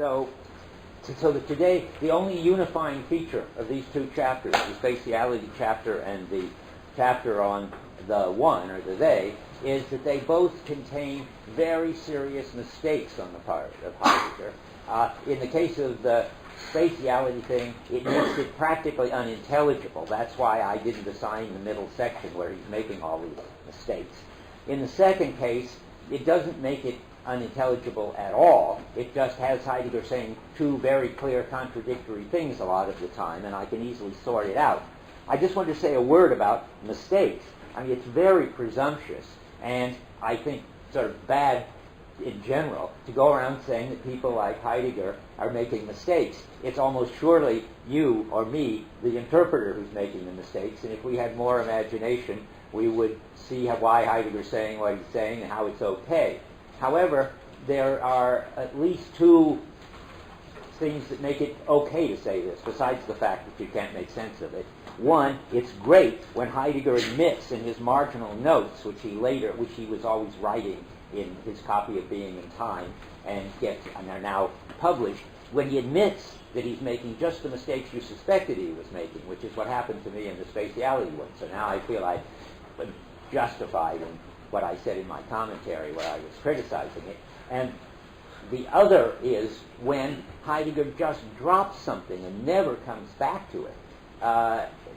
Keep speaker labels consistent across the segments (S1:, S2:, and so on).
S1: So that today, the only unifying feature of these two chapters, the spatiality chapter and the chapter on the one, or the they, is that they both contain very serious mistakes on the part of Heidegger. In the case of the spatiality thing, it makes it practically unintelligible. That's why I didn't assign the middle section where he's making all these mistakes. In the second case, it doesn't make it unintelligible at all. It just has Heidegger saying two very clear contradictory things a lot of the time, and I can easily sort it out. I just want to say a word about mistakes. I mean, it's very presumptuous, and I think sort of bad in general to go around saying that people like Heidegger are making mistakes. It's almost surely you or me, the interpreter, who's making the mistakes, and if we had more imagination, we would see why Heidegger's saying what he's saying and how it's okay. However, there are at least two things that make it okay to say this, besides the fact that you can't make sense of it. One, it's great when Heidegger admits in his marginal notes, which he was always writing in his copy of Being and Time, and are now published, when he admits that he's making just the mistakes you suspected he was making, which is what happened to me in the spatiality one. So now I feel I'm justified in what I said in my commentary where I was criticizing it. And the other is when Heidegger just drops something and never comes back to it.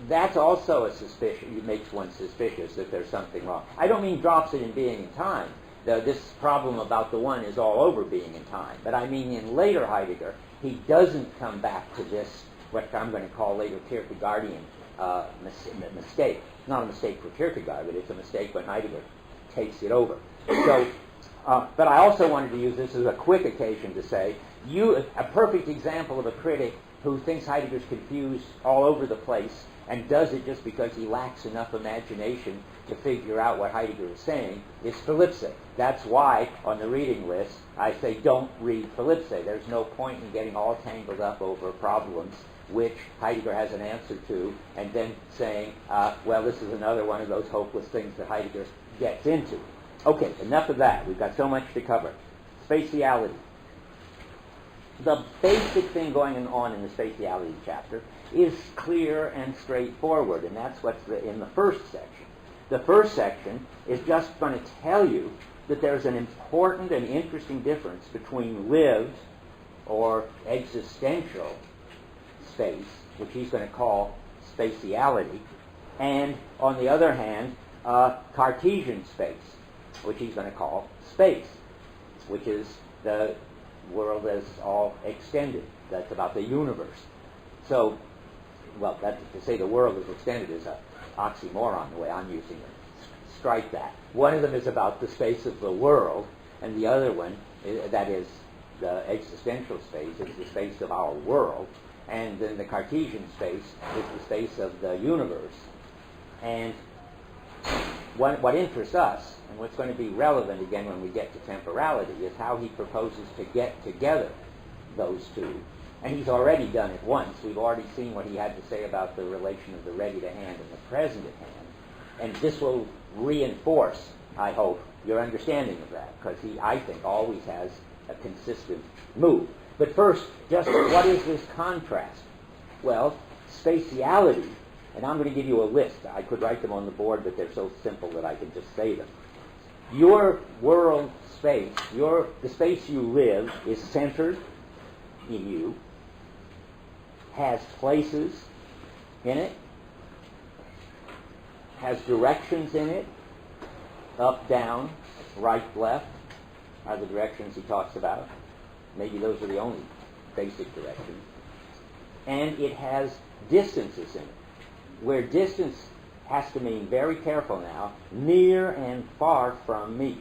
S1: That's also a suspicion. It makes one suspicious that there's something wrong. I don't mean drops it in Being and Time. This problem about the one is all over Being and Time. But I mean in later Heidegger, he doesn't come back to this, what I'm going to call later Kierkegaardian mistake. Not a mistake for Kierkegaard, but it's a mistake when Heidegger takes it over. So, but I also wanted to use this as a quick occasion to say, a perfect example of a critic who thinks Heidegger's confused all over the place and does it just because he lacks enough imagination to figure out what Heidegger is saying, is Philipse. That's why on the reading list I say don't read Philipse. There's no point in getting all tangled up over problems which Heidegger has an answer to, and then saying, well, this is another one of those hopeless things that Heidegger gets into. Okay, enough of that. We've got so much to cover. Spatiality. The basic thing going on in the spatiality chapter is clear and straightforward, and that's what's in the first section. The first section is just going to tell you that there's an important and interesting difference between lived or existential space, which he's going to call spatiality, and on the other hand, Cartesian space, which he's going to call space, which is the world as all extended. That's about the universe. So, well, to say the world is extended is an oxymoron the way I'm using it. Strike that. One of them is about the space of the world, and the other one, that is the existential space, is the space of our world, and then the Cartesian space is the space of the universe. And what interests us, and what's going to be relevant again when we get to temporality, is how he proposes to get together those two. And he's already done it once. We've already seen what he had to say about the relation of the ready to hand and the present at hand. And this will reinforce, I hope, your understanding of that, because he, I think, always has a consistent move. But first, just what is this contrast? Well, spatiality, and I'm going to give you a list. I could write them on the board, but they're so simple that I can just say them. Your world space, the space you live, is centered in you, has places in it, has directions in it, up, down, right, left, are the directions he talks about. Maybe those are the only basic directions. And it has distances in it, where distance has to mean, very careful now, near and far from me.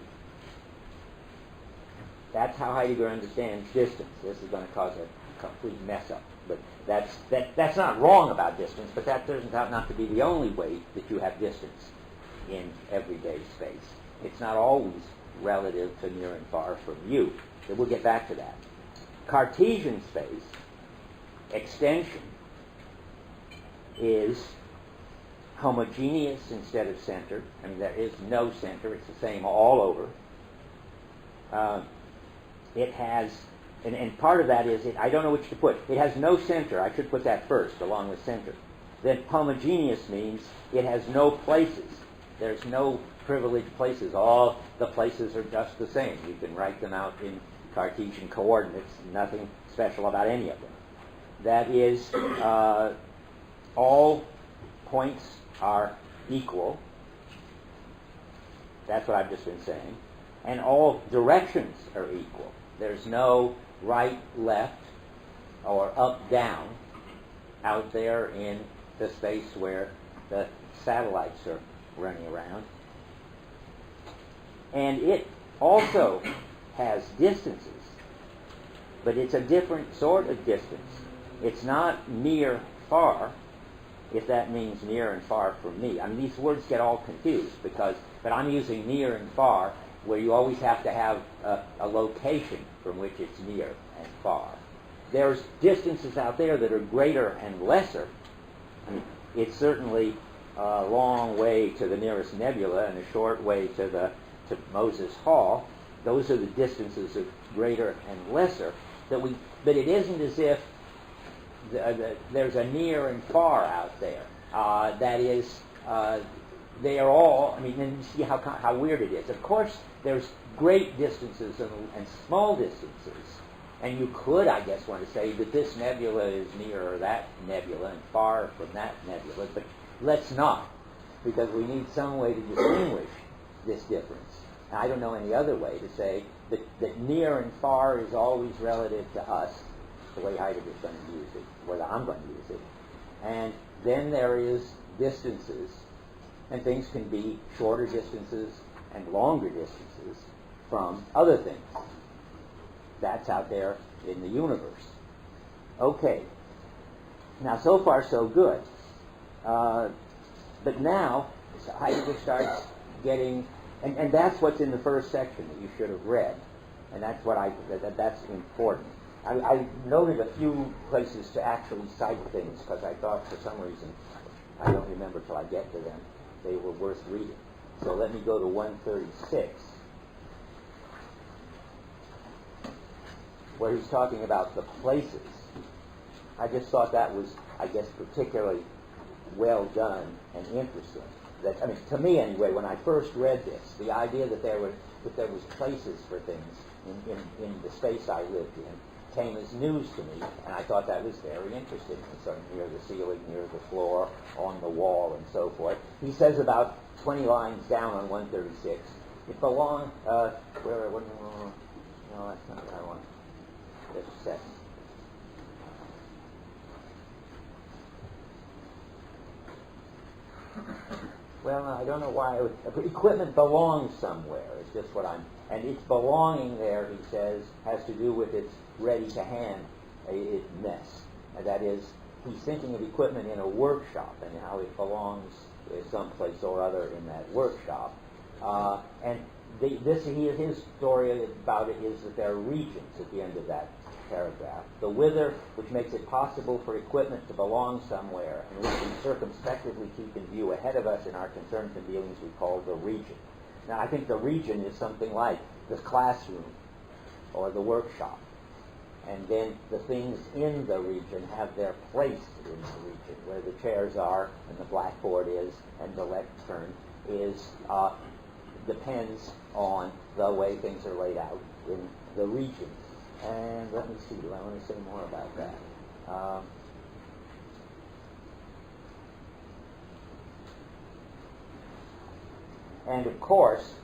S1: That's how Heidegger understands distance. This is going to cause a complete mess up. But that's not wrong about distance, but that turns out not to be the only way that you have distance in everyday space. It's not always relative to near and far from you. So we'll get back to that. Cartesian space, extension, is homogeneous instead of centered. I mean, there is no center. It's the same all over. It has And part of that is, I don't know which to put. It has no center. I should put that first, along with center. Then homogeneous means it has no places. There's no privileged places. All the places are just the same. You can write them out in Cartesian coordinates. Nothing special about any of them. That is, all points are equal. That's what I've just been saying. And all directions are equal. There's no right, left, or up, down out there in the space where the satellites are running around. And it also has distances, but it's a different sort of distance. It's not near, far, if that means near and far from me. I mean, these words get all confused but I'm using near and far where you always have to have a location from which it's near and far. There's distances out there that are greater and lesser. I mean, it's certainly a long way to the nearest nebula and a short way to Moses Hall. Those are the distances of greater and lesser. But it isn't as if there's a near and far out there. That is, they are all, I mean, and you see how weird it is. Of course, there's great distances and small distances. And you could, I guess, want to say that this nebula is near that nebula and far from that nebula, but let's not, because we need some way to distinguish this difference. And I don't know any other way to say that near and far is always relative to us, the way Heidegger's going to use it, the way I'm going to use it. And then there is distances, and things can be shorter distances and longer distances from other things. That's out there in the universe. Okay. Now, so far, so good. But now, Heidegger starts getting, and that's what's in the first section that you should have read, and that's that's important. I noted a few places to actually cite things because I thought for some reason, I don't remember till I get to them, they were worth reading. So let me go to 136, where he's talking about the places. I just thought that was, I guess, particularly well done and interesting. That, I mean, to me anyway, when I first read this, the idea that there was places for things in the space I lived in came as news to me, and I thought that was very interesting. So near the ceiling, near the floor, on the wall, and so forth. He says about 20 lines down on 136, it belongs, no, that's not what I want. Just a second. Well, I don't know why. Equipment belongs somewhere. It's just what I'm... And its belonging there, he says, has to do with its ready-to-hand-ness. That is, he's thinking of equipment in a workshop and how it belongs someplace or other in that workshop. And his story about it is that there are regions at the end of that paragraph. The whither, which makes it possible for equipment to belong somewhere, and which we circumspectively keep in view ahead of us in our concerns and dealings, we call the region. Now, I think the region is something like the classroom or the workshop. And then the things in the region have their place in the region, where the chairs are and the blackboard is and the lectern is, depends on the way things are laid out in the region. And let me see, do I want to say more about that? And of course,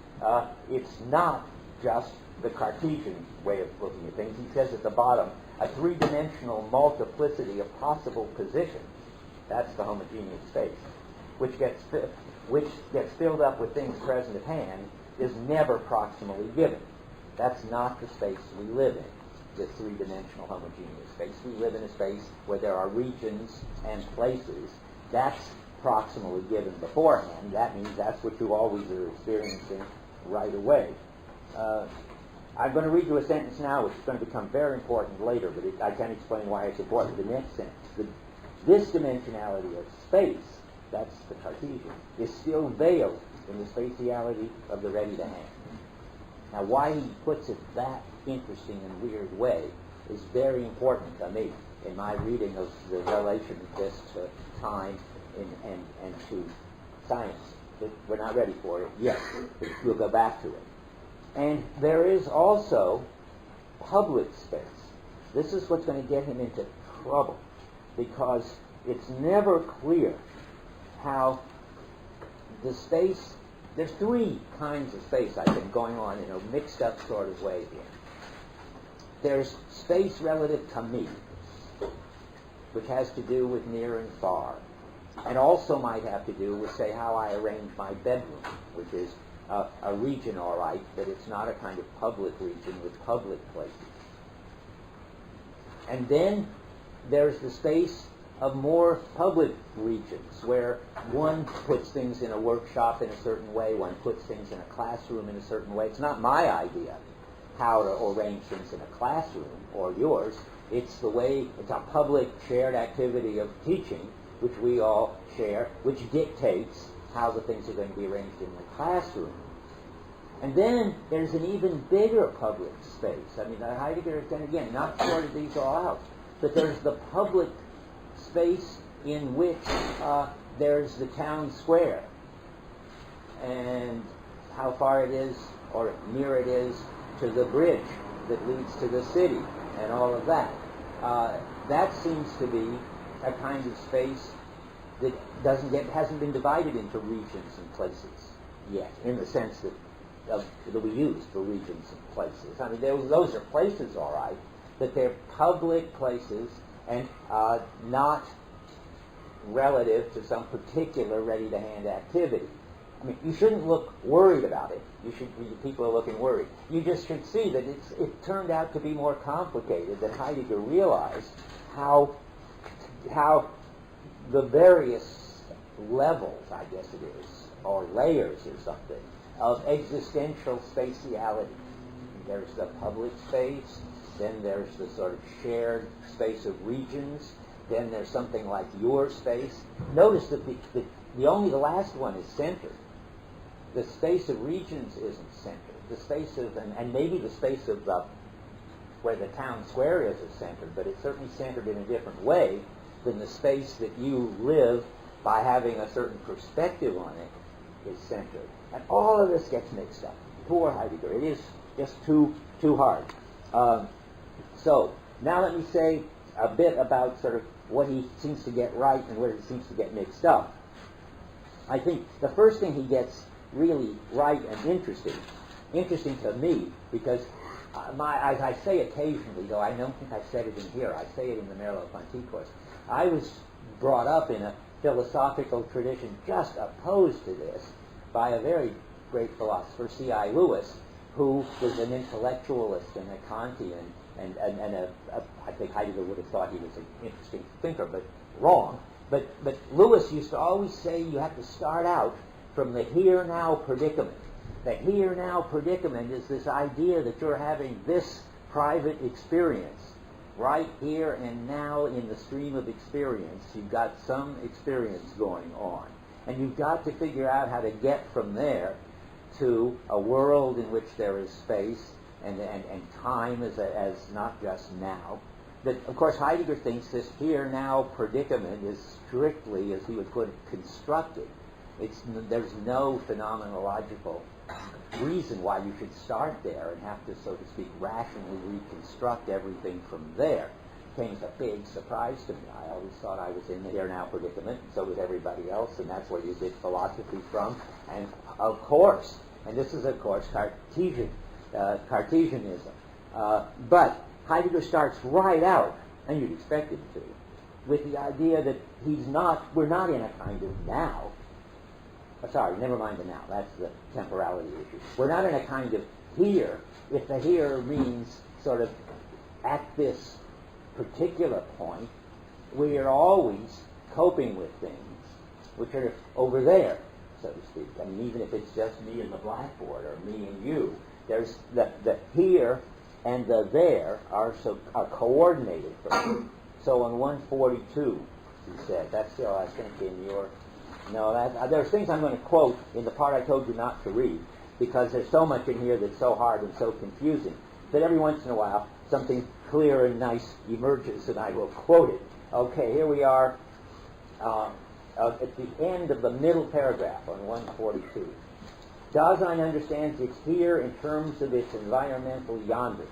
S1: it's not just the Cartesian way of looking at things. He says at the bottom, a three-dimensional multiplicity of possible positions, that's the homogeneous space, which gets filled up with things present at hand, is never proximally given. That's not the space we live in, this three-dimensional homogeneous space. We live in a space where there are regions and places. That's proximally given beforehand. That means that's what you always are experiencing right away. I'm going to read you a sentence now which is going to become very important later, but I can't explain why it's important. The next sentence. This dimensionality of space, that's the Cartesian, is still veiled in the spatiality of the ready-to-hand. Now, why he puts it that interesting and weird way is very important to me in my reading of the relation of this to time and to science. We're not ready for it yet. We'll go back to it. And there is also public space. This is what's going to get him into trouble, because it's never clear how the space, there's three kinds of space, I think, going on in a mixed up sort of way here. There's space relative to me, which has to do with near and far, and also might have to do with, say, how I arrange my bedroom, which is a region, all right, but it's not a kind of public region with public places. And then there's the space of more public regions, where one puts things in a workshop in a certain way, one puts things in a classroom in a certain way. It's not my idea how to arrange things in a classroom or yours. It's the way, it's a public shared activity of teaching, which we all share, which dictates how the things are going to be arranged in the classroom. And then there's an even bigger public space. I mean, Heidegger has done, again, not sorted these all out, but there's the public space in which there's the town square, and how far it is, or near it is, to the bridge that leads to the city, and all of that. That seems to be a kind of space that hasn't been divided into regions and places yet, in the sense that we use for regions and places. I mean, those are places, all right, but they're public places and not relative to some particular ready-to-hand activity. I mean, you shouldn't look worried about it. People are looking worried. You just should see that it turned out to be more complicated than Heidegger realized, how the various levels, I guess it is, or layers or something, of existential spatiality. There's the public space, then there's the sort of shared space of regions, then there's something like your space. Notice that the last one is centered. The space of regions isn't centered. The space of, and maybe the space of where the town square is centered, but it's certainly centered in a different way than the space that you live by having a certain perspective on it is centered. And all of this gets mixed up. Poor Heidegger. It is just too hard. So now let me say a bit about sort of what he seems to get right and where he seems to get mixed up. I think the first thing he gets really right and interesting to me, because as I say occasionally, though I don't think I said it in here, I say it in the Merleau-Ponty course, I was brought up in a philosophical tradition just opposed to this by a very great philosopher, C.I. Lewis, who was an intellectualist and a Kantian, and I think Heidegger would have thought he was an interesting thinker, but wrong. But Lewis used to always say you have to start out from the here-now predicament. The here-now predicament is this idea that you're having this private experience right here and now in the stream of experience. You've got some experience going on. And you've got to figure out how to get from there to a world in which there is space and time as not just now. But, of course, Heidegger thinks this here-now predicament is strictly, as he would put it, constructed. There's no phenomenological reason why you should start there and have to, so to speak, rationally reconstruct everything from there. It came as a big surprise to me. I always thought I was in the here-now predicament, and so was everybody else, and that's where you get philosophy from. And, of course, and this is, of course, Cartesianism. But Heidegger starts right out, and you'd expect him to, with the idea that we're not in a kind of now. Sorry, never mind the now. That's the temporality issue. We're not in a kind of here, if the here means sort of at this particular point. We are always coping with things which are over there, so to speak. I mean, even if it's just me and the blackboard, or me and you, there's the here and the there are coordinated for me. So on 142, he said, that's still, I think, in your... No, there's things I'm going to quote in the part I told you not to read, because there's so much in here that's so hard and so confusing that every once in a while something clear and nice emerges, and I will quote it. Okay, here we are at the end of the middle paragraph on 142. Dasein understands its here in terms of its environmental yonder.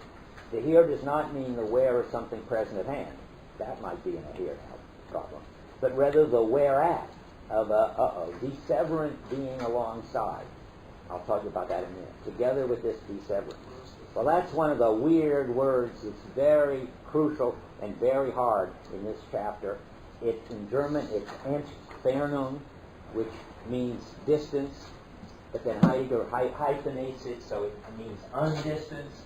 S1: The here does not mean the where of something present at hand. That might be in a here now problem. But rather the where at of a deseverant being alongside. I'll talk about that in a minute. Together with this deseverance. Well, that's one of the weird words. It's very crucial and very hard in this chapter. It's in German, it's Entfernung, which means distance, but then Heidegger hyphenates it, so it means undistance.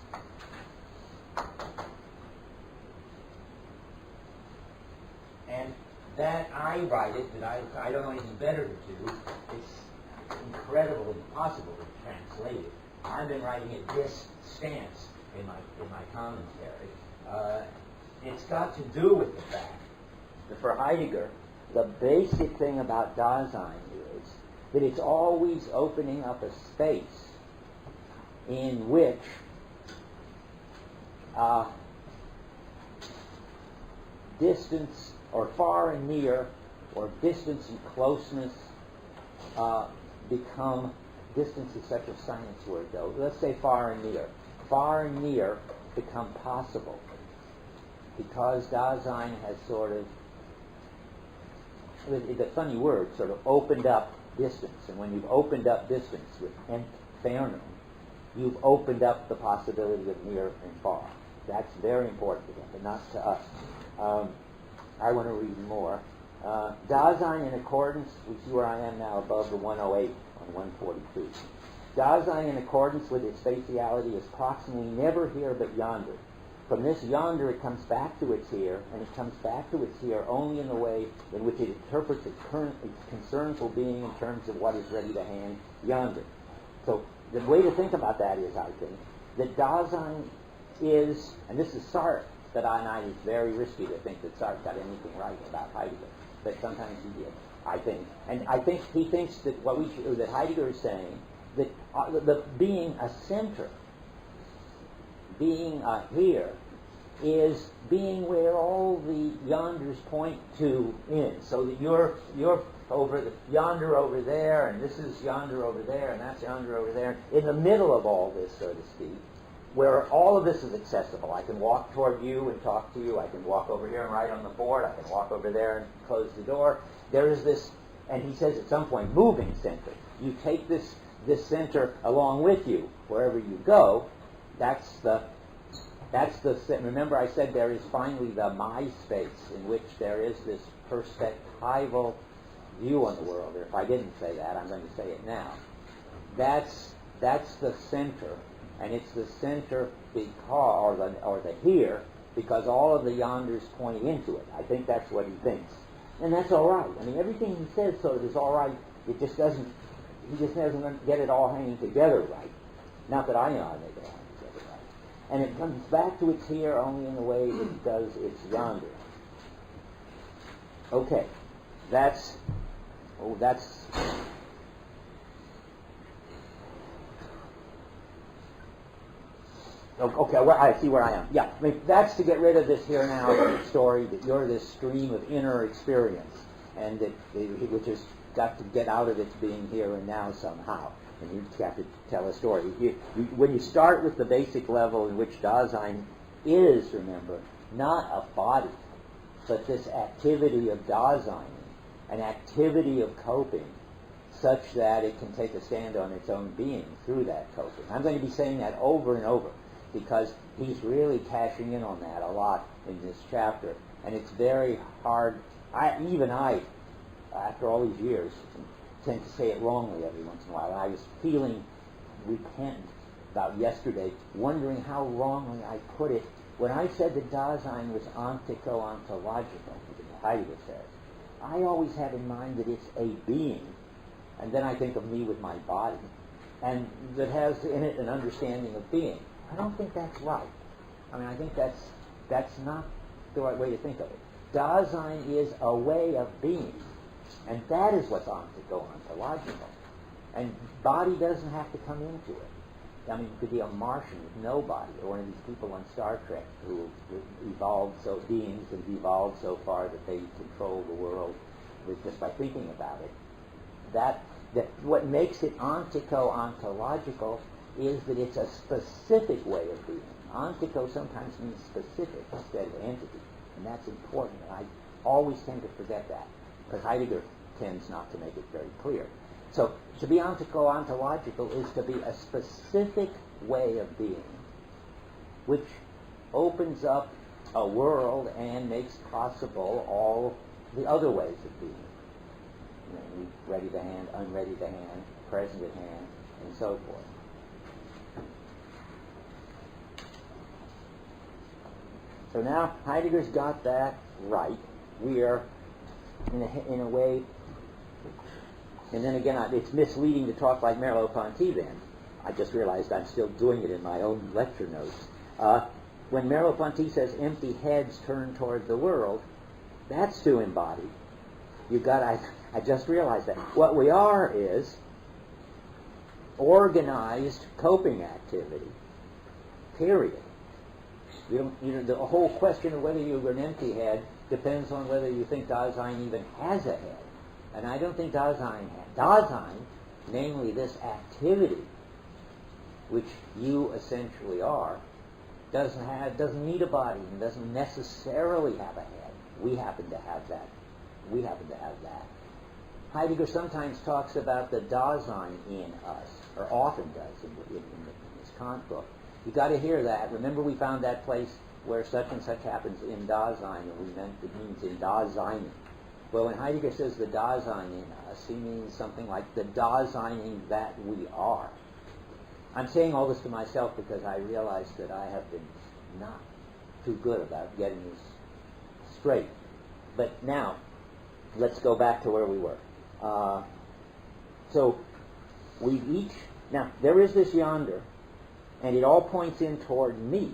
S1: And that I write it, that I don't know anything better to do. It's incredibly impossible to translate it. I've been writing it this stance in my commentary. It's got to do with the fact that for Heidegger, the basic thing about Dasein is that it's always opening up a space in which distance or far and near, or distance and closeness become, distance is such a science word though, let's say far and near. Far and near become possible because Dasein has sort of, it's a funny word, sort of opened up distance. And when you've opened up distance with Entfernung, you've opened up the possibility of near and far. That's very important to them, but not to us. I want to read more. Dasein in accordance, we see where I am now above the 108 on 142. Dasein in accordance with its faciality is proximally never here but yonder. From this yonder it comes back to its here, and it comes back to its here only in the way in which it interprets its concernful being in terms of what is ready to hand yonder. So the way to think about that is, I think, that Dasein is, and this is Sartre, that it's very risky to think that Sartre got anything right about Heidegger, but sometimes he did, I think. And I think he thinks that that Heidegger is saying that the being a center, being a here, is being where all the yonders point to in. So that you're over yonder over there, and this is yonder over there, and that's yonder over there. In the middle of all this, so to speak, where all of this is accessible. I can walk toward you and talk to you. I can walk over here and write on the board. I can walk over there and close the door. There is this, and he says at some point, moving center. You take this center along with you wherever you go. That's the remember I said there is finally the my space in which there is this perspectival view on the world. Or if I didn't say that, I'm going to say it now. That's the center, and it's the center because, or the here, because all of the yonders point into it. I think that's what he thinks, and that's all right. I mean, everything he says sort of is all right. It just doesn't. He just doesn't get it all hanging together right. Not that I know how to make it all hang together right. And it comes back to its here only in the way it does its yonder. Okay, that's. Okay, well, I see where I am. Yeah, I mean, that's to get rid of this here now story that you're this stream of inner experience, and which has got to get out of its being here and now somehow. And you have to tell a story. When you start with the basic level in which Dasein is, remember, not a body, but this activity of Dasein, an activity of coping, such that it can take a stand on its own being through that coping. I'm going to be saying that over and over, because he's really cashing in on that a lot in this chapter. And it's very hard. Even I, after all these years, tend to say it wrongly every once in a while. I was feeling repentant about yesterday, wondering how wrongly I put it when I said that Dasein was ontico-ontological, as Heidegger says. I always have in mind that it's a being, and then I think of me with my body, and that has in it an understanding of being. I don't think that's right. I mean, I think that's not the right way to think of it. Dasein is a way of being, and that is what's ontological. And body doesn't have to come into it. I mean, it could be a Martian with no body, or one of these people on Star Trek who beings that have evolved so far that they control the world just by thinking about it. That what makes it ontico-ontological is that it's a specific way of being. Ontico sometimes means specific instead of entity, and that's important. And I always tend to forget that, because Heidegger tends not to make it very clear. So to be ontico-ontological is to be a specific way of being, which opens up a world and makes possible all the other ways of being. You know, ready to hand, unready to hand, present at hand, and so forth. So now Heidegger's got that right. We are, in a way, and then again, it's misleading to talk like Merleau-Ponty then. I just realized I'm still doing it in my own lecture notes. When Merleau-Ponty says empty heads turn toward the world, that's too embodied. I just realized that. What we are is organized coping activity, period. The whole question of whether you're an empty head depends on whether you think Dasein even has a head. And I don't think Dasein, namely this activity, which you essentially are, doesn't need a body and doesn't necessarily have a head. We happen to have that. Heidegger sometimes talks about the Dasein in us, or often does in his Kant book. You got to hear that. Remember, we found that place where such and such happens in Dasein, and it means in Dasein. Well, when Heidegger says the Dasein in us, he means something like the Daseining that we are. I'm saying all this to myself because I realize that I have been not too good about getting this straight. But now, let's go back to where we were. So, now, there is this yonder, and it all points in toward me.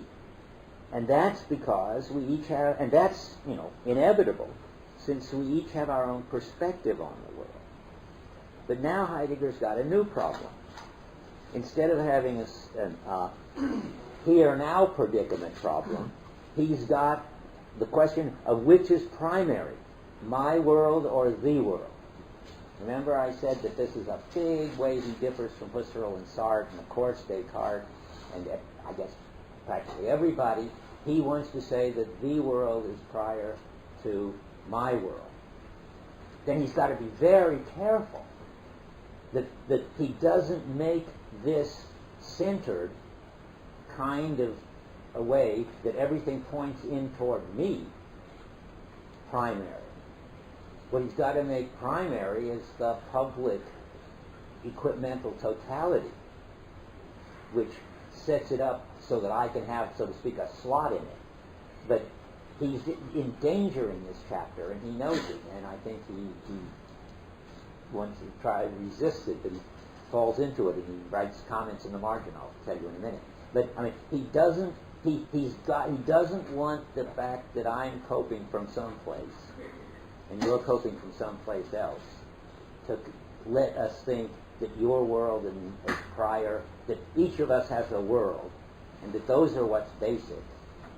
S1: And that's because we each have, and that's, inevitable, since we each have our own perspective on the world. But now Heidegger's got a new problem. Instead of having a here-now predicament problem, he's got the question of which is primary, my world or the world. Remember I said that this is a big way he differs from Husserl and Sartre, and of course Descartes, and I guess practically everybody. He wants to say that the world is prior to my world. Then he's got to be very careful that he doesn't make this centered kind of a way that everything points in toward me primary. What he's got to make primary is the public equipmental totality, which sets it up so that I can have, so to speak, a slot in it. But he's in danger in this chapter, and he knows it, and I think he wants to try to resist it, but he falls into it, and he writes comments in the margin. I'll tell you in a minute. But I mean, he doesn't want the fact that I'm coping from someplace and you're coping from someplace else to let us think that your world is prior, that each of us has a world, and that those are what's basic.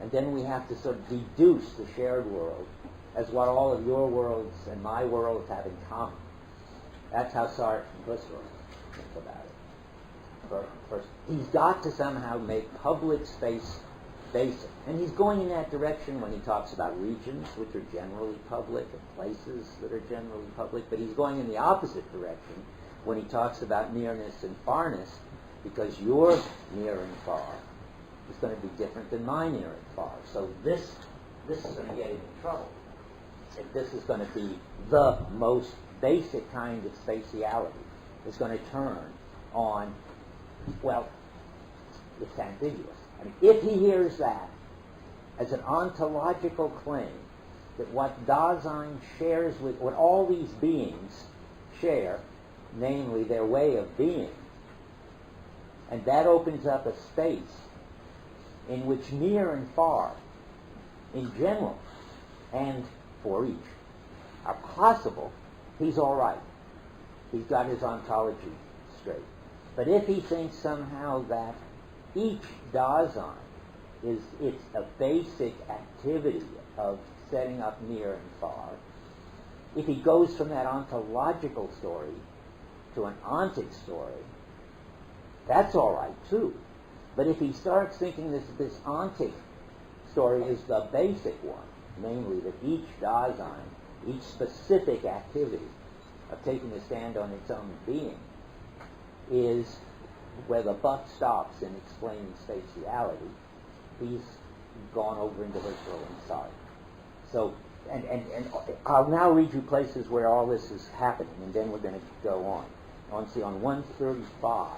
S1: And then we have to sort of deduce the shared world as what all of your worlds and my worlds have in common. That's how Sartre and Husserl think about it. First, he's got to somehow make public space basic. And he's going in that direction when he talks about regions, which are generally public, and places that are generally public. But he's going in the opposite direction when he talks about nearness and farness, because your near and far is going to be different than my near and far. So this is going to get him in trouble. If this is going to be the most basic kind of spatiality, it's going to turn on, well, it's ambiguous. I mean, if he hears that as an ontological claim, that what Dasein shares with, what all these beings share, namely their way of being, and that opens up a space in which near and far, in general, and for each, are possible, he's all right. He's got his ontology straight. But if he thinks somehow that each Dasein it's a basic activity of setting up near and far. If he goes from that ontological story to an ontic story, that's all right too. But if he starts thinking this ontic story is the basic one, namely that each Dasein, each specific activity of taking a stand on its own being, is where the buck stops in explaining spatiality, he's gone over into literal insight. So, and I'll now read you places where all this is happening, and then we're going to go on. On 135.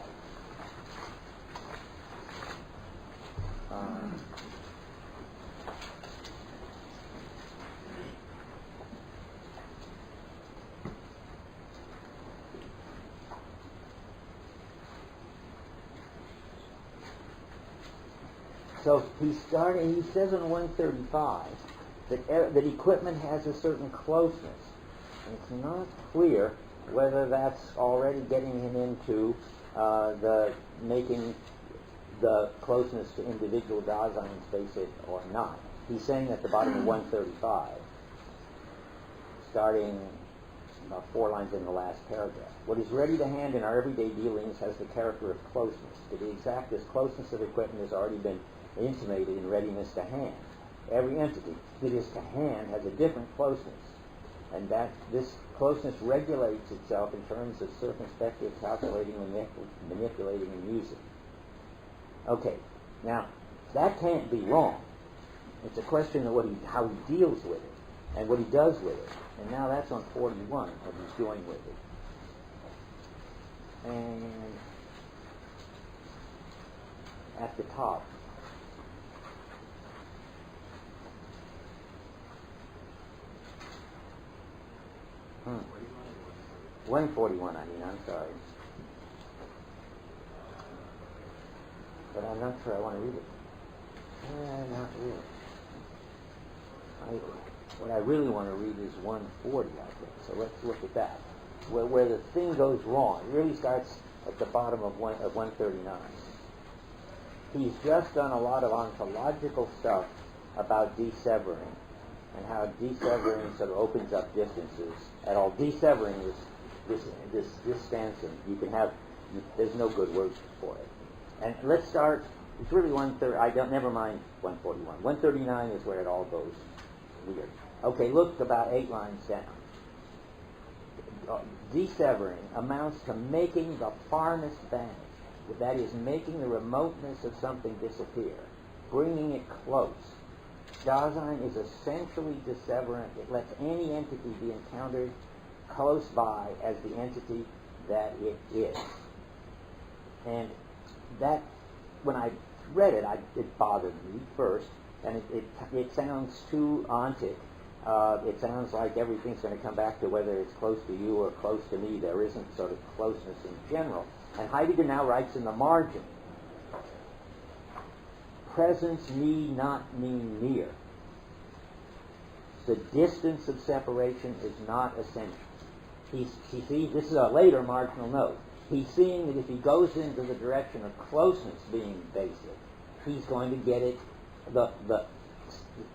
S1: So he says on 135 that equipment has a certain closeness. And it's not clear whether that's already getting him into the making the closeness to individual Daseins basic or not. He's saying at the bottom of 135, starting about 4 lines in the last paragraph, what is ready to hand in our everyday dealings has the character of closeness. To be exact, this closeness of equipment has already been intimated in readiness to hand. Every entity that is to hand has a different closeness, and that this closeness regulates itself in terms of circumspective calculating, manipulating, and using. Okay, now that can't be wrong. It's a question of how he deals with it and what he does with it. And now that's on 41, what he's doing with it. And at the top, Hmm. 141, I'm sorry. But I'm not sure I want to read it. Not really. What I really want to read is 140, I think. So let's look at that. Where the thing goes wrong. It really starts at the bottom of 139. He's just done a lot of ontological stuff about desevering, and how desevering sort of opens up distances. At all, desevering is this stance, and you can have, there's no good word for it. And let's start, it's really never mind 141. 139 is where it all goes weird. Okay, look about 8 lines down. Desevering amounts to making the farness vanish. That is, making the remoteness of something disappear, bringing it close. Dasein is essentially disseverant. It lets any entity be encountered close by as the entity that it is. And that, when I read it, it bothered me first, and it sounds too ontic. It sounds like everything's going to come back to whether it's close to you or close to me. There isn't sort of closeness in general. And Heidegger now writes in the margin, presence need not mean near. The distance of separation is not essential. This is a later marginal note. He's seeing that if he goes into the direction of closeness being basic, he's going to get it, the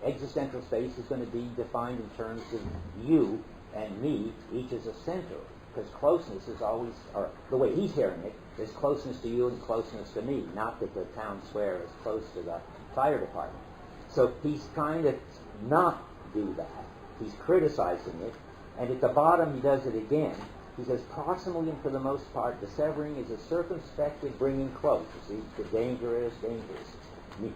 S1: existential space is going to be defined in terms of you and me, each as a center. Because closeness is always, or the way he's hearing it, is closeness to you and closeness to me, not that the town square is close to the fire department. So he's trying to not do that. He's criticizing it, and at the bottom he does it again. He says, proximally and for the most part, dissevering is a circumspective bringing close. You see, the dangerous.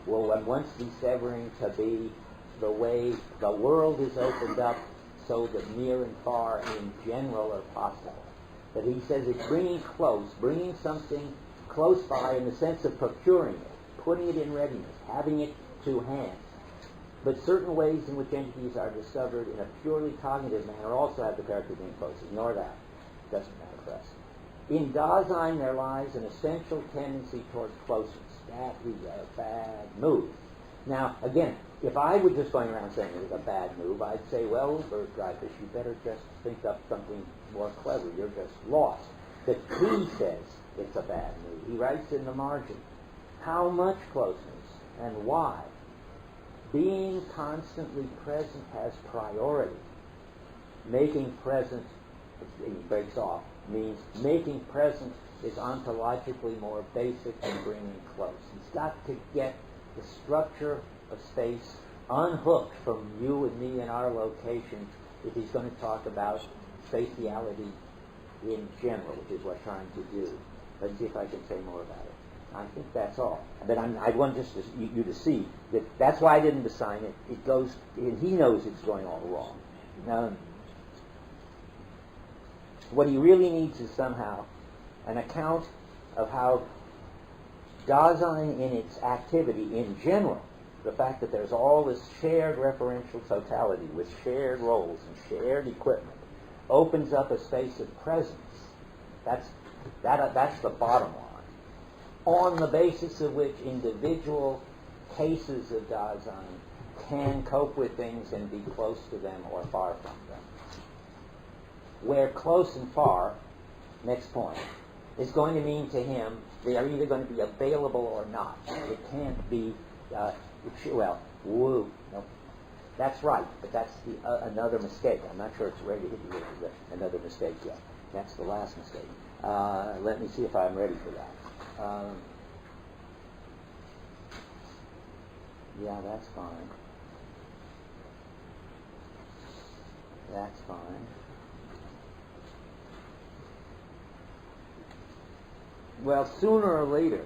S1: Well, when once dissevering to be the way the world is opened up, so that near and far in general are possible. But he says it's bringing close, bringing something close by in the sense of procuring it, putting it in readiness, having it to hand. But certain ways in which entities are discovered in a purely cognitive manner also have the character of being close. Ignore that. Doesn't matter for us. In Dasein there lies an essential tendency towards closeness. That is a bad move. Now, again, if I were just going around saying it was a bad move, I'd say, well, Dreyfus, you better just think up something more clever. You're just lost. But he says it's a bad move. He writes in the margin, How much closeness and why? Being constantly present has priority. Making present, he breaks off, means making present is ontologically more basic than bringing close. He's got to get the structure of space unhooked from you and me and our location if he's going to talk about spatiality in general, which is what I'm trying to do. Let's see if I can say more about it. I think that's all. But I want just you to see that that's why I didn't assign it. It goes, and he knows it's going all wrong. Now, what he really needs is somehow an account of how Dasein in its activity in general, the fact that there's all this shared referential totality with shared roles and shared equipment, opens up a space of presence. That's the bottom line, on the basis of which individual cases of Dasein can cope with things and be close to them or far from them. Where close and far, next point, is going to mean to him they are either going to be available or not. It can't be, no, that's right, but that's another mistake. I'm not sure it's ready to hit you with another mistake yet. That's the last mistake. Let me see if I'm ready for that. Yeah, that's fine. That's fine. Well, sooner or later,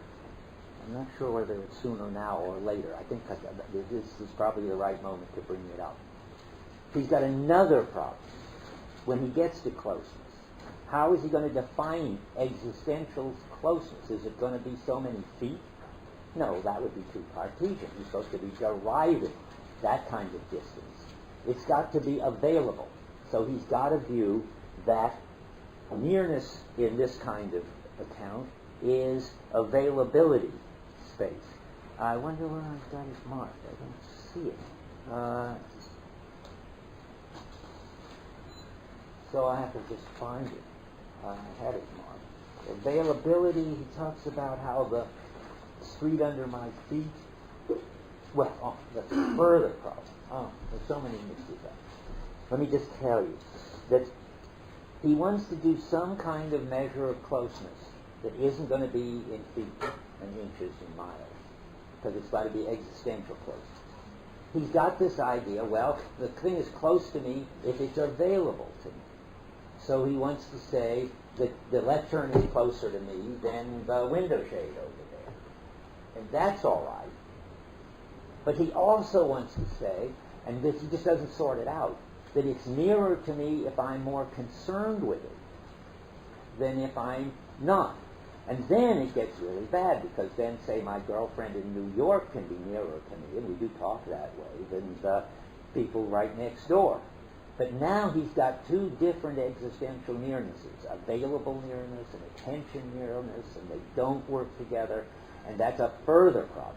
S1: I'm not sure whether it's sooner now or later. I think this is probably the right moment to bring it up. He's got another problem when he gets to closeness. How is he going to define existential closeness? Is it going to be so many feet? No, that would be too Cartesian. He's supposed to be deriving that kind of distance. It's got to be available. So he's got a view that nearness in this kind of account is availability space. I wonder where I've got it marked. I don't see it. So I have to just find it. I had it marked. Availability, he talks about how the street under my feet, well, that's a further problem. There's so many mixes up. Let me just tell you that he wants to do some kind of measure of closeness that isn't going to be in feet and inches and miles, because it's got to be existential closeness. He's got this idea, well, the thing is close to me if it's available to me. So he wants to say that the lectern is closer to me than the window shade over there. And that's all right. But he also wants to say, and this, he just doesn't sort it out, that it's nearer to me if I'm more concerned with it than if I'm not. And then it gets really bad, because then, say, my girlfriend in New York can be nearer to me, and we do talk that way, than the people right next door. But now he's got two different existential nearnesses, available nearness and attention nearness, and they don't work together, and that's a further problem.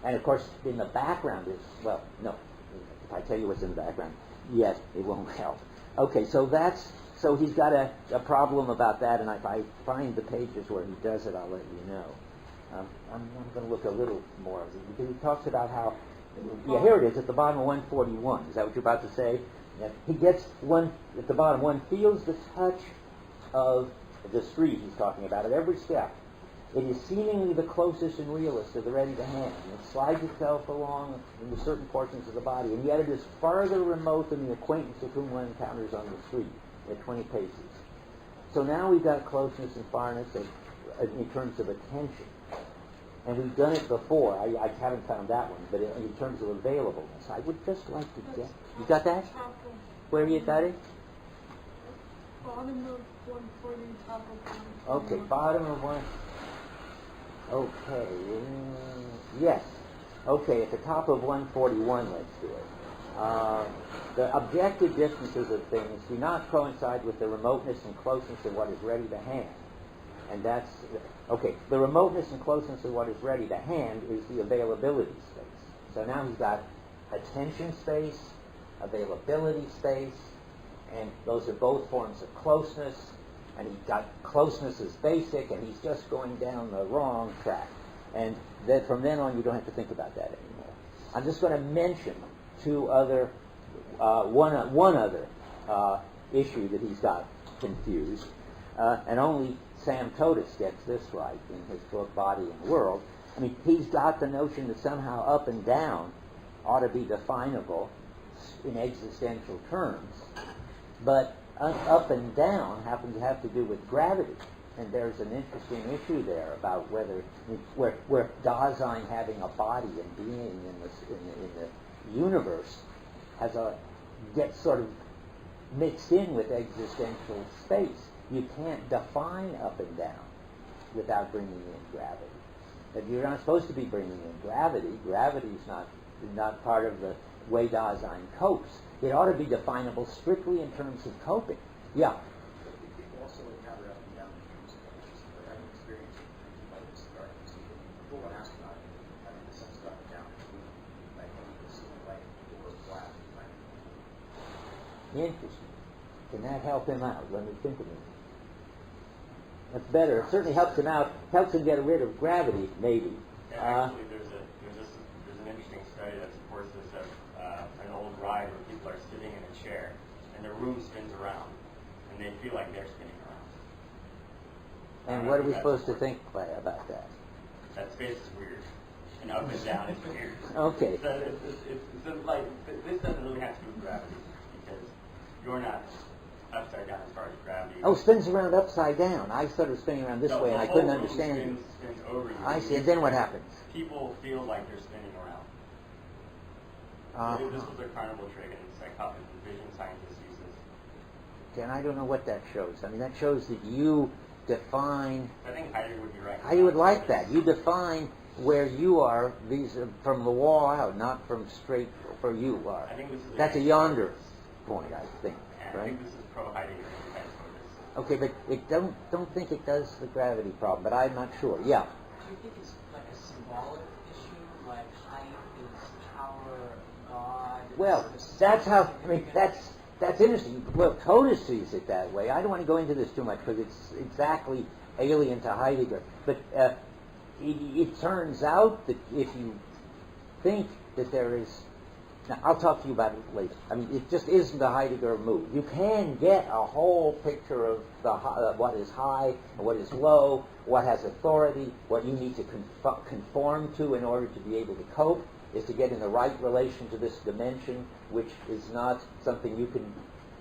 S1: And of course, in the background is, well, no, if I tell you what's in the background, yes, it won't help. Okay, so he's got a problem about that, and if I find the pages where he does it, I'll let you know. I'm going to look a little more of it, because he talks about how, yeah, here it is at the bottom of 141. Is that what you're about to say? Yeah. He gets at the bottom, one feels the touch of the street he's talking about at every step. It is seemingly the closest and realest to the ready to hand. And it slides itself along into certain portions of the body, and yet it is farther remote than the acquaintance of whom one encounters on the street at 20 paces. So now we've got closeness and farness in terms of attention. And we've done it before. I haven't found that one, but in terms of availableness, I would just like to get... You got that? Where you got it?
S2: Bottom of 140, top of 141.
S1: Okay, bottom of one... Okay, yes. Okay, at the top of 141, let's do it. The objective distances of things do not coincide with the remoteness and closeness of what is ready to hand. And that's, okay, the remoteness and closeness of what is ready to hand is the availability space. So now he's got attention space, availability space, and those are both forms of closeness, and he's got closeness as basic, and he's just going down the wrong track. And that from then on, you don't have to think about that anymore. I'm just going to mention one other issue that he's got confused, and only Sam Totis gets this right in his book Body and World. I mean, he's got the notion that somehow up and down ought to be definable in existential terms, but up and down happen to have to do with gravity. And there's an interesting issue there about whether where Dasein having a body and being in the universe gets sort of mixed in with existential space. You can't define up and down without bringing in gravity. But you're not supposed to be bringing in gravity. Gravity is not part of the way Dasein copes. It ought to be definable strictly in terms of coping. Yeah.
S3: People also encounter up and down in terms of they're having experience like this darkness. People want to ask about having the sun stuck down like when you see the light or flat.
S1: Interesting. Can that help him out? Let me think of it. That's better. It certainly helps him out. Helps him get rid of gravity, maybe.
S4: Yeah, actually, there's an interesting study that supports this of an old ride where people are sitting in a chair and the room spins around and they feel like they're spinning around.
S1: And what are we supposed to think about that?
S4: That space is weird, and up and down is weird.
S1: Okay.
S4: So it's like this doesn't really have to do with gravity because you're not upside down as far as gravity.
S1: Oh, spins around upside down. I started spinning around this way, and I couldn't understand it.
S4: Spins over you.
S1: I see. And then what happens?
S4: People feel like they're spinning around. This was a carnival trick, and psychology vision scientists use this.
S1: And I don't know what that shows. I mean, that shows that you define.
S4: I think Heidegger would be right.
S1: I would like that. You define where you are from the wall out, not from straight where you are.
S4: I think this is
S1: That's a yonder point, I think.
S4: And I think this is pro-Heidegger.
S1: Okay, but don't think it does the gravity problem. But I'm not sure. Yeah.
S5: Do you think it's like a symbolic issue, like height is power, God?
S1: Well, that's how. I mean, that's interesting. Well, Totis sees it that way. I don't want to go into this too much because it's exactly alien to Heidegger. But it turns out that if you think that there is. Now, I'll talk to you about it later. I mean, it just isn't a Heidegger move. You can get a whole picture of what is high and what is low, what has authority, what you need to conform to in order to be able to cope, is to get in the right relation to this dimension, which is not something you can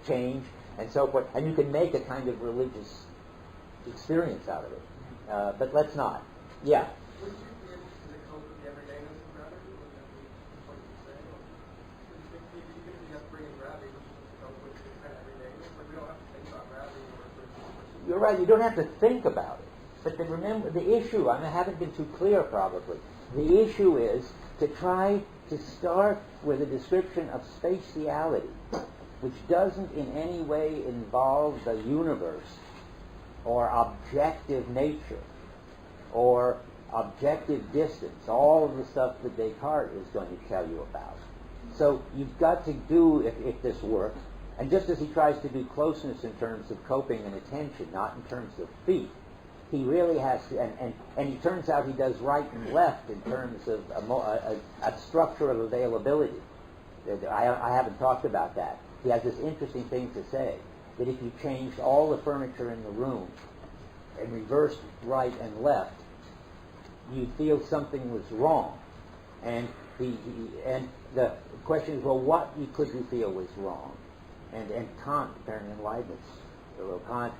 S1: change, and so forth. And you can make a kind of religious experience out of it. But let's not. Yeah.
S3: Wouldn't you be able to cope with the everydayness of gravity? Wouldn't that be what you're saying? Even if you have to bring in gravity, would you cope with the kind of everydayness? Like, we don't have to think about gravity or
S1: You're right, you don't have to think about it. But then remember, the issue, I haven't been too clear probably, the issue is to try to start with a description of spatiality, which doesn't in any way involve the universe, or objective nature, or objective distance, all of the stuff that Descartes is going to tell you about. So you've got to do, if this works, and just as he tries to do closeness in terms of coping and attention, not in terms of feet, he really has to, and it turns out he does right and left in terms of a structure of availability. I haven't talked about that. He has this interesting thing to say, that if you changed all the furniture in the room and reversed right and left, you'd feel something was wrong. And the question is, well, what could you feel was wrong? And Kant, apparently in Leibniz, Kant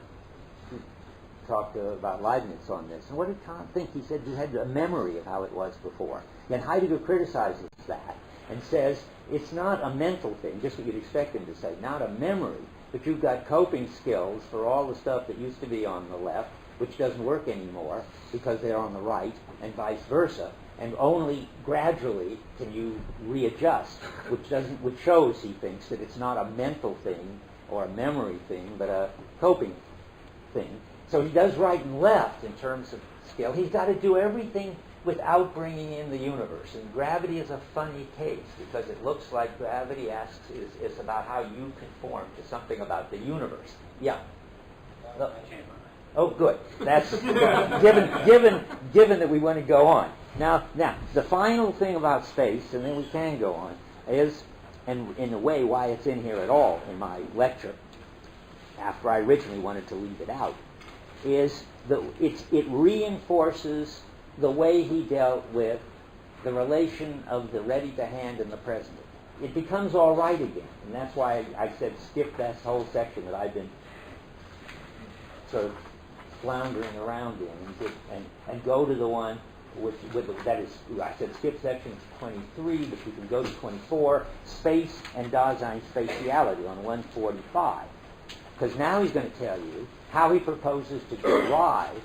S1: talked about Leibniz on this. And what did Kant think? He said you had a memory of how it was before. And Heidegger criticizes that and says it's not a mental thing, just what you'd expect him to say, not a memory, but you've got coping skills for all the stuff that used to be on the left, which doesn't work anymore because they're on the right, and vice versa. And only gradually can you readjust, which shows, he thinks, that it's not a mental thing or a memory thing, but a coping thing. So he does right and left in terms of skill. He's got to do everything without bringing in the universe. And gravity is a funny case because it looks like gravity is about how you conform to something about the universe. Yeah. Oh, good. That's given that we want to go on. Now, the final thing about space, and then we can go on, is, and in a way why it's in here at all in my lecture, after I originally wanted to leave it out, is that it reinforces the way he dealt with the relation of the ready-to-hand and the present. It becomes all right again, and that's why I said skip that whole section that I've been sort of floundering around in, and go to the one that is, I said skip section 23, but you can go to 24, space and Dasein spatiality on 145. Because now he's going to tell you how he proposes to derive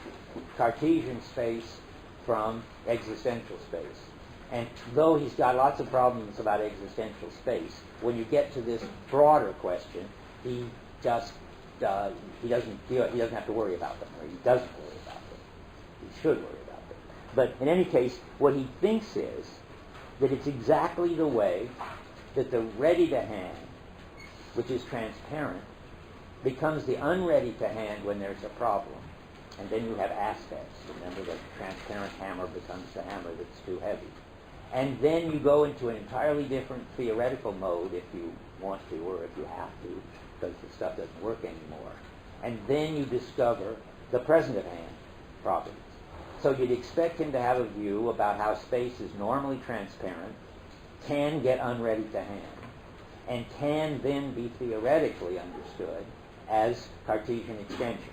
S1: Cartesian space from existential space. And though he's got lots of problems about existential space, when you get to this broader question, he just he doesn't have to worry about them, or he doesn't worry about them. He should worry about them. But in any case, what he thinks is that it's exactly the way that the ready-to-hand, which is transparent, becomes the unready-to-hand when there's a problem. And then you have aspects. Remember, the transparent hammer becomes the hammer that's too heavy. And then you go into an entirely different theoretical mode if you want to, or if you have to, because the stuff doesn't work anymore. And then you discover the present-at-hand properties. So you'd expect him to have a view about how space is normally transparent, can get unready-to-hand, and can then be theoretically understood as Cartesian extension.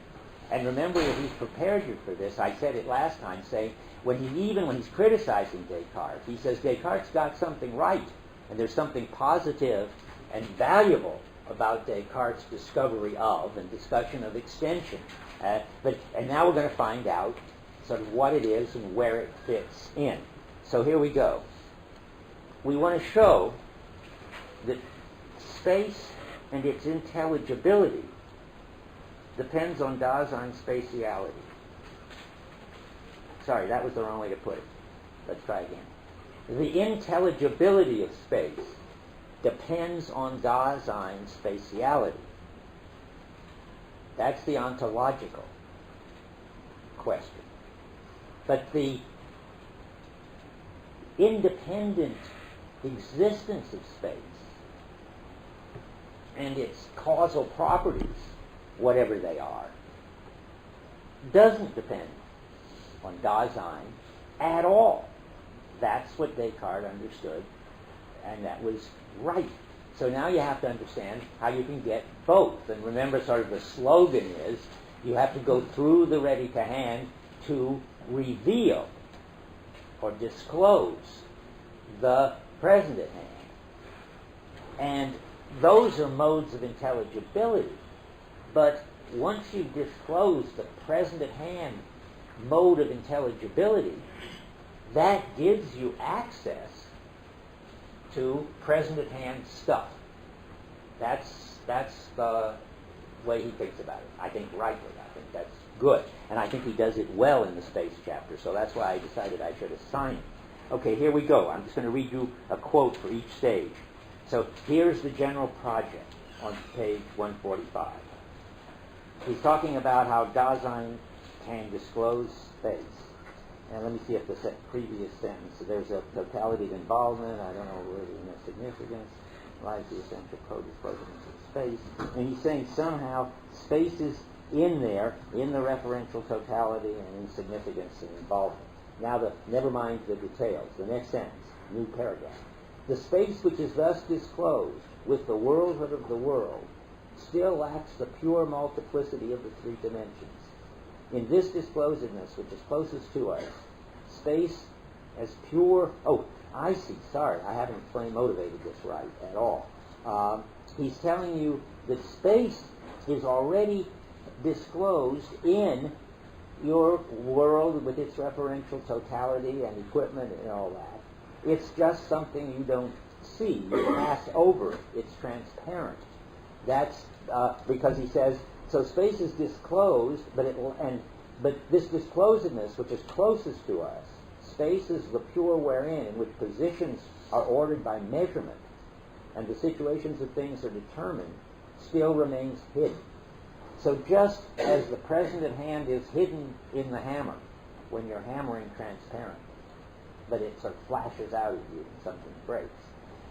S1: And remember that he's prepared you for this. I said it last time, saying when he's criticizing Descartes, he says Descartes got something right, and there's something positive and valuable about Descartes' discovery of and discussion of extension. And now we're going to find out sort of what it is and where it fits in. So here we go. We want to show that space and its intelligibility depends on Dasein spatiality. Sorry, that was the wrong way to put it. Let's try again. The intelligibility of space depends on Dasein spatiality. That's the ontological question. But the independent existence of space and its causal properties, whatever they are, doesn't depend on Dasein at all. That's what Descartes understood, and that was right. So now you have to understand how you can get both. And remember, sort of the slogan is, you have to go through the ready-to-hand to reveal or disclose the present-at-hand. And those are modes of intelligibility. But once you've disclosed the present-at-hand mode of intelligibility, that gives you access to present-at-hand stuff. That's the way he thinks about it. I think rightly. I think that's good. And I think he does it well in the space chapter, so that's why I decided I should assign it. Okay, here we go. I'm just going to read you a quote for each stage. So here's the general project on page 145. He's talking about how Dasein can disclose space. And let me see if the previous sentence, so there's a totality of involvement, I don't know where the significance, lies the essential co-disclosedness of space. And he's saying somehow space is in there, in the referential totality and in significance and involvement. Now, never mind the details. The next sentence, new paragraph. The space which is thus disclosed with the worldhood of the world still lacks the pure multiplicity of the three dimensions. In this disclosedness, which is closest to us, space as pure... Oh, I see. Sorry, I haven't motivated this right at all. He's telling you that space is already disclosed in your world with its referential totality and equipment and all that. It's just something you don't see. You pass over it. It's transparent. That's because he says, so space is disclosed, but this disclosedness, which is closest to us, space is the pure wherein, in which positions are ordered by measurement, and the situations of things are determined, still remains hidden. So just as the present at hand is hidden in the hammer, when you're hammering transparent, but it sort of flashes out at you and something breaks.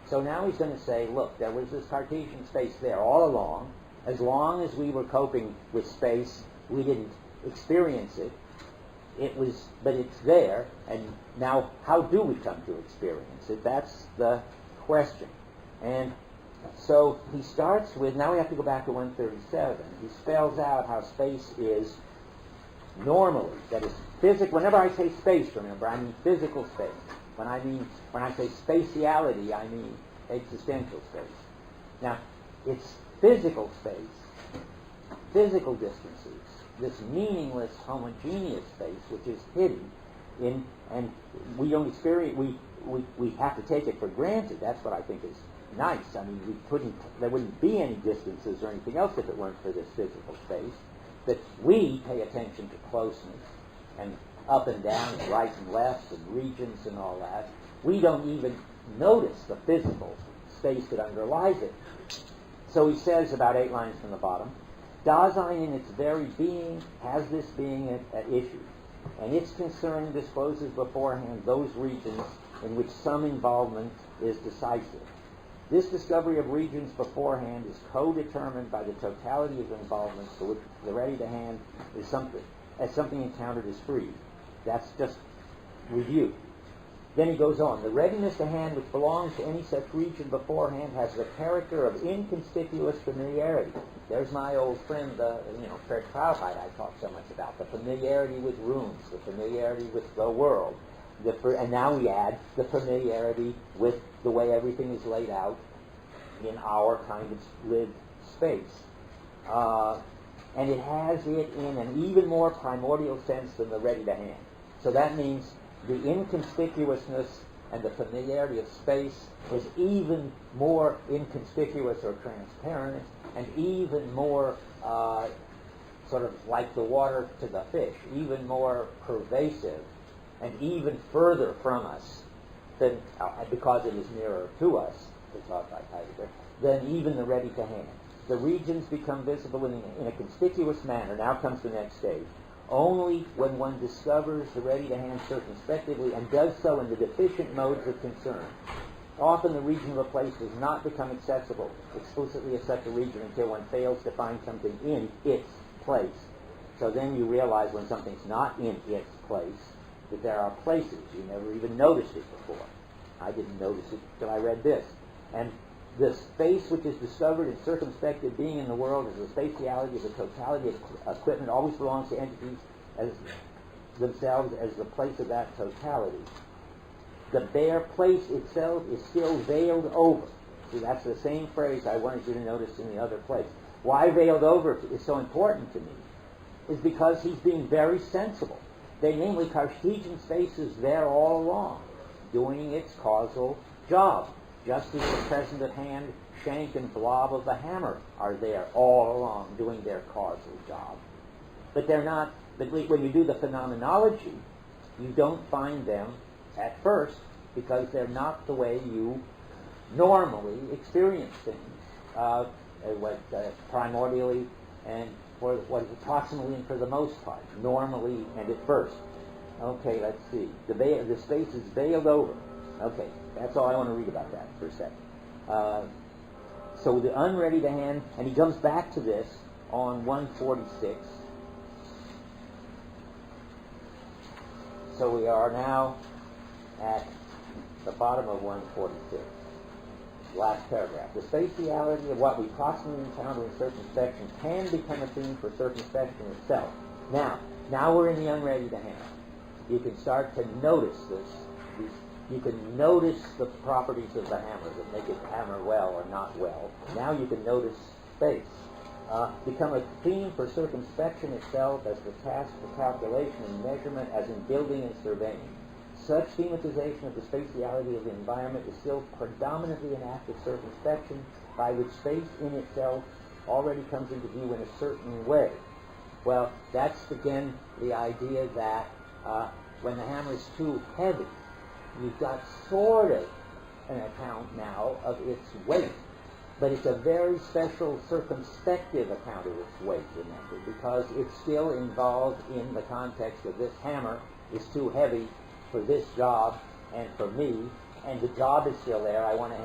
S1: So now he's going to say, look, there was this Cartesian space there all along. As long as we were coping with space, we didn't experience it. But it's there, and now how do we come to experience it? That's the question. And so he starts with, now we have to go back to 137. He spells out how space is normally, that is physical. Whenever I say space, remember, I mean physical space. When I say spatiality, I mean existential space. Now, it's physical space, physical distances, this meaningless, homogeneous space, which is hidden in, and we don't experience, we have to take it for granted. That's what I think is nice. I mean, there wouldn't be any distances or anything else if it weren't for this physical space. That we pay attention to closeness and up and down and right and left and regions and all that. We don't even notice the physical space that underlies it. So he says about 8 lines from the bottom, Dasein in its very being has this being at issue, and its concern discloses beforehand those regions in which some involvement is decisive. This discovery of regions beforehand is co-determined by the totality of involvements for which the ready to hand is something encountered as free. That's just review. Then he goes on. The readiness to hand which belongs to any such region beforehand has the character of inconspicuous familiarity. There's my old friend, Fred Kraufheit I talked so much about, the familiarity with rooms, the familiarity with the world. And now we add the familiarity with the way everything is laid out in our kind of lived space. And it has it in an even more primordial sense than the ready to hand. So that means the inconspicuousness and the familiarity of space is even more inconspicuous or transparent and even more sort of like the water to the fish, even more pervasive and even further from us than, because it is nearer to us, to talk like Heidegger, than even the ready to hand. The regions become visible in a conspicuous manner. Now comes the next stage. Only when one discovers the ready to hand circumspectively and does so in the deficient modes of concern. Often the region of a place does not become accessible explicitly as such a region until one fails to find something in its place. So then you realize when something's not in its place, that there are places. You never even noticed it before. I didn't notice it till I read this. And the space which is discovered in circumspective being in the world is the spatiality of the totality of equipment, always belongs to entities as themselves as the place of that totality. The bare place itself is still veiled over. See, that's the same phrase I wanted you to notice in the other place. Why veiled over is so important to me is because he's being very sensible. Namely, Cartesian space is there all along, doing its causal job, just as the present at hand shank and blob of the hammer are there all along, doing their causal job. But they're not. But when you do the phenomenology, you don't find them at first because they're not the way you normally experience things, primordially and for what is approximately and for the most part, normally and at first. Okay, let's see. The space is veiled over. Okay, that's all I want to read about that for a second. So the unready to hand, and he comes back to this on 146. So we are now at the bottom of 146. Last paragraph. The spatiality of what we proximately encounter in circumspection can become a theme for circumspection itself. Now we're in the unready to hand. You can start to notice this. You can notice the properties of the hammer that make it hammer well or not well. Now you can notice space. Become a theme for circumspection itself as the task for calculation and measurement as in building and surveying. Such thematization of the spatiality of the environment is still predominantly an act of circumspection by which space in itself already comes into view in a certain way. Well, that's again the idea that when the hammer is too heavy, you've got sort of an account now of its weight. But it's a very special circumspective account of its weight, remember, because it's still involved in the context of this hammer is too heavy for this job, and for me, and the job is still there. I want to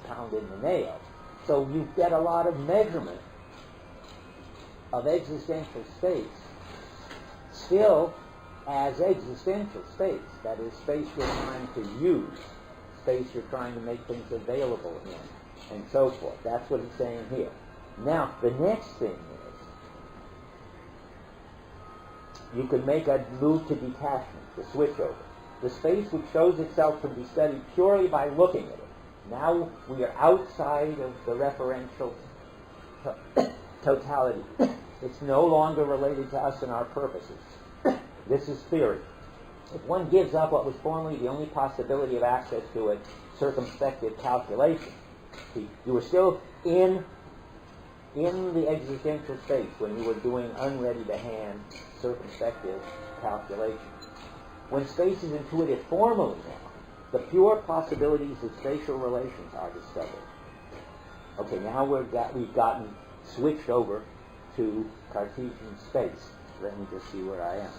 S1: pound in the nail. So you get a lot of measurement of existential space still as existential space. That is, space you're trying to use, space you're trying to make things available in, and so forth. That's what he's saying here. Now, the next thing is, you can make a move to detachment, the switch over. The space which shows itself can be studied purely by looking at it. Now we are outside of the referential totality. It's no longer related to us and our purposes. This is theory. If one gives up what was formerly the only possibility of access to it, circumspective calculation, you were still in the existential space when you were doing unready-to-hand circumspective calculation. When space is intuited formally now, the pure possibilities of spatial relations are discovered. Okay, now we've gotten switched over to Cartesian space. Let me just see where I am,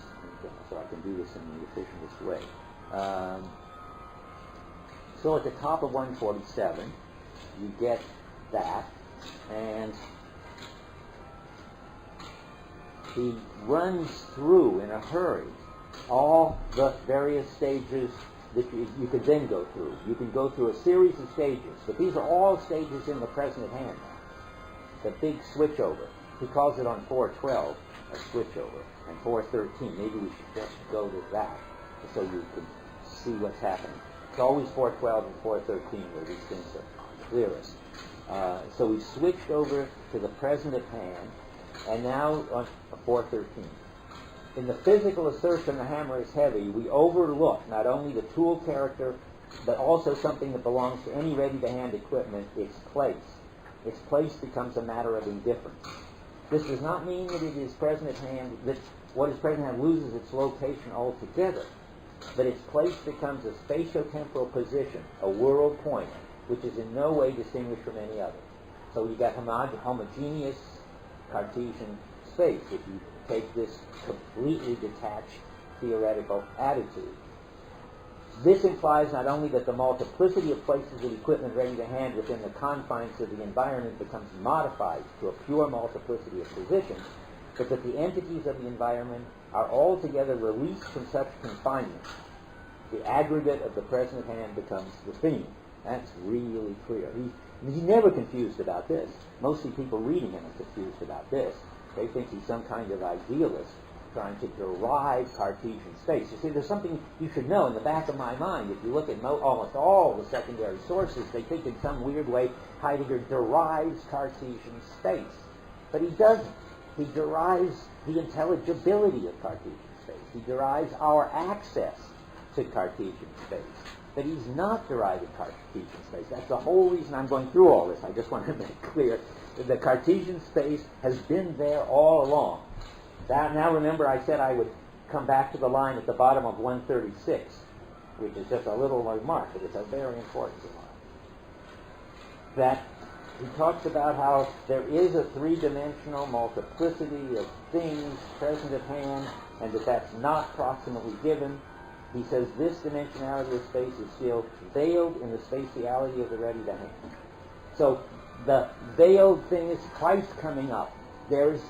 S1: so I can do this in the efficientest way. So at the top of 147, you get that, and he runs through in a hurry all the various stages that you could then go through. You can go through a series of stages, but these are all stages in the present at hand now. The big switchover. He calls it on 412 a switchover, and 413. Maybe we should just go to that so you can see what's happening. It's always 412 and 413 where these things are clearest. So we switched over to the present at hand, and now on 413. In the physical assertion the hammer is heavy, we overlook not only the tool character, but also something that belongs to any ready-to-hand equipment, its place. Its place becomes a matter of indifference. This does not mean that it is present at hand, that what is present at hand loses its location altogether, but its place becomes a spatio-temporal position, a world point, which is in no way distinguished from any other. So you got homogeneous Cartesian space if you take this completely detached theoretical attitude. This implies not only that the multiplicity of places of equipment ready to hand within the confines of the environment becomes modified to a pure multiplicity of positions, but that the entities of the environment are altogether released from such confinement. The aggregate of the present at hand becomes the theme. That's really clear. He's never confused about this. Mostly people reading him are confused about this. They think he's some kind of idealist trying to derive Cartesian space. You see, there's something you should know in the back of my mind. If you look at almost all the secondary sources, they think in some weird way Heidegger derives Cartesian space. But he doesn't. He derives the intelligibility of Cartesian space. He derives our access to Cartesian space. But he's not deriving Cartesian space. That's the whole reason I'm going through all this. I just want to make clear that the Cartesian space has been there all along. Now remember I said I would come back to the line at the bottom of 136, which is just a little remark, but it's a very important remark. That he talks about how there is a three-dimensional multiplicity of things present at hand, and that that's not proximately given. He says this dimensionality of space is still veiled in the spatiality of the ready-to-hand. So the veiled thing is Christ coming up. There is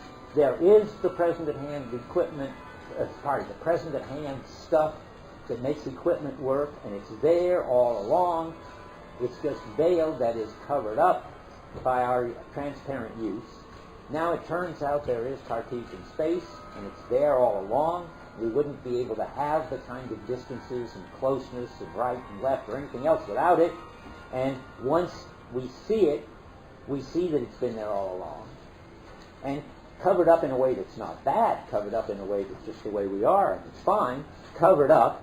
S1: the present-at-hand equipment, the present-at-hand stuff that makes equipment work, and it's there all along. It's just veiled, that is, covered up by our transparent use. Now it turns out there is Cartesian space, and it's there all along. We wouldn't be able to have the kind of distances and closeness and right and left or anything else without it. And once we see it, we see that it's been there all along. And covered up in a way that's not bad, covered up in a way that's just the way we are, and it's fine, covered up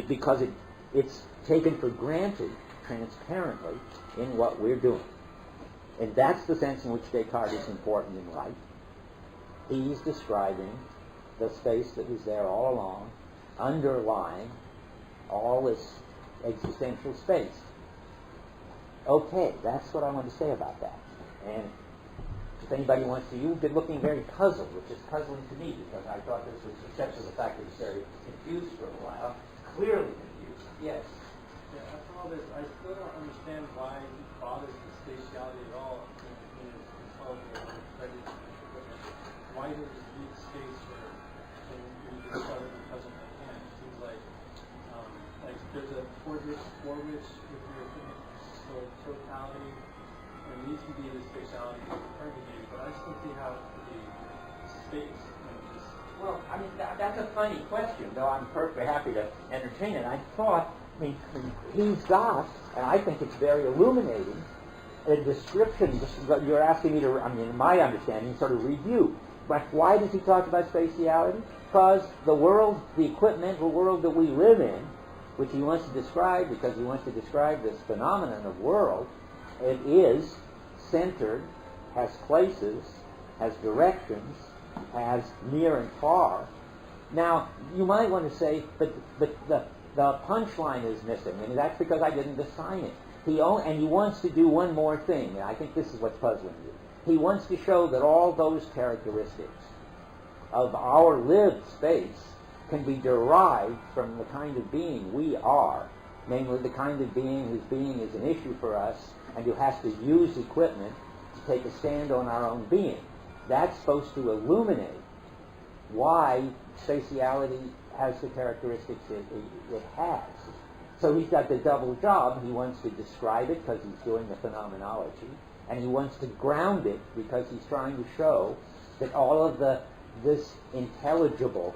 S1: because it's taken for granted transparently in what we're doing. And that's the sense in which Descartes is important in life. He's describing the space that was there all along, underlying all this existential space. Okay, that's what I want to say about that. And if anybody wants to, you've been looking very puzzled, which is puzzling to me, because I thought this was except for the fact that it's very confused for a while. Clearly confused. Yes.
S3: Yeah, after all this, I still don't understand why he bothers with spatiality at all in his intelligent ready equipment. Why does he need space when we discover the present at hand? It seems like there's a for which with your equipment, so totality, and needs to be the spatiality of eternity, but I still see how it could be space and just.
S1: Well, I mean, that's a funny question, though I'm perfectly happy to entertain it. I thought, he's got, and I think it's very illuminating, a description. You're asking me to, in my understanding, sort of review. But why does he talk about spatiality? Because the world, the equipmental world that we live in, which he wants to describe, because he wants to describe this phenomenon of world, it is centered, has places, has directions, has near and far. Now, you might want to say, but the punchline is missing, and that's because I didn't assign it. And he wants to do one more thing, and I think this is what's puzzling you. He wants to show that all those characteristics of our lived space can be derived from the kind of being we are, namely the kind of being whose being is an issue for us and who has to use equipment to take a stand on our own being. That's supposed to illuminate why spatiality has the characteristics it has. So he's got the double job. He wants to describe it because he's doing the phenomenology, and he wants to ground it because he's trying to show that all of this intelligible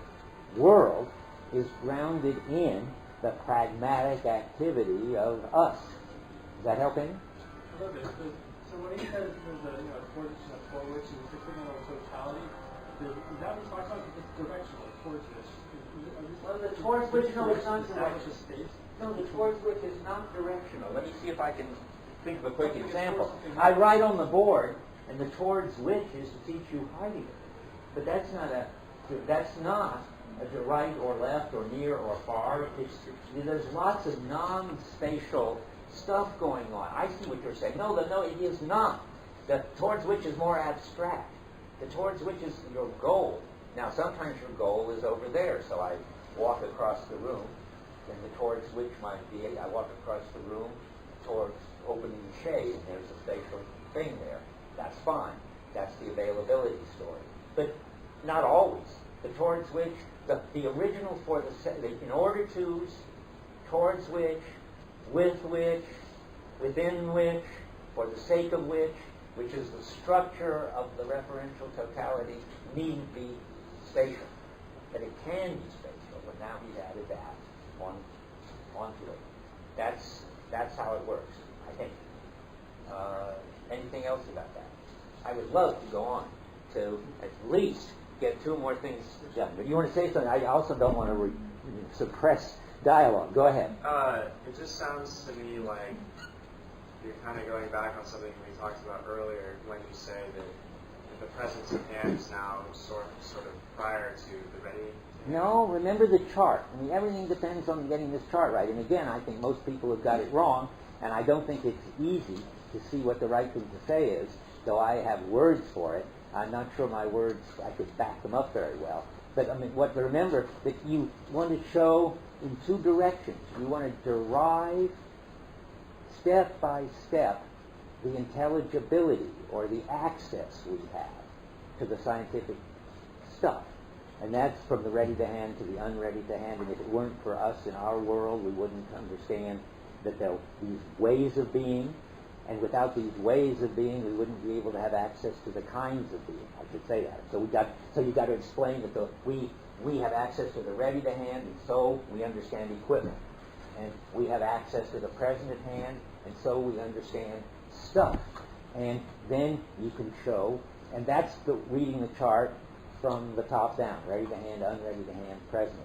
S1: world is grounded in the pragmatic activity of us. Does that help any?
S3: A little bit. So when he says there's a for which is equivalent of totality, is that what he's talking about? It's directional, towards which.
S1: Well, the towards which, no, it's not
S3: establish a
S1: directional.
S3: space?
S1: No, the towards which is not directional. Let me see if I can think of a quick example. I write on the board, and the towards which is to teach you Heidegger. But that's not a right or left or near or far. There's lots of non-spatial stuff going on. I see what you're saying. No, it is not. The towards which is more abstract. The towards which is your goal. Now, sometimes your goal is over there, so I walk across the room, and the towards which might be, I walk across the room towards opening the shade, and there's a spatial thing there. That's fine. That's the availability story. But not always. The towards which, the original for the in order to's, towards which, with which, within which, for the sake of which is the structure of the referential totality, needn't be spatial. But it can be spatial, but now he's added that onto it. That's how it works, I think. Anything else about that? I would love to go on to at least get two more things done. But you want to say something? I also don't want to suppress dialogue. Go ahead.
S6: It just sounds to me like you're kind of going back on something we talked about earlier when you say that the presence of hand is now sort of prior to the ready.
S1: No, remember the chart. Everything depends on getting this chart right. And again, I think most people have got it wrong, and I don't think it's easy to see what the right thing to say is, though I have words for it. I'm not sure my words, I could back them up very well. But remember that you want to show in two directions. You want to derive step by step the intelligibility or the access we have to the scientific stuff. And that's from the ready to hand to the unready to hand. And if it weren't for us in our world, we wouldn't understand that there are these ways of being. And without these ways of being, we wouldn't be able to have access to the kinds of being. I should say that. So you've got to explain that we have access to the ready to hand, and so we understand equipment. And we have access to the present at hand, and so we understand stuff. And then you can show, and that's reading the chart from the top down, ready to hand, unready to hand, present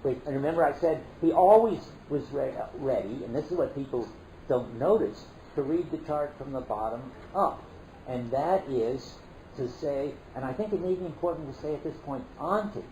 S1: at hand. And remember I said he always was ready, and this is what people don't notice, to read the chart from the bottom up. And that is to say, and I think it may be important to say at this point, ontity,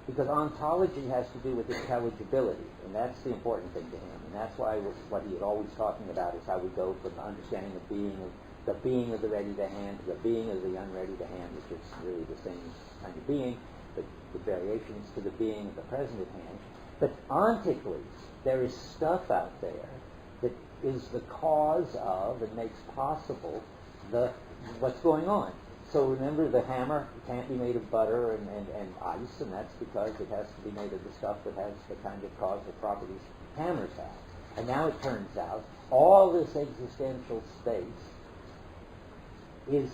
S1: because ontology has to do with intelligibility, and that's the important thing to him. And that's why what he was always talking about is how we go from the understanding of the being of the ready to hand to the being of the unready to hand, which is really the same kind of being, but with variations to the being of the present at hand. But ontically, there is stuff out there that is the cause of and makes possible what's going on. So remember, the hammer can't be made of butter and ice, and that's because it has to be made of the stuff that has the kind of causal properties hammers have. And now it turns out all this existential space you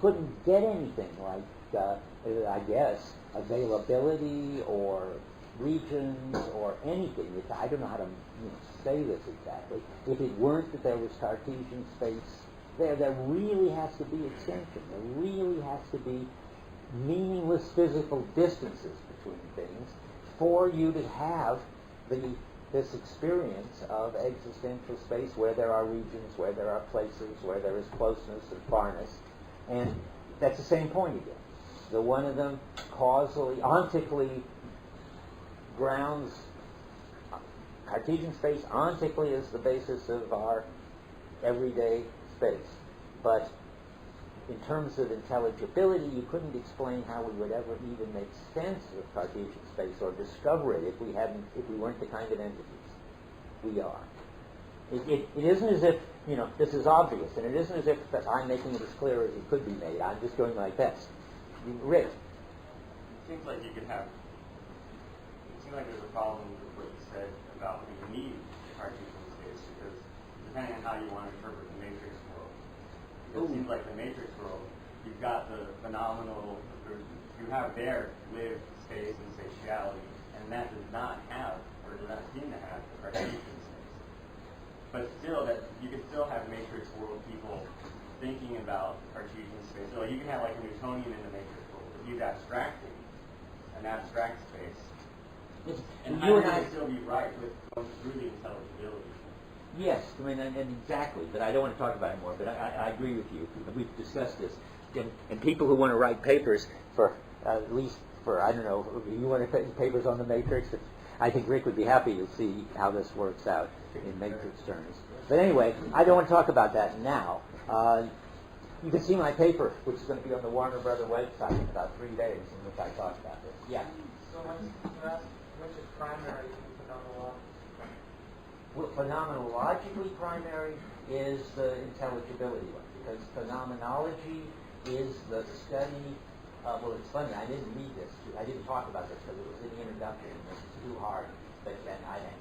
S1: couldn't get anything like I guess availability or regions or anything. I don't know how to say this exactly. If it weren't that there was Cartesian space there really has to be extension. There really has to be meaningless physical distances between things for you to have this experience of existential space where there are regions, where there are places, where there is closeness and farness. And that's the same point again. The one of them causally, ontically grounds Cartesian space ontically is the basis of our everyday space. But in terms of intelligibility, you couldn't explain how we would ever even make sense of Cartesian space or discover it if we weren't the kind of entities we are. It isn't as if, this is obvious, and it isn't as if that I'm making it as clear as it could be made. I'm just going like this. Rick.
S4: It seems like there's a problem with what you said about you need Cartesian space, because depending on how you want to interpret the matrix world, it seems like the matrix world, you've got the phenomenal, you have there lived space and spatiality, and that does not have, or does not seem to have, Cartesian space. But still, that you can still have matrix world people thinking about Cartesian space. So you can have like a Newtonian in the matrix world, but he's abstracting an abstract space. And how can I still be right with through the intelligibility?
S1: Yes, and exactly, but I don't want to talk about it more, but I agree with you. We've discussed this. And people who want to write papers at least for, I don't know, you want to write papers on the matrix? I think Rick would be happy to see how this works out in matrix terms. But anyway, I don't want to talk about that now. You can see my paper, which is going to be on the Warner Brother website in about 3 days, in which I talk about this. Yeah.
S3: So which is primary in phenomenology?
S1: Well, phenomenologically primary is the intelligibility one, because phenomenology is the study. Well, it's funny, I didn't read this. I didn't talk about this because it was in the introduction, and it was too hard, and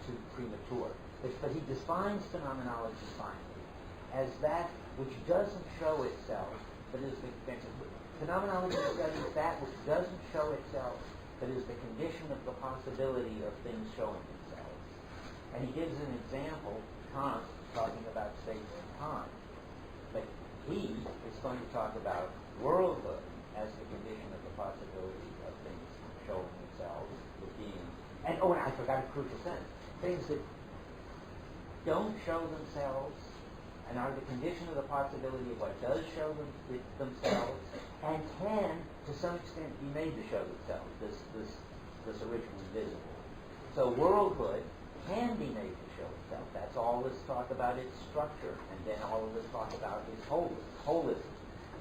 S1: too premature. But he defines phenomenology finally as that which doesn't show itself, but is the phenomenology studies that which doesn't show itself, but is the condition of the possibility of things showing themselves. And he gives an example, Kant, talking about space and time. But he is going to talk about worldhood as the condition of the possibility of things showing themselves, with being. And I forgot a crucial sentence. Things that don't show themselves and are the condition of the possibility of what does show themselves, and can, to some extent, be made to show themselves, this originally visible. So worldhood can be made to show itself. That's all this talk about its structure, and then all of this talk about its holism.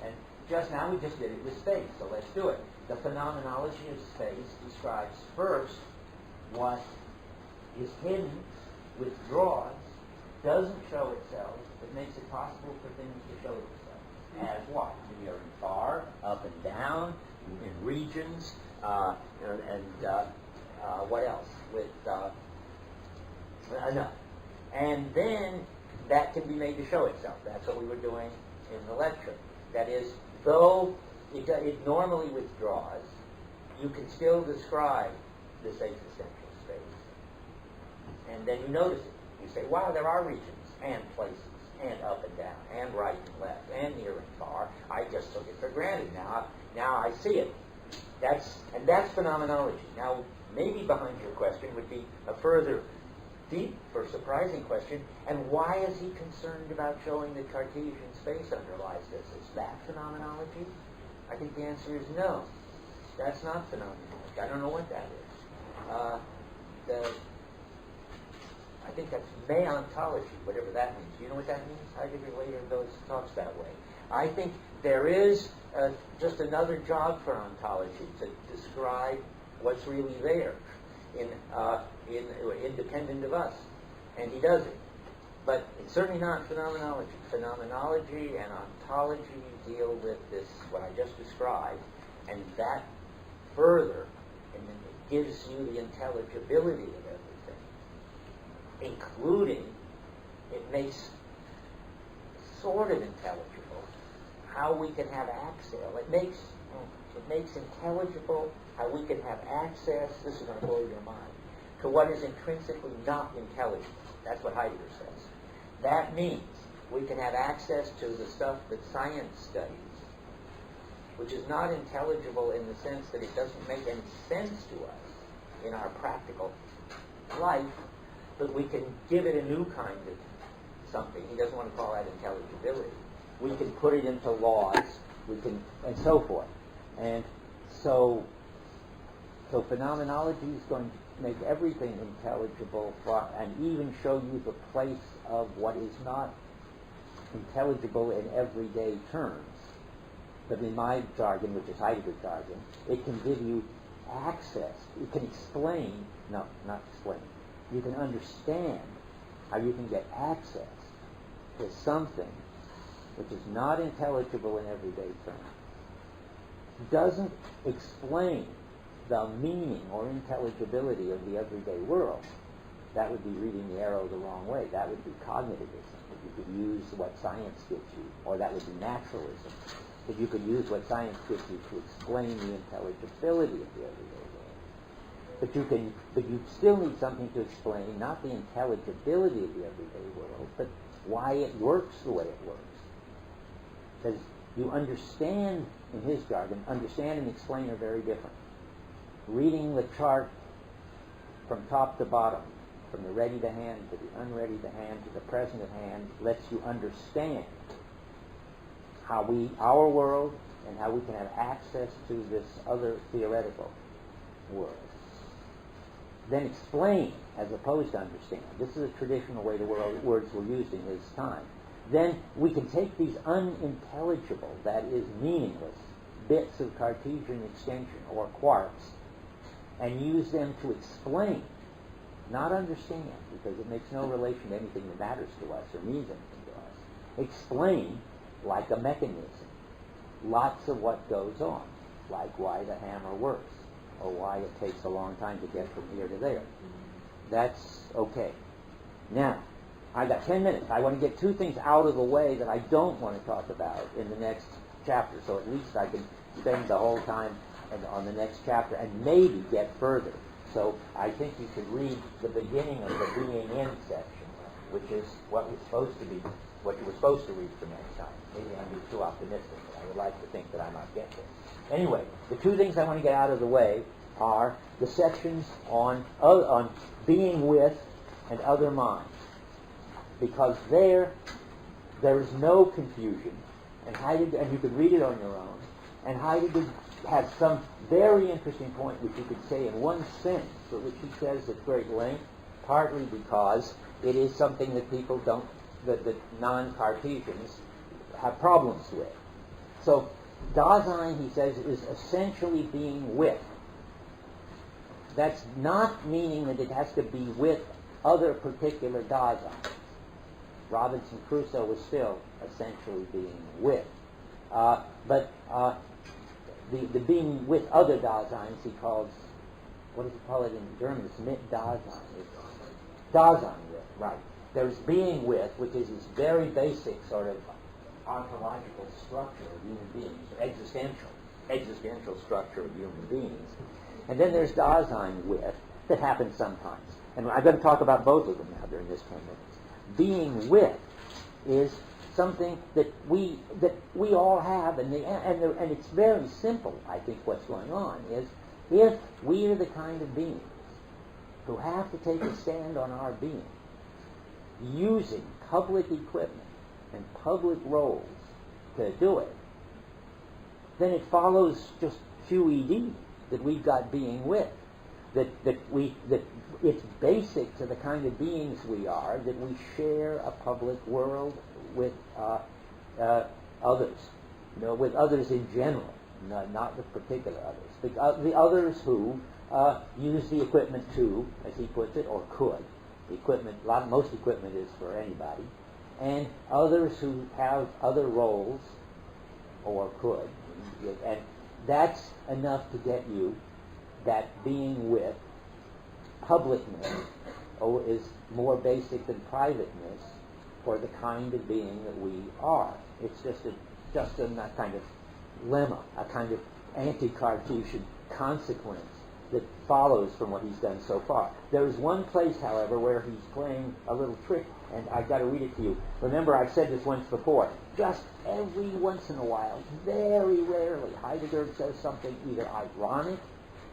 S1: And just now we just did it with space, so let's do it. The phenomenology of space describes first what is hidden, withdraws, doesn't show itself, but makes it possible for things to show themselves. As what? Near and far, up and down, in regions, what else? With enough. And then that can be made to show itself. That's what we were doing in the lecture. That is, though it normally withdraws, you can still describe this existential space. And then you notice it. You say, wow, there are regions and places and up and down and right and left and near and far. I just took it for granted. Now I see it. That's phenomenology. Now, maybe behind your question would be a further deep or surprising question, and why is he concerned about showing that Cartesian space underlies this? Is that phenomenology? I think the answer is no. That's not phenomenology. I don't know what that is. I think that's meontology, whatever that means. Do you know what that means? Heidegger later talks that way. I think there is just another job for ontology, to describe what's really there, independent of us, and he does it. But it's certainly not phenomenology. Phenomenology and ontology deal with this, what I just described, and that further gives you the intelligibility of everything, including, it makes sort of intelligible how we can have access. It makes intelligible how we can have access, this is going to blow your mind, to what is intrinsically not intelligible. That's what Heidegger says. That means we can have access to the stuff that science studies, which is not intelligible in the sense that it doesn't make any sense to us in our practical life, but we can give it a new kind of something. He doesn't want to call that intelligibility. We can put it into laws, we can, and so forth. And so phenomenology is going to make everything intelligible and even show you the place of what is not intelligible in everyday terms. But in my jargon, which is Heidegger's jargon, it can give you access. It can explain, no, not explain. You can understand how you can get access to something which is not intelligible in everyday terms. Doesn't explain the meaning or intelligibility of the everyday world. That would be reading the arrow the wrong way. That would be cognitivism. If you could use what science gives you, or that would be naturalism. If you could use what science gives you to explain the intelligibility of the everyday world. But you still need something to explain, not the intelligibility of the everyday world, but why it works the way it works. Because you understand, in his jargon, understand and explain are very different. Reading the chart from top to bottom, from the ready to hand to the unready to hand to the present at hand, lets you understand how our world, and how we can have access to this other theoretical world. Then explain, as opposed to understand. This is a traditional way the words were used in his time. Then we can take these unintelligible, that is meaningless, bits of Cartesian extension or quarks, and use them to explain, not understand, because it makes no relation to anything that matters to us or means anything to us. Explain like a mechanism, lots of what goes on, like why the hammer works, or why it takes a long time to get from here to there. That's okay. Now, I've got 10 minutes. I want to get two things out of the way that I don't want to talk about in the next chapter, so at least I can spend the whole time on the next chapter and maybe get further. So I think you should read the beginning of the being in section, which is what was supposed to be, what you were supposed to read for next time. Maybe I'm being too optimistic, but I would like to think that I might get there. Anyway, the two things I want to get out of the way are the sections on being with and other minds, because there is no confusion, and Heidegger, and you could read it on your own, and Heidegger has some very interesting point which you could say in one sentence, but which he says at great length, partly because it is something that people don't, that non-Cartesians have problems with. So Dasein, he says, is essentially being with. That's not meaning that it has to be with other particular Daseins. Robinson Crusoe was still essentially being with. But the being with other Daseins he calls, what does he call it in German? It's mit Dasein. Dasein with, right. There's being with, which is this very basic sort of ontological structure of human beings, or existential structure of human beings. And then there's Dasein with, that happens sometimes. And I'm going to talk about both of them now during this 10 minutes. Being with is something that we all have, and it's very simple. I think what's going on is, if we are the kind of beings who have to take a stand on our being, using public equipment and public roles to do it, then it follows just QED that we've got being with. That it's basic to the kind of beings we are, that we share a public world with others, with others in general. not the particular others. The others who use the equipment too, as he puts it, or could. The equipment, most equipment is for anybody. And others who have other roles, or could. And that's enough to get you that being with publicness is more basic than privateness for the kind of being that we are. It's just a kind of lemma, a kind of anti-Cartesian consequence that follows from what he's done so far. There is one place, however, where he's playing a little trick, and I've got to read it to you. Remember, I've said this once before. Just every once in a while, very rarely, Heidegger says something either ironic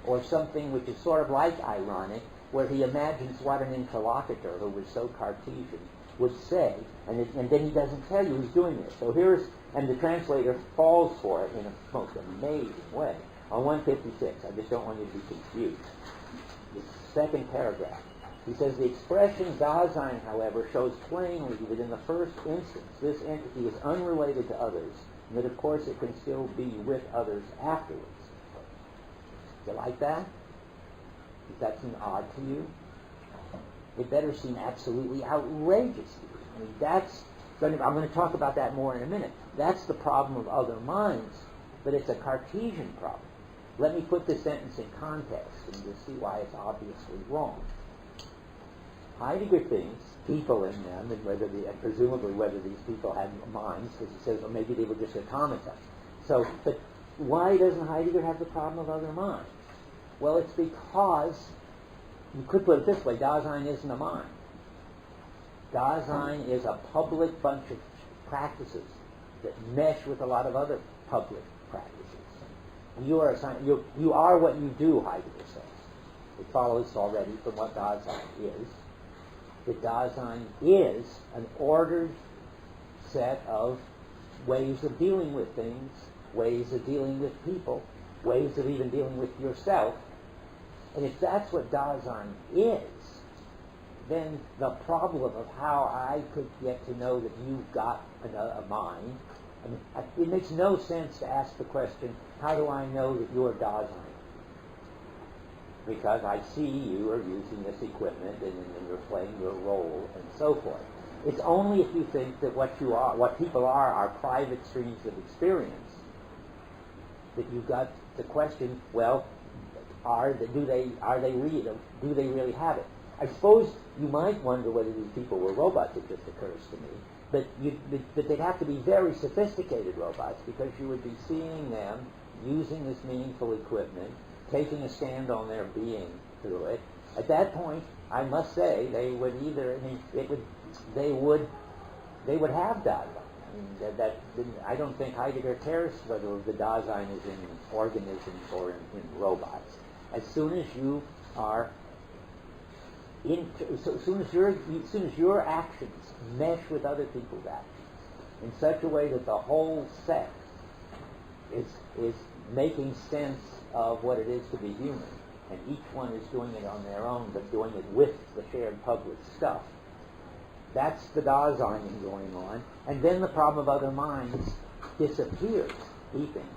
S1: or something which is sort of like ironic, where he imagines what an interlocutor who was so Cartesian would say, and then he doesn't tell you who's doing this. So and the translator falls for it in a most amazing way. On 156, I just don't want you to be confused. The second paragraph. He says, the expression Dasein, however, shows plainly that in the first instance, this entity is unrelated to others, and that, of course, it can still be with others afterwards. Do you like that? Does that seem odd to you? It better seem absolutely outrageous to you. I mean, I'm going to talk about that more in a minute. That's the problem of other minds, but it's a Cartesian problem. Let me put this sentence in context, and you'll see why it's obviously wrong. Heidegger thinks people in them, and presumably whether these people had minds, because he says, well, maybe they were just automata. So, but why doesn't Heidegger have the problem of other minds? Well, it's because, you could put it this way, Dasein isn't a mind. Dasein is a public bunch of practices that mesh with a lot of other public practices. You are what you do, Heidegger says. It follows already from what Dasein is. That Dasein is an ordered set of ways of dealing with things, ways of dealing with people, ways of even dealing with yourself. And if that's what Dasein is, then the problem of how I could get to know that you've got a mind, I mean, it makes no sense to ask the question, how do I know that you're Dasein? Because I see you are using this equipment and you're playing your role and so forth. It's only if you think that what people are private streams of experience, that you've got the question, well, do they really have it? I suppose you might wonder whether these people were robots. It just occurs to me, but they'd have to be very sophisticated robots, because you would be seeing them using this meaningful equipment, taking a stand on their being through it. At that point, I must say they would have Dasein. I don't think Heidegger cares whether the Dasein is in organisms or in robots. As soon as you are as soon as your actions mesh with other people's actions in such a way that the whole set is making sense of what it is to be human, and each one is doing it on their own, but doing it with the shared public stuff. That's the Dasein going on. And then the problem of other minds disappears, he thinks,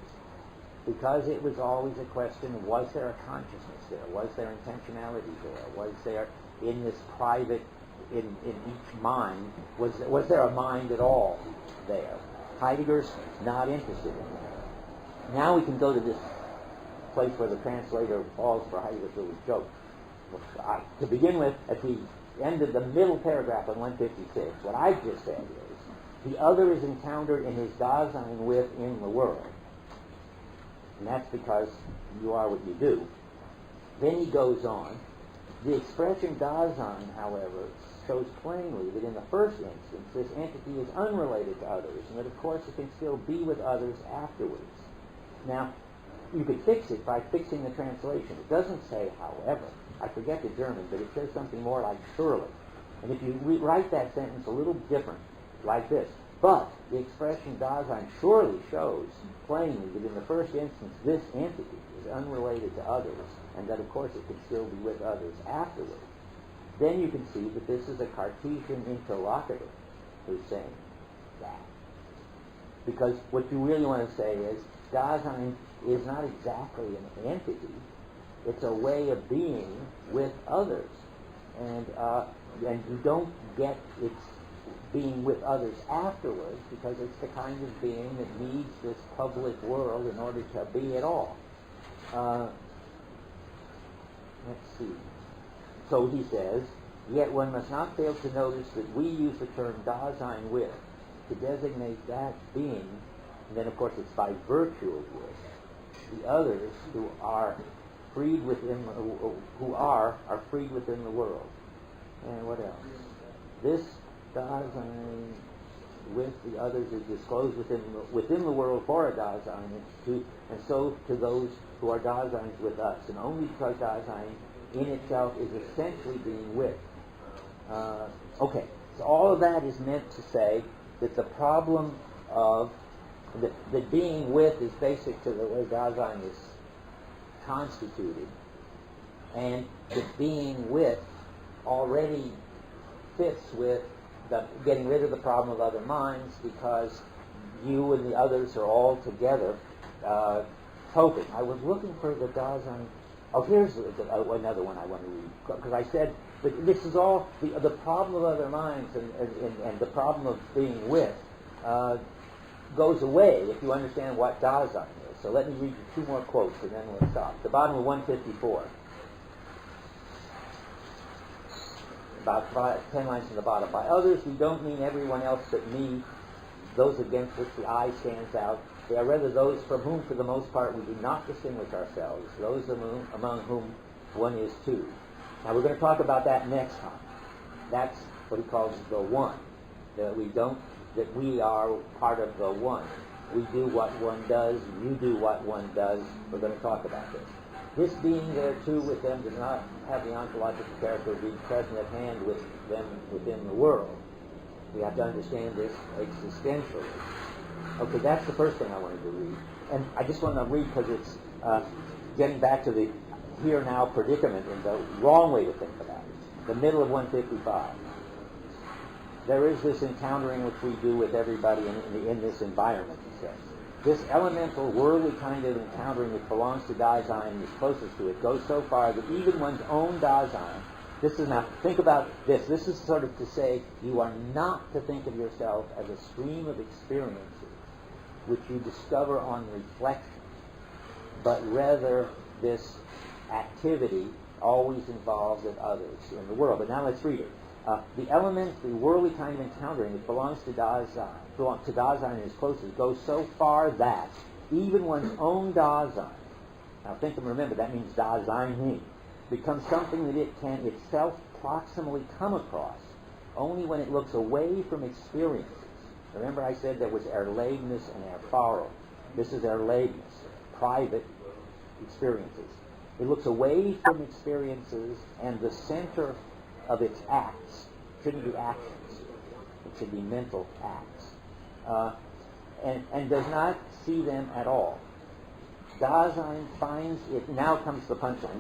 S1: because it was always a question, was there a consciousness there? Was there intentionality there? Was there, in this private, in each mind, was there a mind at all there? Heidegger's not interested in that. Now we can go to this place where the translator falls for Heidegger's little joke. To begin with, at the end of the middle paragraph on 156, what I just said is, the other is encountered in his Dasein within the world. And that's because you are what you do. Then he goes on. The expression Dasein, however, shows plainly that in the first instance, this entity is unrelated to others, and that, of course, it can still be with others afterwards. Now, you could fix it by fixing the translation. It doesn't say, however. I forget the German, but it says something more like surely. And if you write that sentence a little different, like this, but the expression Dasein surely shows plainly that in the first instance this entity is unrelated to others, and that of course it can still be with others afterwards, then you can see that this is a Cartesian interlocutor who's saying that. Because what you really want to say is Dasein is not exactly an entity. It's a way of being with others. And you don't get its being with others afterwards because it's the kind of being that needs this public world in order to be at all. Let's see. So he says, yet one must not fail to notice that we use the term Dasein with to designate that being, and then of course it's by virtue of which the others who are freed within, are freed within the world. And what else? This Dasein with the others is disclosed within the world for a Dasein, and so to those who are Daseins with us, and only because Dasein in itself is essentially being with. Okay, so all of that is meant to say that the problem of that being with is basic to the way Dasein is constituted, and that being with already fits with the getting rid of the problem of other minds because you and the others are all together coping. I was looking for the Dasein. Oh, here's another one I want to read, because I said that this is all the problem of other minds and the problem of being with goes away if you understand what Dasein is. So let me read you two more quotes and then we'll stop. The bottom of 154. About 10 lines from the bottom. By others, we don't mean everyone else but me, those against which the I stands out. They are rather those from whom, for the most part, we do not distinguish ourselves, those among whom one is too. Now, we're going to talk about that next time. That's what he calls the one. That we are part of the one. We do what one does, you do what one does. We're going to talk about this. This being there too with them does not have the ontological character of being present at hand with them within the world. We have to understand this existentially. Okay, that's the first thing I wanted to read. And I just want to read because it's getting back to the here-now predicament and the wrong way to think about it. The middle of 155. There is this encountering which we do with everybody in this environment, he says. This elemental, worldly kind of encountering which belongs to Dasein and is closest to it goes so far that even one's own Dasein, this is now, think about this. This is sort of to say you are not to think of yourself as a stream of experiences which you discover on reflection, but rather this activity always involves with others in the world. But now let's read it. The element, the worldly kind of encountering which belongs to Dasein and is closest goes so far that even one's own Dasein, now think and remember that means Dasein becomes something that it can itself proximally come across only when it looks away from experiences. Remember I said there was Erlebnis and Erfahrung. This is Erlebnis, private experiences. It looks away from experiences and the center of its acts. It shouldn't be actions. It should be mental acts. And does not see them at all. Dasein finds it, now comes the punchline.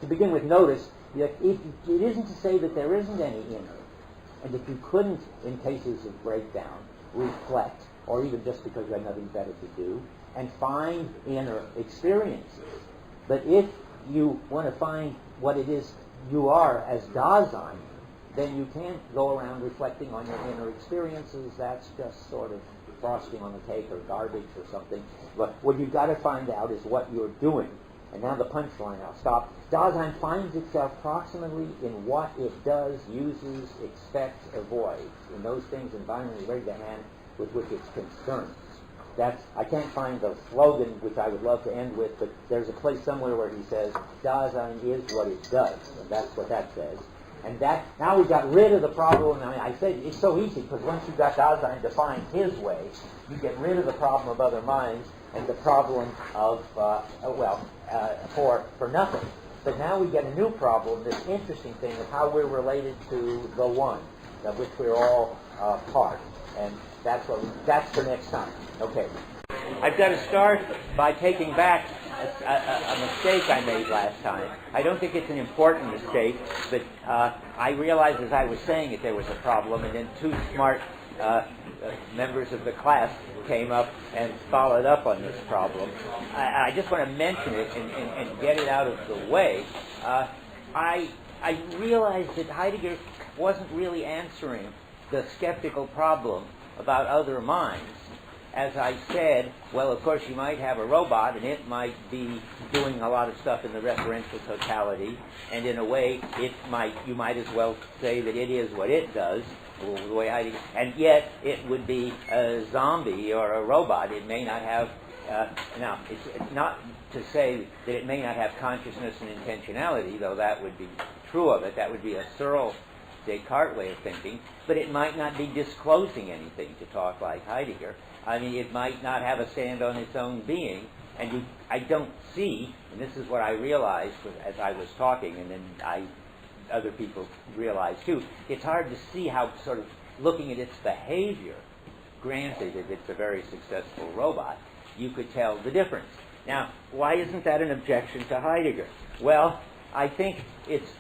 S1: To begin with, notice, it isn't to say that there isn't any inner, and that you couldn't, in cases of breakdown, reflect, or even just because you had nothing better to do, and find inner experiences. But if you want to find what it is you are as Dasein, then you can't go around reflecting on your inner experiences. That's just sort of frosting on the cake or garbage or something. But what you've got to find out is what you're doing. And now the punchline, I'll stop. Dasein finds itself proximately in what it does, uses, expects, avoids, in those things environmentally ready to hand with which it's concerned. I can't find the slogan which I would love to end with, but there's a place somewhere where he says, Dasein is what it does, and that's what that says. And that, now we've got rid of the problem. I mean, I said it's so easy, because once you've got Dasein defined his way, you get rid of the problem of other minds and the problem of, for nothing. But now we get a new problem, this interesting thing of how we're related to the one, of which we're all part. And that's for next time. Okay. I've got to start by taking back a mistake I made last time. I don't think it's an important mistake, but I realized as I was saying it there was a problem, and then two smart members of the class came up and followed up on this problem. I just want to mention it and get it out of the way. I realized that Heidegger wasn't really answering the skeptical problem about other minds. As I said, well, of course, you might have a robot, and it might be doing a lot of stuff in the referential totality, and in a way, you might as well say that it is what it does, the way Heidegger, and yet it would be a zombie or a robot. It may not have. Now, it's not to say that it may not have consciousness and intentionality, though that would be true of it. That would be a Searle Descartes way of thinking, but it might not be disclosing anything, to talk like Heidegger. I mean, it might not have a stand on its own being, and I don't see, and this is what I realized as I was talking, and then other people realized too, it's hard to see how, sort of looking at its behavior, granted if it's a very successful robot, you could tell the difference. Now, why isn't that an objection to Heidegger? Well, I think it's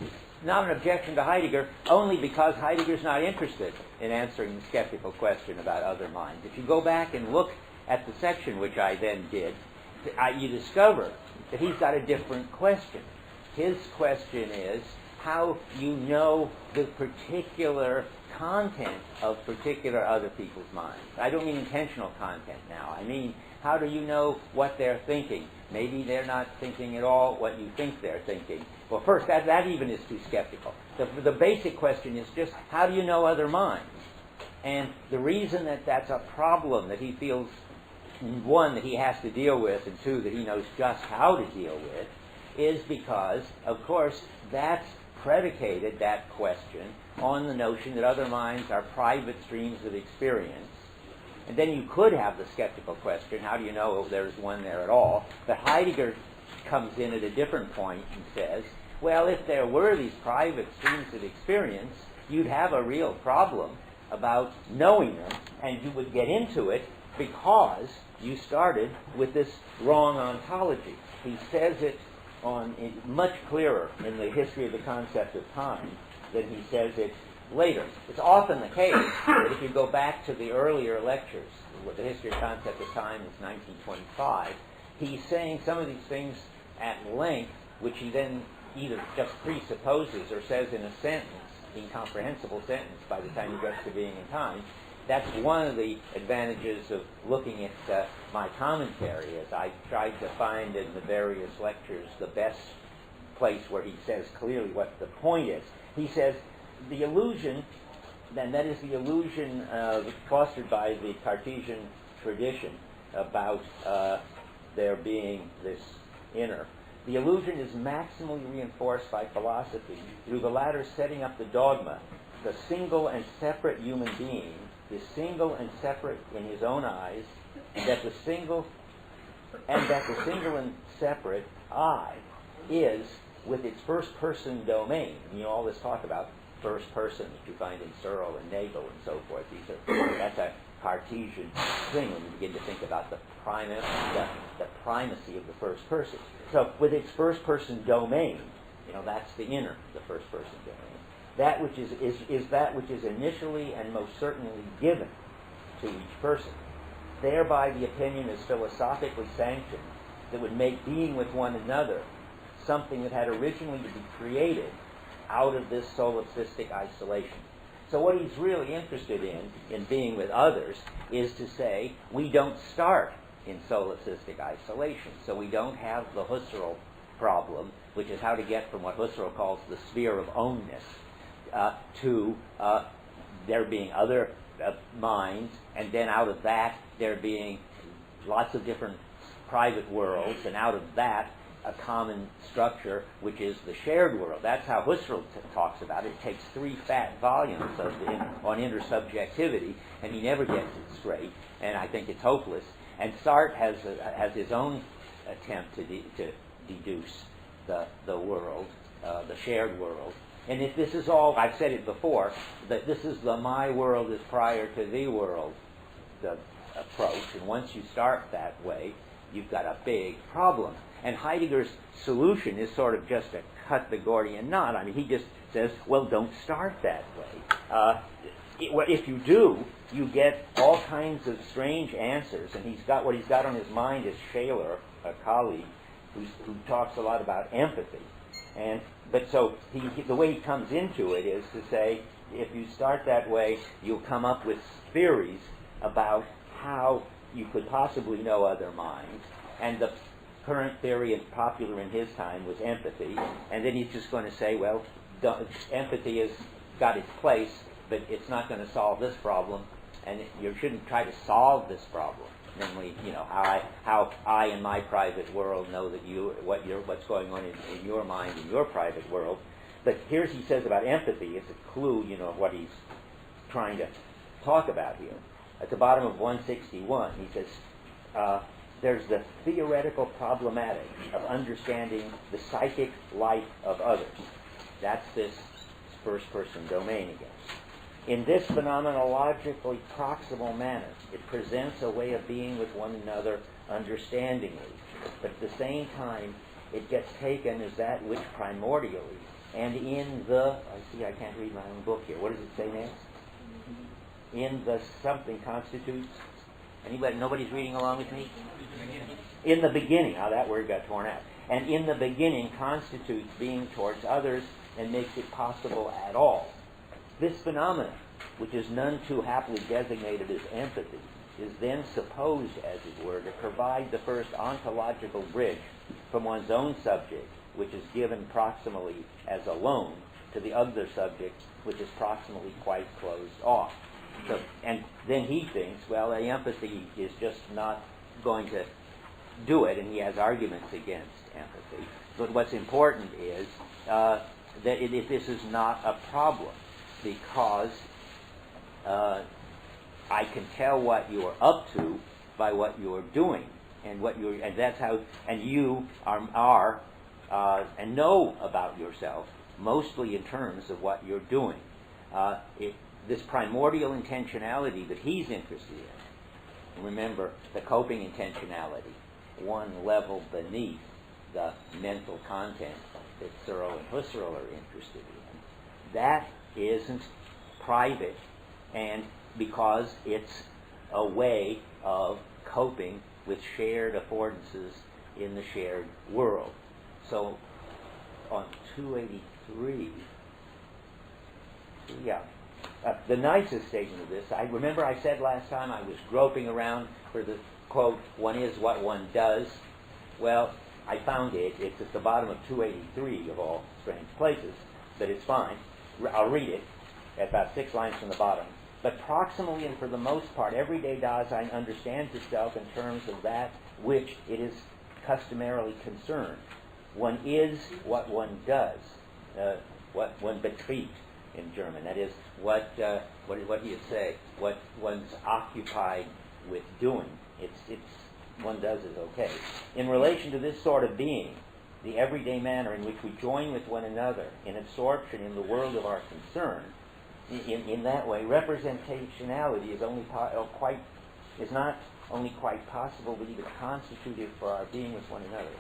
S1: not an objection to Heidegger only because Heidegger's not interested in answering the skeptical question about other minds. If you go back and look at the section which I then did, you discover that he's got a different question. His question is how you know the particular content of particular other people's minds. I don't mean intentional content now. I mean, how do you know what they're thinking? Maybe they're not thinking at all what you think they're thinking. Well, first, that even is too skeptical. The basic question is just, how do you know other minds? And the reason that that's a problem that he feels, one, that he has to deal with, and two, that he knows just how to deal with, is because, of course, that's predicated, that question, on the notion that other minds are private streams of experience. And then you could have the skeptical question, how do you know if there's one there at all? But Heidegger comes in at a different point and says, well, if there were these private streams of experience, you'd have a real problem about knowing them, and you would get into it because you started with this wrong ontology. He says it much clearer in the history of the concept of time than he says it later. It's often the case that if you go back to the earlier lectures, the history of concept of time is 1925, he's saying some of these things at length, which he then either just presupposes or says in a sentence, incomprehensible sentence by the time he gets to being in time. That's one of the advantages of looking at my commentary, as I tried to find in the various lectures the best place where he says clearly what the point is. He says the illusion, and that is the illusion fostered by the Cartesian tradition about there being this inner. The illusion is maximally reinforced by philosophy through the latter setting up the dogma. The single and separate human being is single and separate in his own eyes, and that the single and separate I is, with its first-person domain. And you always talk about first person that you find in Searle and Nagel and so forth. That's a Cartesian thing when you begin to think about the primacy of the first person. So with its first-person domain, that's the inner, the first-person domain. That which is that which is initially and most certainly given to each person. Thereby the opinion is philosophically sanctioned that would make being with one another something that had originally to be created out of this solipsistic isolation. So what he's really interested in being with others, is to say we don't start in solipsistic isolation. So we don't have the Husserl problem, which is how to get from what Husserl calls the sphere of ownness to there being other minds, and then out of that there being lots of different private worlds, and out of that a common structure, which is the shared world. That's how Husserl talks about it. It takes 3 fat volumes on intersubjectivity, and he never gets it straight, and I think it's hopeless. And Sartre has his own attempt to deduce the world, the shared world. And if this is all, I've said it before, that this is the my world is prior to the world the approach, and once you start that way, you've got a big problem. And Heidegger's solution is sort of just to cut the Gordian knot. I mean, he just says, well, don't start that way. if you do, you get all kinds of strange answers. And what he's got on his mind is Shaler, a colleague, who talks a lot about empathy. But the way he comes into it is to say, if you start that way, you'll come up with theories about how you could possibly know other minds. And the current theory, and popular in his time, was empathy. And then he's just going to say, well, empathy has got its place, but it's not going to solve this problem, and you shouldn't try to solve this problem. Namely, how I in my private world know that what's going on in your mind in your private world. But here's he says about empathy. It's a clue, of what he's trying to talk about here. At the bottom of 161, he says, there's the theoretical problematic of understanding the psychic life of others. That's this first-person domain again. In this phenomenologically proximal manner, it presents a way of being with one another understandingly, but at the same time, it gets taken as that which primordially, and in the, I can't read my own book here. What does it say next? In the something constitutes. Anybody? Nobody's reading along with me? In the beginning. That word got torn out. And in the beginning constitutes being towards others and makes it possible at all. This phenomenon, which is none too happily designated as empathy, is then supposed, as it were, to provide the first ontological bridge from one's own subject, which is given proximally as alone, to the other subject, which is proximally quite closed off. So, and then he thinks, well, empathy is just not going to do it, and he has arguments against empathy. But what's important is that this is not a problem, because I can tell what you're up to by what you're doing, and that's how, and you are and know about yourself mostly in terms of what you're doing. This primordial intentionality that he's interested in, remember the coping intentionality, one level beneath the mental content that Searle and Husserl are interested in, that isn't private, and because it's a way of coping with shared affordances in the shared world. So on 283, the nicest statement of this, I remember I said last time I was groping around for the quote, one is what one does. Well, I found it. It's at the bottom of 283 of all strange places, but it's fine. I'll read it at about 6 lines from the bottom. But proximally and for the most part, everyday Dasein understands itself in terms of that which it is customarily concerned. One is what one does, what one betreibt in German. That is, what do you say? What one's occupied with doing. It's one does is okay. In relation to this sort of being, the everyday manner in which we join with one another in absorption in the world of our concern, in that way, representationality is not only quite possible, but even constitutive for our being with one another.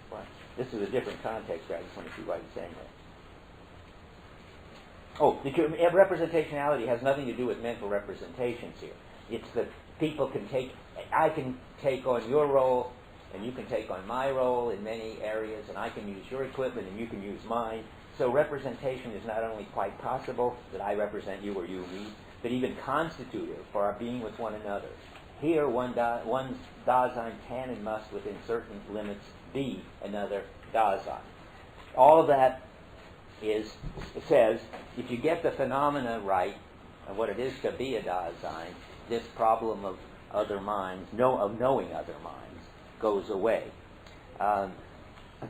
S1: What? This is a different context, but I just want to see why he's saying that. Oh, the representationality has nothing to do with mental representations here. It's that people I can take on your role, and you can take on my role in many areas, and I can use your equipment, and you can use mine. So representation is not only quite possible, that I represent you or you me, but even constitutive for our being with one another. Here, one's Dasein can and must, within certain limits, be another Dasein. All of that it says, if you get the phenomena right, of what it is to be a Dasein, this problem of other minds, of knowing other minds, goes away. But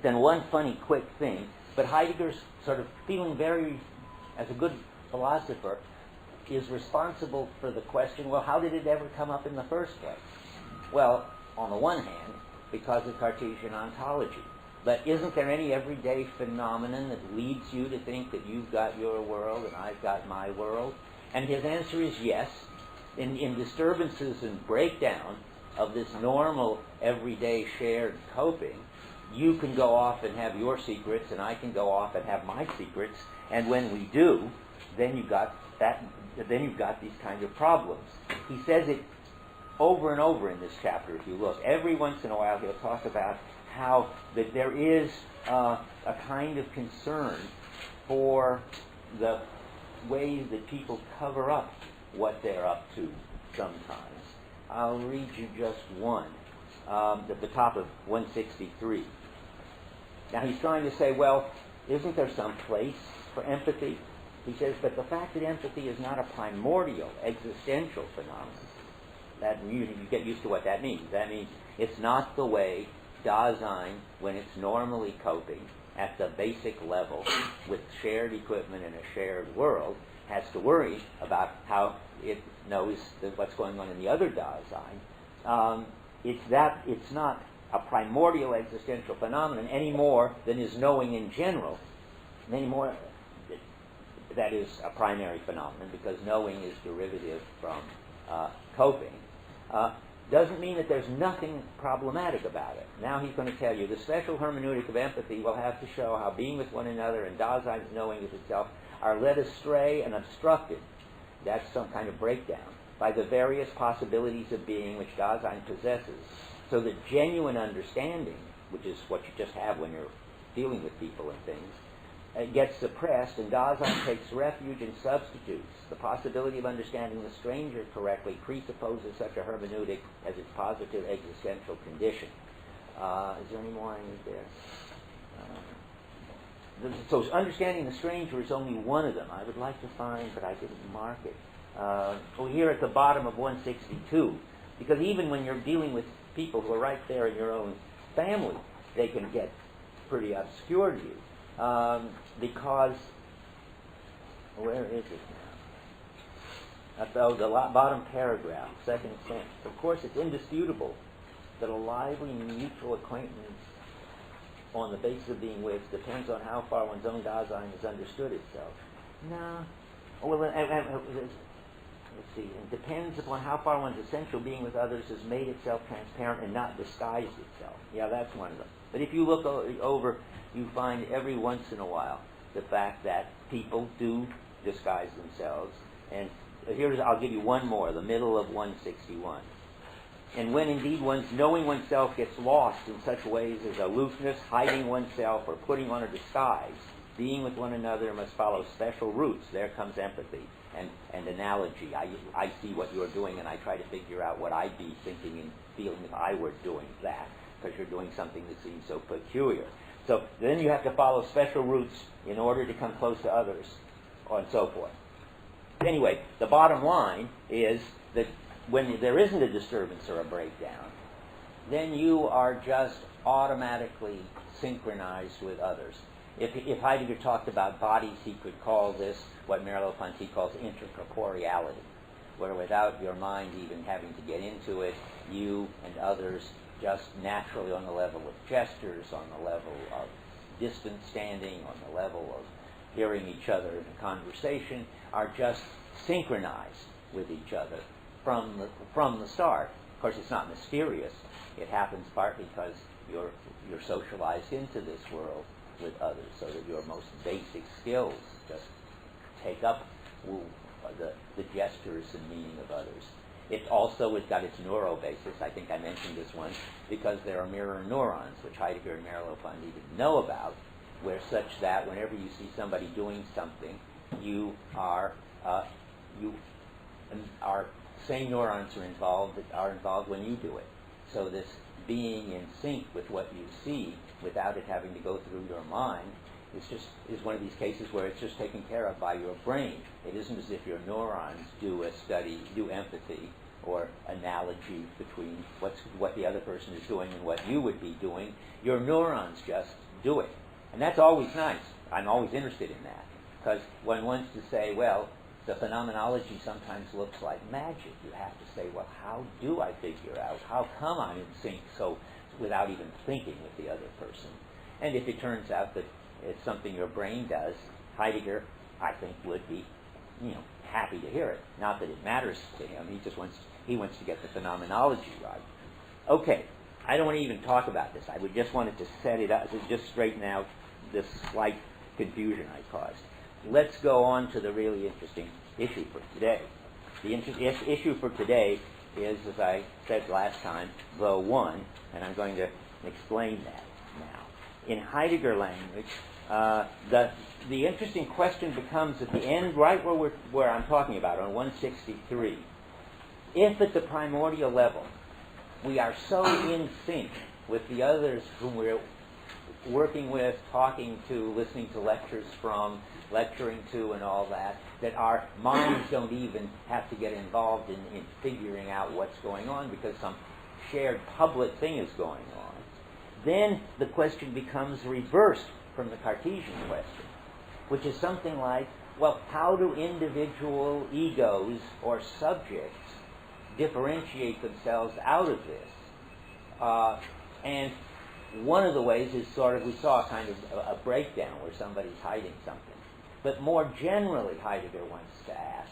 S1: then one funny, quick thing, but Heidegger's sort of feeling very, as a good philosopher, is responsible for the question, well, how did it ever come up in the first place? Well, on the one hand, because of Cartesian ontology. But isn't there any everyday phenomenon that leads you to think that you've got your world and I've got my world? And his answer is yes. In disturbances and breakdown of this normal, everyday shared coping, you can go off and have your secrets, and I can go off and have my secrets, and when we do, then you've got that then you've got these kind of problems. He says it over and over in this chapter, if you look. Every once in a while he'll talk about how that there is a kind of concern for the ways that people cover up what they're up to sometimes. I'll read you just one, at the top of 163. Now he's trying to say, well, isn't there some place for empathy? He says, but the fact that empathy is not a primordial, existential phenomenon, that you get used to what that means. That means it's not the way Dasein, when it's normally coping at the basic level with shared equipment in a shared world, has to worry about how it knows what's going on in the other Dasein. It's not a primordial existential phenomenon any more than is knowing in general, any more that is a primary phenomenon, because knowing is derivative from coping. Doesn't mean that there's nothing problematic about it. Now he's going to tell you the special hermeneutic of empathy will have to show how being with one another and Dasein's knowing of itself are led astray and obstructed. That's some kind of breakdown by the various possibilities of being which Dasein possesses. So that genuine understanding, which is what you just have when you're dealing with people and things, gets suppressed, and Dasein takes refuge in substitutes. The possibility of understanding the stranger correctly presupposes such a hermeneutic as its positive existential condition. Is there any more I need there? So understanding the stranger is only one of them. I would like to find, but I didn't mark it. Here at the bottom of 162, because even when you're dealing with people who are right there in your own family, they can get pretty obscure to you. Because, where is it now? The bottom paragraph, second sentence. Of course, it's indisputable that a lively mutual acquaintance on the basis of being with depends on how far one's own Dasein has understood itself. No. Well, let's see. It depends upon how far one's essential being with others has made itself transparent and not disguised itself. Yeah, that's one of them. But if you look over, you find every once in a while the fact that people do disguise themselves. And I'll give you one more, the middle of 161. And when indeed one's knowing oneself gets lost in such ways as aloofness, hiding oneself, or putting on a disguise, being with one another must follow special routes. There comes empathy and analogy. I see what you're doing, and I try to figure out what I'd be thinking and feeling if I were doing that, because you're doing something that seems so peculiar. So then you have to follow special routes in order to come close to others, and so forth. Anyway, the bottom line is that when there isn't a disturbance or a breakdown, then you are just automatically synchronized with others. If Heidegger talked about bodies, he could call this what Merleau-Ponty calls intercorporeality, where without your mind even having to get into it, you and others just naturally on the level of gestures, on the level of distance standing, on the level of hearing each other in a conversation, are just synchronized with each other from the start. Of course, it's not mysterious. It happens partly because you're socialized into this world with others, so that your most basic skills just take up the gestures and meaning of others. It also has got its neurobasis. I think I mentioned this one, because there are mirror neurons, which Heidegger and Merleau-Ponty didn't know about, where such that whenever you see somebody doing something, you are same neurons are involved when you do it. So this being in sync with what you see without it having to go through your mind is one of these cases where it's just taken care of by your brain. It isn't as if your neurons do empathy or analogy between what the other person is doing and what you would be doing. Your neurons just do it. And that's always nice. I'm always interested in that, because one wants to say, well, the phenomenology sometimes looks like magic. You have to say, well, how do I figure out? How come I'm in sync so without even thinking with the other person? And if it turns out that it's something your brain does, Heidegger, I think, would be, happy to hear it. Not that it matters to him. He wants to get the phenomenology right. Okay, I don't want to even talk about this. I just wanted to set it up, to just straighten out this slight confusion I caused. Let's go on to the really interesting issue for today. The issue for today is, as I said last time, the one, and I'm going to explain that now. In Heidegger language, the interesting question becomes at the end, right where I'm talking about, on 163. If at the primordial level we are so in sync with the others whom we're working with, talking to, listening to lectures from, lecturing to, and all that, that our minds don't even have to get involved in figuring out what's going on because some shared public thing is going on, then the question becomes reversed from the Cartesian question, which is something like, well, how do individual egos or subjects differentiate themselves out of this? And one of the ways is sort of, we saw kind of a breakdown where somebody's hiding something. But more generally, Heidegger wants to ask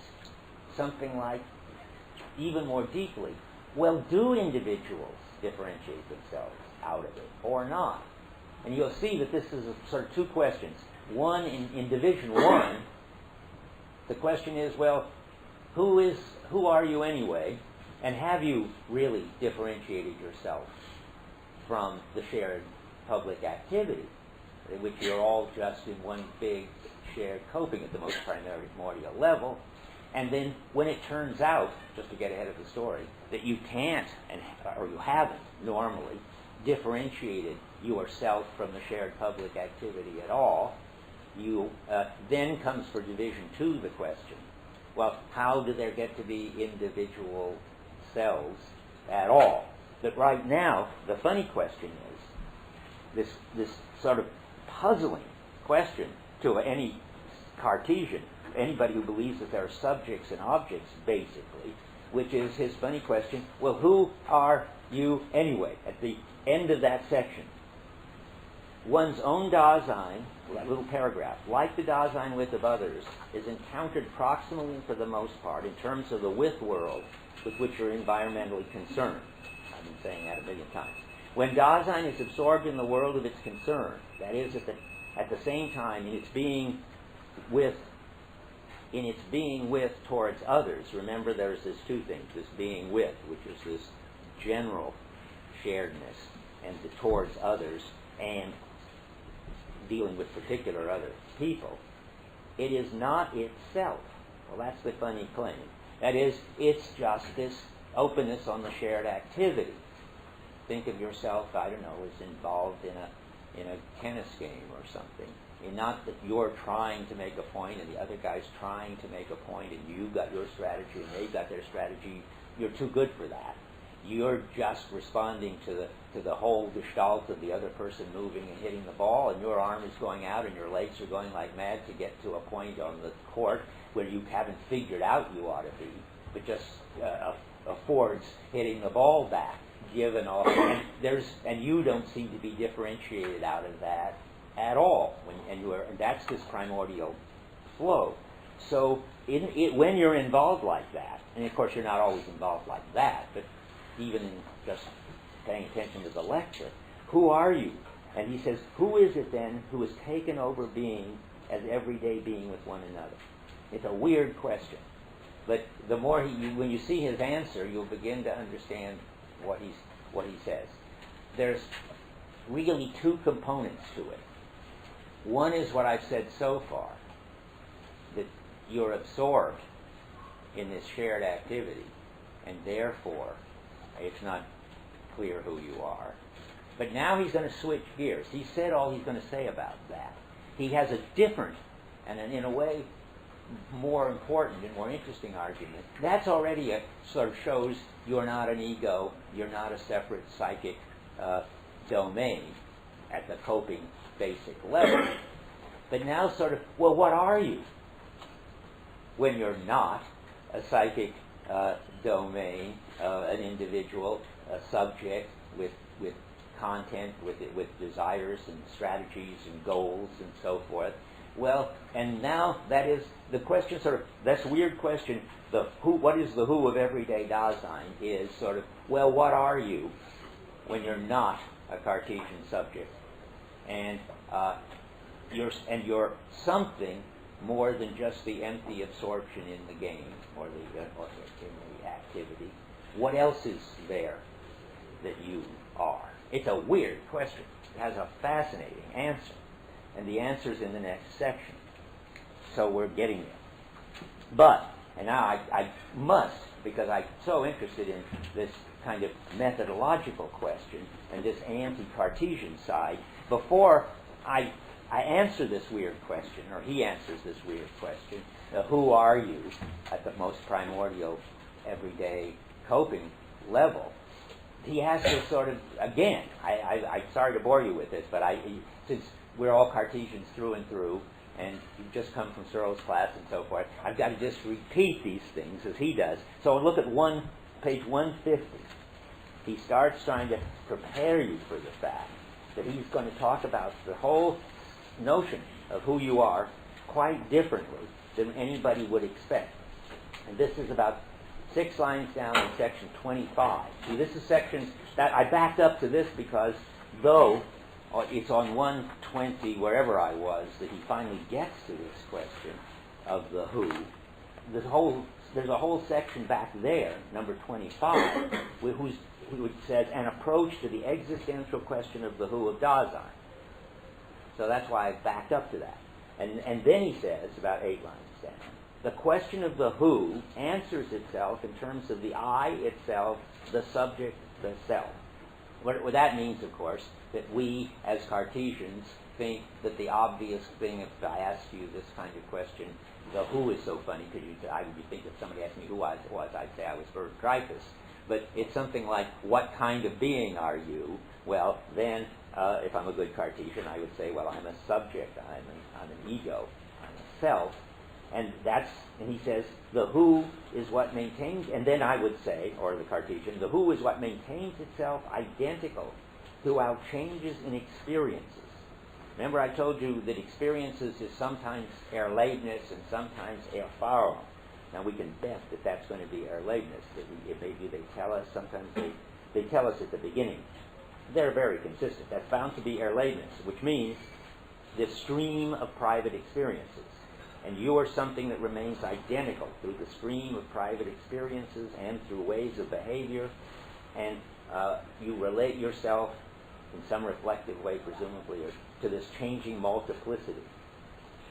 S1: something like, even more deeply, well, do individuals differentiate themselves out of it or not? And you'll see that this is sort of two questions. One, in Division 1, the question is, well, who are you anyway? And have you really differentiated yourself from the shared public activity, in which you're all just in one big shared coping at the most primordial level? And then when it turns out, just to get ahead of the story, that you can't, or you haven't normally, differentiated yourself from the shared public activity at all, you then comes for Division 2 the question, well, how do there get to be individual selves at all? But right now, the funny question is, this sort of puzzling question to any Cartesian, anybody who believes that there are subjects and objects, basically, which is his funny question, well, who are you anyway? At the end of that section, one's own Dasein, that little paragraph, like the Dasein with of others, is encountered proximally for the most part in terms of the with world with which you're environmentally concerned. I've been saying that a million times. When Dasein is absorbed in the world of its concern, that is, at the same time, in its being with towards others, remember there's this two things, this being with, which is this general sharedness, and the towards others, and dealing with particular other people. It is not itself. Well, that's the funny claim. That is, it's just this openness on the shared activity. Think of yourself, I don't know, as involved in a tennis game or something. And not that you're trying to make a point and the other guy's trying to make a point and you've got your strategy and they've got their strategy. You're too good for that. You're just responding to the whole gestalt of the other person moving and hitting the ball, and your arm is going out and your legs are going like mad to get to a point on the court where you haven't figured out you ought to be, but just affords hitting the ball back, given all. And you don't seem to be differentiated out of that at all, and that's this primordial flow. So when you're involved like that, and of course you're not always involved like that, but even in just paying attention to the lecture, who are you? And he says, who is it then who has taken over being as everyday being with one another? It's a weird question, but the more when you see his answer, you'll begin to understand what he says. There's really two components to it. One is what I've said so far, that you're absorbed in this shared activity, and therefore it's not clear who you are. But now he's going to switch gears. He said all he's going to say about that. He has a different, and in a way, more important and more interesting argument. That's already sort of shows you're not an ego, you're not a separate psychic domain at the coping basic level. But now sort of, well, what are you when you're not a psychic domain, an individual, a subject with content, with desires and strategies and goals and so forth? Well, and now that is the question, sort of, this weird question, what is the who of everyday Dasein is sort of, well, what are you when you're not a Cartesian subject? And you're something more than just the empty absorption in the game or in the activity? What else is there that you are? It's a weird question. It has a fascinating answer. And the answer's in the next section. So we're getting there. But, and now I must, because I'm so interested in this kind of methodological question and this anti-Cartesian side, before I answer this weird question, or he answers this weird question, who are you at the most primordial, everyday coping level, he has to sort of, again, I'm sorry to bore you with this, but since we're all Cartesians through and through, and you've just come from Searle's class and so forth, I've got to just repeat these things as he does. So look at page 150. He starts trying to prepare you for the fact that he's going to talk about the whole notion of who you are quite differently than anybody would expect. And this is about 6 lines down in section 25. See, this is section that I backed up to this because though it's on 120, wherever I was, that he finally gets to this question of the who, there's a whole section back there, number 25, which says an approach to the existential question of the who of Dasein. So that's why I backed up to that. And then he says, about 8 lines down, the question of the who answers itself in terms of the I itself, the subject, the self. What that means, of course, that we as Cartesians think that the obvious thing, if I ask you this kind of question, the who is so funny because you think if somebody asked me who I was, I'd say I was Dreyfus. But it's something like, what kind of being are you? Well, then, if I'm a good Cartesian, I would say, well, I'm a subject, I'm an ego, I'm a self. And he says, the who is what maintains, and then I would say, or the Cartesian, the who is what maintains itself identical throughout changes in experiences. Remember I told you that experiences is sometimes Erlebnis and sometimes Erfahrung. Now we can bet that that's going to be Erlebnis. Maybe they tell us, sometimes they tell us at the beginning. They're very consistent. That's bound to be Erlebnis, which means the stream of private experiences. And you are something that remains identical through the stream of private experiences and through ways of behavior. And you relate yourself in some reflective way, presumably, to this changing multiplicity.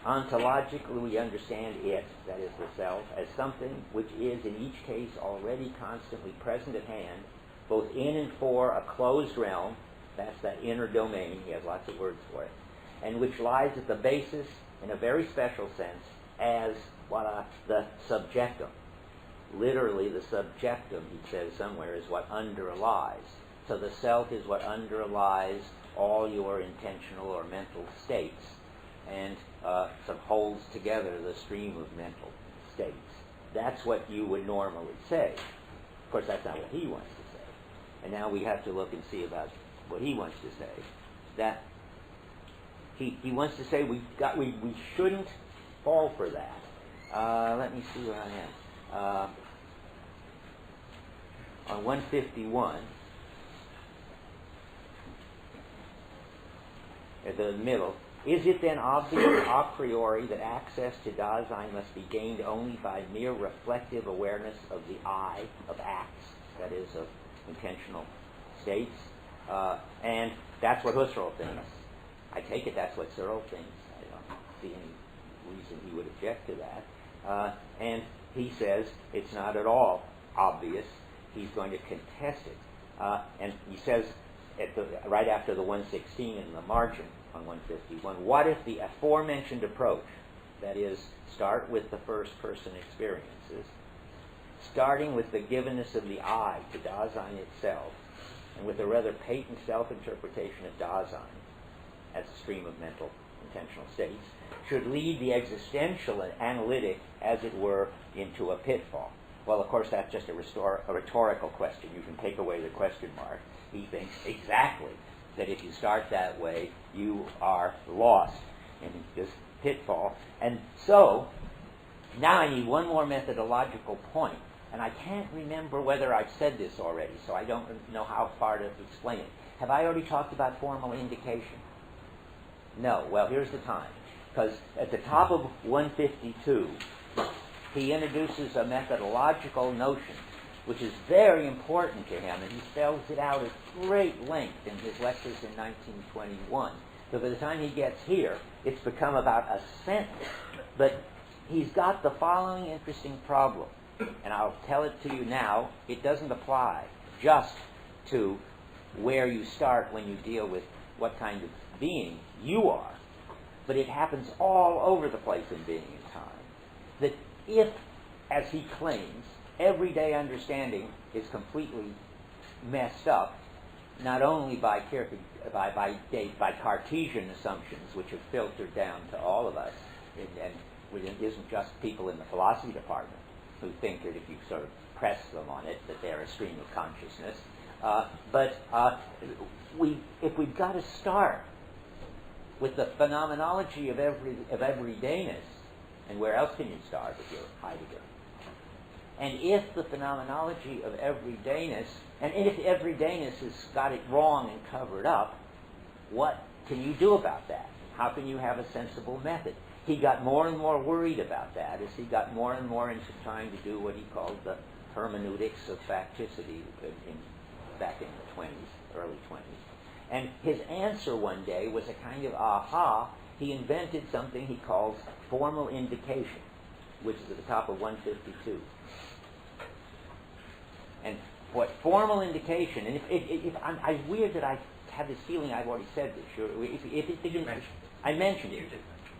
S1: Ontologically, we understand it, that is the self, as something which is in each case already constantly present at hand, both in and for a closed realm, that's that inner domain, he has lots of words for it, and which lies at the basis, in a very special sense, as the subjectum. Literally, the subjectum, he says somewhere, is what underlies. So the self is what underlies all your intentional or mental states and sort of holds together the stream of mental states. That's what you would normally say. Of course, that's not what he wants to say. And now we have to look and see about what he wants to say. That he wants to say we shouldn't fall for that. Let me see where I am. On 151, at the middle, is it then obvious a priori that access to Dasein must be gained only by mere reflective awareness of the I of acts, that is, of intentional states? And that's what Husserl thinks. I take it that's what Searle thinks. I don't see any reason he would object to that. And he says it's not at all obvious. He's going to contest it. And he says, right after the 116 in the margin on 151, what if the aforementioned approach, that is, start with the first person experiences, starting with the givenness of the I to Dasein itself, and with a rather patent self-interpretation of Dasein as a stream of mental intentional states, should lead the existential and analytic, as it were, into a pitfall? Well, of course, that's just a rhetorical question. You can take away the question mark. He thinks exactly that if you start that way, you are lost in this pitfall. And so, now I need one more methodological point. And I can't remember whether I've said this already, so I don't know how far to explain it. Have I already talked about formal indication? No. Well, here's the time. Because at the top of 152, he introduces a methodological notion which is very important to him, and he spells it out at great length in his lectures in 1921. So by the time he gets here, it's become about a sentence. But he's got the following interesting problem, and I'll tell it to you now. It doesn't apply just to where you start when you deal with what kind of being you are, but it happens all over the place in being and time. That if, as he claims, everyday understanding is completely messed up, not only by Cartesian assumptions, which have filtered down to all of us, and it isn't just people in the philosophy department who think that if you sort of press them on it, that they're a stream of consciousness. If we've got to start with the phenomenology of everydayness, and where else can you start if you're Heidegger? And if the phenomenology of everydayness, and if everydayness has got it wrong and covered up, what can you do about that? How can you have a sensible method? He got more and more worried about that as he got more and more into trying to do what he called the hermeneutics of facticity back in the 20s, early 20s. And his answer one day was a kind of aha. He invented something he calls formal indication, which is at the top of 152. And what formal indication, and I'm weird that I have this feeling I've already said this. Sure, if it didn't, I mentioned it.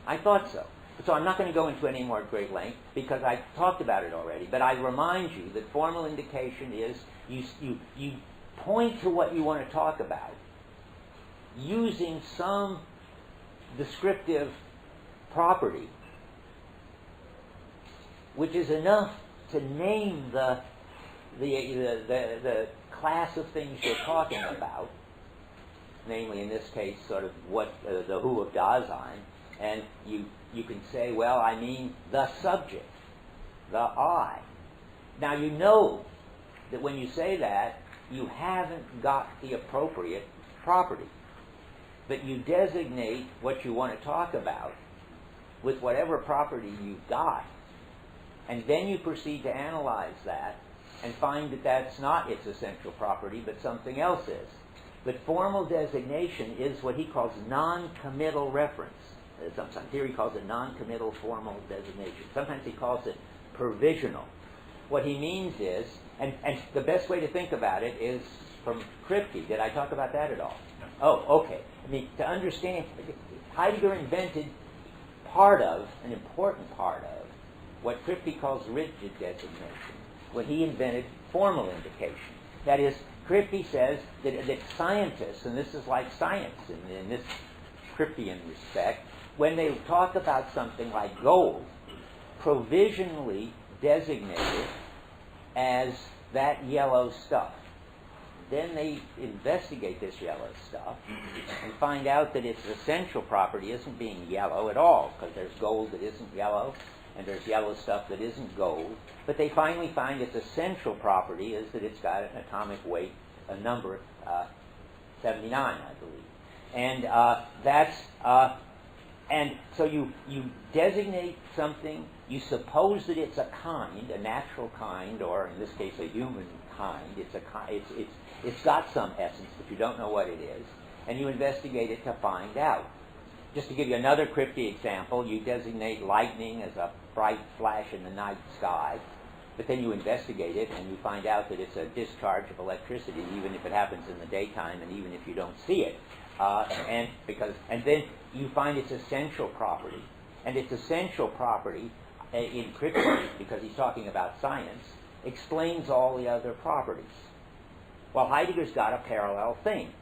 S1: I thought so. So I'm not going to go into any more great length because I talked about it already. But I remind you that formal indication is you point to what you want to talk about using some descriptive property, which is enough to name the class of things you're talking about, namely in this case sort of what the who of Dasein, and you can say, well, I mean the subject, the I. Now you know that when you say that, you haven't got the appropriate property, but you designate what you want to talk about with whatever property you've got, and then you proceed to analyze that and find that that's not its essential property, but something else is. But formal designation is what he calls non-committal reference. Sometimes here he calls it non-committal formal designation. Sometimes he calls it provisional. What he means is, and the best way to think about it is from Kripke. Did I talk about that at all? No. Oh, okay. I mean, to understand, Heidegger invented an important part of, what Kripke calls rigid designation, when he invented formal indication. That is, Kripke says that scientists, and this is like science in this Kripkean respect, when they talk about something like gold, provisionally designate it as that yellow stuff. Then they investigate this yellow stuff and find out that its essential property isn't being yellow at all, because there's gold that isn't yellow, and there's yellow stuff that isn't gold. But they finally find its essential property is that it's got an atomic weight, a number, 79, I believe. And and so you designate something, you suppose that it's a kind, a natural kind, or in this case a human kind. It's got some essence, but you don't know what it is, and you investigate it to find out. Just to give you another Kripke example, you designate lightning as a bright flash in the night sky, but then you investigate it and you find out that it's a discharge of electricity, even if it happens in the daytime and even if you don't see it. And then you find its essential property. And its essential property in Kripke, because he's talking about science, explains all the other properties. Well, Heidegger's got a parallel thing.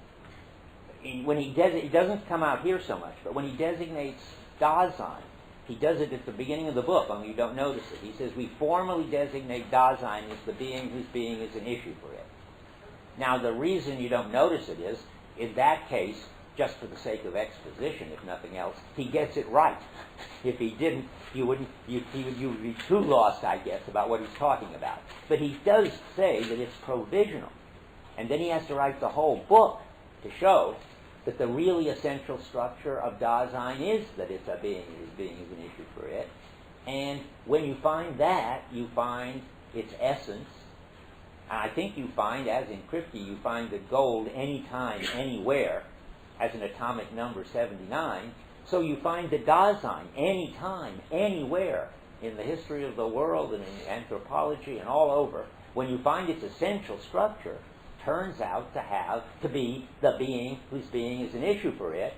S1: When he doesn't come out here so much, but when he designates Dasein, he does it at the beginning of the book, only you don't notice it. He says, we formally designate Dasein as the being whose being is an issue for it. Now, the reason you don't notice it is, in that case, just for the sake of exposition, if nothing else, he gets it right. If he didn't, you would be too lost, I guess, about what he's talking about. But he does say that it's provisional. And then he has to write the whole book to show that the really essential structure of Dasein is that it's a being, being is an issue for it. And when you find that, you find its essence. And I think you find, as in Kripke, you find that gold anytime, anywhere, as an atomic number 79. So you find the Dasein anytime, anywhere, in the history of the world and in anthropology and all over. When you find its essential structure, turns out to be the being whose being is an issue for it.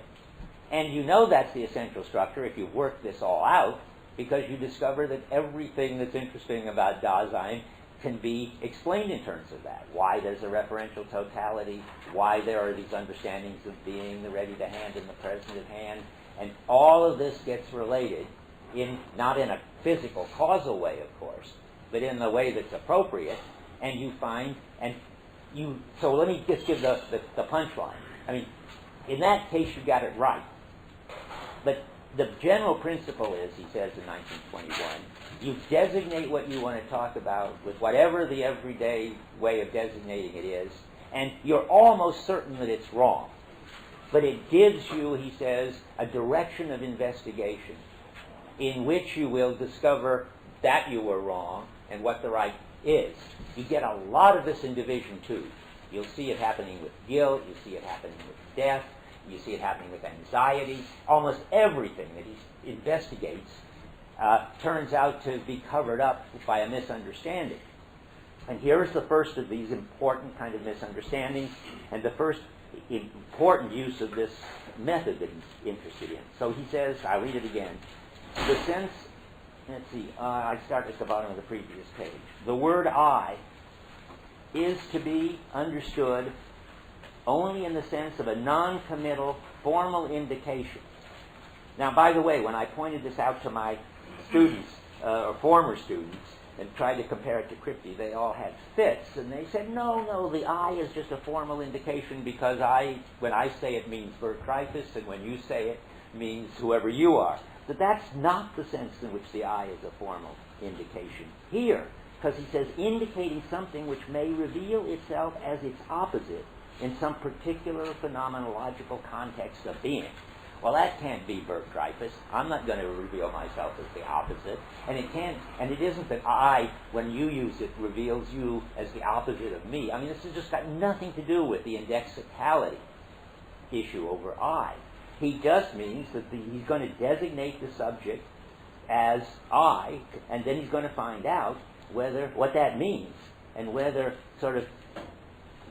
S1: And you know that's the essential structure if you've worked this all out, because you discover that everything that's interesting about Dasein can be explained in terms of that. Why there's a referential totality, why there are these understandings of being, the ready to hand and the present at hand, and all of this gets related, not in a physical, causal way, of course, but in the way that's appropriate, and you find, so let me just give the punchline. I mean, in that case you got it right. But the general principle is, he says in 1921, you designate what you want to talk about with whatever the everyday way of designating it is, and you're almost certain that it's wrong. But it gives you, he says, a direction of investigation in which you will discover that you were wrong and what the right is. You get a lot of this in Division 2. You'll see it happening with guilt, you see it happening with death, you see it happening with anxiety. Almost everything that he investigates turns out to be covered up by a misunderstanding. And here's the first of these important kind of misunderstandings, and the first important use of this method that he's interested in. So he says, I'll read it again. The sense, let's see, I start at the bottom of the previous page. The word I is to be understood only in the sense of a non-committal formal indication. Now, by the way, when I pointed this out to my students, or former students, and tried to compare it to Kripke, they all had fits, and they said, no, the I is just a formal indication because when I say it means Bert Dreyfus, and when you say it means whoever you are. But that's not the sense in which the I is a formal indication here, because he says indicating something which may reveal itself as its opposite in some particular phenomenological context of being. Well, that can't be Bert Dreyfus. I'm not going to reveal myself as the opposite. And it isn't that I, when you use it, reveals you as the opposite of me. I mean, this has just got nothing to do with the indexicality issue over I. He just means that he's going to designate the subject as I, and then he's going to find out what that means, and whether sort of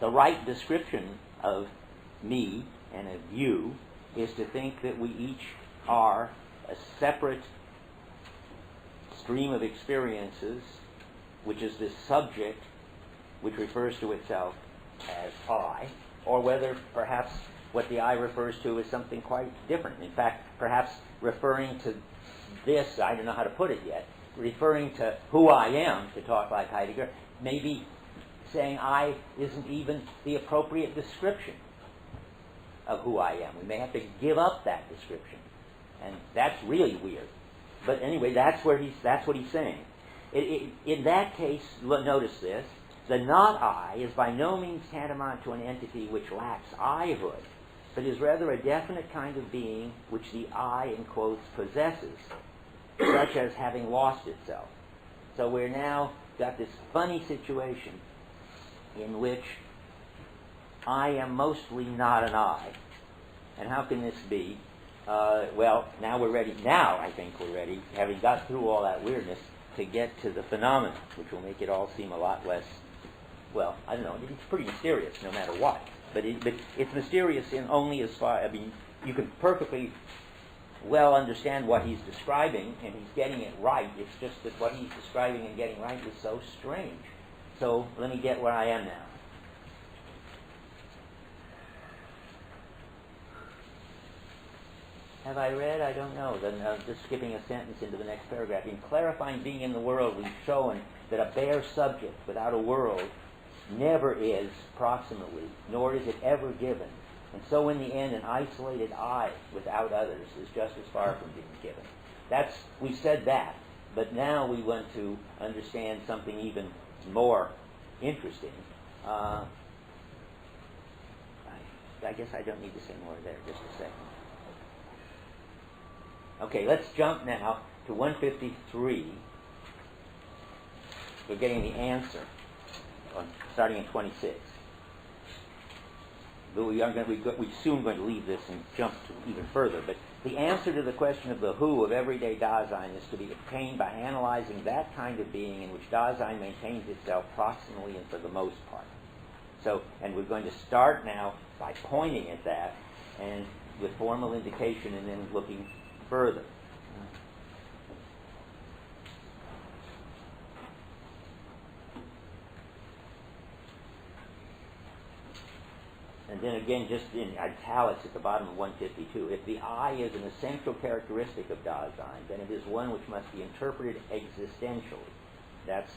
S1: the right description of me and of you is to think that we each are a separate stream of experiences, which is this subject which refers to itself as I, or whether perhaps what the I refers to is something quite different. In fact, perhaps referring to this, I don't know how to put it yet, referring to who I am, to talk like Heidegger, maybe saying I isn't even the appropriate description of who I am. We may have to give up that description. And that's really weird. But anyway, that's what he's saying. In that case, notice this, the not I is by no means tantamount to an entity which lacks I-hood, but is rather a definite kind of being which the I, in quotes, possesses, such as having lost itself. So we're now got this funny situation in which I am mostly not an I. And how can this be? Well, now we're ready. Now I think we're ready, having got through all that weirdness, to get to the phenomena, which will make it all seem a lot less, well, I don't know, it's pretty mysterious no matter what. But it's mysterious in only as far, I mean, you can perfectly well understand what he's describing, and he's getting it right. It's just that what he's describing and getting right is so strange. So let me get where I am now. Have I read? I don't know. Then just skipping a sentence into the next paragraph. In clarifying being in the world, we've shown that a bare subject without a world never is proximately, nor is it ever given. And so in the end, an isolated I without others is just as far from being given. We said that, but now we want to understand something even more interesting. I guess I don't need to say more there. Just a second. Okay, let's jump now to 153. We're getting the answer, starting in 26. But we're soon going to leave this and jump to even further. But the answer to the question of the who of everyday Dasein is to be obtained by analyzing that kind of being in which Dasein maintains itself proximally and for the most part. So, and we're going to start now by pointing at that and with formal indication and then looking further. And then again, just in italics at the bottom of 152, if the I is an essential characteristic of Dasein, then it is one which must be interpreted existentially. That's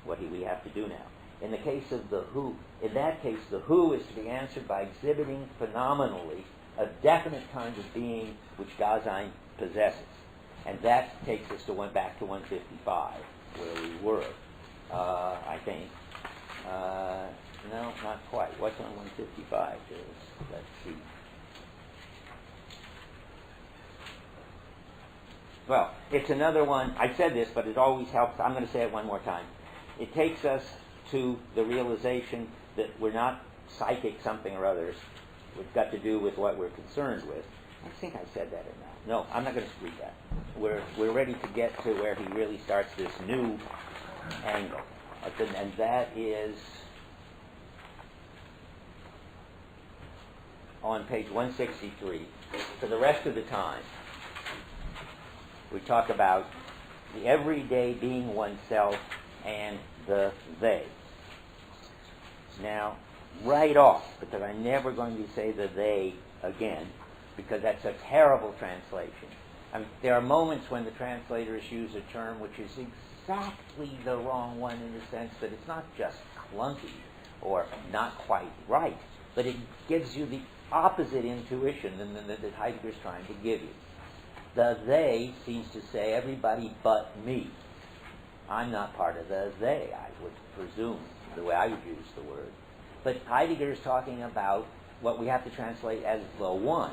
S1: what we have to do now. In the case of the who, in that case, the who is to be answered by exhibiting phenomenally a definite kind of being which Dasein possesses. And that takes us back to 155, where we were, I think. No, not quite. What's on 155? Let's see. Well, it's another one. I said this, but it always helps. I'm going to say it one more time. It takes us to the realization that we're not psychic something or others. It's got to do with what we're concerned with. I think I said that in that. No, I'm not going to read that. We're ready to get to where he really starts this new angle. And that is on page 163. For the rest of the time, we talk about the everyday being oneself and the they. Now, right off, because I'm never going to say the they again, because that's a terrible translation. I mean, there are moments when the translators use a term which is exactly the wrong one in the sense that it's not just clunky or not quite right, but it gives you the opposite intuition than that Heidegger's trying to give you. The they seems to say everybody but me. I'm not part of the they, I would presume, the way I would use the word. But Heidegger is talking about what we have to translate as the one.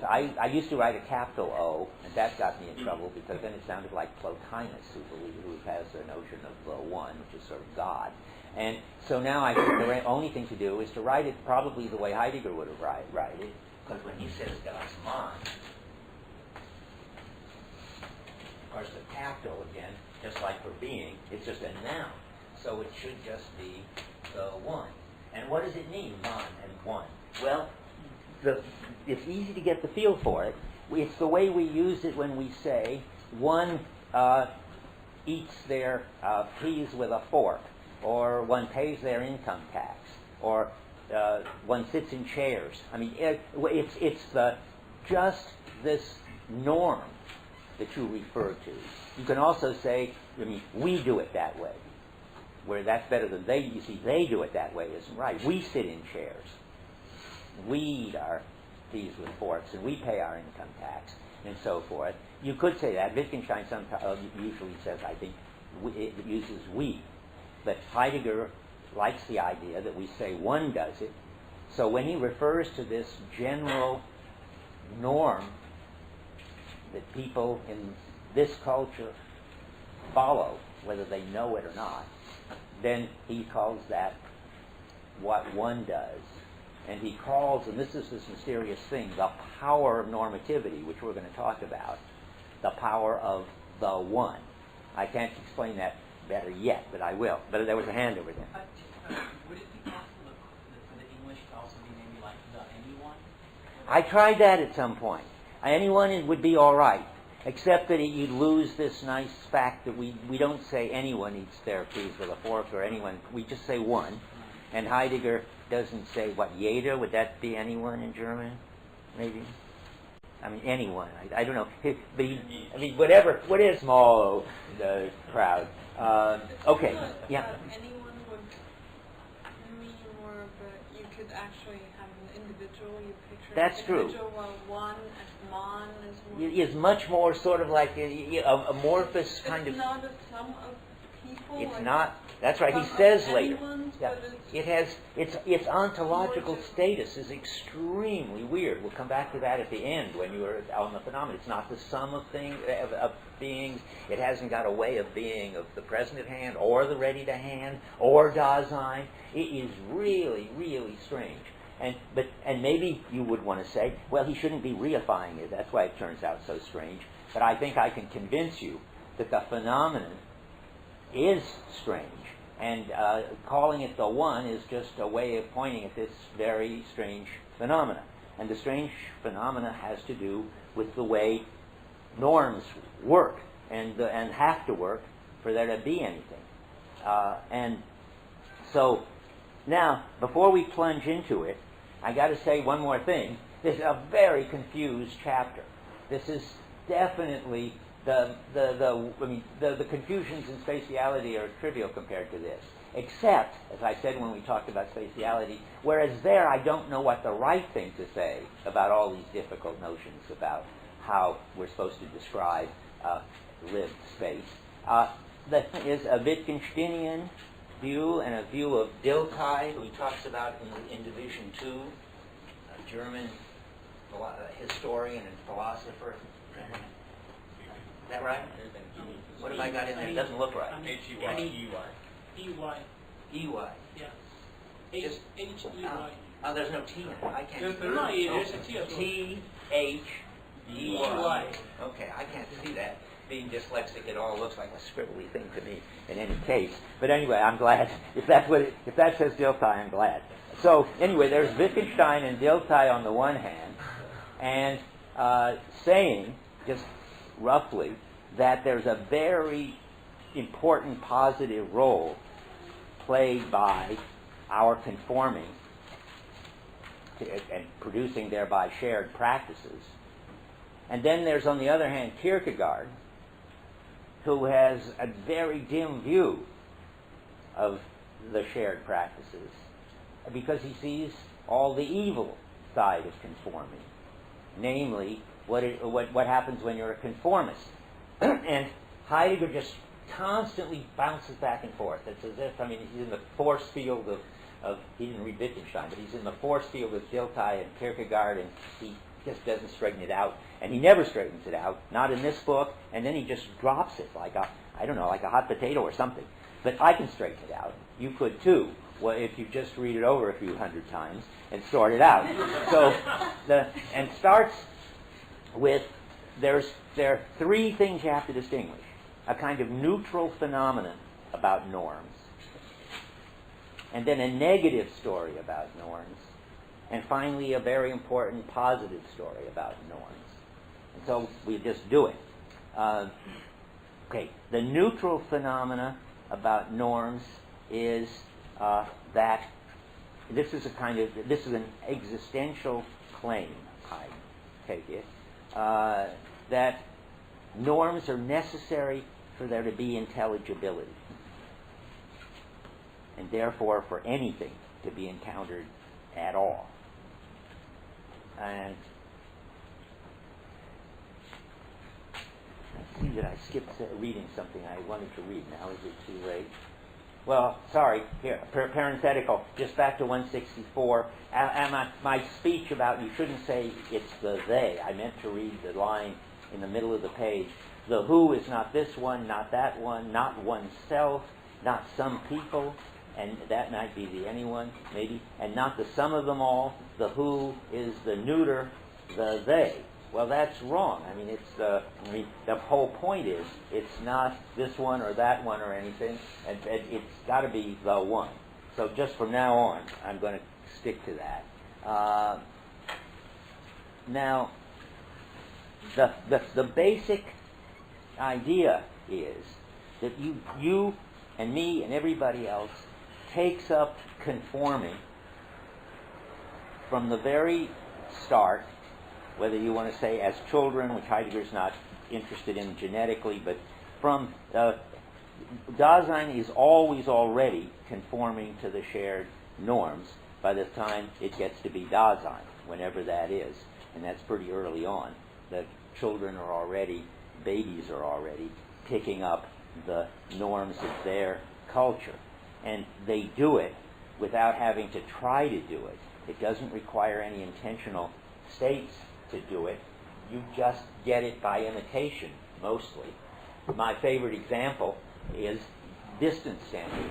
S1: I used to write a capital O, and that got me in trouble because then it sounded like Plotinus, who has the notion of the one, which is sort of God. And so now I think the only thing to do is to write it probably the way Heidegger would have write it, because when he says God's mind, of course the capital again, just like for being, it's just a noun. So it should just be the one. And what does it mean, man and one? Well, it's easy to get the feel for it. It's the way we use it when we say one eats their peas with a fork, or one pays their income tax, or one sits in chairs. I mean, it's just this norm that you refer to. You can also say, I mean, we do it that way, where that's better than they. You see, they do it that way isn't right. We sit in chairs. We eat our peas with forks, and we pay our income tax, and so forth. You could say that. Wittgenstein usually says, I think, it uses we. But Heidegger likes the idea that we say one does it. So when he refers to this general norm that people in this culture follow, whether they know it or not, then he calls that what one does. And he calls, and this is this mysterious thing, the power of normativity, which we're going to talk about, the power of the one. I can't explain that better yet, but I will. But there was a hand over there.
S5: Would it be possible for the English to also be maybe like the anyone?
S1: I tried that at some point. Anyone would be all right, except that you'd lose this nice fact that we don't say anyone eats their peas with a fork or anyone. We just say one. And Heidegger doesn't say, what, jeder? Would that be anyone in German? Maybe? I mean, anyone. I don't know. But whatever. What is small crowd? Okay. Yeah.
S2: Anyone would mean more, but you could actually have an individual. You picture
S1: That's
S2: an
S1: true.
S2: individual, while one as man is more.
S1: Is much more sort of like a amorphous kind
S2: it's
S1: of.
S2: not a sum of people. powerful.
S1: It's
S2: like,
S1: not. That's right. He
S2: of
S1: says later.
S2: anyone's,
S1: Yeah.
S2: but
S1: It has its ontological status is extremely weird. We'll come back to that at the end when you are on the phenomenon. It's not the sum of things of beings. It hasn't got a way of being of the present at hand or the ready to hand or Dasein. It is really, really strange. And maybe you would want to say, well, he shouldn't be reifying it. That's why it turns out so strange. But I think I can convince you that the phenomenon is strange. And calling it the one is just a way of pointing at this very strange phenomena. And the strange phenomena has to do with the way norms work and have to work for there to be anything. And so now, before we plunge into it, I got to say one more thing. This is a very confused chapter. This is definitely the confusions in spatiality are trivial compared to this. Except, as I said when we talked about spatiality, whereas there I don't know what the right thing to say about all these difficult notions about how we're supposed to describe lived space. There is a Wittgensteinian view and a view of Dilthey, who he talks about in Division 2, a German historian and philosopher. Is that right? What have I got in there? It doesn't look right.
S7: E-Y.
S1: E-Y.
S7: Yeah.
S1: Just-
S7: H-E-Y.
S1: Oh, there's no T in it. I can't.
S7: There's no E, there's a T as well.
S1: T-H-E-Y. Okay, I can't see that. Being dyslexic, it all looks like a scribbly thing to me in any case. But anyway, I'm glad. If that says Dilthey, I'm glad. So anyway, there's Wittgenstein and Dilthey on the one hand, and saying, just roughly, that there's a very important positive role played by our conforming and producing thereby shared practices. And then there's, on the other hand, Kierkegaard, who has a very dim view of the shared practices because he sees all the evil side of conforming, namely what happens when you're a conformist. And Heidegger just constantly bounces back and forth. It's as if, he's in the force field of he didn't read Wittgenstein, but he's in the force field of Dilthey and Kierkegaard, and he just doesn't straighten it out. And he never straightens it out, not in this book, and then he just drops it like a hot potato or something. But I can straighten it out. You could too, if you just read it over a few hundred times and sort it out. So, and starts with, there are three things you have to distinguish. A kind of neutral phenomenon about norms, and then a negative story about norms, and finally a very important positive story about norms. And so we just do it. Okay, the neutral phenomena about norms is that this is an existential claim, I take it, that norms are necessary for there to be intelligibility, and therefore for anything to be encountered at all. And I see that I skipped reading something I wanted to read. Now is it too late? Well, sorry. Here, parenthetical. Just back to 164. And my speech about you shouldn't say it's the they. I meant to read the line in the middle of the page. The who is not this one, not that one, not oneself, not some people, and that might be the anyone, maybe, and not the sum of them all. The who is the neuter, the they. Well, that's wrong. The whole point is it's not this one or that one or anything, and it's got to be the one. So just from now on, I'm going to stick to that. Now, the basic idea is that you and me and everybody else takes up conforming from the very start, whether you want to say as children, which Heidegger's not interested in genetically, but from Dasein is always already conforming to the shared norms by the time it gets to be Dasein, whenever that is. And that's pretty early on. The children are already, babies are already picking up the norms of their culture. And they do it without having to try to do it. It doesn't require any intentional states to do it. You just get it by imitation, mostly. My favorite example is distance standing.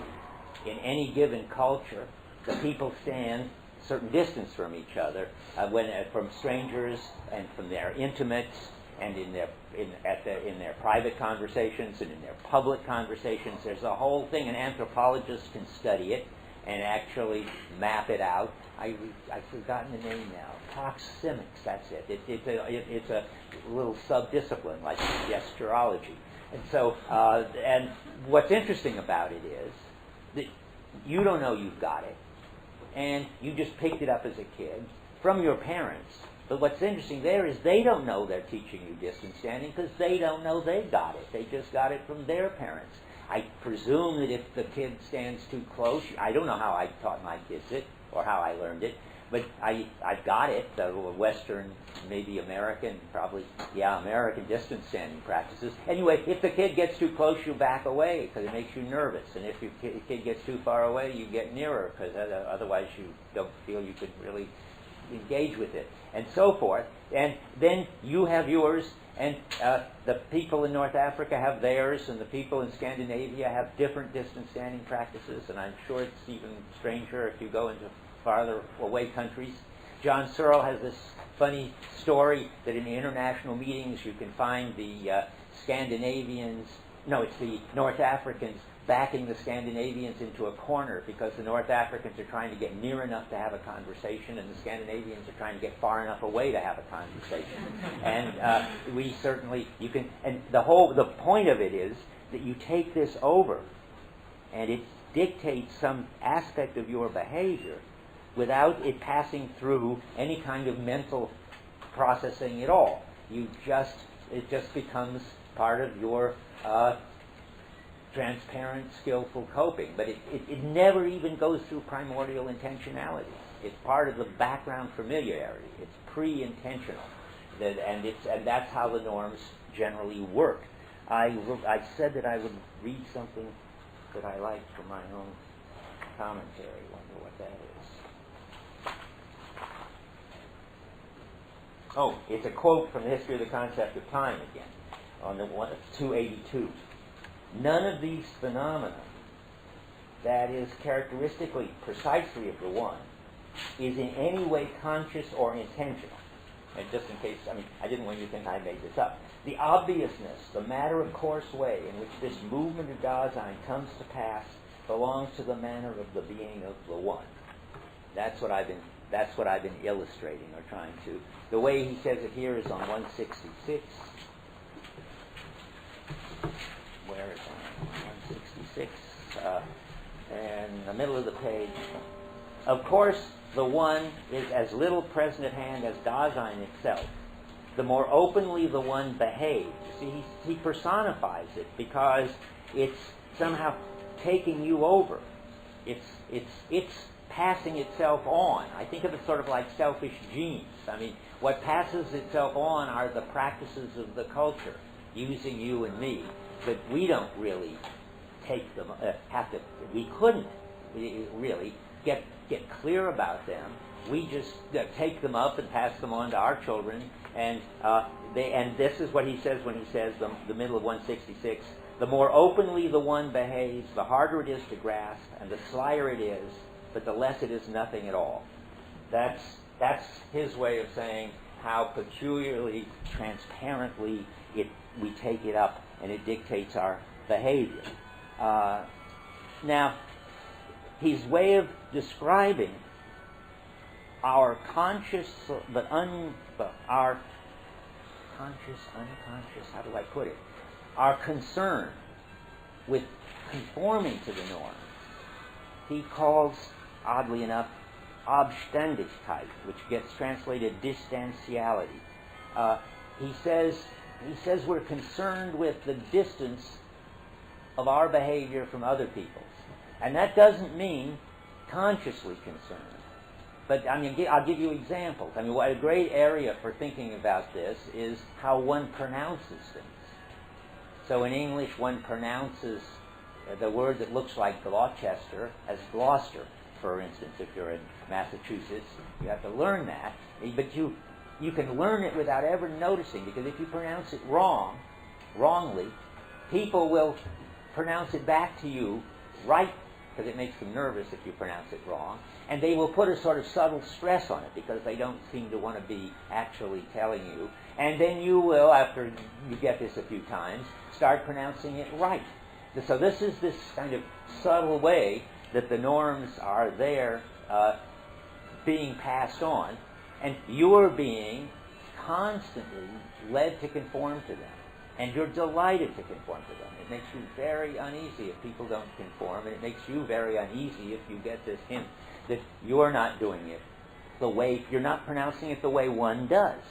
S1: In any given culture, the people stand a certain distance from each other, from strangers and from their intimates, and in their private conversations and in their public conversations. There's a whole thing. An anthropologist can study it and actually map it out. I've forgotten the name now. Proxemics, that's it. It's a little sub-discipline like gesturology. And so, and what's interesting about it is that you don't know you've got it, and you just picked it up as a kid from your parents. But what's interesting there is they don't know they're teaching you distance standing because they don't know they got it. They just got it from their parents. I presume that if the kid stands too close, I don't know how I taught my kids it or how I learned it, but I've got it, the Western, maybe American, probably, American distance standing practices. Anyway, if the kid gets too close, you back away because it makes you nervous. And if your kid gets too far away, you get nearer because otherwise you don't feel you could really engage with it, and so forth. And then you have yours, and the people in North Africa have theirs, and the people in Scandinavia have different distance standing practices, and I'm sure it's even stranger if you go into farther away countries. John Searle has this funny story that in the international meetings you can find the the North Africans backing the Scandinavians into a corner because the North Africans are trying to get near enough to have a conversation, and the Scandinavians are trying to get far enough away to have a conversation. And we certainly, you can, and the point of it is that you take this over, and it dictates some aspect of your behavior without it passing through any kind of mental processing at all. It just becomes part of your transparent, skillful coping. But it never even goes through primordial intentionality. It's part of the background familiarity. It's pre-intentional. And that's how the norms generally work. I said that I would read something that I liked from my own commentary. I wonder what that is. Oh, it's a quote from the History of the Concept of Time again, on the 282. None of these phenomena that is characteristically precisely of the one is in any way conscious or intentional. And just in case, I didn't want you to think I made this up. The obviousness, the matter-of-course way in which this movement of Dasein comes to pass belongs to the manner of the being of the one. That's what I've been illustrating or trying to. The way he says it here is on 166. Where is it? 166. In the middle of the page. Of course, the one is as little present at hand as Dasein itself. The more openly the one behaves. See, he personifies it because it's somehow taking you over. It's passing itself on. I think of it sort of like selfish genes. What passes itself on are the practices of the culture, using you and me. But we don't really take them, we couldn't really get clear about them. We just take them up and pass them on to our children, and this is what he says when he says the middle of 166. The more openly the one behaves, the harder it is to grasp, and the slyer it is, but the less it is nothing at all. That's his way of saying how peculiarly, transparently we take it up, and it dictates our behavior. Now, his way of describing our conscious, our conscious, unconscious, how do I put it? Our concern with conforming to the norm, he calls, oddly enough, Abständigkeit, which gets translated distantiality. He says we're concerned with the distance of our behavior from other people's. And that doesn't mean consciously concerned. But I'll give you examples. What a great area for thinking about this is how one pronounces things. So in English, one pronounces the word that looks like Gloucester as Gloucester, for instance. If you're in Massachusetts, you have to learn that. But you can learn it without ever noticing, because if you pronounce it wrongly, people will pronounce it back to you right, because it makes them nervous if you pronounce it wrong, and they will put a sort of subtle stress on it because they don't seem to want to be actually telling you. And then you will, after you get this a few times, start pronouncing it right. So this is this kind of subtle way that the norms are there being passed on, and you're being constantly led to conform to them. And you're delighted to conform to them. It makes you very uneasy if people don't conform, and it makes you very uneasy if you get this hint that you're not doing it the way, you're not pronouncing it the way one does.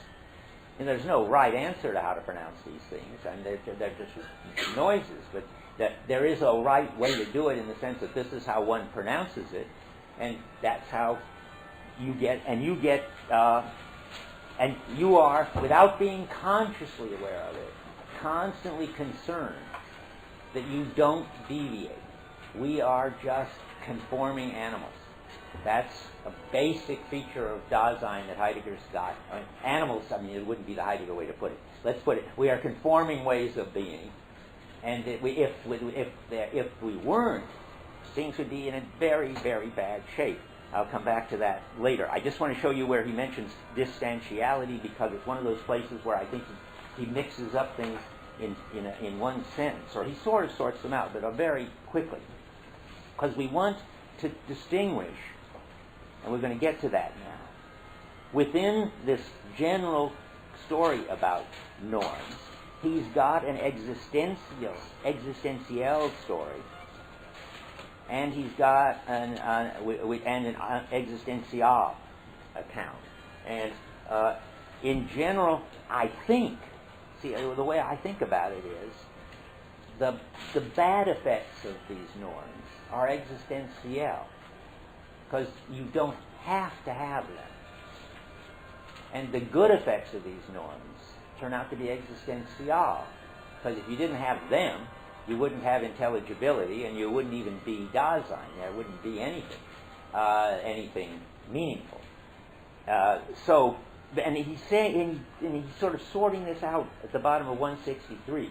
S1: And there's no right answer to how to pronounce these things, and they're just noises, but that there is a right way to do it in the sense that this is how one pronounces it, and that's how you get, and you are, without being consciously aware of it, constantly concerned that you don't deviate. We are just conforming animals. That's a basic feature of Dasein that Heidegger's got. Animals, I mean, it wouldn't be the Heidegger way to put it. Let's put it, we are conforming ways of being, and that if we weren't, things would be in a very, very bad shape. I'll come back to that later. I just want to show you where he mentions distantiality, because it's one of those places where I think he mixes up things in one sentence, or he sort of sorts them out, but very quickly. Because we want to distinguish, and we're going to get to that now, within this general story about norms, he's got an existential story, and he's got an existential account. And in general, I think, the way I think about it is, the bad effects of these norms are existential, because you don't have to have them. And the good effects of these norms turn out to be existential, because if you didn't have them, you wouldn't have intelligibility, and you wouldn't even be Dasein. There wouldn't be anything meaningful. And he's saying, and he's sort of sorting this out at the bottom of 163.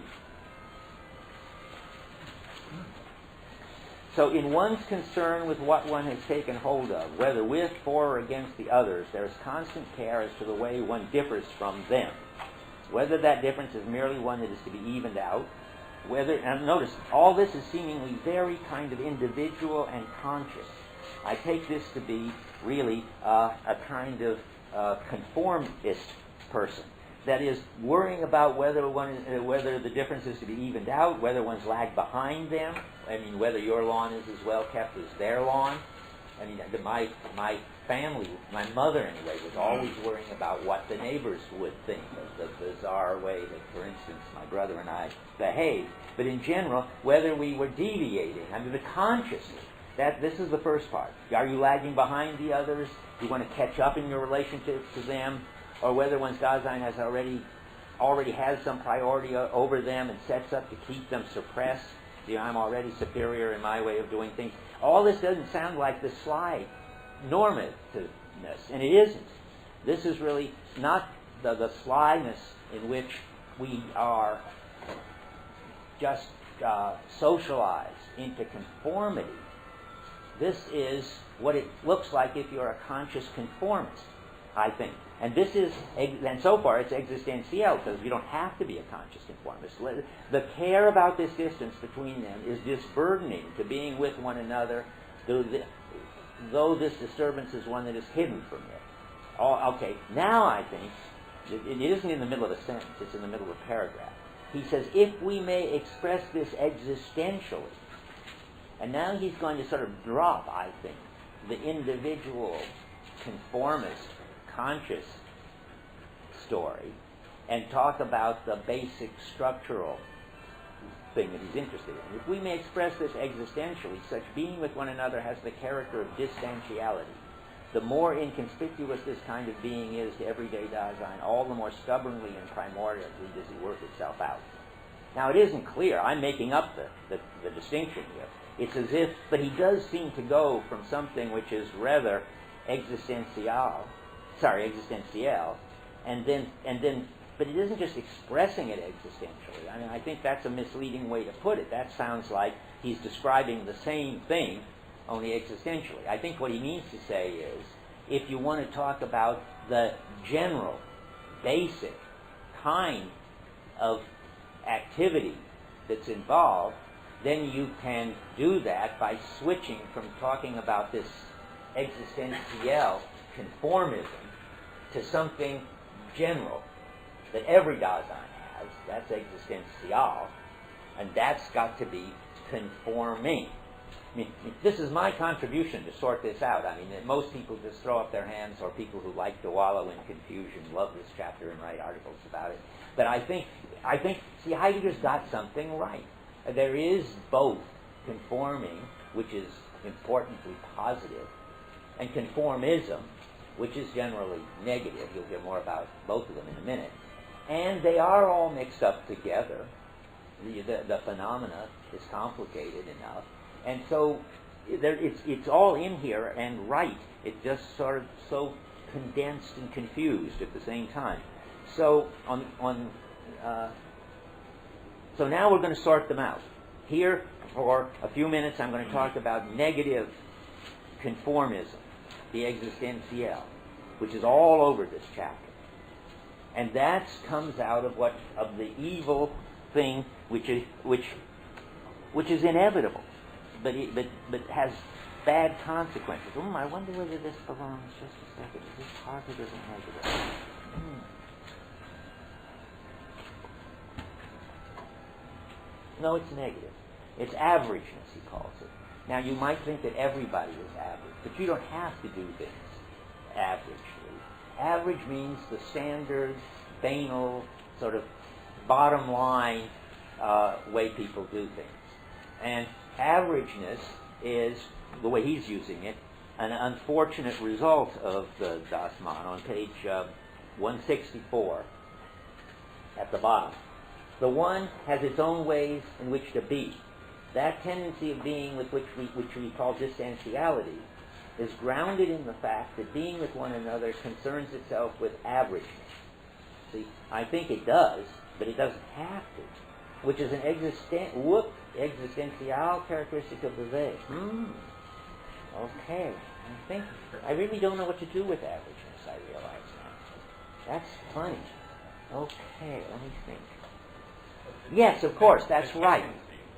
S1: So in one's concern with what one has taken hold of, whether with, for, or against the others, there is constant care as to the way one differs from them. Whether that difference is merely one that is to be evened out, and notice, all this is seemingly very kind of individual and conscious. I take this to be really a kind of conformist person. That is, worrying about whether the difference is to be evened out, whether one's lagged behind them. I mean, whether your lawn is as well kept as their lawn. I mean, my family, my mother anyway, was always worrying about what the neighbors would think of the bizarre way that, for instance, my brother and I behaved. But in general, whether we were deviating, I mean, the consciously. This is the first part. Are you lagging behind the others? Do you want to catch up in your relationship to them? Or whether one's Dasein has already has some priority over them and sets up to keep them suppressed. I'm already superior in my way of doing things. All this doesn't sound like the sly normativeness, and it isn't. This is really not the slyness in which we are just socialized into conformity. This is what it looks like if you're a conscious conformist, I think. And so far it's existential, because you don't have to be a conscious conformist. The care about this distance between them is disburdening to being with one another, though this disturbance is one that is hidden from it. Okay, now I think, it isn't in the middle of a sentence, it's in the middle of a paragraph. He says, if we may express this existentially, and now he's going to sort of drop, I think, the individual conformist conscious story and talk about the basic structural thing that he's interested in. If we may express this existentially, such being with one another has the character of distantiality. The more inconspicuous this kind of being is to everyday Dasein, all the more stubbornly and primordially does it work itself out. Now, it isn't clear. I'm making up the distinction here. It's as if, but he does seem to go from something which is rather existential, and then, but it isn't just expressing it existentially. I mean, I think that's a misleading way to put it. That sounds like he's describing the same thing, only existentially. I think what he means to say is, if you want to talk about the general, basic kind of activity that's involved, then you can do that by switching from talking about this existential conformism to something general that every Dasein has. That's existential, and that's got to be conforming. I mean, this is my contribution to sort this out. I mean, most people just throw up their hands, or people who like to wallow in confusion love this chapter and write articles about it. But I think, see, Heidegger's got something right. There is both conforming, which is importantly positive, and conformism, which is generally negative. You'll hear more about both of them in a minute. And they are all mixed up together. The phenomena is complicated enough. And so it's all in here and right. It's just sort of so condensed and confused at the same time. So so now we're going to sort them out. Here, for a few minutes, I'm going to talk about negative conformism, the existential, which is all over this chapter. And that comes out of the evil thing which is inevitable, but has bad consequences. I wonder whether this belongs. Just a second. Is this positive or negative? No, it's negative. It's averageness, he calls it. Now, you might think that everybody is average, but you don't have to do things averagely. Average means the standard, banal, sort of bottom line way people do things. And averageness is, the way he's using it, an unfortunate result of the Das Mann on page 164 at the bottom. The one has its own ways in which to be. That tendency of being with which we call distantiousity is grounded in the fact that being with one another concerns itself with averageness. See, I think it does, but it doesn't have to, which is an existential characteristic of the they. Okay, I really don't know what to do with averageness, I realize now. That's funny. Okay, let me think. Yes, of course, that's right.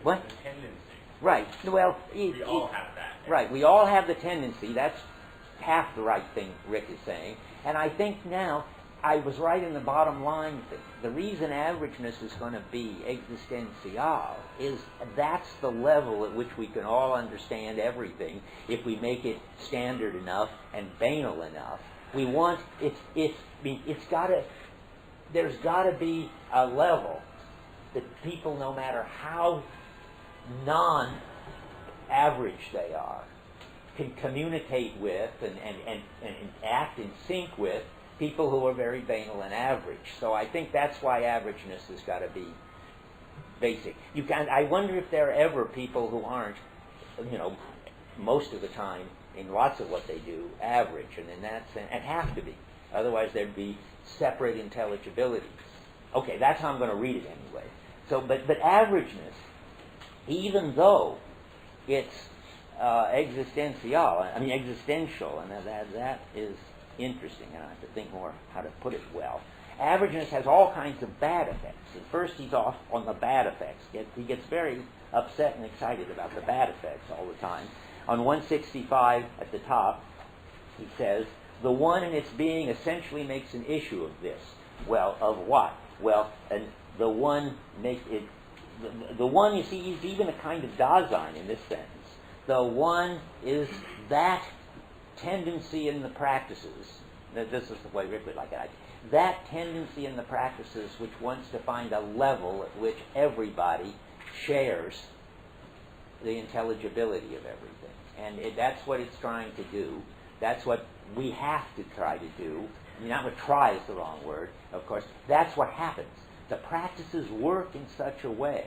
S1: What?
S7: The tendency.
S1: Right. Well,
S7: We all have that.
S1: right. We all have the tendency. That's half the right thing Rick is saying. And I think now I was right in the bottom line thing. The reason averageness is going to be existential is that's the level at which we can all understand everything if we make it standard enough and banal enough. We want there's got to be a level that people, no matter how non-average they are, can communicate with and act in sync with people who are very banal and average. So I think that's why averageness has got to be basic. I wonder if there are ever people who aren't, most of the time, in lots of what they do, average, and in that sense, and have to be. Otherwise there'd be separate intelligibilities. Okay, that's how I'm going to read it anyway. So, but averageness, even though it's existential, and that is interesting, and I have to think more how to put it well. Averageness has all kinds of bad effects. At first he's off on the bad effects. He gets very upset and excited about the bad effects all the time. On 165 at the top, he says, the one in its being essentially makes an issue of this. Well, of what? Well, and the one you see, is even a kind of Dasein in this sentence. The one is that tendency in the practices. This is the way Rick would like it. That tendency in the practices which wants to find a level at which everybody shares the intelligibility of everything. And that's what it's trying to do. That's what we have to try to do. Not what try is the wrong word, of course. That's what happens. the practices work in such a way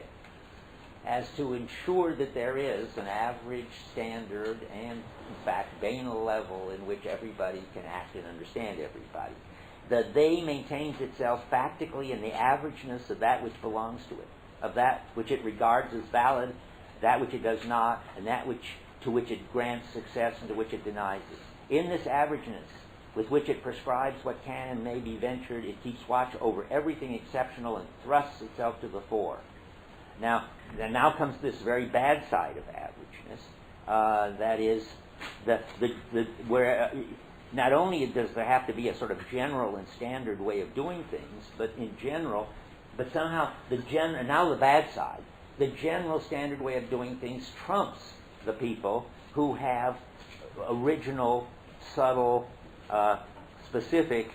S1: as to ensure that there is an average, standard, and in fact banal level in which everybody can act and understand everybody. The they maintains itself practically in the averageness of that which belongs to it, of that which it regards as valid, that which it does not, and that which to which it grants success and to which it denies it. In this averageness with which it prescribes what can and may be ventured, it keeps watch over everything exceptional and thrusts itself to the fore. Now comes this very bad side of averageness. That is, where not only does there have to be a sort of general and standard way of doing things, but in general, but somehow now the bad side, the general standard way of doing things trumps the people who have original, subtle, specific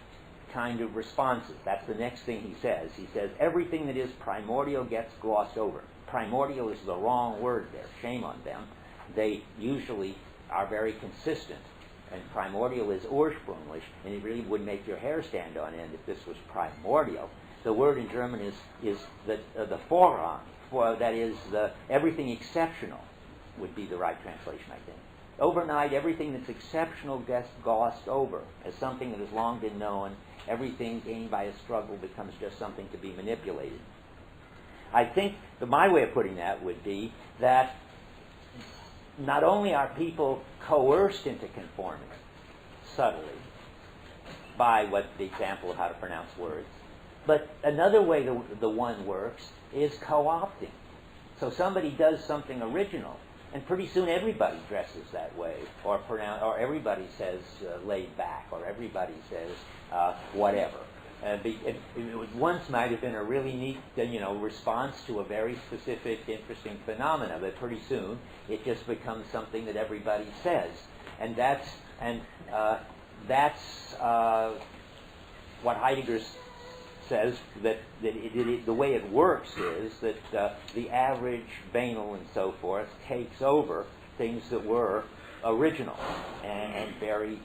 S1: kind of responses. That's the next thing he says. He says everything that is primordial gets glossed over. Primordial is the wrong word there. Shame on them. They usually are very consistent. And primordial is ursprünglich, and it really would make your hair stand on end if this was primordial. The word in German is the Vorrang, that is, everything exceptional would be the right translation, I think. Overnight, everything that's exceptional gets glossed over as something that has long been known. Everything gained by a struggle becomes just something to be manipulated. I think my way of putting that would be that not only are people coerced into conforming subtly by what the example of how to pronounce words, but another way the one works is co-opting. So somebody does something original, and pretty soon everybody dresses that way, or everybody says laid back, or everybody says whatever. It once might have been a really neat, response to a very specific, interesting phenomena, but pretty soon it just becomes something that everybody says, and that's what Heidegger says that the way it works is that the average, banal, and so forth takes over things that were original and very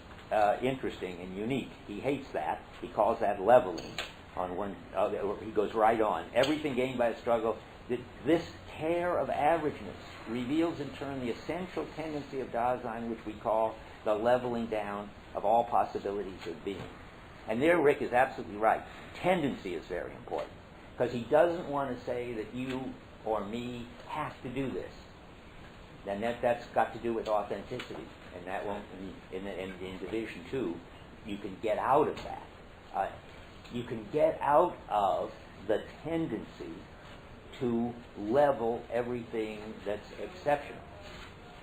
S1: interesting and unique. He hates that. He calls that leveling. He goes right on. Everything gained by a struggle. This care of averageness reveals in turn the essential tendency of Dasein, which we call the leveling down of all possibilities of being. And there Rick is absolutely right. Tendency is very important, because he doesn't want to say that you or me have to do this. Then that's got to do with authenticity, and that won't. In Division 2, you can get out of that. You can get out of the tendency to level everything that's exceptional,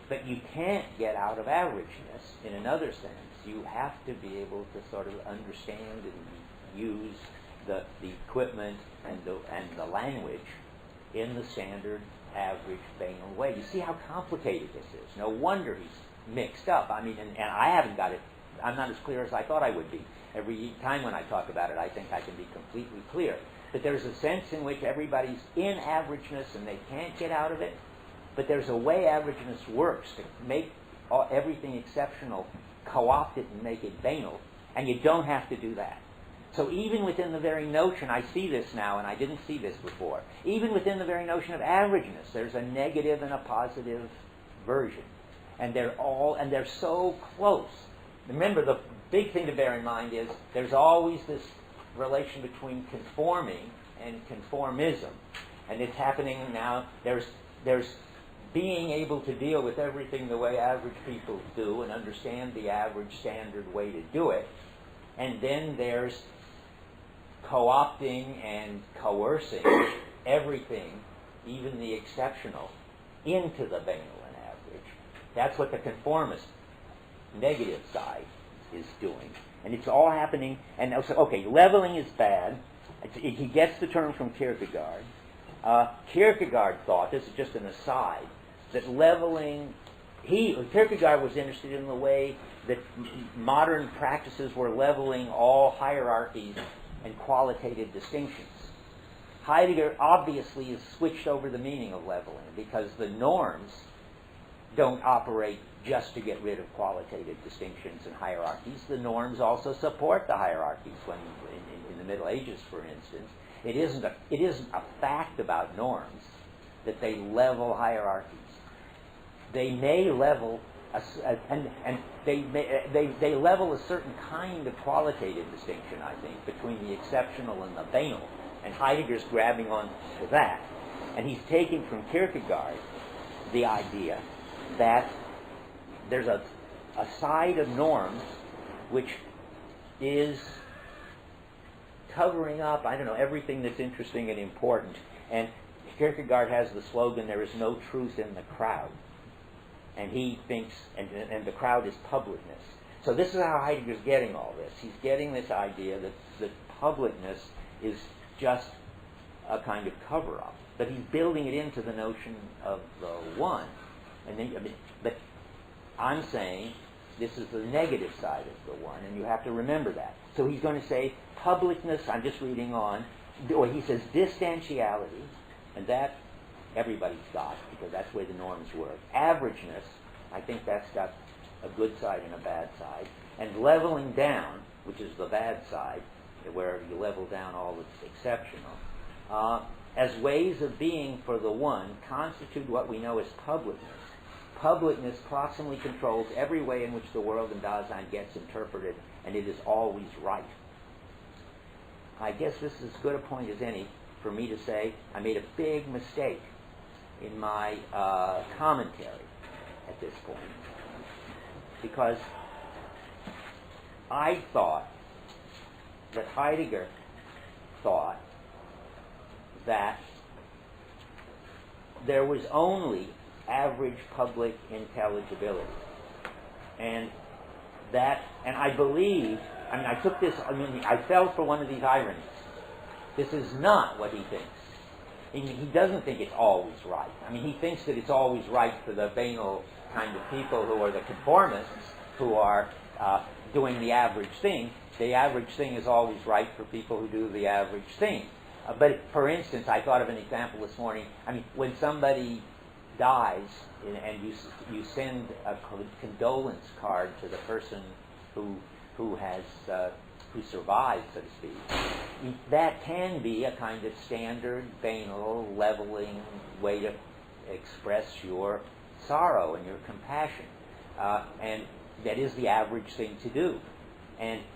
S1: but you can't get out of averageness in another sense. You have to be able to sort of understand and use the equipment and the language in the standard, average, banal way. You see how complicated this is. No wonder he's mixed up. I mean, and I haven't got it. I'm not as clear as I thought I would be. Every time when I talk about it, I think I can be completely clear. But there's a sense in which everybody's in averageness and they can't get out of it. But there's a way averageness works to make everything exceptional, co-opt it and make it banal, and you don't have to do that. So even within the very notion, I see this now and I didn't see this before, even within the very notion of averageness, there's a negative and a positive version. And they're so close. Remember, the big thing to bear in mind is there's always this relation between conforming and conformism. And it's happening now. There's being able to deal with everything the way average people do and understand the average standard way to do it. And then there's co-opting and coercing everything, even the exceptional, into the banal and average. That's what the conformist negative side is doing. And it's all happening. And so, okay, leveling is bad. He gets the term from Kierkegaard. Kierkegaard thought, this is just an aside, that leveling, Kierkegaard was interested in the way that modern practices were leveling all hierarchies and qualitative distinctions. Heidegger obviously has switched over the meaning of leveling because the norms don't operate just to get rid of qualitative distinctions and hierarchies. The norms also support the hierarchies. When in the Middle Ages, for instance, It isn't a fact about norms that they level hierarchies. They may level they level a certain kind of qualitative distinction, I think, between the exceptional and the banal. And Heidegger's grabbing on to that. And he's taking from Kierkegaard the idea that there's a side of norms which is covering up, I don't know, everything that's interesting and important. And Kierkegaard has the slogan, "There is no truth in the crowd." And he thinks, and the crowd is publicness. So this is how Heidegger's getting all this. He's getting this idea that publicness is just a kind of cover-up. But he's building it into the notion of the one. And then, but I'm saying this is the negative side of the one, and you have to remember that. So he's going to say publicness, I'm just reading on, or he says distantiality, and that everybody's got, because that's the way the norms work. Averageness, I think that's got a good side and a bad side. And leveling down, which is the bad side, where you level down all that's exceptional, as ways of being for the one, constitute what we know as publicness. Publicness proximally controls every way in which the world in Dasein gets interpreted, and it is always right. I guess this is as good a point as any for me to say I made a big mistake in my commentary at this point, because I thought that Heidegger thought that there was only average public intelligibility, and I believed, I took this, I fell for one of these ironies. This is not what he thinks. He doesn't think it's always right. He thinks that it's always right for the banal kind of people who are the conformists, who are doing the average thing. The average thing is always right for people who do the average thing. But for instance, I thought of an example this morning. When somebody dies and you send a condolence card to the person who survived, so to speak, that can be a kind of standard, banal, leveling way to express your sorrow and your compassion. And that is the average thing to do.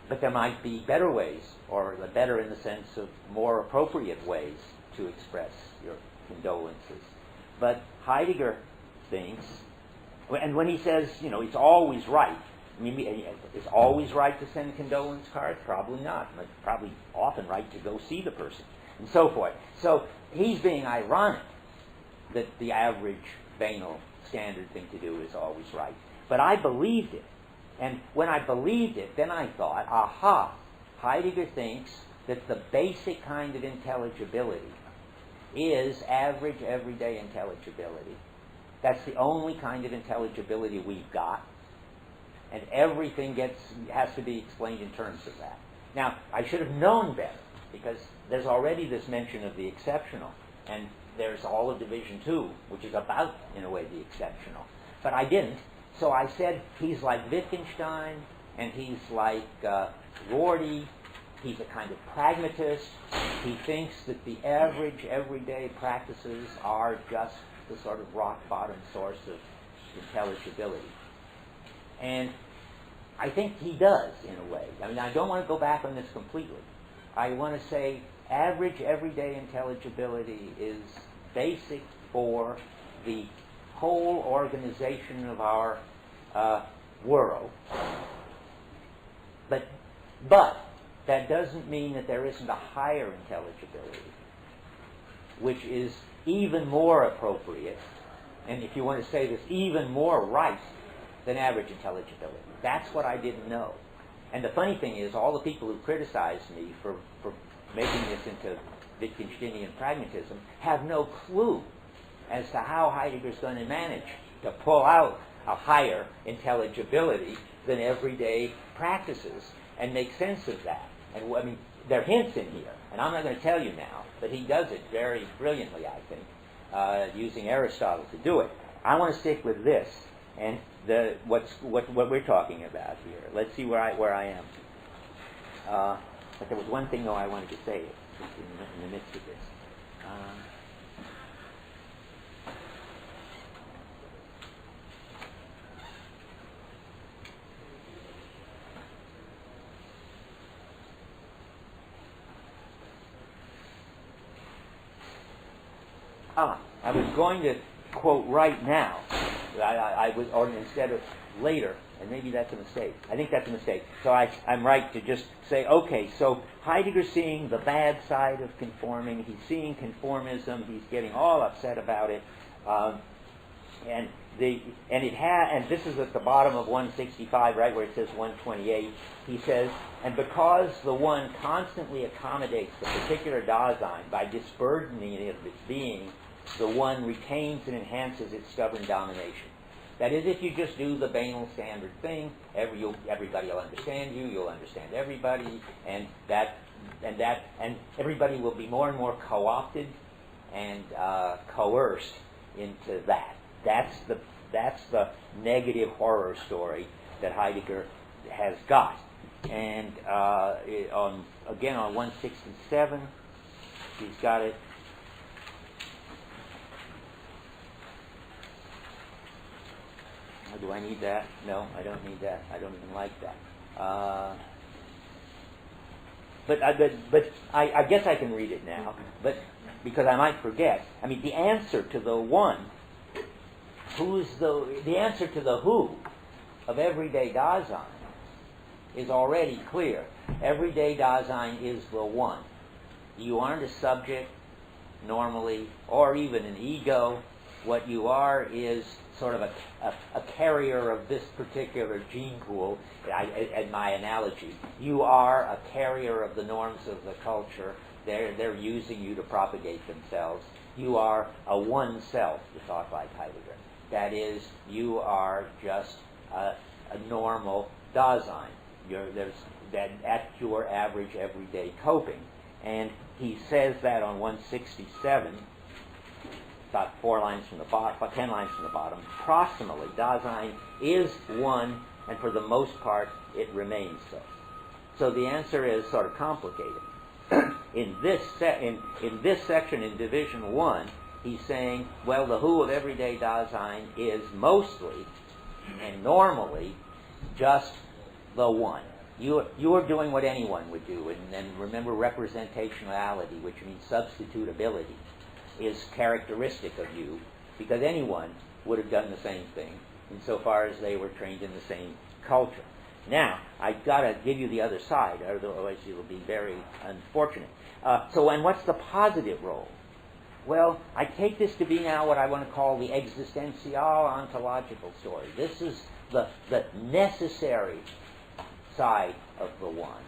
S1: But there might be better ways, or better in the sense of more appropriate ways to express your condolences. But Heidegger thinks, and when he says, it's always right, is always right to send condolence cards? Probably not. It's probably often right to go see the person, and so forth. So he's being ironic that the average, banal, standard thing to do is always right. But I believed it. And when I believed it, then I thought, aha, Heidegger thinks that the basic kind of intelligibility is average, everyday intelligibility. That's the only kind of intelligibility we've got. And everything has to be explained in terms of that. Now, I should have known better, because there's already this mention of the exceptional, and there's all of Division 2, which is about, in a way, the exceptional. But I didn't, so I said he's like Wittgenstein, and he's like Rorty. He's a kind of pragmatist. He thinks that the average, everyday practices are just the sort of rock-bottom source of intelligibility. And I think he does, in a way. I don't want to go back on this completely. I want to say average, everyday intelligibility is basic for the whole organization of our world. But that doesn't mean that there isn't a higher intelligibility, which is even more appropriate, and if you want to say this, even more right than average intelligibility. That's what I didn't know. And the funny thing is, all the people who criticized me for making this into Wittgensteinian pragmatism have no clue as to how Heidegger's going to manage to pull out a higher intelligibility than everyday practices and make sense of that. And there are hints in here, and I'm not going to tell you now, but he does it very brilliantly, I think, using Aristotle to do it. I want to stick with this and what we're talking about here. Let's see where I am. But there was one thing, though, I wanted to say just in the midst of this. I was going to quote right now. I was, or instead of later, and maybe that's a mistake. I think that's a mistake. So I'm right to just say, okay, so Heidegger's seeing the bad side of conforming. He's seeing conformism. He's getting all upset about it. And this is at the bottom of 165, right where it says 128. He says, and because the one constantly accommodates the particular Dasein by disburdening it of its being, the one retains and enhances its stubborn domination. That is, if you just do the banal standard thing, everybody will understand you, you'll understand everybody, and everybody will be more and more co-opted and coerced into that. That's the negative horror story that Heidegger has got. And on 167, he's got it. Do I need that? No, I don't need that. I don't even like that. But I guess I can read it now. But because I might forget. I mean, the answer to the one, the answer to the who of everyday Dasein is already clear. Everyday Dasein is the one. You aren't a subject normally, or even an ego. What you are is sort of a carrier of this particular gene pool, in my analogy. You are a carrier of the norms of the culture. They're using you to propagate themselves. You are a one self, to talk like Heidegger. That is, you are just a normal Dasein. That's your average everyday coping. And he says that on 167, about 10 lines from the bottom. Proximally, Dasein is one, and for the most part, it remains so. So the answer is sort of complicated. In this section, in Division 1, he's saying, well, the who of everyday Dasein is mostly and normally just the one. You are doing what anyone would do, and remember representationality, which means substitutability, is characteristic of you, because anyone would have done the same thing insofar as they were trained in the same culture. Now, I've got to give you the other side, otherwise you'll be very unfortunate. And what's the positive role? Well, I take this to be now what I want to call the existential ontological story. This is the necessary side of the one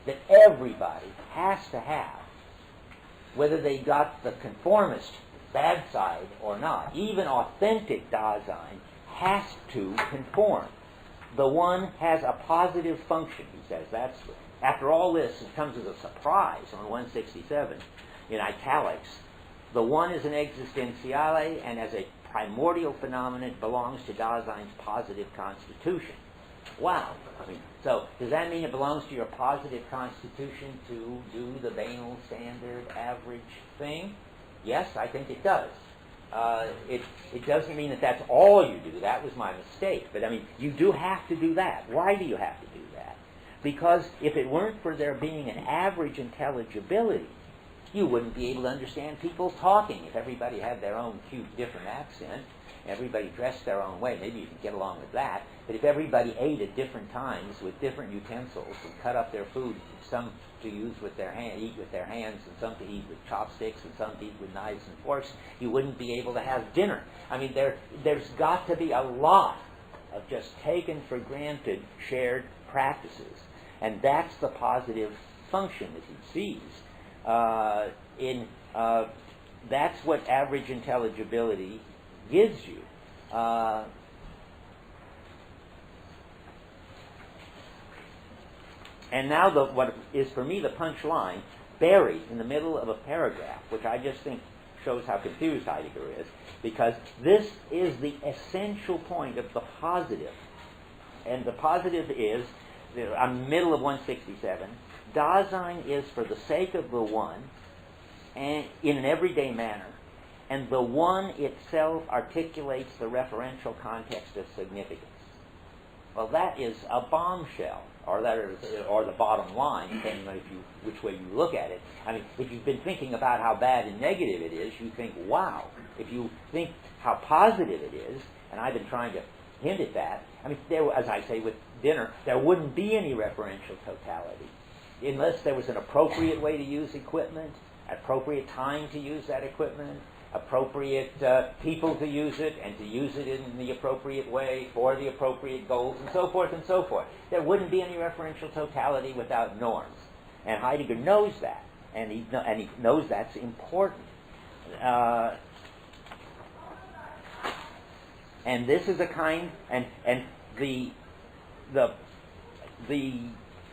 S1: that everybody has to have, whether they got the conformist bad side or not. Even authentic Dasein has to conform. The one has a positive function, he says. After all this, it comes as a surprise on 167 in italics. The one is an existentiale, and as a primordial phenomenon, it belongs to Dasein's positive constitution. Wow. So does that mean it belongs to your positive constitution to do the banal standard average thing? Yes, I think it does. It doesn't mean that that's all you do. That was my mistake. But you do have to do that. Why do you have to do that? Because if it weren't for there being an average intelligibility, you wouldn't be able to understand people talking. If everybody had their own cute different accent, everybody dressed their own way, maybe you could get along with that. But if everybody ate at different times with different utensils and cut up their food, some to use with their eat with their hands, and some to eat with chopsticks, and some to eat with knives and forks, you wouldn't be able to have dinner. There's got to be a lot of just taken for granted shared practices, and that's the positive function that he sees. That's what average intelligibility gives you. And now what is for me the punchline, buried in the middle of a paragraph, which I just think shows how confused Heidegger is, because this is the essential point of the positive. And the positive is, I'm middle of 167, Dasein is for the sake of the one, and in an everyday manner, and the one itself articulates the referential context of significance. Well, that is a bombshell, or the bottom line, depending on which way you look at it. I mean, if you've been thinking about how bad and negative it is, you think, wow. If you think how positive it is, and I've been trying to hint at that, I mean, as I say with dinner, there wouldn't be any referential totality unless there was an appropriate way to use equipment, appropriate time to use that equipment, appropriate people to use it, and to use it in the appropriate way for the appropriate goals, and so forth and so forth. There wouldn't be any referential totality without norms. And Heidegger knows that, and he knows that's important. And this is a kind, and the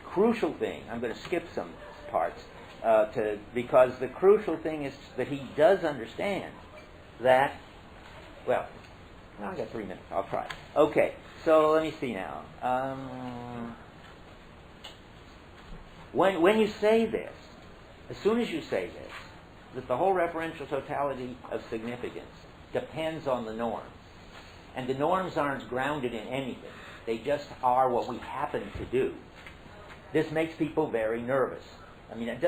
S1: crucial thing, I'm going to skip some parts, because the crucial thing is that he does understand that, well, now I've got 3 minutes, I'll try. Okay, so let me see now. When you say this, as soon as you say this, that the whole referential totality of significance depends on the norms, and the norms aren't grounded in anything, they just are what we happen to do. This makes people very nervous. I mean, it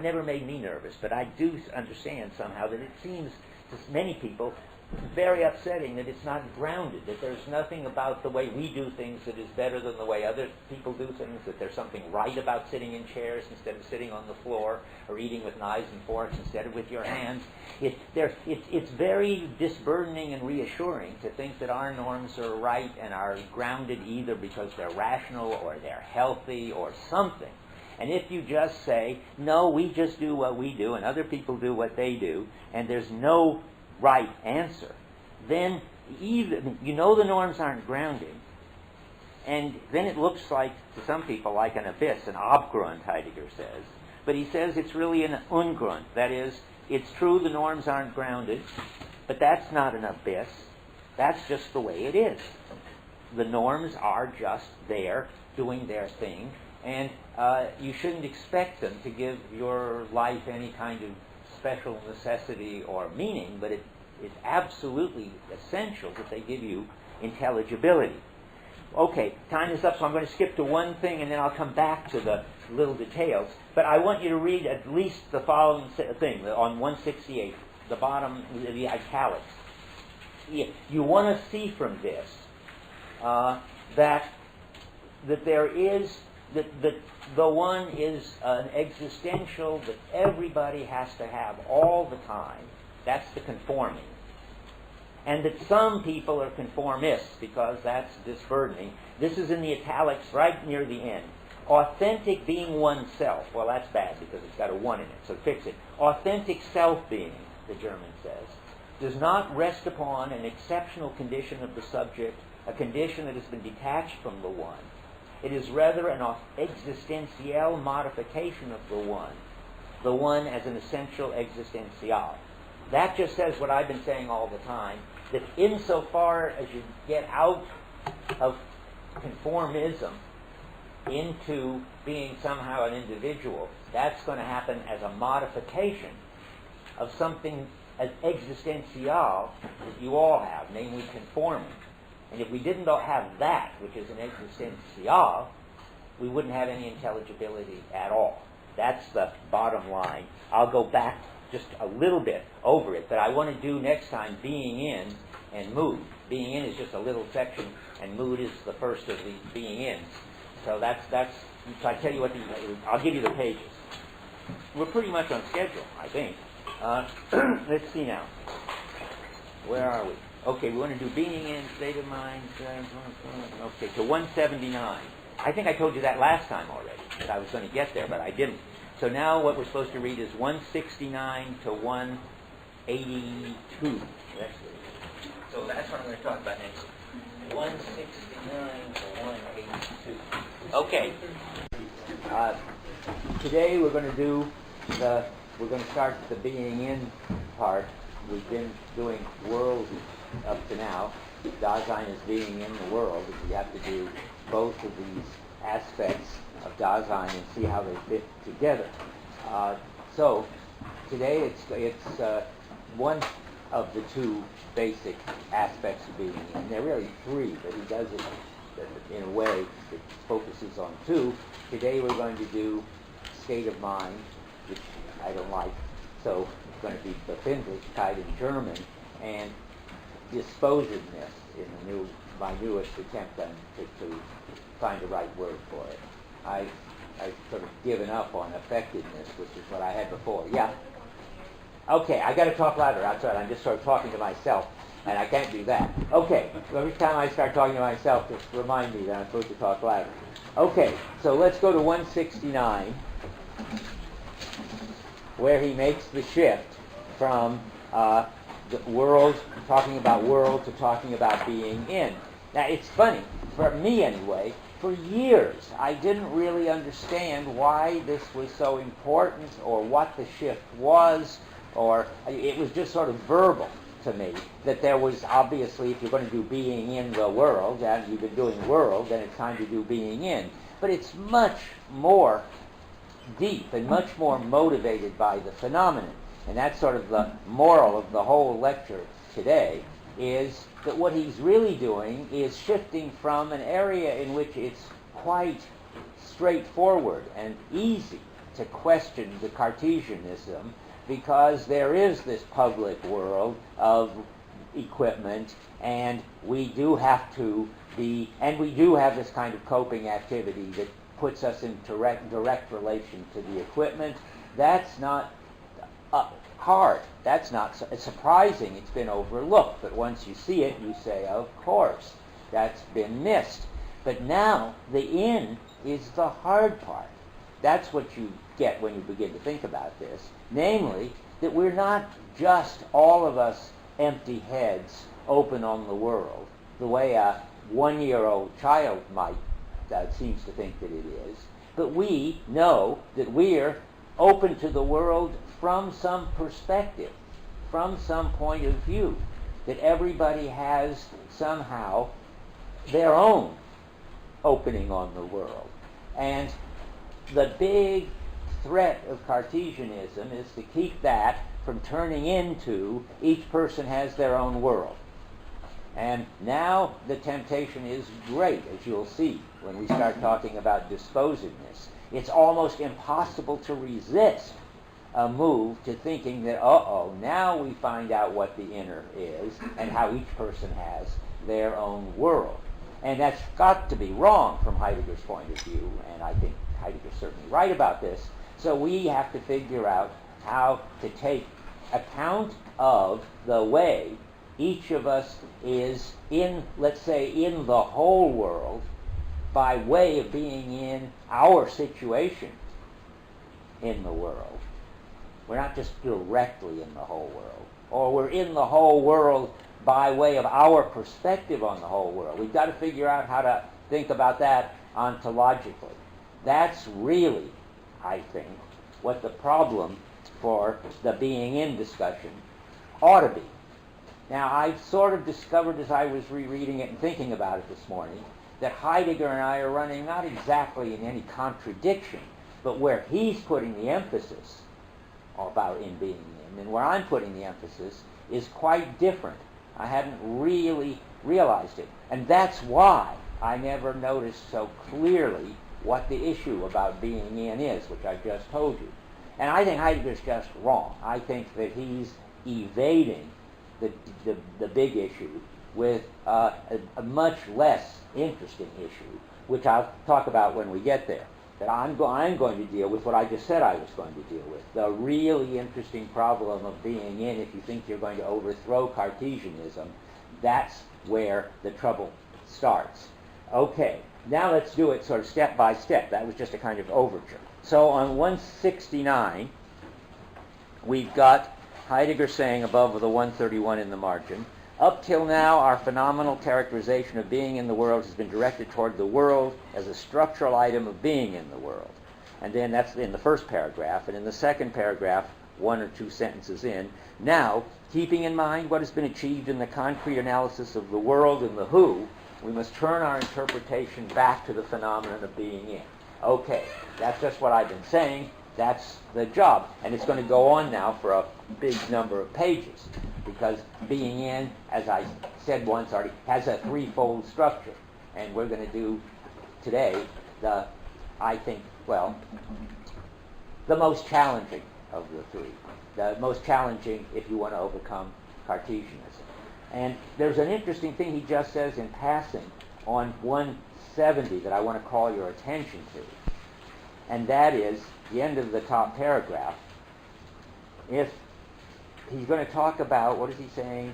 S1: never made me nervous, but I do understand somehow that it seems to many people very upsetting that it's not grounded, that there's nothing about the way we do things that is better than the way other people do things, that there's something right about sitting in chairs instead of sitting on the floor, or eating with knives and forks instead of with your hands. It's very disburdening and reassuring to think that our norms are right and are grounded either because they're rational or they're healthy or something. And if you just say, no, we just do what we do and other people do what they do, and there's no right answer, then even the norms aren't grounding, and then it looks like, to some people, like an abyss, an Abgrund, Heidegger says. But he says it's really an Ungrund. That is, it's true the norms aren't grounded, but that's not an abyss. That's just the way it is. The norms are just there, doing their thing, and you shouldn't expect them to give your life any kind of special necessity or meaning, but it is absolutely essential that they give you intelligibility. Okay, time is up, so I'm going to skip to one thing, and then I'll come back to the little details. But I want you to read at least the following thing on 168, the bottom, the italics. You want to see from this that there is that the one is an existential that everybody has to have all the time. That's the conforming. And that some people are conformists because that's disburdening. This is in the italics right near the end. Authentic being oneself. Well, that's bad because it's got a one in it, so fix it. Authentic self-being, the German says, does not rest upon an exceptional condition of the subject, a condition that has been detached from the one. It is rather an existential modification of the one as an essential existential. That just says what I've been saying all the time, that insofar as you get out of conformism into being somehow an individual, that's going to happen as a modification of something as existential that you all have, namely conforming. And if we didn't have that, which is an existential, we wouldn't have any intelligibility at all. That's the bottom line. I'll go back just a little bit over it, but I want to do next time being in and mood. Being in is just a little section, and mood is the first of the being in. So that's. So I tell you what, I'll give you the pages. We're pretty much on schedule, I think. Let's see now. Where are we? Okay, we want to do being in, state of mind. Okay, to 179. I think I told you that last time already, that I was going to get there, but I didn't. So now what we're supposed to read is 169 to 182. So that's what I'm going to talk about next. 169 to 182. Okay. Today we're going to start the being in part. We've been doing world up to now. Dasein is being in the world. We have to do both of these aspects of Dasein and see how they fit together. So today it's one of the two basic aspects of being in. There are really three, but he does it in a way that focuses on two. Today we're going to do state of mind, which I don't like, so it's going to be Befindlichkeit in German, and disposedness in my newest attempt to find the right word for it. I've sort of given up on effectiveness, which is what I had before. Yeah? Okay, I got to talk louder. That's right. I'm just sort of talking to myself, and I can't do that. Okay, so every time I start talking to myself, just remind me that I'm supposed to talk louder. Okay, so let's go to 169, where he makes the shift from the world, talking about world, to talking about being in. Now, it's funny, for me anyway, for years I didn't really understand why this was so important or what the shift was, or it was just sort of verbal to me that there was obviously, if you're going to do being in the world, and you've been doing world, then it's time to do being in. But it's much more deep and much more motivated by the phenomenon. And that's sort of the moral of the whole lecture today, is that what he's really doing is shifting from an area in which it's quite straightforward and easy to question the Cartesianism, because there is this public world of equipment, and we do have to be, and we do have this kind of coping activity that puts us in direct relation to the equipment. That's not hard. That's not surprising. It's been overlooked. But once you see it, you say, of course, that's been missed. But now the in is the hard part. That's what you get when you begin to think about this. Namely, that we're not just all of us empty heads open on the world, the way a one-year-old child might seems to think that it is, but we know that we're open to the world from some perspective, from some point of view, that everybody has somehow their own opening on the world. And the big threat of Cartesianism is to keep that from turning into each person has their own world. And now the temptation is great, as you'll see when we start talking about disposedness. It's almost impossible to resist a move to thinking that, now we find out what the inner is and how each person has their own world. And that's got to be wrong from Heidegger's point of view, and I think Heidegger's certainly right about this. So we have to figure out how to take account of the way each of us is in, let's say, in the whole world by way of being in our situation in the world. We're not just directly in the whole world, or we're in the whole world by way of our perspective on the whole world. We've got to figure out how to think about that ontologically. That's really, I think, what the problem for the being in discussion ought to be. Now, I've sort of discovered as I was rereading it and thinking about it this morning that Heidegger and I are running not exactly in any contradiction, but where he's putting the emphasis about in being in, and where I'm putting the emphasis is quite different. I hadn't really realized it. And that's why I never noticed so clearly what the issue about being in is, which I just told you. And I think Heidegger's just wrong. I think that he's evading the big issue with a much less interesting issue, which I'll talk about when we get there. That I'm going to deal with what I just said I was going to deal with. The really interesting problem of being in, if you think you're going to overthrow Cartesianism, that's where the trouble starts. Okay, now let's do it sort of step by step. That was just a kind of overture. So on 169, we've got Heidegger saying above the 131 in the margin, up till now, our phenomenal characterization of being in the world has been directed toward the world as a structural item of being in the world. And then that's in the first paragraph. And in the second paragraph, one or two sentences in, now, keeping in mind what has been achieved in the concrete analysis of the world and the who, we must turn our interpretation back to the phenomenon of being in. Okay, that's just what I've been saying. That's the job. And it's going to go on now for a big number of pages, because being in, as I said once already, has a threefold structure. And we're going to do today the most challenging of the three. The most challenging if you want to overcome Cartesianism. And there's an interesting thing he just says in passing on 170 that I want to call your attention to. And that is the end of the top paragraph. If he's going to talk about, what is he saying?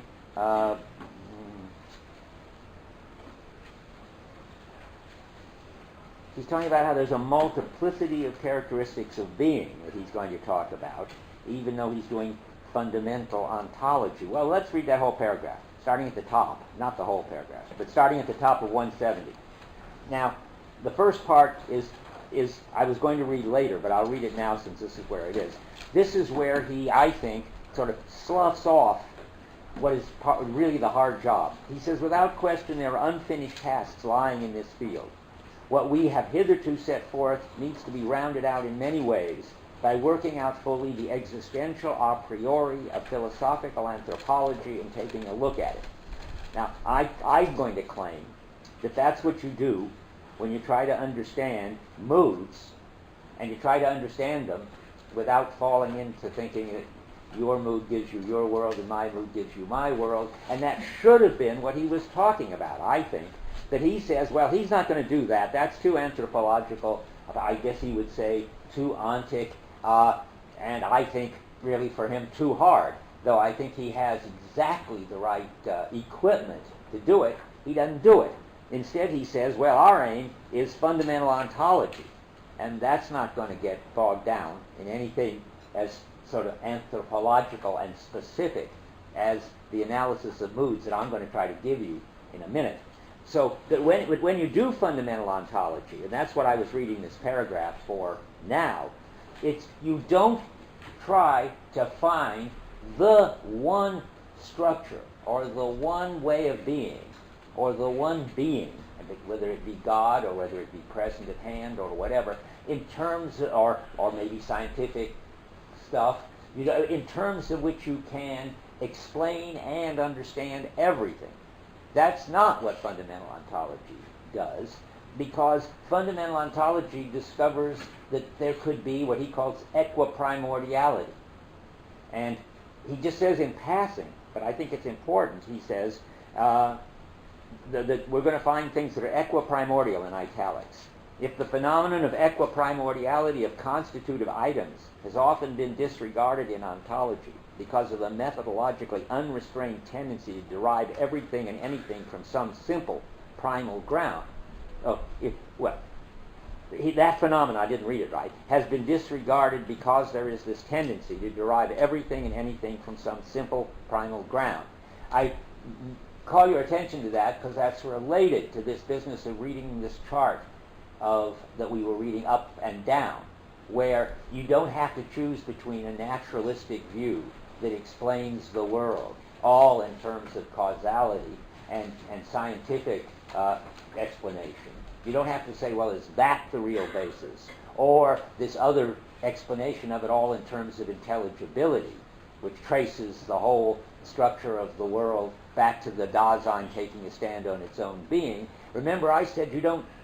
S1: He's talking about how there's a multiplicity of characteristics of being that he's going to talk about, even though he's doing fundamental ontology. Well, let's read that whole paragraph, starting at the top. Not the whole paragraph, but starting at the top of 170. Now, the first part is I was going to read later, but I'll read it now since this is where it is. This is where he, I think, sort of sloughs off what is really the hard job. He says, without question, there are unfinished tasks lying in this field. What we have hitherto set forth needs to be rounded out in many ways by working out fully the existential a priori of philosophical anthropology and taking a look at it. Now, I'm going to claim that that's what you do when you try to understand moods, and you try to understand them without falling into thinking that your mood gives you your world and my mood gives you my world. And that should have been what he was talking about, I think. That he says, well, he's not going to do that. That's too anthropological. I guess he would say too ontic, and I think really for him too hard. Though I think he has exactly the right equipment to do it, he doesn't do it. Instead, he says, well, our aim is fundamental ontology, and that's not going to get bogged down in anything as sort of anthropological and specific as the analysis of moods that I'm going to try to give you in a minute. So that when you do fundamental ontology, and that's what I was reading this paragraph for now, it's you don't try to find the one structure or the one way of being or the one being, whether it be God or whether it be present at hand or whatever, in terms of, or maybe scientific stuff, in terms of which you can explain and understand everything. That's not what fundamental ontology does, because fundamental ontology discovers that there could be what he calls equiprimordiality. And he just says in passing, but I think it's important, he says that we're going to find things that are equiprimordial in italics. If the phenomenon of equiprimordiality of constitutive items has often been disregarded in ontology because of the methodologically unrestrained tendency to derive everything and anything from some simple primal ground, that phenomenon, I didn't read it right, has been disregarded because there is this tendency to derive everything and anything from some simple primal ground. I call your attention to that because that's related to this business of reading this chart that we were reading up and down, where you don't have to choose between a naturalistic view that explains the world, all in terms of causality and scientific explanation. You don't have to say, well, is that the real basis? Or this other explanation of it all in terms of intelligibility, which traces the whole structure of the world back to the Dasein taking a stand on its own being. Remember, I said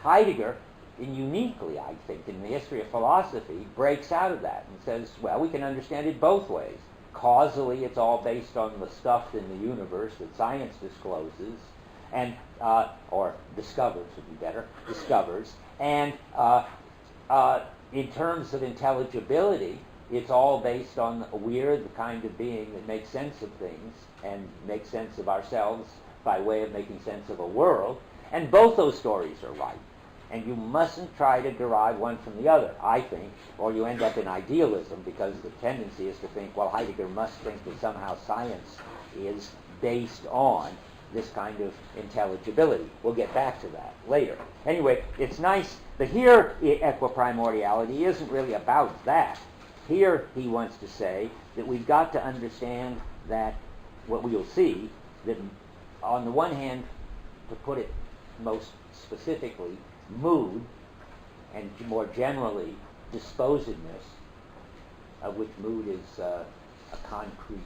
S1: Heidegger, and uniquely, I think, in the history of philosophy, breaks out of that and says, well, we can understand it both ways. Causally, it's all based on the stuff in the universe that science discloses, and or discovers would be better, discovers. And in terms of intelligibility, it's all based on we're the kind of being that makes sense of things and makes sense of ourselves by way of making sense of a world. And both those stories are right. And you mustn't try to derive one from the other, I think, or you end up in idealism, because the tendency is to think, well, Heidegger must think that somehow science is based on this kind of intelligibility. We'll get back to that later. Anyway, it's nice, but here equiprimordiality isn't really about that. Here he wants to say that we've got to understand that, what we'll see, that on the one hand, to put it most specifically, mood and more generally disposedness, of which mood is a concrete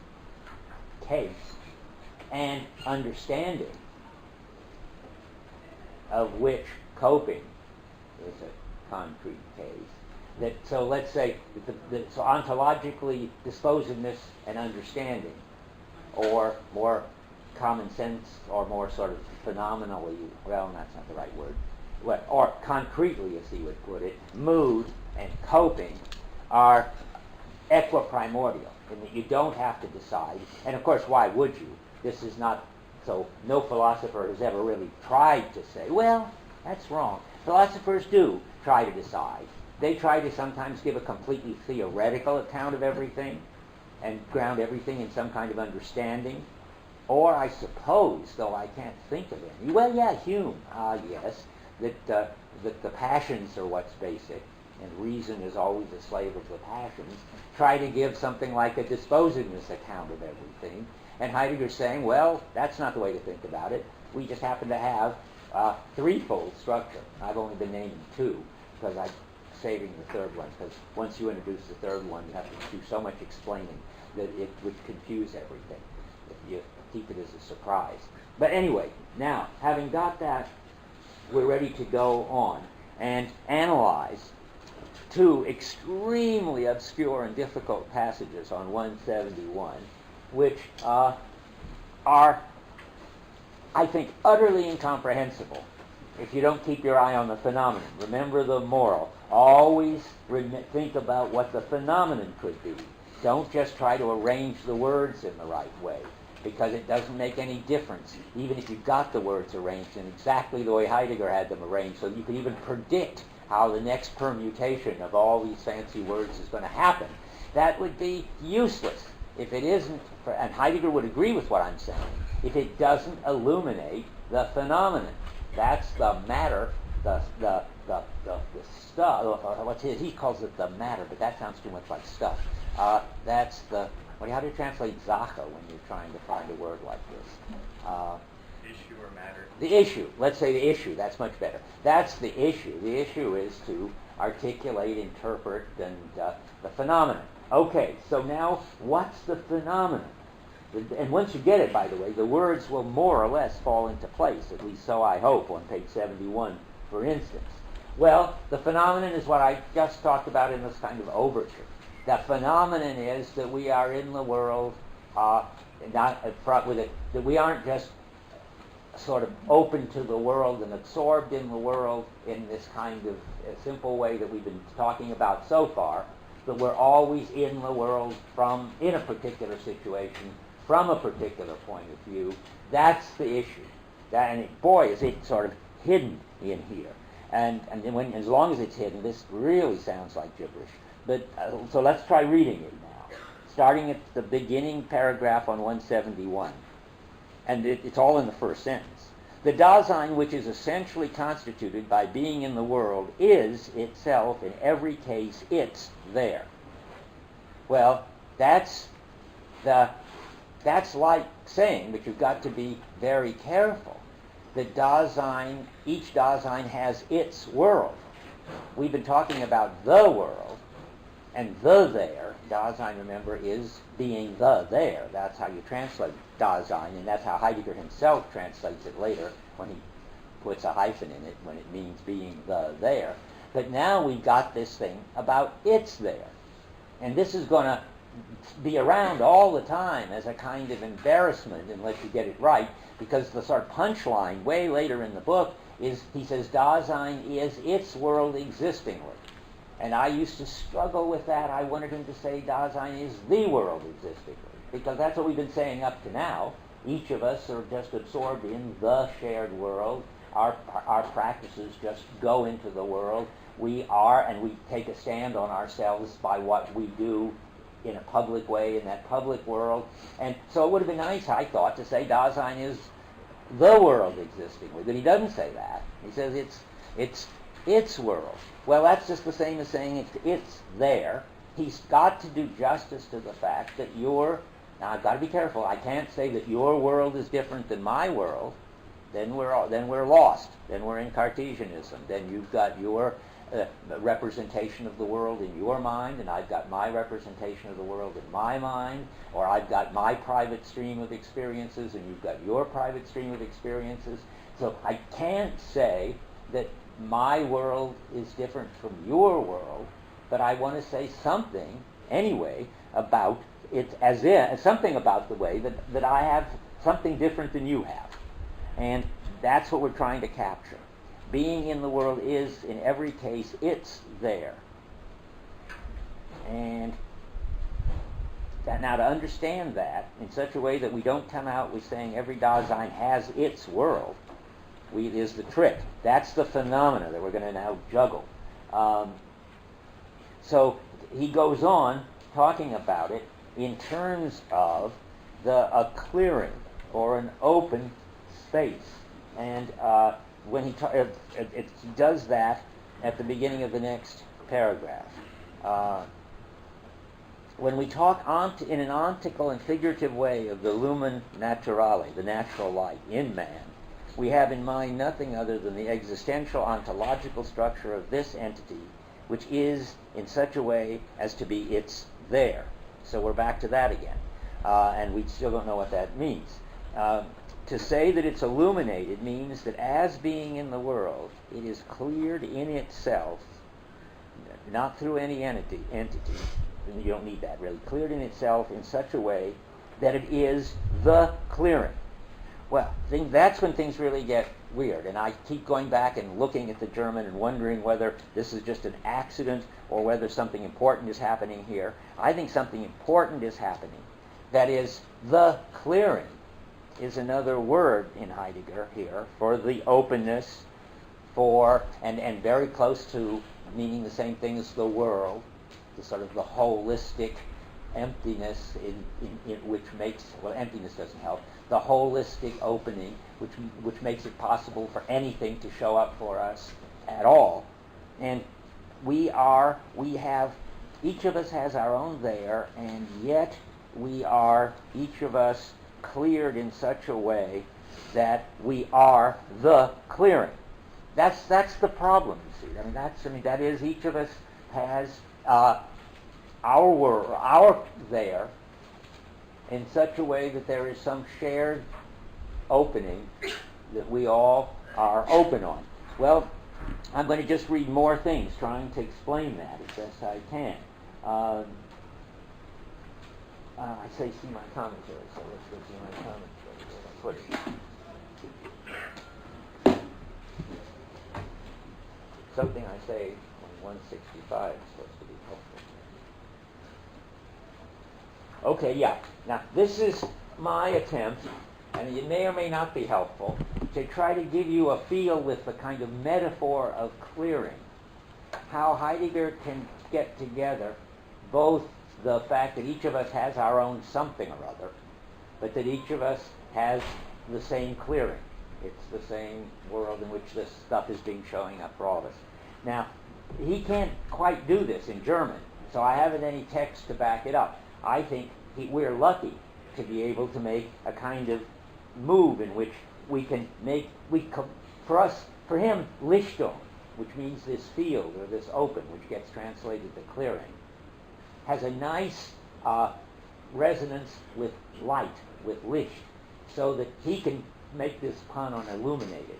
S1: case, and understanding, of which coping is a concrete case. So let's say so ontologically disposedness and understanding, or more common sense, or more sort of phenomenally, well, that's not the right word, or concretely, as he would put it, mood and coping are equiprimordial, in that you don't have to decide. And of course, why would you? This is not, so no philosopher has ever really tried to say, well, that's wrong. Philosophers do try to decide. They try to sometimes give a completely theoretical account of everything and ground everything in some kind of understanding. Or I suppose, though I can't think of any, well, yeah, Hume, yes, that the passions are what's basic, and reason is always a slave of the passions, try to give something like a disposedness account of everything. And Heidegger's saying, well, that's not the way to think about it. We just happen to have a threefold structure. I've only been naming two, because I'm saving the third one, because once you introduce the third one, you have to do so much explaining that it would confuse everything if you keep it as a surprise. But anyway, now, having got that, we're ready to go on and analyze two extremely obscure and difficult passages on 171, which are, I think, utterly incomprehensible if you don't keep your eye on the phenomenon. Remember the moral. Always think about what the phenomenon could be. Don't just try to arrange the words in the right way, because it doesn't make any difference, even if you got the words arranged in exactly the way Heidegger had them arranged, so you could even predict how the next permutation of all these fancy words is going to happen. That would be useless if it isn't, and Heidegger would agree with what I'm saying, if it doesn't illuminate the phenomenon. That's the matter, the stuff, what's his, he calls it the matter, but that sounds too much like stuff. That's the, how do you translate Sache when you're trying to find a word like this?
S4: Issue or matter?
S1: The issue. Let's say the issue. That's much better. That's the issue. The issue is to articulate, interpret, and the phenomenon. Okay, so now what's the phenomenon? And once you get it, by the way, the words will more or less fall into place, at least so I hope, on page 71, for instance. Well, the phenomenon is what I just talked about in this kind of overture. The phenomenon is that we are in the world, that we aren't just sort of open to the world and absorbed in the world in this kind of simple way that we've been talking about so far, but we're always in the world in a particular situation, from a particular point of view. That's the issue. Boy, is it sort of hidden in here. And as long as it's hidden, this really sounds like gibberish. But so let's try reading it now, starting at the beginning paragraph on 171. And it's all in the first sentence. The Dasein, which is essentially constituted by being in the world, is itself, in every case, it's there. Well, that's like saying that you've got to be very careful. The Dasein, each Dasein has its world. We've been talking about the world, and the there, Dasein, remember, is being the there. That's how you translate Dasein, and that's how Heidegger himself translates it later when he puts a hyphen in it, when it means being the there. But now we've got this thing about it's there. And this is going to be around all the time as a kind of embarrassment unless you get it right, because the sort of punchline way later in the book is, he says, Dasein is its world existingly. And I used to struggle with that. I wanted him to say Dasein is the world existingly, because that's what we've been saying up to now. Each of us are just absorbed in the shared world. Our practices just go into the world. We are, and we take a stand on ourselves by what we do in a public way in that public world. And so it would have been nice, I thought, to say Dasein is the world existingly. But he doesn't say that. He says it's its world. Well, that's just the same as saying it's there. He's got to do justice to the fact that now I've got to be careful. I can't say that your world is different than my world. Then we're lost. Then we're in Cartesianism. Then you've got your representation of the world in your mind, and I've got my representation of the world in my mind, or I've got my private stream of experiences and you've got your private stream of experiences. So I can't say that my world is different from your world, but I want to say something anyway about it, as something about the way that I have something different than you have. And that's what we're trying to capture. Being in the world is, in every case, it's there. And now to understand that in such a way that we don't come out with saying every Dasein has its world, is the trick. That's the phenomena that we're going to now juggle. So he goes on talking about it in terms of a clearing or an open space. And when he it does that at the beginning of the next paragraph. When we talk in an ontical and figurative way of the lumen naturale, the natural light in man, we have in mind nothing other than the existential ontological structure of this entity, which is in such a way as to be it's there. So we're back to that again. And we still don't know what that means. To say that it's illuminated means that as being in the world, it is cleared in itself, not through any entity, you don't need that really, cleared in itself in such a way that it is the clearing. Well, that's when things really get weird, and I keep going back and looking at the German and wondering whether this is just an accident or whether something important is happening here. I think something important is happening. That is, the clearing is another word in Heidegger here for the openness, and very close to meaning the same thing as the world, the sort of the holistic emptiness in which makes, well, emptiness doesn't help, the holistic opening which makes it possible for anything to show up for us at all. And each of us has our own there, and yet we are, each of us, cleared in such a way that we are the clearing. That's the problem, you see. That is, each of us has our world, our there, in such a way that there is some shared opening that we all are open on. Well, I'm going to just read more things, trying to explain that as best I can. I say see my commentary, so let's go see my commentary. Where did I put it? Something I say on 165 is supposed to be helpful. Okay, yeah. Now, this is my attempt, and it may or may not be helpful, to try to give you a feel with the kind of metaphor of clearing, how Heidegger can get together both the fact that each of us has our own something or other, but that each of us has the same clearing. It's the same world in which this stuff is being showing up for all of us. Now, he can't quite do this in German, so I haven't any text to back it up. I think we're lucky to be able to make a kind of move in which we can make, for him, Lichtung, which means this field or this open, which gets translated to clearing, has a nice resonance with light, with Licht, so that he can make this pun on illuminated.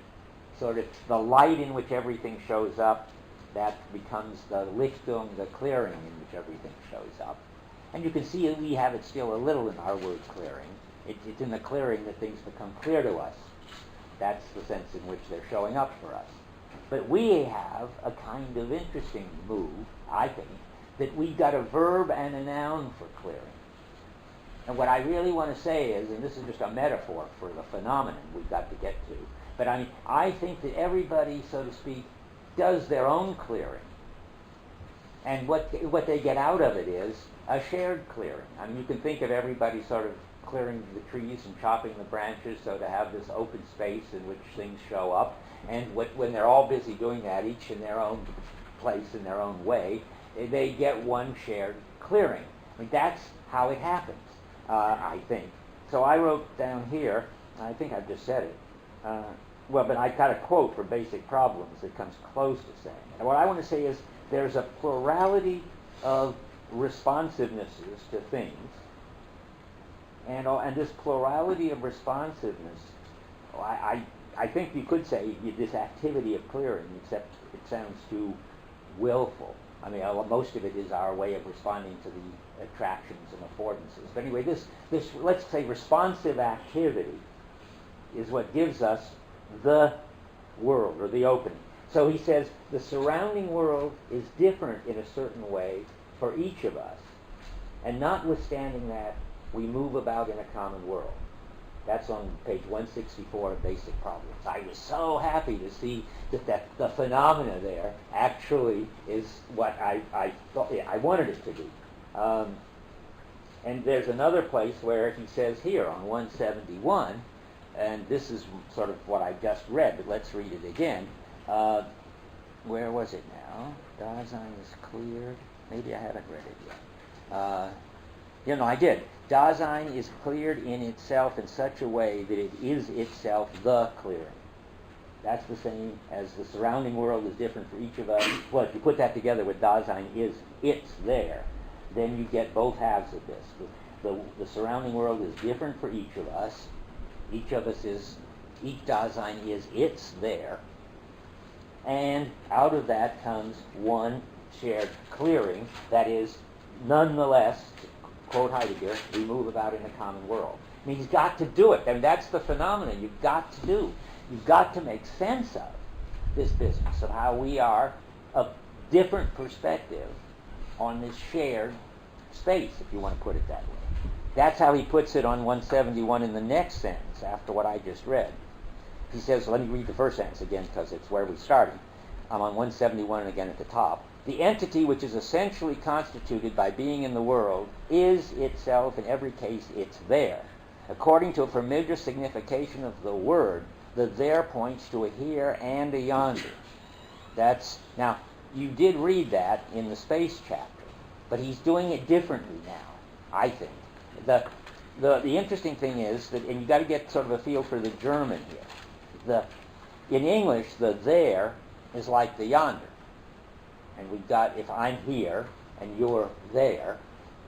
S1: Sort of the light in which everything shows up, that becomes the Lichtung, the clearing in which everything shows up. And you can see we have it still a little in our word clearing. It's in the clearing that things become clear to us. That's the sense in which they're showing up for us. But we have a kind of interesting move, I think, that we've got a verb and a noun for clearing. And what I really want to say is, and this is just a metaphor for the phenomenon we've got to get to, but I think that everybody, so to speak, does their own clearing. And what they get out of it is a shared clearing. You can think of everybody sort of clearing the trees and chopping the branches so to have this open space in which things show up. And when they're all busy doing that, each in their own place, in their own way, they get one shared clearing. That's how it happens, I think. So I wrote down here, I think I've just said it, well, but I got a quote from Basic Problems that comes close to saying it. And what I want to say is there's a plurality of responsivenesses to things, and this plurality of responsiveness, I think you could say this activity of clearing, except it sounds too willful. I mean, most of it is our way of responding to the attractions and affordances. But anyway, this let's say responsive activity is what gives us the world, or the opening. So he says the surrounding world is different in a certain way for each of us, and notwithstanding that, we move about in a common world. That's on page 164 of Basic Problems. I was so happy to see that the phenomena there actually is what I thought I wanted it to be. And there's another place where he says here on 171, and this is sort of what I just read, but let's read it again. Where was it now? Dasein is cleared. Maybe I haven't read it yet. I did. Dasein is cleared in itself in such a way that it is itself the clearing. That's the same as the surrounding world is different for each of us. Well, if you put that together with Dasein is it's there, then you get both halves of this. The surrounding world is different for each of us. Each Dasein is it's there. And out of that comes one shared clearing that is nonetheless, to quote Heidegger, we move about in a common world. I mean, he's got to do it. I mean, that's the phenomenon you've got to do. You've got to make sense of this business, of how we are a different perspective on this shared space, if you want to put it that way. That's how he puts it on 171 in the next sentence, after what I just read. He says, let me read the first sentence again, because it's where we started. I'm on 171 and again at the top. The entity which is essentially constituted by being in the world is itself, in every case, it's there. According to a familiar signification of the word, the there points to a here and a yonder. Now, you did read that in the space chapter, but he's doing it differently now, I think. The interesting thing is that, and you got to get sort of a feel for the German here. In English, the there is like the yonder. And we've got, if I'm here and you're there,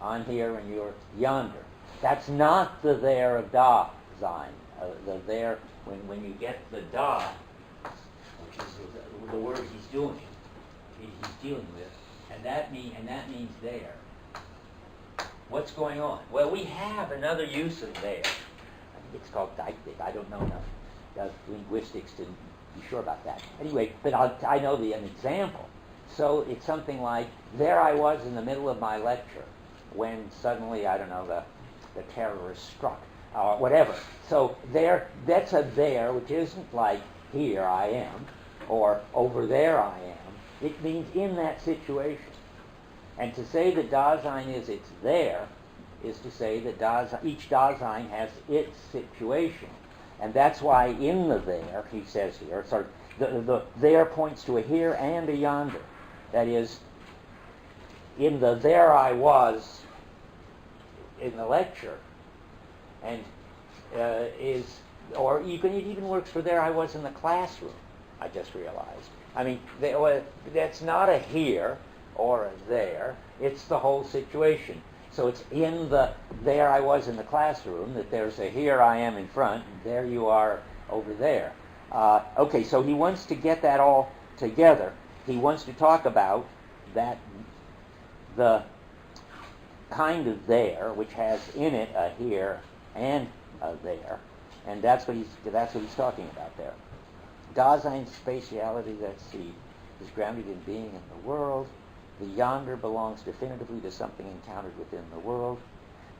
S1: I'm here and you're yonder. That's not the there of Dasein. The there, when you get the Da, which is the word he's dealing with, and that means there. What's going on? Well, we have another use of there. I think it's called deictic. I don't know enough linguistics to be sure about that. Anyway, but I know an example. So it's something like, there I was in the middle of my lecture when suddenly, I don't know, the terrorist struck, or whatever. So that's a there, which isn't like, here I am, or over there I am. It means in that situation. And to say that Dasein is it's there is to say that each Dasein has its situation. And that's why in the there, he says here, sort of, the there points to a here and a yonder. That is, in the there I was in the lecture, and or it even works for there I was in the classroom, I just realized. I mean, that's not a here or a there, it's the whole situation. So it's in the there I was in the classroom that there's a here I am in front, and there you are over there. Okay, so he wants to get that all together. He wants to talk about that, the kind of there, which has in it a here and a there, and that's what he's talking about there. Dasein's spatiality, let's see, is grounded in being in the world. The yonder belongs definitively to something encountered within the world.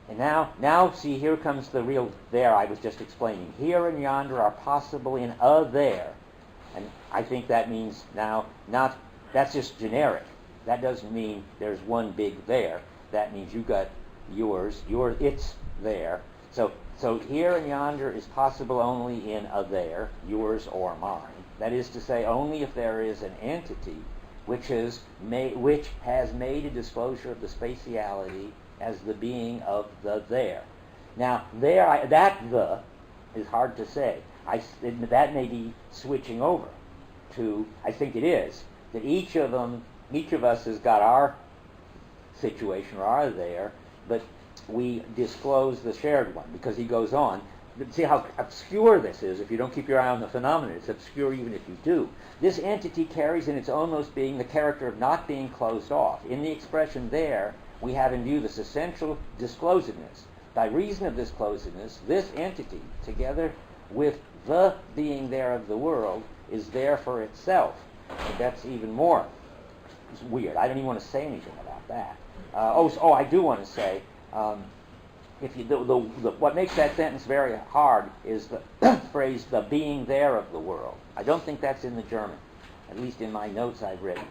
S1: And now, see, here comes the real there I was just explaining. Here and yonder are possible in a there. And I think that means that's just generic. That doesn't mean there's one big there. That means you got yours, it's there. So here and yonder is possible only in a there, yours or mine. That is to say, only if there is an entity which has made a disclosure of the spatiality as the being of the there. Now, that the is hard to say. that may be switching over to, I think it is, that each of us has got our situation or our there, but we disclose the shared one, because he goes on. But see how obscure this is if you don't keep your eye on the phenomenon. It's obscure even if you do. This entity carries in its own most being the character of not being closed off. In the expression there, we have in view this essential disclosedness. By reason of this closedness, this entity, together with the being there of the world, is there for itself. And that's even more weird. I don't even want to say anything about that. I do want to say, what makes that sentence very hard is the phrase, the being there of the world. I don't think that's in the German, at least in my notes I've written.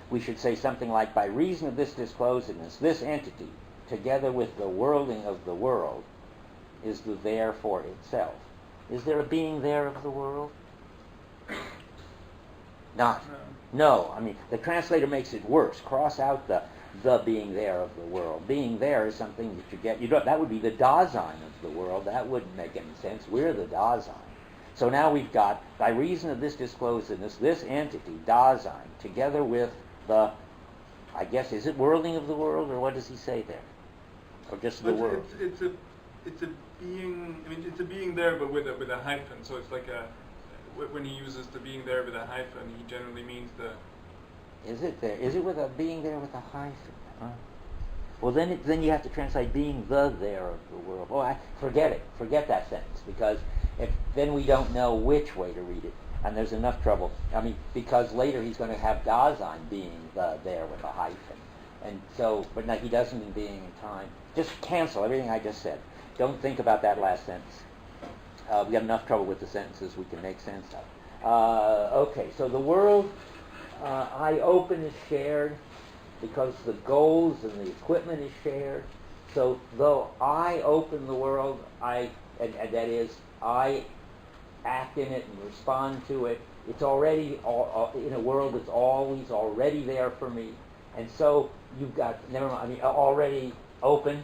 S1: We should say something like, by reason of this disclosedness, this entity, together with the worlding of the world, is the there for itself. Is there a being there of the world? Not. No. I mean, the translator makes it worse. Cross out the being there of the world. Being there is something that you get. That would be the Dasein of the world. That wouldn't make any sense. We're the Dasein. So now we've got, by reason of this disclosedness, this entity, Dasein, together with the, I guess, is it worlding of the world, or what does he say there? Or just the world?
S3: It's a being. I mean, it's a being there, but with a hyphen. So it's like when he uses the being there with a hyphen, he generally means the.
S1: Is it there? Is it with a being there with a hyphen? Huh? Well, then you have to translate being the there of the world. Oh, forget it. Forget that sentence, because then we don't know which way to read it, and there's enough trouble. I mean, because later he's going to have Dasein being the there with a hyphen, and so, but no, he doesn't in being in time. Just cancel everything I just said. Don't think about that last sentence. We got enough trouble with the sentences we can make sense of. Okay, so the world I open is shared because the goals and the equipment is shared. So though I open the world, and that is, I act in it and respond to it, it's already in a world that's always already there for me. And so you've got, already open,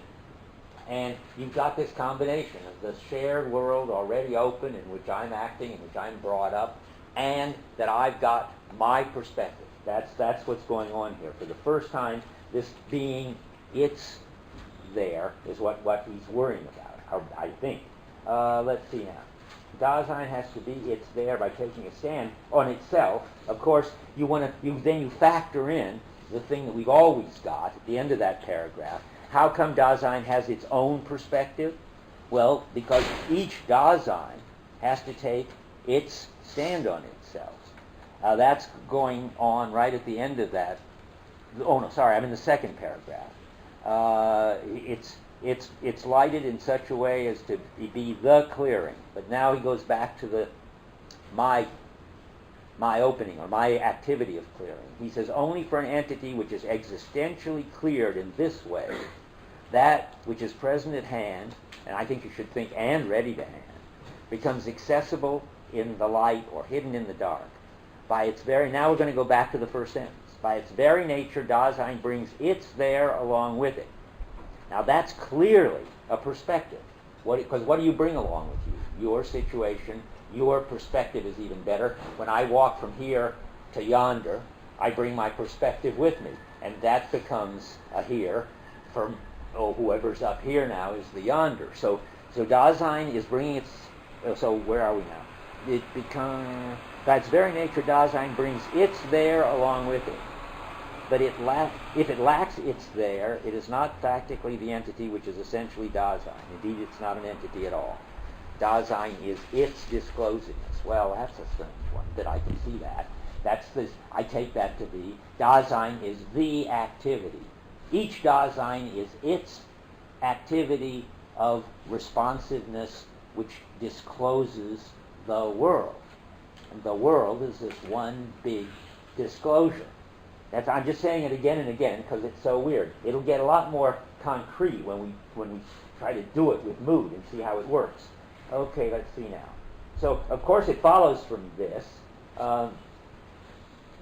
S1: and you've got this combination of the shared world already open in which I'm acting, in which I'm brought up, and that I've got my perspective. That's what's going on here. For the first time, this being, it's there, is what he's worrying about, I think. Let's see now. Dasein has to be it's there by taking a stand on itself. Of course, then you factor in the thing that we've always got at the end of that paragraph. How come Dasein has its own perspective? Well, because each Dasein has to take its stand on itself. That's going on right at the end of that. Oh no, sorry, I'm in the second paragraph. It's lighted in such a way as to be the clearing. But now he goes back to my opening, or my activity of clearing. He says, only for an entity which is existentially cleared in this way, that which is present at hand, and I think you should think and ready to hand, becomes accessible in the light or hidden in the dark. Now we're going to go back to the first sentence. By its very nature, Dasein brings its there along with it. Now that's clearly a perspective. Because what do you bring along with you? Your situation, your perspective is even better. When I walk from here to yonder, I bring my perspective with me. And that becomes a here. Whoever's up here now is the yonder. So Dasein is bringing its... So where are we now? It becomes... By its very nature, Dasein brings its there along with it. But if it lacks its there, it is not practically the entity which is essentially Dasein. Indeed, it's not an entity at all. Dasein is its disclosedness. Well, that's a strange one, that I can see that. I take that to be, Dasein is the activity. Each Dasein is its activity of responsiveness which discloses the world. And the world is this one big disclosure. I'm just saying it again and again because it's so weird. It'll get a lot more concrete when we try to do it with mood and see how it works. Okay, let's see now. So, of course, it follows from this. Let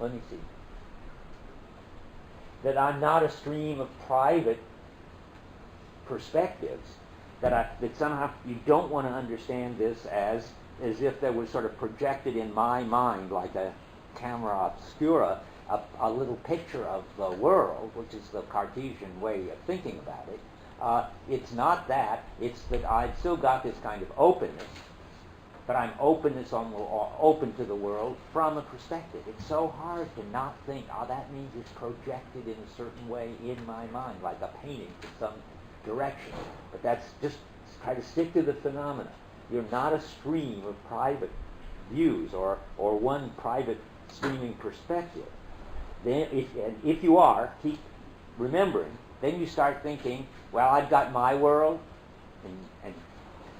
S1: me see. That I'm not a stream of private perspectives. That somehow you don't want to understand this as as if there was sort of projected in my mind, like a camera obscura, a little picture of the world, which is the Cartesian way of thinking about it. It's not that. It's that I've still got this kind of openness, but I'm open to the world from a perspective. It's so hard to not think, that means it's projected in a certain way in my mind, like a painting in some direction. But that's just try to stick to the phenomena. You're not a stream of private views or one private streaming perspective. Then, if you are, keep remembering. Then you start thinking, well, I've got my world, and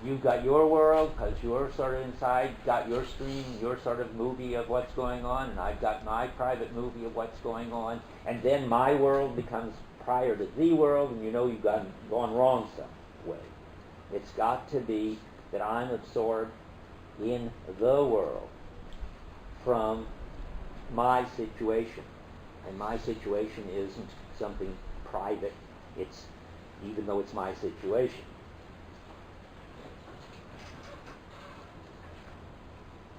S1: you've got your world, because you're sort of inside, got your stream, your sort of movie of what's going on, and I've got my private movie of what's going on, and then my world becomes prior to the world, and you know you've gone wrong some way. It's got to be that I'm absorbed in the world from my situation. And my situation isn't something private. It's, even though it's my situation.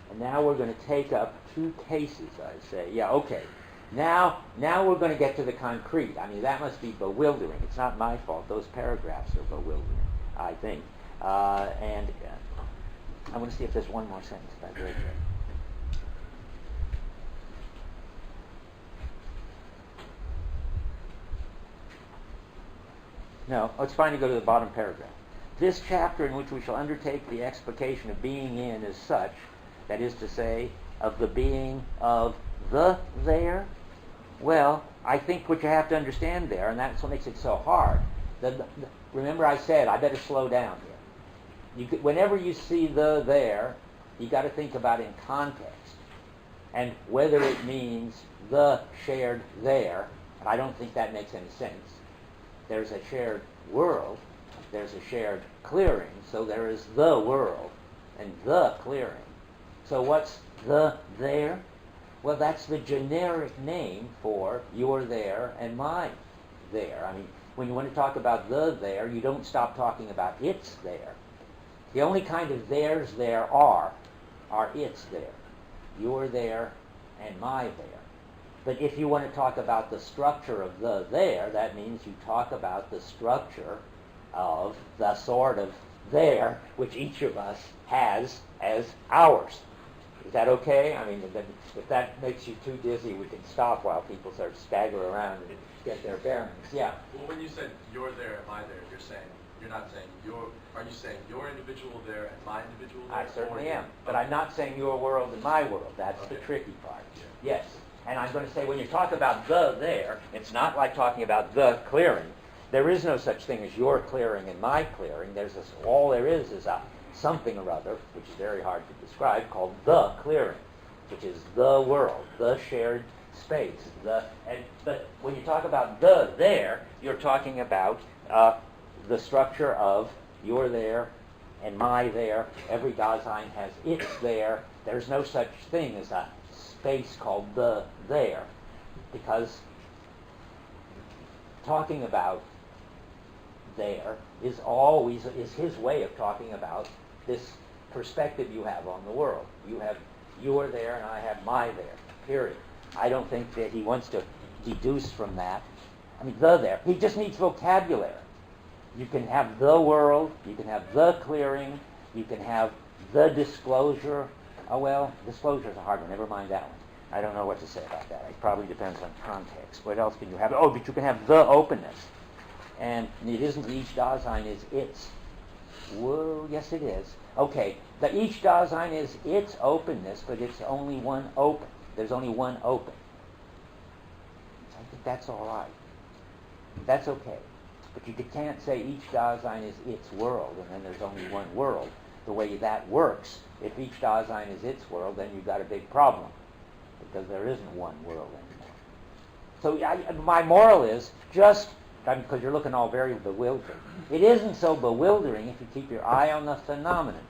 S1: And now we're going to take up two cases, I say. Yeah, okay. Now we're going to get to the concrete. I mean, that must be bewildering. It's not my fault. Those paragraphs are bewildering, I think. And I want to see if there's one more sentence if I read that. No, it's fine to go to the bottom paragraph. This chapter, in which we shall undertake the explication of being in, is such, that is to say, of the being of the there. Well, I think what you have to understand there, and that's what makes it so hard. Remember I said, I better slow down here. Whenever you see the there, you got to think about it in context, and whether it means the shared there, and I don't think that makes any sense. There's a shared world, there's a shared clearing, so there is the world and the clearing. So what's the there? Well, that's the generic name for your there and my there. I mean, when you want to talk about the there, you don't stop talking about its there. The only kind of theirs there are its there. Your there and my there. But if you want to talk about the structure of the there, that means you talk about the structure of the sort of there which each of us has as ours. Is that okay? I mean, if that makes you too dizzy, we can stop while people sort of stagger around and get their bearings. Yeah?
S8: Well, when you said you're there and my there, you're not saying are you saying your individual there and my individual there?
S1: I certainly am. But I'm not saying your world and my world. That's the tricky part.
S8: Yeah.
S1: Yes. And I'm going to say when you talk about the there, it's not like talking about the clearing. There is no such thing as your clearing and my clearing. All there is a something or other, which is very hard to describe, called the clearing, which is the world, the shared space. But when you talk about the there, you're talking about the structure of your there and my there. Every Dasein has its there. There's no such thing as a space called the there, because talking about there is his way of talking about this perspective you have on the world. You have your there and I have my there, period. I don't think that he wants to deduce from that. I mean, the there. He just needs vocabulary. You can have the world, you can have the clearing, you can have the disclosure. Oh, well, disclosure is a hard one. Never mind that one. I don't know what to say about that. It probably depends on context. What else can you have? Oh, but you can have the openness. And it isn't each Dasein is its. Whoa, yes it is. Okay, each Dasein is its openness, but it's only one open. There's only one open. I think that's all right. That's okay. But you can't say each Dasein is its world, and then there's only one world. The way that works, if each Dasein is its world, then you've got a big problem, because there isn't one world anymore. So my moral is just, because you're looking all very bewildered, it isn't so bewildering if you keep your eye on the phenomenon.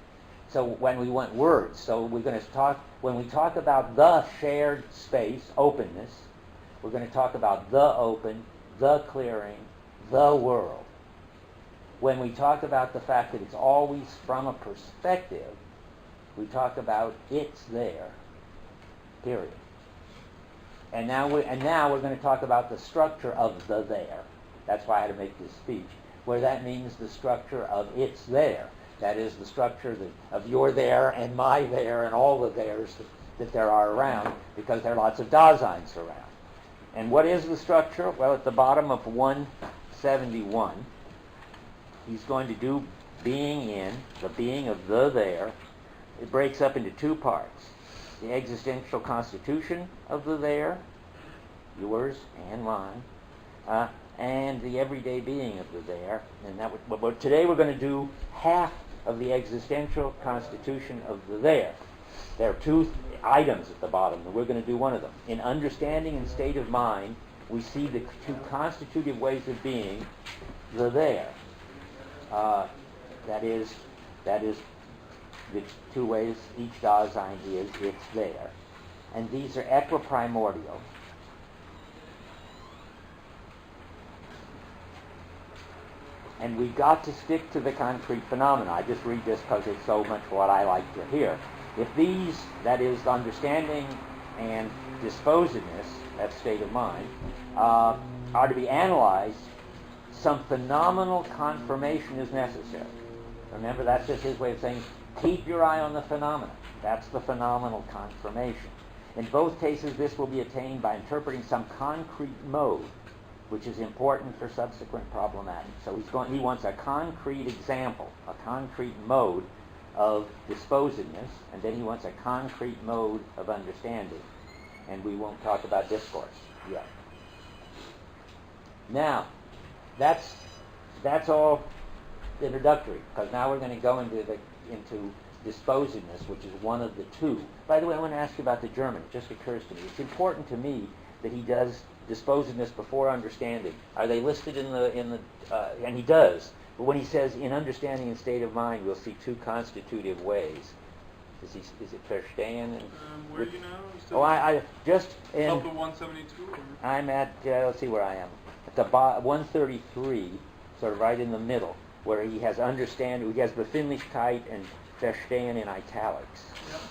S1: So when we want words, so we're going to talk, when we talk about the shared space, openness, we're going to talk about the open, the clearing, the world. When we talk about the fact that it's always from a perspective, We talk about it's there, period. And now we're going to talk about the structure of the there. That's why I had to make this speech, where that means the structure of it's there. That is the structure of your there and my there and all the theirs that there are around, because there are lots of Daseins around. And what is the structure? Well, at the bottom of 171, he's going to do being in, the being of the there. It breaks up into two parts. The existential constitution of the there, yours and mine, and the everyday being of the there. And but today we're going to do half of the existential constitution of the there. There are two items at the bottom, and we're going to do one of them. In understanding and state of mind, we see the two constitutive ways of being the there. That is the two ways each Dasein is, it's there. And these are equiprimordial. And we've got to stick to the concrete phenomena. I just read this because it's so much what I like to hear. If these, that is, understanding and disposedness, that state of mind, are to be analyzed, some phenomenal confirmation is necessary. Remember, that's just his way of saying, keep your eye on the phenomena. That's the phenomenal confirmation. In both cases, this will be attained by interpreting some concrete mode, which is important for subsequent problematics. So he wants a concrete example, a concrete mode of disposedness, and then he wants a concrete mode of understanding. And we won't talk about discourse yet. Now, that's all introductory, because now we're going to go into disposedness, which is one of the two. By the way, I want to ask you about the German. It just occurs to me. It's important to me that he does disposedness before understanding. Are they listed in the and he does. But when he says in understanding and state of mind, we'll see two constitutive ways. Is it verstehen?
S3: Where are you now?
S1: Oh, I just in.
S3: Top of 172? Or?
S1: I'm at. Let's see where I am. At the 133, sort of right in the middle, where he has understanding. He has Befindlichkeit and verstehen in italics.
S3: Yep.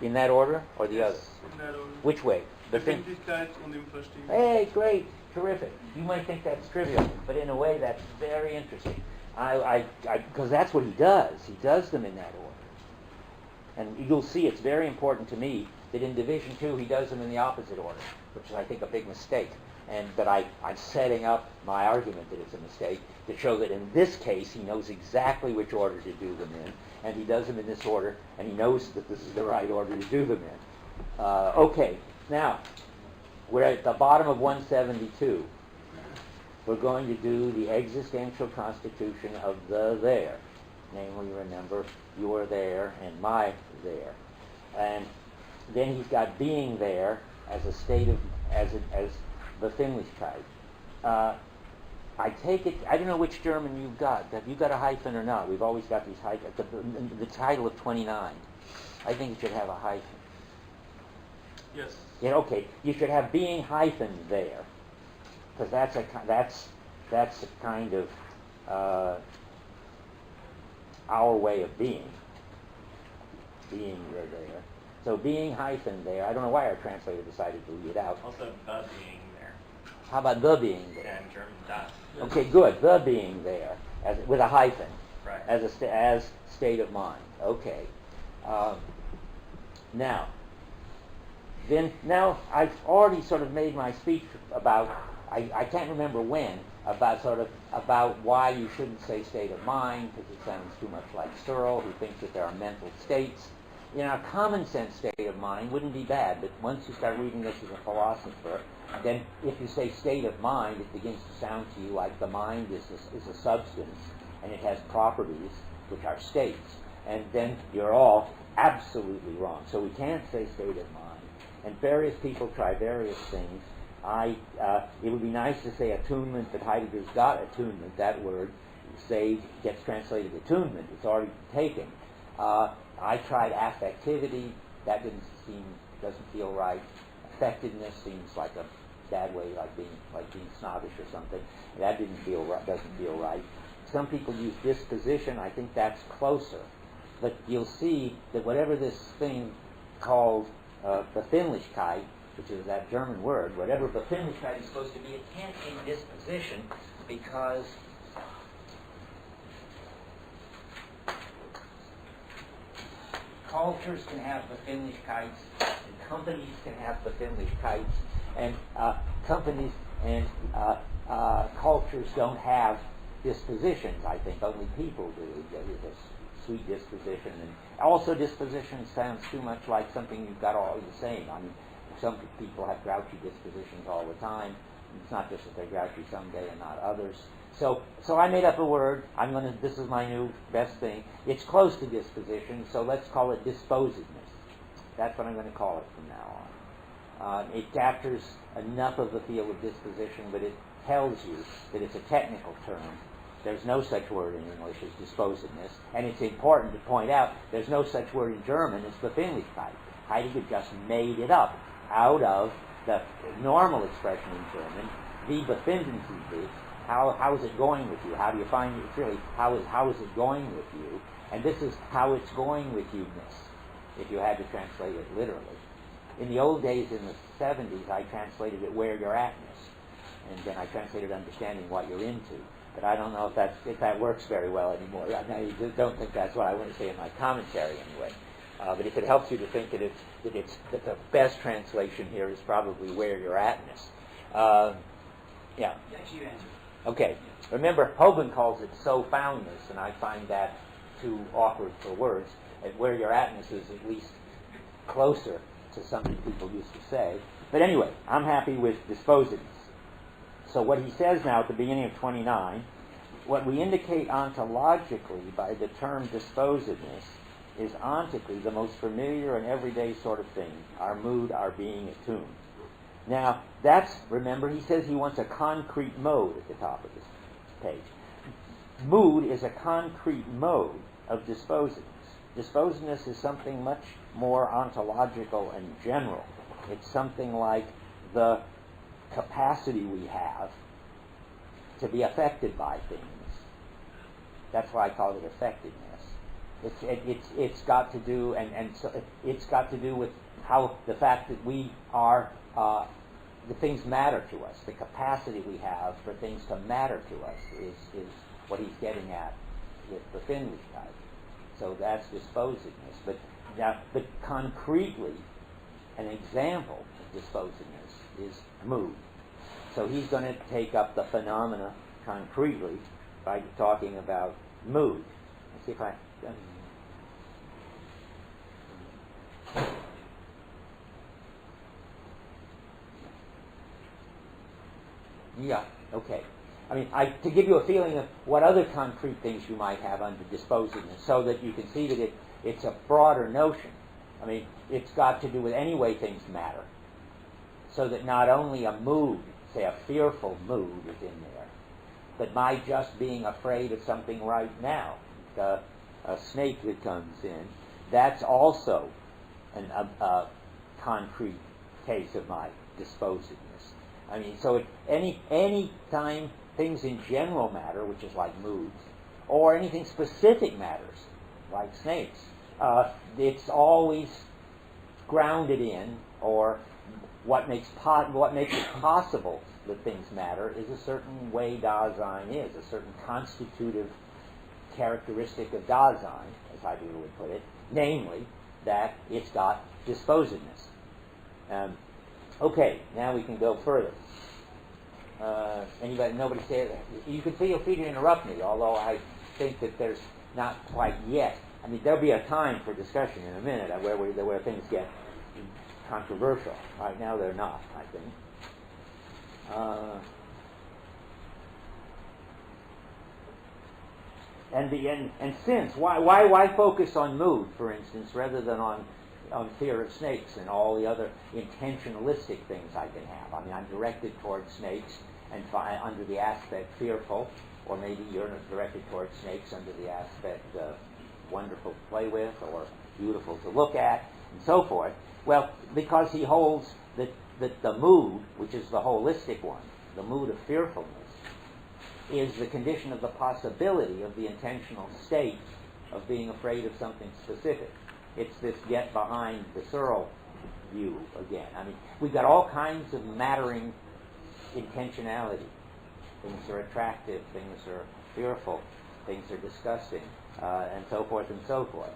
S1: In that order or the other?
S3: In that order.
S1: Which way?
S3: Befindlichkeit und im Verstehen.
S1: Hey, great, terrific. You might think that's trivial, but in a way that's very interesting. Because that's what he does. He does them in that order. And you'll see it's very important to me that in Division 2 he does them in the opposite order, which is, I think, a big mistake. But I'm setting up my argument that it's a mistake to show that in this case he knows exactly which order to do them in, and he does them in this order, and he knows that this is the right order to do them in. Okay, now, we're at the bottom of 172. We're going to do the existential constitution of the there. Namely, remember, your there and my there. And then he's got being there as a state of, as Befindlichkeit. I take it, I don't know which German you've got. Have you got a hyphen or not? We've always got these hyphens. The title of 29. I think it should have a hyphen.
S3: Yes.
S1: Yeah, okay. You should have being hyphen there, because that's a kind of our way of being there. So being hyphen there. I don't know why our translator decided to leave it out.
S4: Also, the being there.
S1: How about the being there?
S4: Yeah, in German, das.
S1: Okay, good. The being there, with a hyphen,
S4: Right.
S1: as state of mind. Okay. Now I've already sort of made my speech about. I can't remember when about why you shouldn't say state of mind, because it sounds too much like Searle, who thinks that there are mental states. A common sense state of mind wouldn't be bad, but once you start reading this as a philosopher, then if you say state of mind, it begins to sound to you like the mind is a substance, and it has properties, which are states, and then you're all absolutely wrong. So we can't say state of mind. And various people try various things. It would be nice to say attunement, but Heidegger's got attunement. That word, gets translated attunement. It's already taken. I tried affectivity. That doesn't feel right. Affectedness seems like a bad way, like being snobbish or something. That doesn't feel right. Some people use disposition. I think that's closer. but you'll see that whatever this thing called Befindlichkeit, which is that German word, whatever Befindlichkeit is supposed to be, it can't be disposition, because cultures can have Befindlichkeits, and companies can have Befindlichkeits, and companies and cultures don't have dispositions, I think. Only people do. There's a sweet disposition. And also disposition sounds too much like something you've got all the same. I mean, some people have grouchy dispositions all the time. It's not just that they're grouchy someday and not others. So I made up a word. This is my new best thing. It's close to disposition, so let's call it disposedness. That's what I'm going to call it from now on. It captures enough of the field of disposition, but it tells you that it's a technical term. There's no such word in English as disposedness, and it's important to point out there's no such word in German as Befindlichkeit. Heidegger just made it up out of the normal expression in German, wie befinden Sie sich? How is it going with you? How do you find it? It's really, how is it going with you? And this is how it's going with you-ness, if you had to translate it literally. In the old days, in the 70s, I translated it where you're at-ness. And then I translated understanding what you're into. But I don't know if that works very well anymore. I don't think that's what I want to say in my commentary anyway. But if it helps you to think that the best translation here is probably where you're at-ness. Yeah.
S5: Actually, you answered.
S1: Okay. Remember, Hoban calls it so-foundness, and I find that too awkward for words. And where you're at-ness is at least closer to something people used to say. But anyway, I'm happy with disposedness. So what he says now at the beginning of 29, what we indicate ontologically by the term disposedness is ontically the most familiar and everyday sort of thing, our mood, our being attuned. Now, remember, he says he wants a concrete mode at the top of this page. Mood is a concrete mode of disposedness. Disposedness is something much more ontological and general. It's something like the capacity we have to be affected by things. That's why I call it affectedness. It's got to do, and so it's got to do with how the fact that we are, the things matter to us. The capacity we have for things to matter to us is what he's getting at with Befindlichkeit. So that's disposedness. But concretely, an example of disposedness is mood. So he's going to take up the phenomena concretely by talking about mood. Let's see if I... Yeah, okay. I mean, to give you a feeling of what other concrete things you might have under disposedness, so that you can see that it's a broader notion. I mean, it's got to do with any way things matter. So that not only a mood, say a fearful mood is in there, but my just being afraid of something right now, a snake that comes in, that's also a concrete case of my disposedness. I mean, so any time things in general matter, which is like moods, or anything specific matters, like snakes, it's always grounded in, or what makes it possible that things matter is a certain way Dasein is, a certain constitutive characteristic of Dasein, as Heidegger would put it, namely that it's got disposedness. Okay, now we can go further. Nobody say that? You can feel free to interrupt me, although I think that there's not quite yet. I mean, there'll be a time for discussion in a minute where things get controversial. Right now they're not, I think. And since, why focus on mood, for instance, rather than on fear of snakes and all the other intentionalistic things I can have? I mean, I'm directed towards snakes and under the aspect fearful, or maybe you're directed towards snakes under the aspect wonderful to play with or beautiful to look at, and so forth. Well, because he holds that the mood, which is the holistic one, the mood of fearfulness, is the condition of the possibility of the intentional state of being afraid of something specific. It's this get behind the Searle view again. I mean, we've got all kinds of mattering intentionality. Things are attractive, things are fearful, things are disgusting, and so forth and so forth.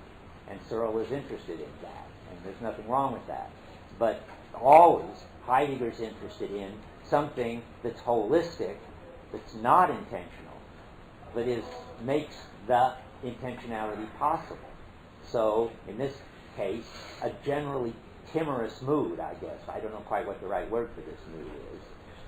S1: And Searle is interested in that, and there's nothing wrong with that. But always, Heidegger's interested in something that's holistic, that's not intentional, but makes the intentionality possible. So, in this case, a generally timorous mood, I guess. I don't know quite what the right word for this mood is.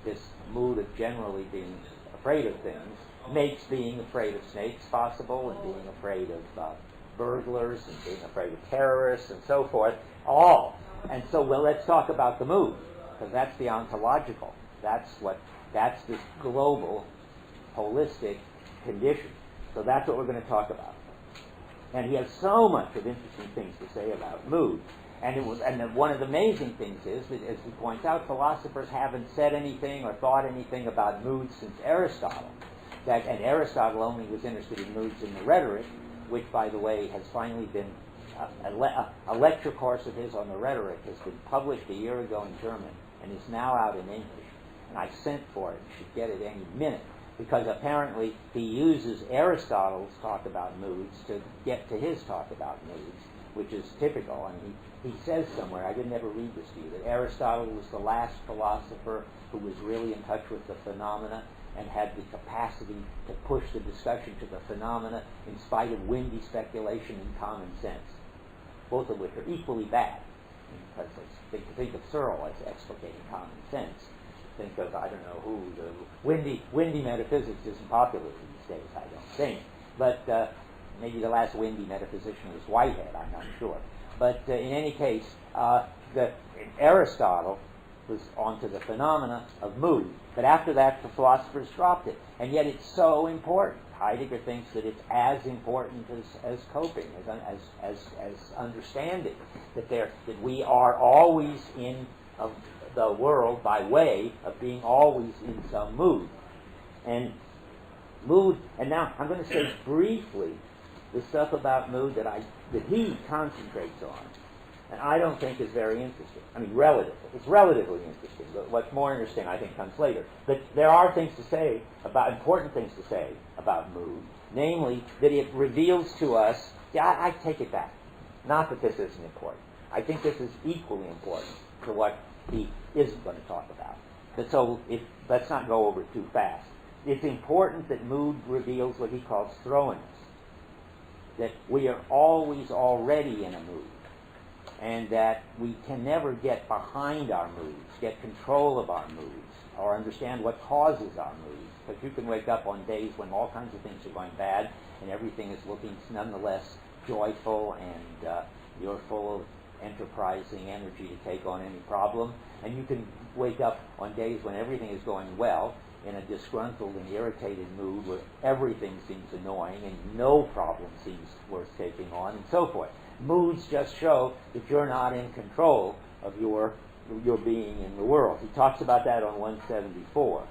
S1: This mood of generally being afraid of things makes being afraid of snakes possible, and being afraid of burglars, and being afraid of terrorists, and so forth, all. And so, well, let's talk about the mood, because that's the ontological. That's this global, holistic condition. So that's what we're going to talk about. And he has so much of interesting things to say about mood. And one of the amazing things is that, as he points out, philosophers haven't said anything or thought anything about moods since Aristotle. And Aristotle only was interested in moods in the rhetoric, which, by the way, has finally been a lecture course of his on the rhetoric has been published a year ago in German and is now out in English. And I sent for it. You should get it any minute, because apparently he uses Aristotle's talk about moods to get to his talk about moods, which is typical. And he says somewhere, I didn't ever read this to you, that Aristotle was the last philosopher who was really in touch with the phenomena and had the capacity to push the discussion to the phenomena in spite of windy speculation and common sense, both of which are equally bad. Because think of Searle as explicating common sense. Think of, I don't know who, the windy metaphysics isn't popular these days, I don't think. But maybe the last windy metaphysician was Whitehead, I'm not sure. But in any case, Aristotle was onto the phenomena of mood. But after that, the philosophers dropped it. And yet it's so important. Heidegger thinks that it's as important as coping, as understanding, that we are always in the world by way of being always in some mood. And mood, and now I'm going to say briefly the stuff about mood that he concentrates on, and I don't think is very interesting. I mean, it's relatively interesting, but what's more interesting, I think, comes later. But there are important things to say about mood, namely that it reveals to us, I take it back, not that this isn't important. I think this is equally important to what he isn't going to talk about. But so, let's not go over it too fast. It's important that mood reveals what he calls throwiness, that we are always already in a mood, and that we can never get behind our moods, get control of our moods, or understand what causes our moods. Because you can wake up on days when all kinds of things are going bad, and everything is looking nonetheless joyful, and you're full of enterprising energy to take on any problem. And you can wake up on days when everything is going well, in a disgruntled and irritated mood where everything seems annoying and no problem seems worth taking on, and so forth. Moods just show that you're not in control of your being in the world. He talks about that on 174.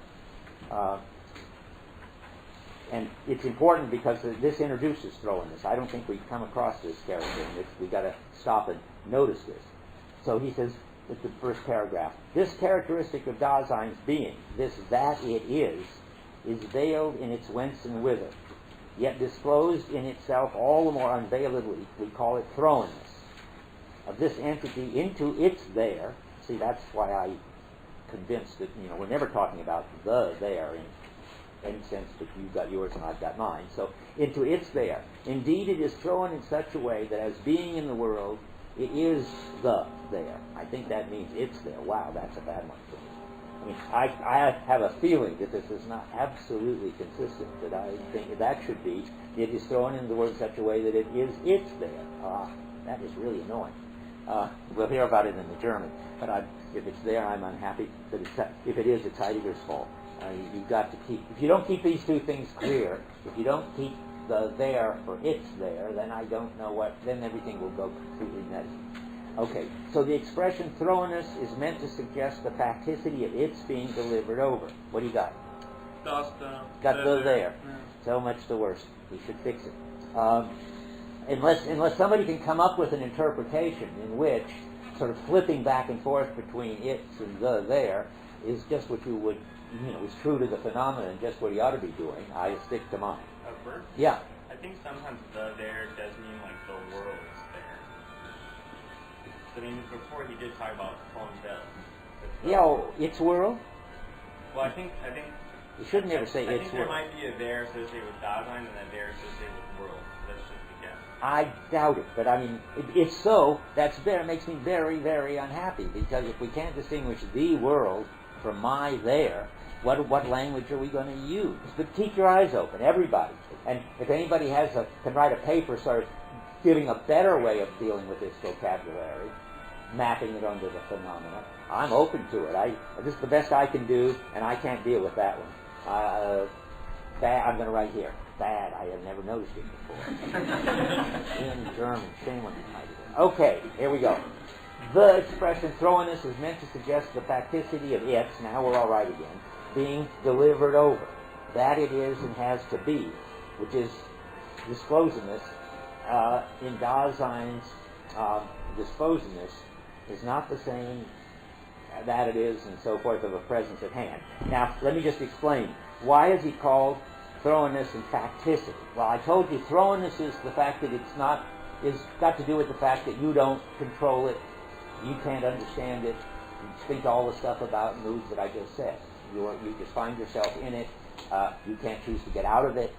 S1: And it's important because this introduces throwiness. I don't think we've come across this character, and we've got to stop and notice this. So he says, it's the first paragraph, this characteristic of Dasein's being, this that it is veiled in its whence and whither, yet disclosed in itself all the more unveiledly, we call it throwiness, of this entity into its there. See, that's why I'm convinced that, we're never talking about the there in any sense that you've got yours and I've got mine. So, into its there. Indeed, it is thrown in such a way that as being in the world, it is the there. I think that means it's there. Wow, that's a bad one for me. I mean, I have a feeling that this is not absolutely consistent, that I think that should be, it is thrown into the world in such a way that it is it's there. That is really annoying. We'll hear about it in the German, but if it's there, I'm unhappy. But if it is, it's Heidegger's fault. You've got to keep, if you don't keep these two things clear, if you don't keep the there for it's there, then I don't know then everything will go completely nutty. Okay, so the expression throwiness is meant to suggest the facticity of its being delivered over. What do you got?
S7: Got
S1: the there.
S7: Yeah.
S1: So much the worse. We should fix it. unless somebody can come up with an interpretation in which sort of flipping back and forth between it's and the there is just what you would, is true to the phenomenon, just what he ought to be doing, I stick to mine.
S4: Bert?
S1: Yeah.
S4: I think sometimes the there does mean like the world is there. I mean, before he did talk about Fondel.
S1: Its world?
S4: Well, I think
S1: You shouldn't ever say
S4: I
S1: its
S4: think there
S1: world.
S4: might be a there associated with Dasein and a there associated with world. That's just a guess.
S1: I doubt it, but I mean, if so, it makes me very, very unhappy, because if we can't distinguish the world from my there, what language are we going to use? But keep your eyes open, everybody. And if anybody can write a paper sort of giving a better way of dealing with this vocabulary, mapping it onto the phenomena, I'm open to it. This is the best I can do, and I can't deal with that one. I'm going to write here. Bad. I have never noticed it before. In German. Shame on you. Okay, here we go. The expression throwiness is meant to suggest the facticity of its, now we're all right again, being delivered over. That it is and has to be, which is disposingness. In Dasein's disposingness is not the same that it is and so forth of a presence at hand. Now, let me just explain. Why is he called throwiness and facticity? Well, I told you throwiness is the fact that is got to do with the fact that you don't control it, you can't understand it, you think all the stuff about moods that I just said. You just find yourself in it, you can't choose to get out of it,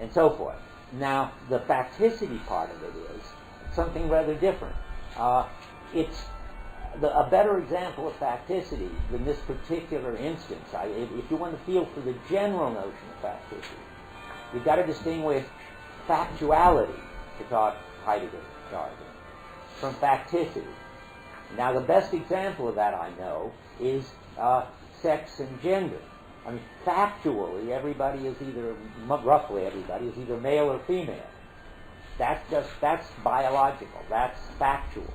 S1: and so forth. Now, the facticity part of it is something rather different. It's a better example of facticity than this particular instance. If you want to feel for the general notion of facticity, you've got to distinguish factuality, to talk Heidegger jargon, from facticity. Now, the best example of that I know is sex and gender. I mean, factually, roughly everybody is either male or female. That's biological. That's factual.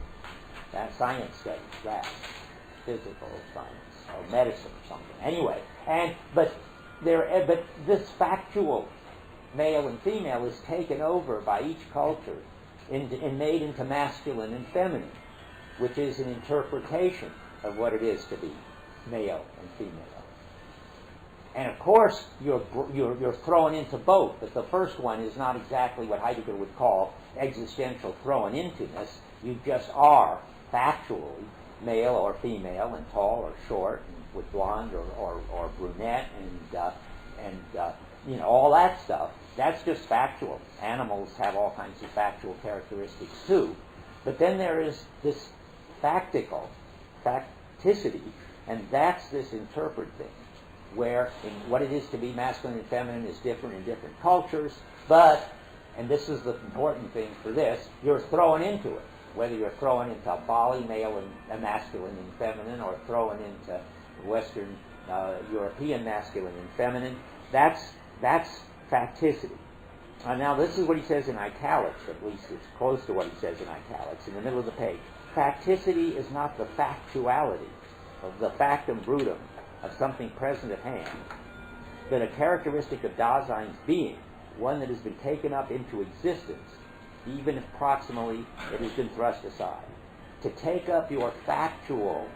S1: That's science studies. That's physical science or medicine or something. Anyway, but this factual male and female is taken over by each culture and made into masculine and feminine, which is an interpretation of what it is to be male and female. And of course, you're thrown into both, but the first one is not exactly what Heidegger would call existential thrown into-ness. You just are factually male or female and tall or short and with blonde or brunette and all that stuff. That's just factual. Animals have all kinds of factual characteristics too. But then there is this facticity, and that's this interpret thing, where what it is to be masculine and feminine is different in different cultures, but, and this is the important thing for this, you're thrown into it. Whether you're thrown into Bali, male and masculine and feminine, or thrown into Western European masculine and feminine, that's facticity. Now, this is what he says in italics, at least it's close to what he says in italics, in the middle of the page. Facticity is not the factuality of the factum brutum of something present at hand, but a characteristic of Dasein's being, one that has been taken up into existence, even if proximally it has been thrust aside. To take up your factual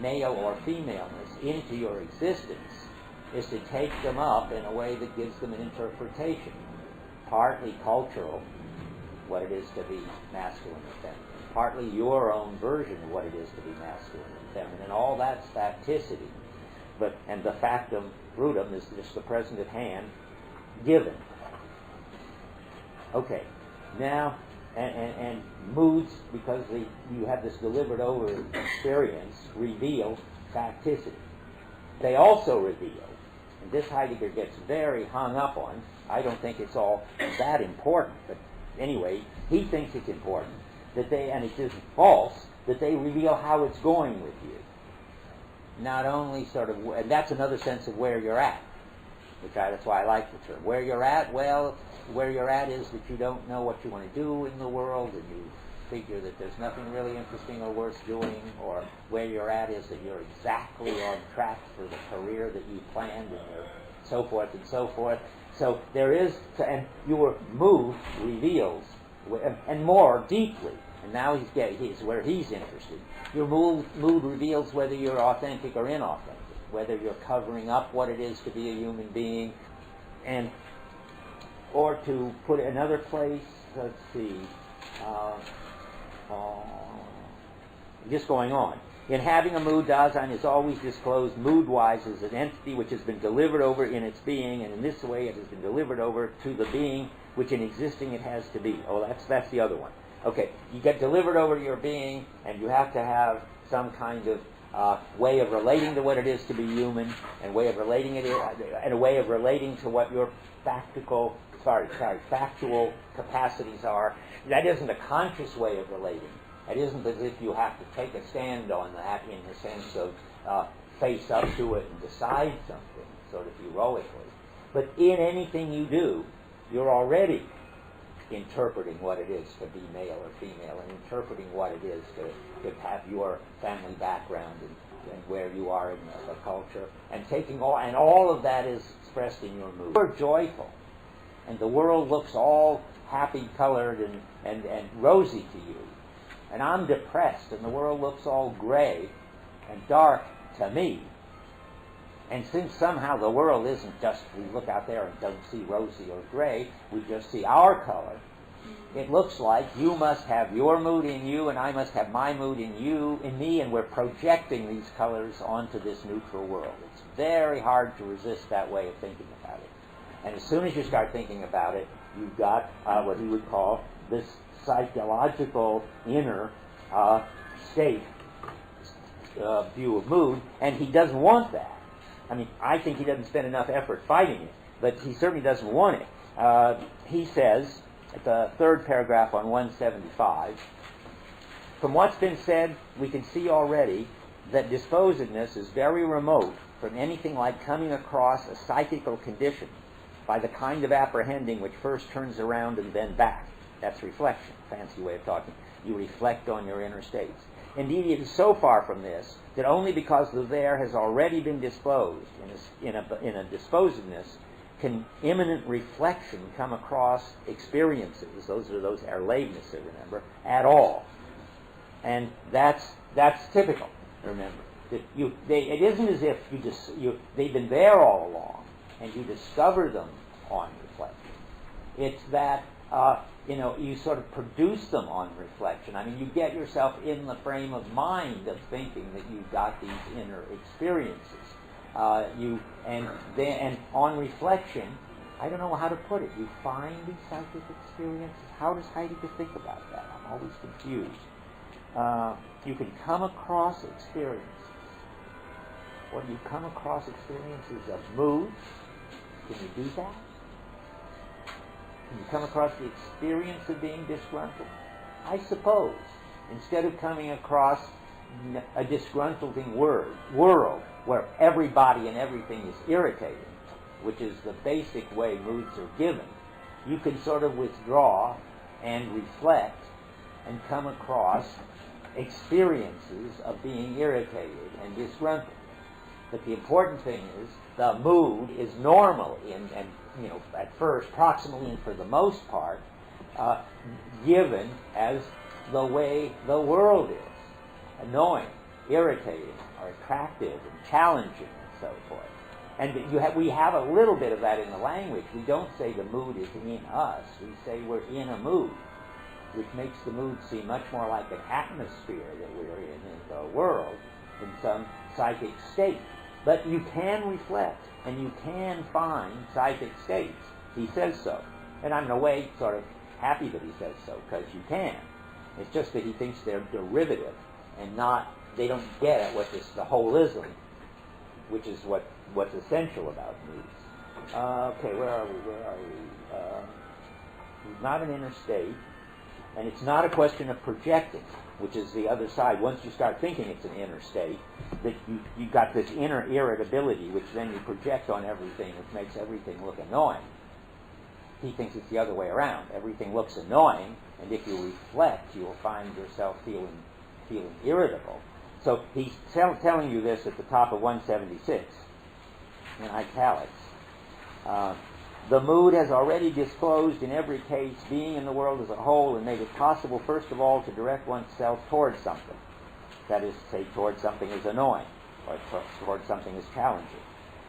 S1: male or femaleness into your existence is to take them up in a way that gives them an interpretation, partly cultural, what it is to be masculine and feminine, partly your own version of what it is to be masculine and feminine. All that's facticity. And the factum brutum is just the present at hand given. Okay, now, and moods, because you have this delivered over experience, reveal facticity. They also reveal, and this Heidegger gets very hung up on. I don't think it's all that important, but anyway, he thinks it's important that and it isn't false, that they reveal how it's going with you. Not only sort of, and that's another sense of where you're at, that's why I like the term. Where you're at, well, where you're at is that you don't know what you want to do in the world, and you figure that there's nothing really interesting or worth doing, or where you're at is that you're exactly on track for the career that you planned, and so forth and so forth. So there is, and your mood reveals, and more deeply, and now he's where he's interested. Your mood reveals whether you're authentic or inauthentic, whether you're covering up what it is to be a human being, and or to put it another place. Let's see. Just going on. In having a mood, Dasein is always disclosed mood-wise as an entity which has been delivered over in its being, and in this way it has been delivered over to the being which in existing it has to be. Oh, that's the other one. Okay, you get delivered over to your being, and you have to have some kind of way of relating to what it is to be human, and way of relating it, and a way of relating to what your factual capacities are. That isn't a conscious way of relating. It isn't as if you have to take a stand on that in the sense of face up to it and decide something sort of heroically. But in anything you do, you're already interpreting what it is to be male or female, and interpreting what it is to have your family background and where you are in the culture, and taking all of that is expressed in your mood. You're joyful, and the world looks all happy-colored and rosy to you. And I'm depressed, and the world looks all gray and dark to me. And since somehow the world isn't just, we look out there and don't see rosy or gray, we just see our color, it looks like you must have your mood in you, and I must have my mood in me, and we're projecting these colors onto this neutral world. It's very hard to resist that way of thinking about it. And as soon as you start thinking about it, you've got what he would call this psychological inner state view of mood, and he doesn't want that. I mean, I think he doesn't spend enough effort fighting it, but he certainly doesn't want it. He says, at the third paragraph on 175, from what's been said, we can see already that disposedness is very remote from anything like coming across a psychical condition by the kind of apprehending which first turns around and then back. That's reflection, fancy way of talking. You reflect on your inner states. Indeed, it is so far from this that only because the there has already been disposed in a disposedness can imminent reflection come across experiences. Those are those Erlebnisse, remember, at all. And that's typical. Remember, that it isn't as if they've been there all along and you discover them on reflection. It's that you sort of produce them on reflection. I mean, you get yourself in the frame of mind of thinking that you've got these inner experiences. And on reflection, I don't know how to put it. You find these psychic experiences. How does Heidegger think about that? I'm always confused. You can come across experiences. When you come across experiences of moods, can you do that? Can you come across the experience of being disgruntled? I suppose, instead of coming across a disgruntling world where everybody and everything is irritating, which is the basic way moods are given, you can sort of withdraw and reflect and come across experiences of being irritated and disgruntled. But the important thing is the mood is normally and at first, proximally and for the most part, given as the way the world is. Annoying, irritating, or attractive, and challenging, and so forth. And we have a little bit of that in the language. We don't say the mood is in us. We say we're in a mood, which makes the mood seem much more like an atmosphere that we're in the world, in some psychic state. But you can reflect, and you can find psychic states. He says so. And I'm in a way sort of happy that he says so, because you can. It's just that he thinks they're derivative, and they don't get at what the holism, which is what's essential about moods. Okay, where are we? He's not an inner state, and it's not a question of projecting, which is the other side. Once you start thinking it's an inner state, that you've got this inner irritability, which then you project on everything, which makes everything look annoying. He thinks it's the other way around. Everything looks annoying, and if you reflect, you will find yourself feeling irritable. So he's telling you this at the top of 176 in italics. The mood has already disclosed in every case being in the world as a whole and made it possible, first of all, to direct oneself towards something. That is to say, towards something as annoying, or towards something as challenging.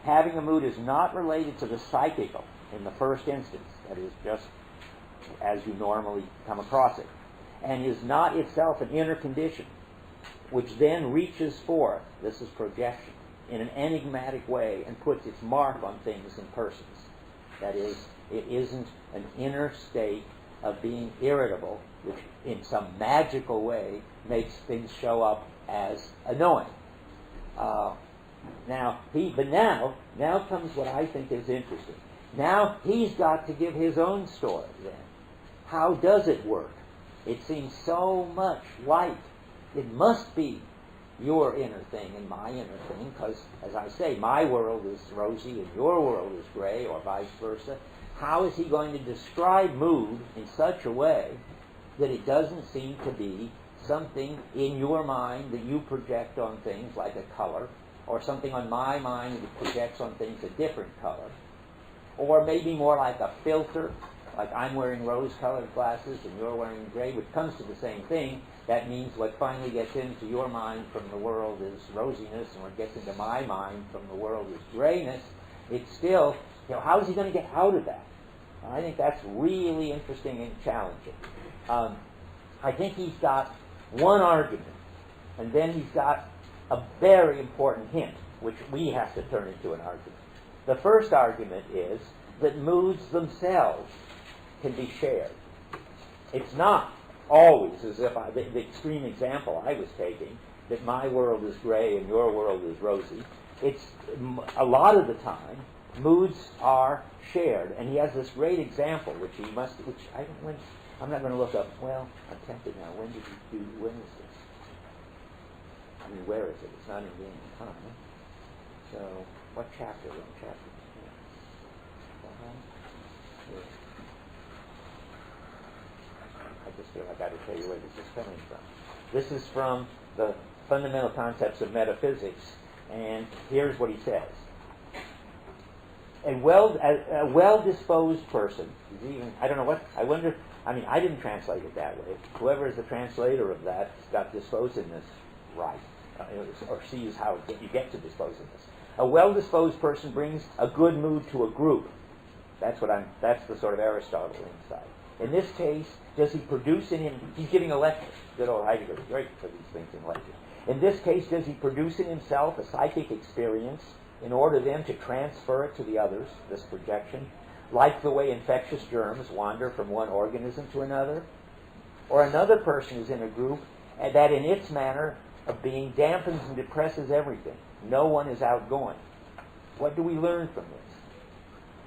S1: Having a mood is not related to the psychical in the first instance, that is, just as you normally come across it, and is not itself an inner condition, which then reaches forth, this is projection, in an enigmatic way and puts its mark on things and persons. That is, it isn't an inner state of being irritable, which in some magical way makes things show up as annoying. Now comes what I think is interesting. Now he's got to give his own story then. How does it work? It seems so much like it must be your inner thing and my inner thing, because, as I say, my world is rosy and your world is gray, or vice versa. How is he going to describe mood in such a way that it doesn't seem to be something in your mind that you project on things like a color, or something on my mind that projects on things a different color, or maybe more like a filter, like I'm wearing rose-colored glasses and you're wearing gray, which comes to the same thing. That means what finally gets into your mind from the world is rosiness, and what gets into my mind from the world is grayness. It's still, how is he going to get out of that? And I think that's really interesting and challenging. I think he's got one argument, and then he's got a very important hint, which we have to turn into an argument. The first argument is that moods themselves can be shared. It's not always as if the extreme example I was taking, that my world is gray and your world is rosy. It's a lot of the time moods are shared, and he has this great example, I'm not going to look up. Well, I'm tempted now. When is this? I mean, where is it? It's not in the game of time. So, what chapter? Yeah. I just feel like I got to tell you where this is coming from. This is from the Fundamental Concepts of Metaphysics, and here's what he says. A well-disposed person, I didn't translate it that way. Whoever is the translator of that got disposedness right, or sees how you get to disposedness. A well-disposed person brings a good mood to a group. That's the sort of Aristotle insight. In this case, does he produce in him, he's giving a lecture. Good old Heidegger is great for these things in lectures. In this case, does he produce in himself a psychic experience in order then to transfer it to the others, this projection, like the way infectious germs wander from one organism to another? Or another person is in a group that in its manner of being dampens and depresses everything. No one is outgoing. What do we learn from this?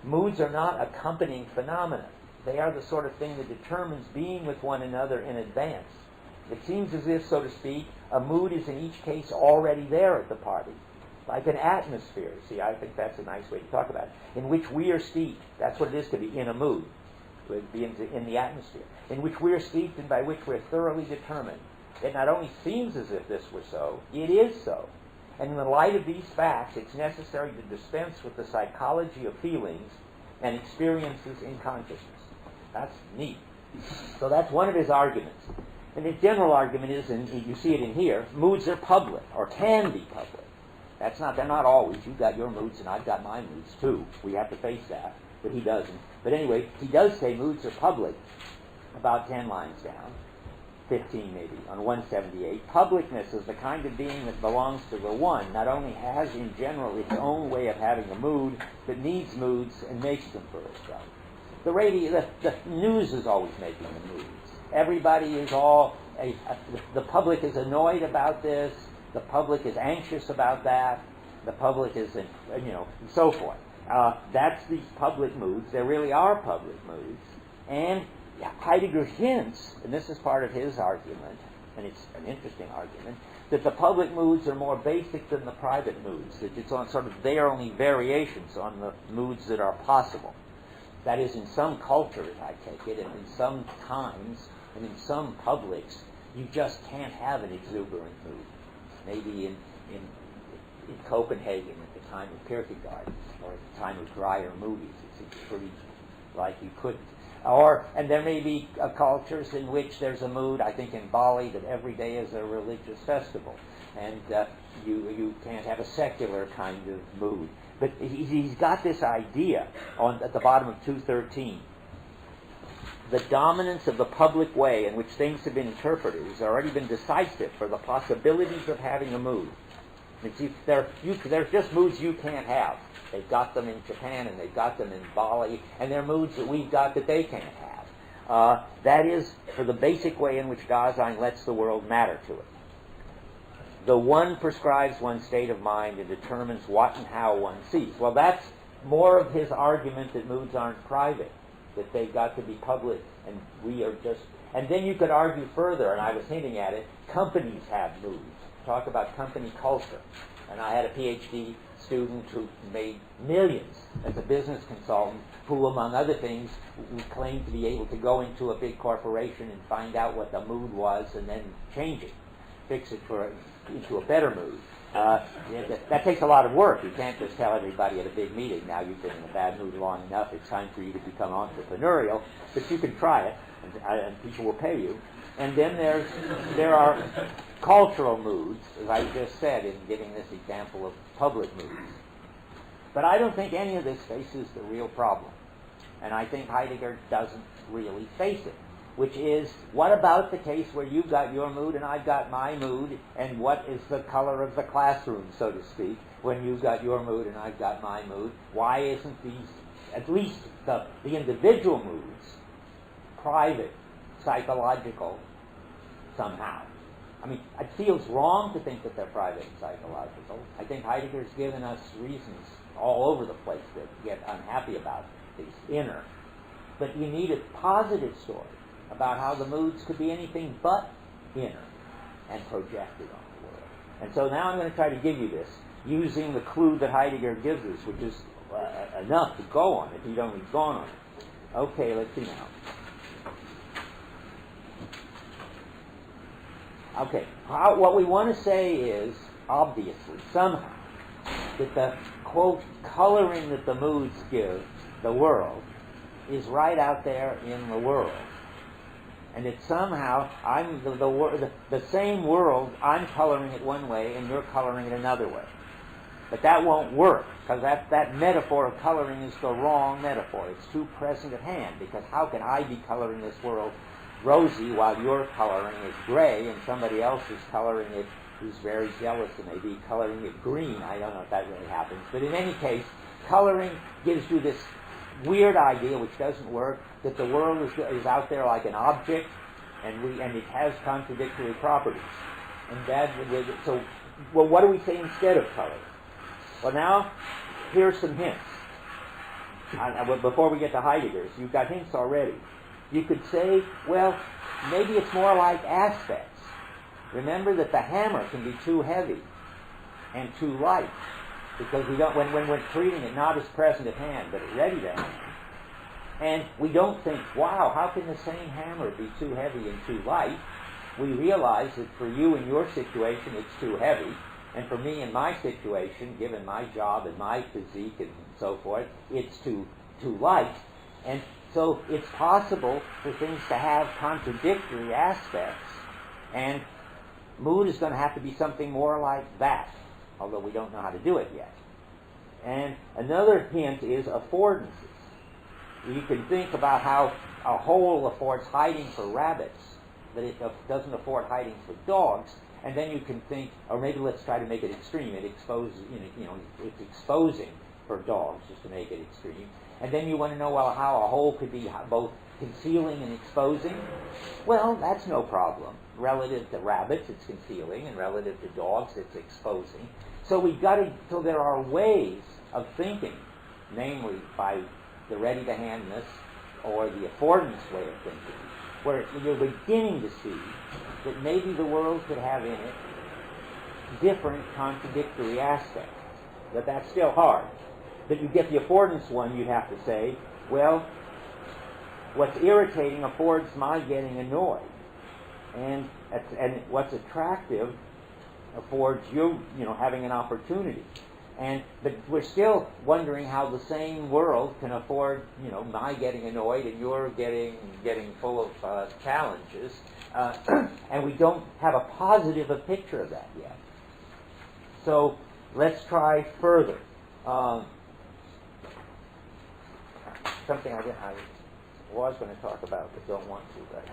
S1: Moods are not accompanying phenomena. They are the sort of thing that determines being with one another in advance. It seems as if, so to speak, a mood is in each case already there at the party, like an atmosphere. See, I think that's a nice way to talk about it, in which we are steeped. That's what it is to be in a mood, to be in the atmosphere, in which we are steeped and by which we are thoroughly determined. It not only seems as if this were so, it is so. And in the light of these facts, it's necessary to dispense with the psychology of feelings and experiences in consciousness. That's neat. So that's one of his arguments. And his general argument is, and you see it in here, moods are public, or can be public. They're not always. You've got your moods and I've got my moods too. We have to face that, but he doesn't. But anyway, he does say moods are public, about 10 lines down, 15 maybe, on 178. Publicness is the kind of being that belongs to the one, not only has in general its own way of having a mood, but needs moods and makes them for itself. The news is always making the moods. Everybody is the public is annoyed about this, the public is anxious about that, the public is, and so forth. That's these public moods. There really are public moods. And Heidegger hints, and this is part of his argument, and it's an interesting argument, that the public moods are more basic than the private moods, that it's on sort of their only variations on the moods that are possible. That is, in some cultures, I take it, and in some times, and in some publics, you just can't have an exuberant mood. Maybe in Copenhagen at the time of Kierkegaard or at the time of drier movies. It's pretty like you couldn't. And there may be cultures in which there's a mood, I think in Bali, that every day is a religious festival. And you can't have a secular kind of mood. But he's got this idea at the bottom of 213. The dominance of the public way in which things have been interpreted has already been decisive for the possibilities of having a mood. And see, there's just moods you can't have. They've got them in Japan and they've got them in Bali, and they're moods that we've got that they can't have. That is for the basic way in which Dasein lets the world matter to it. The one prescribes one's state of mind and determines what and how one sees. Well, that's more of his argument that moods aren't private, that they've got to be public, and we are just... And then you could argue further, and I was hinting at it, companies have moods. Talk about company culture. And I had a PhD student who made millions as a business consultant who, among other things, claimed to be able to go into a big corporation and find out what the mood was and then change it, fix it into a better mood. That takes a lot of work. You can't just tell everybody at a big meeting, now you've been in a bad mood long enough, it's time for you to become entrepreneurial, but you can try it, and people will pay you. And then there are cultural moods, as I just said in giving this example of public moods. But I don't think any of this faces the real problem. And I think Heidegger doesn't really face it, which is, what about the case where you've got your mood and I've got my mood, and what is the color of the classroom, so to speak, when you've got your mood and I've got my mood? Why isn't these, at least the individual moods, private, psychological, somehow? I mean, it feels wrong to think that they're private and psychological. I think Heidegger's given us reasons all over the place to get unhappy about these inner. But you need a positive story about how the moods could be anything but inner and projected on the world. And so now I'm going to try to give you this, using the clue that Heidegger gives us, which is enough to go on if you'd only gone on it. Okay, let's see now. Okay, what we want to say is, obviously, somehow, that the, quote, coloring that the moods give the world is right out there in the world. And that somehow, I'm the same world, I'm coloring it one way and you're coloring it another way. But that won't work, because that metaphor of coloring is the wrong metaphor. It's too present at hand, because how can I be coloring this world rosy while you're coloring it gray, and somebody else is coloring it who's very jealous and maybe coloring it green? I don't know if that really happens. But in any case, coloring gives you this weird idea, which doesn't work, that the world is out there like an object, and it has contradictory properties. And well, what do we say instead of color? Well, now, here's some hints. Before we get to Heidegger's, you've got hints already. You could say, well, maybe it's more like aspects. Remember that the hammer can be too heavy and too light, because we don't, when we're treating it not as present at hand, but ready to hand. And we don't think, wow, how can the same hammer be too heavy and too light? We realize that for you in your situation, it's too heavy, and for me in my situation, given my job and my physique and so forth, it's too light. And so it's possible for things to have contradictory aspects, and mood is going to have to be something more like that, although we don't know how to do it yet. And another hint is affordances. You can think about how a hole affords hiding for rabbits, but it doesn't afford hiding for dogs. And then you can think, or maybe let's try to make it extreme. It exposes, it's exposing for dogs, just to make it extreme. And then you want to know, well, how a hole could be both concealing and exposing. Well, that's no problem. Relative to rabbits, it's concealing, and relative to dogs, it's exposing. So so there are ways of thinking, namely by the ready-to-handness or the affordance way of thinking, where you're beginning to see that maybe the world could have in it different contradictory aspects. But that's still hard. But you get the affordance one, you'd have to say, well, what's irritating affords my getting annoyed. And what's attractive affords you having an opportunity. But we're still wondering how the same world can afford, my getting annoyed and your getting full of challenges, and we don't have a positive picture of that yet. So let's try further. Something I was going to talk about but don't want to. But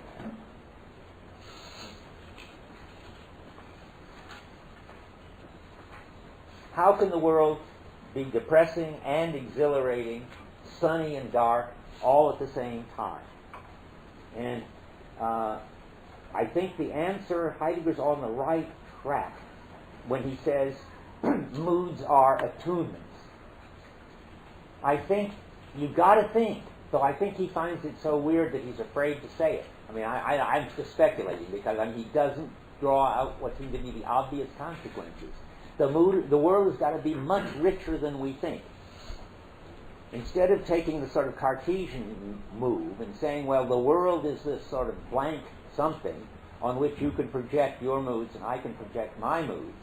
S1: how can the world be depressing and exhilarating, sunny and dark, all at the same time? And I think the answer, Heidegger's on the right track when he says moods are attunements. I think you've got to think, though I think he finds it so weird that he's afraid to say it. I mean, I'm just speculating because he doesn't draw out what seem to be the obvious consequences. The world has got to be much richer than we think. Instead of taking the sort of Cartesian move and saying, well, the world is this sort of blank something on which you can project your moods and I can project my moods,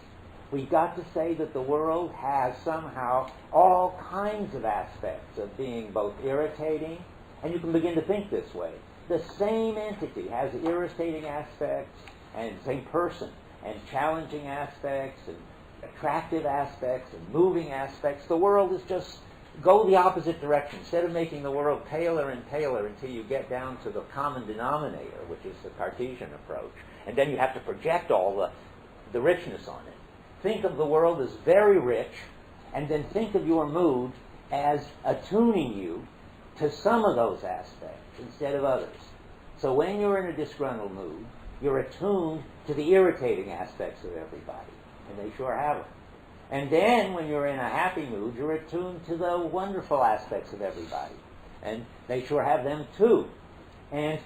S1: we've got to say that the world has somehow all kinds of aspects of being both irritating, and you can begin to think this way. The same entity has irritating aspects, and same person, and challenging aspects, and attractive aspects, and moving aspects. The world is just go the opposite direction. Instead of making the world paler and paler until you get down to the common denominator, which is the Cartesian approach, and then you have to project all the richness on it. Think of the world as very rich, and then think of your mood as attuning you to some of those aspects instead of others. So when you're in a disgruntled mood, you're attuned to the irritating aspects of everybody, and they sure have them. And then when you're in a happy mood, you're attuned to the wonderful aspects of everybody, and they sure have them too. And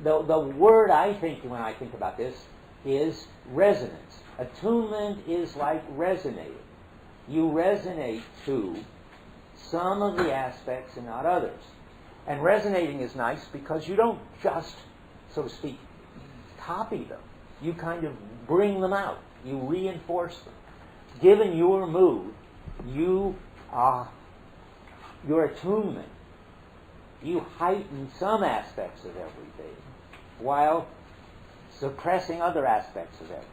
S1: the word I think when I think about this is resonance. Attunement is like resonating. You resonate to some of the aspects and not others. And resonating is nice because you don't just, so to speak, copy them. You kind of bring them out. You reinforce them. Given your mood, your attunement, you heighten some aspects of everything while suppressing other aspects of everything.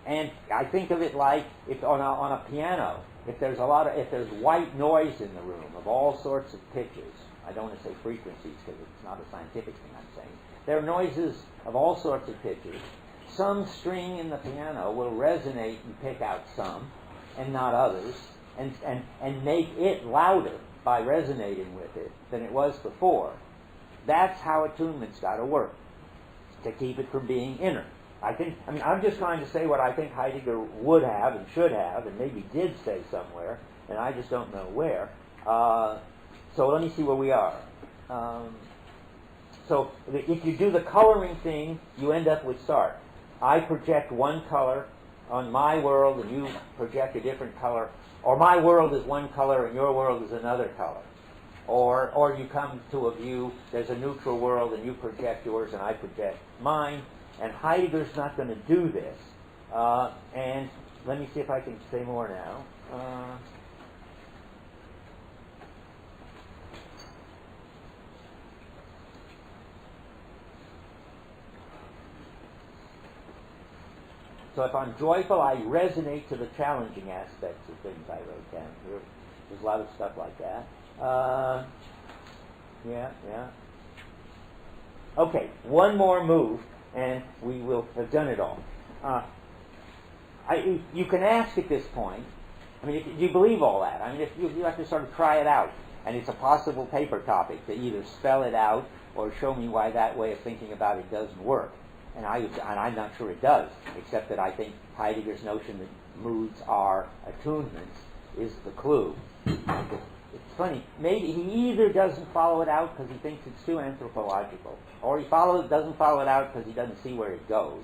S1: And I think of it like if on a piano, if there's white noise in the room of all sorts of pitches. I don't want to say frequencies because it's not a scientific thing I'm saying. There are noises of all sorts of pitches. Some string in the piano will resonate and pick out some and not others and make it louder by resonating with it than it was before. That's how attunement's got to work, to keep it from being inner. I'm just trying to say what I think Heidegger would have and should have and maybe did say somewhere, and I just don't know where. So let me see where we are. So if you do the coloring thing, you end up with Sartre. I project one color on my world and you project a different color, or my world is one color and your world is another color. Or you come to a view, there's a neutral world and you project yours and I project mine. And Heidegger's not going to do this. And let me see if I can say more now. So if I'm joyful, I resonate to the challenging aspects of things I wrote down here. There's a lot of stuff like that. Yeah. Okay, one more move, and we will have done it all. You can ask at this point, do you believe all that? If you have to sort of try it out, and it's a possible paper topic to either spell it out or show me why that way of thinking about it doesn't work. And I'm not sure it does, except that I think Heidegger's notion that moods are attunements is the clue. It's funny. Maybe he either doesn't follow it out because he thinks it's too anthropological, or he doesn't follow it out because he doesn't see where it goes,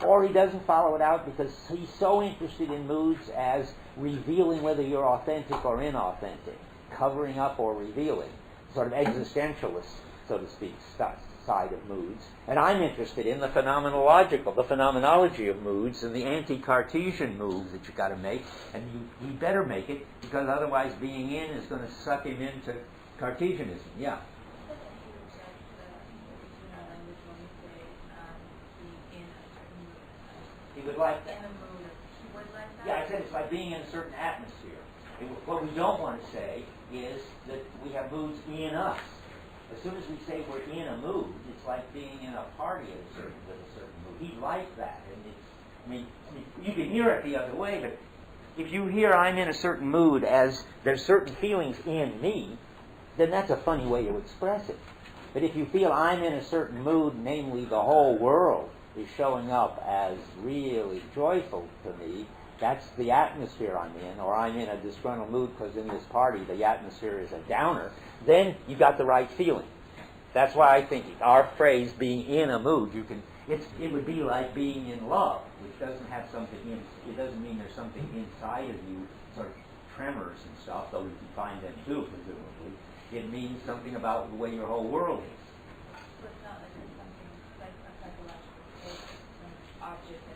S1: or he doesn't follow it out because he's so interested in moods as revealing whether you're authentic or inauthentic, covering up or revealing, sort of existentialist, so to speak, stuff. side of moods, and I'm interested in the phenomenology of moods and the anti-Cartesian move that you got to make, and you better make it, because otherwise being in is going to suck him into Cartesianism. Yeah. He would like that. Yeah, I said it's like being in a certain atmosphere. What we don't want to say is that we have moods in us. As soon as we say we're in a mood, it's like being in a party with a certain mood. He liked that. And you can hear it the other way, but if you hear I'm in a certain mood as there's certain feelings in me, then that's a funny way to express it. But if you feel I'm in a certain mood, namely the whole world is showing up as really joyful to me, that's the atmosphere I'm in, or I'm in a disgruntled mood because in this party the atmosphere is a downer, then you got the right feeling. That's why I think our phrase being in a mood, it would be like being in love, which doesn't have something in, it doesn't mean there's something inside of you, sort of tremors and stuff, though we can find them too, presumably. It means something about the way your whole world is.
S9: So it's not like there's something like a psychological state, some object that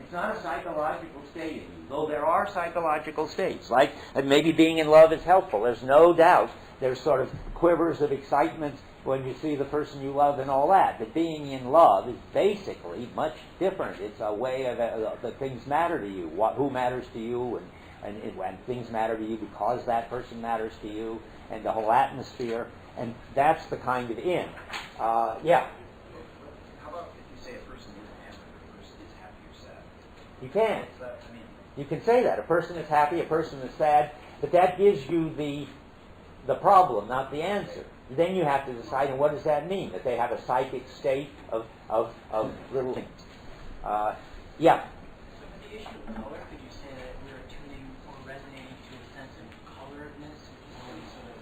S1: it's not a psychological state in you, though there are psychological states. Like, and maybe being in love is helpful. There's no doubt. There's sort of quivers of excitement when you see the person you love and all that. But being in love is basically much different. It's a way of that things matter to you, who matters to you, and things matter to you because that person matters to you, and the whole atmosphere. And that's the kind of in. Yeah.
S10: How about if you say a person isn't happy, a person is happy or sad?
S1: You can.
S10: What's that? I mean,
S1: You can say that. A person is happy, a person is sad, but that gives you the problem, not the answer. Then you have to decide, and what does that mean? That they have a psychic state of little things. Yeah.
S5: So for the issue of color, could you say that we're attuning or resonating to a sense of coloredness, which is what we sort of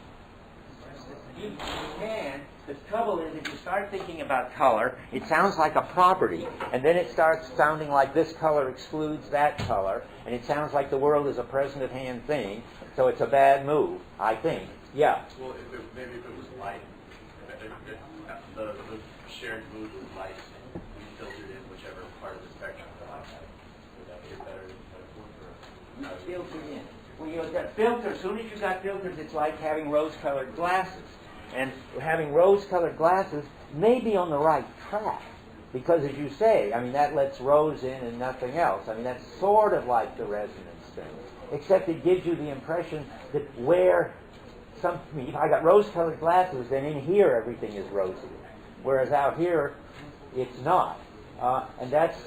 S5: express this
S1: You can. The trouble is, if you start thinking about color, it sounds like a property, and then it starts sounding like this color excludes that color, and it sounds like the world is a present-at-hand thing, so it's a bad move, I think. Yeah.
S8: Well, maybe if it was light, if the shared mood was light, and we filtered in whichever part of the spectrum the light had, would that be a better metaphor for
S1: Filtered in. When you got filters, as soon as you got filters, it's like having rose-colored glasses. And having rose-colored glasses may be on the right track. Because as you say, I mean, that lets rose in and nothing else. I mean, that's sort of like the resonance thing. Except it gives you the impression that if I got rose-colored glasses, then in here everything is rosy. Whereas out here, it's not. And that's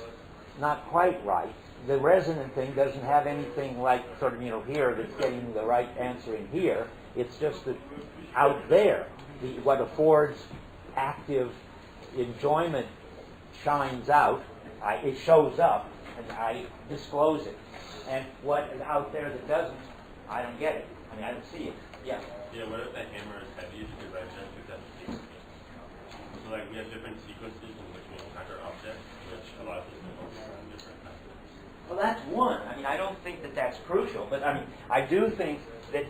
S1: not quite right. The resonant thing doesn't have anything like sort of, here that's getting the right answer in here. It's just that out there, what affords active enjoyment shines out. It shows up, and I disclose it. And what is out there that doesn't, I don't get it. I mean, I don't see it. Yeah.
S4: Yeah, what if the hammer is heavy? Because I just took that to So like we have different sequences in which we encounter objects, which allows us to focus on different methods.
S1: Well, that's one. I mean, I don't think that that's crucial, but I mean, I do think that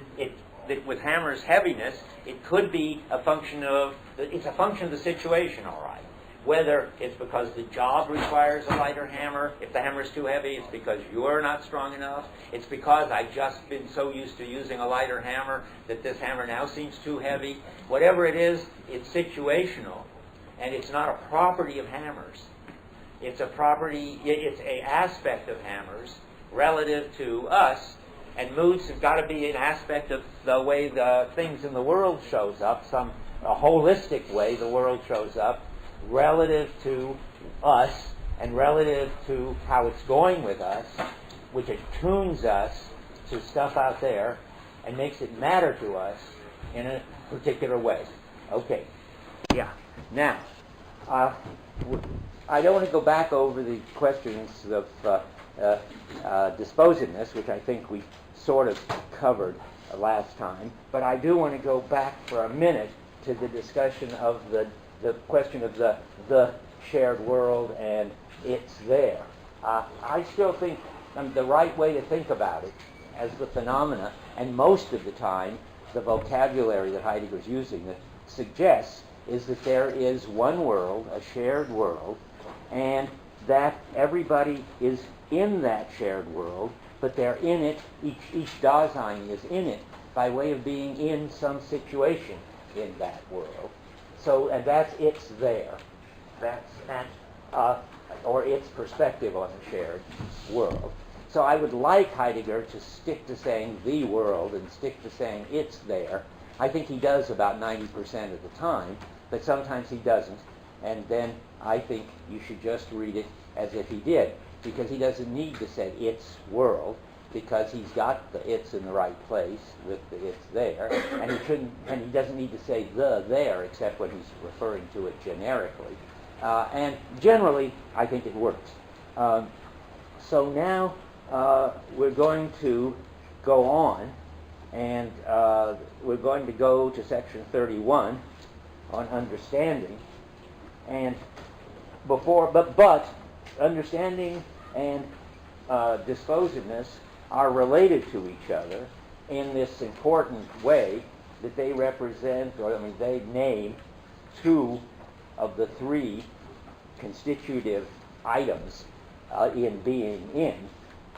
S1: that with hammer's heaviness, it could be a function of the situation, all right. Whether it's because the job requires a lighter hammer, if the hammer is too heavy, it's because you're not strong enough, it's because I've just been so used to using a lighter hammer that this hammer now seems too heavy. Whatever it is, it's situational, and it's not a property of hammers. It's an aspect of hammers relative to us, and moods have got to be an aspect of the way the things in the world shows up, a holistic way the world shows up, relative to us and relative to how it's going with us, which attunes us to stuff out there and makes it matter to us in a particular way. Okay. Yeah. Now, I don't want to go back over the questions of disposiveness, which I think we sort of covered last time, but I do want to go back for a minute to the discussion of the question of the shared world and it's there. I still think the right way to think about it as the phenomena, and most of the time the vocabulary that Heidegger's using that suggests is that there is one world, a shared world, and that everybody is in that shared world, but they're in it, each Dasein is in it by way of being in some situation in that world. So, and that's its there. That's or its perspective on the shared world. So I would like Heidegger to stick to saying the world and stick to saying it's there. I think he does about 90% of the time, but sometimes he doesn't. And then I think you should just read it as if he did, because he doesn't need to say its world, because he's got the it's in the right place with the it's there, and he doesn't need to say the there except when he's referring to it generically. And generally, I think it works. So now we're going to go on, and we're going to go to section 31 on understanding. And but understanding and disposiveness are related to each other in this important way that they represent, or they name two of the three constitutive items in being in.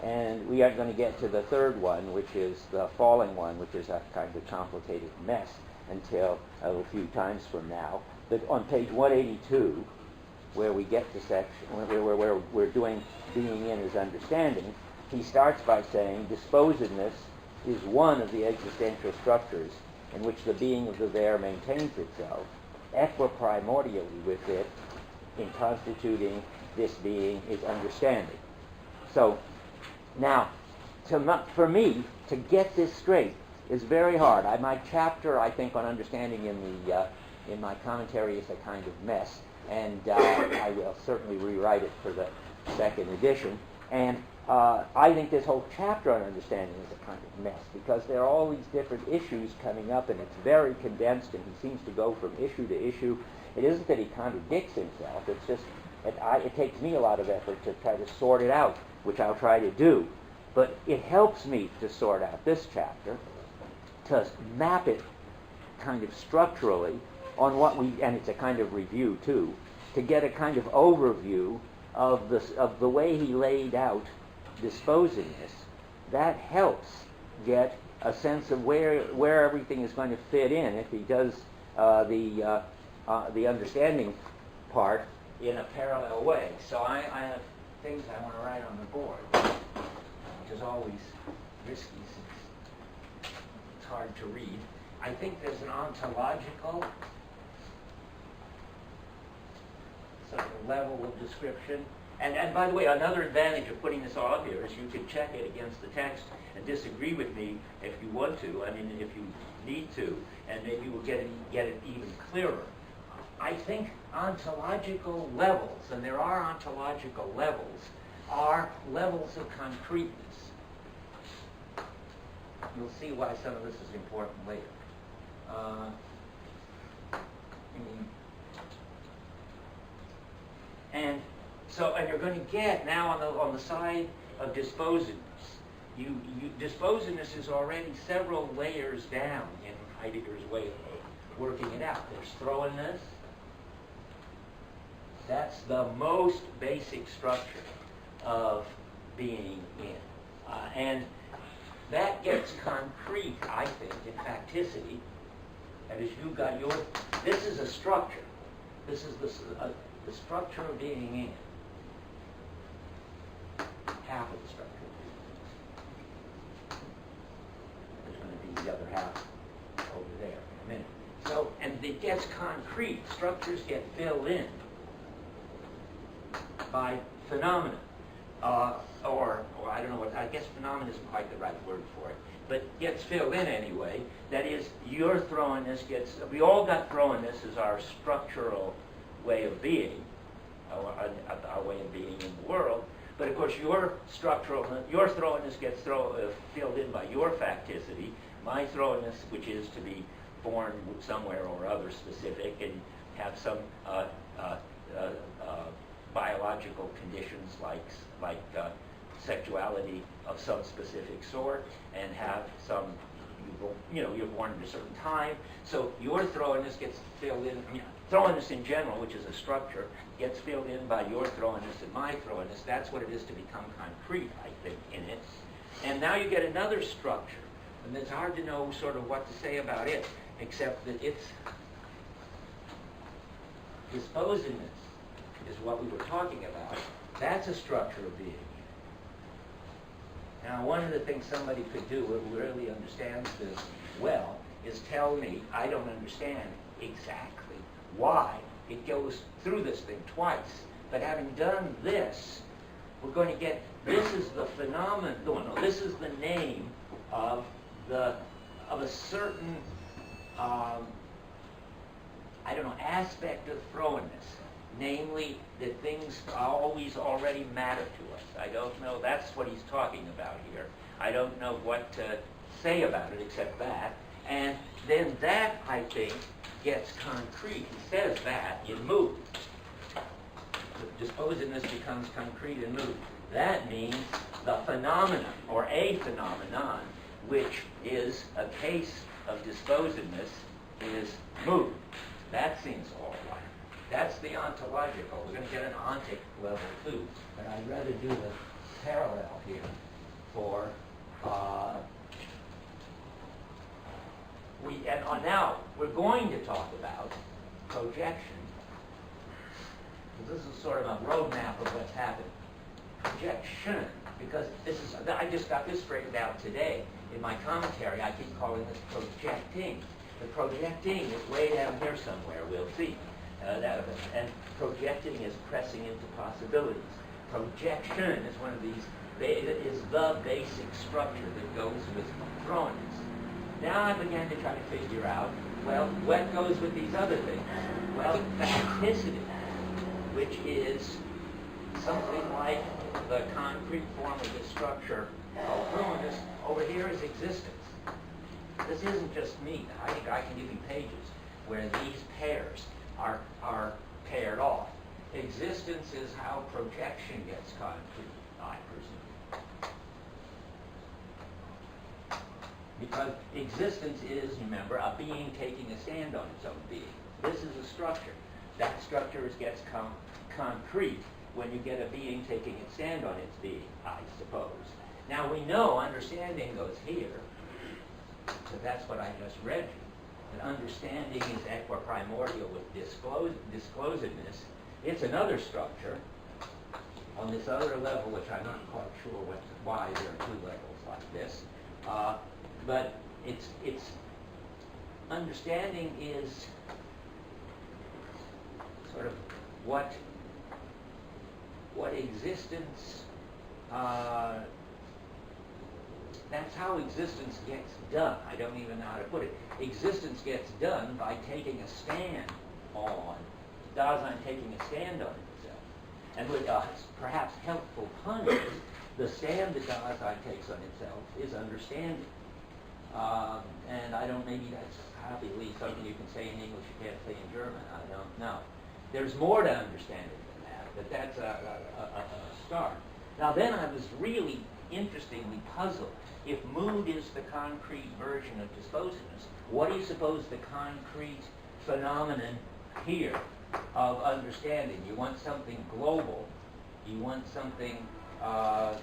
S1: And we aren't going to get to the third one, which is the falling one, which is a kind of complicated mess, until a few times from now. But on page 182, where we get to section, where we're doing being in as understanding, he starts by saying disposiveness is one of the existential structures in which the being of the there maintains itself, equiprimordially with it, in constituting this being is understanding. So now, for me, to get this straight is very hard. My chapter, I think, on understanding in my commentary is a kind of mess, and I will certainly rewrite it for the second edition. And I think this whole chapter on understanding is a kind of mess, because there are all these different issues coming up, and it's very condensed, and he seems to go from issue to issue. It isn't that he contradicts himself, it's just it takes me a lot of effort to try to sort it out, which I'll try to do. But it helps me to sort out this chapter, to map it kind of structurally on what and it's a kind of review too, to get a kind of overview of the way he laid out disposingness. That helps get a sense of where everything is going to fit in if he does the understanding part in a parallel way. So I have things I want to write on the board, which is always risky since it's hard to read. I think there's an ontological sort of level of description. And by the way, another advantage of putting this all up here is you can check it against the text and disagree with me if you want to. I mean, if you need to, and maybe we'll get it even clearer. I think ontological levels, and there are ontological levels, are levels of concreteness. You'll see why some of this is important later. And you're going to get now on the side of disposiveness. Disposiveness is already several layers down in Heidegger's way of working it out. There's thrownness. That's the most basic structure of being in. And that gets concrete, I think, in facticity. And as you've got this is a structure. This is the structure of being in. Half of the structure. There's going to be the other half over there in a minute. So, and it gets concrete. Structures get filled in by phenomena. Or I don't know what, I guess phenomenon isn't quite the right word for it, but gets filled in anyway. That is, your thrownness we all got thrownness as our structural way of being, our way of being in the world. But of course, your thrownness gets filled in by your facticity. My thrownness, which is to be born somewhere or other specific and have some biological conditions like sexuality of some specific sort, and have some, you're born at a certain time. So your thrownness gets filled in. Thoroughness in general, which is a structure, gets filled in by your thoroughness and my thoroughness. That's what it is to become concrete, I think, in it. And now you get another structure, and it's hard to know sort of what to say about it, except that its disposedness is what we were talking about. That's a structure of being. Now, one of the things somebody could do who really understands this well is tell me I don't understand exactly why it goes through this thing twice. But having done this, we're going to get, this is the phenomenon, no, this is the name of a certain, I don't know, aspect of thrownness. Namely, that things always already matter to us. I don't know, that's what he's talking about here. I don't know what to say about it except that. And then that, I think, gets concrete. He says that in mood. Disposedness becomes concrete in mood. That means the phenomenon, or a phenomenon, which is a case of disposedness, is mood. That seems all right. That's the ontological. We're going to get an ontic level too, but I'd rather do the parallel here for now we're going to talk about projection. This is sort of a roadmap of what's happening. Projection, because this is, I just got this straightened out today in my commentary. I keep calling this projecting. The projecting is way down here somewhere. We'll see. And projecting is pressing into possibilities. Projection is one of these, it is the basic structure that goes with throwness. Now I began to try to figure out, well, what goes with these other things? Well, facticity, which is something like the concrete form of this structure called throwness, over here is existence. This isn't just me. I think I can give you pages where these pairs are paired off. Existence is how projection gets concrete, I presume. Because existence is, remember, a being taking a stand on its own being. This is a structure. That structure gets concrete when you get a being taking a stand on its being, I suppose. Now we know understanding goes here, so that's what I just read you. That understanding is equiprimordial with disclosedness. It's another structure on this other level, which I'm not quite sure why there are two levels like this. But it's understanding is sort of what existence, that's how existence gets done. I don't even know how to put it. Existence gets done by taking a stand on, Dasein taking a stand on itself. And with perhaps helpful pun is, the stand that Dasein takes on itself is understanding. And I don't, maybe that's happily something you can say in English you can't say in German. I don't know. There's more to understanding than that, but that's a start. Now then I was really interestingly puzzled. If mood is the concrete version of disposedness, what do you suppose the concrete phenomenon here of understanding? You want something global. You want something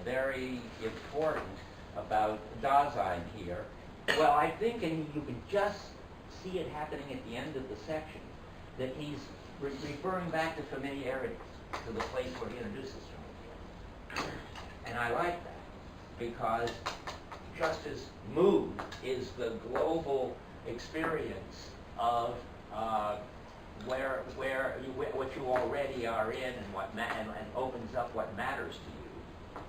S1: very important about Dasein here. Well, I think, and you can just see it happening at the end of the section, that he's referring back to familiarity, to the place where he introduces familiarity. And I like that, because just as mood is the global experience of what you already are in and what and opens up what matters to you.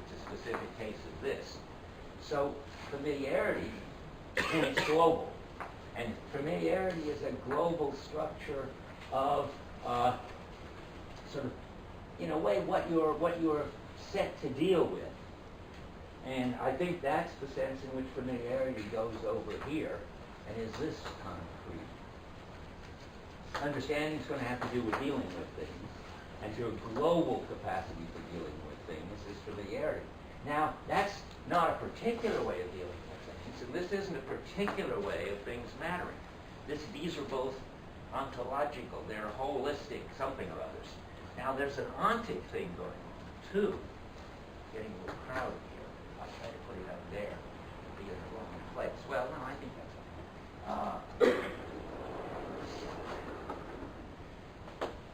S1: It's a specific case of this. So familiarity is global, and familiarity is a global structure of sort of, in a way, what you're set to deal with. And I think that's the sense in which familiarity goes over here, and is this concrete. Understanding is going to have to do with dealing with things, and your global capacity for dealing with things is familiarity. Now, that's not a particular way of dealing with things, and this isn't a particular way of things mattering. These are both ontological, they're holistic, something or others. Now there's an ontic thing going on, too. Getting a little crowded here. I'll try to put it up there. Be in the wrong place. Well, no, I think that's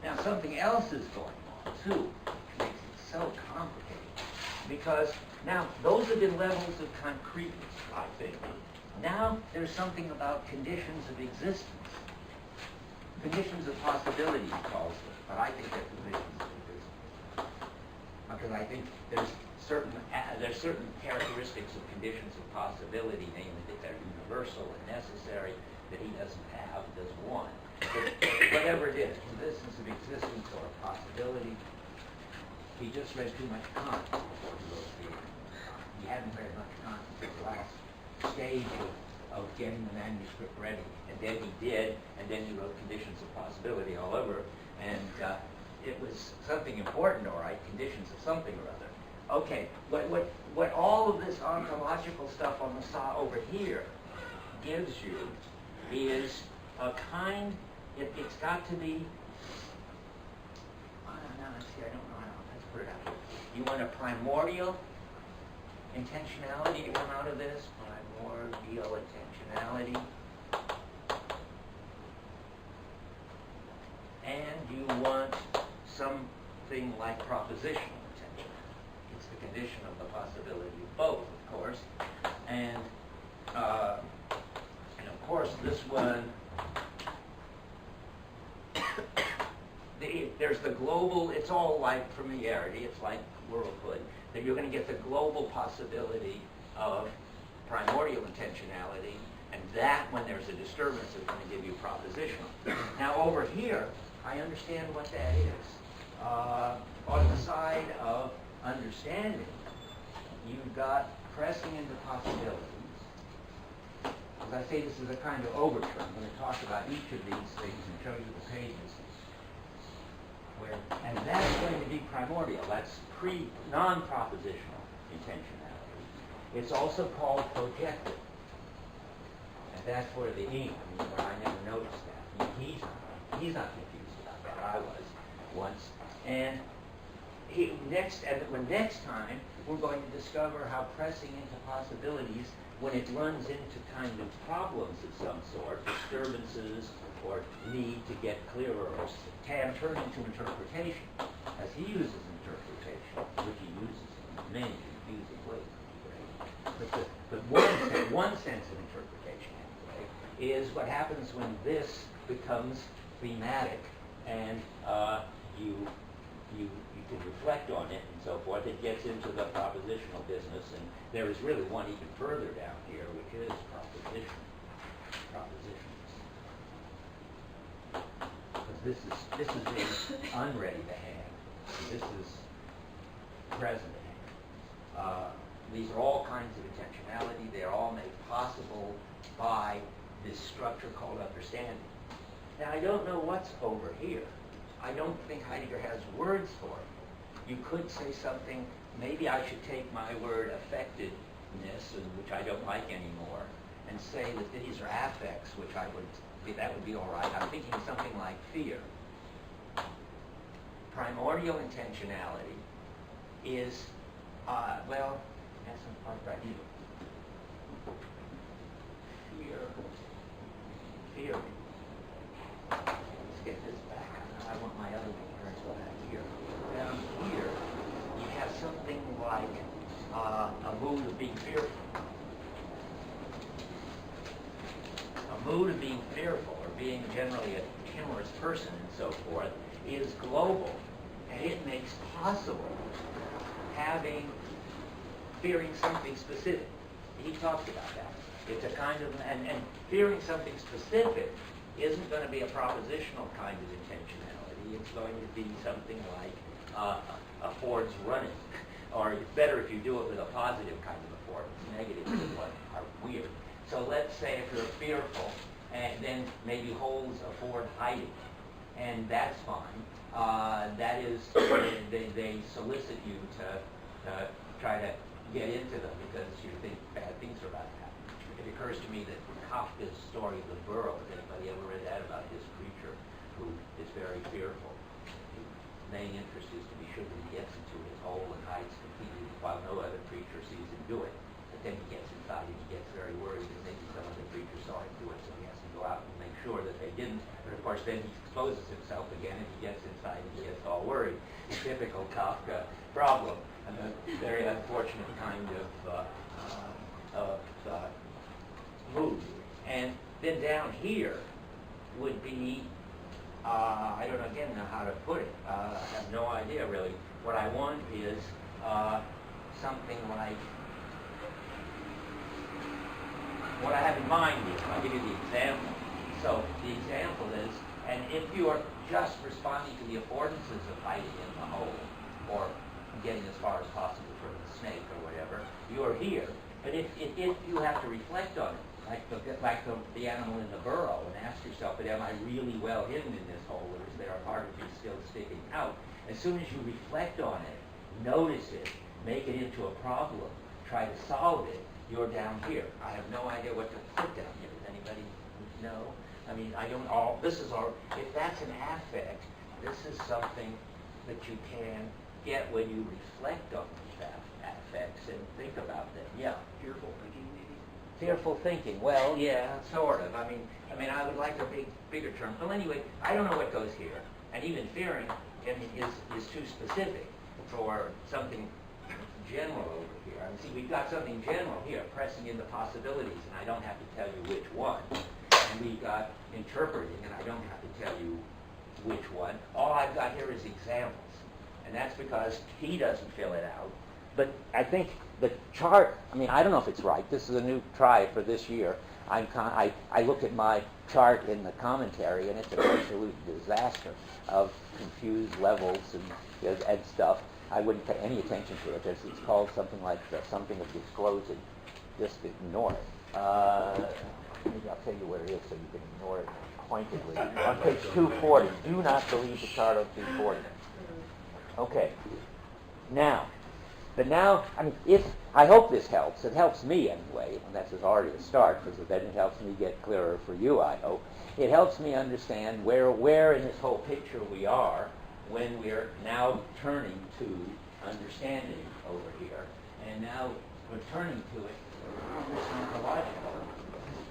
S1: now something else is going on, too, which makes it so complicated. Because now, those have been levels of concreteness, I think. Now, there's something about conditions of existence. Conditions of possibility, he calls them, but I think they're conditions of existence. Because I think there's certain characteristics of conditions of possibility, namely that they're universal and necessary, that he doesn't have, he doesn't want. But whatever it is, conditions of existence or a possibility, he just read too much Kant before he wrote the He hadn't read much Kant until the last stage of getting the manuscript ready. And then he did, and then he wrote Conditions of Possibility all over. And it was something important, all right, conditions of something or other. Okay, what all of this ontological stuff on the side over here gives you is a kind, it's got to be, I don't know, let's put it out here. You want a primordial intentionality to come out of this, primordial intentionality. And you want something like propositional intention. It's the condition of the possibility of both, of course. And of course, this one, there's the global, it's all like familiarity, it's like worldhood, that you're going to get the global possibility of primordial intentionality, and that, when there's a disturbance, is going to give you propositional. Now, over here, I understand what that is. On the side of understanding, you've got pressing into possibilities. As I say, this is a kind of overture. I'm going to talk about each of these things and show you the pages. And that's going to be primordial. That's non-propositional intentionality. It's also called projective. And that's where the ing, I never noticed that. He's not confused about that. I was once. And next time, we're going to discover how pressing into possibilities, when it runs into kind of problems of some sort, disturbances or need to get clearer, or can turn into interpretation, as he uses interpretation, which he uses in many confusing ways. But one sense of interpretation, anyway, is what happens when this becomes thematic, and you can reflect on it and so forth. It gets into the propositional business, and there is really one even further down here, which is propositions. Because this is being unready to hand. This is present to hand. These are all kinds of intentionality. They're all made possible by this structure called understanding. Now, I don't know what's over here. I don't think Heidegger has words for it. You could say something, maybe I should take my word affectedness, which I don't like anymore, and say that these are affects, which that would be all right. I'm thinking something like fear. Primordial intentionality is, that's not quite right either. Fear. Let's get this back. I want my other words back here. Down here, you have something like a mood of being fearful. A mood of being fearful, or being generally a timorous person and so forth, is global, and it makes possible fearing something specific. He talks about that. It's a kind of, and fearing something specific isn't going to be a propositional kind of intentionality. It's going to be something like a Ford's running. Or it's better if you do it with a positive kind of a Ford. Negatives are weird. So let's say if you're fearful, and then maybe holds a Ford hiding, and that's fine. That is, they solicit you to try to get into them because you think bad things are about to happen. It occurs to me that Kafka's story of the burrow, has anybody ever read that about his creature? who is very fearful. His main interest is to be sure that he gets into his hole and hides completely while no other creature sees him do it. But then he gets inside and he gets very worried that maybe some other creature saw him do it, so he has to go out and make sure that they didn't. But of course then he exposes himself again and he gets inside and he gets all worried. A typical Kafka problem, and a very unfortunate kind of mood. And then down here would be, I don't know, again, know how to put it. I have no idea really. What I want is something like, what I have in mind is, I'll give you the example. So the example is, and if you are just responding to the affordances of hiding in the hole, or getting as far as possible from the snake or whatever, you're here. But if you have to reflect on it, like the animal in the burrow, and ask yourself, but am I really well hidden in this hole, or is there a part of me still sticking out? As soon as you reflect on it, notice it, make it into a problem, try to solve it, you're down here. I have no idea what to put down here. Does anybody know? I mean, I don't all, this is all, if that's an affect, this is something that you can get when you reflect on these affects and think about them. Yeah.
S10: Fearful thinking, maybe?
S1: Fearful thinking. Well, yeah, sort of. I mean, I would like a bigger term. Well, anyway, I don't know what goes here. And even fearing, I mean, is too specific for something general over here. I mean, see, we've got something general here, pressing into possibilities, and I don't have to tell you which one. And we've got interpreting, and I don't have to tell you which one. All I've got here is examples. And that's because he doesn't fill it out. But I think the chart, I mean, I don't know if it's right. This is a new try for this year. I look at my chart in the commentary, and it's an absolute disaster of confused levels and stuff. I wouldn't pay any attention to it. It's called something like something of disclosing. Just ignore it. Maybe I'll tell you where it is so you can ignore it pointedly. On page 240, do not believe the chart on 240. Okay. Now, I mean, I hope this helps. It helps me anyway, and that's already a start, because then it helps me get clearer for you, I hope. It helps me understand where in this whole picture we are when we're now turning to understanding over here, and now we're turning to it on this ontological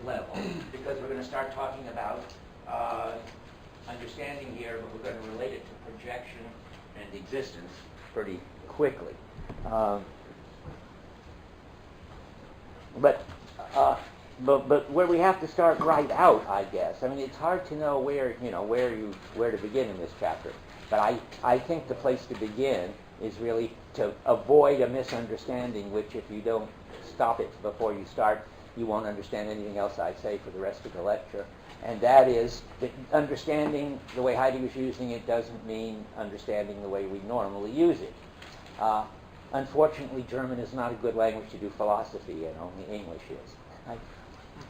S1: level, because we're going to start talking about understanding here, but we're going to relate it to projection and existence pretty quickly. But where we have to start right out, I guess. I mean, it's hard to know where to begin in this chapter. But I think the place to begin is really to avoid a misunderstanding, which if you don't stop it before you start, you won't understand anything else I say for the rest of the lecture. And that is that understanding the way Heidegger's using it doesn't mean understanding the way we normally use it. Unfortunately, German is not a good language to do philosophy in, only English is. I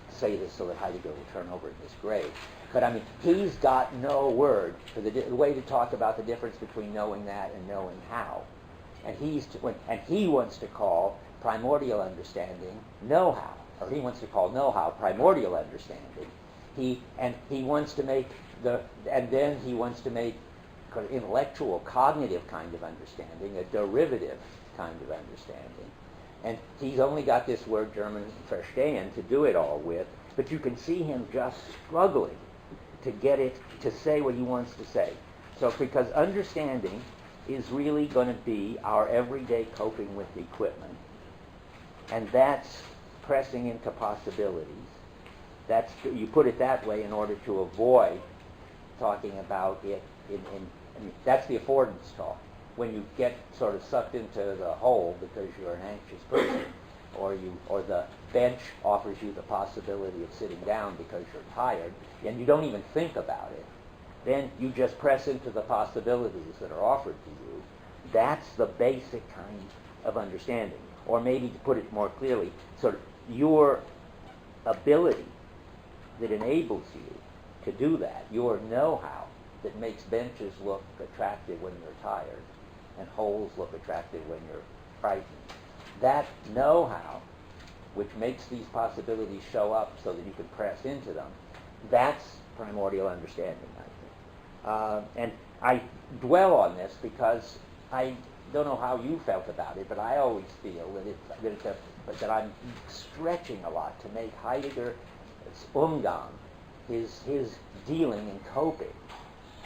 S1: say this so that Heidegger will turn over in his grave. But I mean, he's got no word for the way to talk about the difference between knowing that and knowing how. And he wants to call primordial understanding know-how, or he wants to call know-how primordial understanding. He wants to make intellectual, cognitive kind of understanding, a derivative kind of understanding. And he's only got this word German verstehen to do it all with, but you can see him just struggling to get it to say what he wants to say. So because understanding is really going to be our everyday coping with equipment, and that's pressing into possibilities. You put it that way in order to avoid talking about it that's the affordance talk. When you get sort of sucked into the hole because you're an anxious person, or the bench offers you the possibility of sitting down because you're tired, and you don't even think about it, then you just press into the possibilities that are offered to you. That's the basic kind of understanding. Or maybe to put it more clearly, sort of your ability that enables you to do that, your know-how that makes benches look attractive when you're tired and holes look attractive when you're frightened. That know-how, which makes these possibilities show up so that you can press into them, that's primordial understanding, I think. And I dwell on this because I don't know how you felt about it, but I always feel that I'm stretching a lot to make Heidegger's Umgang, his dealing and coping,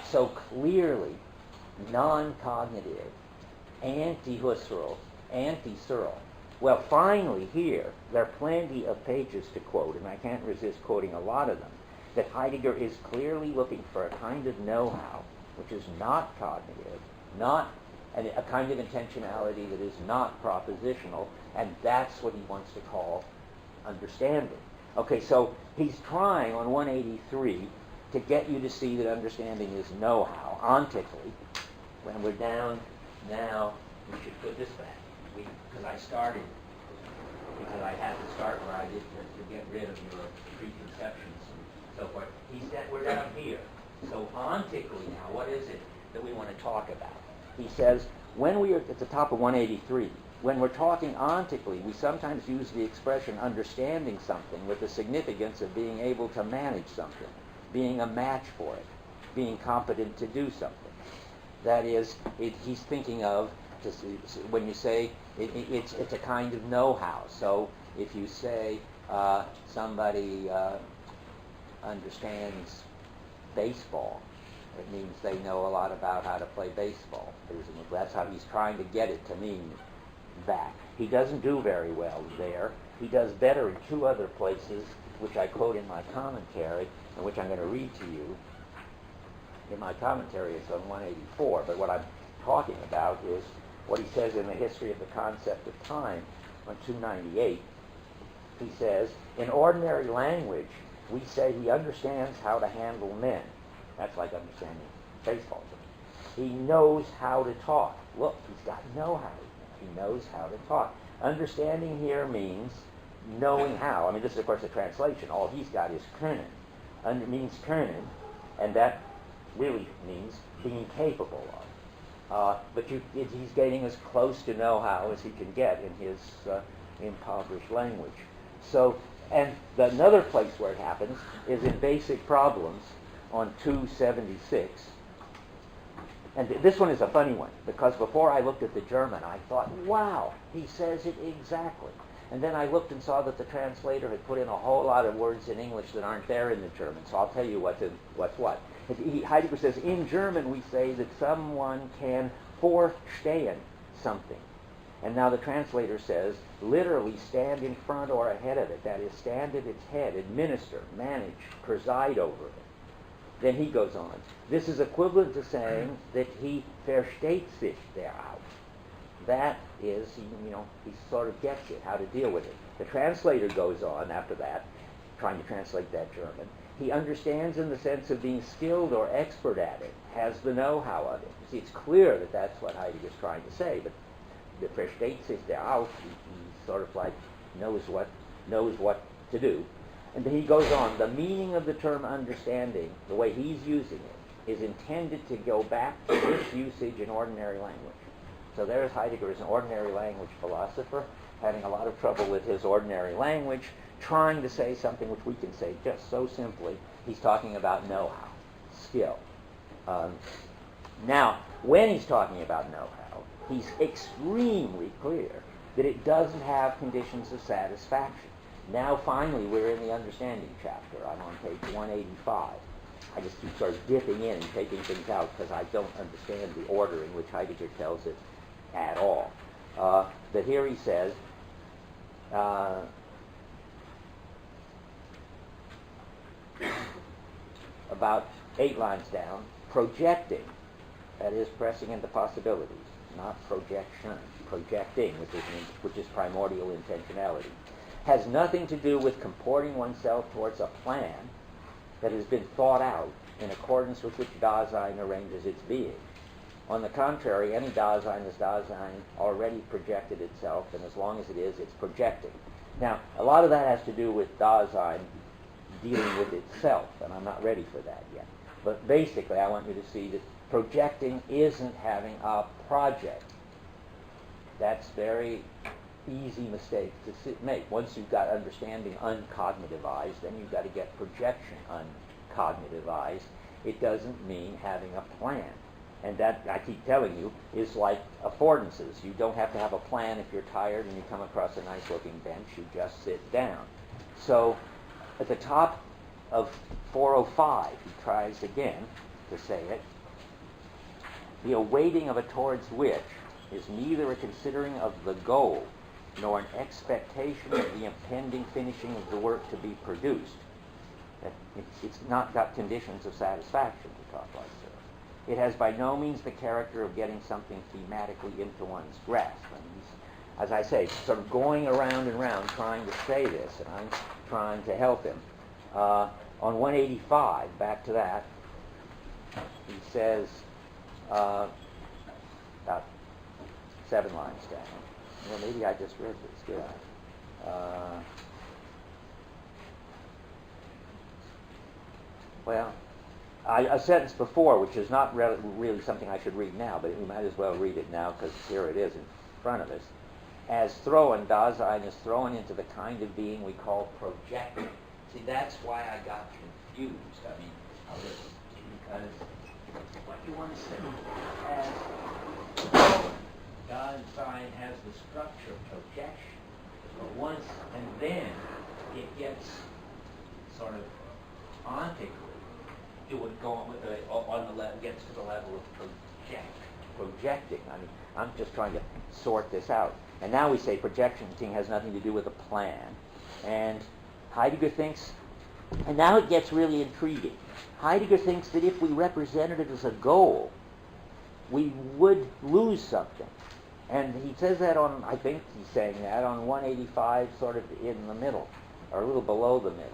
S1: so clearly non-cognitive, anti-Husserl, anti-Searle. Well, finally here, there are plenty of pages to quote, and I can't resist quoting a lot of them, that Heidegger is clearly looking for a kind of know-how, which is not cognitive, not a kind of intentionality that is not propositional, and that's what he wants to call understanding. Okay, so he's trying on 183 to get you to see that understanding is know-how, ontically. When we're down now, we should put this back. Because I started, because I had to start where I did to get rid of your preconceptions and so forth. He said we're down here. So ontically now, what is it that we want to talk about? He says, when we are at the top of 183, when we're talking ontically, we sometimes use the expression understanding something with the significance of being able to manage something, being a match for it, being competent to do something. That is, he's thinking of, when you say, it's a kind of know-how. So if you say somebody understands baseball, it means they know a lot about how to play baseball. That's how he's trying to get it to mean that. He doesn't do very well there. He does better in two other places, which I quote in my commentary, and which I'm going to read to you. In my commentary, it's on 184, but what I'm talking about is what he says in the history of the concept of time on 298. He says, in ordinary language, we say he understands how to handle men. That's like understanding baseball. He knows how to talk. Look, he's got know-how. He knows how to talk. Understanding here means knowing how. I mean, this is, of course, a translation. All he's got is können. Means können, and that really means being capable of. But he's getting as close to know-how as he can get in his impoverished language. So, and another place where it happens is in Basic Problems on 276. And this one is a funny one, because before I looked at the German, I thought, wow, he says it exactly. And then I looked and saw that the translator had put in a whole lot of words in English that aren't there in the German. So I'll tell you what's what. Heidegger says, in German we say that someone can vorstehen something. And now the translator says, literally stand in front or ahead of it. That is, stand at its head, administer, manage, preside over it. Then he goes on. This is equivalent to saying that he versteht sich darauf. That is, he sort of gets it, how to deal with it. The translator goes on after that, trying to translate that German. He understands in the sense of being skilled or expert at it, has the know-how of it. You see, it's clear that that's what Heidegger's trying to say, but the versteht sich darauf, he sort of like knows what to do. And then he goes on, the meaning of the term understanding, the way he's using it, is intended to go back to this usage in ordinary language. So there's Heidegger as an ordinary language philosopher, having a lot of trouble with his ordinary language, trying to say something which we can say just so simply. He's talking about know-how, skill. Now, when he's talking about know-how, he's extremely clear that it doesn't have conditions of satisfaction. Now, finally, we're in the understanding chapter. I'm on page 185. I just keep sort of dipping in and taking things out because I don't understand the order in which Heidegger tells it at all. But here he says, about 8 lines down, projecting, that is pressing into possibilities, not projection, projecting, which is primordial intentionality, has nothing to do with comporting oneself towards a plan that has been thought out in accordance with which Dasein arranges its being. On the contrary, any Dasein is Dasein already projected itself, and as long as it is, it's projecting. Now, a lot of that has to do with Dasein dealing with itself, and I'm not ready for that yet. But basically, I want you to see that projecting isn't having a project. That's very easy mistake to make. Once you've got understanding uncognitivized, then you've got to get projection uncognitivized. It doesn't mean having a plan. And that, I keep telling you, is like affordances. You don't have to have a plan if you're tired and you come across a nice-looking bench. You just sit down. So at the top of 405, he tries again to say it. The awaiting of a towards which is neither a considering of the goal nor an expectation of the impending finishing of the work to be produced. It's not got conditions of satisfaction to talk like this. It has by no means the character of getting something thematically into one's grasp. And he's, as I say, sort of going around and around trying to say this, and I'm trying to help him. On 185, back to that, he says, about 7 lines down. Well, maybe I just read this, did I? Well, a sentence before, which is not really something I should read now, but we might as well read it now because here it is in front of us. As thrown, Dasein is thrown into the kind of being we call projecting. See, that's why I got confused. I mean, because what you want to say as thrown, Dasein has the structure of projection, but once and then it gets sort of ontically. It would go on the level, gets to the level of projecting. I mean, I'm just trying to sort this out. And now we say projecting has nothing to do with a plan. And Heidegger thinks, and now it gets really intriguing. Heidegger thinks that if we represented it as a goal, we would lose something. And he says that on, I think he's saying that on 185, sort of in the middle, or a little below the middle.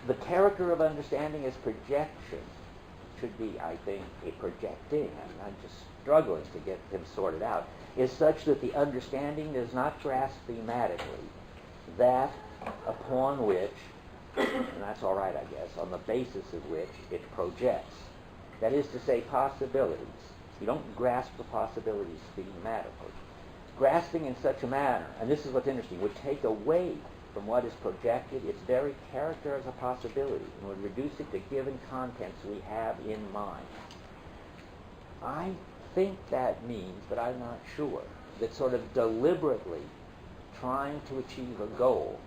S1: The character of understanding as projection should be, I think, a projecting. I'm just struggling to get him sorted out. Is such that the understanding does not grasp thematically that upon which, and that's all right, I guess, on the basis of which it projects. That is to say, possibilities. You don't grasp the possibilities thematically. Grasping in such a manner, and this is what's interesting, would take away from what is projected its very character as a possibility and would reduce it to given contents we have in mind. I think that means, but I'm not sure, that sort of deliberately trying to achieve a goal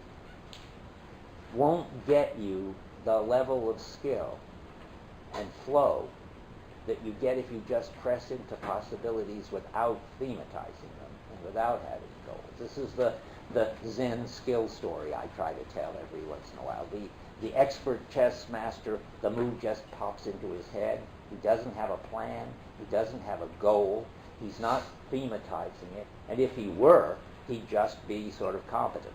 S1: won't get you the level of skill and flow that you get if you just press into possibilities without thematizing them and without having goals. This is the Zen skill story I try to tell every once in a while. The expert chess master, the move just pops into his head. He doesn't have a plan. He doesn't have a goal. He's not thematizing it. And if he were, he'd just be sort of competent.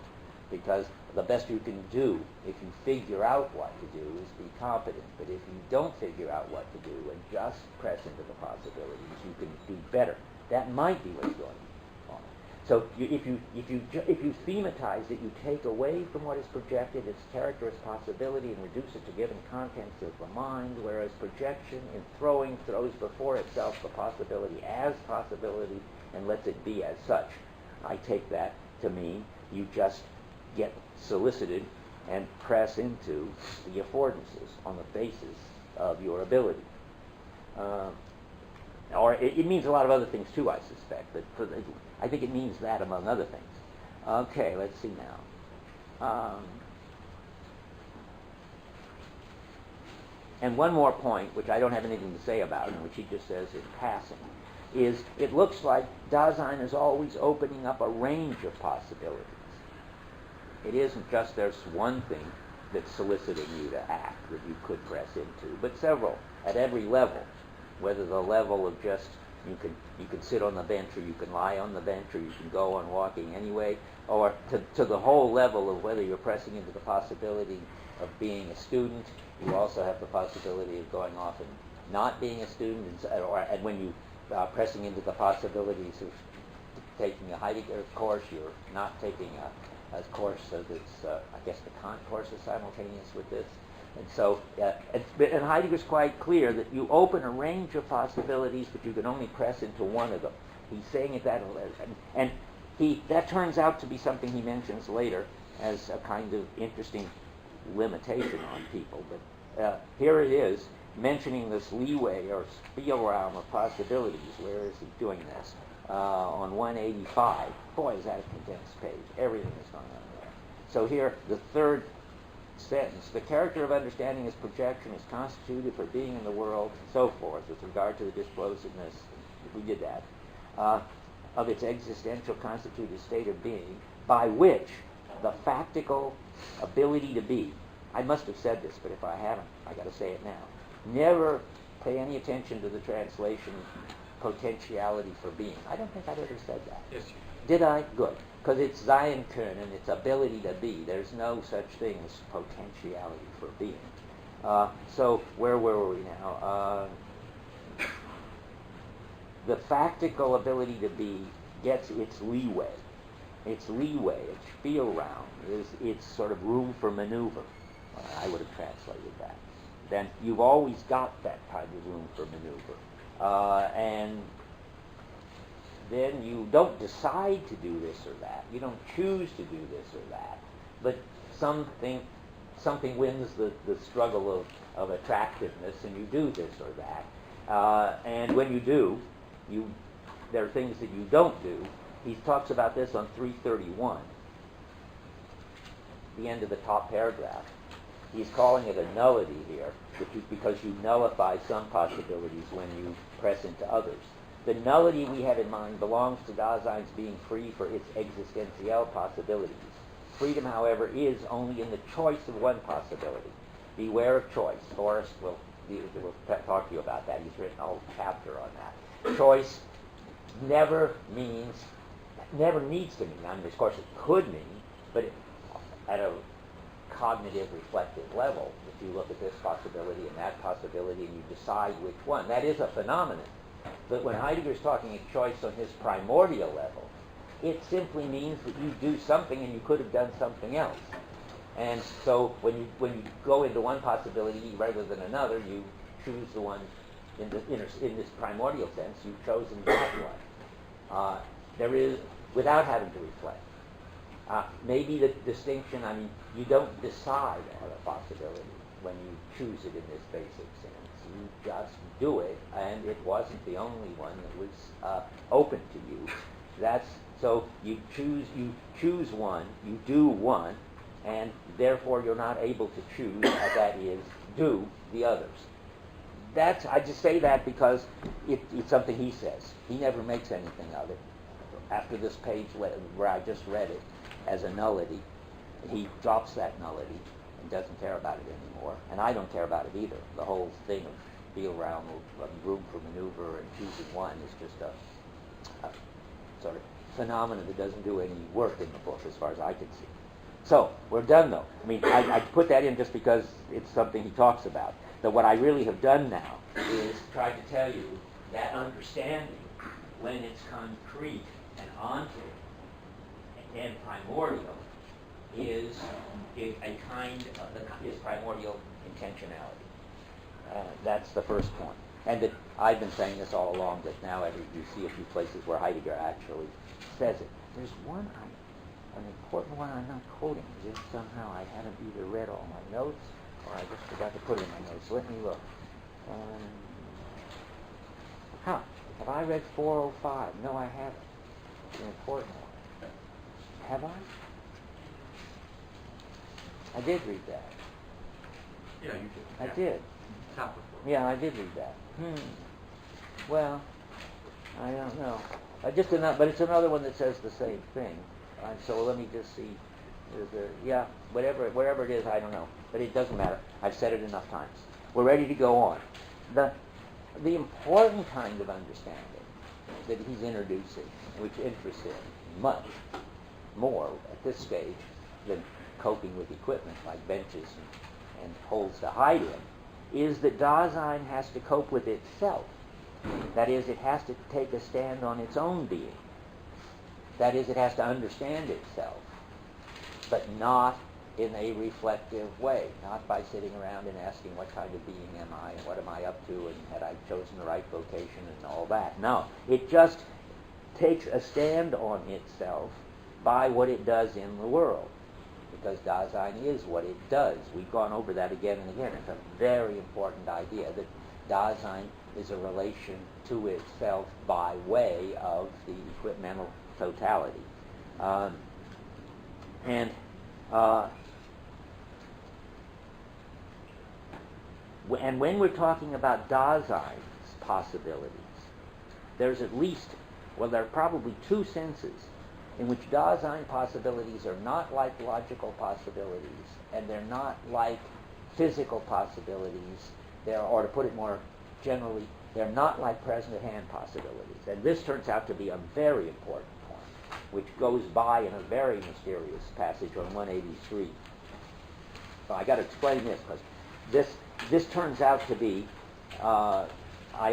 S1: Because the best you can do if you figure out what to do is be competent. But if you don't figure out what to do and just press into the possibilities, you can do better. That might be what's going on. So if you thematize it, you take away from what is projected its character as possibility and reduce it to given contents of the mind, whereas projection in throwing throws before itself the possibility as possibility and lets it be as such. I take that to mean you just get solicited and press into the affordances on the basis of your ability. Or it means a lot of other things too, I suspect, but I think it means that among other things. Okay, let's see now. And one more point, which I don't have anything to say about, and which he just says in passing, is it looks like Dasein is always opening up a range of possibilities. It isn't just there's one thing that's soliciting you to act that you could press into, but several at every level. Whether the level of just you can sit on the bench, or you can lie on the bench, or you can go on walking anyway, or to the whole level of whether you're pressing into the possibility of being a student. You also have the possibility of going off and not being a student, and when you pressing into the possibilities of taking a Heidegger course, you're not taking a course that's, I guess the Kant course is simultaneous with this. And so, and Heidegger's quite clear that you open a range of possibilities, but you can only press into one of them. He's saying it that, and that turns out to be something he mentions later as a kind of interesting limitation on people. But here it is, mentioning this leeway or Spielraum of possibilities. Where is he doing this? On 185. Boy, is that a condensed page. Everything is going on there. So here, the third sentence, the character of understanding is projection, is constituted for being in the world, and so forth, with regard to the displosiveness, if we did that, of its existential constituted state of being, by which the factical ability to be, I must have said this, but if I haven't, I got to say it now. Never pay any attention to the translation potentiality for being. I don't think I've ever said that.
S8: Yes, you
S1: Did I? Good. Because it's Sein können, it's ability to be. There's no such thing as potentiality for being. So where were we now? The factical ability to be gets its leeway. Its leeway, its Spielraum, is its sort of room for maneuver. I would have translated that. Then you've always got that kind of room for maneuver. And then you don't decide to do this or that. You don't choose to do this or that. But something wins the struggle of attractiveness, and you do this or that. And when you do, there are things that you don't do. He talks about this on 331, the end of the top paragraph. He's calling it a nullity here, because you nullify some possibilities when you press into others. The nullity we have in mind belongs to Dasein's being free for its existential possibilities. Freedom, however, is only in the choice of one possibility. Beware of choice. Forrest will talk to you about that. He's written a whole chapter on that. Choice never needs to mean. I mean, of course, it could mean, but at a cognitive, reflective level, if you look at this possibility and that possibility and you decide which one, that is a phenomenon. But when Heidegger's talking of choice on his primordial level, it simply means that you do something and you could have done something else. And so when you go into one possibility rather than another, you choose the one in this primordial sense. You've chosen that one. There is, without having to reflect. Maybe the distinction, I mean, you don't decide on a possibility when you choose it in this basic sense. You just do it, and it wasn't the only one that was open to you. So you choose one, you do one, and therefore you're not able to choose, that is, do the others. I just say that because it's something he says. He never makes anything of it. After this page where I just read it as a nullity, he drops that nullity and doesn't care about it anymore. And I don't care about it either. The whole thing of Spielraum, of room for maneuver and choosing one is just a sort of phenomenon that doesn't do any work in the book as far as I can see. So, we're done though. I mean, I put that in just because it's something he talks about. But what I really have done now is try to tell you that understanding, when it's concrete and onto and primordial, is a kind of is primordial intentionality. That's the first point. And that I've been saying this all along, that now you see a few places where Heidegger actually says it. There's one, an important one I'm not quoting, as if somehow I haven't either read all my notes or I just forgot to put it in my notes. Let me look. Have I read 405? No, I haven't. It's an important one. Have I? I did read that.
S8: Yeah, you did.
S1: I did.
S8: Top of four.
S1: Yeah, I did read that. Well, I don't know. But it's another one that says the same thing. So let me just see. Whatever it is, I don't know. But it doesn't matter. I've said it enough times. We're ready to go on. The important kind of understanding that he's introducing, which interests him much more at this stage than coping with equipment like benches and holes to hide in, is that Dasein has to cope with itself. That is, it has to take a stand on its own being. That is, it has to understand itself, but not in a reflective way, not by sitting around and asking what kind of being am I and what am I up to and had I chosen the right vocation and all that. No, it just takes a stand on itself by what it does in the world. because Dasein is what it does. We've gone over that again and again. It's a very important idea that Dasein is a relation to itself by way of the equipmental totality. And when we're talking about Dasein's possibilities, there's at least, well, there are probably two senses in which Dasein possibilities are not like logical possibilities, and they're not like physical possibilities. Or to put it more generally, they're not like present-at-hand possibilities. And this turns out to be a very important point, which goes by in a very mysterious passage on 183. So I got to explain this, because this turns out to be, I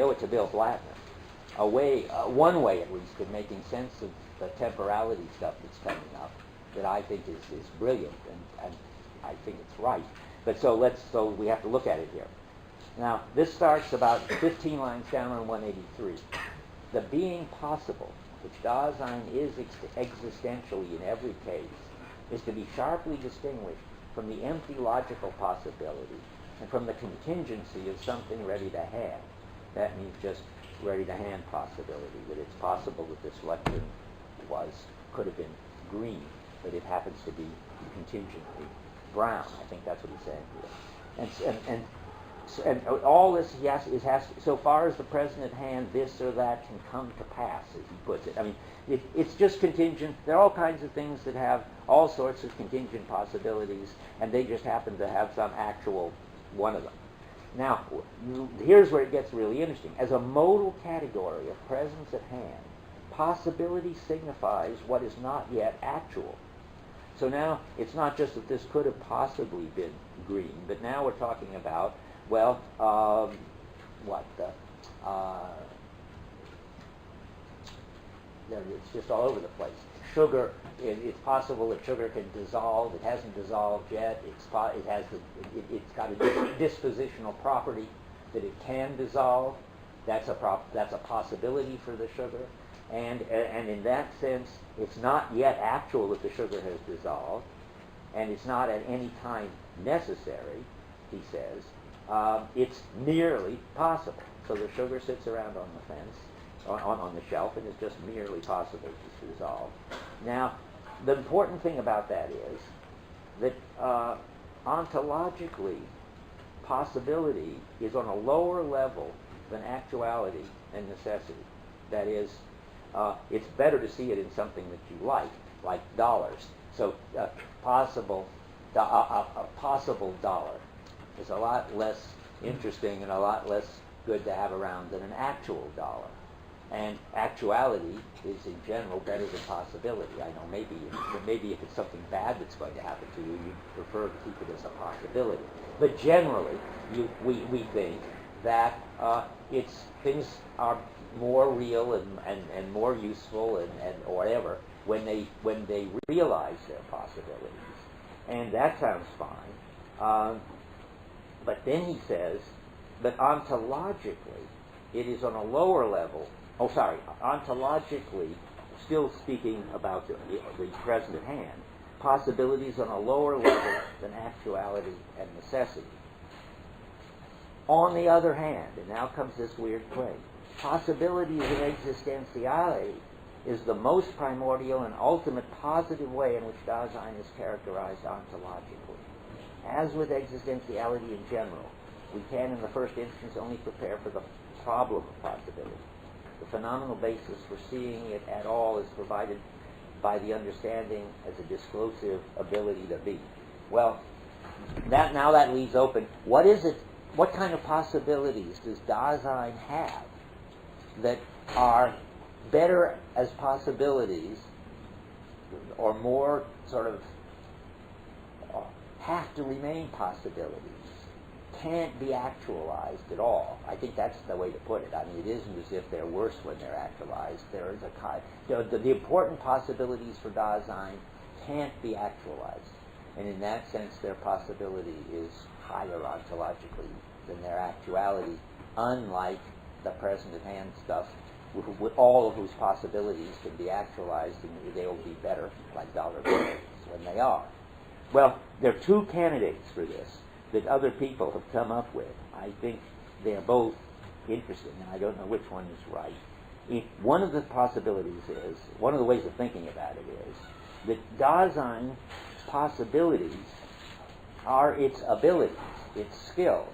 S1: owe it to Bill Blattner, one way at least of making sense of the temporality stuff that's coming up that I think is brilliant, and I think it's right. But so we have to look at it here. Now, this starts about 15 lines down on 183. The being possible, which Dasein is existentially in every case, is to be sharply distinguished from the empty logical possibility and from the contingency of something ready to hand. That means just ready-to-hand possibility, that it's possible that this lectern could have been green, but it happens to be contingently brown. I think that's what he's saying here. And all this so far as the present at hand, this or that can come to pass, as he puts it. I mean, it's just contingent. There are all kinds of things that have all sorts of contingent possibilities, and they just happen to have some actual one of them. Now, here's where it gets really interesting. As a modal category of presence at hand, possibility signifies what is not yet actual. So now, it's not just that this could have possibly been green, but now we're talking about, well, it's just all over the place. Sugar, it's possible that sugar can dissolve. It hasn't dissolved yet. It's got a dispositional property that it can dissolve. That's a possibility for the sugar. And in that sense, it's not yet actual that the sugar has dissolved, and it's not at any time necessary, he says. It's merely possible. So the sugar sits around on the fence, on the shelf, and it's just merely possible to dissolve. Now, the important thing about that is that ontologically, possibility is on a lower level than actuality and necessity. That is, it's better to see it in something that you like dollars. So a possible dollar is a lot less interesting and a lot less good to have around than an actual dollar. And actuality is in general better than possibility. I know maybe if it's something bad that's going to happen to you, you'd prefer to keep it as a possibility. But generally, we think that things are more real and more useful and whatever when they realize their possibilities. And that sounds fine. But then he says that ontologically, it is on a lower level. Ontologically, still speaking about the present at hand, possibilities on a lower level than actuality and necessity. On the other hand, and now comes this weird claim, possibilities of existentiality is the most primordial and ultimate positive way in which Dasein is characterized ontologically. As with existentiality in general, we can in the first instance only prepare for the problem of possibility. The phenomenal basis for seeing it at all is provided by the understanding as a disclosive ability to be. Well, that leaves open, what is it, what kind of possibilities does Dasein have that are better as possibilities or more sort of have to remain possibilities, can't be actualized at all? I think that's the way to put it. I mean, it isn't as if they're worse when they're actualized. There is a kind. The important possibilities for Dasein can't be actualized, and in that sense, their possibility is higher ontologically than their actuality. Unlike the present at hand stuff, with all of whose possibilities can be actualized, and they will be better, like dollar bills, when they are. well, there are two candidates for this that other people have come up with. I think they're both interesting, and I don't know which one is right. One of the possibilities is, one of the ways of thinking about it is, that Dasein's possibilities are its abilities, its skills.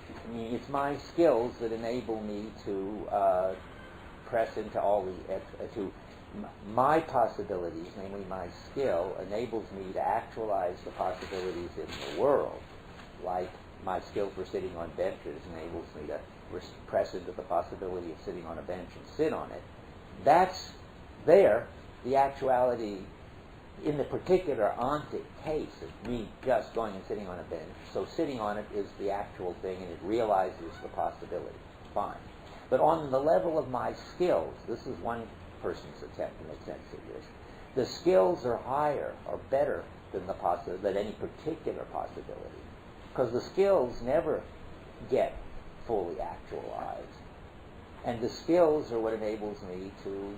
S1: I mean, it's my skills that enable me to press into all the, my possibilities, namely my skill, enables me to actualize the possibilities in the world, like my skill for sitting on benches enables me to press into the possibility of sitting on a bench and sit on it. That's there, the actuality in the particular ontic case of me just going and sitting on a bench. So sitting on it is the actual thing, and it realizes the possibility. Fine. But on the level of my skills, this is one person's attempt to make sense of this. The skills are higher or better than than any particular possibility, because the skills never get fully actualized, and the skills are what enables me to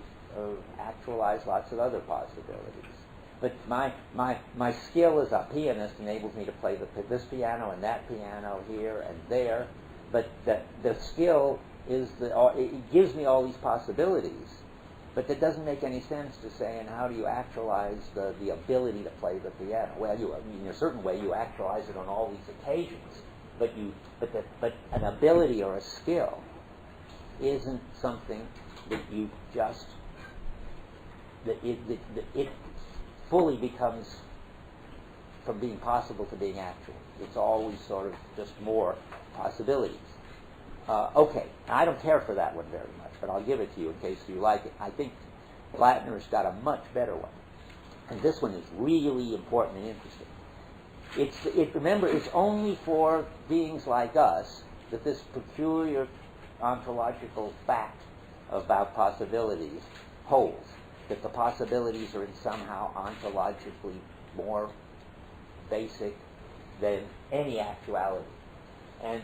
S1: actualize lots of other possibilities. But my skill as a pianist enables me to play this piano and that piano here and there. But the skill is it gives me all these possibilities. But that doesn't make any sense to say, and how do you actualize the ability to play the piano? Well, in a certain way, you actualize it on all these occasions. But an ability or a skill isn't something that you just that it fully becomes from being possible to being actual. It's always sort of just more possibilities. Okay, I don't care for that one very much, but I'll give it to you in case you like it. I think Latner's got a much better one, and this one is really important and interesting. Remember, it's only for beings like us that this peculiar ontological fact about possibilities holds, that the possibilities are in somehow ontologically more basic than any actuality. And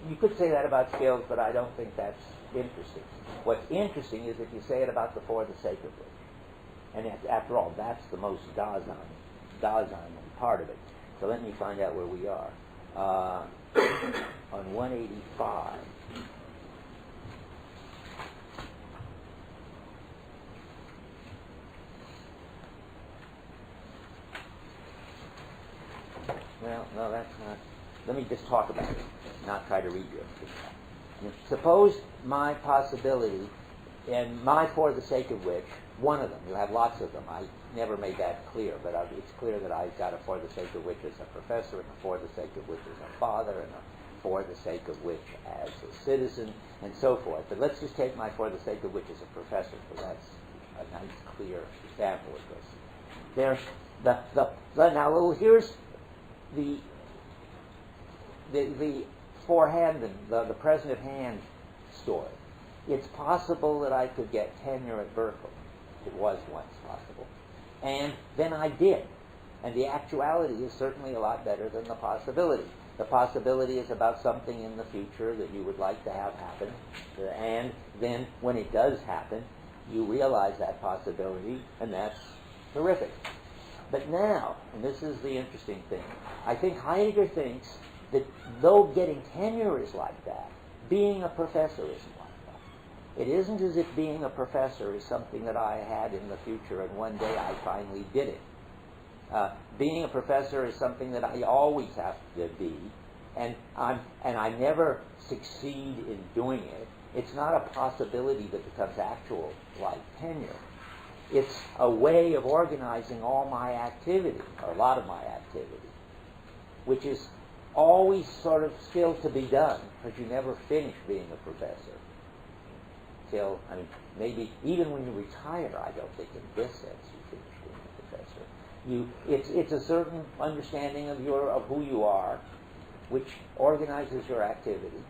S1: you could say that about skills, but I don't think that's interesting. What's interesting is if you say it about the for the sake of it. And after all, that's the most Dasein part of it. So let me find out where we are. On 185. Well, no, that's not. Let me just talk about it, not try to read you. Suppose my possibility, and my for the sake of which, one of them, you have lots of them. I never made that clear, but it's clear that I've got a for the sake of which as a professor, and a for the sake of which as a father, and a for the sake of which as a citizen, and so forth. But let's just take my for the sake of which as a professor, because that's a nice, clear example of this. There's now here's the forehand and the present at hand story. It's possible that I could get tenure at Berkeley. It was once possible. And then I did. And the actuality is certainly a lot better than the possibility. The possibility is about something in the future that you would like to have happen. And then when it does happen, you realize that possibility, and that's terrific. But now, and this is the interesting thing, I think Heidegger thinks that though getting tenure is like that, being a professor isn't like that. It isn't as if being a professor is something that I had in the future and one day I finally did it. Being a professor is something that I always have to be, and I never succeed in doing it. It's not a possibility that becomes actual like tenure. It's a way of organizing all my activity, or a lot of my activity, which is always sort of still to be done, because you never finish being a professor. Maybe even when you retire, I don't think in this sense you finish being a professor. It's a certain understanding of who you are, which organizes your activity,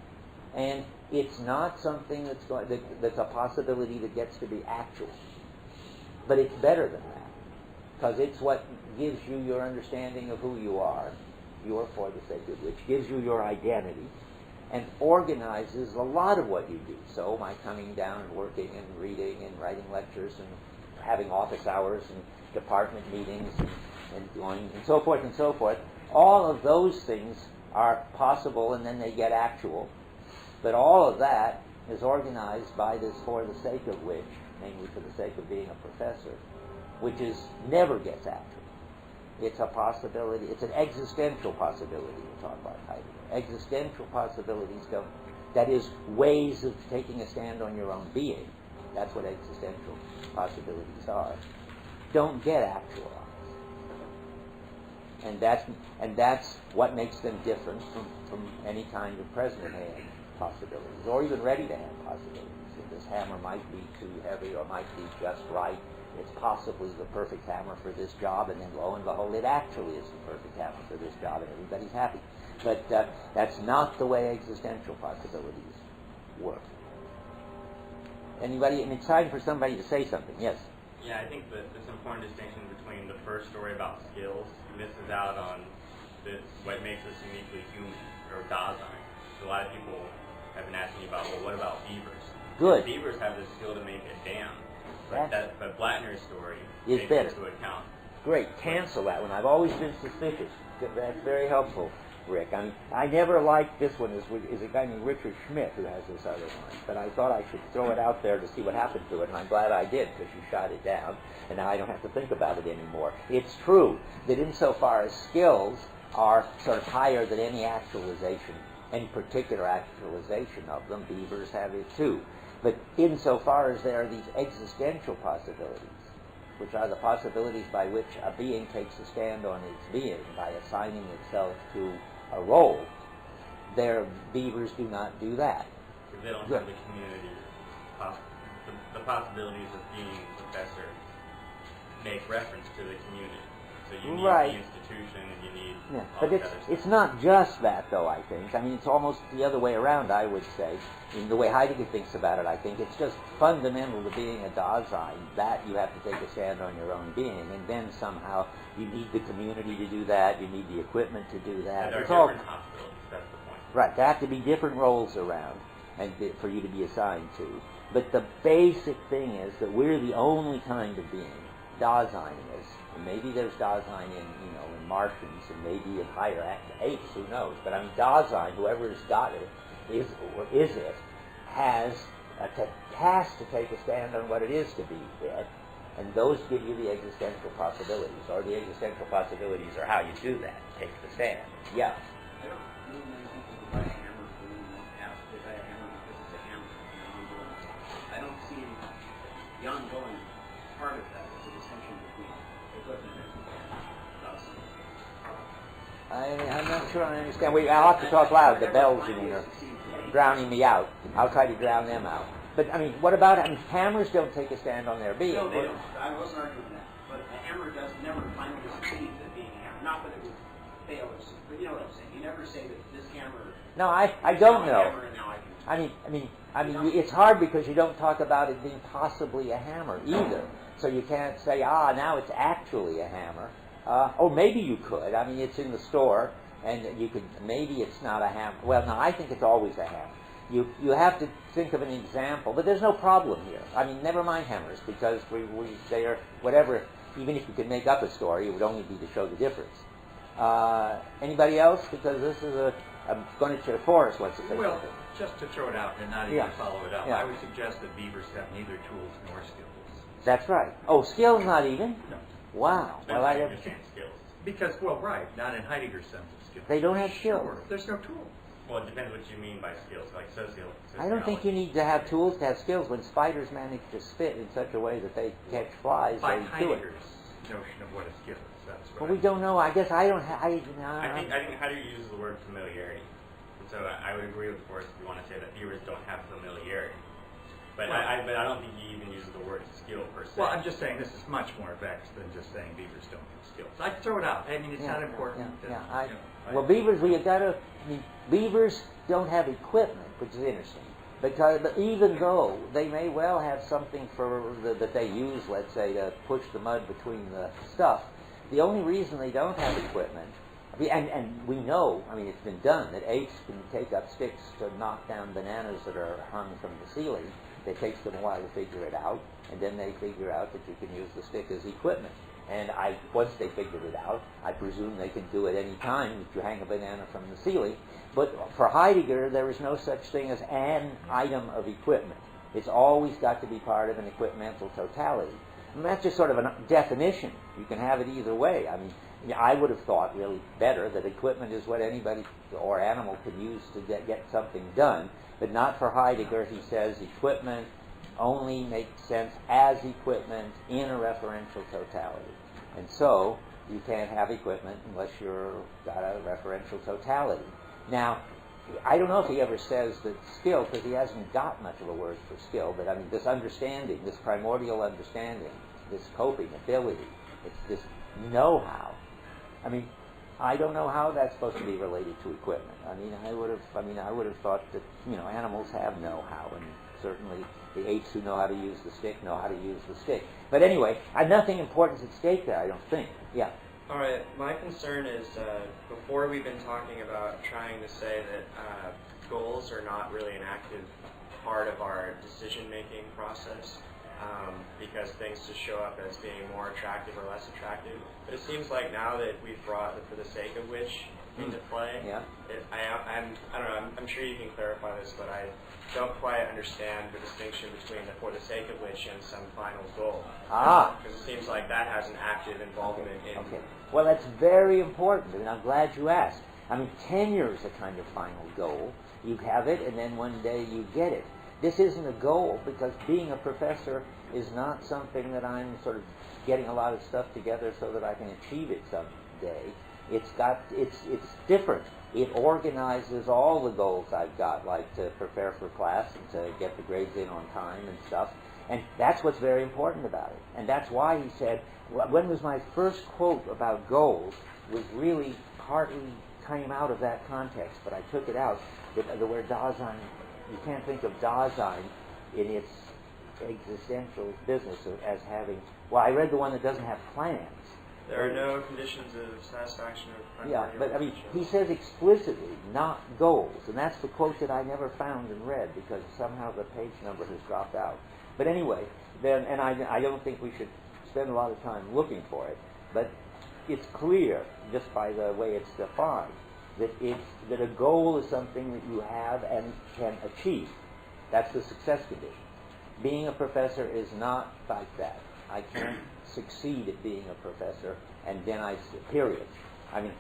S1: and it's not something that's a possibility that gets to be actual. But it's better than that, because it's what gives you your understanding of who you are, your for the sake of which gives you your identity, and organizes a lot of what you do. So my coming down and working and reading and writing lectures and having office hours and department meetings and going and so forth and so forth. All of those things are possible, and then they get actual. But all of that is organized by this for the sake of which, namely for the sake of being a professor, which never gets actual. It's a possibility. It's an existential possibility. We'll talk about Heidegger. Existential possibilities don't. That is, ways of taking a stand on your own being. That's what existential possibilities are. Don't get actualized. And that's what makes them different from any kind of present-hand possibilities, or even ready-to-hand possibilities. That this hammer might be too heavy or might be just right. It's possibly the perfect hammer for this job, and then lo and behold, it actually is the perfect hammer for this job, and everybody's happy. But that's not the way existential possibilities work. Anybody? And it's time for somebody to say something. Yes?
S4: Yeah, I think that this important distinction between the first story about skills misses out on what makes us uniquely human, or Dasein. So a lot of people have been asking me about, well, what about beavers?
S1: Good.
S4: Beavers have the skill to make a dam. But Blattner's story
S1: is
S4: takes
S1: better.
S4: into account.
S1: Great. Cancel that one. I've always been suspicious. That's very helpful, Rick. I never liked this one. Is a guy named Richard Schmidt who has this other one. But I thought I should throw it out there to see what happened to it, and I'm glad I did, because you shot it down, and now I don't have to think about it anymore. It's true that insofar as skills are sort of higher than any actualization, any particular actualization of them, beavers have it too. But insofar as there are these existential possibilities, which are the possibilities by which a being takes a stand on its being by assigning itself to a role, beavers do not do that.
S4: Because they don't have the community. The possibilities of being a professor make reference to the community. So you need the institution, and you need all
S1: but
S4: this other stuff.
S1: it's not just that, though, I think. I mean, it's almost the other way around, I would say. In the way Heidegger thinks about it, I think it's just fundamental to being a Dasein that you have to take a stand on your own being, and then somehow you need the community to do that, you need the equipment to do that.
S4: There are
S1: It's all
S4: different possibilities, that's the point.
S1: right. There have to be different roles around, and for you to be assigned to. But the basic thing is that we're the only kind of being. Dasein is. And maybe there's Dasein in Martians, and maybe in higher apes, who knows? But I mean, Dasein, whoever has got it, has a task to take a stand on what it is to be it, and those give you the existential possibilities, or the existential possibilities are how you do that, take the stand. Yeah.
S10: I don't really know anything to buy a hammer for anyone else. They buy a hammer because it's a hammer. I don't see the ongoing part of that as a distinction between equipment and
S1: I'm not sure I understand. I'll have to talk loud. The bells are drowning me out. I'll try to drown them out. But, I mean, what about, hammers don't take a stand on their being.
S10: No, they don't. I wasn't arguing that. But a hammer does never finally succeed at being a hammer. Not that it would fail, but you know what I'm saying. You never say that this hammer...
S1: No, I don't know.
S10: Hammer and now I can...
S1: I mean, it's hard because you don't talk about it being possibly a hammer either. So you can't say, now it's actually a hammer. Or maybe you could. I mean, it's in the store, and you could, maybe it's not a hammer. Well, no, I think it's always a hammer. You have to think of an example, but there's no problem here. I mean, never mind hammers, because they are, whatever, even if you could make up a story, it would only be to show the difference. Anybody else? Because this is I'm going to Forrest wants to say
S11: well,
S1: something.
S11: Just to throw it out and not even follow it up, I would suggest that beavers have neither tools nor skills.
S1: That's right. Oh, skills not even?
S11: No.
S1: Wow. Well, I
S4: understand skills.
S11: Because, right, not in Heidegger's sense of skills.
S1: They don't have skills.
S11: Sure, there's no tool.
S4: Well, it depends what you mean by skills, like sociology.
S1: I don't think you need to have tools to have skills. When spiders manage to spit in such a way that they catch flies,
S11: By
S1: they do it.
S11: Heidegger's notion of what a skill is. That's what
S1: Well, we don't know. I guess I don't have...
S4: I think Heidegger uses the word familiarity. And so I would agree with Forrest if you want to say that beavers don't have familiarity. But I don't think he even uses the word skill per se.
S11: Well, I'm just saying this is much more vexed than just saying beavers don't have skills. I'd throw it out. I mean, it's not important.
S1: Well, beavers, beavers don't have equipment, which is interesting. But even though they may well have something that they use, let's say, to push the mud between the stuff, the only reason they don't have equipment, And we know, I mean, it's been done, that apes can take up sticks to knock down bananas that are hung from the ceiling. It takes them a while to figure it out, and then they figure out that you can use the stick as equipment. And once they figured it out, I presume they can do it any time if you hang a banana from the ceiling. But for Heidegger, there is no such thing as an item of equipment. It's always got to be part of an equipmental totality. And that's just sort of a definition. You can have it either way. I mean, I would have thought really better that equipment is what anybody or animal can use to get something done, but not for Heidegger. He says equipment only makes sense as equipment in a referential totality. And so you can't have equipment unless you've got a referential totality. Now, I don't know if he ever says that skill, because he hasn't got much of a word for skill, but I mean this understanding, this primordial understanding, this coping ability, it's this know-how. I mean, I don't know how that's supposed to be related to equipment. I would have thought that, animals have know-how, and certainly the apes who know how to use the stick know how to use the stick. But anyway, nothing important's at stake there, I don't think. Yeah.
S6: All right, my concern is, before we've been talking about trying to say that goals are not really an active part of our decision-making process, because things just show up as being more attractive or less attractive. But it seems like now that we've brought the for the sake of which into play, I don't know, I'm sure you can clarify this, but I don't quite understand the distinction between the for the sake of which and some final goal. Because it seems like that has an active involvement in...
S1: Okay. Well, that's very important, and I'm glad you asked. I mean, tenure is a kind of final goal. You have it, and then one day you get it. This isn't a goal, because being a professor is not something that I'm sort of getting a lot of stuff together so that I can achieve it someday. It's different. It organizes all the goals I've got, like to prepare for class and to get the grades in on time and stuff. And that's what's very important about it. And that's why he said, when was my first quote about goals was really partly came out of that context, but I took it out. The word Dasein, you can't think of Dasein in its existential business as having, well, I read the one that doesn't have plans.
S6: There are no conditions of satisfaction or
S1: Yeah, but I mean, he says explicitly, not goals. And that's the quote that I never found and read, because somehow the page number has dropped out. But anyway, then, and I don't think we should spend a lot of time looking for it, but it's clear, just by the way it's defined, that a goal is something that you have and can achieve. That's the success condition. Being a professor is not like that. I can't succeed at being a professor, and then period. I mean,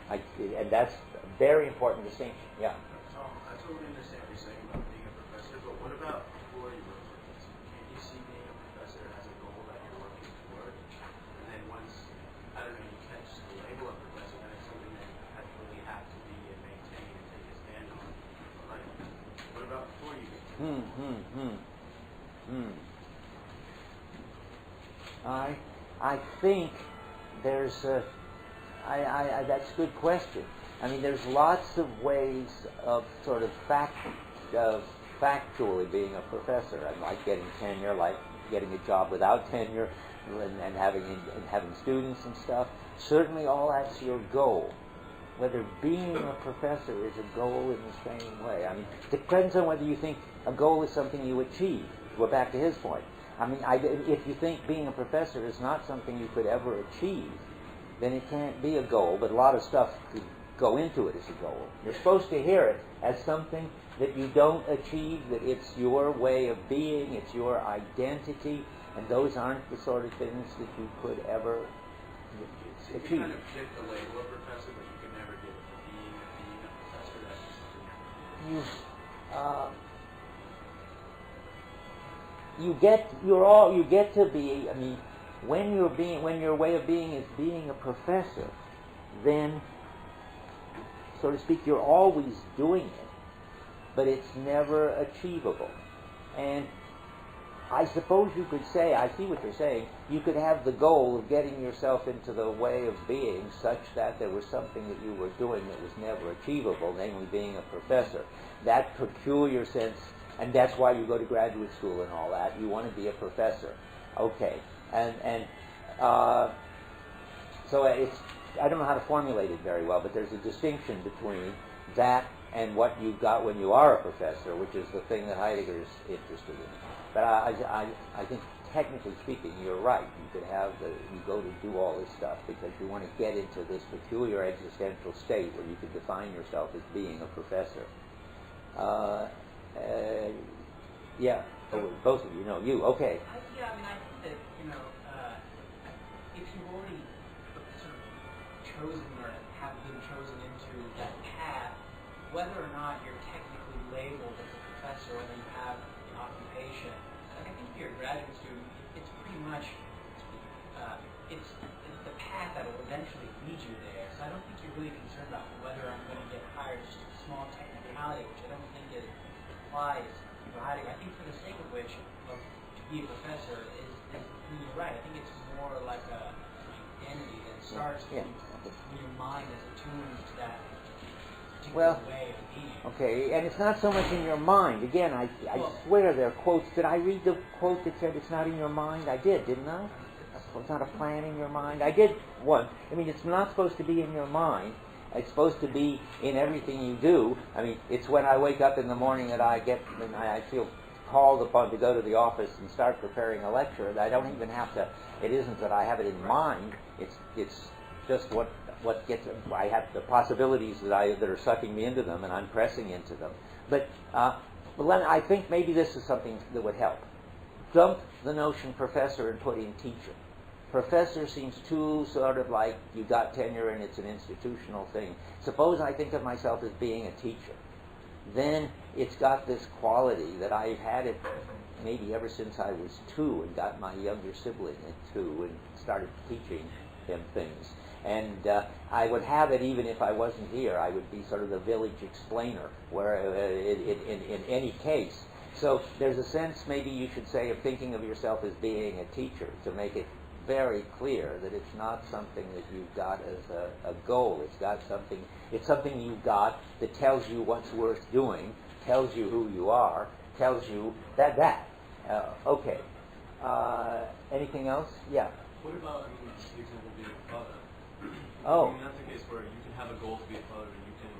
S1: and that's a very important distinction. Yeah.
S10: I totally understand what you're saying about being a professor, but what about before you were a professor? Can't you see being a professor as a goal that you're working toward? And then once, I don't know, you catch the label of professor, then it's something that you perpetually have to be and maintain and take a stand on. Like, what about before you get
S1: I think there's that's a good question. I mean, there's lots of ways of sort of factually being a professor. I like getting tenure, like getting a job without tenure, and having students and stuff. Certainly, all that's your goal. Whether being a professor is a goal in the same way. I mean, it depends on whether you think a goal is something you achieve. We're back to his point. I mean, if you think being a professor is not something you could ever achieve, then it can't be a goal, but a lot of stuff could go into it as a goal. You're supposed to hear it as something that you don't achieve, that it's your way of being, it's your identity, and those aren't the sort of things that you could ever achieve.
S10: You kind of get the label of professor, but you can never get being a professor. That's just something
S1: you get to be. I mean, when your way of being is being a professor, then, so to speak, you're always doing it, but it's never achievable. And I suppose you could say, I see what you're saying, you could have the goal of getting yourself into the way of being such that there was something that you were doing that was never achievable, namely being a professor. That peculiar sense, and that's why you go to graduate school and all that. You want to be a professor. Okay. So I don't know how to formulate it very well, but there's a distinction between that and what you've got when you are a professor, which is the thing that Heidegger is interested in. But I think, technically speaking, you're right. You could have you go to do all this stuff because you want to get into this peculiar existential state where you can define yourself as being a professor. Yeah, both of you know you. Okay.
S5: I think that if you've already sort of chosen or have been chosen into that path, whether or not you're technically labeled as a professor, whether you have an occupation, I think if you're a graduate student, it's pretty much it's the path that will eventually lead you there. So I don't think you're really concerned about whether I'm going to get hired. Just a small technicality, which I don't think it applies to Heidegger. I think for the sake of which, to be a professor is you're right. I think it's more like an identity that starts when your mind is attuned to that particular way of being.
S1: Okay, and it's not so much in your mind. Again, I swear there are quotes. Did I read the quote that said it's not in your mind? I did, didn't I? It's not a plan in your mind. I did one. I mean, it's not supposed to be in your mind. It's supposed to be in everything you do. I mean, it's when I wake up in the morning that I feel called upon to go to the office and start preparing a lecture. I don't even have to. It isn't that I have it in mind. It's just what gets. I have the possibilities that are sucking me into them, and I'm pressing into them. But I think maybe this is something that would help. Dump the notion professor and put in teacher. Professor seems too sort of like you got tenure and it's an institutional thing. Suppose I think of myself as being a teacher. Then it's got this quality that I've had it maybe ever since I was 2 and got my younger sibling at 2 and started teaching him things. And I would have it even if I wasn't here. I would be sort of the village explainer where in any case. So there's a sense maybe you should say of thinking of yourself as being a teacher to make it very clear that it's not something that you've got as a goal. It's something you've got that tells you what's worth doing, tells you who you are, tells you that. Okay. Anything else? Yeah.
S8: What about, the example of being a father?
S1: Oh.
S8: I mean, that's a case where you can have a goal to be a father and you can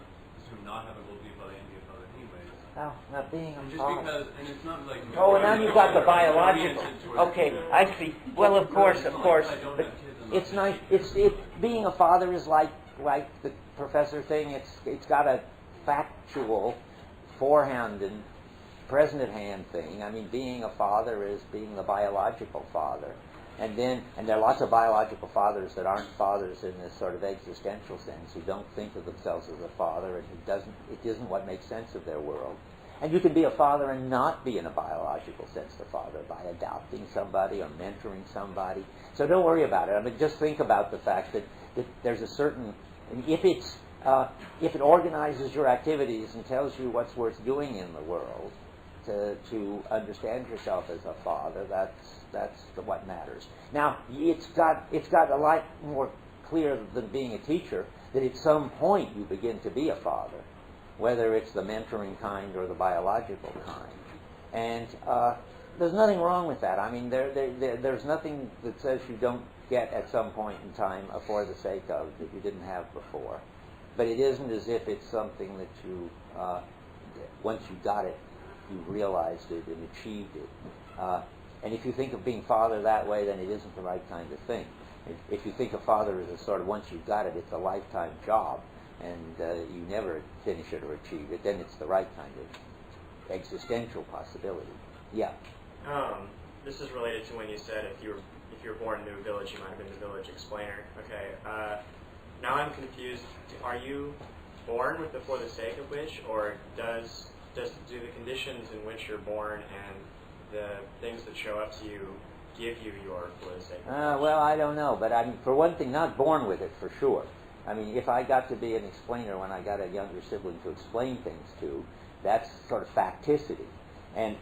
S8: assume not have a goal to be a father and be a father anyways.
S1: No, not being a
S8: Just
S1: father.
S8: because, and it's not like...
S1: Oh, and now you've got the biological. Okay, I see. Well, of course. But it's nice. Being a father is like the professor thing. It's got a factual forehand and present at hand thing. I mean, being a father is being the biological father. And there are lots of biological fathers that aren't fathers in this sort of existential sense, who don't think of themselves as a father, and it isn't what makes sense of their world. And you can be a father and not be in a biological sense the father by adopting somebody or mentoring somebody. So don't worry about it. I mean, just think about the fact that there's a certain, if it organizes your activities and tells you what's worth doing in the world, to understand yourself as a father, that's what matters. Now, it's got a lot more clear than being a teacher that at some point you begin to be a father, whether it's the mentoring kind or the biological kind. And there's nothing wrong with that. I mean, there's nothing that says you don't get at some point in time a for the sake of that you didn't have before. But it isn't as if it's something that you, once you got it, you realized it and achieved it. And if you think of being father that way, then it isn't the right kind of thing. If you think of father as a sort of, once you've got it, it's a lifetime job, and you never finish it or achieve it, then it's the right kind of existential possibility. Yeah.
S12: This is related to when you said if you were born into a village, you might have been the village explainer. Okay. Now I'm confused. Are you born with the for the sake of which, or do the conditions in which you're born and the things that show up to you give you your for the sake of which?
S1: Well, I don't know, but I'm, for one thing, not born with it for sure. I mean, if I got to be an explainer when I got a younger sibling to explain things to, that's sort of facticity. And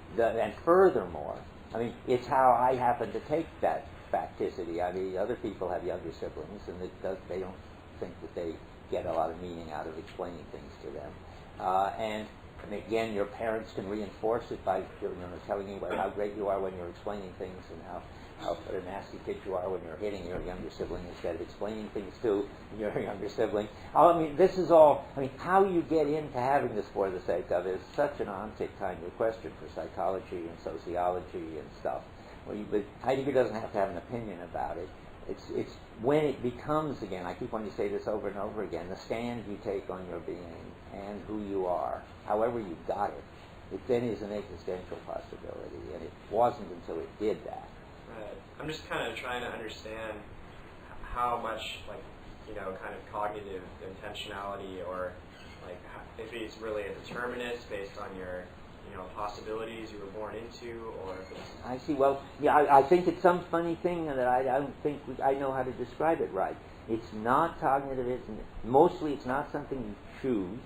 S1: furthermore, I mean, it's how I happen to take that facticity. I mean, other people have younger siblings, and they don't think that they get a lot of meaning out of explaining things to them. And again, your parents can reinforce it by telling you about how great you are when you're explaining things and how a nasty kid you are when you're hitting your younger sibling instead of explaining things to your younger sibling. I mean, this is all, I mean, how you get into having this for the sake of is such an ontic kind of question for psychology and sociology and stuff. But Heidegger doesn't have to have an opinion about it. It's when it becomes, again, I keep wanting to say this over and over again, the stand you take on your being and who you are, however you got it, it then is an existential possibility, and it wasn't until it did that.
S12: Right. I'm just kind of trying to understand how much, like, kind of cognitive intentionality, or like if it's really a determinist based on your possibilities you were born into, or if it's...
S1: I see. Well, yeah, I think it's some funny thing that I don't think I know how to describe it right. It's not cognitive. Mostly it's not something you choose,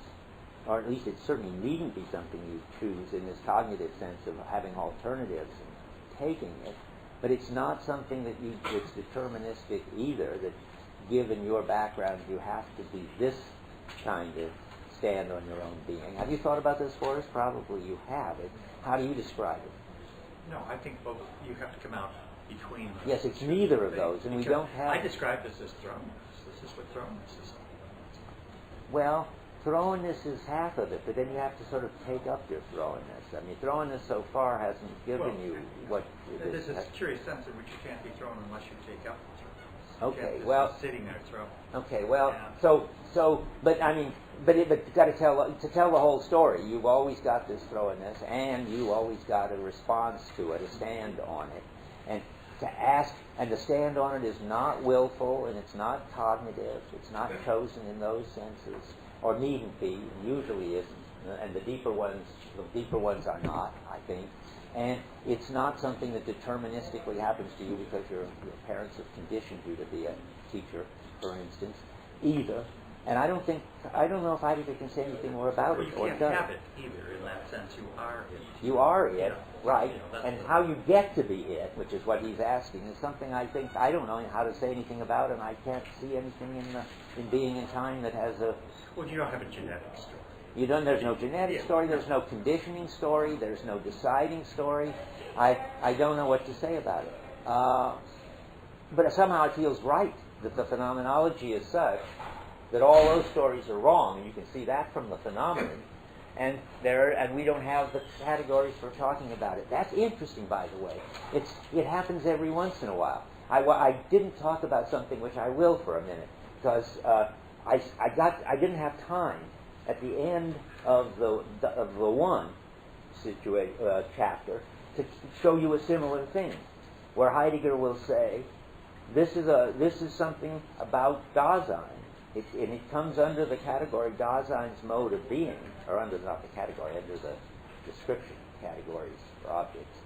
S1: or at least it certainly needn't be something you choose in this cognitive sense of having alternatives and taking it. But it's not something that it's deterministic either, that given your background you have to be this kind of stand on your own being. Have you thought about this, Forrest? Probably you have. How do you describe it?
S11: No, I think both. You have to come out between those.
S1: Yes, it's neither of those, and we don't have...
S11: I describe this as thrownness. This is what thrownness is.
S1: Well, thrownness is half of it, but then you have to sort of take up your thrownness. I mean, thrownness so far hasn't given you what it is.
S11: There's this curious sense in which you can't be thrown unless you take up the thrownness.
S1: Okay, well...
S11: Sitting there thrown.
S1: Okay, well, but I mean, but you've got to tell the whole story. You've always got this thrownness, and you always got a response to it, a stand on it, and to ask, and the stand on it is not willful, and it's not cognitive, it's not chosen in those senses, or needn't be, and usually isn't, and the deeper ones are not, I think. And it's not something that deterministically happens to you because your parents have conditioned you to be a teacher, for instance, either. And I don't know if Heidegger can say anything more about it.
S11: You can't have it either in that sense. You are it.
S1: You are it, right. And how you get to be it, which is what he's asking, is something I think I don't know how to say anything about, and I can't see anything in Being and Time that has a...
S11: Well, you don't have a genetic story.
S1: There's no genetic story, there's no conditioning story, there's no deciding story. I don't know what to say about it. But somehow it feels right that the phenomenology is such that all those stories are wrong, and you can see that from the phenomenon. And we don't have the categories for talking about it. That's interesting, by the way. It happens every once in a while. I didn't talk about something which I will for a minute, because I didn't have time at the end of the one chapter to show you a similar thing, where Heidegger will say, this is something about Dasein. And it comes under the category Dasein's mode of being, or under not the category, under the description categories for objects.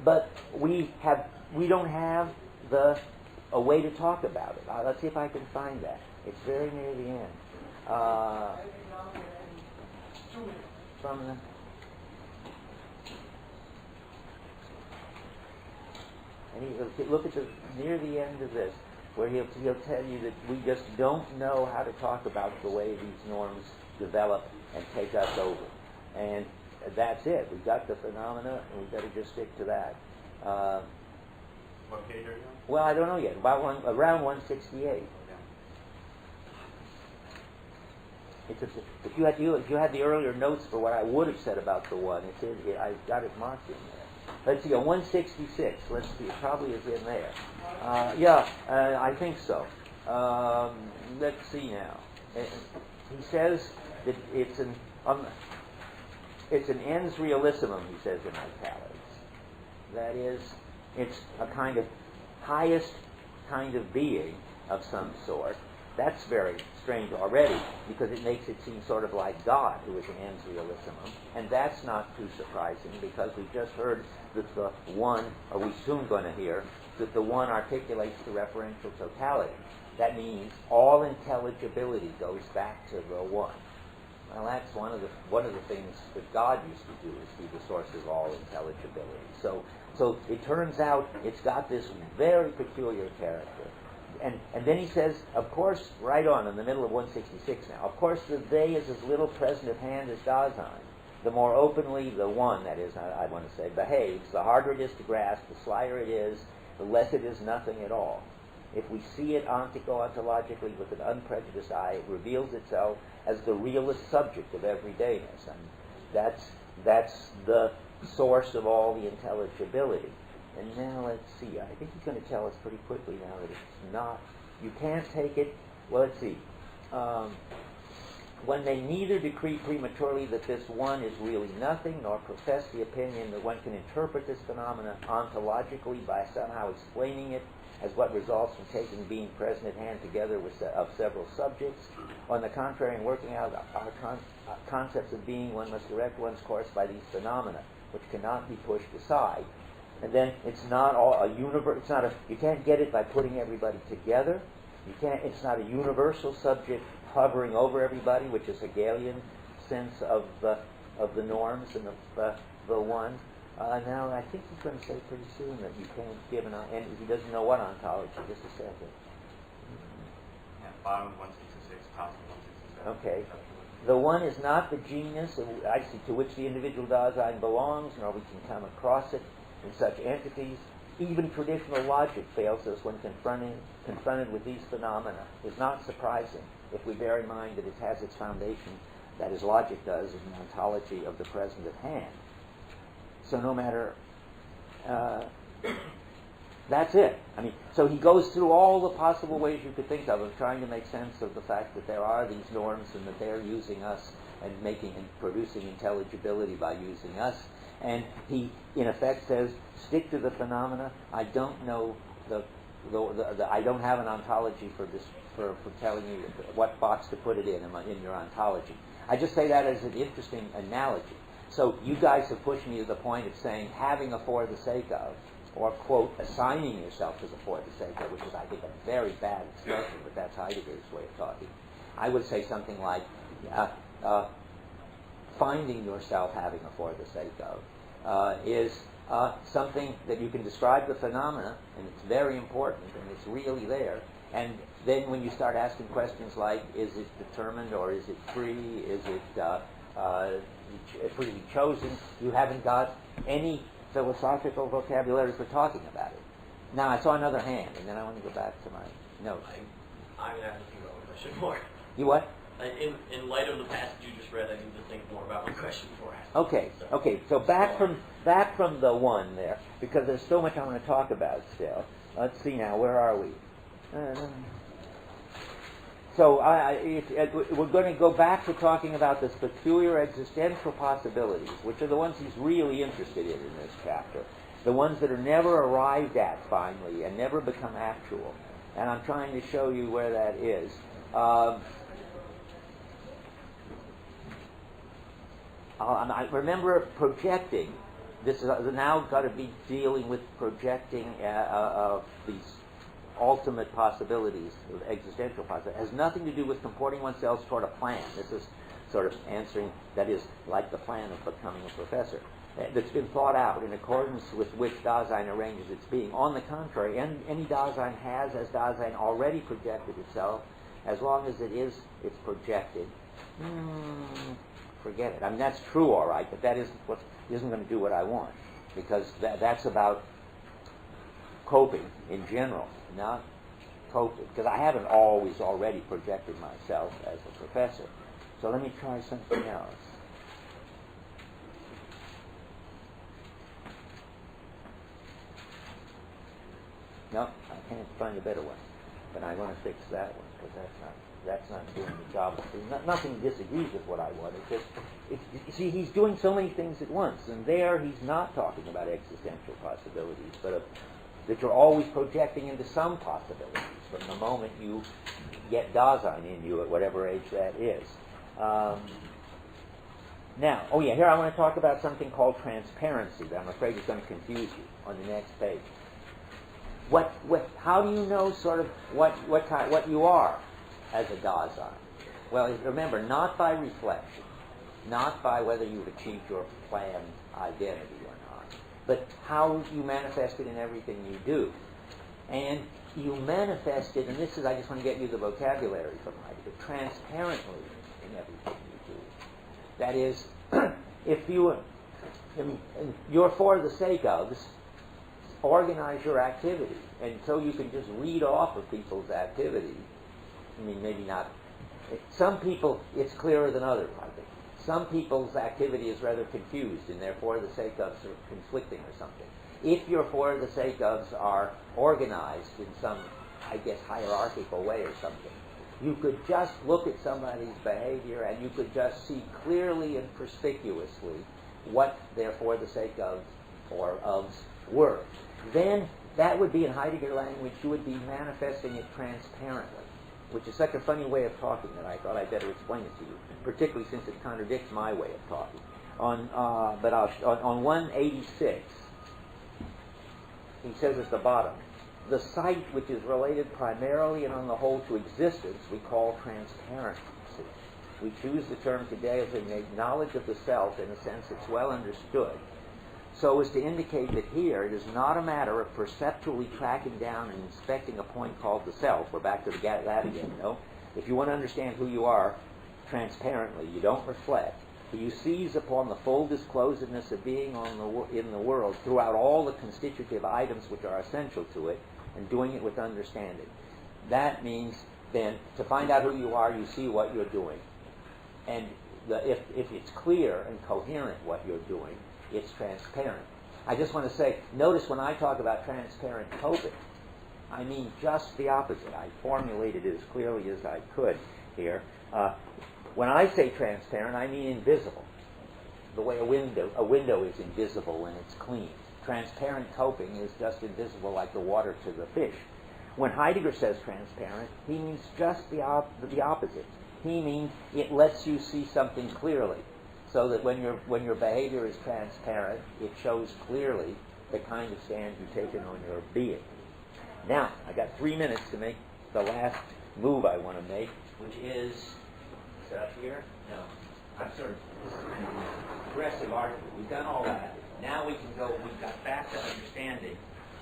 S1: But we don't have a way to talk about it. Let's see if I can find that. It's very near the end. From the... And look at near the end of this, where he'll tell you that we just don't know how to talk about the way these norms develop and take us over. And that's it. We've got the phenomena, and we've got to just stick to that.
S4: What page are you on?
S1: Well, I don't know yet. Around 168. If you had the earlier notes for what I would have said about the one, I've got it marked in there. Let's see, 166. Let's see, it probably is in there. I think so. Let's see now. He says that it's an ens realissimum, he says in italics. That is, it's a kind of highest kind of being of some sort. That's very strange already, because it makes it seem sort of like God, who is an ens realissimum. And that's not too surprising, because we've just heard that the one, or we're soon going to hear, that the one articulates the referential totality. That means all intelligibility goes back to the one. Well, that's one of the things that God used to do, is be the source of all intelligibility. So it turns out it's got this very peculiar character. And then he says, of course, right on in the middle of 166 now, of course the they is as little present at hand as Dasein. the more openly the one, that is, I want to say, behaves, the harder it is to grasp, the slighter it is, the less it is nothing at all. If we see it ontologically with an unprejudiced eye, it reveals itself as the realist subject of everydayness. And that's the source of all the intelligibility. And now let's see, I think he's going to tell us pretty quickly now that it's not, you can't take it, well, let's see. When they neither decree prematurely that this one is really nothing, nor profess the opinion that one can interpret this phenomena ontologically by somehow explaining it as what results from taking being present at hand together of several subjects. On the contrary, in working out our concepts of being, one must direct one's course by these phenomena, which cannot be pushed aside. And then it's not all a universe. It's not a. You can't get it by putting everybody together. You can't. It's not a universal subject hovering over everybody, which is a Hegelian sense of the norms and of the one. Now, I think he's going to say pretty soon that you can't give an, and he doesn't know what ontology. Just a second.
S4: Yeah, bottom 166, top 167.
S1: Okay. The one is not the genus to which the individual Dasein belongs, nor we can come across it in such entities. Even traditional logic fails us when confronted with these phenomena. It's not surprising if we bear in mind that it has its foundation, that is, logic does, in the ontology of the present at hand. So no matter, that's it. I mean, so he goes through all the possible ways you could think of trying to make sense of the fact that there are these norms and that they're using us and making and producing intelligibility by using us. And he, in effect, says, stick to the phenomena. I don't know I don't have an ontology for this, for telling you what box to put it in your ontology. I just say that as an interesting analogy. So you guys have pushed me to the point of saying having a for the sake of, or, quote, assigning yourself as a for the sake of, which is, I think, a very bad expression, but that's Heidegger's way of talking. I would say something like finding yourself having a for the sake of is something that you can describe the phenomena, and it's very important, and it's really there. And then when you start asking questions like, is it determined, or is it free, is it freely chosen, you haven't got any philosophical vocabulary for talking about it. Now, I saw another hand, and then I want to go back to my notes.
S7: I'm going to have to think about my question more.
S1: You what?
S7: In light of the passage you just read, I need to think more about my question before I ask.
S1: Okay. So back from the one there, because there's so much I want to talk about still. Let's see now, where are we? So we're going to go back to talking about this peculiar existential possibilities, which are the ones he's really interested in this chapter. The ones that are never arrived at finally and never become actual. And I'm trying to show you where that is. I remember projecting. This is now got to be dealing with projecting these ultimate possibilities, of existential possibilities. It has nothing to do with comporting oneself toward a plan. This is sort of answering, that is, like the plan of becoming a professor, that's been thought out in accordance with which Dasein arranges its being. On the contrary, any Dasein has, as Dasein, already projected itself. As long as it's projected, forget it. I mean, that's true, all right, but that isn't going to do what I want, because that's about coping in general, not coping, because I haven't always already projected myself as a professor. So let me try something else. No, I can't find a better one, but I want to fix that one, because that's not doing the job. Nothing disagrees with what I want. It's just, you see, he's doing so many things at once, and there he's not talking about existential possibilities, but that you're always projecting into some possibilities from the moment you get Dasein in you at whatever age that is. Now, here I want to talk about something called transparency that I'm afraid is going to confuse you on the next page. How do you know sort of what you are as a Dasein? Well, remember, not by reflection, not by whether you've achieved your planned identity or not, but how you manifest it in everything you do. And you manifest it, and this is, I just want to get you the vocabulary from Heidegger, transparently in everything you do. That is, if you're for the sake of, organize your activity. And so you can just read off of people's activity. I mean, maybe not. Some people, it's clearer than others, I think. Some people's activity is rather confused, and therefore the sake ofs are conflicting or something. If your for the sake ofs are organized in some, I guess, hierarchical way or something, you could just look at somebody's behavior and you could just see clearly and perspicuously what their for the sake of or ofs were. Then that would be, in Heidegger language, you would be manifesting it transparently, which is such a funny way of talking that I thought I'd better explain it to you, particularly since it contradicts my way of talking. On 186, he says at the bottom, the sight which is related primarily and on the whole to existence we call transparency. We choose the term today as a knowledge of the self in a sense that's well understood, so as to indicate that here it is not a matter of perceptually tracking down and inspecting a point called the self. We're back to that again, you know. If you want to understand who you are transparently, you don't reflect, but you seize upon the full disclosedness of being in the world throughout all the constitutive items which are essential to it, and doing it with understanding. That means then to find out who you are, you see what you're doing. And if it's clear and coherent what you're doing, it's transparent. I just want to say, notice when I talk about transparent coping, I mean just the opposite. I formulated it as clearly as I could here. When I say transparent, I mean invisible. The way a window is invisible when it's clean. Transparent coping is just invisible like the water to the fish. When Heidegger says transparent, he means just the opposite. He means it lets you see something clearly, so that when your behavior is transparent, it shows clearly the kind of stand you've taken on your being. Now, I got 3 minutes to make the last move I want to make, which is it up here? No. I'm sort of progressive argument. We've done all that. Now we can go, we've got back to understanding.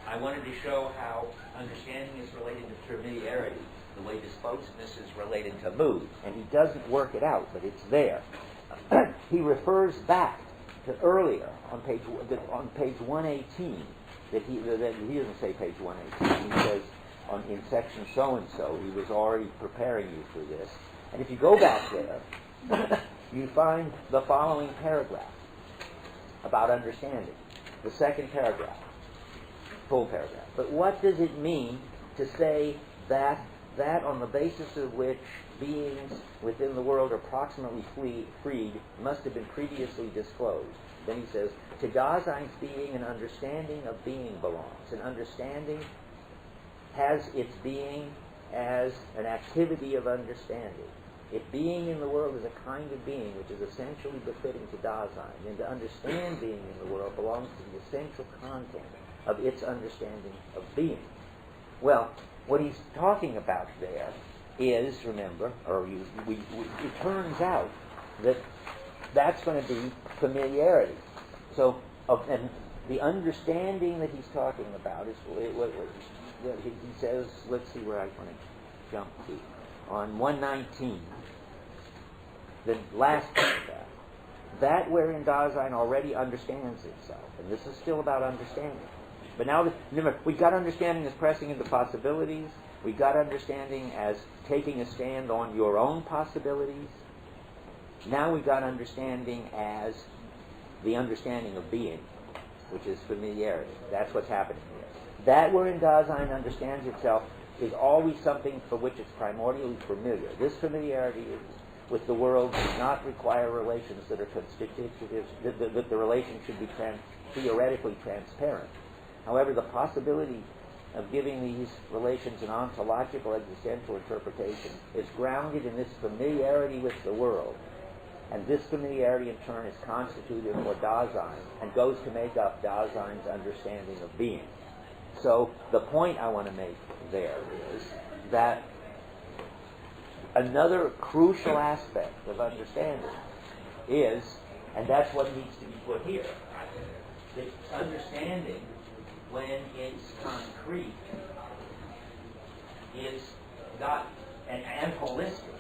S1: I wanted to show how understanding is related to familiarity, the way disposedness is related to mood. And he doesn't work it out, but it's there. He refers back to earlier on page 118, that he doesn't say page 118, he says in section so-and-so, he was already preparing you for this. And if you go back there, you find the following paragraph about understanding. The second paragraph, full paragraph. But what does it mean to say that on the basis of which beings within the world approximately freed must have been previously disclosed? Then he says, to Dasein's being an understanding of being belongs. An understanding has its being as an activity of understanding. If being in the world is a kind of being which is essentially befitting to Dasein, then to understand being in the world belongs to the essential content of its understanding of being. Well, what he's talking about there is, remember, it turns out that that's going to be familiarity. So, and the understanding that he's talking about is what he says. Let's see where I want to jump to. On 119, the last paragraph, that wherein Dasein already understands itself, and this is still about understanding. But now, remember, we got understanding as pressing into possibilities. We got understanding as taking a stand on your own possibilities. Now we got understanding as the understanding of being, which is familiarity. That's what's happening here. That wherein Dasein understands itself is always something for which it's primordially familiar. This familiarity with the world does not require relations that are constitutive, that the relation should be theoretically transparent. However, the possibility of giving these relations an ontological existential interpretation is grounded in this familiarity with the world. And this familiarity in turn is constitutive for Dasein and goes to make up Dasein's understanding of being. So the point I want to make there is that another crucial aspect of understanding is, and that's what needs to be put here, that understanding, when it's concrete, is not and holistic.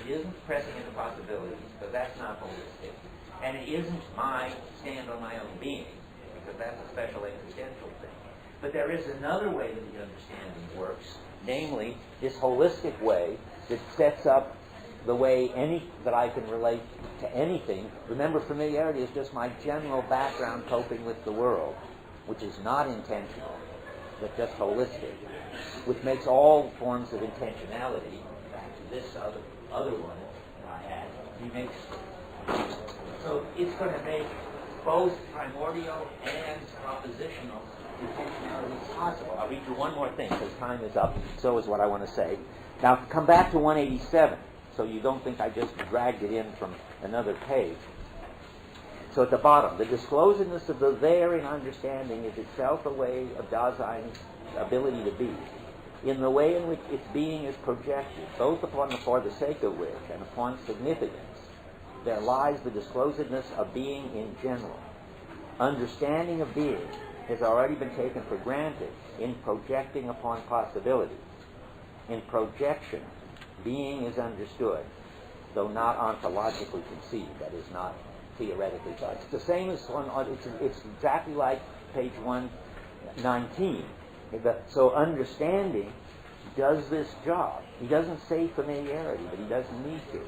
S1: It isn't pressing into possibilities, because that's not holistic. And it isn't my stand on my own being, because that's a special existential thing. But there is another way that the understanding works, namely this holistic way that sets up the way that I can relate to anything. Remember, familiarity is just my general background coping with the world, which is not intentional, but just holistic, which makes all forms of intentionality, back to this other one that I had, so it's going to make both primordial and propositional intentionality possible. I'll read you one more thing, because time is up, so is what I want to say. Now, come back to 187, so you don't think I just dragged it in from another page. So at the bottom, the disclosedness of the there in understanding is itself a way of Dasein's ability to be, in the way in which its being is projected, both upon the for the sake of which and upon significance, there lies the disclosedness of being in general. Understanding of being has already been taken for granted in projecting upon possibility. In projection, being is understood, though not ontologically conceived, that is, not theoretically thought. It's the same as it's exactly like page 119. So understanding does this job. He doesn't say familiarity, but he doesn't need to.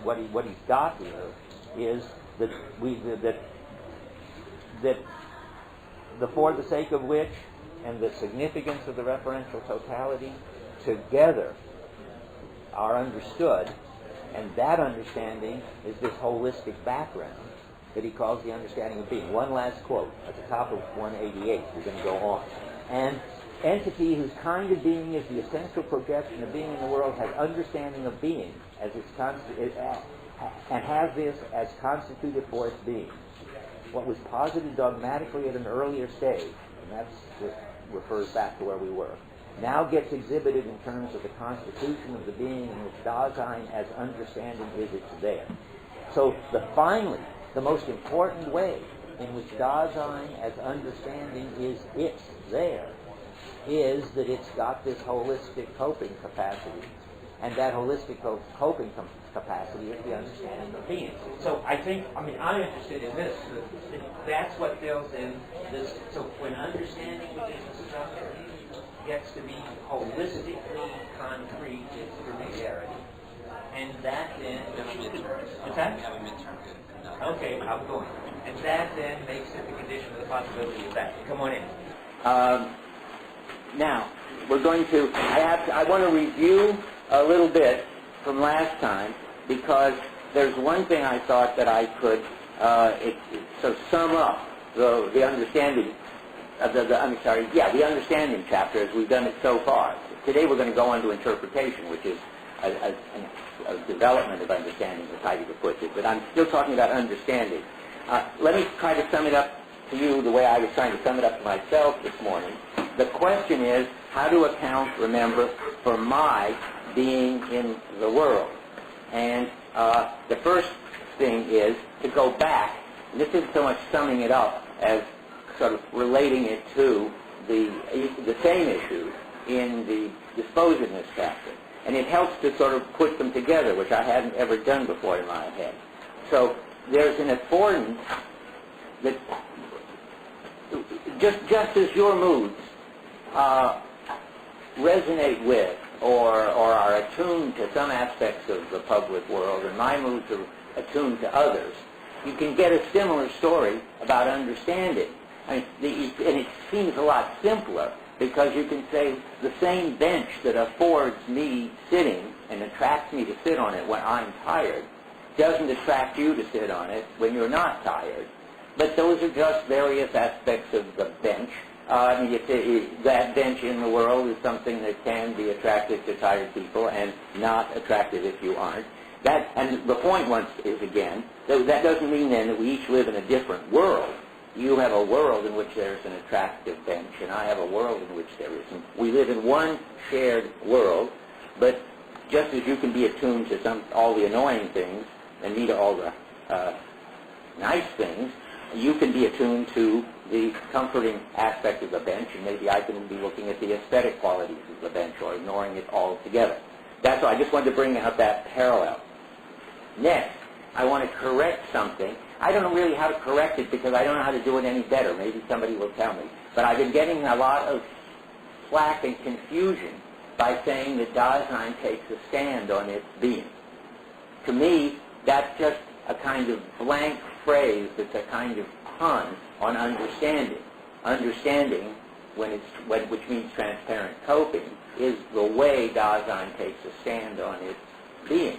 S1: What he's got here is that the for the sake of which and the significance of the referential totality together are understood, and that understanding is this holistic background that he calls the understanding of being. One last quote at the top of 188. We're going to go on. And entity whose kind of being is the essential projection of being in the world has understanding of being as its and has this as constituted for its being. What was posited dogmatically at an earlier stage, and that refers back to where we were, now gets exhibited in terms of the constitution of the being in which Dasein as understanding is its there. So finally, the most important way in which Dasein as understanding is its there is that it's got this holistic coping capacity. And that holistic coping capacity is the understanding of being. So I'm interested in this. That's what fills in this. So when understanding within the structure gets to be holistically concrete, it's familiarity. And that then... What's that? Okay, I'm going. And that then makes it the condition of the possibility of that. Come on in. Now, we're going to... I want to review a little bit from last time, because there's one thing I thought that I could sum up the understanding the understanding chapter as we've done it so far. Today we're going to go on to interpretation, which is a development of understanding, as Heidegger puts it, but I'm still talking about understanding. Let me try to sum it up to you the way I was trying to sum it up to myself this morning. The question is how to account, remember, for my being in the world. And the first thing is to go back. This isn't so much summing it up as sort of relating it to the same issues in the disposedness chapter. And it helps to sort of put them together, which I hadn't ever done before in my head. So there's an affordance that just as your moods resonate with or are attuned to some aspects of the public world, and my moods are attuned to others, you can get a similar story about understanding. And it seems a lot simpler, because you can say the same bench that affords me sitting and attracts me to sit on it when I'm tired doesn't attract you to sit on it when you're not tired. But those are just various aspects of the bench. That bench in the world is something that can be attractive to tired people and not attractive if you aren't. And the point is, again, that doesn't mean then that we each live in a different world. You have a world in which there's an attractive bench, and I have a world in which there isn't. We live in one shared world, but just as you can be attuned to all the annoying things and me to all the nice things, you can be attuned to the comforting aspect of the bench, and maybe I can be looking at the aesthetic qualities of the bench or ignoring it altogether. That's why I just wanted to bring out that parallel. Next, I want to correct something I don't know really how to correct it because I don't know how to do it any better. Maybe somebody will tell me. But I've been getting a lot of flack and confusion by saying that Dasein takes a stand on its being. To me, that's just a kind of blank phrase that's a kind of pun on understanding. Understanding, which means transparent coping, is the way Dasein takes a stand on its being.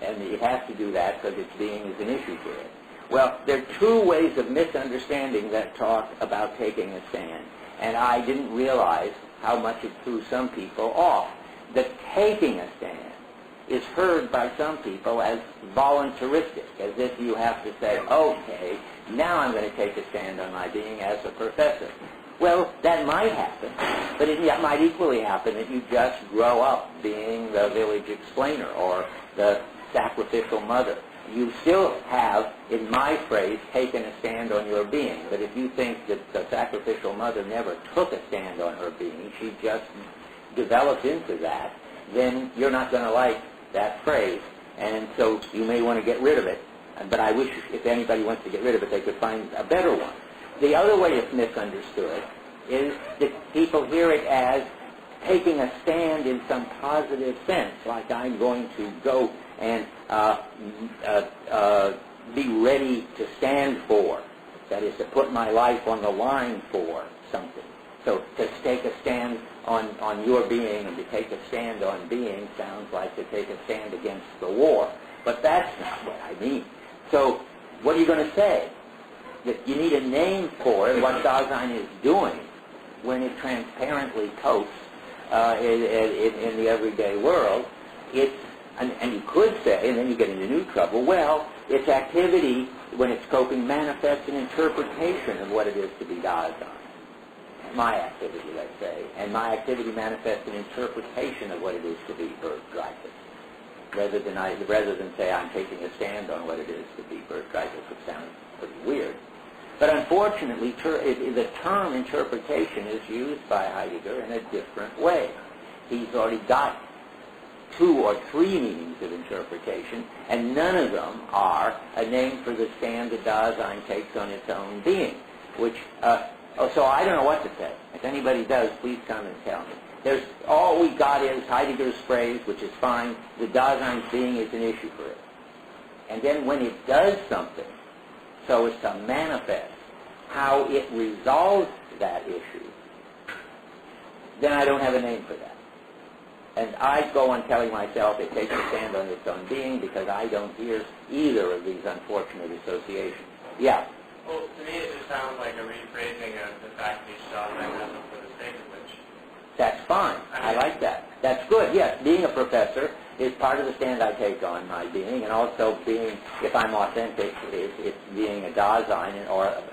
S1: And it has to do that because its being is an issue for it. Well, there are two ways of misunderstanding that talk about taking a stand. And I didn't realize how much it threw some people off. That taking a stand is heard by some people as voluntaristic, as if you have to say, okay, now I'm going to take a stand on my being as a professor. Well, that might happen, but it might equally happen that you just grow up being the village explainer or the sacrificial mother. You still have, in my phrase, taken a stand on your being. But if you think that the sacrificial mother never took a stand on her being, she just developed into that, then you're not going to like that phrase. And so you may want to get rid of it. But I wish if anybody wants to get rid of it, they could find a better one. The other way it's misunderstood is that people hear it as taking a stand in some positive sense, like I'm going to go and be ready to stand for. That is, to put my life on the line for something. So to take a stand on your being and to take a stand on being sounds like to take a stand against the war. But that's not what I mean. So what are you going to say? That you need a name for it, what Dasein is doing when it transparently copes in the everyday world. It's, and you could say, and then you get into new trouble, well, its activity, when it's coping, manifests an interpretation of what it is to be Dasein. My activity, let's say, and my activity manifests an interpretation of what it is to be Dreyfus. Rather than say I'm taking a stand on what it is to be Dreyfus, which sounds pretty weird. But unfortunately, the term interpretation is used by Heidegger in a different way. He's already got 2 or 3 meanings of interpretation, and none of them are a name for the stand that Dasein takes on its own being. Which, so I don't know what to say. If anybody does, please come and tell me. All we got is Heidegger's phrase, which is fine, the Dasein's being is an issue for it. And then when it does something, so as to manifest how it resolves that issue, then I don't have a name for that. And I go on telling myself it takes a stand on its own being because I don't hear either of these unfortunate associations. Yeah?
S12: Well, to me it just sounds like a rephrasing of the fact that each Dasein has them for the sake of which.
S1: That's fine. I like that. That's good. Yes, being a professor is part of the stand I take on my being, and also being, if I'm authentic, it's being a Dasein,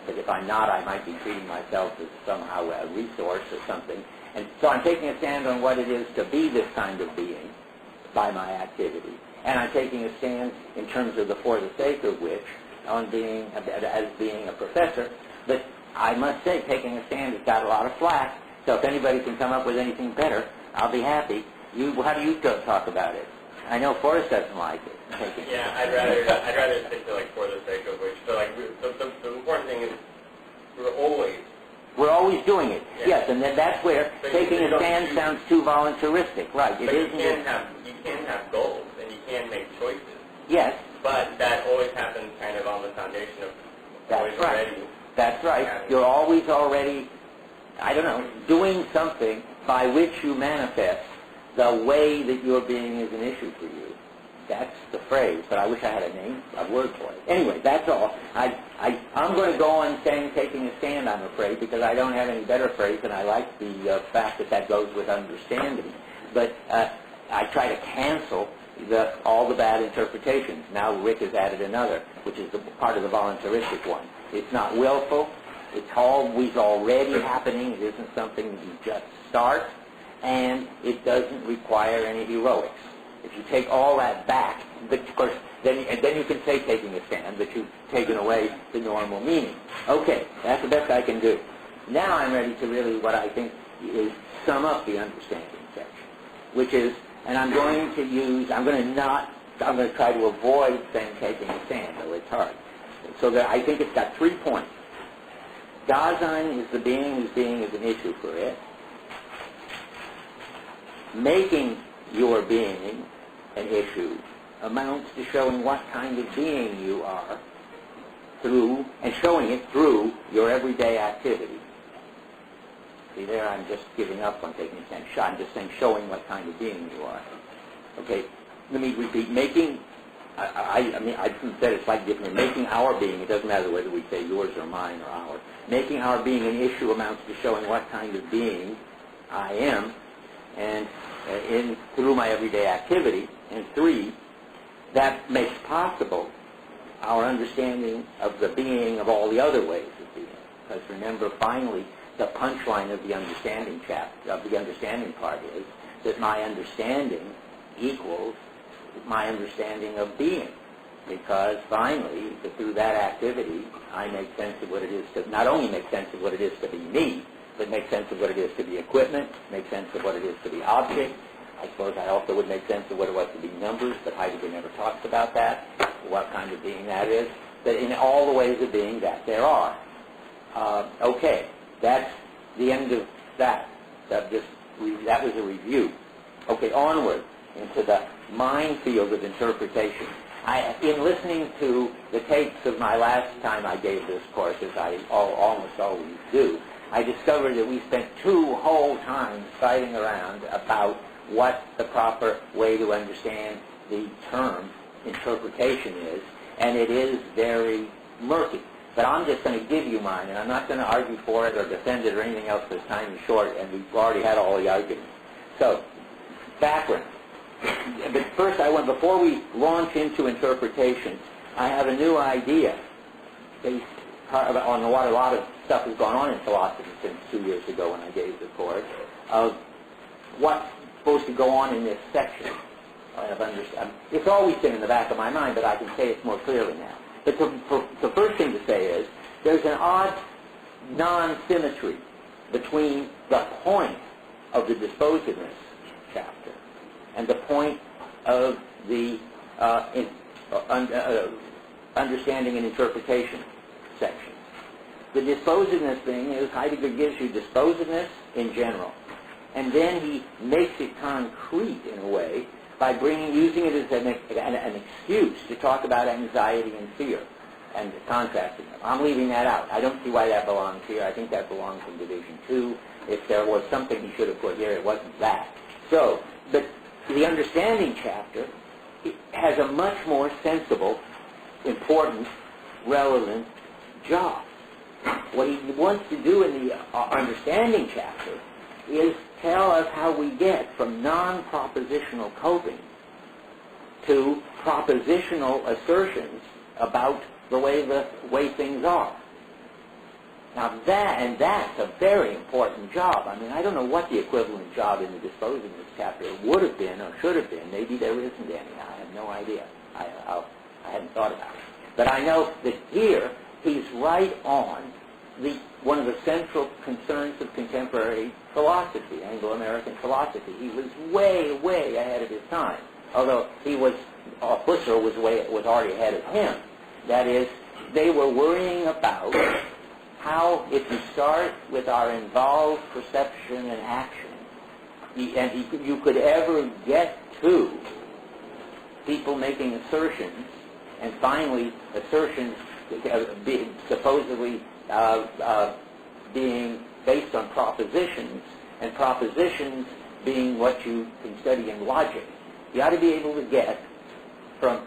S1: but if I'm not, I might be treating myself as somehow a resource or something. And so I'm taking a stand on what it is to be this kind of being by my activity. And I'm taking a stand in terms of the for the sake of which, on being, as being a professor. But I must say, taking a stand has got a lot of flack. So if anybody can come up with anything better, I'll be happy. How do you talk about it? I know Forrest doesn't like it.
S12: Yeah, I'd rather stick to like for the sake of which. So like the important thing is
S1: we're always doing it.
S12: Yeah.
S1: Yes, and then that's where taking a stand sounds too voluntaristic, right?
S12: But you can have goals and you can make choices.
S1: Yes.
S12: But that always happens kind of on the foundation of always already.
S1: That's right. You're always already, doing something by which you manifest the way that your being is an issue for you. That's the phrase, but I wish I had a word for it. Anyway, that's all. I'm going to go on saying taking a stand, I'm afraid, because I don't have any better phrase, and I like the fact that goes with understanding. But I try to cancel all the bad interpretations. Now Rick has added another, which is the part of the voluntaristic one. It's not willful. It's always already happening. It isn't something you just start, and it doesn't require any heroics. If you take all that back, but of course, then you can say taking a stand, but you've taken away the normal meaning. Okay, that's the best I can do. Now I'm ready to really, what I think is, sum up the understanding section, which is, and I'm going to try to avoid saying taking a stand, though it's hard. So that I think it's got 3 points. Dasein is the being whose being is an issue for it. Making your being an issue amounts to showing what kind of being you are through, and showing it through your everyday activity. See there, I'm just giving up on taking a chance. I'm just saying showing what kind of being you are. Okay, let me repeat. Making, I mean, I said it's like different. Making our being, it doesn't matter whether we say yours or mine or ours. Making our being an issue amounts to showing what kind of being I am, and through my everyday activity. And 3, that makes possible our understanding of the being of all the other ways of being. Because remember, finally, the punchline of the understanding part is that my understanding equals my understanding of being. Because finally, through that activity, I make sense of what it is to not only make sense of what it is to be me, but make sense of what it is to be equipment, make sense of what it is to be object. I suppose I also would make sense of what it was to be numbers, but Heidegger never talks about that, what kind of being that is. But in all the ways of being that there are. Okay, that's the end of that. That was a review. Okay, onward into the minefield of interpretation. In listening to the tapes of my last time I gave this course, as I almost always do, I discovered that we spent 2 whole times fighting around about what the proper way to understand the term interpretation is, and it is very murky. But I'm just going to give you mine, and I'm not going to argue for it or defend it or anything else because time is short, and we've already had all the arguments. So, background. But first, before we launch into interpretation, I have a new idea based on what a lot of stuff has gone on in philosophy since 2 years ago when I gave the course, of what's supposed to go on in this section. It's always been in the back of my mind, but I can say it more clearly now. But the first thing to say is, there's an odd non-symmetry between the point of the disposiveness chapter and the point of the understanding and interpretation section. The disposiveness thing is Heidegger gives you disposiveness in general, and then he makes it concrete in a way by using it as an excuse to talk about anxiety and fear and contrasting them. I'm leaving that out. I don't see why that belongs here. I think that belongs in Division 2. If there was something he should have put here, it wasn't that. So, but the understanding chapter has a much more sensible, important, relevant job. What he wants to do in the understanding chapter is tell us how we get from non-propositional coping to propositional assertions about the way things are. Now that's a very important job. I mean, I don't know what the equivalent job in the disposiveness chapter would have been or should have been. Maybe there isn't any. I have no idea. I hadn't thought about it. But I know that here he's right on one of the central concerns of contemporary philosophy, Anglo-American philosophy. He was way, way ahead of his time. Although Husserl was already ahead of him. That is, they were worrying about how, if you start with our involved perception and action, you could ever get to people making assertions, and finally assertions supposedly being based on propositions, and propositions being what you can study in logic. You ought to be able to get from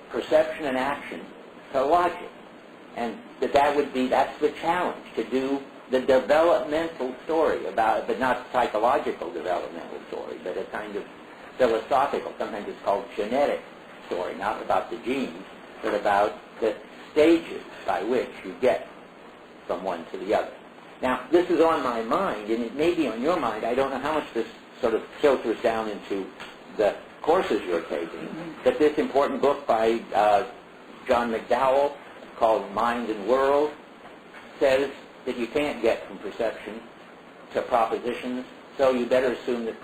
S1: perception and action to logic. And that's the challenge, to do the developmental story about it, but not psychological developmental story, but a kind of philosophical, sometimes it's called genetic story, not about the genes, but about the stages by which you get from one to the other. Now, this is on my mind, and it may be on your mind. I don't know how much this sort of filters down into the courses you're taking, but this important book by John McDowell called Mind and World says that you can't get from perception to propositions, so you better assume that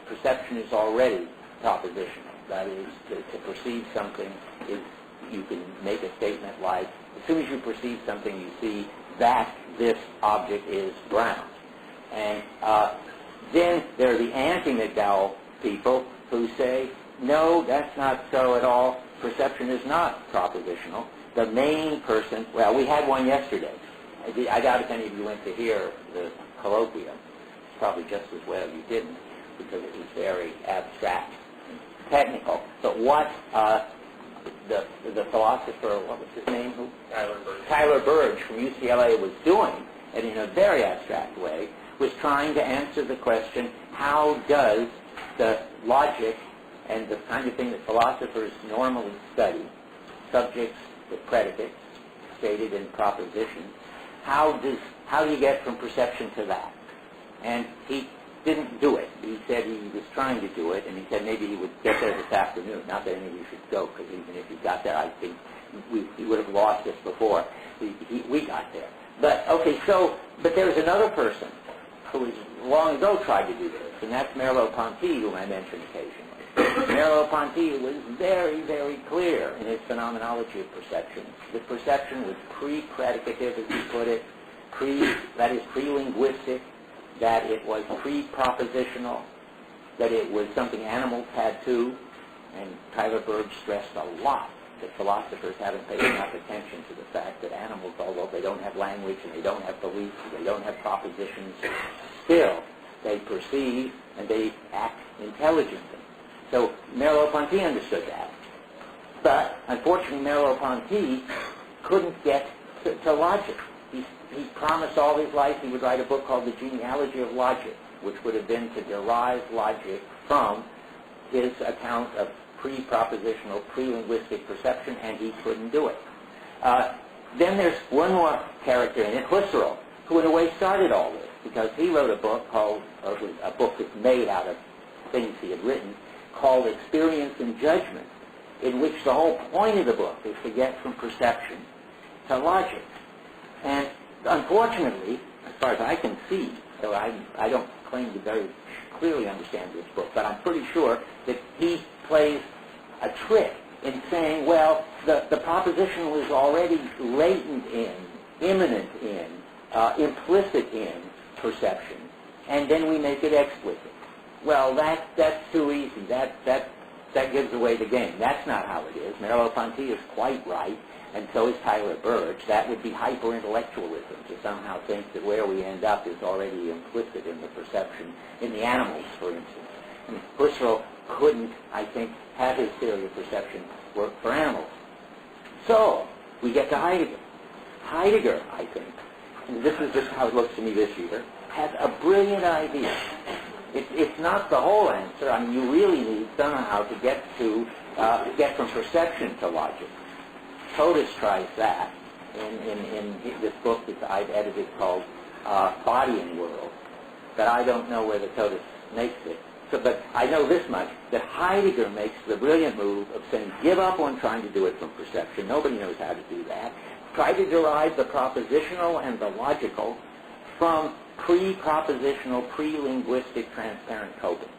S1: perception is already propositional. That is, to perceive something is, you can make a statement like, As soon as you perceive something, you see that this object is brown. And then there are the anti-McDowell people who say, no, that's not so at all. Perception is not propositional. The main person, well, we had one yesterday. I doubt if any of you went to hear the colloquium. Probably just as well you didn't, because it was very abstract and technical. But what the philosopher, what was his name? Tyler Burge from UCLA was doing, and in a very abstract way, was trying to answer the question, how does the logic and the kind of thing that philosophers normally study, subjects with predicates stated in propositions, how do you get from perception to that? And he didn't do it. He said he was trying to do it, and he said maybe he would get there this afternoon. Not that any of you should go, because even if he got there, I think he would have lost us before we got there. But, okay, but there's another person who has long ago tried to do this, and that's Merleau-Ponty, whom I mentioned occasionally. Merleau-Ponty was very, very clear in his phenomenology of perception. The perception was pre-predicative, as he put it, that is pre-linguistic, that it was pre-propositional, that it was something animals had too, and Tyler Burge stressed a lot that philosophers haven't paid enough attention to the fact that animals, although they don't have language and they don't have beliefs and they don't have propositions, still they perceive and they act intelligently. So Merleau-Ponty understood that. But unfortunately Merleau-Ponty couldn't get to logic. He promised all his life he would write a book called The Genealogy of Logic, which would have been to derive logic from his account of pre-propositional, pre-linguistic perception, and he couldn't do it. Then there's one more character in it, Husserl, who in a way started all this, because he wrote a book called, or a book that's made out of things he had written, called Experience and Judgment, in which the whole point of the book is to get from perception to logic. And unfortunately, as far as I can see, though I don't claim to very clearly understand this book, but I'm pretty sure that he plays a trick in saying, well, the proposition was already latent in, immanent in, implicit in perception, and then we make it explicit. Well, that's too easy. That gives away the game. That's not how it is. Merleau-Ponty is quite right, and so is Tyler Burge. That would be hyper-intellectualism, to somehow think that where we end up is already implicit in the perception, in the animals, for instance. And Husserl couldn't, I think, have his theory of perception work for animals. So, we get to Heidegger. Heidegger, I think, and this is just how it looks to me this year, has a brilliant idea. It's not the whole answer. I mean, you really need somehow to get from perception to logic. Totus tries that in this book that I've edited called Body and World, but I don't know whether Totus makes it. But I know this much, that Heidegger makes the brilliant move of saying, give up on trying to do it from perception. Nobody knows how to do that. Try to derive the propositional and the logical from pre-propositional, pre-linguistic, transparent coping.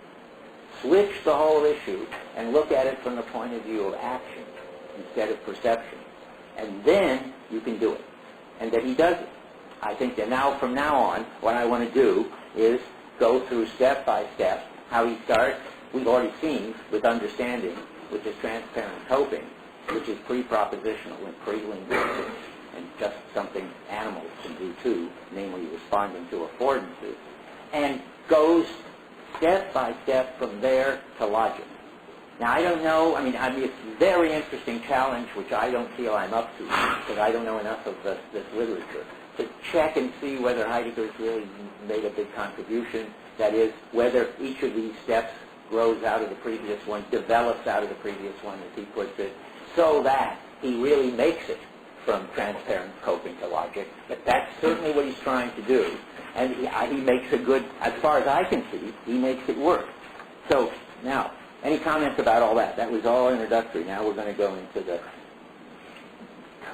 S1: Switch the whole issue and look at it from the point of view of action instead of perception. And then you can do it. And that he does it. I think that now, from now on, what I want to do is go through step by step how he starts. We've already seen with understanding, which is transparent coping, which is pre-propositional and pre-linguistic, and just something animals can do too, namely responding to affordances, and goes step by step from there to logic. Now, I don't know, I mean, it's a very interesting challenge, which I don't feel I'm up to, because I don't know enough of this literature, to check and see whether Heidegger's really made a big contribution. That is, whether each of these steps grows out of the previous one, develops out of the previous one, as he puts it, so that he really makes it from transparent coping to logic. But that's certainly what he's trying to do. And he makes a good, as far as I can see, he makes it work. So, now, any comments about all that? That was all introductory. Now we're going to go into the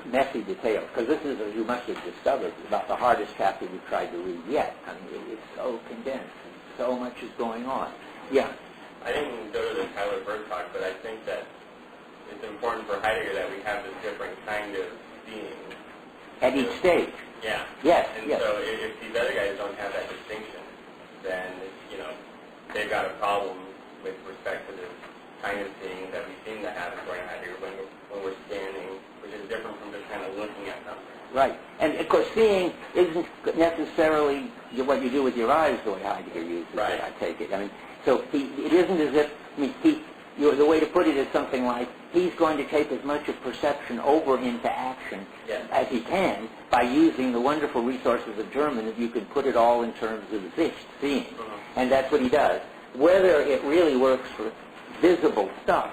S1: messy details, because this is, as you must have discovered, about the hardest chapter we've tried to read yet. I mean, it's so condensed. So much is going on. Yeah?
S12: I didn't go to the Tyler Burge talk, but I think that it's important for Heidegger that we have this different kind of
S4: seeing.
S1: At each stage.
S4: Yeah.
S1: Yes,
S4: And
S1: yes.
S4: so if these other guys don't have that distinction, then, they've got a problem with respect to the kind of seeing that we seem to have according to Heidegger when we're scanning, which is different from just kind of looking at something.
S1: Right. And, of course, seeing isn't necessarily what you do with your eyes the way Heidegger uses
S4: Right.
S1: it, I take it. I mean, so it isn't as if, the way to put it is something like, he's going to take as much of perception over into action
S4: Yes.
S1: as he can by using the wonderful resources of German that you can put it all in terms of Sicht, seeing. And that's what he does. Whether it really works for visible stuff,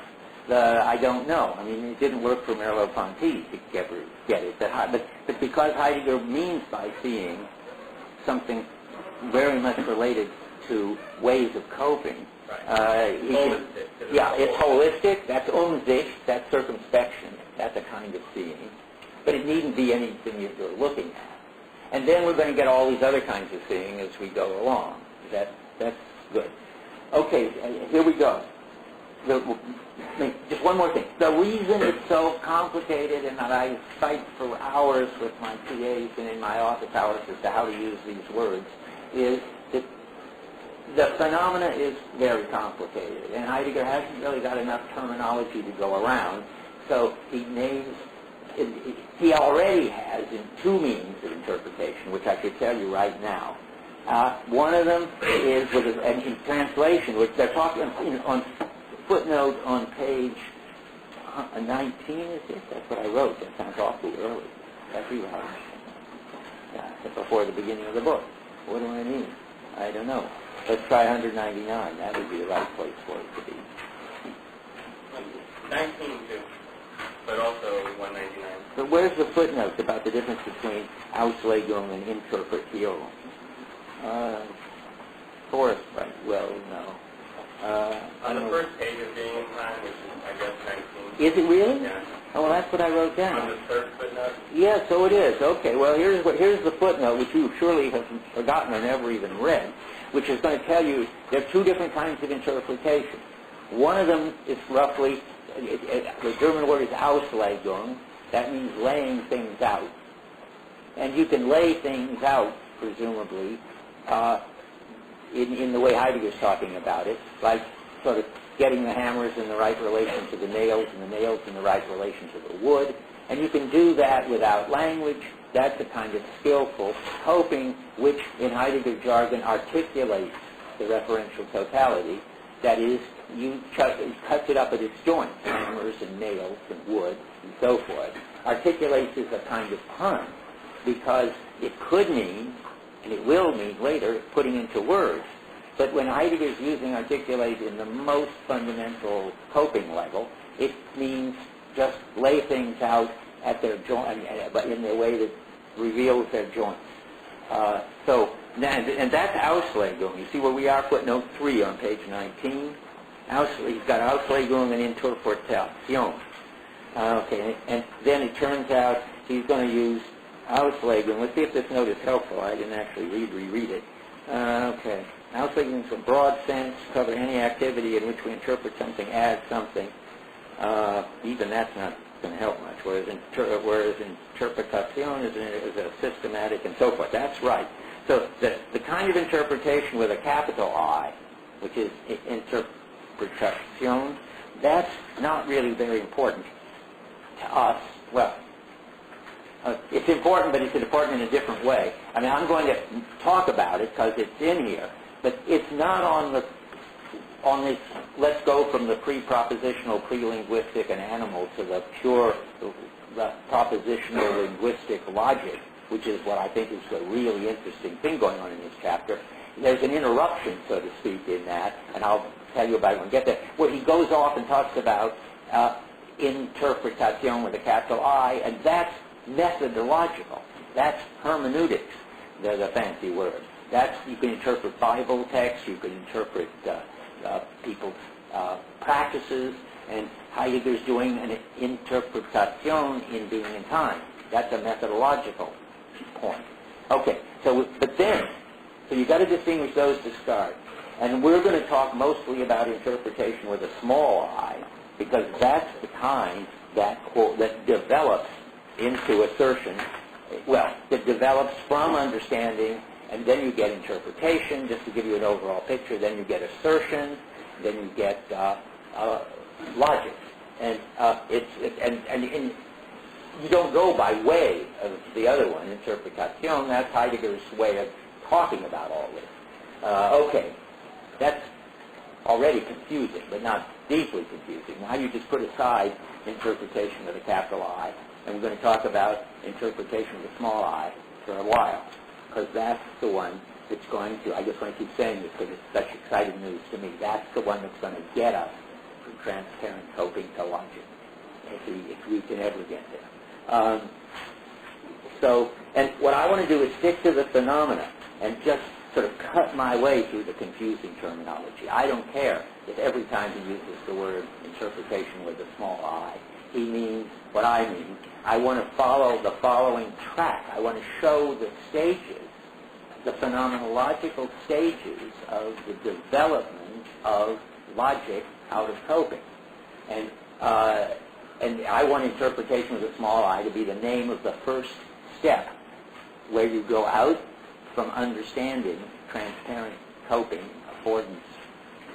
S1: I don't know. I mean, it didn't work for Merleau-Ponty to ever get it. But because Heidegger means by seeing something very much related to ways of coping, it's holistic. That's Umsicht. That's circumspection. That's a kind of seeing. But it needn't be anything you're looking at. And then we're going to get all these other kinds of seeing as we go along. That's good. Okay, here we go. Just one more thing. The reason it's so complicated and that I fight for hours with my PAs and in my office hours as to how to use these words is that the phenomena is very complicated, and Heidegger hasn't really got enough terminology to go around, so he already has in two means of interpretation, which I could tell you right now. One of them is with in translation, which they're talking on footnote on page 19, is it? That's what I wrote. That sounds awfully early. That's right. Yeah, it's before the beginning of the book. What do I mean? I don't know. Let's try 199. That would be the right place for it to be.
S4: 19 too, but also 199.
S1: But where's the footnote about the difference between Auslegung and Interpretation? Forrest, right? Well, no.
S4: On the first page of Being in Time, which is, I guess, 19.
S1: Is it really?
S4: Yeah.
S1: Oh, well, that's what I wrote down.
S4: On the third footnote?
S1: Yeah, so it is. Okay, well, here's the footnote, which you surely have forgotten or never even read, which is going to tell you there are two different kinds of interpretation. One of them is roughly, the German word is Auslegung. That means laying things out. And you can lay things out, presumably, in the way Heidegger's talking about it, like sort of getting the hammers in the right relation to the nails and the nails in the right relation to the wood. And you can do that without language. That's a kind of skillful coping which, in Heidegger jargon, articulates the referential totality. That is, you cuts it up at its joints, hammers and nails and wood and so forth. Articulates is a kind of pun because it could mean, and it will mean later, putting into words. But when Heidegger's using articulate in the most fundamental coping level, it means just lay things out at their joint, but in the way that reveals their joints. And that's Auslegung. You see where we are, footnote 3 on page 19. He's got Auslegung and Interpretation. Okay, and then it turns out he's going to use Auslegung. Let's see if this note is helpful. I didn't actually reread it. Okay. Auslegung is a broad sense, cover any activity in which we interpret something as something. Even that's not going to help much, whereas interpretation is a systematic and so forth. That's right. So the kind of interpretation with a capital I, which is interpretation, that's not really very important to us. Well, it's important, but it's important in a different way. I mean, I'm going to talk about it because it's in here, but it's not on this, let's go from the pre-propositional, pre-linguistic and animal to the pure, the propositional linguistic logic, which is what I think is a really interesting thing going on in this chapter. There's an interruption, so to speak, in that, and I'll tell you about it when we get there, where he goes off and talks about interpretation with a capital I, and that's methodological. That's hermeneutics, the fancy word. That's, you can interpret Bible texts, you can interpret people's practices, and Heidegger's doing an interpretation in Being in Time. That's a methodological point. Okay, so you've got to distinguish those to start. And we're going to talk mostly about interpretation with a small I, because that's the kind that develops into assertion, well, that develops from understanding, and then you get interpretation, just to give you an overall picture, then you get assertion, then you get logic. And you don't go by way of the other one, interpretation. That's Heidegger's way of talking about all this. Okay, that's already confusing, but not deeply confusing. Now you just put aside interpretation of the capital I, and we're going to talk about interpretation of the small I for a while, because that's the one that's going to, I just want to keep saying this because it's such exciting news to me, that's the one that's going to get us from transparent coping to logic, if we can ever get there. And what I want to do is stick to the phenomena and just sort of cut my way through the confusing terminology. I don't care if every time he uses the word interpretation with a small I, he means what I mean. I want to follow the following track. I want to show the stages, the phenomenological stages of the development of logic out of coping. And I want interpretation with a small I to be the name of the first step, where you go out from understanding transparent coping, affordance,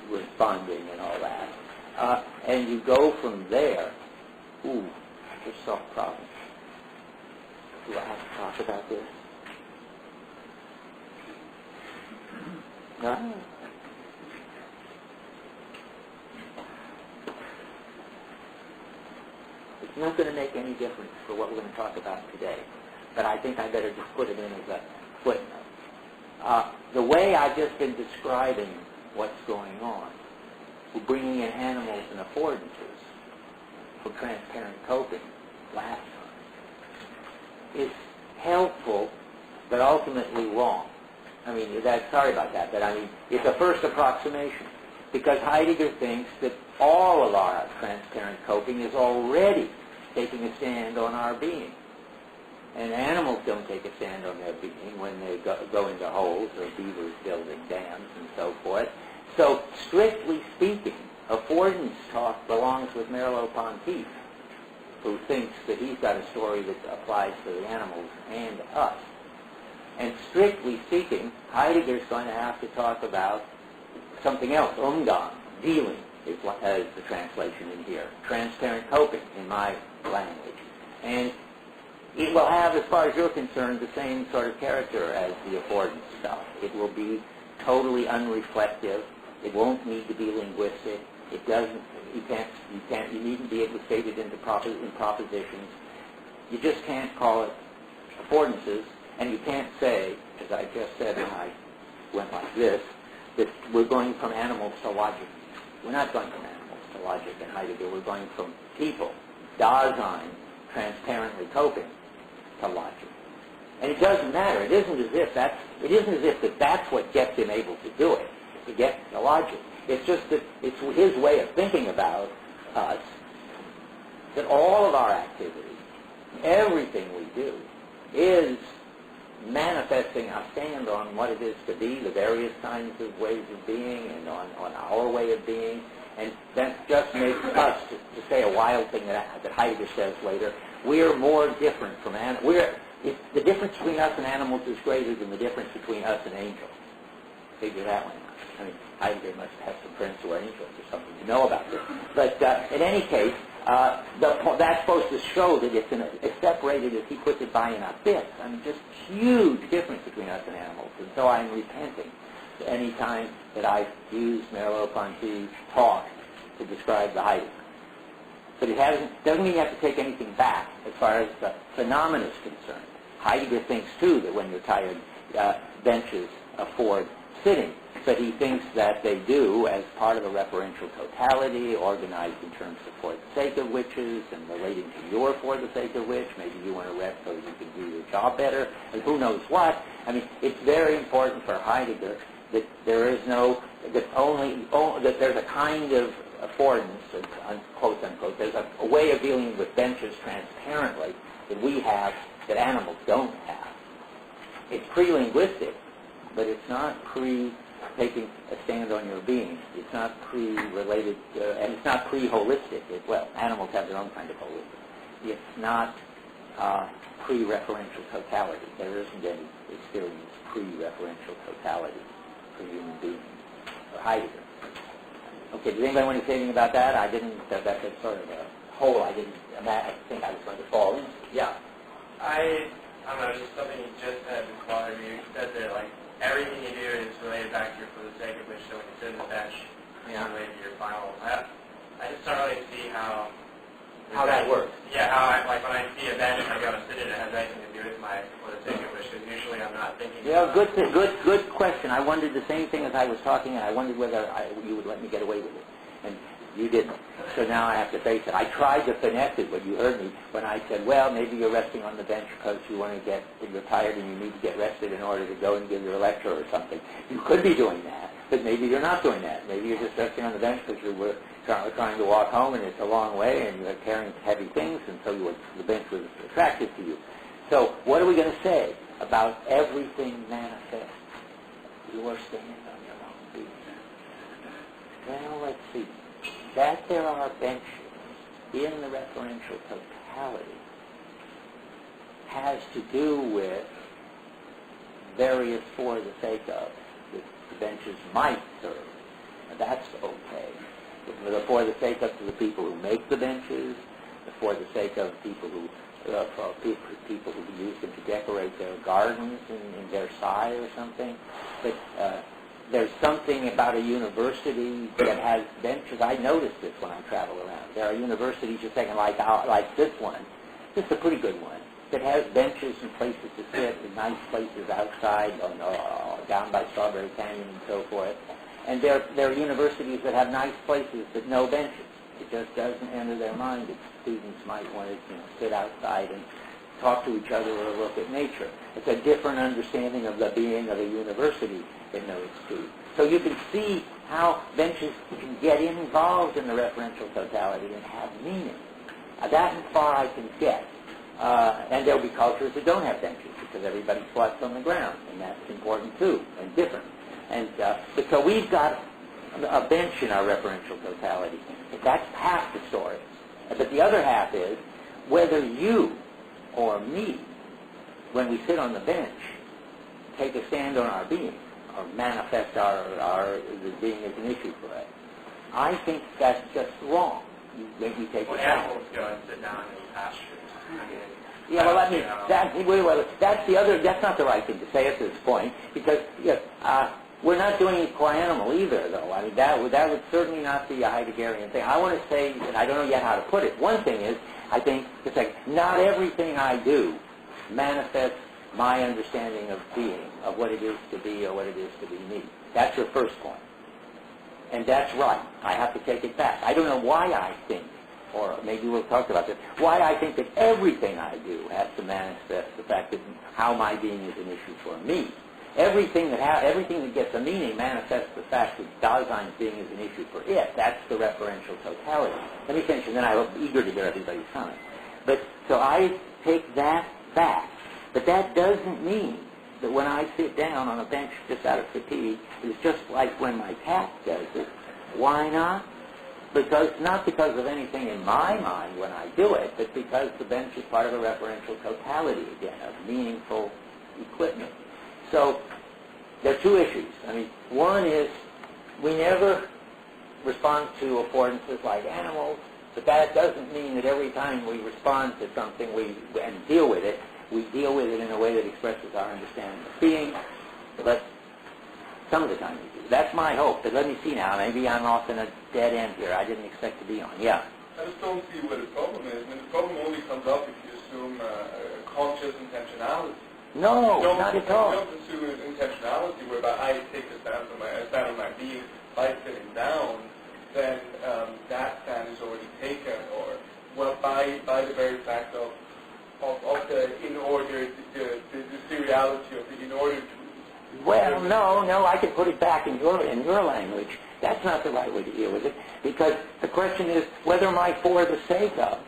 S1: responding, and all that. And you go from there, just solve problems. Do I have to talk about this? No? It's not going to make any difference for what we're going to talk about today, but I think I better just put it in as a footnote. The way I've just been describing what's going on, we're bringing in animals and affordances for transparent coping last time, is helpful, but ultimately wrong. I mean, sorry about that, but I mean, it's a first approximation, because Heidegger thinks that all of our transparent coping is already taking a stand on our being. And animals don't take a stand on their being when they go into holes, or beavers building dams and so forth. So, strictly speaking, affordance talk belongs with Merleau-Ponty, who thinks that he's got a story that applies to the animals and us. And strictly speaking, Heidegger's going to have to talk about something else, Umgang, dealing, is the translation in here, transparent coping in my language. And it will have, as far as you're concerned, the same sort of character as the affordance stuff. It will be totally unreflective. It won't need to be linguistic. It doesn't. You needn't be able to state it in propositions. You just can't call it affordances, and you can't say, as I just said when I went like this, that we're going from animals to logic. We're not going from animals to logic in Heidegger. We're going from people, Dasein, transparently coping, to logic. And it doesn't matter. It isn't as if that's what gets him able to do it, to get the logic. It's just that it's his way of thinking about us, that all of our activity, everything we do, is manifesting our stand on what it is to be, the various kinds of ways of being, and on our way of being. And that just makes us, to say a wild thing that Heidegger says later, we're more different from animals. The difference between us and animals is greater than the difference between us and angels. Figure that one out. I mean, Heidegger must have some friends who are angels or something to know about this. But in any case, that's supposed to show that it's separated, as he puts it, by an abyss. I mean, just huge difference between us and animals. And so I'm repenting any time that I use Merleau-Ponty's talk to describe the Heidegger. But it doesn't mean you have to take anything back as far as the phenomena is concerned. Heidegger thinks, too, that when you're tired, benches afford sitting. But he thinks that they do as part of a referential totality, organized in terms of for the sake of whiches, and relating to your for the sake of which. Maybe you want to rest so you can do your job better, and who knows what. I mean, it's very important for Heidegger that there is that there's a kind of affordance, quote unquote, there's a way of dealing with benches transparently that we have that animals don't have. It's pre-linguistic, but it's not taking a stand on your being. It's not pre-related, and it's not pre-holistic. Well, animals have their own kind of holistic. It's not pre-referential totality. There isn't any experience pre-referential totality for human beings. Or Heidegger. Okay, does anybody want to say anything about that? I didn't, that's sort of a hole I didn't think I was going to fall into. Yeah.
S12: I don't know, just something you just said that bothered me. You said that, like, everything you do is related back to your for the sake of which, so when you sit in the bench, it's related to your final. I just don't really see how
S1: that works.
S12: Yeah, how like when I see a bench and I go to sit in it, has anything to do with my for the sake of which, because usually I'm not thinking.
S1: Yeah, good question. I wondered the same thing as I was talking, and I wondered whether you would let me get away with it, and you didn't. So now I have to face it. I tried to finesse it, but you heard me when I said, well, maybe you're resting on the bench because you want to you're tired and you need to get rested in order to go and give your lecture or something. You could be doing that, but maybe you're not doing that. Maybe you're just resting on the bench because you were trying to walk home and it's a long way and you're carrying heavy things, and so the bench was attractive to you. So what are we going to say about everything manifest? Your stand on your own feet. Well, let's see. That there are benches in the referential totality has to do with various for the sake of that the benches might serve. And that's okay. The for the sake of to the people who make the benches, the for the sake of people who people who use them to decorate their gardens in Versailles or something. But there's something about a university that has benches. I noticed this when I travel around. There are universities, you're saying, like this one. This is a pretty good one, that has benches and places to sit, and nice places outside, down by Strawberry Canyon and so forth. And there are universities that have nice places but no benches. It just doesn't enter their mind that students might want to sit outside and talk to each other or look at nature. It's a different understanding of the being of a university than those two. So you can see how benches can get involved in the referential totality and have meaning. That far I can get. And there'll be cultures that don't have benches because everybody squats on the ground, and that's important too, and different. And so we've got a bench in our referential totality. That's half the story. But the other half is whether you or me, when we sit on the bench, take a stand on our being or manifest our being as an issue for us. I think that's just wrong. You take a stand.
S12: Animals go and sit down in pastures.
S1: Yeah, well, I mean, that's not the right thing to say at this point, because we're not doing it qua animal either, though. I mean, that would certainly not be a Heideggerian thing. I want to say, and I don't know yet how to put it, one thing is, I think, it's like, not everything I do manifests my understanding of being, of what it is to be or what it is to be me. That's your first point. And that's right. I have to take it back. I don't know why I think, or maybe we'll talk about this, why I think that everything I do has to manifest the fact that how my being is an issue for me. Everything that gets a meaning manifests the fact that Dasein's being is an issue for it. That's the referential totality. Let me finish, and then I'm eager to hear everybody's comment. So I take that back. But that doesn't mean that when I sit down on a bench just out of fatigue, it's just like when my cat does it. Why not? Not because of anything in my mind when I do it, but because the bench is part of a referential totality, again, of meaningful equipment. So there are two issues. I mean, one is we never respond to affordances like animals, but that doesn't mean that every time we respond to something and deal with it, we deal with it in a way that expresses our understanding of being. But some of the time we do. That's my hope. But let me see now. Maybe I'm off in a dead end here. I didn't expect to be on. Yeah?
S3: I just don't see where the problem is. I mean, the problem only comes up if you assume conscious intentionality.
S1: No, not at all.
S3: If you don't assume intentionality, whereby I take a stand on my being by sitting down, then that stand is already taken, or by the very fact of the in order, the seriality of the in order to.
S1: Well, no, I can put it back in your language. That's not the right way to deal with it, because the question is whether my for the sake of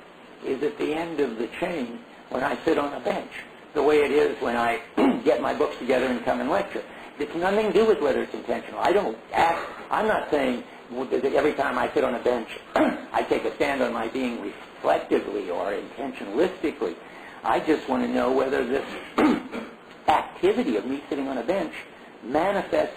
S1: is at the end of the chain when I sit on a bench, the way it is when I get my books together and come and lecture. It's nothing to do with whether it's intentional. I'm not saying that every time I sit on a bench I take a stand on my being reflectively or intentionalistically. I just want to know whether this activity of me sitting on a bench manifests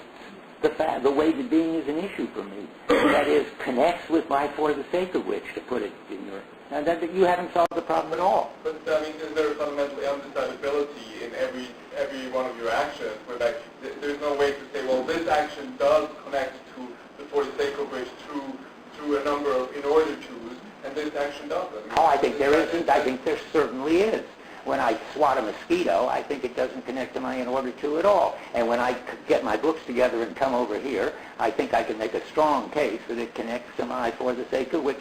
S1: the way the being is an issue for me. That is, connects with my for the sake of which, to put it in your... Now, that you haven't solved the problem at all.
S3: But I mean, is there a fundamental undecidability in every one of your actions? Where like, there's no way to say, well, this action does connect to the for the sake of which through a number of in order to's, and this action doesn't.
S1: I think there isn't. I think there certainly is. When I swat a mosquito, I think it doesn't connect to my in order to at all. And when I get my books together and come over here, I think I can make a strong case that it connects to my for the sake of which.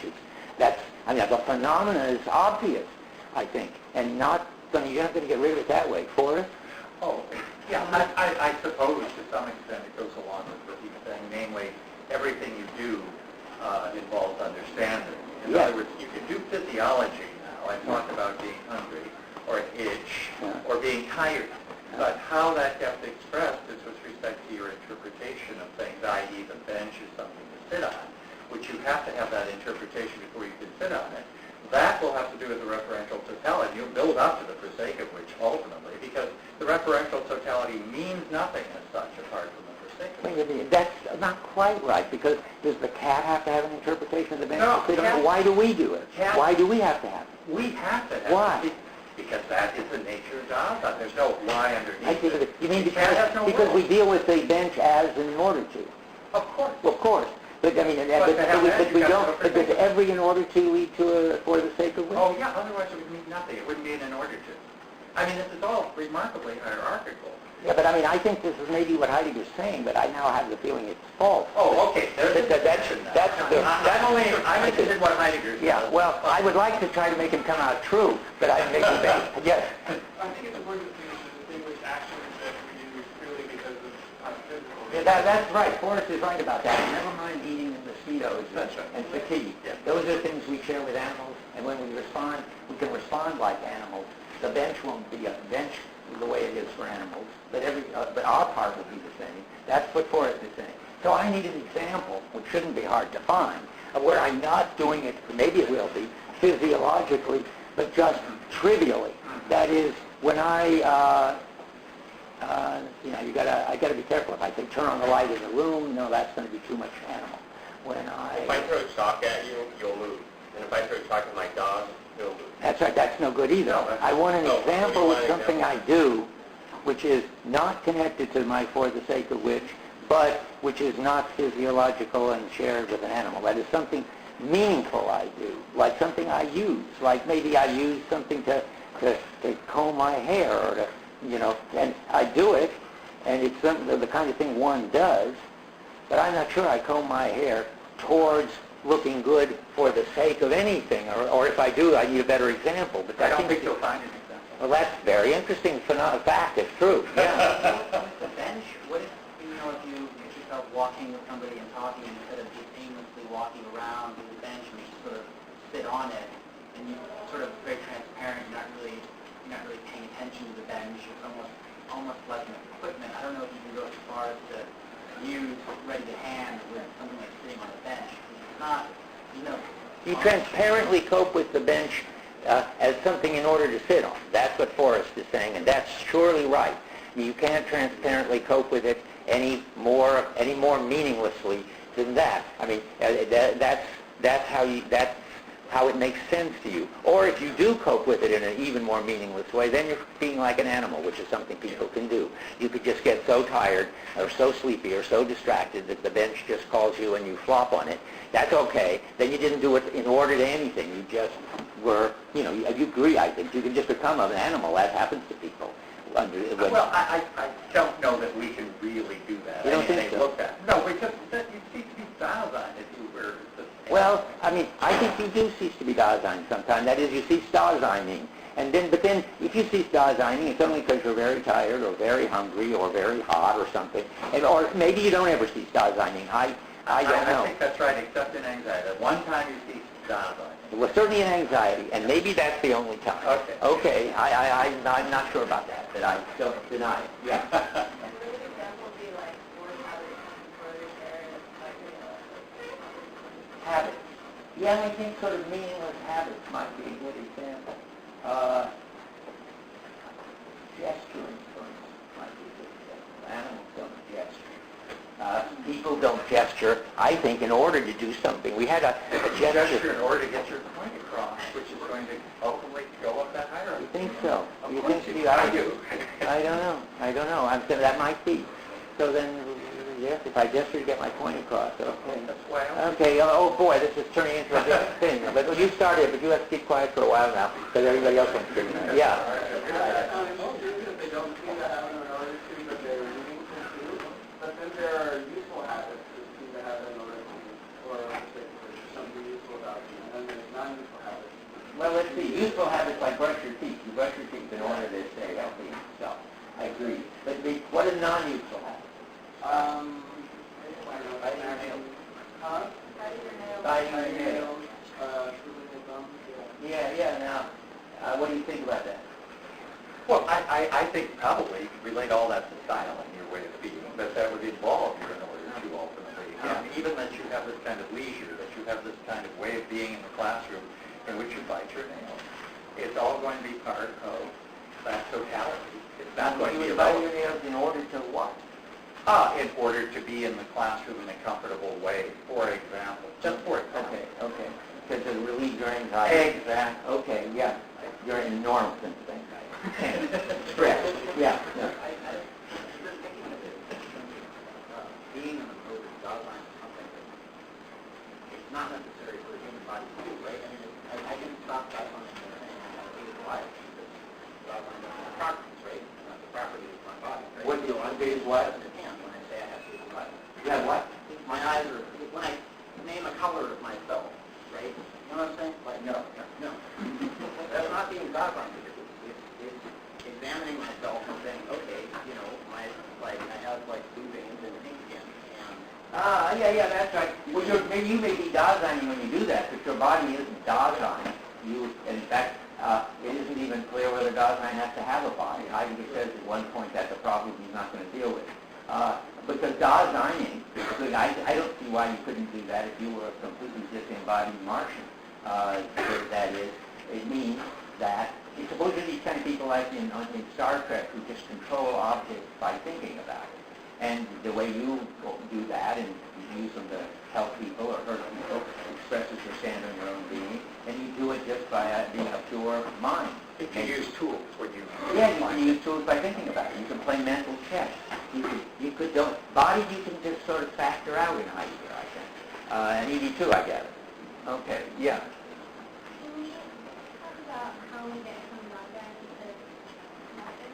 S1: The phenomena is obvious, I think, and you're not going to get rid of it that way. Forrest?
S11: Oh, yeah, I suppose to some extent it goes along with what you're saying, namely, everything you do involves understanding. In other words, you can do physiology now. I talked about being hungry, or an itch, or being tired. But how that gets expressed is with respect to your interpretation of things, i.e. the bench is something to sit on, which you have to have that interpretation before you can sit on it. That will have to do with the referential totality. You build up to the for sake of which, ultimately, because the referential totality means nothing as such apart from the for sake of which.
S1: That's not quite right, because does the cat have to have an interpretation of the bench?
S11: No.
S1: Why do we do it? Why do we have to have it?
S11: We have to have
S1: Why?
S11: it. Because that is the nature of Dada. There's no why underneath it.
S1: You mean
S11: no
S1: because we deal with the bench as in order to?
S11: Of course.
S1: Well, of course. But I mean, but we don't. But does every in order to lead to a for the sake of which?
S11: Oh yeah. Otherwise, it would mean nothing. It wouldn't be an in order to. I mean, this is all remarkably hierarchical.
S1: Yeah, but I mean, I think this is maybe what Heidegger's saying, but I now have the feeling it's false.
S11: Oh, okay. There's
S1: That's
S11: only I'm interested in what Heidegger says.
S1: Yeah. Well, I would like to try to make him come out true, but I'm making bad. Yes.
S3: I think it's important to distinguish actions that we do purely because of physical.
S1: Yeah, that's right. Forrest is right about that. Never mind eating the mosquitoes and fatigue.
S11: Yeah.
S1: Those are things we share with animals, and when we respond, we can respond like animals. The bench won't be a bench the way it is for animals, but our part will be the same. That's what Forrest is saying. So I need an example, which shouldn't be hard to find, of where I'm not doing it, maybe it will be, physiologically, but just trivially. That is, when I gotta be careful. If I say turn on the light in the room, no, that's going to be too much animal.
S6: If I throw chalk at you, you'll move. And if I throw chalk at my dog, he'll move.
S1: That's right, that's no good either. I want an example of something I do which is not connected to my for the sake of which, but which is not physiological and shared with an animal. That is something meaningful I do, like something I use, like maybe I use something to comb my hair, or to, and I do it, and it's the kind of thing one does, but I'm not sure I comb my hair towards looking good for the sake of anything, or if I do, I need a better example. But
S11: I don't think you'll find an example.
S1: Well, that's very interesting fact. It's true. Yeah.
S5: The bench, what if, if you get yourself walking with somebody and talking, instead of just aimlessly walking around with the bench and you just sort of sit on it, and you sort of very transparent, you're not really paying attention to the bench, it's almost like an equipment. I don't know if you can go as far as to use ready to hand with something like sitting on a bench. It's not,
S1: You transparently cope with the bench as something in order to sit on. That's what Forrest is saying, and that's surely right. You can't transparently cope with it any more meaninglessly than that. I mean, that's how it makes sense to you. Or if you do cope with it in an even more meaningless way, then you're being like an animal, which is something people can do. You could just get so tired or so sleepy or so distracted that the bench just calls you and you flop on it. That's okay. Then you didn't do it in order to anything. You just were, you agree, I think. You can just become an animal. That happens to people.
S11: Well, I don't know that we can really do that.
S1: You don't think so?
S11: Look at no, because you cease to be Dasein if you were the same.
S1: Well, I mean, I think you do cease to be Dasein sometime. That is, you cease Daseining. But then, if you cease Daseining, it's only because you're very tired or very hungry or very hot or something. Or maybe you don't ever cease Daseining. I don't know.
S11: I think that's right, except in anxiety. One time you cease Dasein.
S1: Well, certainly in anxiety, and maybe that's the only time.
S11: Okay.
S1: Okay, I'm not sure about that, but I don't deny it. Yeah. Habits. Yeah, I think sort of meaningless habits might be a good example. people don't gesture, I think, in order to do something. We had a
S11: gesture in order to get your point across, which is going to ultimately go up that hierarchy.
S1: You think so?
S11: Of
S1: You
S11: course
S1: think
S11: you
S1: so?
S11: I do.
S1: I don't know. I'm saying that might be. So then, yes, if I gesture to get my point across, okay.
S11: That's why
S1: Okay, oh boy, this is turning into a big thing. But when you started, but you have to keep quiet for a while now, because everybody else wants to get in there. Yeah.
S3: They don't seem to have in order to, but they're meaningful too. But then there are useful habits that seem to have in order to, or something useful about them. And then there's non-useful habits.
S1: Well, let's see. Useful habits like brush your teeth. You brush your teeth in order to stay healthy and stuff. I agree. But what is non-useful habits?
S3: Biting your nails. Huh?
S1: Biting your nails.
S3: Twiddling your thumbs.
S1: Yeah. Now, what do you think about that?
S11: Well, I think probably relate all that to style and your way of being, but that would involve your in order to ultimately. And even that you have this kind of leisure, that you have this kind of way of being in the classroom in which you bite your nails. It's all going to be part of that totality. It's not going to be
S1: bite your nails in order to what?
S11: In order to be in the classroom in a comfortable way, for example. Just for example.
S1: Okay. Because it relieves your anxiety.
S11: Exactly.
S1: Okay, yeah. You're in a normal sense of anxiety. Stress. Yeah.
S10: Being in the mood of dogline is something that it's not necessary for the human body to do, right? I mean, I can stop dogline from saying I have to eat life because dogline doesn't have properties, right? It's not the property of my body, right?
S1: What do you want to do? What?
S10: It can when I say I have to eat life.
S1: Yeah, what?
S10: My eyes are, when I name a color of myself, right? You know what I'm saying? Like, no. That's not being dogline because it's examining myself and saying, okay, you know, I have blue veins and pink skin, and
S1: Yeah, that's right. Well, you may be dogzining when you do that, but your body isn't dogzining. In fact, it isn't even clear whether dogzine has to have a body. Heidegger says at one point that's a problem he's not going to deal with. Because dogzining, I don't see why you couldn't do that if you were a completely disembodied Martian. That is, it means that, suppose you're these kind of people like in Star Trek who just control objects by thinking about it. And the way you do that and you use them to help people or hurt people expresses your stand on your own being, and you do it just by being a pure mind.
S11: You can use tools when you...
S1: Yeah, you can use tools by thinking about it. You can play mental chess. Body you can just sort of factor out in Heidegger, I think. And Edie too, I guess. Okay, yeah.
S9: Can we talk about how we get from logic to logic?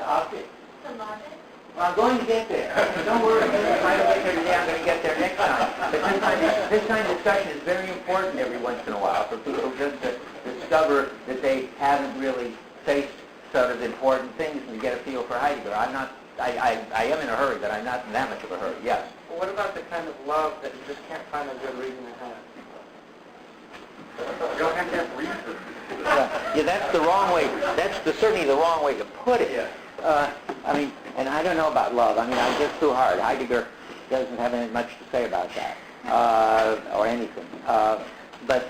S1: Object.
S9: To logic?
S1: Well, I'm going to get there. Don't worry. I'm going to try to get there today. I'm going to get there next time. But this kind of discussion is very important every once in a while for people just to discover that they haven't really faced sort of important things and to get a feel for Heidegger. I am in a hurry, but I'm not in that much of a hurry. Yes.
S3: Well, what about the kind of love that you just can't find a good reason to have?
S11: You don't have to have reason.
S1: Yeah, that's the wrong way. That's certainly the wrong way to put it.
S11: Yeah.
S1: And I don't know about love. I'm just too hard. Heidegger doesn't have much to say about that, or anything. But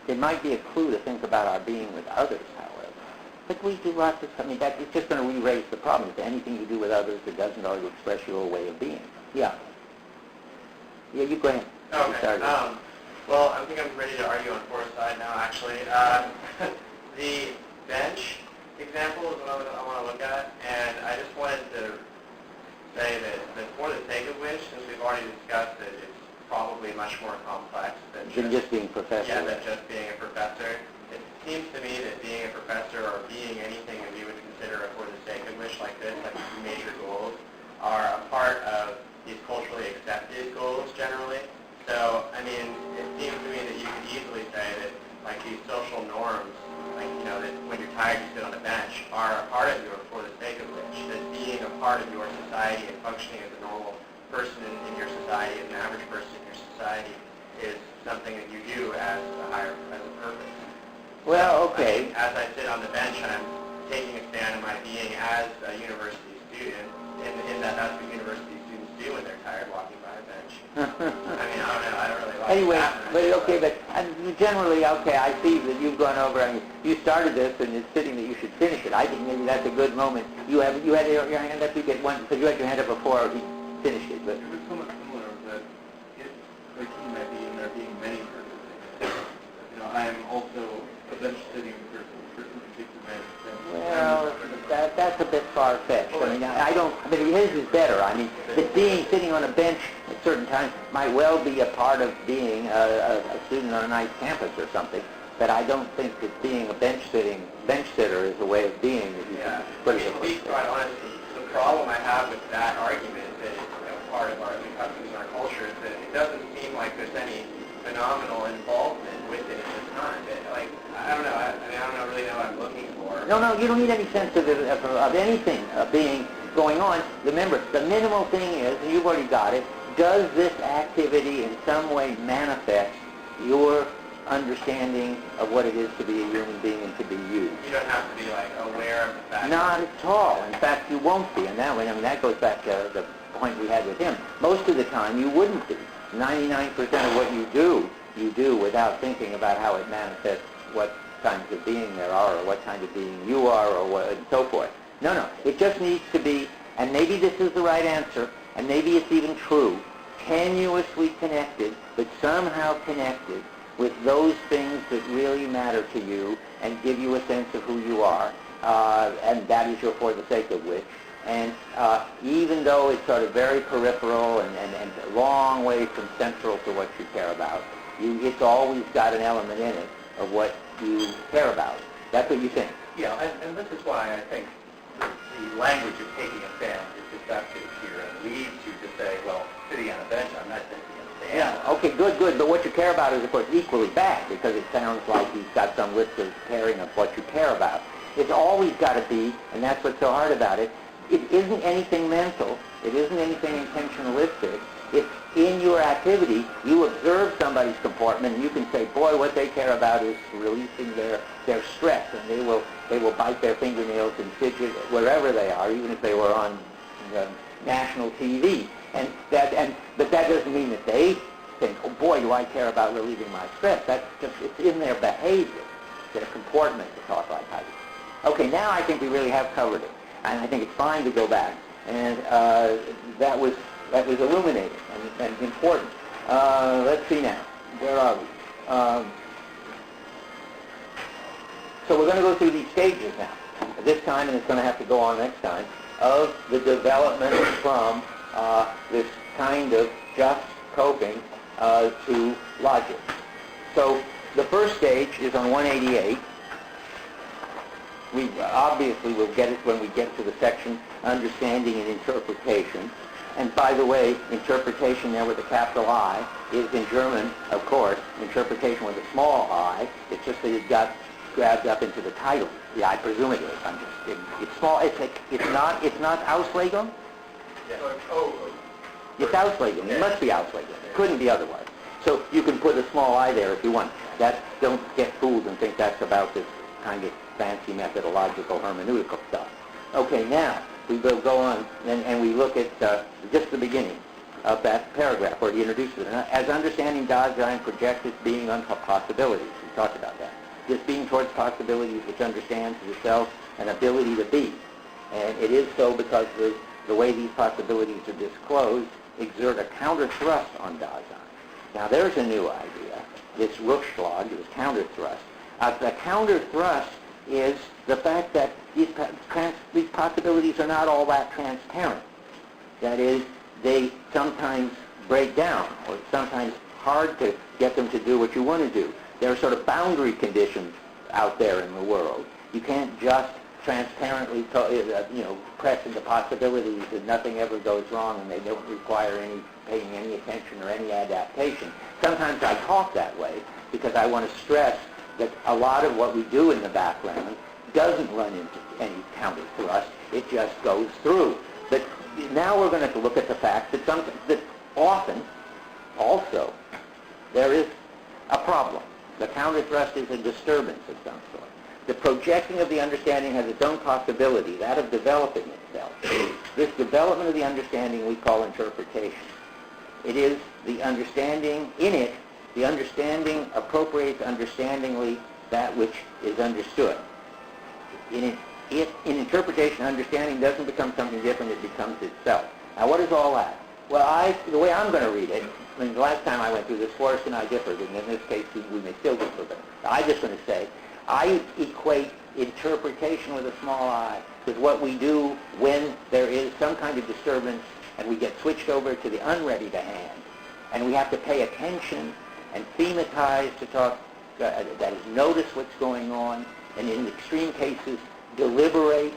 S1: it might be a clue to think about our being with others, however. But we do lots of, it's just going to re-raise the problem. Is there anything you do with others that doesn't already express your way of being? Yeah. Yeah, you go ahead.
S12: Okay. Well, I think I'm ready to argue on Forrest's side now, actually. The bench example is what I want to look at, and I just wanted to say that for the sake of which, since we've already discussed that it's probably much more complex than
S1: just being professor.
S12: Yeah, than just being a professor. It seems to me that being a professor or being anything that we would consider a for the sake of which like this, like major goals, are a part of these culturally accepted goals generally. So, it seems to me that you could easily say that like these social norms, that when you're tired you sit on a bench, are a part of your for the sake of which, that being a part of your society and functioning as a normal person in your society, as an average person in your society, is something that you do as a purpose.
S1: Well, okay.
S12: As I sit on the bench, I'm taking a stand in my being as a university student, in that that's what university students do when they're tired walking by a bench. I don't really like
S1: anyway,
S12: that.
S1: But generally, I see that you've gone over and you started this, and it's fitting that you should finish it. I think maybe that's a good moment. You had your hand up. You get one because you had your hand up before finish it. But
S11: It was somewhat similar that like there being many persons. I am also a bench sitting person who takes advantage.
S1: well, that's a bit far-fetched. I mean, his is better. I mean, that being sitting on a bench at certain times might well be a part of being a student on a nice campus or something. But I don't think that being a bench sitter is a way of being that you can put it.
S6: To be quite honest, the problem I have with that argument that part of our customs and our culture is that it doesn't seem like there's any phenomenal involvement with it at this time. I don't know. I don't really know what I'm looking for.
S1: No, you don't need any sense of anything being going on. Remember, the minimal thing is, and you've already got it, does this activity in some way manifest your understanding of what it is to be a human being and to be you?
S6: You don't have to be aware of the fact.
S1: Not at all. In fact, you won't be. And that goes back to the point we had with him. Most of the time, you wouldn't be. 99% of what you do without thinking about how it manifests what kinds of being there are, or what kind of being you are, or what, and so forth. No. It just needs to be, and maybe this is the right answer, and maybe it's even true, tenuously connected, but somehow connected with those things that really matter to you and give you a sense of who you are, and that is your for the sake of which. And even though it's sort of very peripheral and a long way from central to what you care about, it's always got an element in it of what you care about. That's what you think.
S11: Yeah, and this is why I think the language of taking a stand is deceptive here and leads you to say, well, sitting on a bench, I'm not taking a stand.
S1: Yeah, okay, good. But what you care about is, of course, equally bad, because it sounds like you've got some list of caring of what you care about. It's always got to be, and that's what's so hard about it, it isn't anything mental, it isn't anything intentionalistic. It's in your activity, you observe somebody's comportment, and you can say, boy, what they care about is releasing their stress, and they will bite their fingernails and fidget wherever they are, even if they were on national TV. But that doesn't mean that they think, oh boy, do I care about relieving my stress. That's just, it's in their behavior, their comportment to talk like Heidegger. Okay, now I think we really have covered it. And I think it's fine to go back. And that was illuminating and important. Let's see now. Where are we? So we're going to go through these stages now. This time, and it's going to have to go on next time, of the development from this kind of just coping to logic. So the first stage is on 188. We obviously will get it when we get to the section Understanding and Interpretation. And by the way, interpretation there with a capital I is in German, of course, interpretation with a small I. It's just that it got grabbed up into the title. Yeah, I presume it is. I'm just kidding. It's small. It's not Auslegung?
S6: Yeah.
S1: It's Auslegung. It must be Auslegung. It couldn't be otherwise. So you can put a small I there if you want. Don't get fooled and think that's about this kind of fancy methodological hermeneutical stuff. Okay, now we will go on and we look at just the beginning of that paragraph where he introduces it. As understanding Dasein projects its being on possibilities. We talked about that. This being towards possibilities which understands itself an ability to be. And it is so because the way these possibilities are disclosed exert a counter thrust on Dasein. Now there's a new idea. This Rückschlag, this counter thrust. The counter thrust is the fact that these possibilities are not all that transparent. That is, they sometimes break down, or it's sometimes hard to get them to do what you want to do. There are sort of boundary conditions out there in the world. You can't just transparently press into possibilities and nothing ever goes wrong and they don't require paying any attention or any adaptation. Sometimes I talk that way because I want to stress that a lot of what we do in the background doesn't run into any counter thrust. It just goes through. But now we're going to look at the fact that often, also, there is a problem. The counter thrust is a disturbance of some sort. The projecting of the understanding has its own possibility, that of developing itself. This development of the understanding we call interpretation. It is the understanding in it. The understanding appropriates understandingly that which is understood. In interpretation, understanding doesn't become something different, it becomes itself. Now what is all that? Well, the way I'm going to read it, I mean, the last time I went through this, Forrest and I differed, and in this case we may still differ, but I'm just going to say, I equate interpretation with a small I with what we do when there is some kind of disturbance and we get switched over to the unready to hand, and we have to pay attention and thematize to talk, that is, notice what's going on, and in extreme cases, deliberate,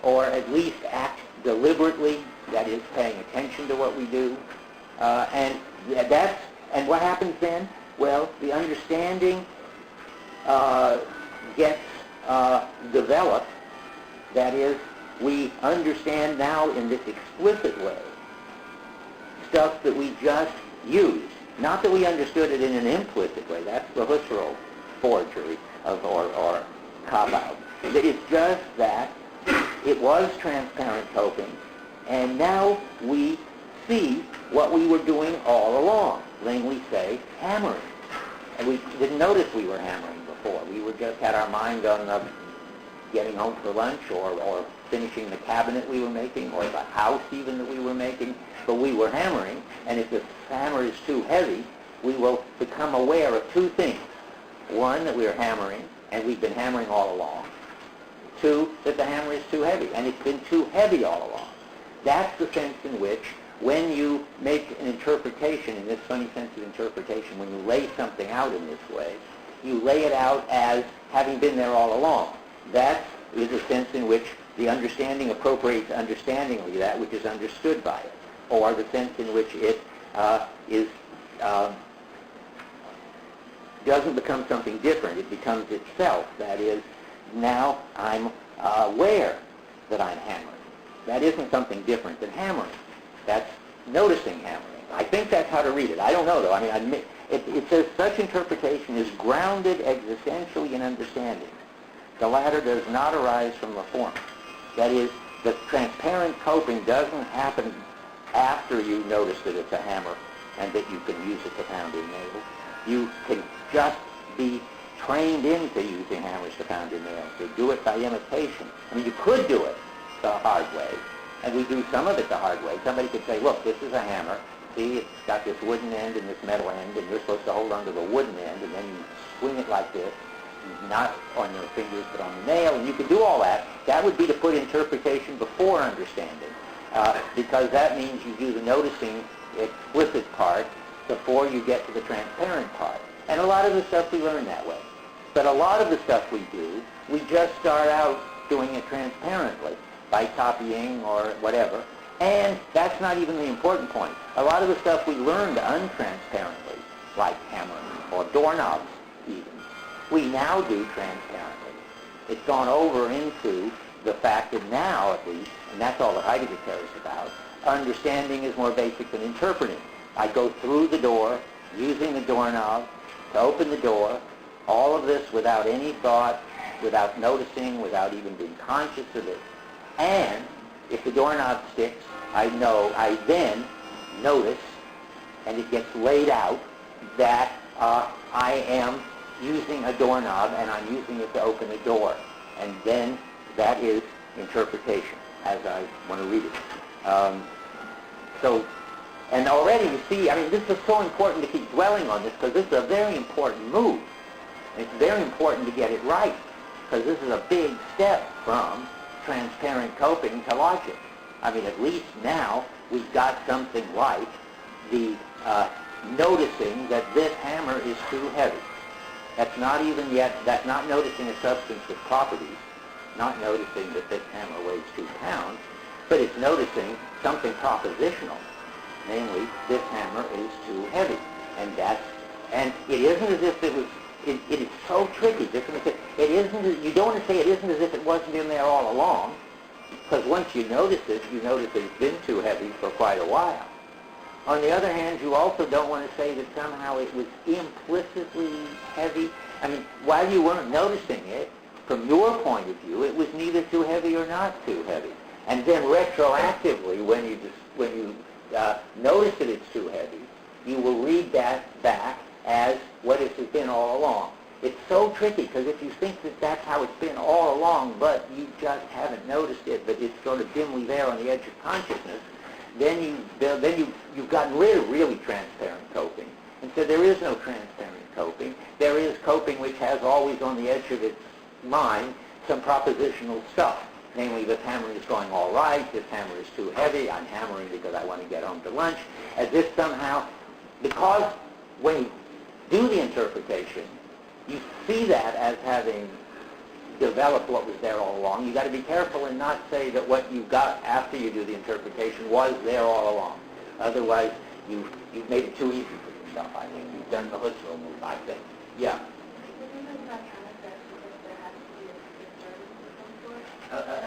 S1: or at least act deliberately, that is, paying attention to what we do. And what happens then? Well, the understanding gets developed. That is, we understand now in this explicit way stuff that we just used. Not that we understood it in an implicit way. That's the Husserl forgery or cop-out. It's just that it was transparent coping, and now we see what we were doing all along, namely, say, hammering. And we didn't notice we were hammering before. We were just had our mind on the getting home for lunch or finishing the cabinet we were making or the house even that we were making, but we were hammering, and if the hammer is too heavy, we will become aware of two things. One, that we are hammering, and we've been hammering all along. Two, that the hammer is too heavy, and it's been too heavy all along. That's the sense in which, when you make an interpretation, in this funny sense of interpretation, when you lay something out in this way, you lay it out as having been there all along. That is a sense in which the understanding appropriates understandingly that which is understood by it, or the sense in which it doesn't become something different. It becomes itself. That is, now I'm aware that I'm hammering. That isn't something different than hammering. That's noticing hammering. I think that's how to read it. I don't know, though. I mean, it says such interpretation is grounded existentially in understanding. The latter does not arise from the former. That is, the transparent coping doesn't happen after you notice that it's a hammer and that you can use it to pound in nails. You can just be trained into using hammers to pound in nails. You do it by imitation. I mean, you could do it the hard way, and we do some of it the hard way. Somebody could say, look, this is a hammer. See, it's got this wooden end and this metal end, and you're supposed to hold onto the wooden end, and then you swing it like this, not on your fingers, but on the nail, and you could do all that. That would be to put interpretation before understanding, because that means you do the noticing explicit part before you get to the transparent part. And a lot of the stuff we learn that way. But a lot of the stuff we do, we just start out doing it transparently by copying or whatever. And that's not even the important point. A lot of the stuff we learned untransparently, like hammering or doorknobs even, we now do transparently. It's gone over into the fact that now, at least, and that's all that Heidegger cares about, understanding is more basic than interpreting. I go through the door, using the doorknob to open the door, all of this without any thought, without noticing, without even being conscious of it. And if the doorknob sticks, I then notice, and it gets laid out, that I am using a doorknob and I'm using it to open a door. And then that is interpretation, as I want to read it. And already you see, I mean, this is so important to keep dwelling on this, because this is a very important move. It's very important to get it right, because this is a big step from transparent coping to logic. I mean, at least now we've got something like the noticing that this hammer is too heavy. That's not even yet, that's not noticing a substance with properties, not noticing that this hammer weighs 2 pounds, but it's noticing something propositional. Namely, this hammer is too heavy, and it isn't as if it was. It is so tricky. It isn't. You don't want to say it isn't as if it wasn't in there all along, because once you notice it, you notice that it's been too heavy for quite a while. On the other hand, you also don't want to say that somehow it was implicitly heavy. I mean, while you weren't noticing it, from your point of view, it was neither too heavy or not too heavy. And then retroactively, when you notice that it's too heavy, you will read that back as what it has been all along. It's so tricky, because if you think that that's how it's been all along, but you just haven't noticed it, but it's sort of dimly there on the edge of consciousness, you've gotten rid of really transparent coping, and so there is no transparent coping. There is coping which has always on the edge of its mind some propositional stuff. Namely, this hammer is going all right, this hammer is too heavy, I'm hammering because I want to get home to lunch, as if somehow, because when you do the interpretation, you see that as having developed what was there all along. You've got to be careful and not say that what you got after you do the interpretation was there all along. Otherwise, you've made it too easy for yourself, I think. You've done the Husserl move, I think. Yeah.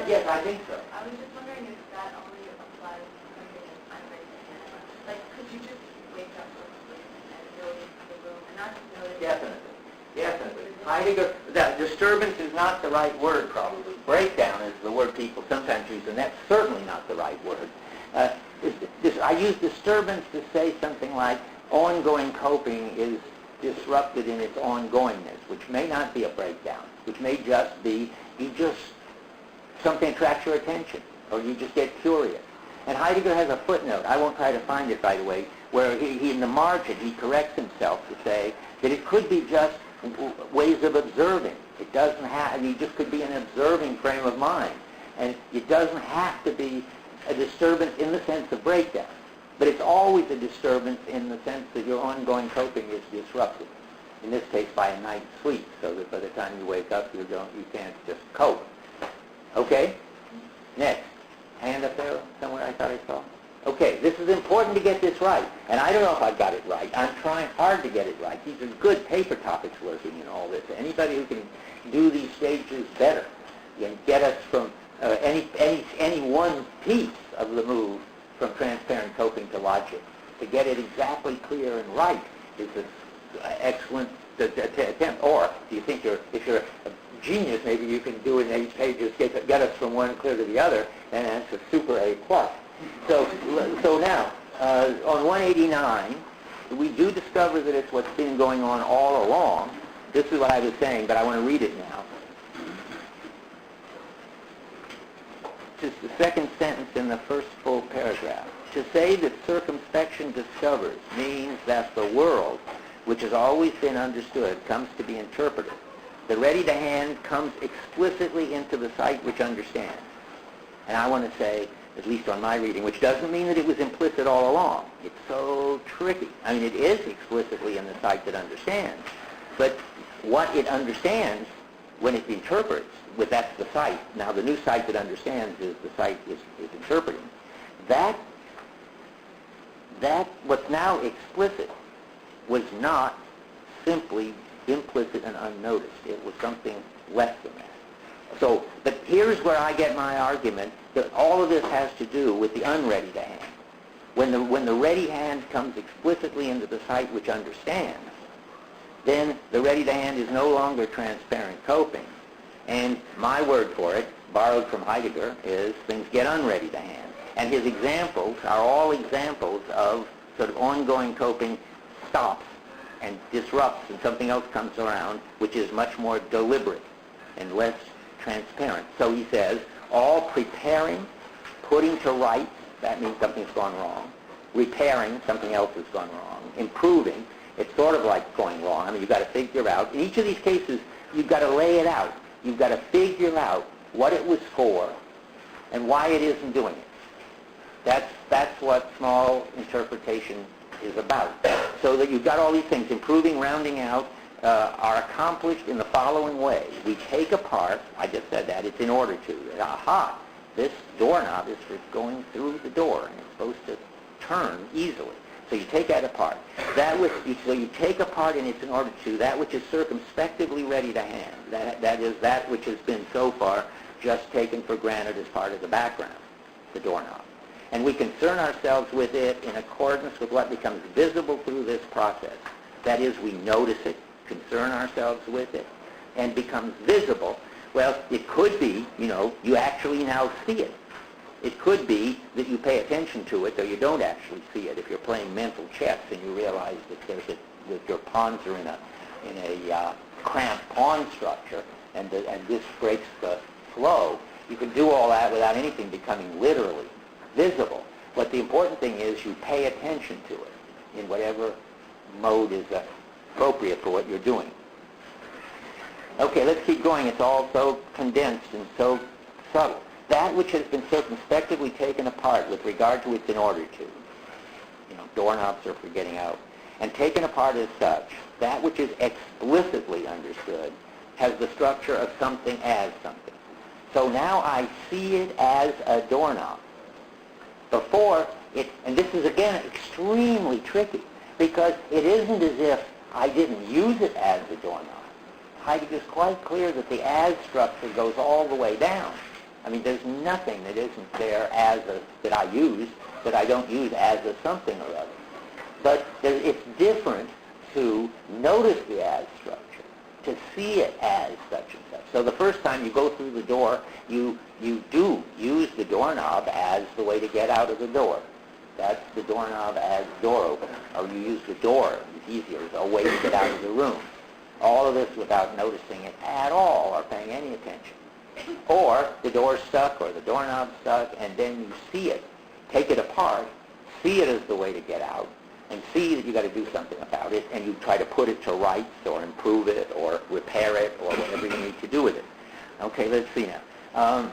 S1: Yes, I think so.
S9: I was just wondering if that only applies to something that's unread. Like, could you just wake up from sleep and notice the room and not just notice?
S1: Definitely. Definitely. Heidegger, that disturbance is not the right word, probably. Breakdown is the word people sometimes use, and that's certainly not the right word. I use disturbance to say something like ongoing coping is disrupted in its ongoingness, which may not be a breakdown, which may just be something attracts your attention, or you just get curious. And Heidegger has a footnote, I won't try to find it right away, where he in the margin, he corrects himself to say that it could be just ways of observing. It doesn't have, you just could be an observing frame of mind. And it doesn't have to be a disturbance in the sense of breakdown. But it's always a disturbance in the sense that your ongoing coping is disrupted. In this case, by a night's sleep, so that by the time you wake up, you can't just cope. Okay? Next. Hand up there somewhere I thought I saw. Okay, this is important to get this right. And I don't know if I've got it right. I'm trying hard to get it right. These are good paper topics lurking in all this. Anybody who can do these stages better can get us from any one piece of the move from transparent coping to logic. To get it exactly clear and right is an excellent attempt. Or do you think if you're a genius, maybe you can do it in 8 pages, get us from one clear to the other, and that's a super A+. So now, on 189, we do discover that it's what's been going on all along. This is what I was saying, but I want to read it now. Just the second sentence in the first full paragraph. To say that circumspection discovers means that the world, which has always been understood, comes to be interpreted. The ready-to-hand comes explicitly into the sight which understands. And I want to say, at least on my reading, which doesn't mean that it was implicit all along. It's so tricky. I mean, it is explicitly in the sight that understands. But what it understands when it interprets, that's the sight. Now, the new sight that understands is the sight is interpreting. That what's now explicit was not simply implicit and unnoticed. It was something less than that. So, but here's where I get my argument that all of this has to do with the unready to hand. When the ready hand comes explicitly into the sight which understands, then the ready to hand is no longer transparent coping. And my word for it, borrowed from Heidegger, is things get unready to hand. And his examples are all examples of sort of ongoing coping stops and disrupts, and something else comes around, which is much more deliberate and less transparent. So he says, all preparing, putting to rights, that means something's gone wrong. Repairing, something else has gone wrong. Improving, it's sort of like going wrong. I mean, you've got to figure out. In each of these cases, you've got to lay it out. You've got to figure out what it was for and why it isn't doing it. That's what small interpretation is about. So that you've got all these things, improving, rounding out, are accomplished in the following way. We take apart, I just said that, it's in order to. Aha, this doorknob is for going through the door, and it's supposed to turn easily. So you take that apart. So you take apart, and it's in order to, that which is circumspectively ready to hand. That is that which has been so far just taken for granted as part of the background, the doorknob. And we concern ourselves with it in accordance with what becomes visible through this process. That is, we notice it, concern ourselves with it, and becomes visible. Well, it could be, you actually now see it. It could be that you pay attention to it, though you don't actually see it. If you're playing mental chess and you realize that your pawns are in a cramped pawn structure, and this breaks the flow, you can do all that without anything becoming literally visible. But the important thing is you pay attention to it in whatever mode is appropriate for what you're doing. Okay, let's keep going. It's all so condensed and so subtle. That which has been circumspectively taken apart with regard to its in order to, doorknobs are for getting out, and taken apart as such, that which is explicitly understood has the structure of something as something. So now I see it as a doorknob. Before, and this is again extremely tricky, because it isn't as if I didn't use it as a doorknob. Heidegger is quite clear that the as structure goes all the way down. I mean, there's nothing that isn't there that I use that I don't use as a something or other. But it's different to notice the as structure, to see it as such and such. So the first time you go through the door, you do use the doorknob as the way to get out of the door. That's the doorknob as door opener. Or you use the door, it's easier, as a way to get out of the room. All of this without noticing it at all or paying any attention. Or the door's stuck or the doorknob's stuck, and then you see it, take it apart, see it as the way to get out, and see that you got to do something about it, and you try to put it to rights or improve it or repair it or whatever you need to do with it. Okay, let's see now.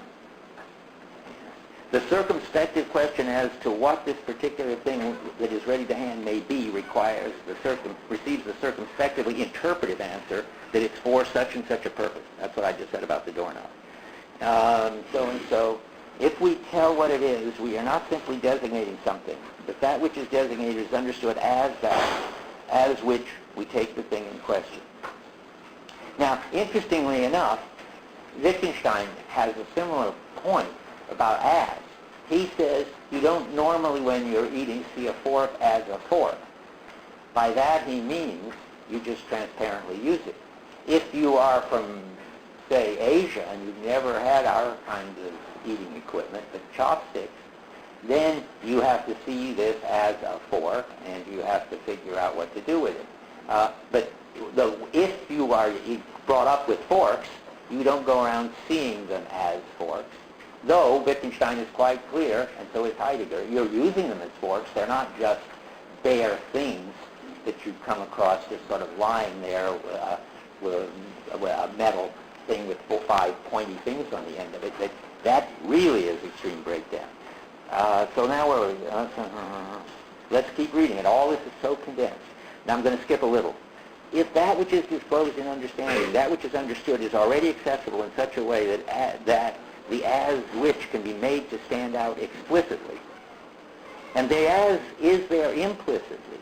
S1: The circumspective question as to what this particular thing that is ready to hand may be receives the circumspectively interpretive answer that it's for such and such a purpose. That's what I just said about the doorknob. So and so, if we tell what it is, we are not simply designating something, but that which is designated is understood as that, as which we take the thing in question. Now, interestingly enough, Wittgenstein has a similar point about as. He says you don't normally, when you're eating, see a fork as a fork. By that he means you just transparently use it. If you are from, say, Asia, and you've never had our kind of eating equipment, but chopsticks, then you have to see this as a fork, and you have to figure out what to do with it. But if you are brought up with forks, you don't go around seeing them as forks. Though Wittgenstein is quite clear, and so is Heidegger, you're using them as forks. They're not just bare things that you come across just sort of lying there with a metal thing with 5 pointy things on the end of it. That really is extreme breakdown. So now where are we? Let's keep reading it. All this is so condensed. Now I'm going to skip a little. If that which is disclosed in understanding, that which is understood, is already accessible in such a way that the as which can be made to stand out explicitly, and the as is there implicitly,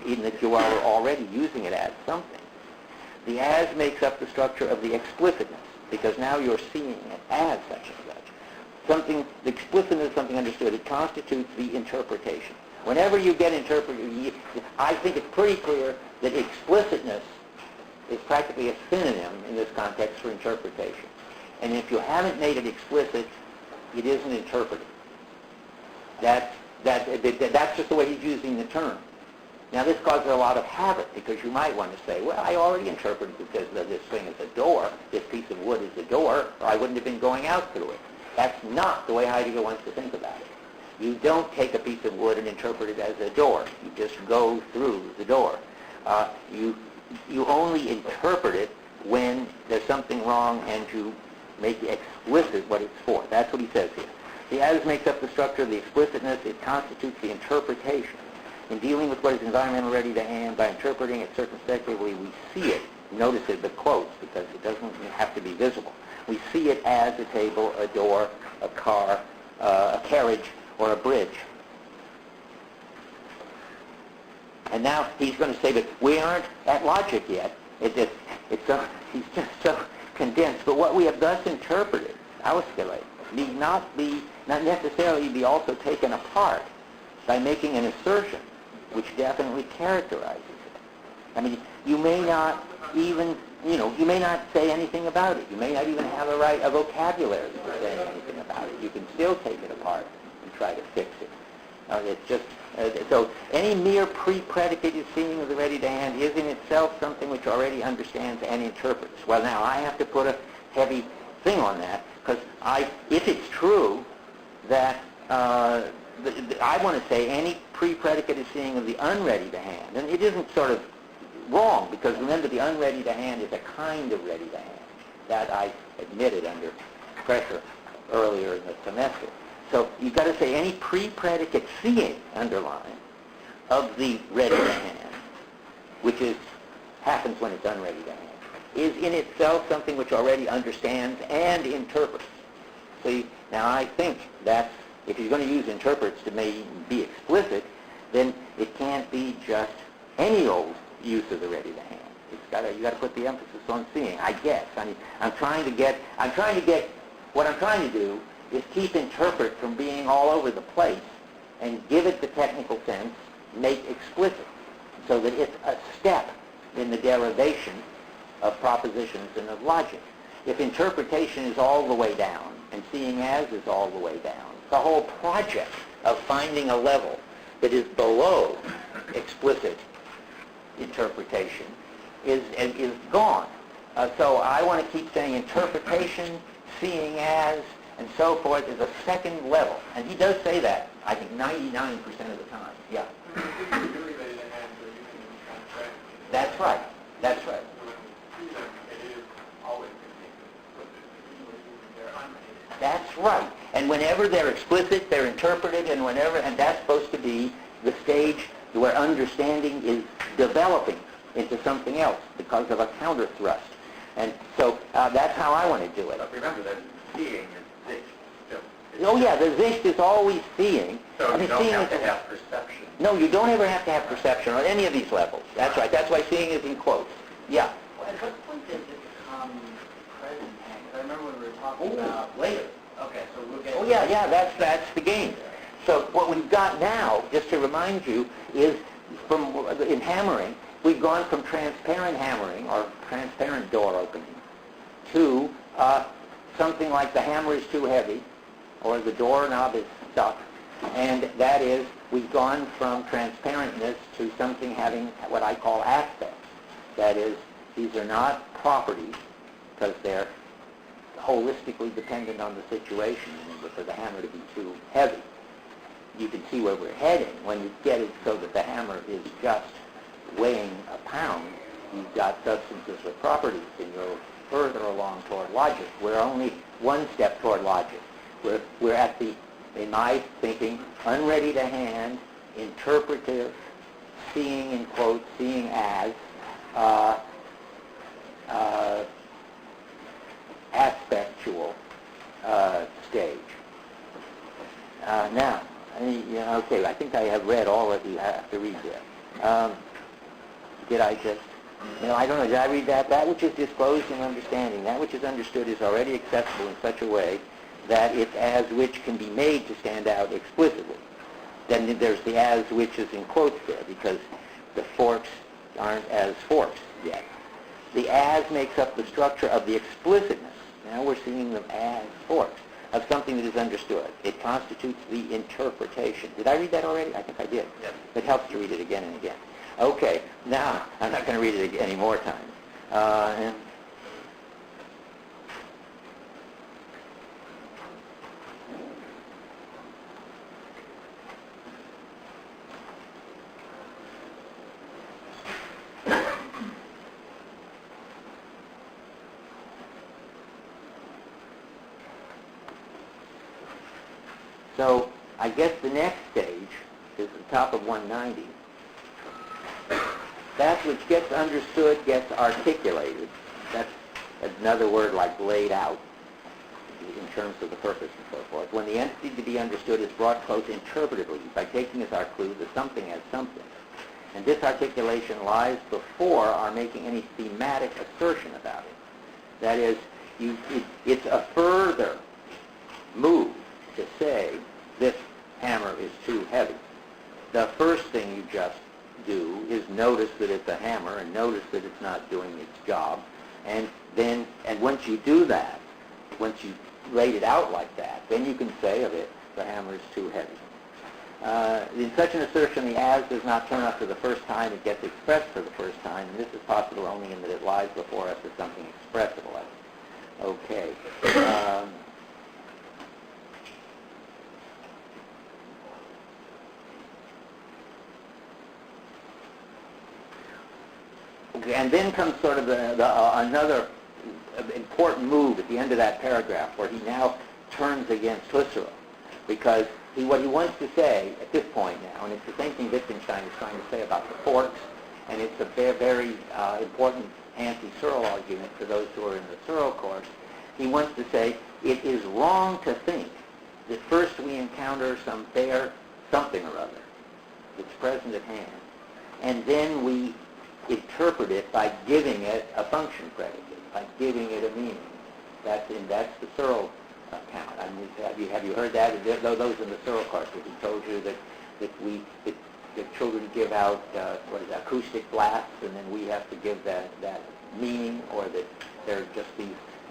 S1: in that you are already using it as something, the as makes up the structure of the explicitness, because now you're seeing it as such and such. The explicitness of something understood, it constitutes the interpretation. Whenever you get interpreted, I think it's pretty clear that explicitness is practically a synonym in this context for interpretation. And if you haven't made it explicit, it isn't interpreted. That's just the way he's using the term. Now this causes a lot of havoc, because you might want to say, well, I already interpreted this thing as a door, this piece of wood is a door, or I wouldn't have been going out through it. That's not the way Heidegger wants to think about it. You don't take a piece of wood and interpret it as a door. You just go through the door. You only interpret it when there's something wrong and to make explicit what it's for. That's what he says here. The as makes up the structure of the explicitness. It constitutes the interpretation. In dealing with what is environmental ready to hand, by interpreting it circumspectively, we see it. Notice it, the quotes, because it doesn't have to be visible. We see it as a table, a door, a car, a carriage, or a bridge. And now he's going to say that we aren't at logic yet. He's just so condensed. But what we have thus interpreted, ausculate, need not necessarily be also taken apart by making an assertion which definitely characterizes it. I mean, you may not even, you may not say anything about it. You may not even have a vocabulary for saying anything about it. You can still take it apart and try to fix it. It's just, so any mere pre-predicated seeing of the ready to hand is in itself something which already understands and interprets. Well, now I have to put a heavy thing on that, because if it's true that I want to say any pre-predicated seeing of the unready to hand. And it isn't sort of wrong, because remember, the unready to hand is a kind of ready to hand. That I admitted under pressure earlier in the semester. So you've got to say any pre-predicate seeing, underline, of the ready to hand, which happens when it's unready to hand, is in itself something which already understands and interprets. See, now I think that if you're going to use interprets to be explicit, then it can't be just any old use of the ready to hand. You got to put the emphasis on seeing, I guess. I mean, what I'm trying to do is keep interpret from being all over the place and give it the technical sense, make explicit, so that it's a step in the derivation of propositions and of logic. If interpretation is all the way down and seeing as is all the way down, the whole project of finding a level that is below explicit interpretation is gone. So I want to keep saying interpretation, seeing as, and so forth is a second level. And he does say that, I think, 99% of the time. Yeah. That's right. That's right. That's right. And whenever they're explicit, they're interpreted, and that's supposed to be the stage where understanding is developing into something else because of a counter thrust. And so that's how I want to do it.
S11: But remember that seeing is Sicht still.
S1: Oh yeah, the Sicht is always seeing.
S11: So you don't have to have perception.
S1: No, you don't ever have to have perception on any of these levels. That's right. That's why seeing is in quotes. Yeah.
S5: Well, at what point does it become present tense? I remember when we were talking about
S1: later.
S5: Okay, so we'll get.
S1: Oh yeah, that's the game. So what we've got now, just to remind you, is in hammering, we've gone from transparent hammering or transparent door opening to something like the hammer is too heavy or the doorknob is stuck, and that is we've gone from transparentness to something having what I call aspects. That is, these are not properties because they're holistically dependent on the situation, and for the hammer to be too heavy. You can see where we're heading. When you get it so that the hammer is just weighing a pound, you've got substances with properties, and you're further along toward logic. We're only one step toward logic. We're at the, in my thinking, unready to hand, interpretive, seeing in quotes, seeing as, aspectual stage. Now, okay, I think I have read all of you have to read there. Did I just, I don't know, did I read that? That which is disclosed in understanding, that which is understood is already accessible in such a way that it's as which can be made to stand out explicitly. Then there's the as which is in quotes there, because the forks aren't as forks yet. The as makes up the structure of the explicitness. Now we're seeing them as forks of something that is understood. It constitutes the interpretation. Did I read that already? I think I did.
S11: Yes.
S1: It helps to read it again and again. Okay, now I'm not going to read it any more times. So I guess the next stage is the top of 190. That which gets understood gets articulated. That's another word like laid out in terms of the purpose and so forth. When the entity to be understood is brought close interpretively by taking as our clue the something as something. And this articulation lies before our making any thematic assertion about it. That is, it's a further move to say this hammer is too heavy. The first thing you just do is notice that it's a hammer and notice that it's not doing its job. And once you do that, once you laid it out like that, then you can say of it, the hammer is too heavy. In such an assertion, the as does not turn up for the first time. It gets expressed for the first time, and this is possible only in that it lies before us as something expressible. Okay. And then comes sort of another important move at the end of that paragraph, where he now turns against Husserl, because what he wants to say at this point now, and it's the same thing Wittgenstein is trying to say about the forks, and it's a very important anti-Searle argument for those who are in the Searle course. He wants to say it is wrong to think that first we encounter some bare something or other that's present at hand, and then we interpret it by giving it a function predicate, by giving it a meaning. That's the Searle account. I mean, have you heard that? Those in the Searle course, where he told you that children give out acoustic blasts, and then we have to give that meaning, or that they're just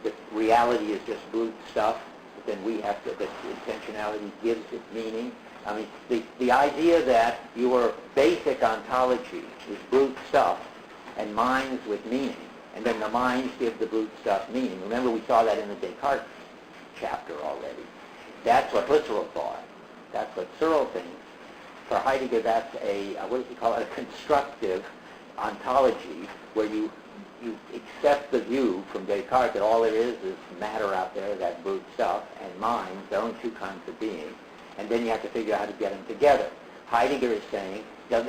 S1: that reality is just brute stuff. But then we have to, that intentionality gives it meaning. I mean, the idea that your basic ontology is brute stuff and minds with meaning, and then the minds give the brute stuff meaning. Remember, we saw that in the Descartes chapter already. That's what Husserl thought. That's what Searle thinks. For Heidegger, that's what does he call it, a constructive ontology, where you accept the view from Descartes that all there is matter out there, that brute stuff, and minds, their own two kinds of being. And then you have to figure out how to get them together. Heidegger is saying that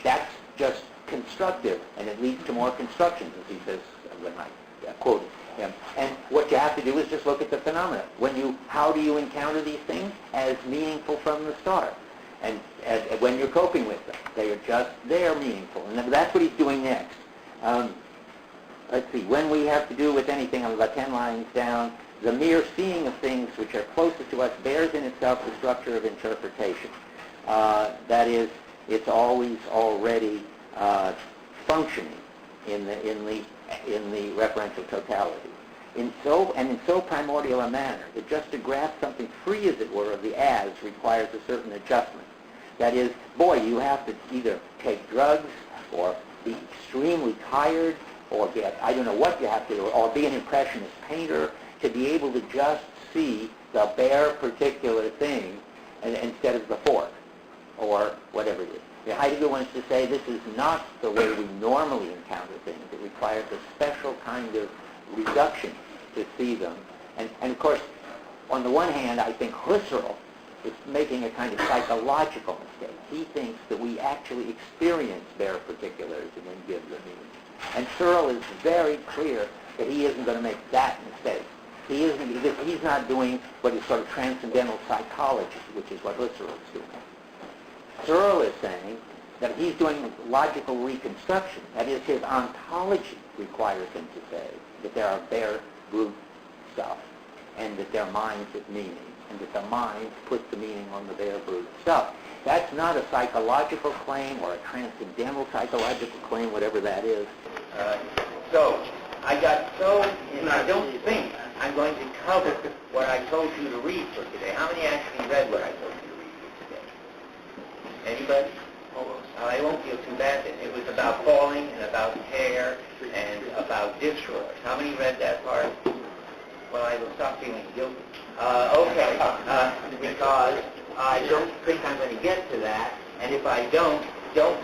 S1: that's just constructive, and it leads to more constructions, as he says when I quote him. And what you have to do is just look at the phenomena. How do you encounter these things? As meaningful from the start. And when you're coping with them, they're meaningful. And that's what he's doing next. Let's see, when we have to do with anything, I'm about 10 lines down, the mere seeing of things which are closest to us bears in itself the structure of interpretation. That is, it's always already functioning in the referential totality. In so primordial a manner that just to grasp something free, as it were, of the as requires a certain adjustment. That is, you have to either take drugs or be extremely tired or I don't know what you have to do, or be an impressionist painter to be able to just see the bare particular thing instead of the fork or whatever it is. Heidegger wants to say this is not the way we normally encounter things. It requires a special kind of reduction to see them. And of course, on the one hand, I think Husserl is making a kind of psychological mistake. He thinks that we actually experience bare particulars and then give them meaning. And Searle is very clear that he isn't going to make that mistake. He's not doing what is sort of transcendental psychology, which is what Husserl is doing. Searle is saying that he's doing logical reconstruction. That is, his ontology requires him to say that there are bare brute stuff, and that their minds with meaning, and that the mind puts the meaning on the bare brute stuff. That's not a psychological claim or a transcendental psychological claim, whatever that is.
S13: And I don't think I'm going to cover what I told you to read for today. How many actually read what I told you to read for today? Anybody? I won't feel too bad then. It was about falling and about hair and about destroyers. How many read that part? Well, I will stop feeling guilty. Because I don't think I'm going to get to that, and if I don't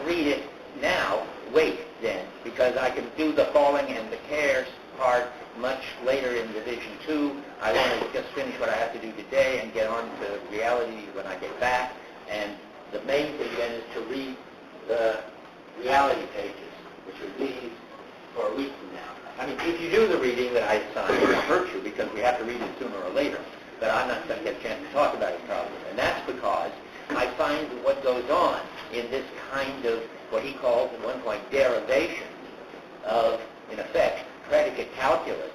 S13: read it now, wait then, because I can do the falling and the cares part much later in Division 2. I want to just finish what I have to do today and get on to reality when I get back, and the main thing then is to read the reality pages, which are these, for a week from now. I mean, if you do the reading that I assigned, it won't hurt you, because we have to read it sooner or later. But I'm not going to get a chance to talk about it probably. And that's because I find that what goes on in this kind of what he calls at one point derivation of, in effect, predicate calculus,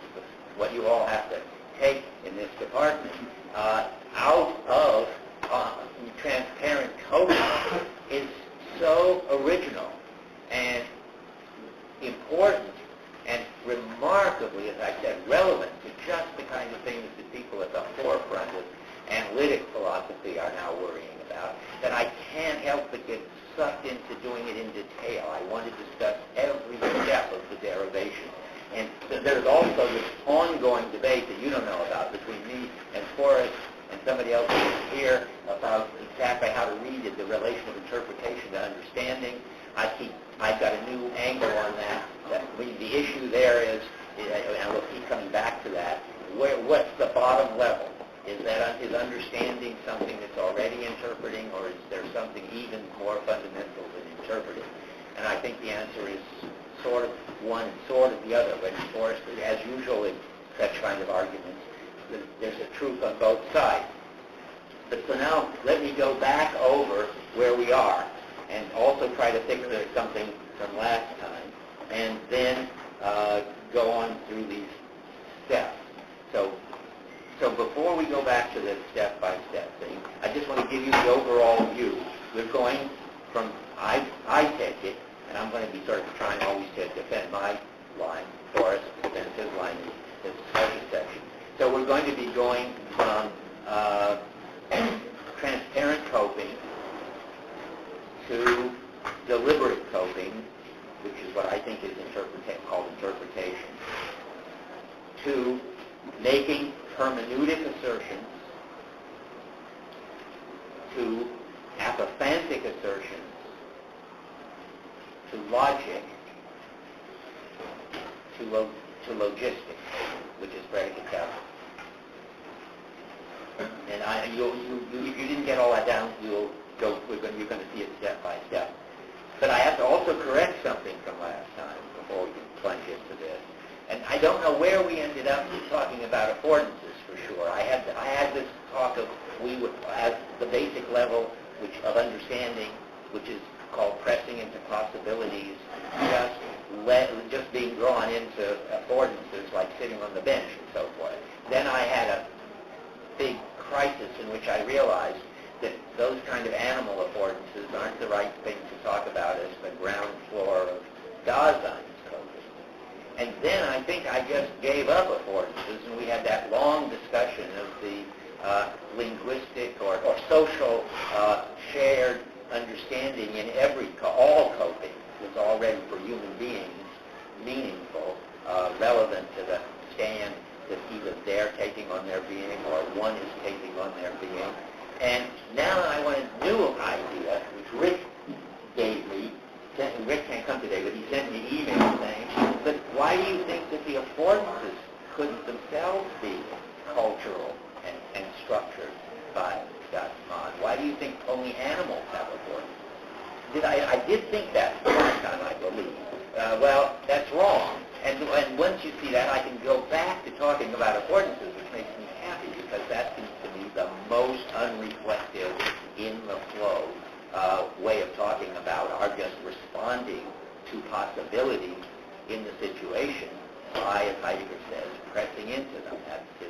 S13: what you all have to take in this department, out of transparent coding is so original and important and remarkably, as I said, relevant to just the kind of things that people at the forefront of analytic philosophy are now worrying about, that I can't help but get sucked into doing it in detail. I want to discuss every step of the derivation. And there's also this ongoing debate that you don't know about between me and Forrest and somebody else here about exactly how to read it, the relation of interpretation to understanding. I've got a new angle on that. the issue there is, and we'll keep coming back to that, what's the bottom level? Is understanding something that's already interpreting, or is there something even more fundamental than interpreting? And I think the answer is sort of one and sort of the other. But of course, as usual in such kind of arguments, there's a truth on both sides. But so now, let me go back over where we are, and also try to think of something from last time, and then go on through these steps. So before we go back to this step-by-step thing, I just want to give you the overall view. We're going from, I take it, and I'm going to be sort of trying always to defend my line, Forrest defends his line in this discussion section. So we're going to be going from transparent coping to deliberate coping, which is what I think is called interpretation, to making hermeneutic assertions, to apophantic assertions, to logic, to logistics, which is predicate calculus. And if you didn't get all that down, you're going to see it step by step. But I have to also correct something from last time before we can plunge into this. And I don't know where we ended up talking about affordances for sure. I had this talk of as the basic level of understanding, which is called pressing into possibilities, just being drawn into affordances like sitting on the bench and so forth. Then I had a big crisis in which I realized that those kind of animal affordances aren't the right thing to talk about as the ground floor of Daseins coping. And then I think I just gave up affordances, and we had that long discussion of the linguistic or social shared understanding in all coping was already for human beings meaningful, relevant to the stand that either they're taking on their being or one is taking on their being. And now I want a new idea, which Rick gave me. Rick can't come today, but he sent me an email saying, but why do you think that the affordances couldn't themselves be cultural and structured by Scotsman? Why do you think only animals have affordances? I did think that last time, I believe. Well, that's wrong. And once you see that, I can go back to talking about affordances, which makes me happy, because that seems to me the most unreflective, in-the-flow way of talking about our just responding to possibilities in the situation by, as Heidegger says, pressing into them. That's his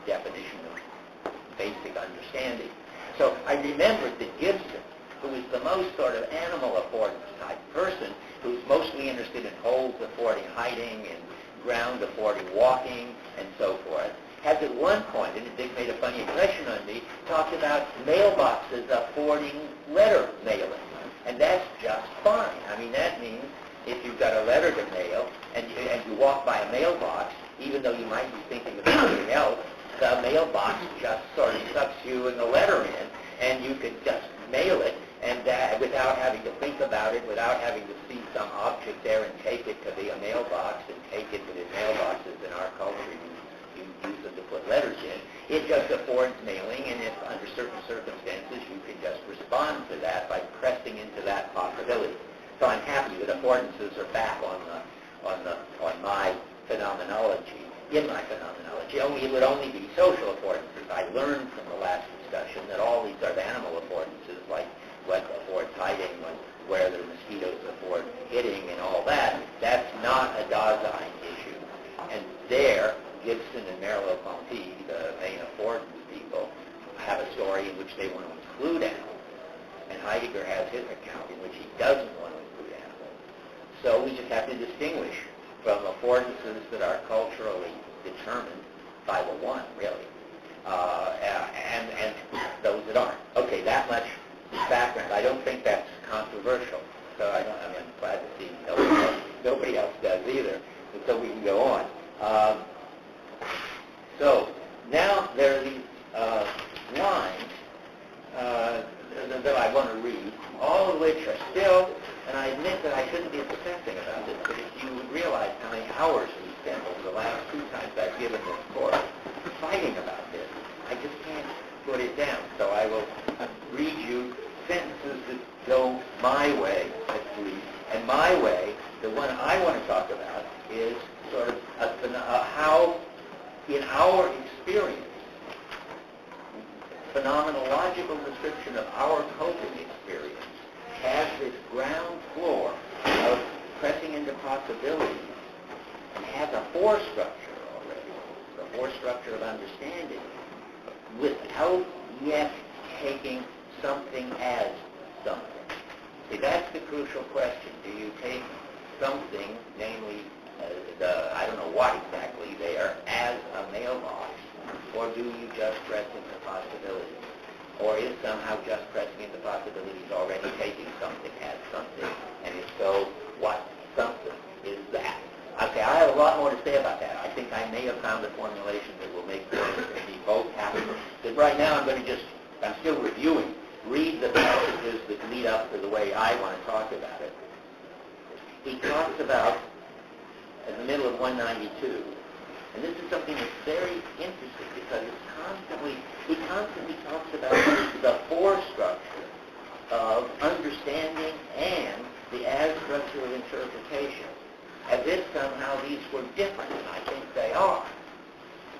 S13: definition of basic understanding. So I remembered that Gibson, who is the most sort of animal affordance type person, who's mostly interested in holes affording hiding and ground affording walking and so forth, has at one point, and it made a funny impression on me, talked about mailboxes affording letter mailing. And that's just fine. I mean, that means if you've got a letter to mail and you walk by a mailbox, even though you might be thinking of something else, the mailbox just sort of sucks you and the letter in, and you can just mail it, and that without having to think about it, without having to see some object there and take it to be a mailbox and take it to the mailboxes in our culture. You use them to put letters in. It just affords mailing, and if under certain circumstances you can just respond to that by pressing into that possibility. So I'm happy that affordances are back on my phenomenology, in my phenomenology. It would only be social affordances. I learned from the last discussion that all these are animal affordances, like what affords hiding, where the mosquitoes afford hitting and all that. That's not a Dasein issue. And there, Gibson and Merleau-Ponty, the main affordance people, have a story in which they want to include animals. And Heidegger has his account in which he doesn't want to include animals. So we just have to distinguish from affordances that are culturally determined by the one, really, and those that aren't. Okay, that much background. I don't think that's controversial. So I'm glad to see nobody else does either. And so we can go on. So now there are these lines that I want to read, all of which are still, and And I admit that I shouldn't be obsessing about this, but if you realize how many hours we spent over the last 2 times I've given this course fighting about this, I just can't put it down. So I will read you sentences that go my way, at least. And my way, the one I want to talk about, is sort of how, in our experience, phenomenological description of our coping experience has this ground floor of pressing into possibilities and has a force structure already, the force structure of understanding, without yet taking something as something. See, that's the crucial question. Do you take something, namely, I don't know what exactly there, as a mailbox, or do you just press into possibilities? Or is somehow just pressing into possibilities already taking something as something? And if so, what something is that? Okay, I have a lot more to say about that. I think I may have found a formulation that will make me both happy. But right now I'm still reviewing. Read the passages that lead up to the way I want to talk about it. He talks about, in the middle of 192, and this is something that's very interesting because he constantly talks about the force structure of understanding and the as structure of interpretation, as if somehow these were different, and I think they are.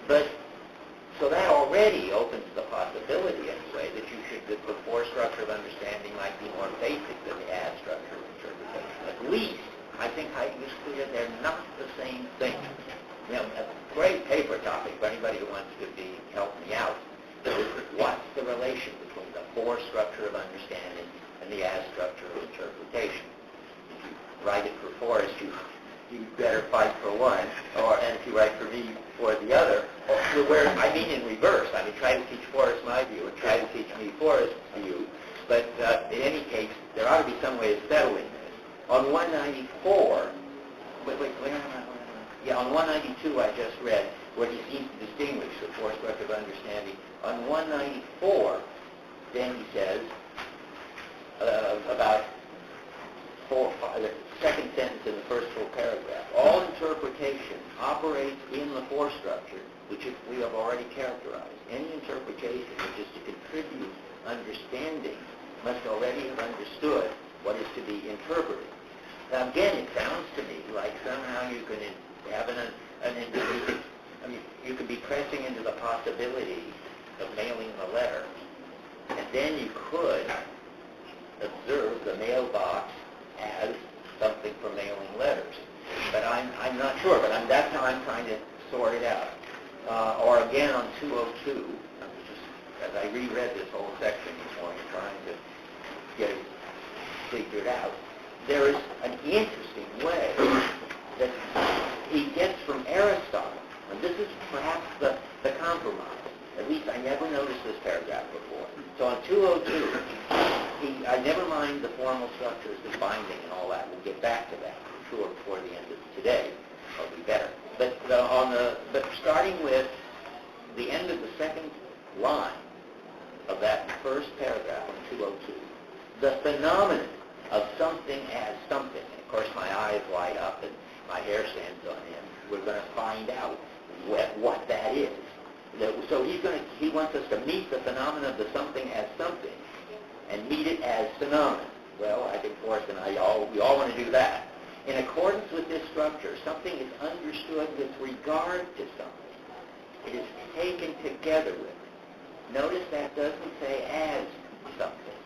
S13: But, so that already opens the possibility, anyway, that the force structure of understanding might be more basic than the as structure of interpretation. At least, I think Heidegger's clear they're not the same thing. You know, a great paper topic for anybody who wants to help me out is what's the relation between the force structure of understanding and the as structure of interpretation. If you write it for Forrest, you better fight for one, and if you write for me, for the other. I mean in reverse. I mean, try to teach Forrest my view and try to teach me Forrest's view. But in any case, there ought to be some way of settling this. On 194, on 192 I just read where he seems to distinguish the force structure of understanding. On 194, then he says about the second sentence in the first full paragraph. All interpretation operates in the force structure, which we have already characterized. Any interpretation which is to contribute understanding must already have understood what is to be interpreted. Now again, it sounds to me like somehow you can have you could be pressing into the possibility of mailing the letter, and then you could observe the mailbox as something for mailing letters. But I'm not sure, but that's how I'm trying to sort it out. Or again on 202, as I reread this whole section this morning, trying to get it figured out, there is an interesting way that he gets from Aristotle, and this is perhaps the compromise. At least I never noticed this paragraph before. So on 202, I never mind the formal structures, the binding and all that. We'll get back to that, I'm sure, before the end of today. It'll be better. But starting with the end of the second line of that first paragraph on 202, the phenomenon of something as something. And of course, my eyes light up and my hair stands on end. We're going to find out what that is. So he wants us to meet the phenomenon of the something as something and meet it as phenomenon. Well, I think Forrest and we all want to do that. In accordance with this structure, something is understood with regard to something. It is taken together with it. Notice that doesn't say as something.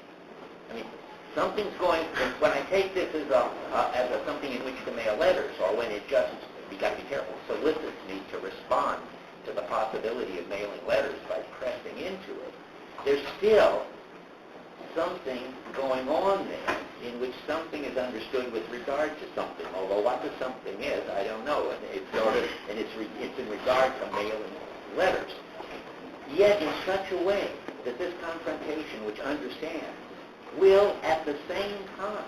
S13: I mean, something's going, when I take this as a something in which to mail letters, or when it just, you got to be careful, solicits me to respond to the possibility of mailing letters by pressing into it, there's still something going on there in which something is understood with regard to something. Although what the something is, I don't know, and it's in regard to mailing letters. Yet in such a way that this confrontation, which understands, will at the same time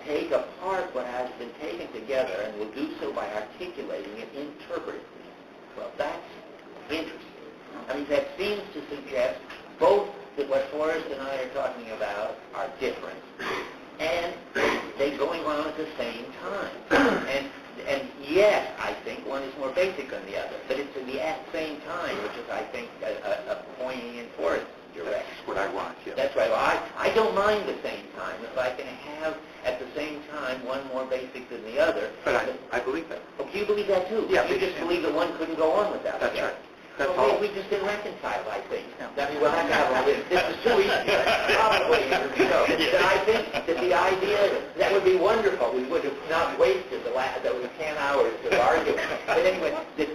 S13: take apart what has been taken together and will do so by articulating it interpretively. Well, that's interesting. I mean, that seems to suggest both that what Forrest and I are talking about are different, and they going on at the same time. And yes, I think one is more basic than the other, but it's in the at same time, which is, I think, a pointing in Forrest's direction.
S11: That's what I want, yeah.
S13: That's right. Well, I don't mind the same time if I can have at the same time one more basic than the other.
S11: But I believe that.
S13: Oh, do you believe that too?
S11: Yeah.
S13: You just believe that one couldn't go on without the
S11: That's
S13: other.
S11: right. That's
S13: Well,
S11: all.
S13: we just didn't reconcile, I think. I mean, we'll have to have all this. This is too easy. Probably. So, but I think that the idea, that would be wonderful. We would have not wasted those 10 hours of argument. But anyway, that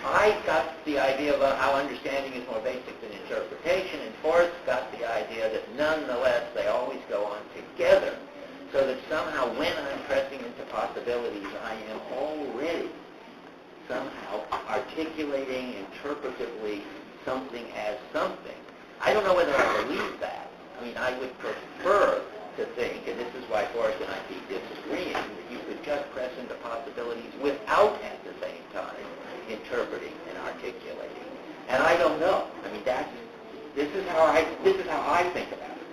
S13: I got the idea of how understanding is more basic than interpretation, and Forrest got the idea that nonetheless they always go on together, so that somehow when I'm pressing into possibilities, I am already somehow articulating interpretively something as something. I don't know whether I believe that. I mean, I would prefer to think, and this is why Forrest and I keep disagreeing, that you could just press into possibilities without at the same time interpreting and articulating. And I don't know. I mean, this is how I think about it.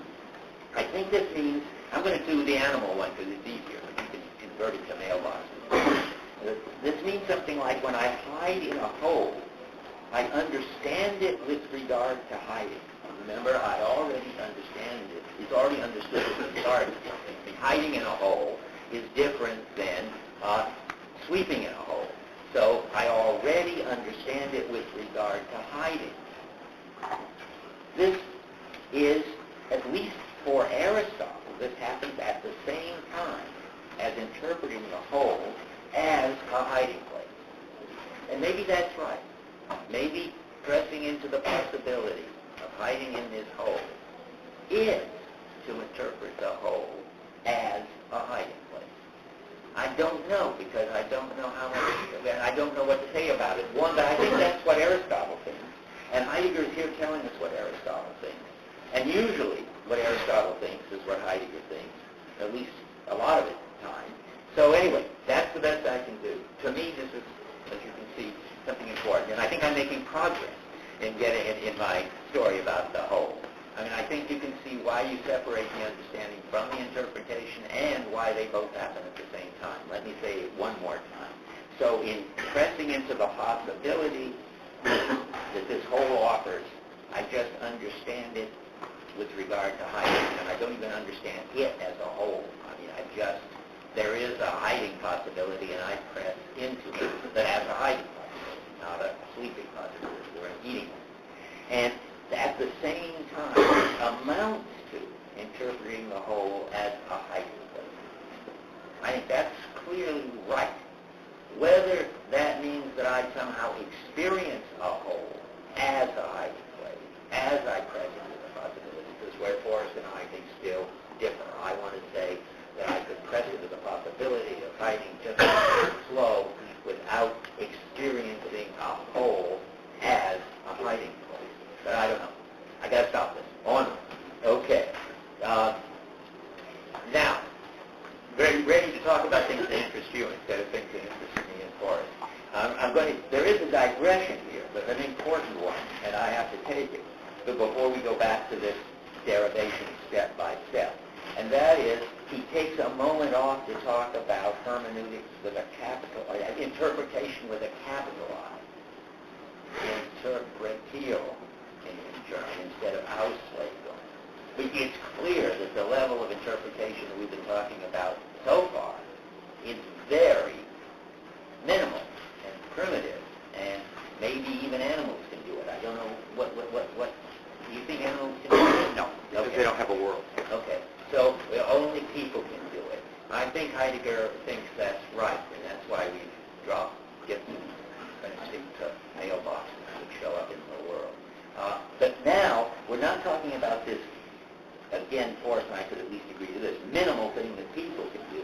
S13: I think this means, I'm going to do the animal one because it's easier, but you can convert it to mailboxes. This means something like when I hide in a hole, I understand it with regard to hiding. Remember, I already understand it. It's already understood with regard to something. Hiding in a hole is different than sweeping in a hole. So I already understand it with regard to hiding. This is, at least for Aristotle, this happens at the same time as interpreting the whole as a hiding place. And maybe that's right. Maybe pressing into the possibility of hiding in this hole is to interpret the whole as a hiding place. I don't know, because I don't know how much, I don't know what to say about it. One, but I think that's what Aristotle thinks. And Heidegger is here telling us what Aristotle thinks. And usually, what Aristotle thinks is what Heidegger thinks, at least a lot of the time. So anyway, that's the best I can do. To me, this is, as you can see, something important. And I think I'm making progress in getting it in my story about the whole. I mean, I think you can see why you separate the understanding from the interpretation and why they both happen at the same time. Let me say it one more time. So in pressing into the possibility that this whole offers, I just understand it with regard to hiding, and I don't even understand it as a whole. I mean, there is a hiding possibility, and I press into it that has a hiding possibility, not a sleeping possibility or an eating one. And at the same time amounts to interpreting the whole as a hiding place. I think that's clearly right. Whether that means that I somehow experience a whole as a hiding place, as I press into the possibility, is where Forrest and I think still differ. I want to say that I could press into the possibility of hiding just slow without experiencing a whole as a hiding place. But I don't know. I got to stop this. On. Okay. Now, ready to talk about things that interest you instead of things that interest me and Forrest. There is a digression here, but an important one, and I have to take it. But before we go back to this derivation step by step, and that is, he takes a moment off to talk about hermeneutics with a capital, interpretation with a capital I. Interpretio in German instead of Auslegung. But it's clear that the level of interpretation that we've been talking about so far is very minimal and primitive, and maybe even animals can do it. I don't know what do you think animals can do it? No,
S11: Because they don't have a world.
S13: Okay, so only people can do it. I think Heidegger thinks that's right, and that's why we've dropped Gibson and stick to mailboxes that show up in the world. But now, we're not talking about this, again, Forrest and I could at least agree to this, minimal thing that people can do,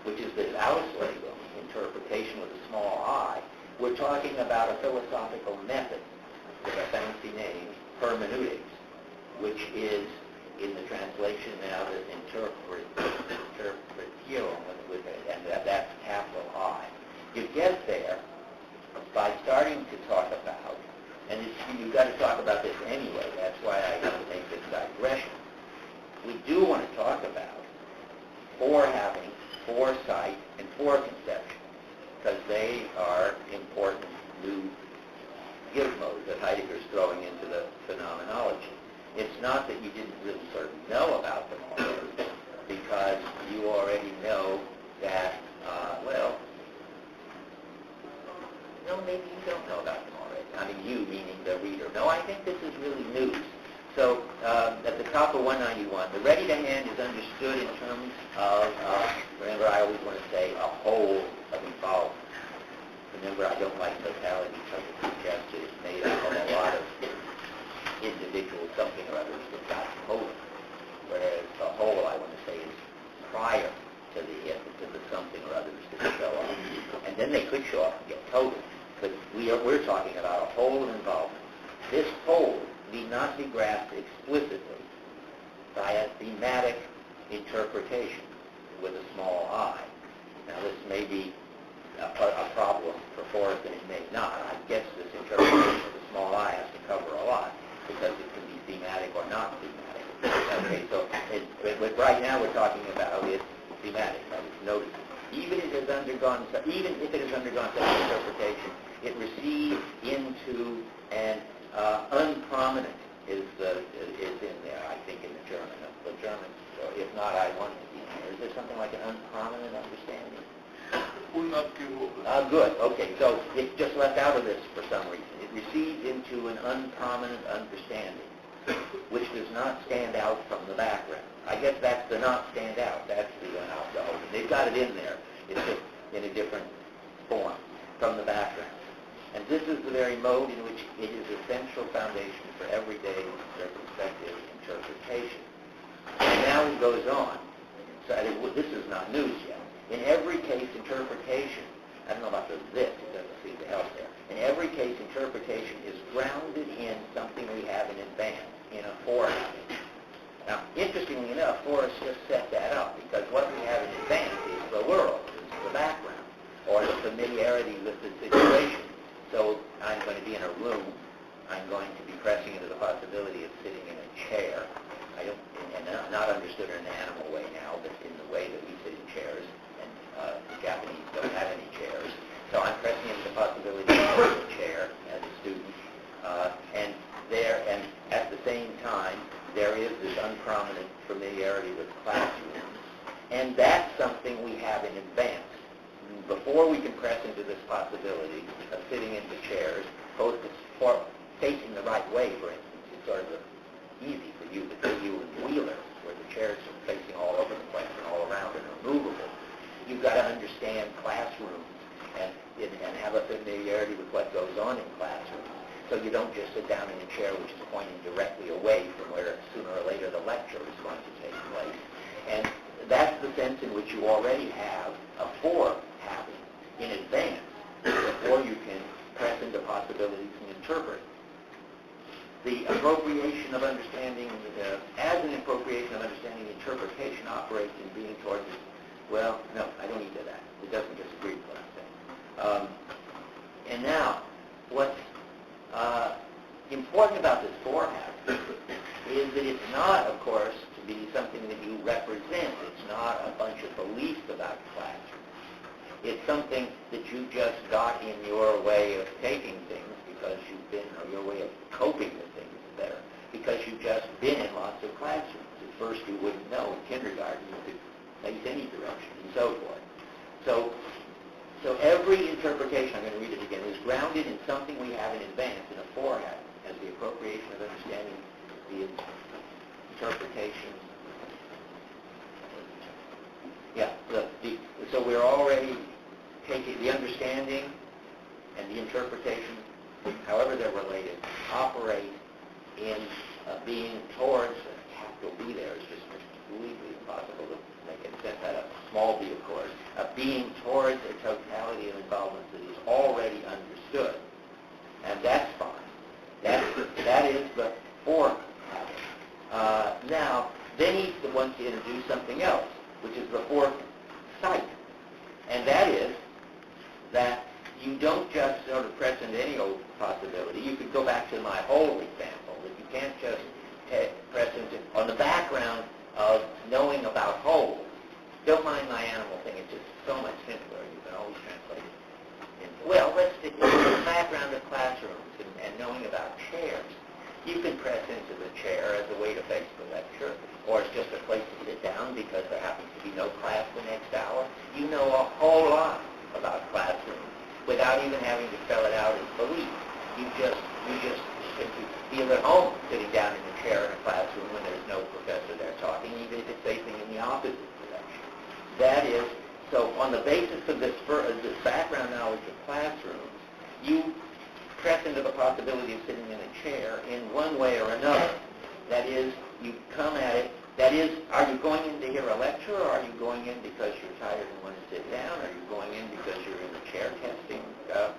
S13: which is this Auslegung, interpretation with a small I. We're talking about a philosophical method with a fancy name, hermeneutics, which is, in the translation now, this interpretio, and that's capital I. You get there by starting to talk about, and you've got to talk about this anyway, that's why I have to make this digression. We do want to talk about having foresight and foreconception, because they are important new gizmos that Heidegger's throwing into the phenomenology. It's not that you didn't really sort of know about them already, because you already know that, maybe you don't know about them already. I mean, you meaning the reader. No, I think this is really news. So, at the top of 191, the ready-to-hand is understood in terms of, remember, I always want to say a whole of involvement. Remember, I don't like totality because it suggests that it's made up of a lot of individual something or others that got total. Whereas the whole, I want to say, is prior to the something or others that show up. And then they could show up and get total. But we're talking about a whole of involvement. This whole need not be grasped explicitly by a thematic interpretation with a small I. Now, this may be a problem for Forrest, and it may not. I guess this interpretation of the small I has to cover a lot, because it can be thematic or not thematic. Okay, so what right now we're talking about is thematic. That is, notice, even if it has undergone such interpretation, it recedes into an unprominent is in there, I think, in the German. The German, or if not, I want it to be in there. Is there something like an unprominent understanding? Good. Okay, so it's just left out of this for some reason. It recedes into an unprominent understanding, which does not stand out from the background. I guess that's the not stand out. That's the out. They've got it in there. It's just in a different form from the background. And this is the very mode in which it is essential foundation for everyday circumspective interpretation. And now he goes on. So this is not news yet. In every case, interpretation, I don't know about this, it doesn't seem to help there. In every case, interpretation is grounded in something we have in advance, in a forehaving. Now, interestingly enough, Forrest just set that up, because what we have in advance is the world, is the background, or the familiarity with the situation. So I'm going to be in a room. I'm going to be pressing into the possibility of sitting in a chair. And not understood in an animal way now, but in the way that we sit in chairs. And the Japanese don't have any chairs. So I'm pressing into the possibility of sitting in a chair as a student. And at the same time, there is this unprominent familiarity with classrooms. And that's something we have in advance. Before we can press into this possibility of sitting into chairs, both facing the right way, for instance, is sort of easy for you, but for you and Wheeler, where the chairs are facing all over the place and all around and are movable. You've got to understand classrooms and have a familiarity with what goes on in classrooms. So you don't just sit down in a chair which is pointing directly away from where sooner or later the lecture is going to take place. And that's the sense in which you already have a forehaving in advance before you can press into possibilities and interpret. The appropriation of understanding, as an appropriation of understanding, interpretation operates in being towards it. Well, no, I don't need that. It doesn't disagree with what I'm saying. And now, what's important about this forehaving is that it's not, of course, to be something that you represent. It's not a bunch of beliefs about the classroom. It's something that you just got in your way of taking things because you've been, or your way of coping with things better, because you've just been in lots of classrooms. At first you wouldn't know. In kindergarten you could face any direction and so forth. So every interpretation, I'm going to read it again, is grounded in something we have in advance, in a forehaving, as the appropriation of understanding the interpretation. Yeah, so we're already taking the understanding and the interpretation, however they're related, operate in being towards, a capital B there is just completely impossible to make it sense out of small b, of course, being towards a totality of involvement that is already understood. And that's fine. That is the forehaving. Now, then he wants to introduce something else, which is the fourth sight. And that is that you don't just sort of press into any old possibility. You could go back to my whole example, that you can't just press into, on the background of knowing about whole, Don't mind my animal thing. It's just so much simpler. You can always translate it into, well, let's stick with the background of classrooms and knowing about chairs. You can press into the chair as a way to face the lecture, or it's just a place to sit down because there happens to be no class the next hour. You know a whole lot about classrooms without even having to spell it out as belief. You just simply feel at home sitting down in a chair in a classroom when there's no professor there talking, even if it's facing in the opposite direction. That is, so on the basis of this background knowledge of classrooms, you press into the possibility of sitting in a chair in one way or another. That is, you come at it, that is, are you going in to hear a lecture, or are you going in because you're tired and want to sit down? Are you going in because you're in the chair testing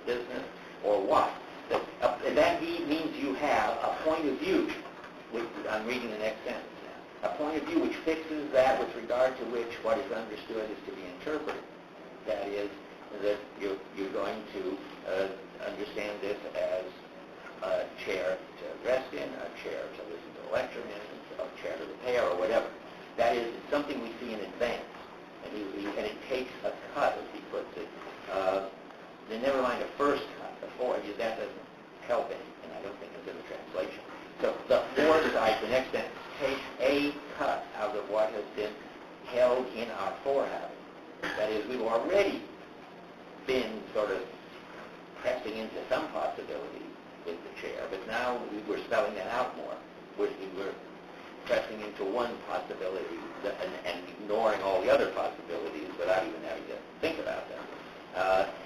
S13: business, or what? That means you have a point of view, which, I'm reading the next sentence now, a point of view which fixes that with regard to which what is understood is to be interpreted. That is, that you're going to understand this as a chair to rest in, a chair to listen to a lecture in, a chair to repair, or whatever. That is, it's something we see in advance, and it takes a cut, as he puts it. Never mind a first cut, that doesn't help anything. I don't think it's in the translation. So the foresight, the next sentence, takes a cut out of what has been held in our forehabit. That is, we've already been sort of pressing into some possibility with the chair, but now we're spelling that out more. We're pressing into one possibility and ignoring all the other possibilities without even having to think about them.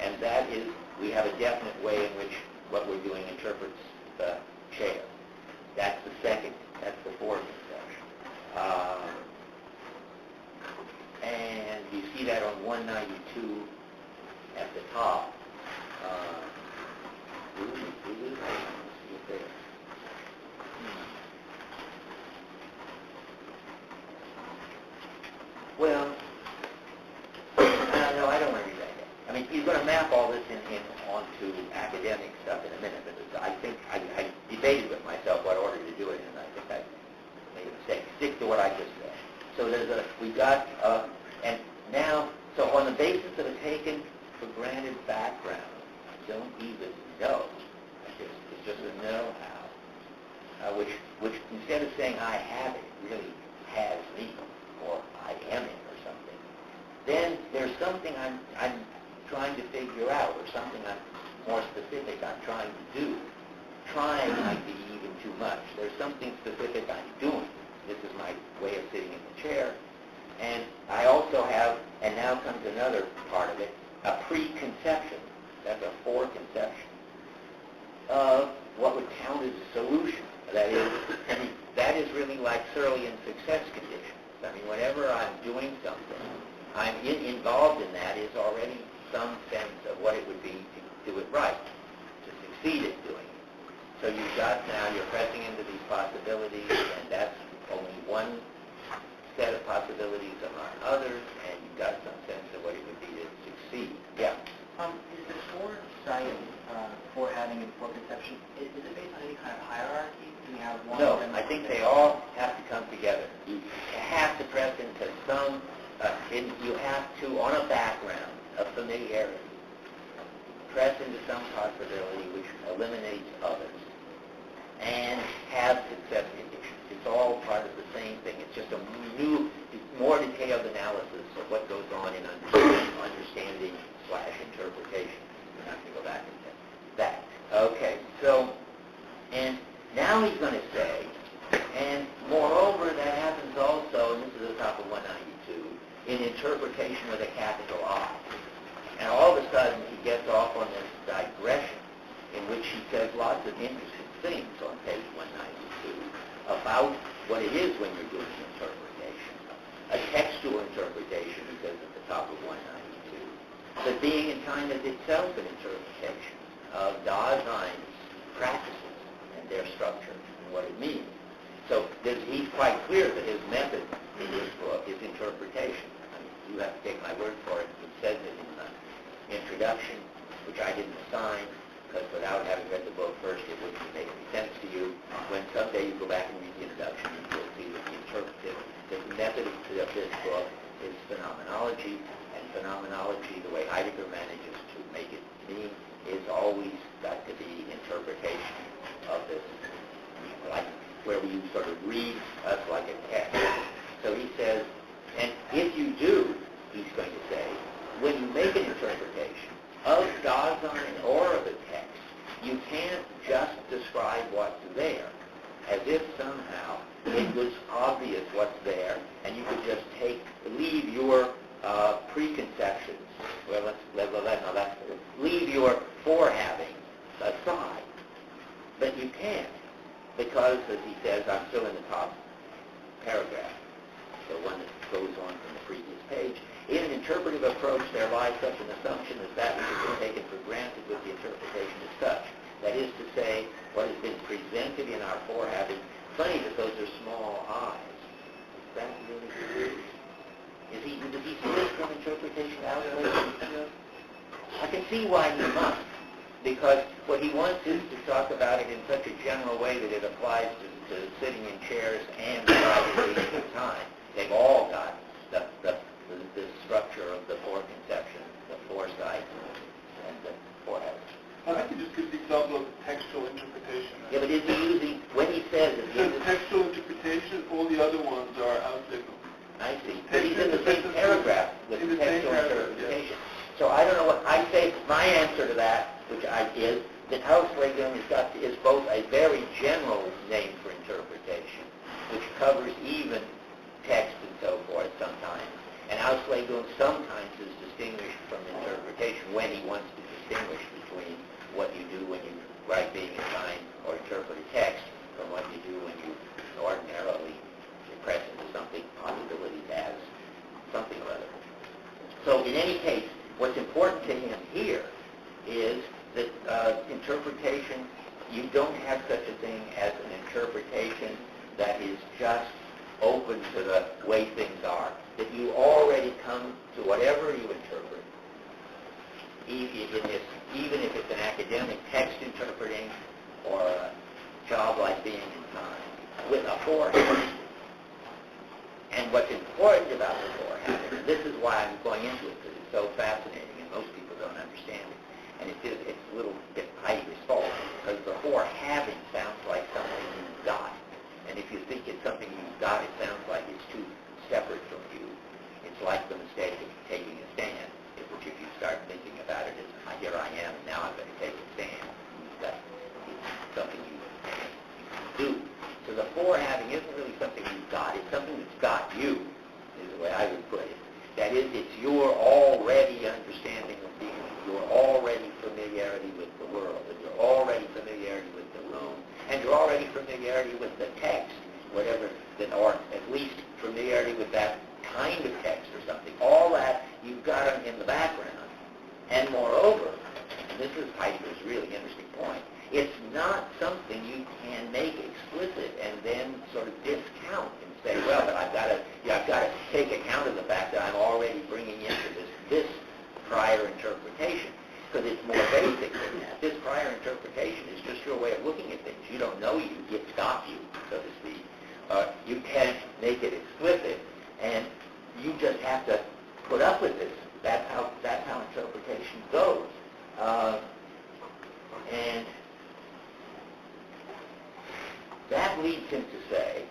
S13: And that is, we have a definite way in which what we're doing interprets the chair. That's the second, that's the fourth conception. And you see that on 192 at the top. Let's see it there. Well, no, I don't want to read that yet. I mean, he's going to map all this in onto academic stuff in a minute, but I think I debated with myself what order to do it in, and I think I made a mistake. Stick to what I just said. So we got, and now, so on the basis of a taken for granted background, I don't even know. It's just a know-how, which instead of saying I have it, really has me, or I am it, or something. Then there's something I'm trying to figure out, or something more specific I'm trying to do. Trying might be even too much. There's something specific I'm doing. This is my way of sitting in the chair. And I also have, and now comes another part of it, a preconception. That's a foreconception of what would count as a solution. That is really like Searlean success conditions. I mean, whenever I'm doing something, I'm involved in that is already some sense of what it would be to do it right, to succeed at doing it. So you're pressing into these possibilities, and that's only one set of possibilities among others, and you've got some sense of what it would be to succeed. Yeah?
S5: Is the foresight, forehaving and foreconception, is it based on any kind of hierarchy? Do we have one?
S13: No, I think they all have to come together. You have to press into some, you have to, on a background of familiarity, press into some possibility which eliminates others, and have success conditions. It's all part of the same thing. It's just a new, more detailed analysis of what goes on in understanding / interpretation. We're not going to go back into that. Okay, so, and now he's going to say, and moreover, that happens also, and this is the top of 192, in interpretation with a capital I. And all of a sudden, he gets off on this digression in which he says lots of interesting things on page 192 about what it is when you're doing interpretation. A textual interpretation, he says at the top of 192. But being in time is itself an interpretation of Dasein's practices and their structure and what it means. So he's quite clear that his method in this book is interpretation. I mean, you have to take my word for it. It says it in the introduction, which I didn't assign, because without having read the book first, it wouldn't make any sense to you. When someday you go back and read the introduction, you'll see that the method of this book is phenomenology. ontology and phenomenology, the way Heidegger manages to make it mean, is always got to be interpretation of this, like where you sort of read us like a text. So he says, and if you do, he's going to say, when you make an interpretation of Dasein or of a text, you can't just describe what's there, as if somehow it was obvious what's there, and you could just leave your preconceptions, leave your forehaving aside. But you can't, because, as he says, I'm still in the top paragraph, the one that goes on from the previous page. In an interpretive approach, there lies such an assumption as that which has been taken for granted with the interpretation as such. That is to say, what has been presented in our forehaving. Funny that those are small eyes. Is that really true? Does he switch from interpretation out of it? I can see why he must, because what he wants is to talk about it in such a general way that it applies to sitting in chairs and privacy at the time. They've all got the structure of the foreconception, the foresight, and the forehead.
S3: I'd like to just give the example of textual interpretation.
S13: Yeah, but is he using, when he says at the end of
S3: textual interpretation, all the other ones are outdated.
S13: I see. But he's in the same paragraph with the textual interpretation. So I don't know what, I say my answer to that, is that Auslegung is both a very general name for interpretation, which covers even text and so forth sometimes. And Auslegung sometimes is distinguished from interpretation when he wants to distinguish between what you do when you write being in time or interpret a text from what you do when you ordinarily press into something, possibilities as something or other. So in any case, what's important to him here is that interpretation, you don't have such a thing as an interpretation that is just open to the way things are. That you already come to whatever you interpret, even if it's an academic text interpreting or a job like being in time, with a forehead. And what's important about the forehead, and this is why I'm going into it, because it's so fascinating and most people don't understand it, and it's a little bit Heidegger's fault, because the forehaving sounds like something you've got. And if you think it's something you've got, it sounds like it's too separate from you. It's like the mistake of taking a stand, which if you start thinking about it as, here I am, and now I'm going to take a stand. It's something you do. So the forehaving isn't really something you've got. It's something that's got you, is the way I would put it. That is, it's your already understanding of being, your already familiarity with the world, and your already familiarity with the room, and your already familiarity with the text, whatever, or at least familiarity with that kind of text or something. All that you've got in the background. And moreover, and this is Heidegger's really interesting point, it's not something you can make explicit and then sort of discount and say, well, but I've got to take account of the fact that I'm already bringing into this prior interpretation, because it's more basic than that. This prior interpretation is just your way of looking at things. You don't know you, it's got you, so to speak. You can't make it explicit, and you just have to put up with this. That's how interpretation goes. And that leads him to say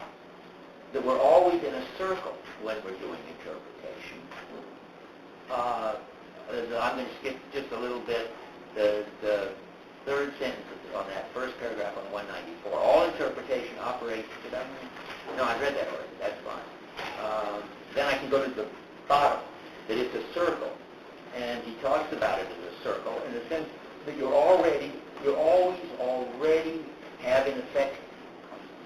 S13: that we're always in a circle when we're doing interpretation. I'm going to skip just a little bit the third sentence on that first paragraph on 194. All interpretation operates... No, I read that already. That's fine. Then I can go to the bottom, that it's a circle. And he talks about it as a circle in the sense that you're always already have, in effect,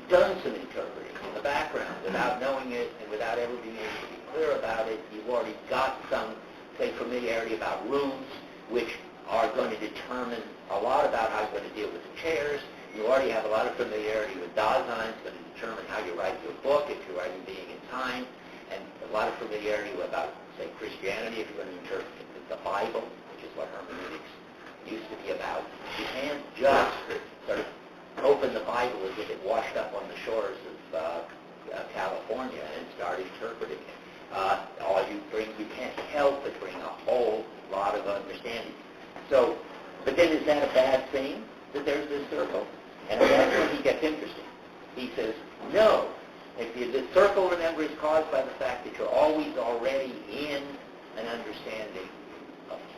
S13: done some interpreting in the background without knowing it and without ever being able to be clear about it. You've already got some, say, familiarity about rooms, which are going to determine a lot about how you're going to deal with the chairs. You already have a lot of familiarity with Dasein. It's going to determine how you write your book if you're writing Being in Time, and a lot of familiarity about, say, Christianity if you're going to interpret the Bible, which is what hermeneutics used to be about. You can't just sort of open the Bible as if it washed up on the shores of California and start interpreting it. You can't help but bring a whole lot of understanding. So, but then is that a bad thing that there's this circle? And that's when he gets interesting. He says, no. If the circle, remember, is caused by the fact that you're always already in an understanding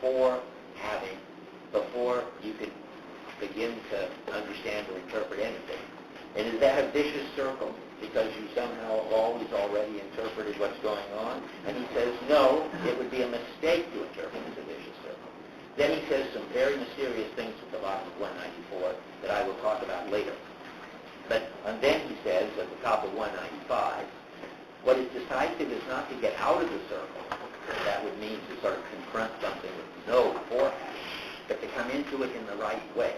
S13: before you can begin to understand or interpret anything. And is that a vicious circle because you somehow have always already interpreted what's going on? And he says, no, it would be a mistake to interpret as a vicious circle. Then he says some very mysterious things at the bottom of 194 that I will talk about later. And then he says at the top of 195, what is decisive is not to get out of the circle. That would mean to sort of confront something with no forehead, but to come into it in the right way.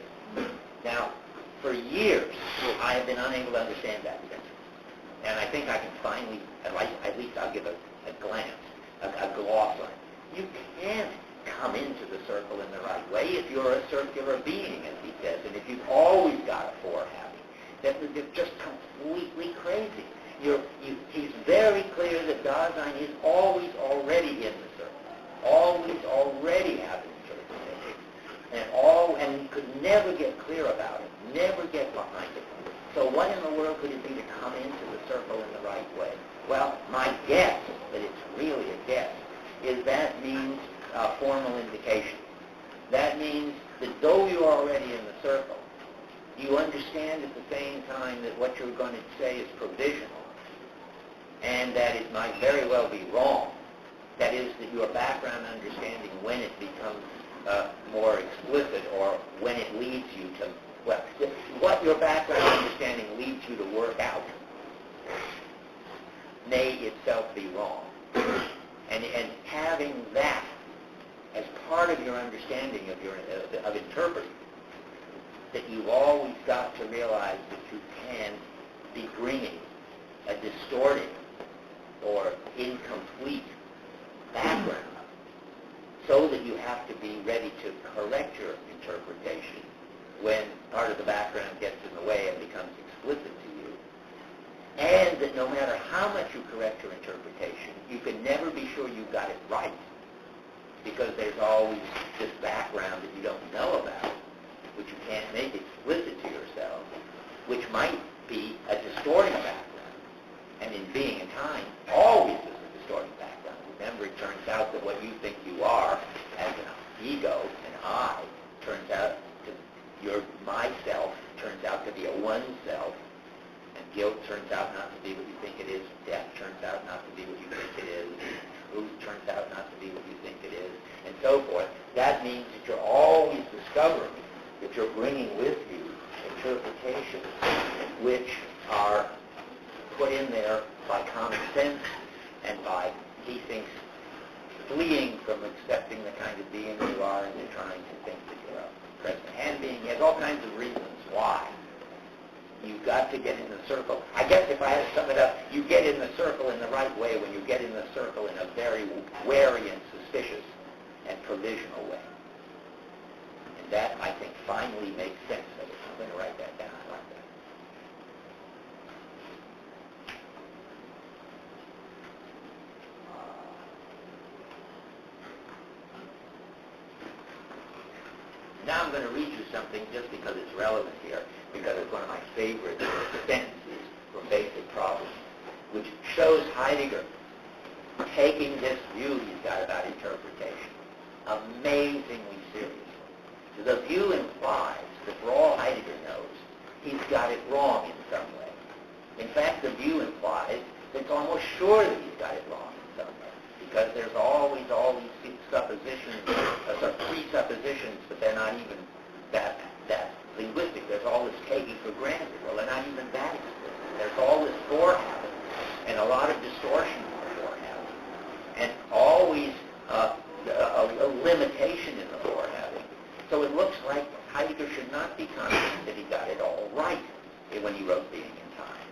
S13: Now, for years, I have been unable to understand that principle. And I think I can finally, at least I'll give a glance, a gloss on it. You can't come into the circle in the right way if you're a circular being, as he says, and if you've always got a forehabit. They're just completely crazy. He's very clear that Dasein is always already in the circle, always already having interpretation, and he could never get clear about it, never get behind it. So what in the world could it be to come into the circle in the right way? Well, my guess, but it's really a guess, is that means formal indication. That means that though you're already in the circle, you understand at the same time that what you're going to say is provisional, and that it might very well be wrong. That is, that your background understanding, when it becomes more explicit, or when it leads you to, well, what your background understanding leads you to work out, may itself be wrong. And having that as part of your understanding of interpreting, that you've always got to realize that you can be bringing a distorted or incomplete background, so that you have to be ready to correct your interpretation when part of the background gets in the way and becomes explicit to you. And that no matter how much you correct your interpretation, you can never be sure you got it right, because there's always this background that you don't know about, which you can't make explicit to yourself, which might be a distorting background. And in being and time, always is a distorting background. Remember, it turns out that what you think you are as an ego, an I, turns out to myself turns out to be a one-self, and guilt turns out not to be what you think it is, death turns out not to be what you think it is, truth turns out not to be what you think it is, and so forth. That means that you're always discovering that you're bringing with you interpretations which are put in there by common sense and by, he thinks, fleeing from accepting the kind of being you are, and you're trying to think that you're a present hand being. He has all kinds of reasons why. You've got to get in the circle. I guess if I had to sum it up, you get in the circle in the right way when you get in the circle in a very wary and suspicious and provisional way. And that, I think, finally makes sense of it. I'm going to write that down. I like that. Now I'm going to read you something just because it's relevant here, because it's one of my favorite sentences from Basic Problems, which shows Heidegger taking this view he's got about interpretation amazingly seriously. The view implies that for all Heidegger knows, he's got it wrong in some way. In fact, the view implies that it's almost sure that he's got it wrong in some way, because there's always all these suppositions, sort of presuppositions, but they're not even that linguistic. There's all this taking for granted. Well, they're not even that explicit. There's all this forehabit and a lot of distortion in the forehabit, and always a limitation in the forehabit. So it looks like Heidegger should not be confident that he got it all right when he wrote Being and Time.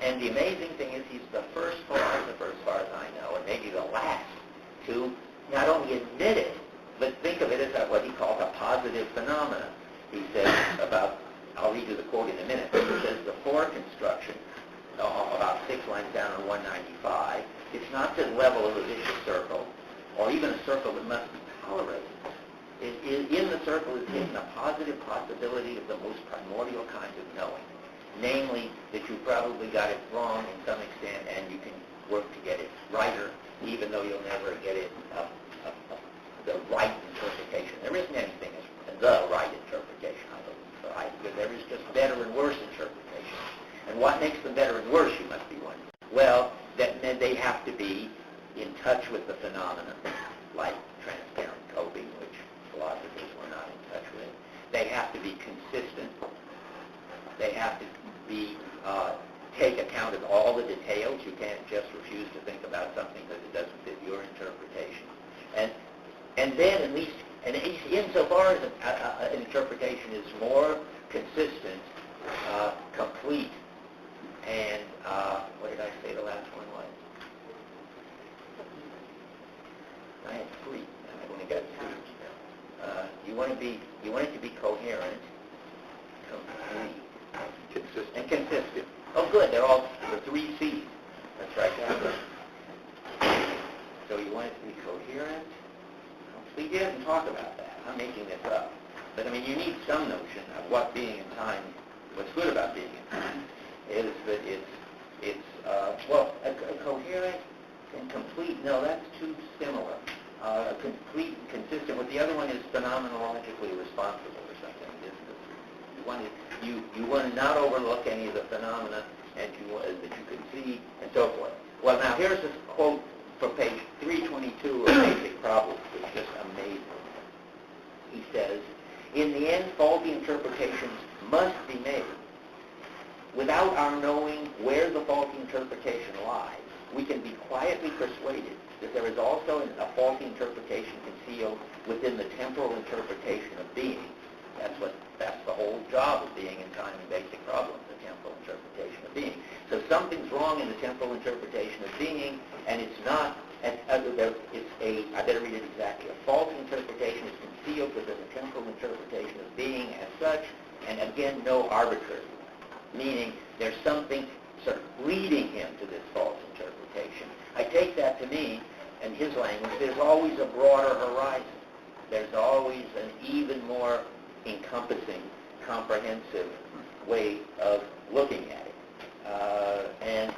S13: And the amazing thing is he's the first philosopher, as far as I know, and maybe the last, to not only admit it, but think of it as what he calls a positive phenomenon. He says about, I'll read you the quote in a minute, but he says the foreconstruction, about 6 lines down on 195, it's not the level of a vicious circle, or or even a circle that must be tolerated, in the circle is hidden a positive possibility of the most primordial kind of knowing. Namely, that you probably got it wrong in some extent, and you can work to get it righter, even though you'll never get it the right interpretation. There isn't anything as the right interpretation, I believe, for Heidegger. There is just better and worse interpretation. And what makes them better and worse, you must be wondering? Well, that they have to be in touch with the phenomena, like transparent coping, which philosophers were not in touch with. They have to be consistent. They have to be take account of all the details. You can't just refuse to think about something that it doesn't fit your interpretation. And then, at least, and insofar as an interpretation is more consistent, complete, and what did I say the last one was? I had three. I only got two. You want it to be coherent, complete, consistent, and consistent. Oh, good. They're all the three C's. That's right. So you want it to be coherent, complete. He doesn't talk about that. I'm making this up. But I mean, you need some notion of what being in time. What's good about being in time is that it's coherent and complete. No, that's too similar. Complete and consistent. What the other one is phenomenologically responsible or something. You want to not overlook any of the phenomena and that you can see and so forth. Well, now here's this quote from page 322 of Basic Problems, which is just amazing. He says, "In the end, faulty interpretations must be made. Without our knowing where the faulty interpretation lies, we can be quietly persuaded that there is also a faulty interpretation concealed within the temporal interpretation of being." That's the whole job of being in time and Basic Problems, the temporal interpretation of being. So something's wrong in the temporal interpretation of being, and it's not. I better read it exactly. A faulty interpretation is concealed within the temporal interpretation of being as such, and again, no arbitrary one. Meaning, there's something sort of leading him to this false interpretation. I take that to mean, in his language, there's always a broader horizon. There's always an even more encompassing, comprehensive way of looking at it. And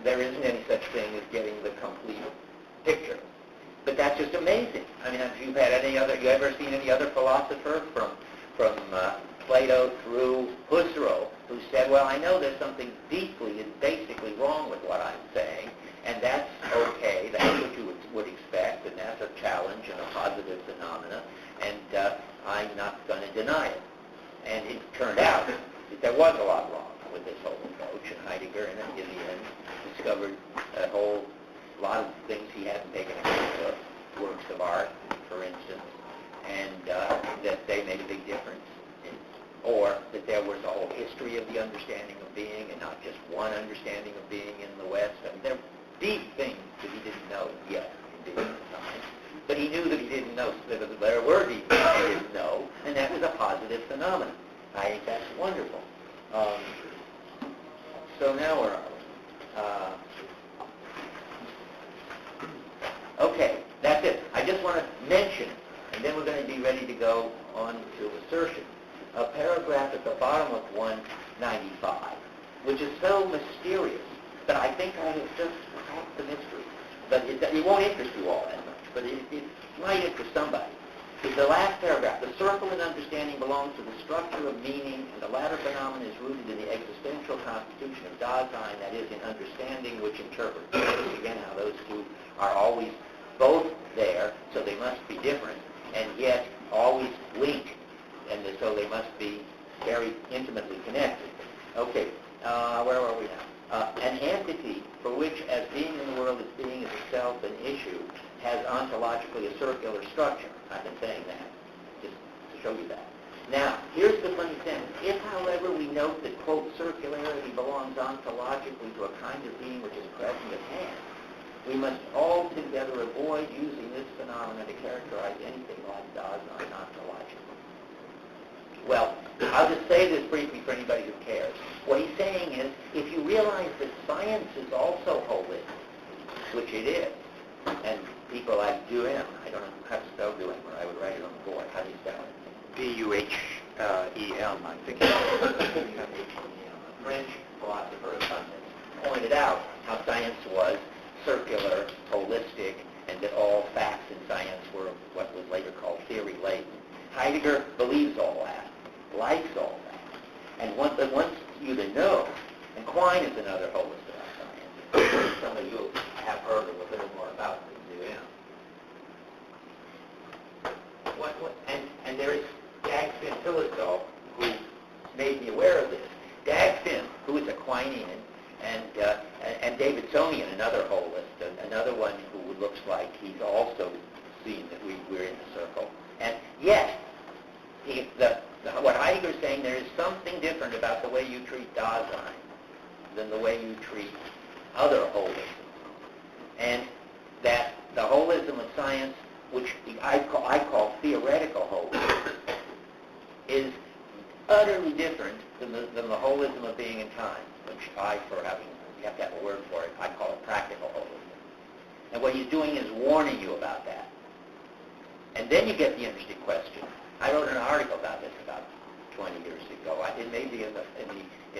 S13: there isn't any such thing as getting the complete picture. But that's just amazing. I mean, have you ever seen any other philosopher from Plato through Husserl who said, well, I know there's something deeply and basically wrong with what I'm saying, and that's okay, that's what you would expect, and that's a challenge and a positive phenomena, and I'm not going to deny it. And it turned out that there was a lot wrong with this whole approach, and Heidegger, in the end, discovered a whole lot of things he hadn't taken account of, works of art, for instance, and that they made a big difference. Or that there was a whole history of the understanding of being, and not just one understanding of being in the West. I mean, there are deep things that he didn't know yet in being at the time. But he knew that he didn't know, that there were deep things he didn't know, and that was a positive phenomenon. I think that's wonderful. So now where are we? Okay, that's it. I just want to mention, and then we're going to be ready to go on to assertion. A paragraph at the bottom of 195, which is so mysterious that I think I have just cracked the mystery. But it won't interest you all that much, but it might interest somebody. It's the last paragraph. The circle in understanding belongs to the structure of meaning, and the latter phenomenon is rooted in the existential constitution of Dasein, that is, in understanding which interprets. Notice again how those two are always both there, so they must be different, and yet always linked. And so they must be very intimately connected. Okay, where are we now? An entity for which, as being in the world as being is itself an issue, has ontologically a circular structure. I've been saying that, just to show you that. Now, here's the funny thing. If, however, we note that, quote, circularity belongs ontologically to a kind of being which is present at hand, we must altogether avoid using this phenomenon to characterize anything like Dasein ontologically. Well, I'll just say this briefly for anybody who cares. What he's saying is, if you realize that science is also holistic, which it is, and people like Duhem. I don't know how to spell Duhem, or I would write it on the board. How do you spell it?
S11: D-U-H-E-M, I think.
S13: A French philosopher of science pointed out how science was circular, holistic, and that all facts in science were what was later called theory-laden. Heidegger believes all that, likes all that, and wants you to know, and Quine is another holist about science. Some of you have heard a little more about than do him. And there is Dagfinn Hillesdal, who made me aware of this. Dagfinn, who is a Quinian, and Davidsonian, another holist, another one who looks like he's also seen that we're in the circle. And yet, what Heidegger's saying, there is something different about the way you treat Dasein than the way you treat other holisms. And that the holism of science, which I call theoretical holism, is utterly different than the holism of being in time, which you have to have a word for it, I call it practical holism. And what he's doing is warning you about that. And then you get the interesting question. I wrote an article about this about 20 years ago. It may be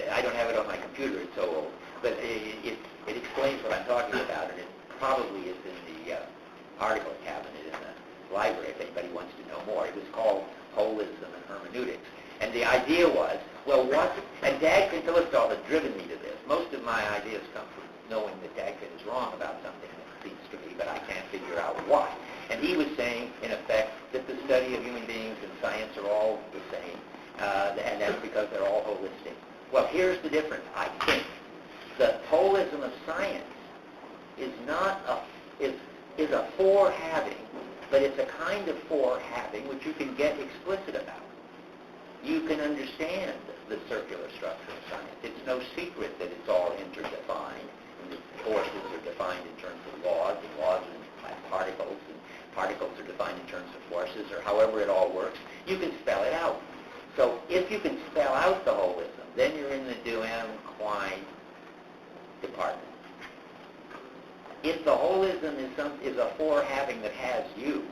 S13: I don't have it on my computer, it's so old. But it explains what I'm talking about, and it probably is in the article cabinet in the library if anybody wants to know more. It was called Holism and Hermeneutics. And the idea was, and Dagfinn Hillesdal has driven me to this. Most of my ideas come from knowing that Dagfinn is wrong about something, it seems to me, but I can't figure out why. And he was saying, in effect, that the study of human beings and science are all the same, and that's because they're all holistic. Well, here's the difference, I think. The holism of science is a for-having, but it's a kind of for-having which you can get explicit about. You can understand the circular structure of science. It's no secret that it's all interdefined, and the forces are defined in terms of laws, and laws are particles, and particles are defined in terms of forces, or however it all works. You can spell it out. So if you can spell out the holism, then you're in the Duhem-Quine department. If the holism is a for-having that has you,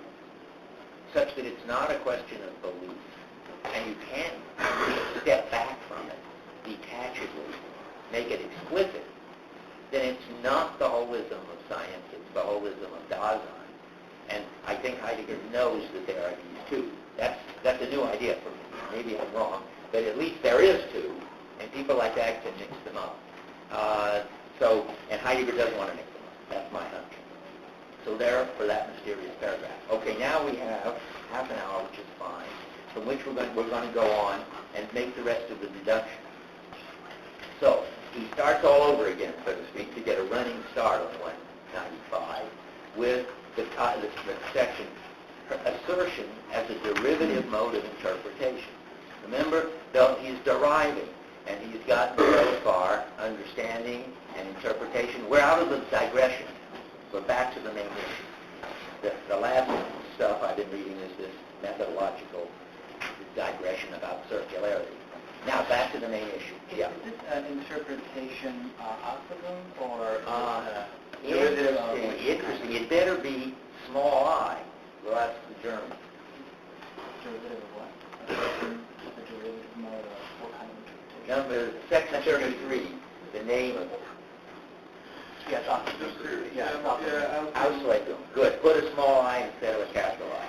S13: such that it's not a question of belief, and you can't step back from it detachedly, make it explicit, then it's not the holism of science, it's the holism of Dasein. And I think Heidegger knows that there are these two. That's a new idea for me. Maybe I'm wrong, but at least there is two, and people like that can mix them up. And Heidegger doesn't want to mix them up. That's my hunch. So there for that mysterious paragraph. Okay, now we have half an hour, which is fine, from which we're going to go on and make the rest of the deduction. So he starts all over again, so to speak, to get a running start on 195 with the section assertion as a derivative mode of interpretation. Remember, he's deriving, and he's gotten so far understanding and interpretation. We're out of the digression. We're back to the main issue. The last stuff I've been reading is this methodological digression about circularity. Now, back to the main issue.
S5: Yeah. Is this an interpretation optimum or
S13: interesting. It better be small I. Well, that's the German.
S5: Derivative of what? The derivative mode of what kind of interpretation?
S13: Section 33, the name of it.
S5: Yes,
S13: Auslegung. Good. Put a small I instead of a capital I.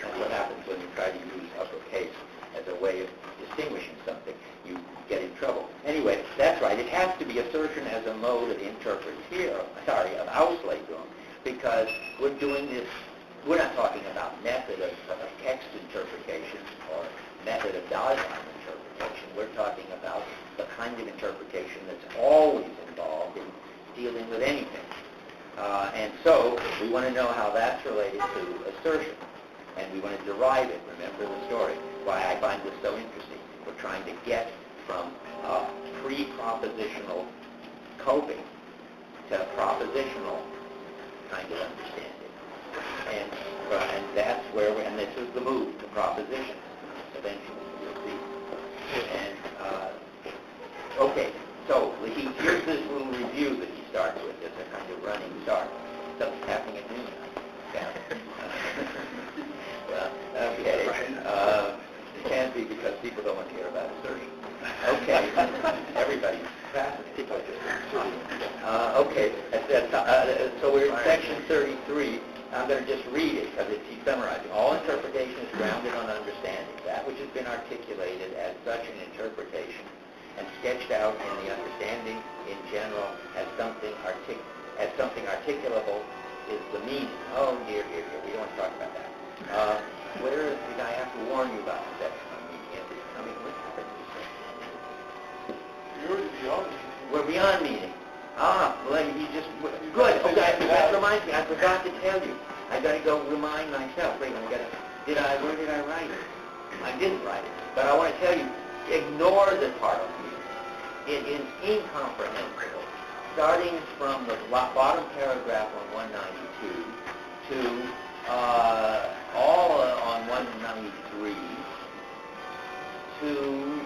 S13: That's what happens when you try to use uppercase as a way of distinguishing something. You get in trouble. Anyway, that's right. It has to be assertion as a mode of of Auslegung, because we're doing this. We're not talking about method of text interpretation or method of Dasein interpretation. We're talking about the kind of interpretation that's always involved in dealing with anything. And so we want to know how that's related to assertion. And we want to derive it. Remember the story. Why I find this so interesting. We're trying to get from pre-propositional coping to propositional kind of understanding. And that's where and this is the move to proposition. Eventually, you'll see. And, okay, so here's this little review that he starts with. It's a kind of running start. Stuff's happening at noon. summarizing, all interpretation is grounded on understanding. That which has been articulated as such an interpretation and sketched out in the understanding in general as something articulable is the meaning. Oh dear, we don't want to talk about that. Where did I have to warn you about the section on meaning? Is it coming with it? We're beyond meaning. Well, you just... Good, okay, that reminds me, I forgot to tell you. I gotta go remind myself. Wait, where did I write it? I didn't write it. But I want to tell you, ignore the part of meaning. It is incomprehensible. Starting from the bottom paragraph on 192 to all on 193 to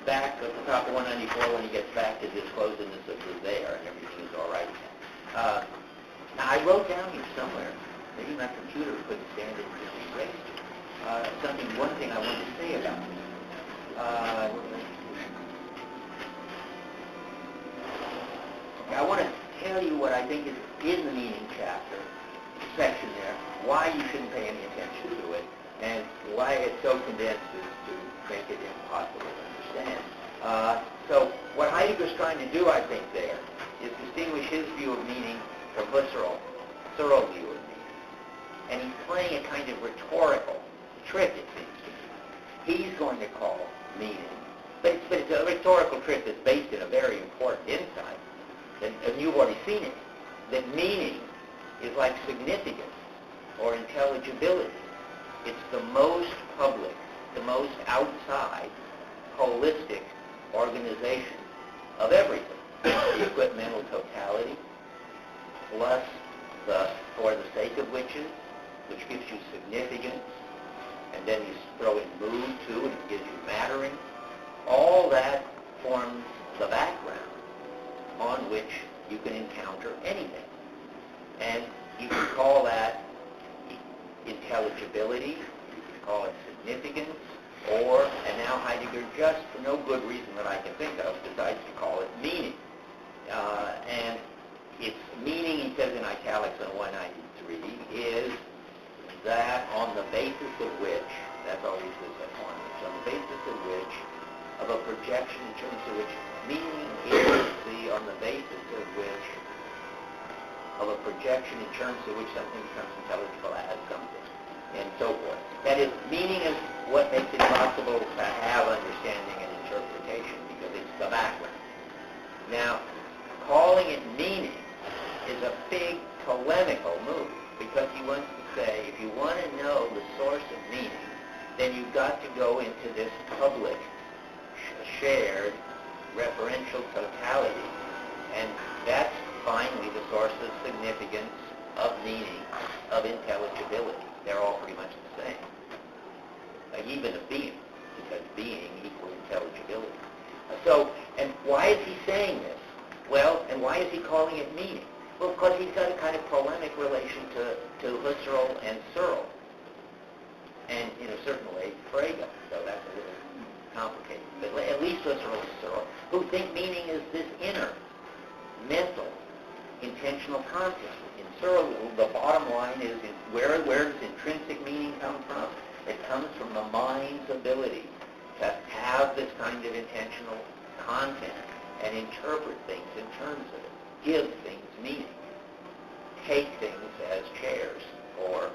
S13: back at the top of 194 when he gets back to disclosedness of the there and everything is all right again. Now I wrote down here somewhere, maybe my computer couldn't stand it and just erased it. One thing I wanted to say about this. I want to tell you what I think is in the meaning chapter section there, why you shouldn't pay any attention to it, and why it's so condensed as to make it impossible to understand. So what Heidegger's trying to do, I think, there, is distinguish his view of meaning from Husserl's view of meaning. And he's playing a kind of rhetorical trick, it seems to me. He's going to call meaning, but it's a rhetorical trick that's based in a very important insight, and you've already seen it, that meaning is like significance or intelligibility. It's the most public, the most outside, holistic organization of everything. The equipmental totality, plus the for the sake of which gives you significance, and then you throw in mood too, and it gives you mattering. All that forms the background on which you can encounter anything. And you can call that intelligibility, you can call it significance, and now Heidegger, just for no good reason that I can think of, decides to call it meaning. And its meaning, he says in italics on 193, is that on the basis of which, that's always this advantage, on the basis of which, of a projection in terms of which, meaning is on the basis of which, of a projection in terms of which something becomes intelligible as something, and so forth. That is, meaning is what makes it possible to have understanding and interpretation, because it's the background. Now, calling it meaning is a big polemical move, because he wants to say, if you want to know the source of meaning, then you've got to go into this public, shared, referential totality, and that's finally the source of significance, of meaning, of intelligibility. They're all pretty much the same. Even of being, because being equals intelligibility. So, and why is he saying this? Well, and why is he calling it meaning? Well, because he's got a kind of polemic relation to Husserl and Searle, and in a certain way, Frege. So that's a little complicated. But at least Husserl and Searle, who think meaning is this inner, mental, intentional content. In Searle, the bottom line is, where does intrinsic meaning come from? It comes from the mind's ability to have this kind of intentional content and interpret things in terms of it, give things meaning, take things as chairs, or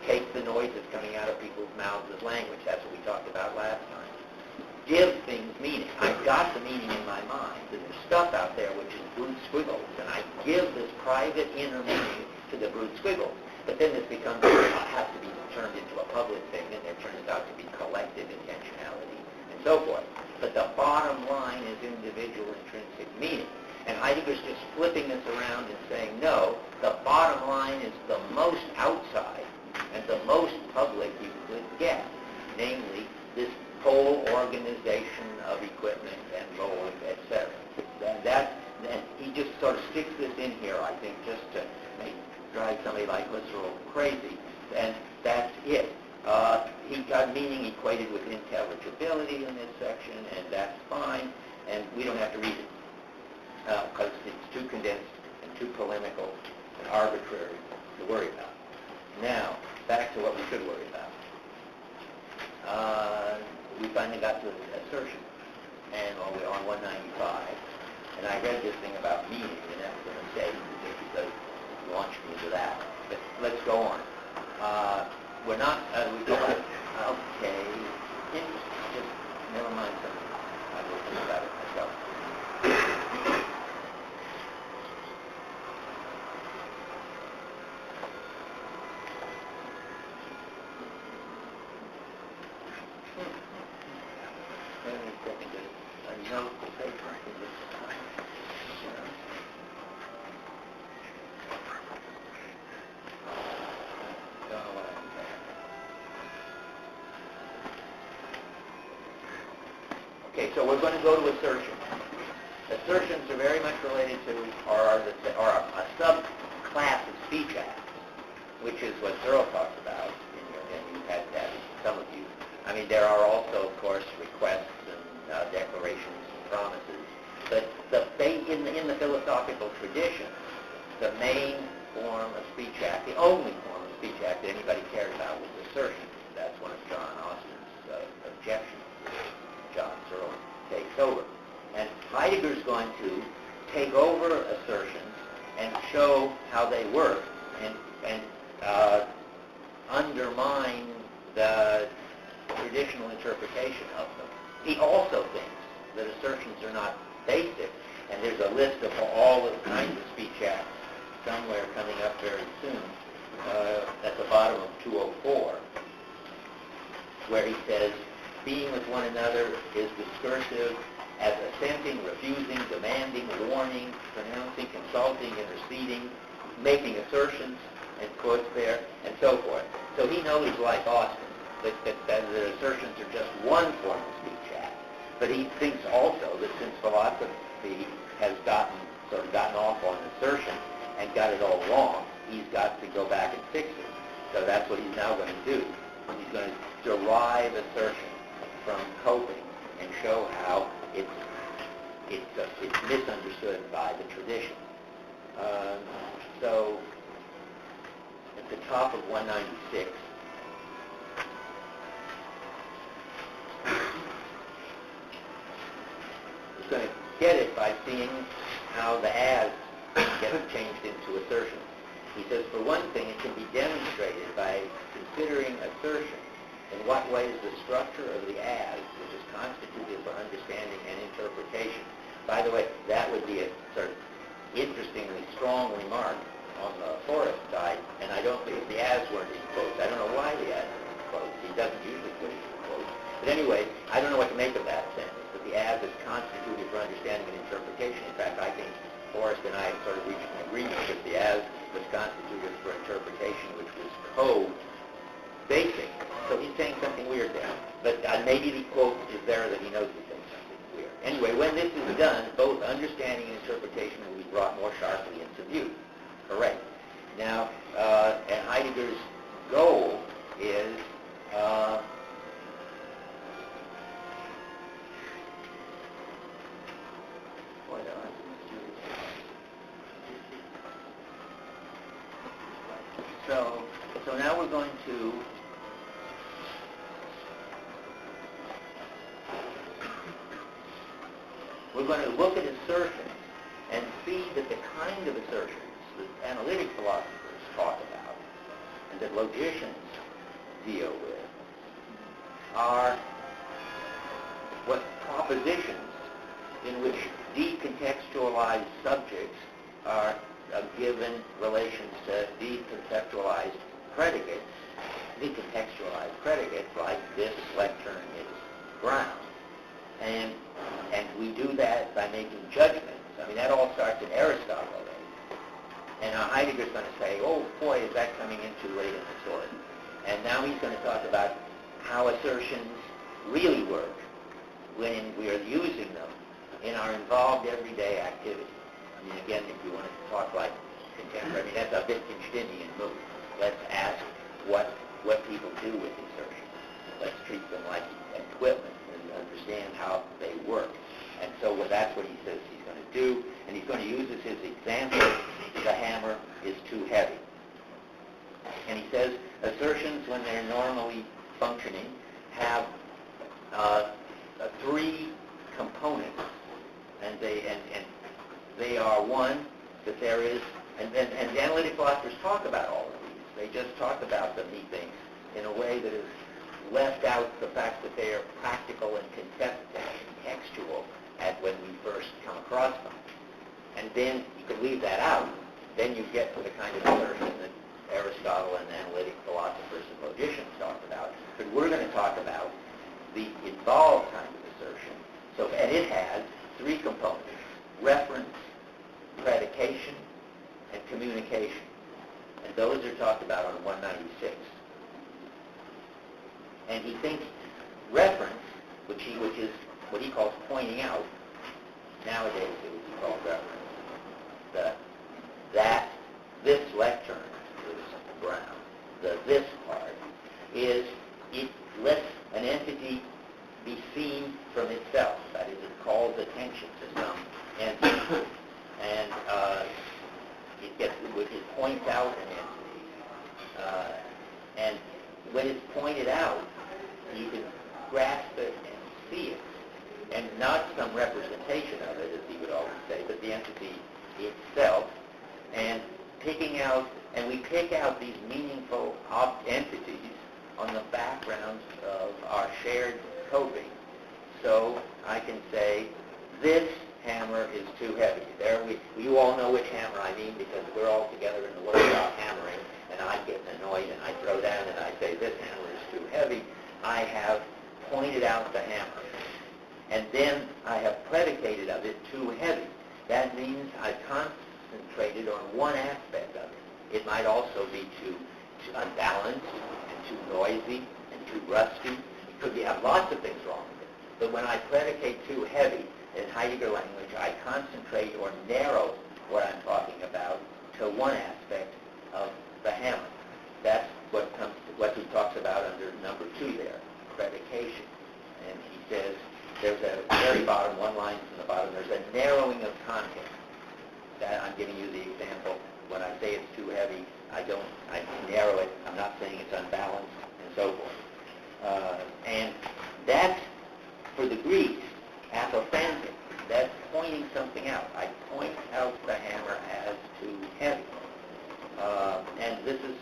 S13: take the noise that's coming out of people's mouths as language. That's what we talked about last time. Give things meaning. I've got the meaning in my mind. There's stuff out there which is brute squiggles, and I give this private inner meaning to the brute squiggles. But then this becomes, has to be turned into a public thing, and there turns out to be collective intentionality, and so forth. But the bottom line is individual intrinsic meaning. And Heidegger's just flipping this around and saying, no, the bottom line is the most outside and the most public you could get, namely this whole organization of equipment and roles, etc. And he just sort of sticks this in here, I think, just to drive somebody like Husserl crazy, and that's it. He got meaning equated with intelligibility in this section, and that's fine, and we don't have to read it, because it's too condensed and too polemic. polemical and arbitrary to worry about. Now, back to what we should worry about. We finally got to assertion, and we're on 195. And I read this thing about meaning, and that was a mistake just because it launched me into that. But let's go on. We're not, we go on. Okay, just never mind something. I will think about it myself. Okay, so we're going to go to assertions. Assertions are very much related to, are a subclass of speech acts, which is what Searle talks about, and you've had that, some of you. I mean, there are also, of course, requests and declarations and promises. But in the philosophical tradition, the main form of speech act, the only form of speech act that anybody cared about was assertion. That's one of John Austin's objections. John Searle takes over. And Heidegger's going to take over assertions and show how they work and undermine the traditional interpretation of them. He also thinks that assertions are not basic, and there's a list of all the kinds of speech acts somewhere coming up very soon at the bottom of 204, where he says, being with one another is discursive as assenting, refusing, demanding, warning, pronouncing, consulting, interceding, making assertions, and quotes there, and so forth. So he knows, like Austin, that the assertions are just one form of speech act. But he thinks also that since philosophy has gotten off on assertion and got it all wrong, he's got to go back and fix it. So that's what he's now going to do. He's going to derive assertion from coping and show how it's misunderstood by the tradition. So at the top of 196, he's going to get it by seeing how the as gets changed into assertion. He says, for one thing, it can be demonstrated by considering assertion in what ways the structure of the as, which is constituted for understanding and interpretation. By the way, that would be a sort of interestingly strong remark on the Forrest side, and I don't think the as weren't in quotes. I don't know why the as is in quotes. He doesn't usually put it in quotes. But anyway, I don't know what to make of that sentence, that the as is constituted for understanding and interpretation. In fact, I think Forrest and I sort of reached an agreement that the as was constituted for interpretation, which was co-basic. So he's saying something weird there. But maybe the quote is there that he knows he's saying something weird. Anyway, when this is done, both understanding and interpretation will be brought more sharply into view. Correct. Now, and Heidegger's goal is so now we're going to look at assertions and see that the kind of assertions that analytic philosophers talk about and that logicians deal with are what propositions in which decontextualized subjects are given relations to decontextualized predicates like this lectern is ground. And we do that by making judgments. I mean, that all starts in Aristotle already. And now Heidegger's going to say, oh boy, is that coming in too late in the story. And now he's going to talk about how assertions really work when we are using them in our involved everyday activity. I mean, again, if you want to talk like contemporary, I mean, that's a Wittgensteinian move. Let's ask what people do with assertions. Let's treat them like equipment and understand how they work. And so that's what he says he's going to do. And he's going to use as his example the too heavy. And he says assertions, when they're normally functioning, have three components, and they are one, that there is, and the analytic philosophers talk about all of these. They just talk about them, he thinks, in a way that is left out the fact that they are practical and contextual at when we first come across them. And then you could leave that out. Then you get to the kind of assertion that Aristotle and analytic philosophers and logicians talk about. But we're going to talk about the involved kind of assertion. So, and it has three components: reference, predication, and communication. And those are talked about on 196. And he thinks reference, which is what he calls pointing out, nowadays it would be called reference, that this lectern is ground, this part, is it lets an entity be seen from itself. That is, it calls attention to some entity. And it points out an entity. And when it's pointed out, you can grasp it and see it. And not some representation of it, as he would always say, but the entity itself. And we pick out these meaningful entities on the background of our shared coping. So I can say, this hammer is too heavy. You all know which hammer I mean, because we're all together in the workshop hammering, and I get annoyed and I throw down and I say, this hammer is too heavy. I have pointed out the hammer. And then I have predicated of it too heavy. That means I've concentrated on one aspect of it. It might also be too unbalanced and too noisy and too rusty. It could have lots of things wrong with it. But when I predicate too heavy, in Heidegger language, I concentrate or narrow what I'm talking about to one aspect of the hammer. That's what he talks about under number 2 there, predication. And he says, there's a very bottom, one line from the bottom, there's a narrowing of content. That I'm giving you the example. When I say it's too heavy, I narrow it. I'm not saying it's unbalanced, and so forth. And that's, for the Greeks, apophantic. That's pointing something out. I point out the hammer as too heavy. And this is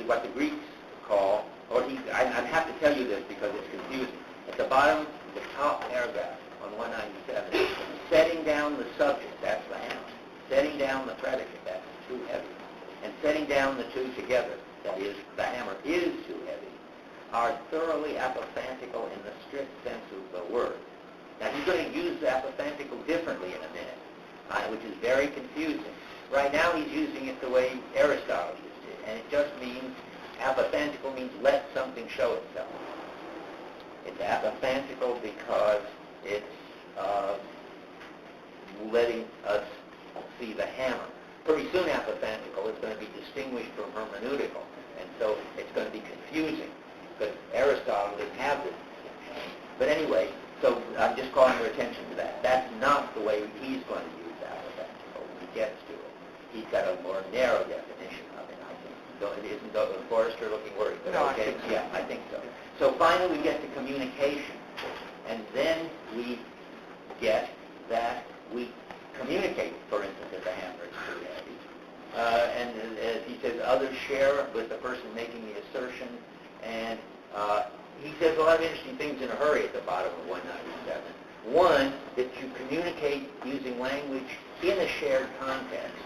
S13: what the Greeks call, I have to tell you this because it's confusing. At the bottom, the top paragraph on 197, setting down the subject, that's the hammer. Setting down the predicate, that's too heavy. And setting down the two together, that is, the hammer is too heavy, are thoroughly apophantical in the strict sense of the word. Now, he's going to use apophantical differently in a minute, which is very confusing. Right now, he's using it the way Aristotle used it, and it just means, apophantical means let something show itself. It's apophantical because it's letting us see the hammer. Pretty soon, apophantical is going to be distinguished from hermeneutical, and so it's going to be confusing, because Aristotle didn't have this. But anyway, so I'm just calling your attention to that. That's not the way he's going to use apophantical when he gets to it. He's got a more narrow definition of it, I think. So it isn't a Forrester looking word, but
S3: no,
S13: okay, yeah, I think so. So finally we get to communication, and then we get that we communicate, for instance, if the hammer is too heavy. And as he says, others share with the person making the assertion, and he says a lot of interesting things in a hurry at the bottom of 197. One, that you communicate using language in a shared context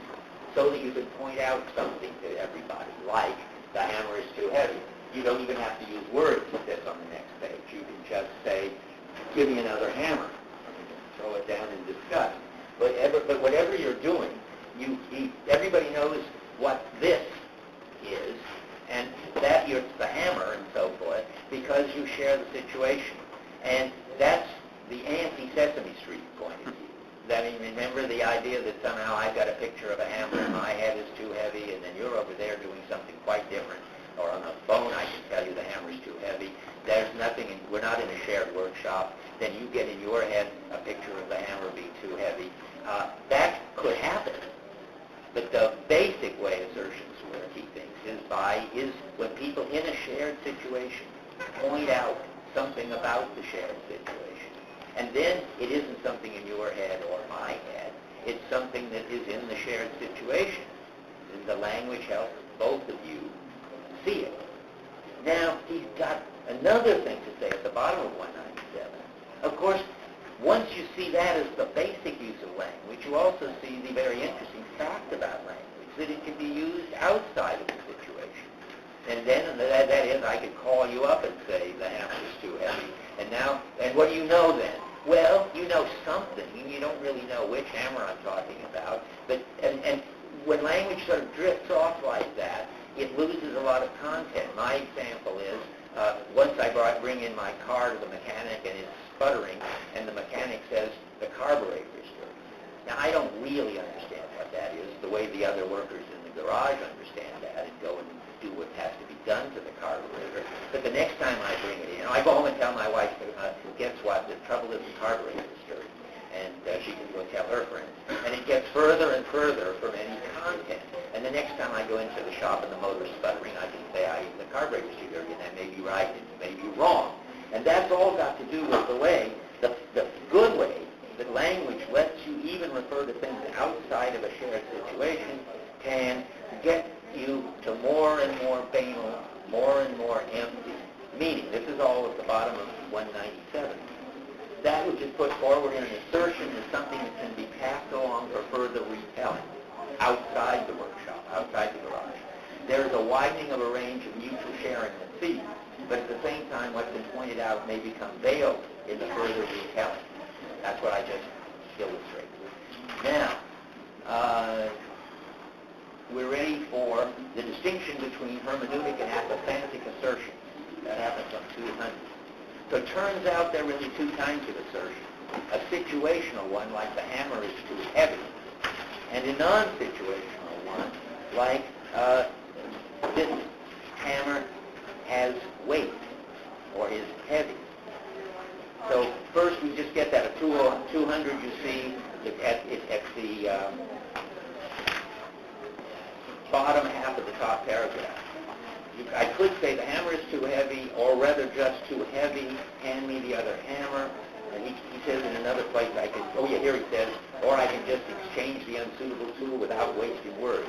S13: so that you can point out something to everybody, like the hammer is too heavy. You don't even have to use words like this on the next page. You can just say, give me another hammer. You can throw it down and discuss. But whatever you're doing, everybody knows what this is, and that it's the hammer and so forth, because you share the situation. And that's the anti-Sesame Street point of view. I mean, remember the idea that somehow I've got a picture of a hammer and my head is too heavy, and then you're over there doing something quite different. Or on the phone, I can tell you the hammer's too heavy. There's nothing, we're not in a shared workshop. Then you get in your head a picture of the hammer being too heavy. That could happen. But the basic way assertions work, he thinks, is when people in a shared situation point out something about the shared situation. And then it isn't something in your head or my head. It's something that is in the shared situation. And the language helps both of you see it. Now, he's got another thing to say at the bottom of 197. Of course, once you see that as the basic use of language, you also see the very interesting fact about language, that it can be used outside of the situation. And then, that is, I could call you up and say, the hammer is too heavy. And what do you know then? Well, you know something. You don't really know which hammer I'm talking about. But and when language sort of drifts off like that, it loses a lot of content. My example is, once I bring in my car to the mechanic and it's sputtering, and the mechanic says, the carburetor is dirty. Now, I don't really understand what that is, the way the other workers in the garage understand that and go and do what has to be done to the carburetor. But the next time I bring it in, I go home and tell my wife, guess what, the trouble is the carburetor is dirty. And she can go tell her friends. And it gets further and further from any content. And the next time I go into the shop and the motor's sputtering, I can say, the carburetor's too dirty, and I may be right and may be wrong. And that's all got to do with the way, the good way, that language lets you even refer to things outside of a shared situation, can get you to more and more banal, more and more empty meaning. This is all at the bottom of 197. That which is put forward in an assertion is something that can be passed along for further retelling outside the workshop, outside the garage. There is a widening of a range of mutual sharing that feeds, but at the same time what's been pointed out may become veiled in the further retelling. That's what I just illustrated. Now, we're ready for the distinction between hermeneutic and apophantic assertions. That happens on 200. So it turns out there are really two kinds of assertion. A situational one, like the hammer is too heavy, and a non-situational one, like this hammer has weight or is heavy. So first we just get that at 200, you see at the bottom half of the top paragraph. I could say the hammer is too heavy, or rather just too heavy, hand me the other hammer. And he says in another place, here he says, or I can just exchange the unsuitable tool without wasting words.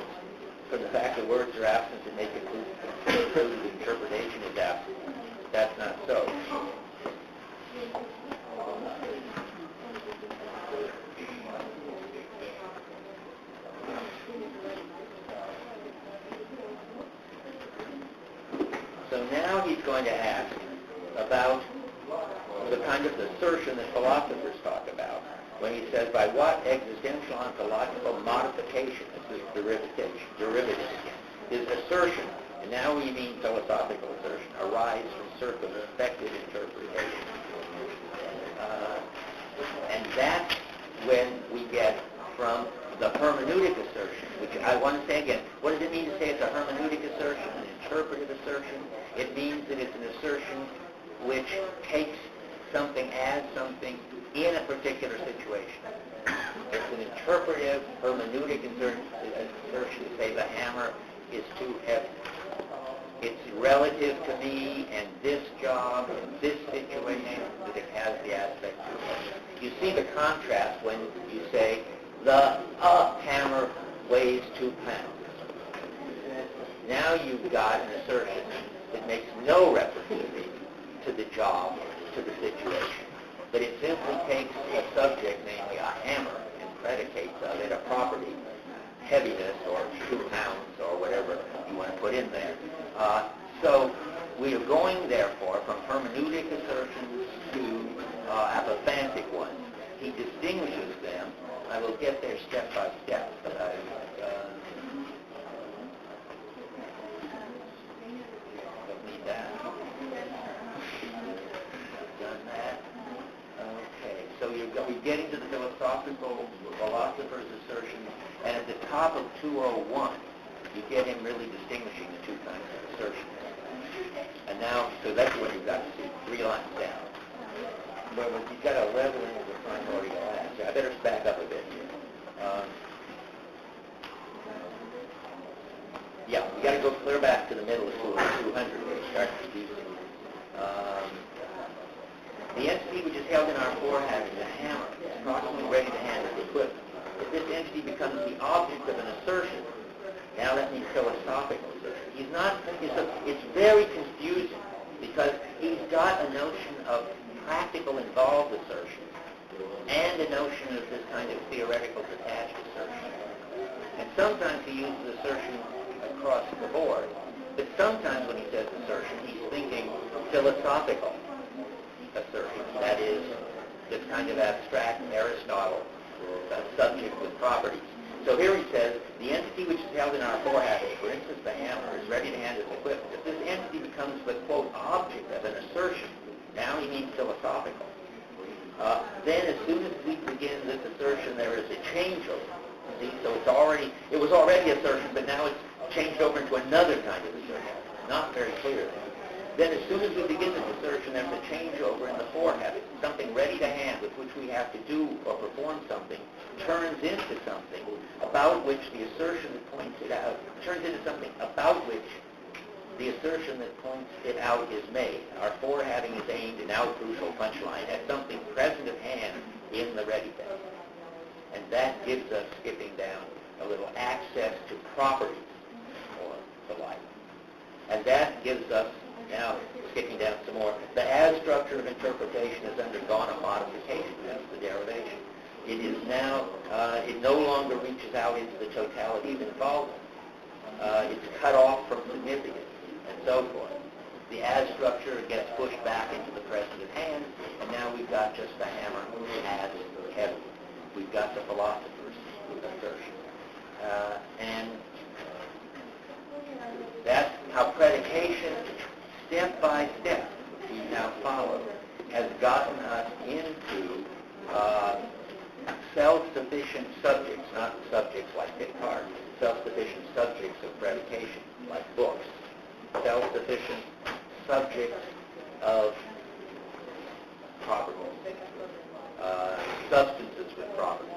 S13: From the fact that words are absent and they conclude the interpretation is absent. That's not so. So now he's going to ask about the kind of assertion that philosophers talk about when he says, by what existential ontological modification, this is derivative again, is assertion, and now we mean philosophical assertion, arise from circumspective interpretation. And that's when we get from the hermeneutic assertion, which I want to say again, what does it mean to say it's a hermeneutic assertion, an interpretive assertion? It means that it's an assertion which takes something as something in a particular situation. It's an interpretive, hermeneutic assertion to say the hammer is too heavy. It's relative to me and this job and this situation that it has the aspect of. You see the contrast when you say the hammer weighs 2 pounds. Now you've got an assertion that makes no reference to the job, to the situation, but it simply takes a subject, namely a hammer, and predicates of it a property, heaviness or 2 pounds or whatever you want to put in there. So we are going, therefore, from hermeneutic assertions to apophantic ones. He distinguishes them. I will get there step by step, but I don't need that. Done that. Okay, so we're getting to the philosopher's assertions, and at the top of 201, you get him really distinguishing the two kinds of assertions. And now, so that's what you've got to see, 3 lines down. But you've got a level into the primordial answer. I better back up a bit here. You got to go clear back to the middle of 200 where you start reducing. The entity which is held in our forehead is a hammer. It's approximately ready to handle the equipment. If this entity becomes the object of an assertion, now that means philosophical assertion. It's very confusing because he's got a notion of practical involved assertion and a notion of this kind of theoretical detached assertion. And sometimes he uses assertion across the board, but sometimes when he says assertion, he's thinking philosophical assertion. That is, this kind of abstract Aristotle subject with properties. So here he says, the entity which is held in our forehead, for instance the hammer, is ready to handle the equipment. If this entity becomes the, quote, object of an assertion, now he means philosophical. Then as soon as we begin this assertion, there is a changeover. See, so it was already assertion, but now it's changed over into another kind of assertion. Not very clear. Then as soon as we begin this assertion, there's a changeover in the forehead. Something ready to hand with which we have to do or perform something turns into something about which the assertion that points it out, turns into something about which the assertion that points it out is made. Our foreheading is aimed, a now crucial punchline, at something present at hand in the ready phase. And that gives us, skipping down, a little access to properties, or the like. And that gives us, now skipping down some more, the as structure of interpretation has undergone a modification. That's the derivation. It is now, it no longer reaches out into the totality of involvement. It's cut off from significance, and so forth. The as structure gets pushed back into the present at hand, and now we've got just the hammer as heavy. We've got the philosopher's assertion. And that's how predication, step by step, we now follow, has gotten us into self-sufficient subjects, not subjects like Descartes, self-sufficient subjects of predication, like books, self-sufficient subjects of property, substances with property.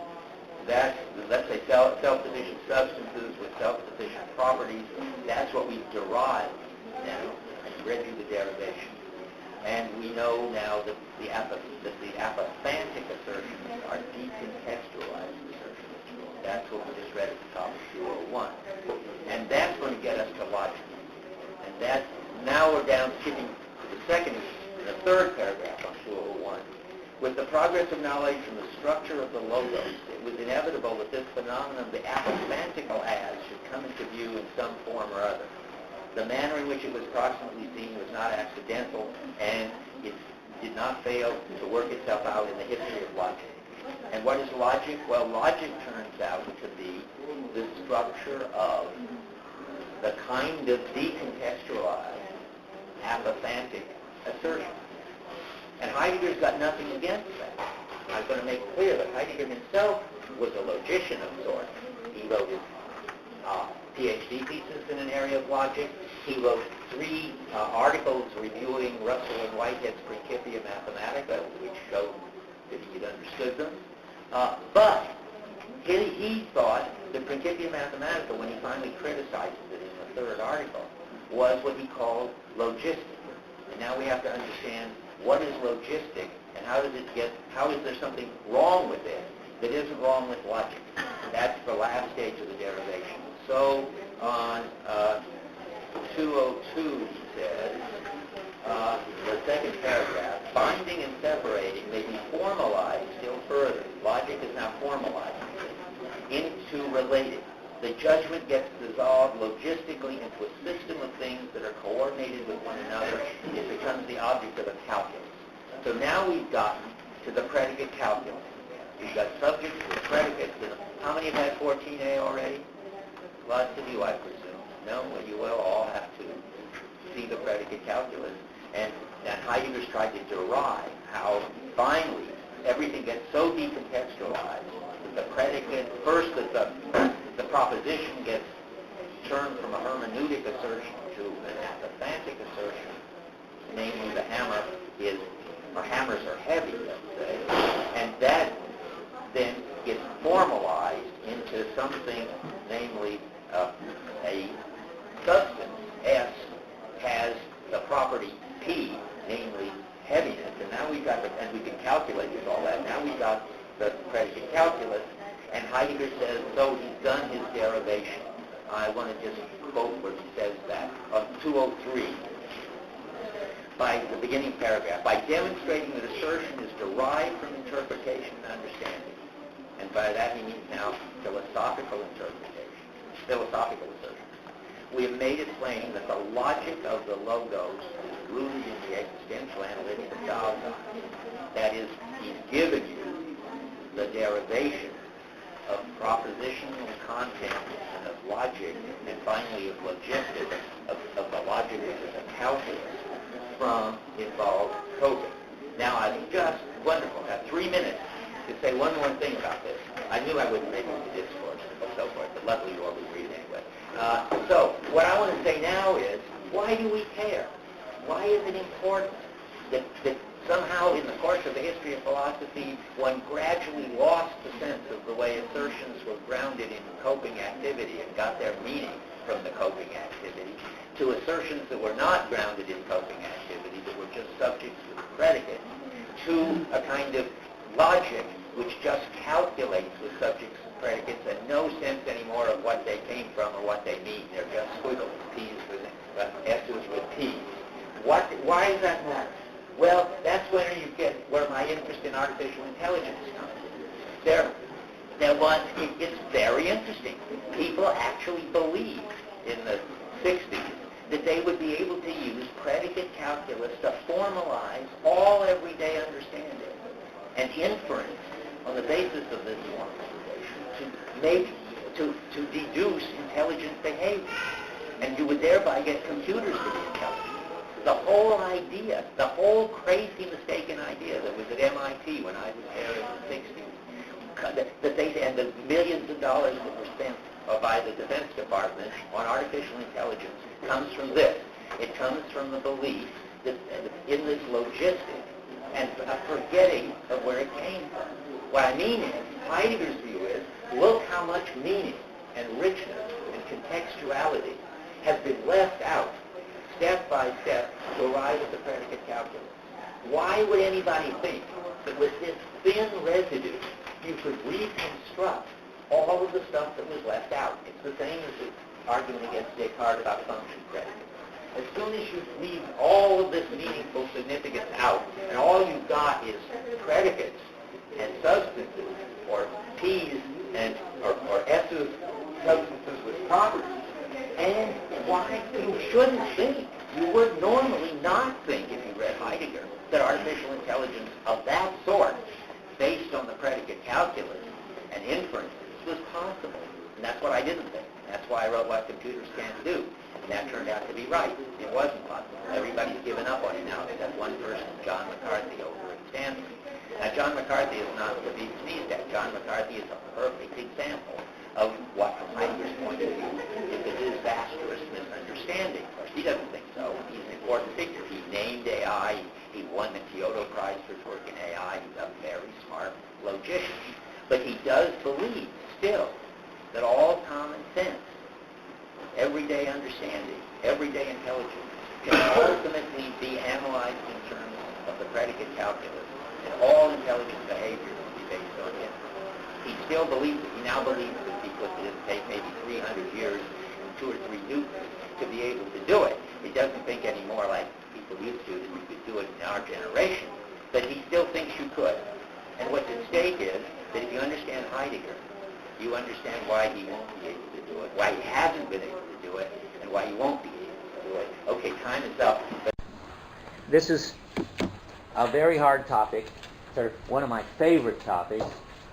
S13: That's, let's say, self-sufficient substances with self-sufficient properties. That's what we've derived now, and read you the derivation. And we know now that the apophantic assertions are decontextualized assertions. That's what we just read at the top of 201. And that's going to get us to logic. And that's, now we're down skipping to the third paragraph on 201. With the progress of knowledge from the structure of the logos, it was inevitable that this phenomenon of the apophantical as should come into view in some form or other. The manner in which it was proximately seen was not accidental, and it did not fail to work itself out in the history of logic. And what is logic? Well, logic turns out to be the structure of the kind of decontextualized, apophantic assertion. And Heidegger's got nothing against that. I'm going to make clear that Heidegger himself was a logician of sorts. He wrote his PhD thesis in an area of logic. He wrote 3 articles reviewing Russell and Whitehead's Principia Mathematica, which showed that he had understood them. But he thought the Principia Mathematica, when he finally criticizes it in the 3rd article, was what he called logistic. And now we have to understand what is logistic and how is there something wrong with it that isn't wrong with logic. And that's the last stage of the derivation. So on 202, he says, the second paragraph, binding and separating may be formalized still further. Logic is now formalized into related. The judgment gets dissolved logistically into a system of things that are coordinated with one another. It becomes the object of a calculus. So now we've gotten to the predicate calculus. We've got subjects with predicates. How many have had 14a already? Lots of you, I presume. No? Well, you will all have to see the predicate calculus. And Heidegger's tried to derive how finally everything gets so decontextualized that the predicate, first that the proposition gets turned from a hermeneutic assertion to an apophantic assertion, namely the hammer is, or hammers are heavy, let's say, and that then gets formalized into something, namely a so he's done his derivation. I want to just quote where he says that on 203, by the beginning paragraph, by demonstrating that assertion is derived from interpretation and understanding. And by that he means now philosophical interpretation, philosophical assertion. We have made it plain that the logic of the logos is rooted in the existential analytic of Dalton. That is, he's given you the derivation of propositional content and of logic, and finally of logistics, of the logic which is a calculus from involved coping. Now, I think just wonderful. I have 3 minutes to say one more thing about this. I knew I wouldn't make it to discourse and so forth, but luckily you all agreed anyway. So, what I want to say now is, why do we care? Why is it important that somehow in the course of the history of philosophy, one gradually lost the sense of the way assertions were grounded in coping activity and got their meaning from the coping activity, to assertions that were not grounded in coping activity, that were just subjects to the predicate, to a kind of logic which just calculates with subjects and predicates and no sense anymore of what they came from or what they mean. They're just squiggles, P's with S's with P's. Why does that matter? Well, that's where you get where my interest in artificial intelligence comes. It's very interesting. People actually believed in the 60s that they would be able to use predicate calculus to formalize all everyday understanding and inference on the basis of this formalization to deduce intelligent behavior. And you would thereby get computers to be intelligent. The whole idea, the whole crazy mistaken idea that was at MIT when I was there in the 60s, and the millions of dollars that were spent by the Defense Department on artificial intelligence comes from this. It comes from the belief that in this logistic and a forgetting of where it came from. What I mean is, Heidegger's view is, look how much meaning and richness and contextuality has been left out step by step to arrive at the predicate calculus. Why would anybody think that with this thin residue you could reconstruct all of the stuff that was left out? It's the same as the argument against Descartes about function predicates. As soon as you leave all of this meaningful significance out, and all you've got is predicates and substances, or P's and or S's, substances with properties, and why you shouldn't think, you would normally not think if you read Heidegger, that artificial intelligence of that sort, based on the predicate calculus and inferences, was possible. And that's what I didn't think. That's why I wrote What Computers Can't Do. And that turned out to be right. It wasn't possible. Everybody's given up on it now except one person, John McCarthy, over at Stanford. Now, John McCarthy is not to be sneezed at. John McCarthy is a perfect example of what, from Heidegger's point of view, is a disastrous misunderstanding. Of course, he doesn't think so. He's an important figure. He named AI. He won the Kyoto Prize for his work in AI. He's a very smart logician. But he does believe, still, that all common sense, everyday understanding, everyday intelligence, can ultimately be analyzed in terms of the predicate calculus, and all intelligent behavior will be based on it. He still believes it. He now believes it because it will take maybe 300 years and 2 or 3 Newtons to be able to do it. He doesn't think anymore like people used to that you could do it in our generation, but he still thinks you could. And what's at stake is that if you understand Heidegger, you understand why he won't be able to do it, why he hasn't been able to do it, and why he won't be able to do it. Okay, time is up.
S1: This is a very hard topic, sort of one of my favorite topics,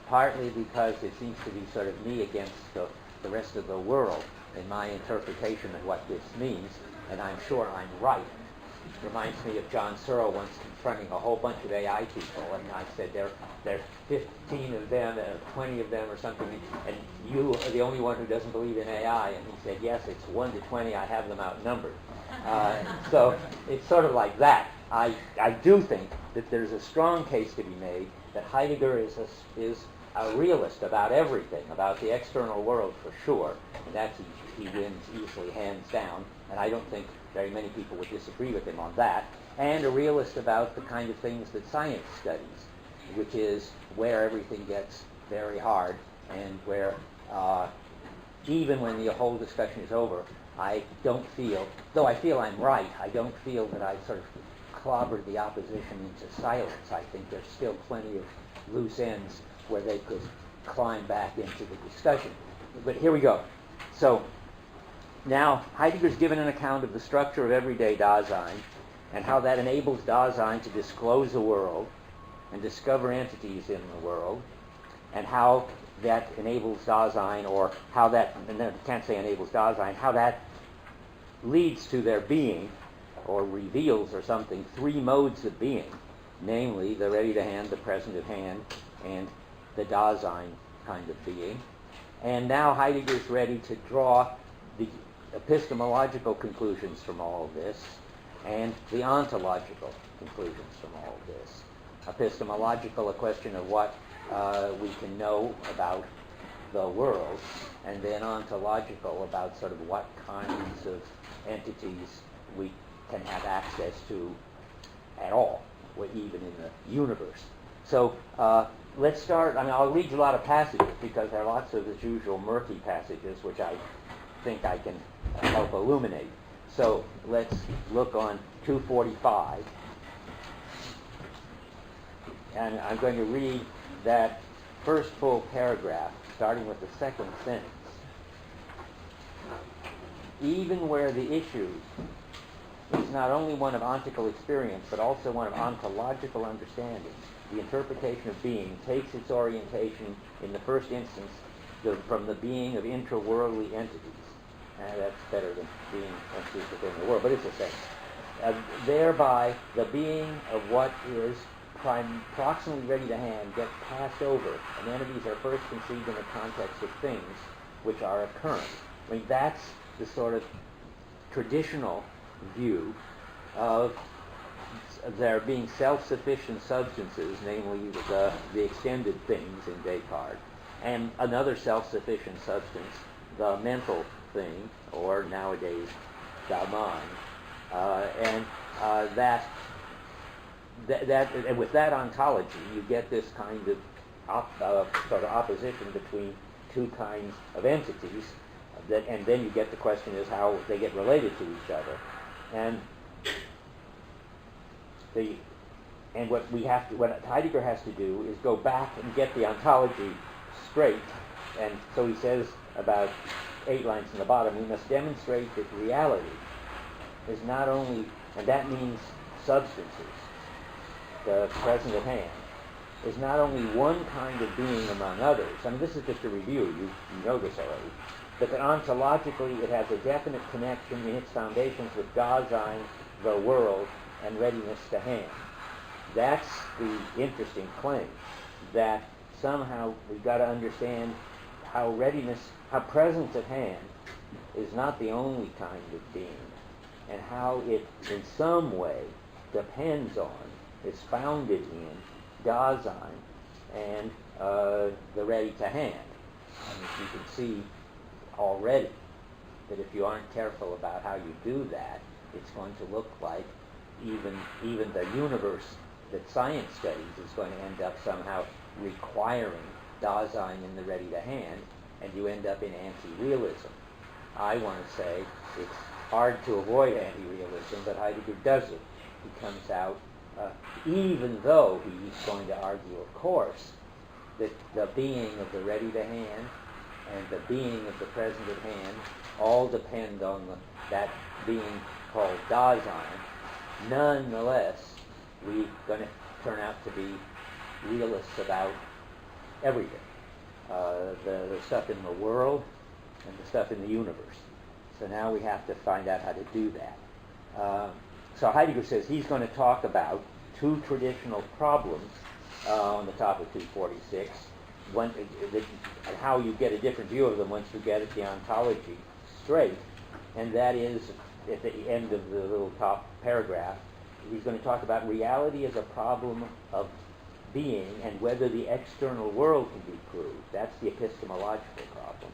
S1: partly because it seems to be sort of me against the rest of the world in my interpretation of what this means, and I'm sure I'm right. It reminds me of John Searle once confronting a whole bunch of AI people, and I said, there are 15 of them, 20 of them or something, and you are the only one who doesn't believe in AI. And he said, yes, it's 1 to 20, I have them outnumbered. So it's sort of like that. I do think that there's a strong case to be made that Heidegger is a realist about everything, about the external world for sure, and that's he wins easily, hands down, and I don't think very many people would disagree with him on that, and a realist about the kind of things that science studies, which is where everything gets very hard and where even when the whole discussion is over, I don't feel, though I feel I'm right, I don't feel that I sort of clobbered the opposition into silence. I think there's still plenty of loose ends where they could climb back into the discussion. But here we go. So now Heidegger's given an account of the structure of everyday Dasein and how that enables Dasein to disclose the world and discover entities in the world, and how that enables Dasein, or how that, and I can't say enables Dasein, how that leads to their being, or reveals or something, three modes of being, namely the ready to hand, the present at hand, and the Dasein kind of being. And now Heidegger's ready to draw the epistemological conclusions from all of this and the ontological conclusions from all of this. Epistemological, a question of what we can know about the world, and then ontological, about sort of what kinds of entities we can have access to at all, or even in the universe. So let's start. I mean, I'll read you a lot of passages because there are lots of, as usual, murky passages which I think I can help illuminate. So let's look on 245. And I'm going to read that first full paragraph, starting with the second sentence. Even where the issue is not only one of ontical experience, but also one of ontological understanding, the interpretation of being takes its orientation, in the first instance, from the being of intra-worldly entities. That's better than being entities within the world, but it's the same. Thereby, the being of what is proximally ready to hand gets passed over, and entities are first conceived in the context of things which are occurring. I mean, that's the sort of traditional view of there being self-sufficient substances, namely the extended things in Descartes, and another self-sufficient substance, the mental thing, or nowadays, the mind, and and with that ontology, you get this kind of sort of opposition between two kinds of entities, and then you get the question is how they get related to each other, and what Heidegger has to do is go back and get the ontology straight, and so he says about 8 lines in the bottom, we must demonstrate that reality is not only, and that means substances, the present at hand, is not only one kind of being among others. I mean, this is just a review, you know this already, but that ontologically it has a definite connection in its foundations with Dasein, the world, and readiness to hand. That's the interesting claim, that somehow we've got to understand how presence at hand is not the only kind of being, and how it in some way depends on, is founded in Dasein and the ready to hand. And you can see already that if you aren't careful about how you do that, it's going to look like even the universe that science studies is going to end up somehow requiring Dasein in the ready to hand, and you end up in anti-realism. I want to say it's hard to avoid anti-realism, but Heidegger does it. He comes out, even though he's going to argue, of course, that the being of the ready to hand and the being of the present at hand all depend on that being called Dasein. Nonetheless, we're going to turn out to be realists about everything. The stuff in the world and the stuff in the universe. So now we have to find out how to do that. So Heidegger says he's going to talk about two traditional problems on the top of 246, and how you get a different view of them once you get the ontology straight, and that is at the end of the little top paragraph, he's going to talk about reality as a problem of being and whether the external world can be proved. That's the epistemological problem.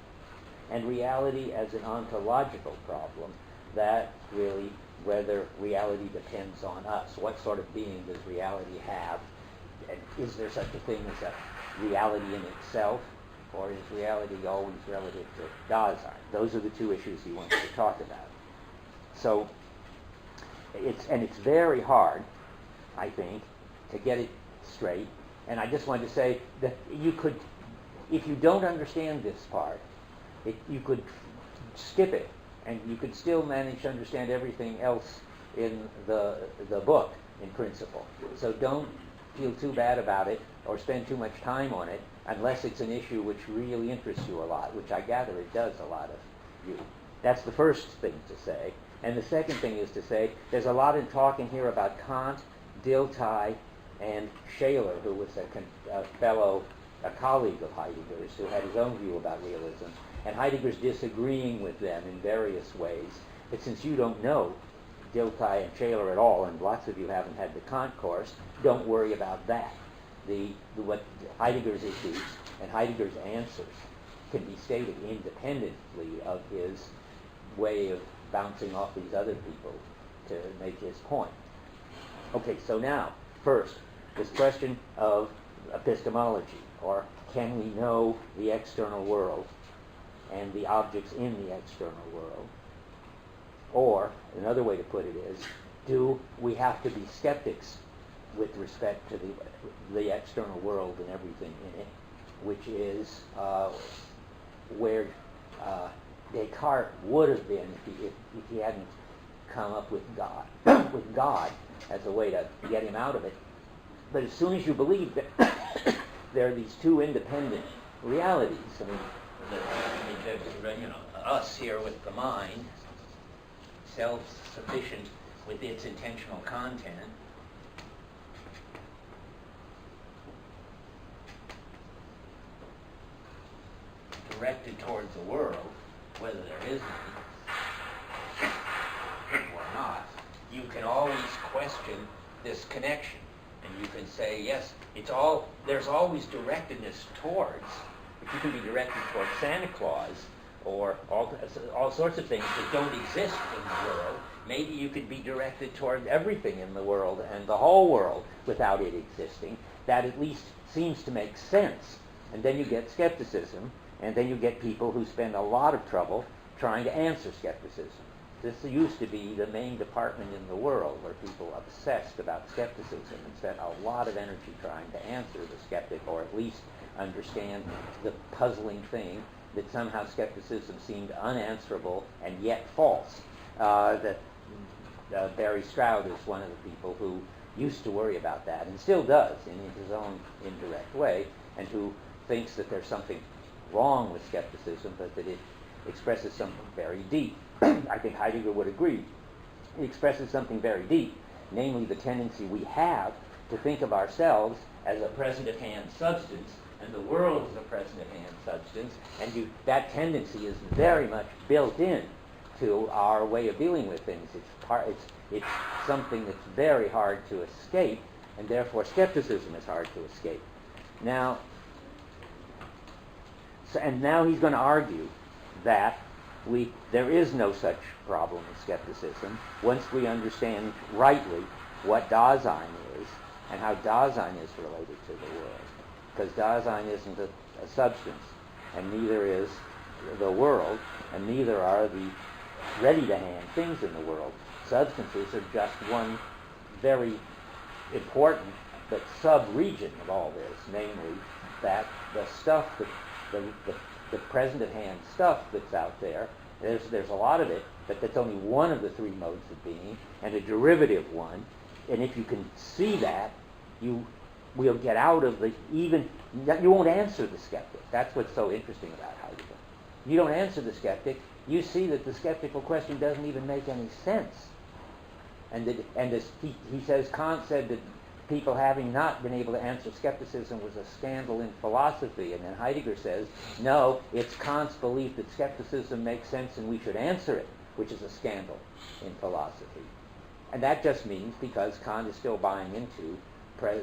S1: And reality as an ontological problem, that really whether reality depends on us. What sort of being does reality have? And is there such a thing as a reality in itself? or is reality always relative to Dasein? Those are the two issues he wants to talk about. So it's very hard, I think, to get it straight. And I just wanted to say that you could, if you don't understand this part, you could skip it, and you could still manage to understand everything else in the book, in principle. So don't feel too bad about it or spend too much time on it unless it's an issue which really interests you a lot, which I gather it does a lot of you. That's the first thing to say. And the second thing is to say there's a lot in talking here about Kant, Dilthey, and Shaler, who was a colleague of Heidegger's, who had his own view about realism, and Heidegger's disagreeing with them in various ways. But since you don't know Dilthey and Shaler at all, and lots of you haven't had the Kant course, don't worry about that. What Heidegger's issues and Heidegger's answers can be stated independently of his way of bouncing off these other people to make his point. Okay, so now, first, this question of epistemology, or can we know the external world and the objects in the external world? Or, another way to put it is, do we have to be skeptics with respect to the external world and everything in it, which is where Descartes would have been if he hadn't come up with God as a way to get him out of it. But as soon as you believe that there are these two independent realities, us here with the mind, self-sufficient with its intentional content, directed towards the world, whether there is any or not, you can always question this connection. And you can say, yes, there's always directedness towards, but you can be directed towards Santa Claus or all sorts of things that don't exist in the world. Maybe you could be directed toward everything in the world and the whole world without it existing. That at least seems to make sense. And then you get skepticism, and then you get people who spend a lot of trouble trying to answer skepticism. This used to be the main department in the world where people obsessed about skepticism and spent a lot of energy trying to answer the skeptic, or at least understand the puzzling thing that somehow skepticism seemed unanswerable and yet false. Barry Stroud is one of the people who used to worry about that and still does in his own indirect way, and who thinks that there's something wrong with skepticism, but that it expresses something very deep. I think Heidegger would agree. It expresses something very deep, namely the tendency we have to think of ourselves as a present-at-hand substance, and the world is a present-at-hand substance, and that tendency is very much built in to our way of dealing with things. It's something that's very hard to escape, and therefore skepticism is hard to escape. Now he's going to argue that there is no such problem with skepticism once we understand rightly what Dasein is and how Dasein is related to the world. Because Dasein isn't a substance, and neither is the world, and neither are the ready-to-hand things in the world. Substances are just one very important but sub-region of all this, namely that the stuff that the present-at-hand stuff that's out there, there's a lot of it, but that's only one of the three modes of being, and a derivative one. And if you can see that, you will get out of you won't answer the skeptic. That's what's so interesting about Heidegger. You don't answer the skeptic, you see that the skeptical question doesn't even make any sense. And as he says, Kant said that people having not been able to answer skepticism was a scandal in philosophy. And then Heidegger says, no, it's Kant's belief that skepticism makes sense and we should answer it, which is a scandal in philosophy. And that just means because Kant is still buying into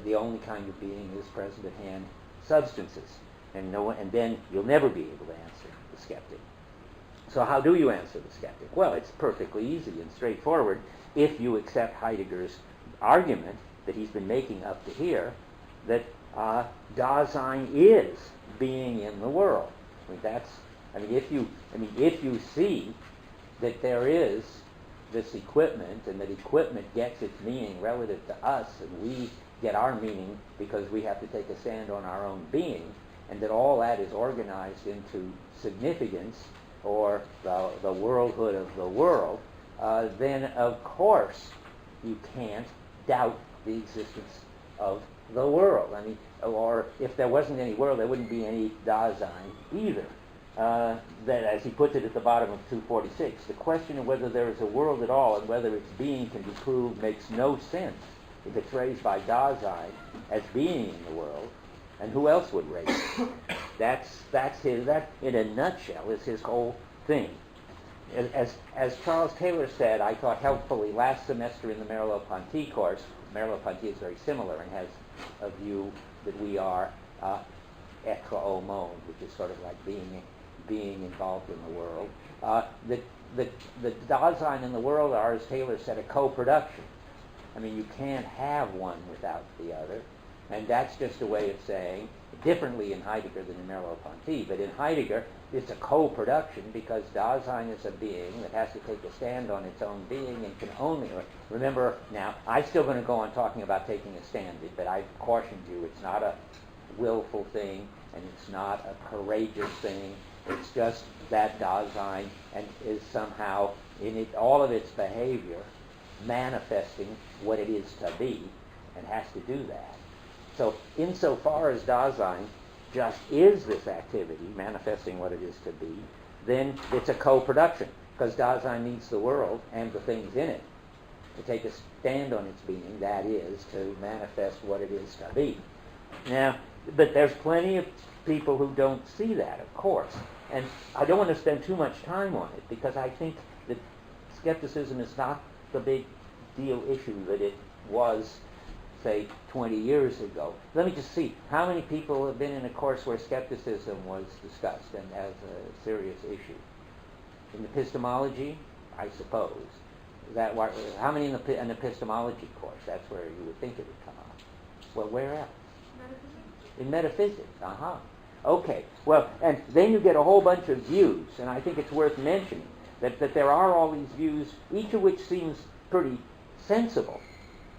S1: the only kind of being is present-at-hand substances. And then you'll never be able to answer the skeptic. So how do you answer the skeptic? Well, it's perfectly easy and straightforward if you accept Heidegger's argument that he's been making up to here, that Dasein is being in the world. If you see that there is this equipment, and that equipment gets its meaning relative to us, and we get our meaning because we have to take a stand on our own being, and that all that is organized into significance, or the worldhood of the world, then of course you can't doubt the existence of the world. Or if there wasn't any world, there wouldn't be any Dasein either. That, as he puts it at the bottom of 246, the question of whether there is a world at all and whether its being can be proved makes no sense if it's raised by Dasein as being in the world, and who else would raise it? That in a nutshell is his whole thing. As Charles Taylor said, I thought helpfully last semester in the Merleau-Ponty course, Merleau-Ponty is very similar and has a view that we are être au monde, which is sort of like being involved in the world. The Dasein and the world are, as Taylor said, a co-production. You can't have one without the other. And that's just a way of saying, differently in Heidegger than in Merleau-Ponty, but in Heidegger, it's a co-production because Dasein is a being that has to take a stand on its own being and can only... Remember, now, I'm still going to go on talking about taking a stand, but I've cautioned you, it's not a willful thing, and it's not a courageous thing. It's just that Dasein and is somehow, in all of its behavior, manifesting what it is to be, and has to do that. So, insofar as Dasein just is this activity, manifesting what it is to be, then it's a co-production, because Dasein needs the world and the things in it to take a stand on its being, that is, to manifest what it is to be. Now, but there's plenty of people who don't see that, of course. And I don't want to spend too much time on it, because I think that skepticism is not the big deal issue that it was, say, 20 years ago. Let me just see, how many people have been in a course where skepticism was discussed and as a serious issue? In epistemology, I suppose. How many in an epistemology course? That's where you would think it would come up. Well, where else? In metaphysics, Okay, well, and then you get a whole bunch of views, and I think it's worth mentioning that there are all these views, each of which seems pretty sensible,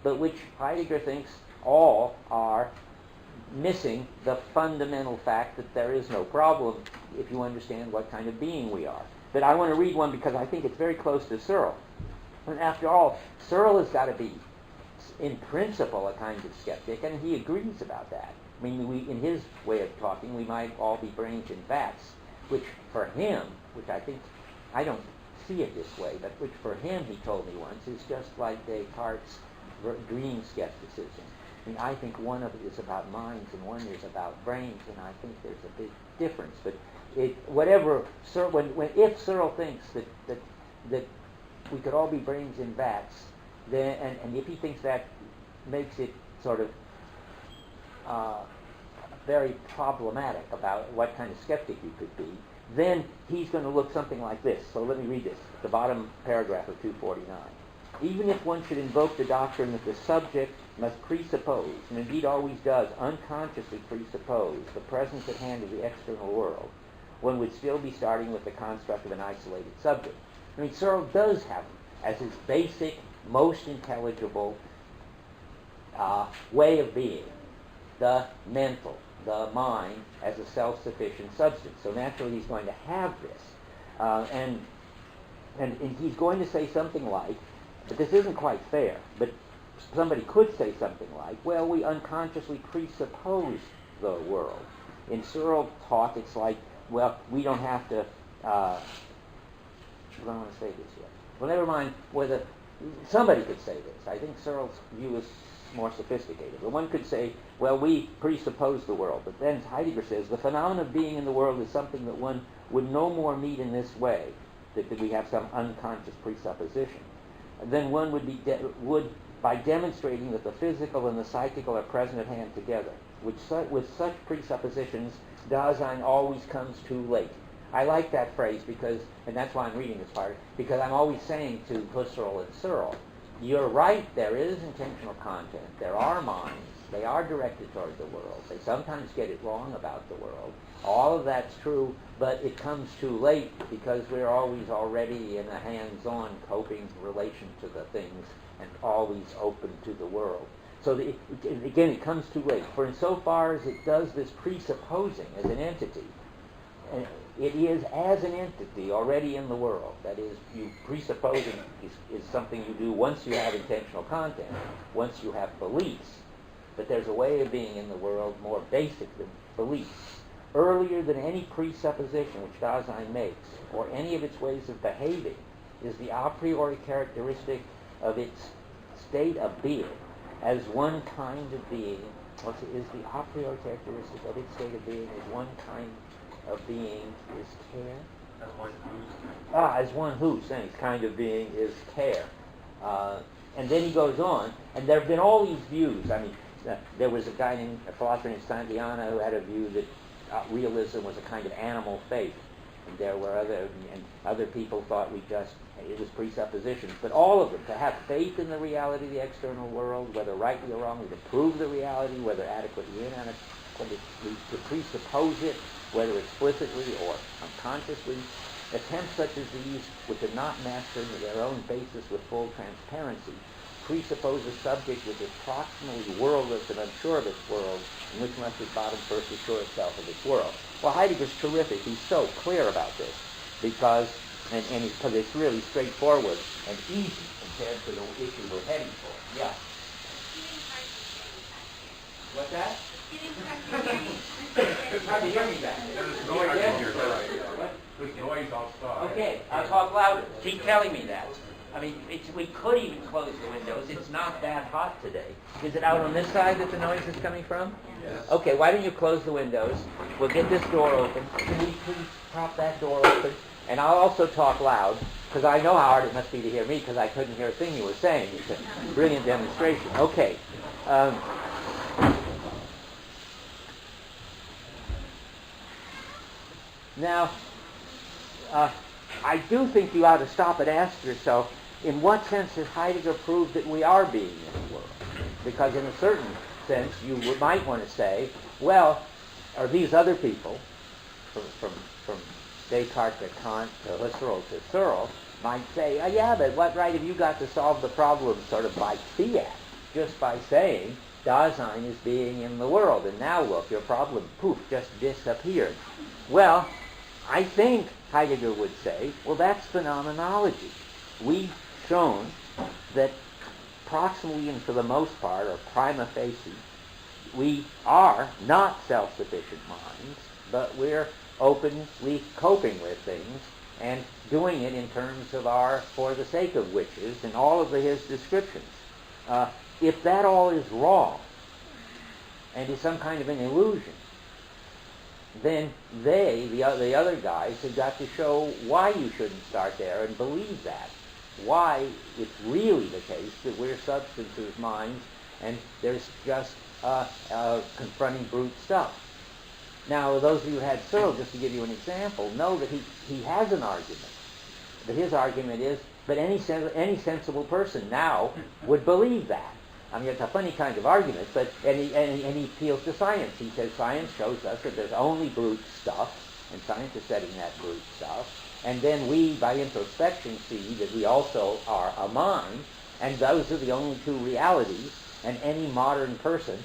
S1: but which Heidegger thinks all are missing the fundamental fact that there is no problem if you understand what kind of being we are. But I want to read one because I think it's very close to Searle. And after all, Searle has got to be, in principle, a kind of skeptic, and he agrees about that. In his way of talking, we might all be brains in vats, which for him, which I don't see it this way, but which for him, he told me once, is just like Descartes' dream skepticism. I think one of it is about minds and one is about brains, and I think there's a big difference. But if Searle thinks that we could all be brains in vats, then and if he thinks that makes it sort of very problematic about what kind of skeptic you could be, then he's going to look something like this. So let me read this, the bottom paragraph of 249. Even if one should invoke the doctrine that the subject must presuppose, and indeed always does, unconsciously presuppose the presence at hand of the external world, one would still be starting with the construct of an isolated subject. Searle does have as his basic, most intelligible way of being the mental, the mind, as a self-sufficient substance. So naturally he's going to have this. And he's going to say something like, but this isn't quite fair, but somebody could say something like, well, we unconsciously presuppose the world. In Searle talk, it's like, well, we don't have to, I don't want to say this yet. Well, never mind whether, somebody could say this. I think Searle's view is more sophisticated. But one could say, well, we presuppose the world. But then Heidegger says, the phenomenon of being in the world is something that one would no more meet in this way, that we have some unconscious presupposition. And then one would by demonstrating that the physical and the psychical are present at hand together. With such presuppositions, Dasein always comes too late. I like that phrase because, and that's why I'm reading this part, because I'm always saying to Husserl and Searle, you're right, there is intentional content, there are minds, They are directed toward the world. They sometimes get it wrong about the world. All of that's true, but it comes too late because we're always already in a hands-on coping relation to the things and always open to the world. So again, it comes too late. For insofar as it does this presupposing as an entity, it is as an entity already in the world. That is, you presupposing is something you do once you have intentional content, once you have beliefs. But there's a way of being in the world more basic than beliefs. Earlier than any presupposition which Dasein makes, or any of its ways of behaving, is the a priori characteristic of its state of being as one kind of being. Is the a priori characteristic of its state of being as one kind of being is care? As one whose kind of being is care. And then he goes on, and there have been all these views. I mean, there was a philosopher named Santayana who had a view that realism was a kind of animal faith. And there were other people thought it was presuppositions. But all of them, to have faith in the reality of the external world, whether rightly or wrongly, to prove the reality, whether adequately or inadequately, to presuppose it, whether explicitly or unconsciously, attempts such as these, which are not mastering their own basis with full transparency, presuppose a subject which is proximally worldless and unsure of its world, and which must at bottom first assure itself of its world. Well, Heidegger's terrific. He's so clear about this because it's really straightforward and easy compared to the issue we're heading for. Yeah. What's that? It's hard to hear me back there.
S8: There's noise in here. There's noise outside.
S1: Okay, I'll talk louder. Keep telling me that. I mean, we could even close the windows. It's not that hot today. Is it out on this side that the noise is coming from?
S8: Yes.
S1: Okay, why don't you close the windows? We'll get this door open. Can we please prop that door open? And I'll also talk loud, because I know how hard it must be to hear me, because I couldn't hear a thing you were saying. It's a brilliant demonstration. Okay. Now, I do think you ought to stop and ask yourself, in what sense has Heidegger proved that we are being in the world? Because in a certain sense, you might want to say, well, are these other people, from Descartes to Kant to Husserl to Searle, might say, oh, yeah, but what right have you got to solve the problem sort of by fiat, just by saying Dasein is being in the world, and now look, your problem, poof, just disappeared. Well, I think Heidegger would say, well, that's phenomenology. We've shown that proximally and for the most part, or prima facie, we are not self-sufficient minds, but we're openly coping with things and doing it in terms of our for the sake of whiches and all of his descriptions. If that all is wrong and is some kind of an illusion, then the other guys, have got to show why you shouldn't start there and believe that. Why it's really the case that we're substances, minds, and there's just confronting brute stuff. Now, those of you who had Searle, just to give you an example, know that he has an argument. But his argument is, but any sensible person now would believe that. I mean, it's a funny kind of argument, but and he appeals to science. He says science shows us that there's only brute stuff, and science is studying that brute stuff. And then we, by introspection, see that we also are a mind, and those are the only two realities, and any modern person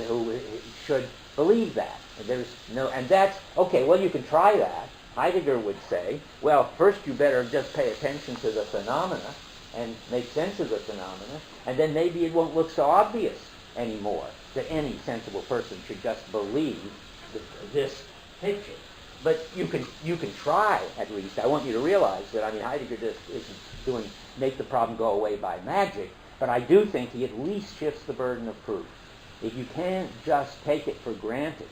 S1: who should believe that. And that's, okay, well, you can try that. Heidegger would say, well, first you better just pay attention to the phenomena and make sense of the phenomena, and then maybe it won't look so obvious anymore that any sensible person should just believe this picture. But you can try, at least. I want you to realize that, I mean, Heidegger just isn't make the problem go away by magic, but I do think he at least shifts the burden of proof. If you can't just take it for granted.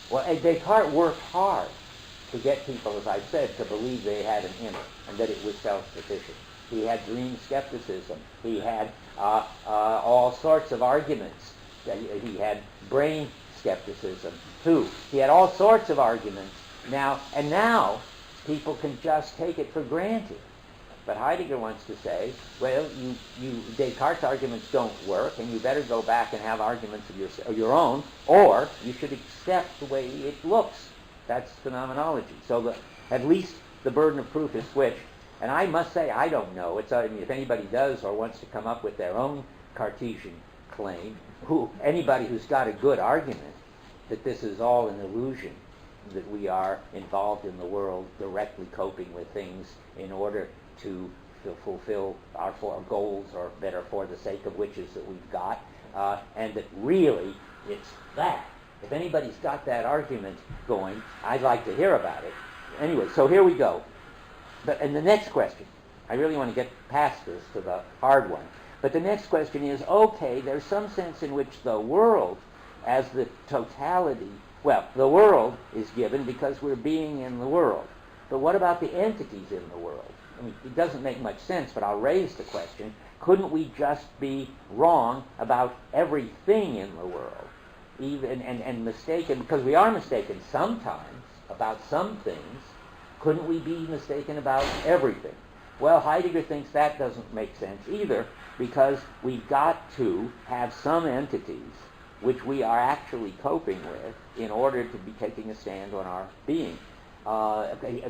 S1: Well, Descartes worked hard to get people, as I said, to believe they had an inner and that it was self-sufficient. He had dream skepticism. He had all sorts of arguments. He had brain skepticism, too. He had all sorts of arguments. Now people can just take it for granted But Heidegger wants to say, well, Descartes' arguments don't work, and you better go back and have arguments of your own, or you should accept the way it looks. That's phenomenology. So at least the burden of proof is switched. And I must say, I don't know. If anybody does or wants to come up with their own Cartesian claim, anybody who's got a good argument that this is all an illusion, that we are involved in the world directly coping with things in order to fulfill our goals, or better, for the sake of which is that we've got, and that really it's that. If anybody's got that argument going, I'd like to hear about it. Anyway, so here we go. And the next question, I really want to get past this to the hard one, but the next question is, okay, there's some sense in which the world as the totality, well, the world is given because we're being in the world. But what about the entities in the world? I mean, it doesn't make much sense, but I'll raise the question, couldn't we just be wrong about everything in the world? And mistaken, because we are mistaken sometimes about some things, couldn't we be mistaken about everything? Well, Heidegger thinks that doesn't make sense either, because we've got to have some entities which we are actually coping with in order to be taking a stand on our being.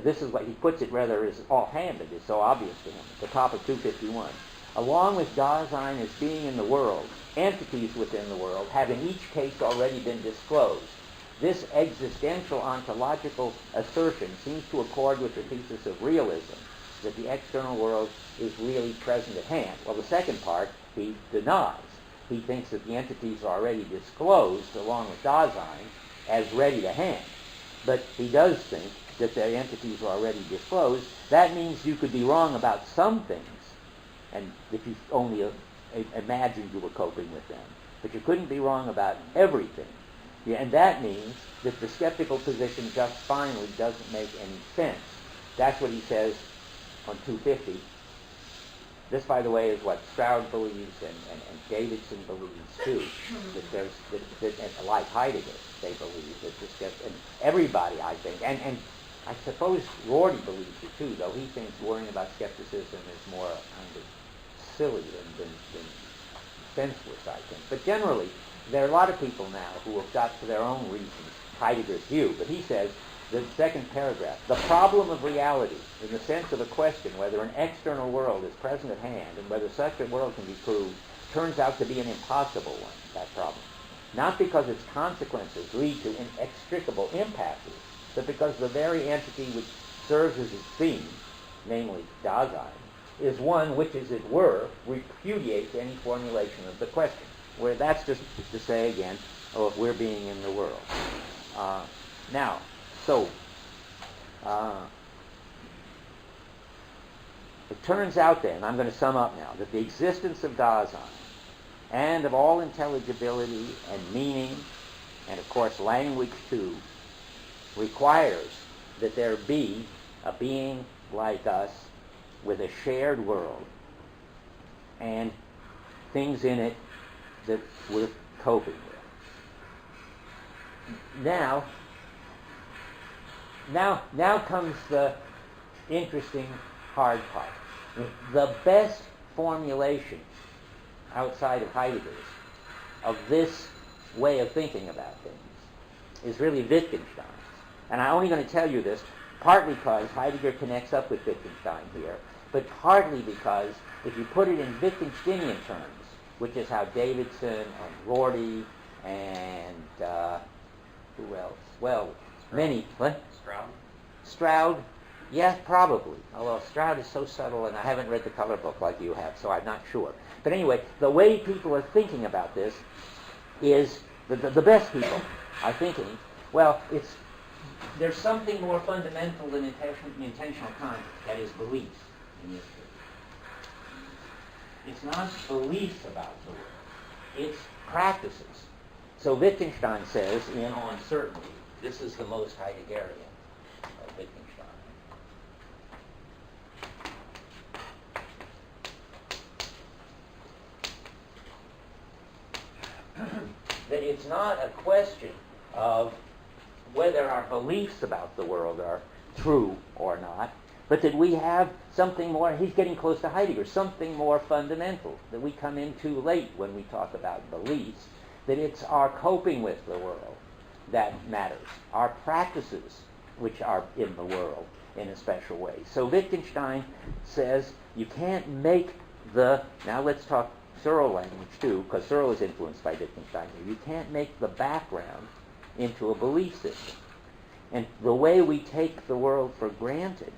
S1: This is what he puts it rather as offhanded, it's so obvious to him, at the top of 251. Along with Dasein as being in the world, entities within the world have in each case already been disclosed. This existential ontological assertion seems to accord with the thesis of realism, that the external world is really present at hand. Well, the second part he denies. He thinks that the entities are already disclosed, along with Dasein, as ready to hand. But he does think that the entities are already disclosed. That means you could be wrong about some things, and if you only imagined you were coping with them. But you couldn't be wrong about everything. Yeah, and that means that the skeptical position just finally doesn't make any sense. That's what he says on 250. This, by the way, is what Stroud believes and Davidson believes too. That there's, and like Heidegger, they believe that this gets, and everybody, I think, and I suppose Rorty believes it too, though he thinks worrying about skepticism is more kind of silly than senseless, I think. But generally, there are a lot of people now who have got for their own reasons Heidegger's view, but he says, the second paragraph, the problem of reality, in the sense of the question whether an external world is present at hand and whether such a world can be proved, turns out to be an impossible one, that problem. Not because its consequences lead to inextricable impasses, but because the very entity which serves as its theme, namely Dasein, is one which, as it were, repudiates any formulation of the question. Where that's just to say again, oh, if we're being in the world. It turns out then, I'm going to sum up now, that the existence of Dasein and of all intelligibility and meaning, and of course language too, requires that there be a being like us with a shared world and things in it that we're coping with. Now comes the interesting hard part. The best formulation outside of Heidegger's of this way of thinking about things is really Wittgenstein's. And I'm only going to tell you this partly because Heidegger connects up with Wittgenstein here, but partly because if you put it in Wittgensteinian terms, which is how Davidson and Rorty and who else? Well, many. What? Stroud? Yeah, probably. Although Stroud is so subtle, and I haven't read the color book like you have, so I'm not sure. But anyway, the way people are thinking about this is the best people are thinking, well, there's something more fundamental than intentional conduct, that is beliefs in this case. It's not beliefs about the world. It's practices. So Wittgenstein says in On Certainty, this is the most Heideggerian of Wittgenstein. That it's not a question of whether our beliefs about the world are true or not, but that we have something more, he's getting close to Heidegger, something more fundamental that we come in too late when we talk about beliefs, that it's our coping with the world that matters, our practices which are in the world in a special way. So Wittgenstein says you can't make now let's talk Searle language too, because Searle is influenced by Wittgenstein here. You can't make the background into a belief system. And the way we take the world for granted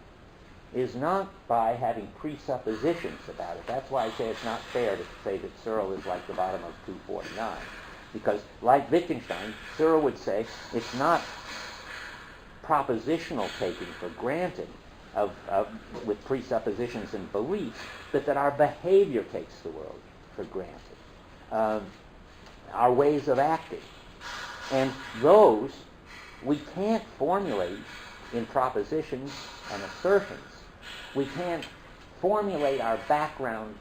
S1: is not by having presuppositions about it. That's why I say it's not fair to say that Searle is like the bottom of 249. Because like Wittgenstein, Searle would say it's not propositional taking for granted with presuppositions and beliefs, but that our behavior takes the world for granted. Our ways of acting. And those we can't formulate in propositions and assertions. We can't formulate our background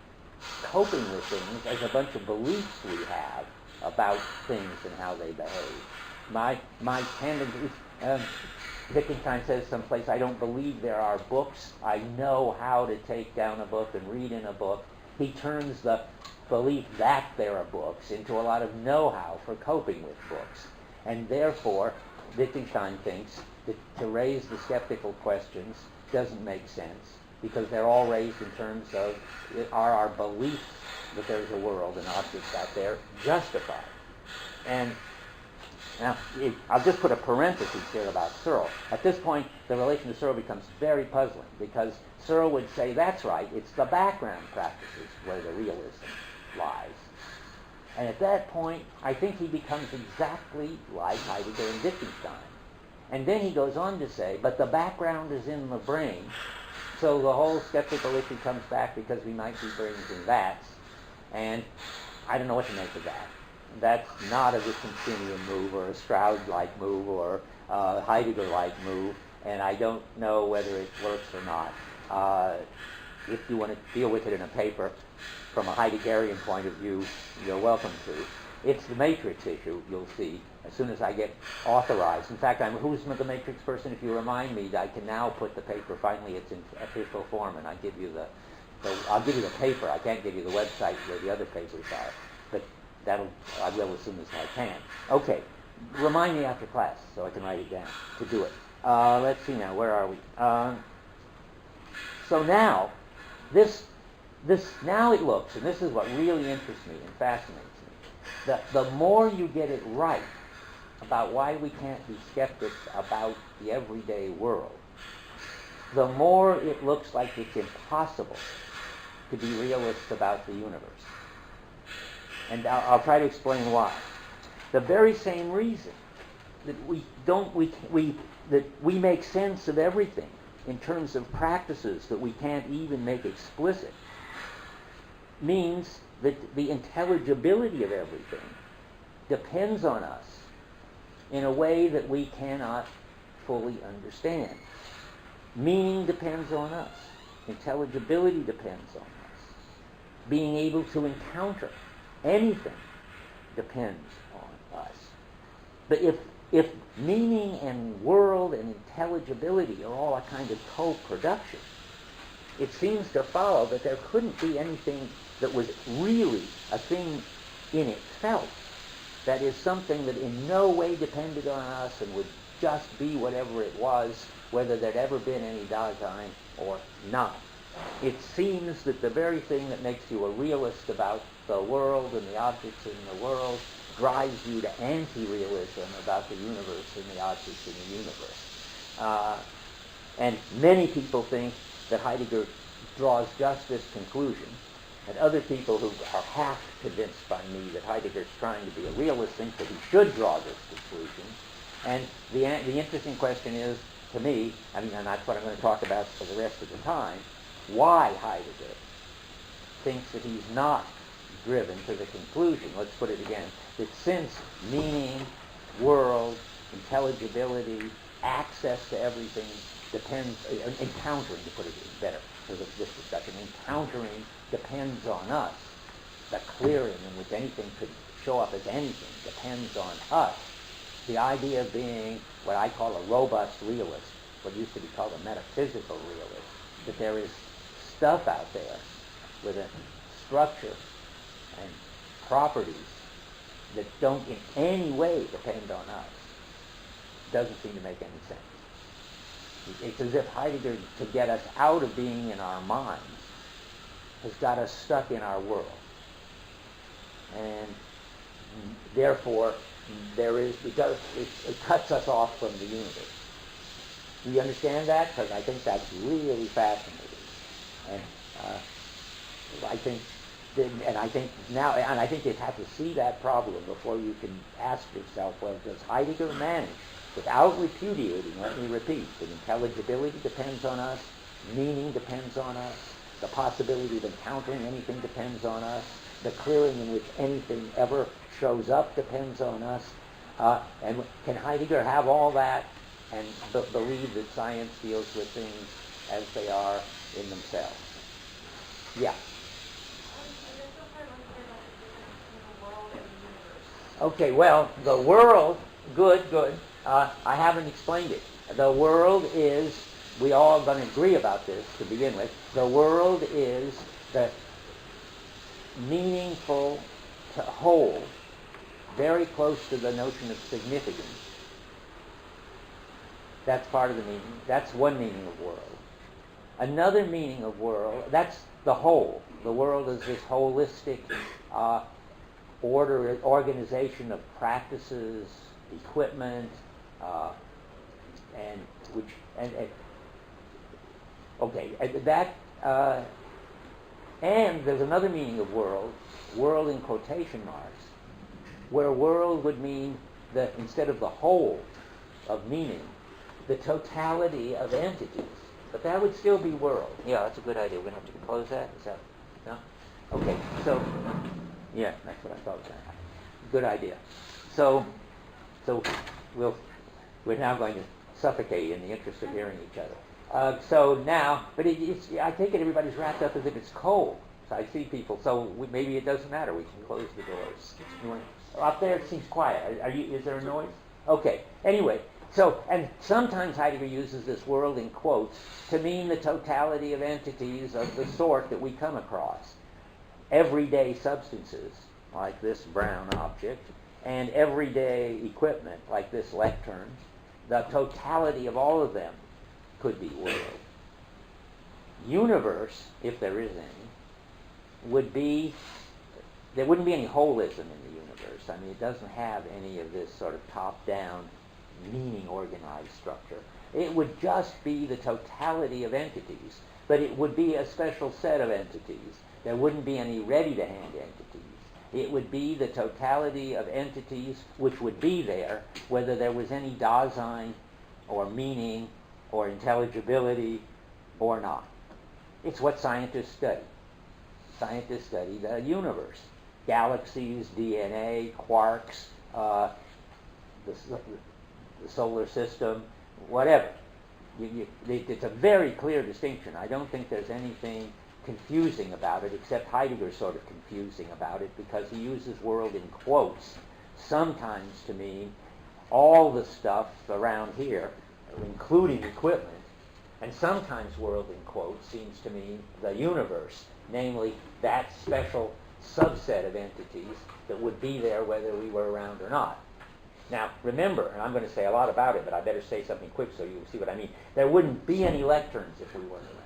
S1: coping with things as a bunch of beliefs we have about things and how they behave. My tendency, Wittgenstein says someplace, I don't believe there are books. I know how to take down a book and read in a book. He turns the belief that there are books into a lot of know-how for coping with books. And therefore, Wittgenstein thinks that to raise the skeptical questions doesn't make sense, because they're all raised in terms of, are our beliefs that there's a world and objects out there justified? And now, I'll just put a parenthesis here about Searle. At this point, the relation to Searle becomes very puzzling, because Searle would say, that's right, it's the background practices where the realism lies. And at that point, I think he becomes exactly like Heidegger and Wittgenstein. And then he goes on to say, but the background is in the brain, so the whole skeptical issue comes back because we might be brains in vats, and I don't know what to make of that. That's not a Wittgensteinian move or a Stroud-like move or a Heidegger-like move, and I don't know whether it works or not. If you want to deal with it in a paper from a Heideggerian point of view, you're welcome to. It's the matrix issue, you'll see, as soon as I get authorized. In fact, who's the matrix person? If you remind me, I can now put the paper, finally it's in official form, and I give you I'll give you the paper. I can't give you the website where the other papers are, but I will as soon as I can. Okay, remind me after class so I can write it down to do it. Let's see now, where are we? So now, now it looks, and this is what really interests me and fascinates me, the more you get it right about why we can't be skeptics about the everyday world, the more it looks like it's impossible to be realists about the universe. And I'll try to explain why. The very same reason that we make sense of everything in terms of practices that we can't even make explicit means that the intelligibility of everything depends on us in a way that we cannot fully understand. Meaning depends on us. Intelligibility depends on us. Being able to encounter anything depends on us. But if meaning and world and intelligibility are all a kind of co-production, it seems to follow that there couldn't be anything that was really a thing in itself, that is something that in no way depended on us and would just be whatever it was, whether there'd ever been any Dasein or not. It seems that the very thing that makes you a realist about the world and the objects in the world drives you to anti-realism about the universe and the objects in the universe. And many people think that Heidegger draws just this conclusion, and other people who are half convinced by me that Heidegger's trying to be a realist think that he should draw this conclusion. And the interesting question is, to me, and that's what I'm going to talk about for the rest of the time, why Heidegger thinks that he's not driven to the conclusion, let's put it again, that since meaning, world, intelligibility, access to everything depends, encountering, to put it better for this discussion, encountering depends on us. The clearing in which anything could show up as anything depends on us. The idea of being what I call a robust realist, what used to be called a metaphysical realist, that there is stuff out there with a structure and properties that don't in any way depend on us doesn't seem to make any sense. It's as if Heidegger, to get us out of being in our minds, has got us stuck in our world. And therefore, it cuts us off from the universe. Do you understand that? Because I think that's really fascinating. And I think you have to see that problem before you can ask yourself, well, does Heidegger manage, without repudiating, let me repeat, that intelligibility depends on us, meaning depends on us, the possibility of encountering anything depends on us, the clearing in which anything ever shows up depends on us, and can Heidegger have all that and believe that science deals with things as they are in themselves? Yeah. Okay, well, the world, good. I haven't explained it. The world is, we all going to agree about this to begin with, the world is the meaningful to whole, very close to the notion of significance. That's part of the meaning. That's one meaning of world. Another meaning of world, that's the whole. The world is this holistic organization of practices, equipment, and there's another meaning of world in quotation marks, where world would mean that instead of the whole of meaning, the totality of entities. But that would still be world. Yeah, that's a good idea. We're going to have to close that? Is that, no? Okay, so, yeah, that's what I thought was that. Good idea. So we're now going to suffocate in the interest of hearing each other. So now, but I take it everybody's wrapped up as if it's cold. So I see people, so maybe it doesn't matter. We can close the doors. Up there it seems quiet. Is there a noise? Okay, anyway. So, and sometimes Heidegger uses this world in quotes to mean the totality of entities of the sort that we come across. Everyday substances, like this brown object, and everyday equipment, like this lectern, the totality of all of them could be world. Universe, if there is any, would be, there wouldn't be any holism in the universe. I mean, it doesn't have any of this sort of top-down meaning organized structure. It would just be the totality of entities, but it would be a special set of entities. There wouldn't be any ready-to-hand entities. It would be the totality of entities which would be there, whether there was any Dasein or meaning or intelligibility or not. It's what scientists study. Scientists study the universe. Galaxies, DNA, quarks, the solar system, whatever. It's a very clear distinction. I don't think there's anything confusing about it, except Heidegger's sort of confusing about it because he uses world in quotes sometimes to mean all the stuff around here, including equipment, and sometimes world in quotes seems to mean the universe, namely that special subset of entities that would be there whether we were around or not. Now, remember, and I'm going to say a lot about it, but I better say something quick so you'll see what I mean. There wouldn't be any lecterns if we weren't around.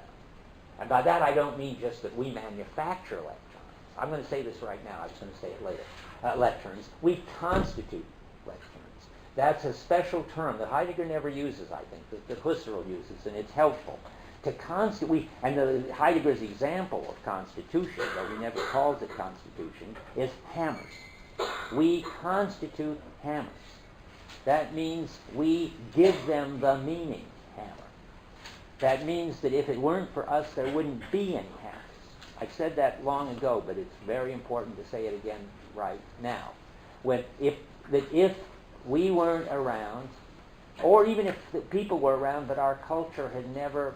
S1: And by that I don't mean just that we manufacture lecterns. I'm going to say this right now. I was going to say it later. Lecterns. We constitute lecterns. That's a special term that Heidegger never uses, I think, that Husserl uses, and it's helpful. To constitute, Heidegger's example of constitution, though he never calls it constitution, is hammers. We constitute hammers. That means we give them the meaning hammer. That means that if it weren't for us, there wouldn't be any hammers. I said that long ago, but it's very important to say it again right now. If we weren't around, or even if the people were around, but our culture had never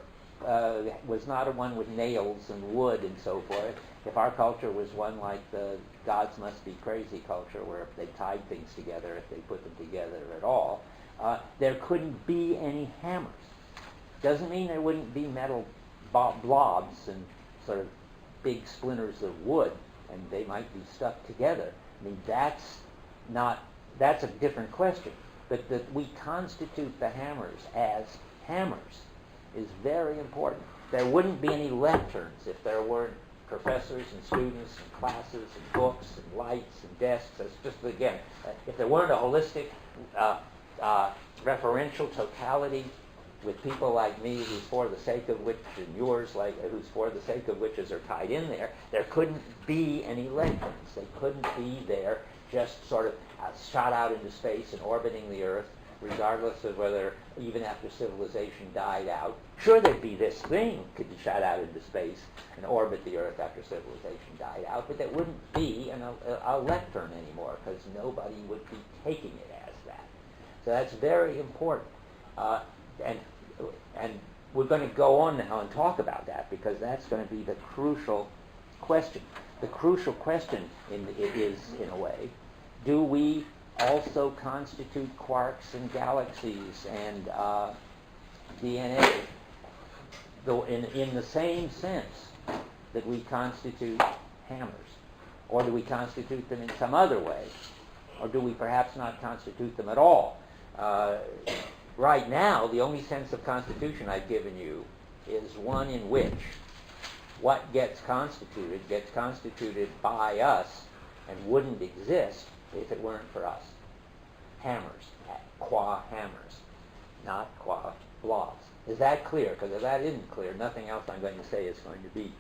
S1: was not a one with nails and wood and so forth. If our culture was one like the gods must be crazy culture, where if they tied things together, if they put them together at all, there couldn't be any hammers. Doesn't mean there wouldn't be metal blobs and sort of big splinters of wood, and they might be stuck together. I mean, that's a different question. But that we constitute the hammers as hammers is very important. There wouldn't be any lecterns if there weren't professors and students and classes and books and lights and desks. That's just, again, if there weren't a holistic, referential totality with people like me whose for the sake of which, and yours like whose for the sake of whiches are tied in there couldn't be any lecterns. They couldn't be there just sort of shot out into space and orbiting the Earth, regardless of whether, even after civilization died out. Sure, there'd be this thing could be shot out into space and orbit the Earth after civilization died out, but there wouldn't be a lectern anymore, because nobody would be taking it as that. So that's very important. And we're going to go on now and talk about that, because that's going to be the crucial question. The crucial question is, in a way, do we also constitute quarks and galaxies and DNA in the same sense that we constitute hammers? Or do we constitute them in some other way? Or do we perhaps not constitute them at all? Right now, the only sense of constitution I've given you is one in which what gets constituted by us and wouldn't exist if it weren't for us. Hammers, qua hammers, not qua blobs. Is that clear? Because if that isn't clear, nothing else I'm going to say is going to be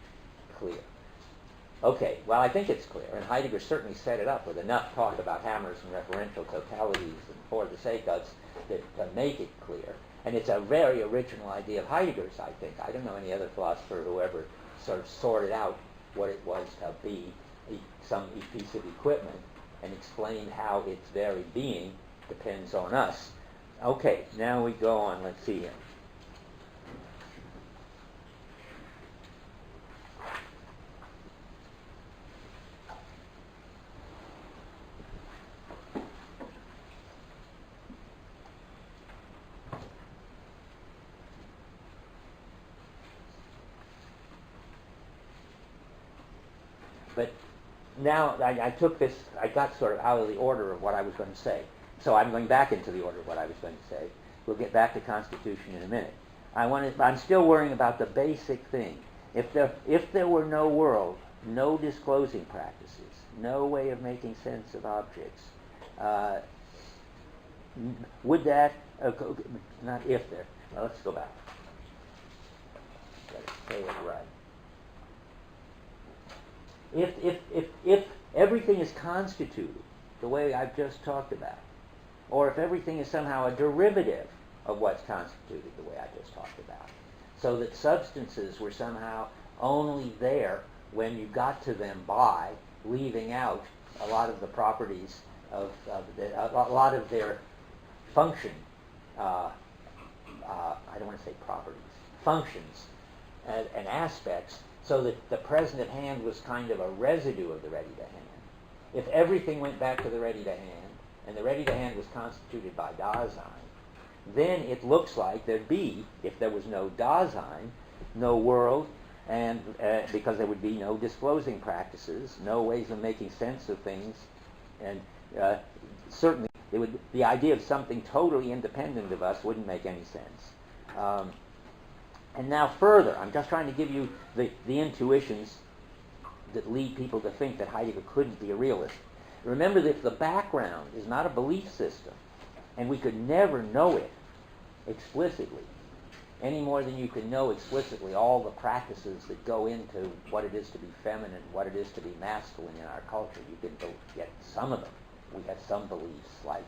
S1: clear. Okay, well, I think it's clear, and Heidegger certainly set it up with enough talk about hammers and referential totalities and for the sake of to make it clear. And it's a very original idea of Heidegger's, I think. I don't know any other philosopher who ever sort of sorted out what it was to be some piece of equipment and explained how its very being depends on us. Okay, now we go on. Let's see here. But now I took this, I got sort of out of the order of what I was going to say. So I'm going back into the order of what I was going to say. We'll get back to Constitution in a minute. I'm still worrying about the basic thing. If there were no world, no disclosing practices, no way of making sense of objects, would that, not if there, well, let's go back. Let's say it right. If everything is constituted the way I've just talked about, or if everything is somehow a derivative of what's constituted the way I just talked about, so that substances were somehow only there when you got to them by leaving out a lot of the properties a lot of their function, I don't want to say properties, functions and aspects, so that the present at hand was kind of a residue of the ready-to-hand. If everything went back to the ready-to-hand, and the ready-to-hand was constituted by Dasein, then it looks like there'd be, if there was no Dasein, no world, and because there would be no disclosing practices, no ways of making sense of things, and certainly the idea of something totally independent of us wouldn't make any sense. And now further, I'm just trying to give you the intuitions that lead people to think that Heidegger couldn't be a realist. Remember that if the background is not a belief system, and we could never know it explicitly, any more than you can know explicitly all the practices that go into what it is to be feminine, what it is to be masculine in our culture. You can get some of them. We have some beliefs, like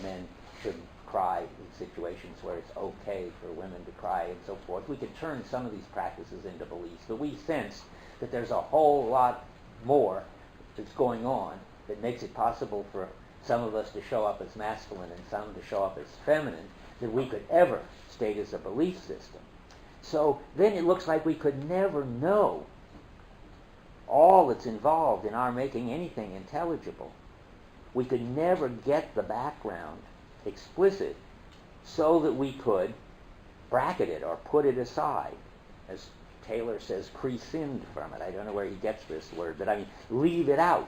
S1: men shouldn't cry in situations where it's okay for women to cry and so forth. We could turn some of these practices into beliefs, but we sense that there's a whole lot more that's going on that makes it possible for some of us to show up as masculine and some to show up as feminine that we could ever state as a belief system. So then it looks like we could never know all that's involved in our making anything intelligible. We could never get the background explicit so that we could bracket it or put it aside as Taylor says prescind from it. I don't know where he gets this word, but I mean, leave it out.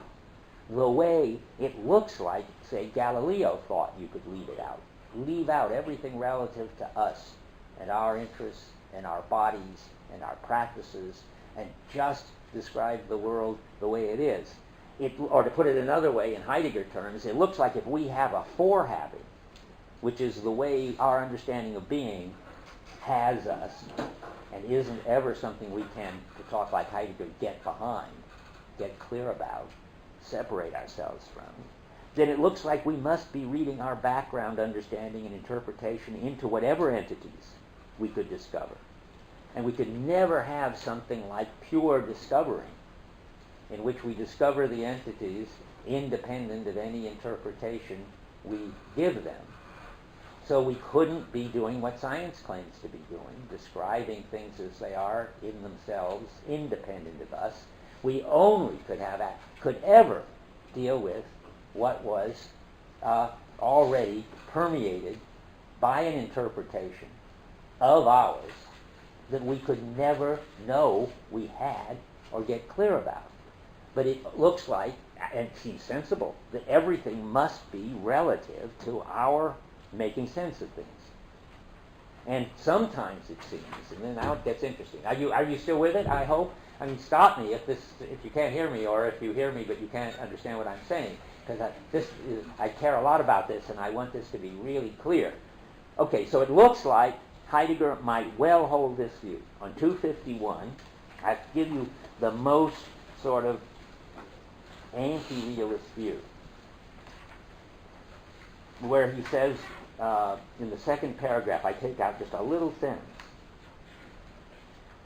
S1: The way it looks like, say, Galileo thought you could leave it out. Leave out everything relative to us and our interests and our bodies and our practices and just describe the world the way it is. Or to put it another way, in Heidegger terms, it looks like if we have a forehaving, which is the way our understanding of being has us and isn't ever something we can, to talk like Heidegger, get behind, get clear about, separate ourselves from, then it looks like we must be reading our background understanding and interpretation into whatever entities we could discover. And we could never have something like pure discovering, in which we discover the entities independent of any interpretation we give them. So we couldn't be doing what science claims to be doing, describing things as they are in themselves, independent of us. We only could ever deal with what was already permeated by an interpretation of ours that we could never know we had or get clear about. But it looks like, and it seems sensible, that everything must be relative to our making sense of things. And sometimes it seems, and then now it gets interesting. Are you still with it, I hope? I mean, stop me if you can't hear me, or if you hear me but you can't understand what I'm saying, because I care a lot about this, and I want this to be really clear. Okay, so it looks like Heidegger might well hold this view. On 251, I give you the most sort of anti-realist view, where he says, in the second paragraph, I take out just a little sentence.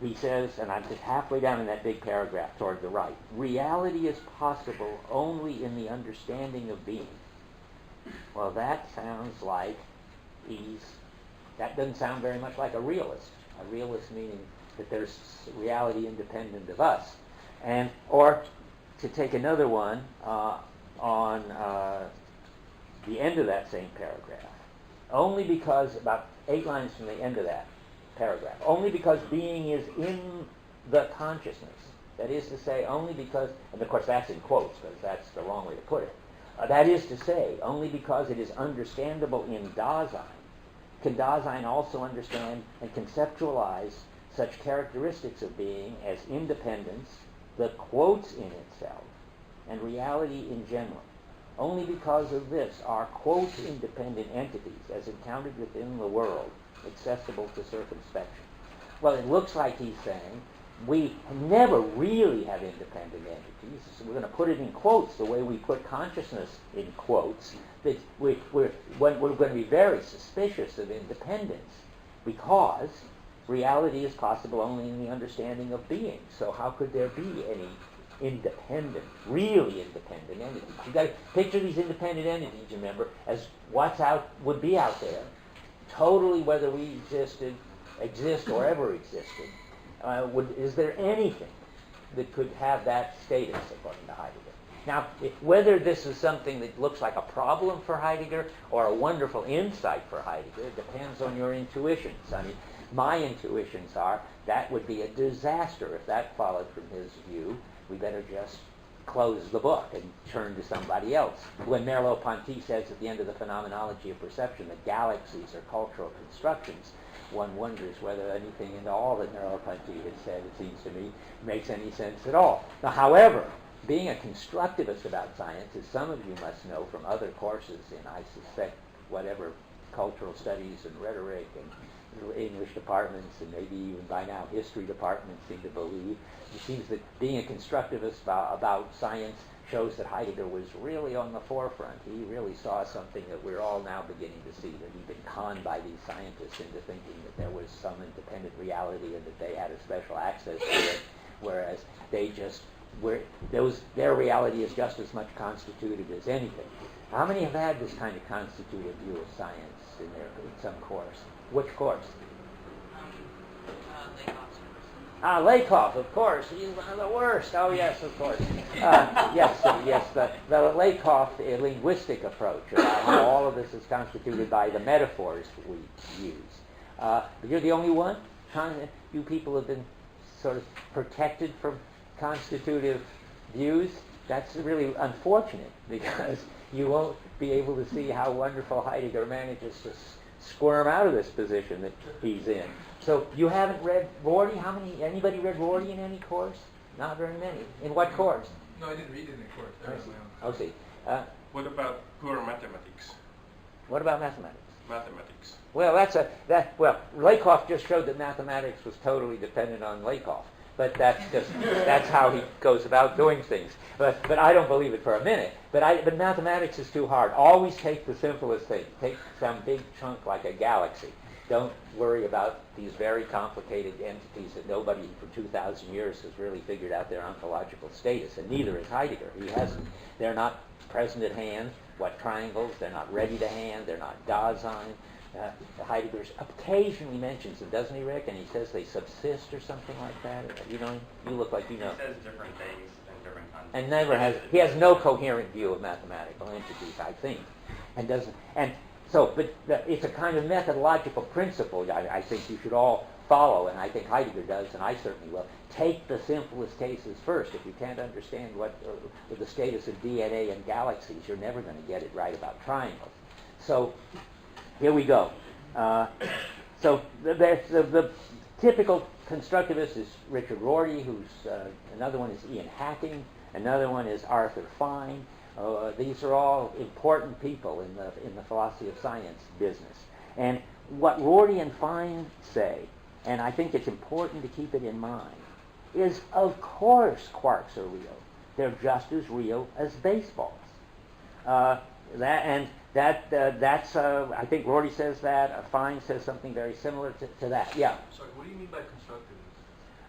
S1: He says, and I'm just halfway down in that big paragraph toward the right, reality is possible only in the understanding of being. Well, that sounds like that doesn't sound very much like a realist. A realist meaning that there's reality independent of us. Or to take another one on the end of that same paragraph, only because, about 8 lines from the end of that paragraph, only because being is in the consciousness. That is to say, only because, and of course that's in quotes, because that's the wrong way to put it. That is to say, only because it is understandable in Dasein, can Dasein also understand and conceptualize such characteristics of being as independence, the quotes in itself, and reality in general. Only because of this are quote-independent entities, as encountered within the world, accessible to circumspection. Well, it looks like he's saying we never really have independent entities. So we're going to put it in quotes the way we put consciousness in quotes. That we're going to be very suspicious of independence, because reality is possible only in the understanding of being. So how could there be any independent, really independent entities? You've got to picture these independent entities, remember, as would be out there, totally whether we exist or ever existed. Is there anything that could have that status, according to Heidegger? Now, whether this is something that looks like a problem for Heidegger or a wonderful insight for Heidegger depends on your intuitions. I mean, my intuitions are that would be a disaster if that followed from his view. We better just close the book and turn to somebody else. When Merleau-Ponty says at the end of the Phenomenology of Perception that galaxies are cultural constructions, one wonders whether anything in all that Merleau-Ponty has said, it seems to me, makes any sense at all. Now, however, being a constructivist about science, as some of you must know from other courses in, I suspect, whatever cultural studies and rhetoric and English departments, and maybe even by now history departments seem to believe, it seems that being a constructivist about science shows that Heidegger was really on the forefront. He really saw something that we're all now beginning to see, that he'd been conned by these scientists into thinking that there was some independent reality and that they had a special access to it, whereas their reality is just as much constituted as anything. How many have had this kind of constituted view of science in some course? Which course? Lakoff, of course. He's one of the worst. Oh, yes, of course. Yes, the Lakoff linguistic approach about how all of this is constituted by the metaphors we use. But you're the only one? You people have been sort of protected from constitutive views, that's really unfortunate because you won't be able to see how wonderful Heidegger manages to squirm out of this position that he's in. So you haven't read Rorty? Anybody read Rorty in any course? Not very many. In what course?
S3: No, I didn't read it in the course. That was my own.
S1: Oh, see.
S8: What about pure mathematics?
S1: What about mathematics?
S8: Mathematics.
S1: Well, Lakoff just showed that mathematics was totally dependent on Lakoff. But that's how he goes about doing things. But I don't believe it for a minute. But mathematics is too hard. Always take the simplest thing. Take some big chunk like a galaxy. Don't worry about these very complicated entities that nobody for 2,000 years has really figured out their ontological status, and neither is Heidegger. He hasn't. They're not present at hand. What triangles? They're not ready to hand. They're not Dasein. Heidegger occasionally mentions them, doesn't he, Rick? And he says they subsist or something like that. You know, you look like you know.
S4: He says different things in different contexts.
S1: And he has no coherent view of mathematical entities, I think, but it's a kind of methodological principle I think you should all follow, and I think Heidegger does, and I certainly will. Take the simplest cases first. If you can't understand what the status of DNA and galaxies, you're never going to get it right about triangles. So here we go. So the typical constructivist is Richard Rorty, another one is Ian Hacking, another one is Arthur Fine. These are all important people in the philosophy of science business. And what Rorty and Fine say, and I think it's important to keep it in mind, is of course quarks are real. They're just as real as baseballs. That's I think Rorty says that. Fine says something very similar to that. Yeah.
S3: Sorry, what do you mean by constructivist?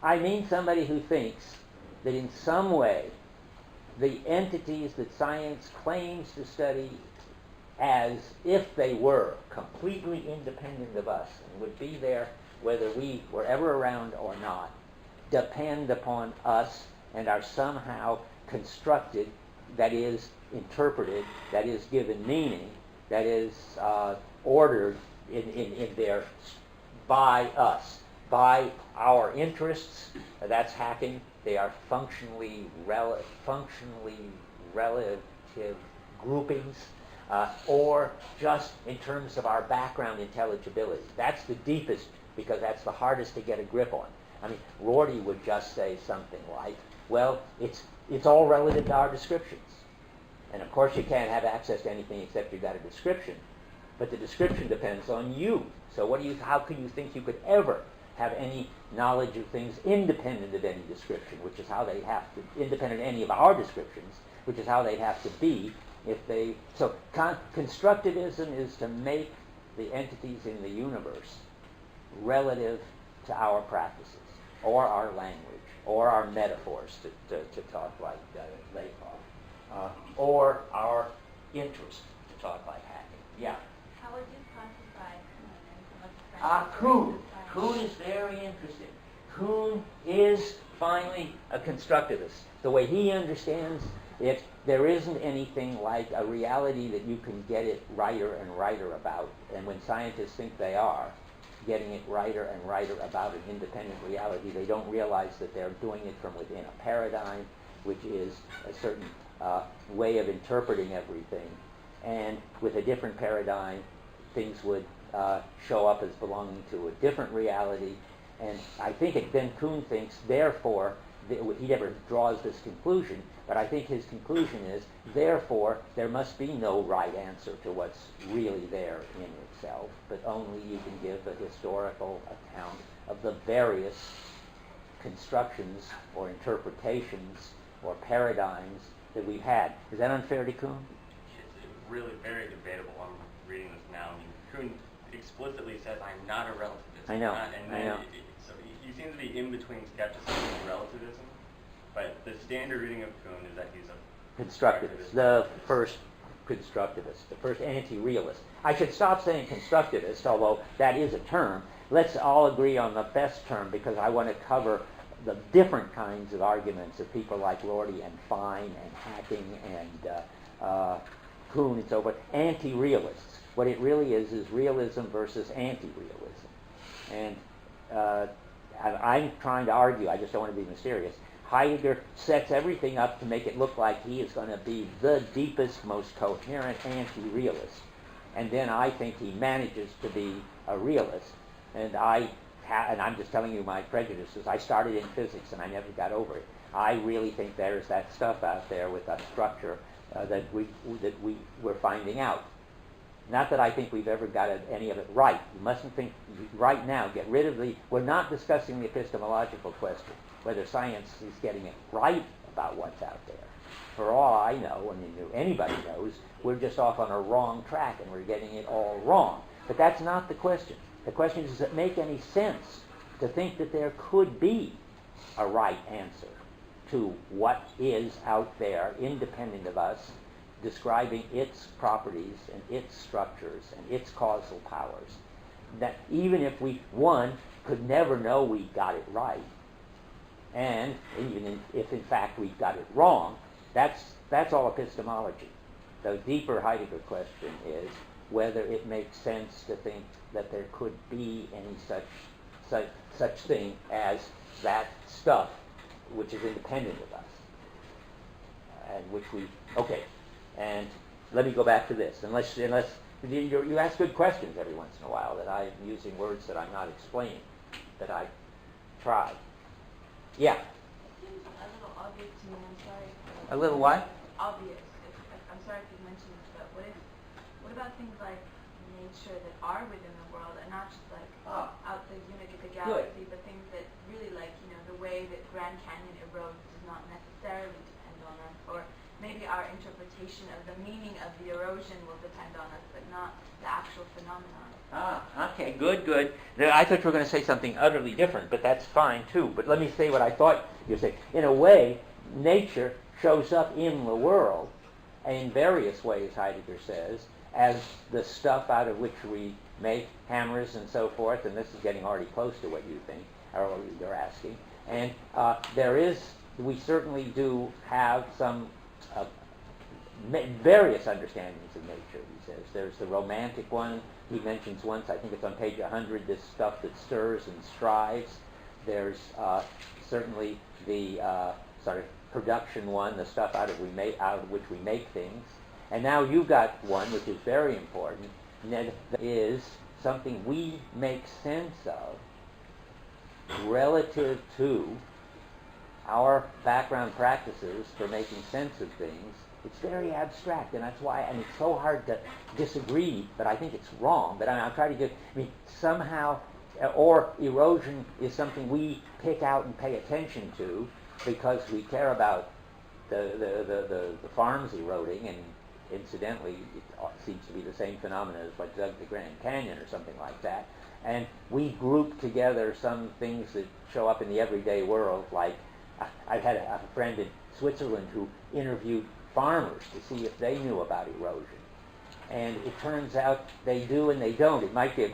S1: I mean somebody who thinks that in some way the entities that science claims to study as if they were completely independent of us and would be there whether we were ever around or not, depend upon us and are somehow constructed, that is interpreted, that is given meaning, that is ordered in their by us, by our interests. That's Hacking. They are functionally relative groupings, or just in terms of our background intelligibility. That's the deepest, because that's the hardest to get a grip on. I mean, Rorty would just say something like, well, it's all relative to our descriptions. And of course you can't have access to anything except you've got a description. But the description depends on you. So how can you think you could ever have any knowledge of things independent of any description, which is how they have to, independent of any of our descriptions, which is how they'd have to be if they, so constructivism is to make the entities in the universe relative to our practices, or our language, or our metaphors, to talk like Lakoff, or our interest, to talk like Hacking. Yeah?
S9: How would you classify Kuhn?
S1: Kuhn is very interesting. Kuhn is finally a constructivist. The way he understands it, there isn't anything like a reality that you can get it righter and righter about. And when scientists think they are getting it righter and righter about an independent reality, they don't realize that they're doing it from within a paradigm, which is a certain way of interpreting everything. And with a different paradigm, things would show up as belonging to a different reality. And I think then Kuhn thinks, therefore, he never draws this conclusion, but I think his conclusion is, therefore, there must be no right answer to what's really there in itself, but only you can give a historical account of the various constructions or interpretations or paradigms that we've had. Is that unfair to Kuhn?
S4: It's really very debatable. I'm reading this now. I mean, Kuhn explicitly says, I'm not a relativist.
S1: I know.
S4: I know. So he seems to be in between skepticism and relativism, but the standard reading of Kuhn is that he's a
S1: constructivist, the first constructivist, the first anti-realist. I should stop saying constructivist, although that is a term. Let's all agree on the best term, because I want to cover the different kinds of arguments of people like Rorty and Fine and Hacking and Kuhn and so forth. Anti-realists. What it really is realism versus anti-realism. And I'm trying to argue, I just don't want to be mysterious. Heidegger sets everything up to make it look like he is going to be the deepest, most coherent anti-realist. And then I think he manages to be a realist. And I'm just telling you my prejudices. I started in physics and I never got over it. I really think there's that stuff out there with that structure that we're finding out. Not that I think we've ever got any of it right. You mustn't think right now, get rid of we're not discussing the epistemological question, whether science is getting it right about what's out there. For all I know, anybody knows, we're just off on a wrong track and we're getting it all wrong. But that's not the question. The question is, does it make any sense to think that there could be a right answer to what is out there, independent of us, describing its properties and its structures and its causal powers? That even if we, one, could never know we got it right, and even if in fact we got it wrong, that's all epistemology. The deeper Heidegger question is whether it makes sense to think that there could be any such thing as that stuff which is independent of us, and which we, okay. And let me go back to this. Unless you ask good questions every once in a while that I'm using words that I'm not explaining, that I try. Yeah.
S9: It seems a little obvious to me. I'm sorry.
S1: A little what?
S9: Obvious. I'm sorry if you mentioned this, but what about things like nature that are within the world, and not just like out the unit of the galaxy, but things that really, like, the way that Grand Canyon erodes does not necessarily depend on us, or maybe our interpretation of the meaning of the erosion will depend on us, but not the actual phenomenon.
S1: Okay, good. I thought you were going to say something utterly different, but that's fine too. But let me say what I thought you'd say. In a way, nature shows up in the world in various ways, Heidegger says, as the stuff out of which we make hammers and so forth, and this is getting already close to what you think, or what you're asking. And we certainly do have some various understandings of nature, he says. There's the romantic one. He mentions once, I think it's on page 100, this stuff that stirs and strives. There's certainly the sort of production one, the stuff out of which we make things. And now you've got one which is very important, and that is something we make sense of relative to our background practices for making sense of things. It's very abstract, and that's why, and it's so hard to disagree, but I think it's wrong. But I'm trying to somehow, or erosion is something we pick out and pay attention to because we care about the farms eroding, and incidentally, it seems to be the same phenomenon as what dug the Grand Canyon or something like that. And we group together some things that show up in the everyday world, like I've had a friend in Switzerland who interviewed farmers to see if they knew about erosion. And it turns out they do and they don't. It might be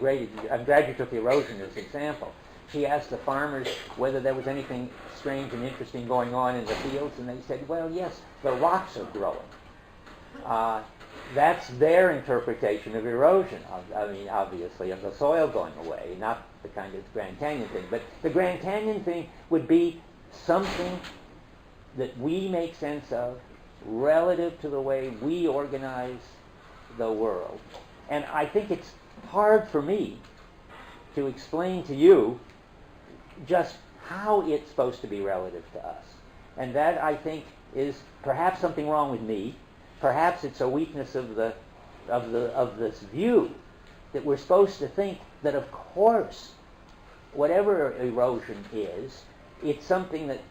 S1: I'm glad you took erosion as an example. She asked the farmers whether there was anything strange and interesting going on in the fields, and they said, well, yes, the rocks are growing. That's their interpretation of erosion, obviously, of the soil going away, not the kind of Grand Canyon thing. But the Grand Canyon thing would be something that we make sense of relative to the way we organize the world. And I think it's hard for me to explain to you just how it's supposed to be relative to us. And that, I think, is perhaps something wrong with me. Perhaps it's a weakness of this view that we're supposed to think that, of course, whatever erosion is, it's something that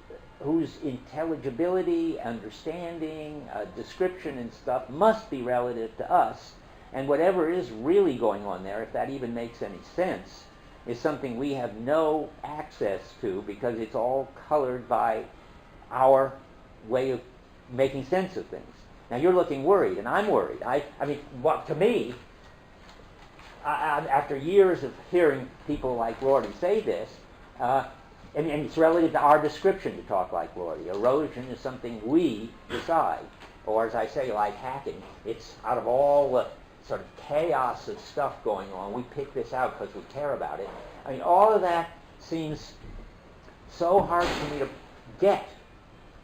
S1: whose intelligibility, understanding, description and stuff must be relative to us. And whatever is really going on there, if that even makes any sense, is something we have no access to because it's all colored by our way of making sense of things. Now you're looking worried, and I'm worried. To me, after years of hearing people like Rorty say this, and it's relative to our description to talk like Rorty. Erosion is something we decide. Or as I say, like hacking, it's out of all the sort of chaos of stuff going on, we pick this out because we care about it. All of that seems so hard for me to get.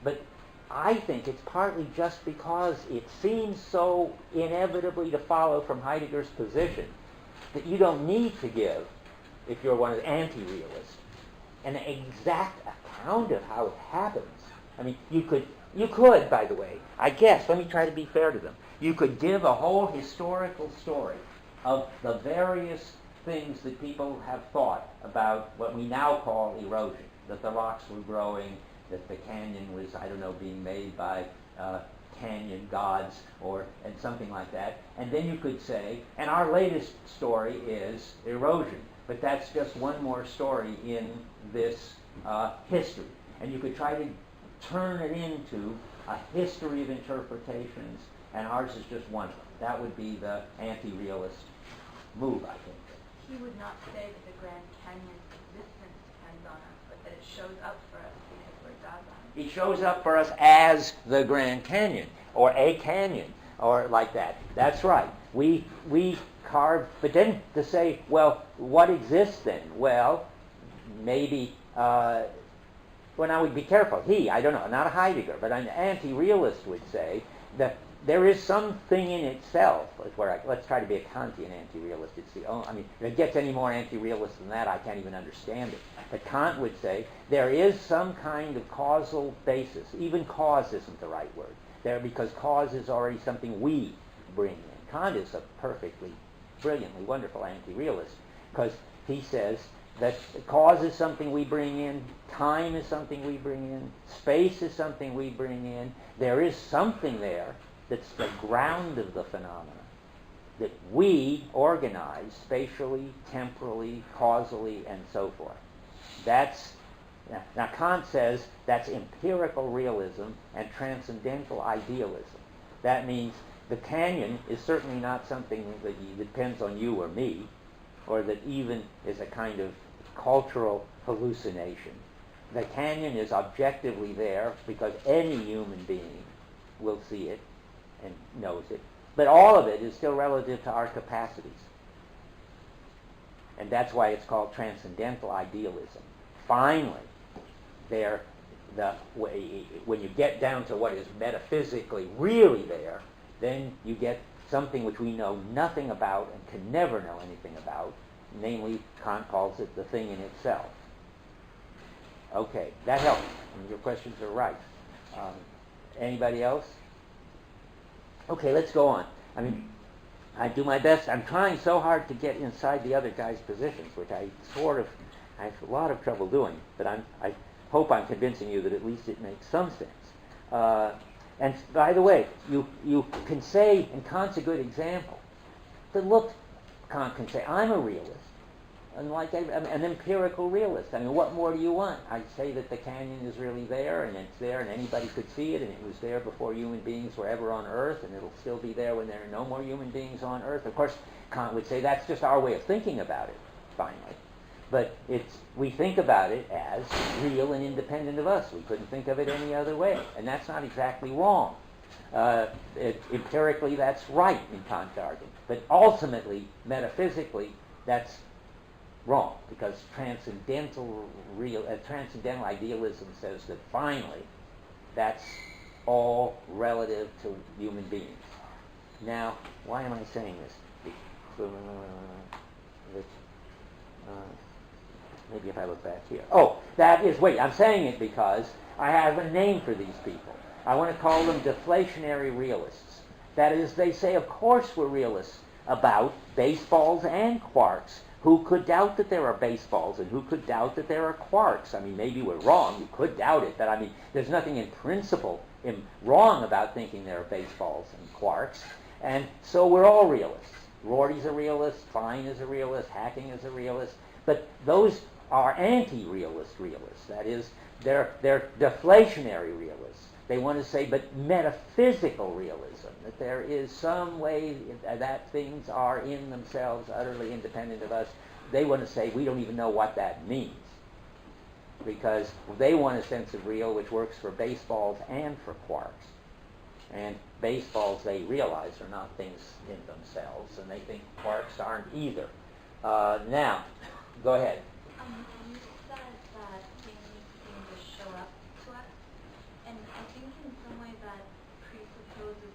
S1: But I think it's partly just because it seems so inevitably to follow from Heidegger's position that you don't need to give, if you're one of the anti-realists, an exact account of how it happens. I mean, you could, by the way, I guess, let me try to be fair to them, you could give a whole historical story of the various things that people have thought about what we now call erosion, that the rocks were growing, that the canyon was, I don't know, being made by canyon gods and something like that. And then you could say, and our latest story is erosion, but that's just one more story in this history. And you could try to turn it into a history of interpretations, and ours is just one of them. That would be the anti-realist move, I think.
S9: He would not say that the Grand Canyon's existence depends on us, but that it shows up for us because we're gods on it.
S1: It shows up for us as the Grand Canyon, or a canyon, or like that. That's right. We carve, but then to say, well, what exists then? Well, maybe, well, now we'd be careful. I don't know, not a Heidegger, but an anti-realist would say that there is something in itself. Let's try to be a Kantian anti-realist. It's the only, I mean, if it gets any more anti-realist than that, I can't even understand it. But Kant would say there is some kind of causal basis. Even cause isn't the right word there, because cause is already something we bring in. Kant is a perfectly, brilliantly wonderful anti-realist, because he says that cause is something we bring in, time is something we bring in, space is something we bring in. There is something there that's the ground of the phenomena that we organize spatially, temporally, causally, and so forth. Now Kant says that's empirical realism and transcendental idealism. That means the canyon is certainly not something that depends on you or me, or that even is a kind of cultural hallucination. The canyon is objectively there because any human being will see it and knows it. But all of it is still relative to our capacities. And that's why it's called transcendental idealism. Finally, when you get down to what is metaphysically really there, then you get something which we know nothing about and can never know anything about. Namely, Kant calls it the thing in itself. Okay, that helps. And your questions are right. Anybody else? Okay, let's go on. I mean, I do my best. I'm trying so hard to get inside the other guy's positions, which I have a lot of trouble doing. But I hope I'm convincing you that at least it makes some sense. And by the way, you can say, and Kant's a good example, that look, Kant can say, I'm a realist, and like an empirical realist. I mean, what more do you want? I say that the canyon is really there, and it's there, and anybody could see it, and it was there before human beings were ever on Earth, and it'll still be there when there are no more human beings on Earth. Of course, Kant would say that's just our way of thinking about it, finally. But we think about it as real and independent of us. We couldn't think of it any other way, and that's not exactly wrong. Empirically, that's right in Kant's argument. But ultimately, metaphysically, that's wrong, because transcendental idealism says that finally, that's all relative to human beings. Now, why am I saying this? Maybe if I look back here. Oh, I'm saying it because I have a name for these people. I want to call them deflationary realists. That is, they say, of course we're realists about baseballs and quarks. Who could doubt that there are baseballs, and who could doubt that there are quarks? I mean, maybe we're wrong. You could doubt it, but I mean, there's nothing in principle wrong about thinking there are baseballs and quarks. And so we're all realists. Rorty's a realist, Fine is a realist, Hacking is a realist. But those are anti-realist realists. That is, they're deflationary realists. They want to say, but metaphysical realism, that there is some way that things are in themselves utterly independent of us. They want to say, we don't even know what that means. Because they want a sense of real which works for baseballs and for quarks. And baseballs, they realize, are not things in themselves, and they think quarks aren't either. Now, go ahead.
S9: You said that things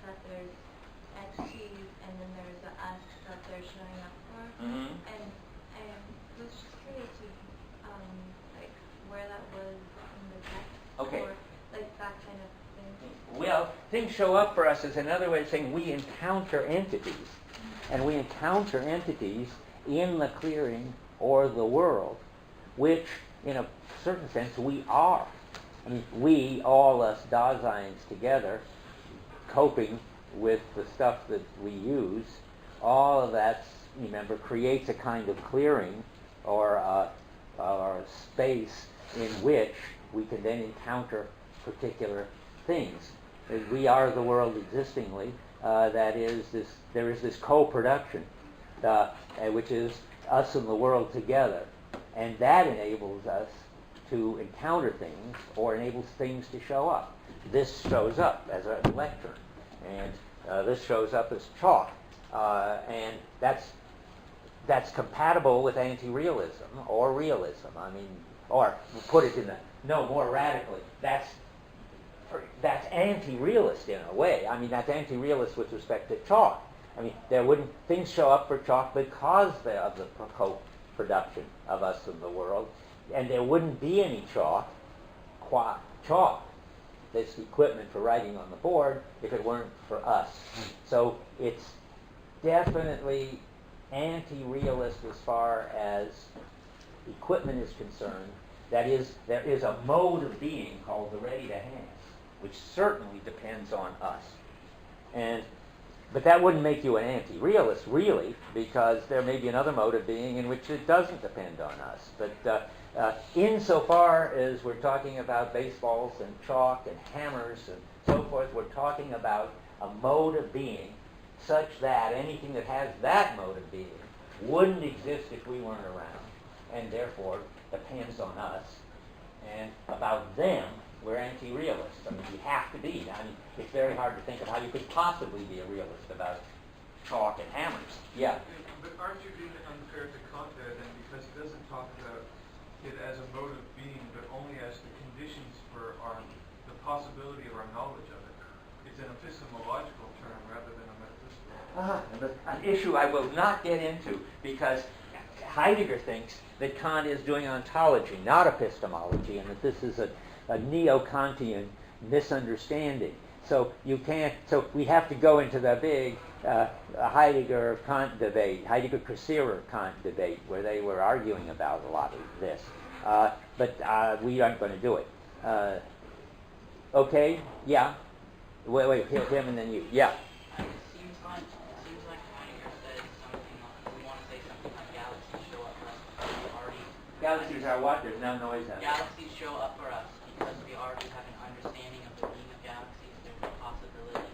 S9: that there's XTs and then there's the us that they're showing up for.
S1: Mm-hmm.
S9: And I was just curious if, like, where that was in the text.
S1: Okay.
S9: Or, like, that kind of thing.
S1: Well, things show up for us is another way of saying we encounter entities. And we encounter entities in the clearing or the world, which, in a certain sense, we are. I mean, we, all us Daseins together, coping with the stuff that we use, all of that, remember, creates a kind of clearing or a space in which we can then encounter particular things. We are the world existingly. That is, there is this co-production, which is us and the world together, and that enables us to encounter things or enables things to show up. This shows up as a lectern, and this shows up as chalk, and that's compatible with anti-realism or realism. I mean, or put it in more radically, that's anti-realist in a way. I mean, that's anti-realist with respect to chalk. I mean, things show up for chalk because of the co-production of us and the world, and there wouldn't be any chalk, this equipment for writing on the board, if it weren't for us. So it's definitely anti-realist as far as equipment is concerned. That is, there is a mode of being called the ready-to-hand, which certainly depends on us. But that wouldn't make you an anti-realist, really, because there may be another mode of being in which it doesn't depend on us. But insofar as we're talking about baseballs and chalk and hammers and so forth, we're talking about a mode of being such that anything that has that mode of being wouldn't exist if we weren't around, and therefore depends on us. And about them, we're anti-realists. I mean, we have to be. I mean, it's very hard to think of how you could possibly be a realist about chalk and hammers. Yeah?
S3: But aren't you being unfair to Kant there then, because he doesn't talk about it as a mode of being, but only as the conditions for the possibility of our knowledge of it. It's an epistemological term rather than a metaphysical.
S1: An issue I will not get into, because Heidegger thinks that Kant is doing ontology, not epistemology, and that this is a neo-Kantian misunderstanding. So you can't. So we have to go into the big Heidegger-Kant debate, Heidegger-Cassirer-Kant debate, where they were arguing about a lot of this. But we aren't going to do it. Okay? Yeah. Wait. Him and then you. Yeah.
S5: It seems like Heidegger says something like, we want to say something like galaxies show up for us because we already...
S1: Galaxies are what? There's no noise out there.
S5: Galaxies show up for us because we already have an understanding of the being of galaxies. There's a possibility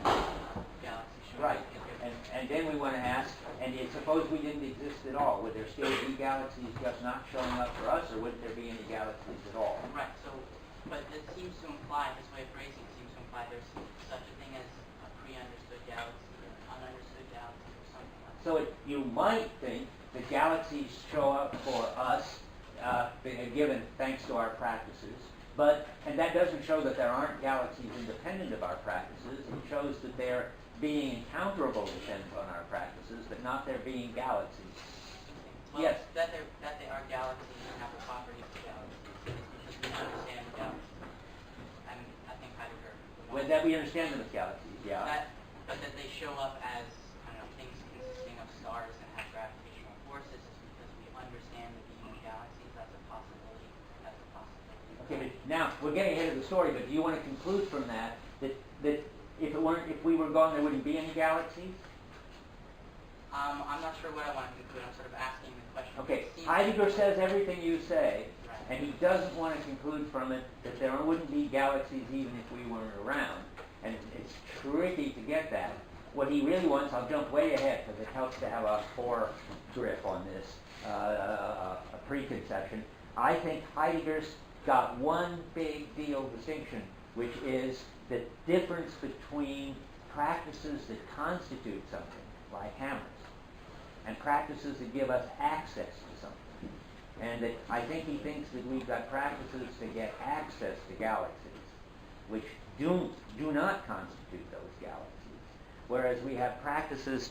S5: of galaxies showing
S1: Right.
S5: up.
S1: And then we want to ask, and suppose we didn't exist at all, would there still be galaxies just not showing up for us, or wouldn't there be any galaxies at all?
S5: Right, so, but it seems to imply, this way of phrasing seems to imply there's such a thing as a pre-understood galaxy or an ununderstood galaxy or something like that.
S1: So you might think that galaxies show up for us, given thanks to our practices, and that doesn't show that there aren't galaxies independent of our practices. It shows that their being encounterable depends on our practices, but not there being galaxies.
S5: Well,
S1: Yes?
S5: that they are galaxies and have the properties of galaxies because we understand galaxies. And I think Heidegger would
S1: That we understand them as galaxies, yeah.
S5: But that they show up as, I don't know, things consisting of stars and have gravitational forces is because we understand the being of galaxies. That's a possibility.
S1: Okay, but now we're getting ahead of the story, but do you want to conclude from that if we were gone, there wouldn't be any galaxies?
S5: I'm not sure what I want to conclude. I'm sort of asking the question.
S1: Okay, Heidegger says everything you say, and he doesn't want to conclude from it that there wouldn't be galaxies even if we weren't around. And it's tricky to get that. What he really wants, I'll jump way ahead because it helps to have a foregrip on this, a preconception. I think Heidegger's got one big deal distinction, which is the difference between practices that constitute something, like hammers, and practices that give us access to something. And that I think he thinks that we've got practices to get access to galaxies. which do not constitute those galaxies. Whereas we have practices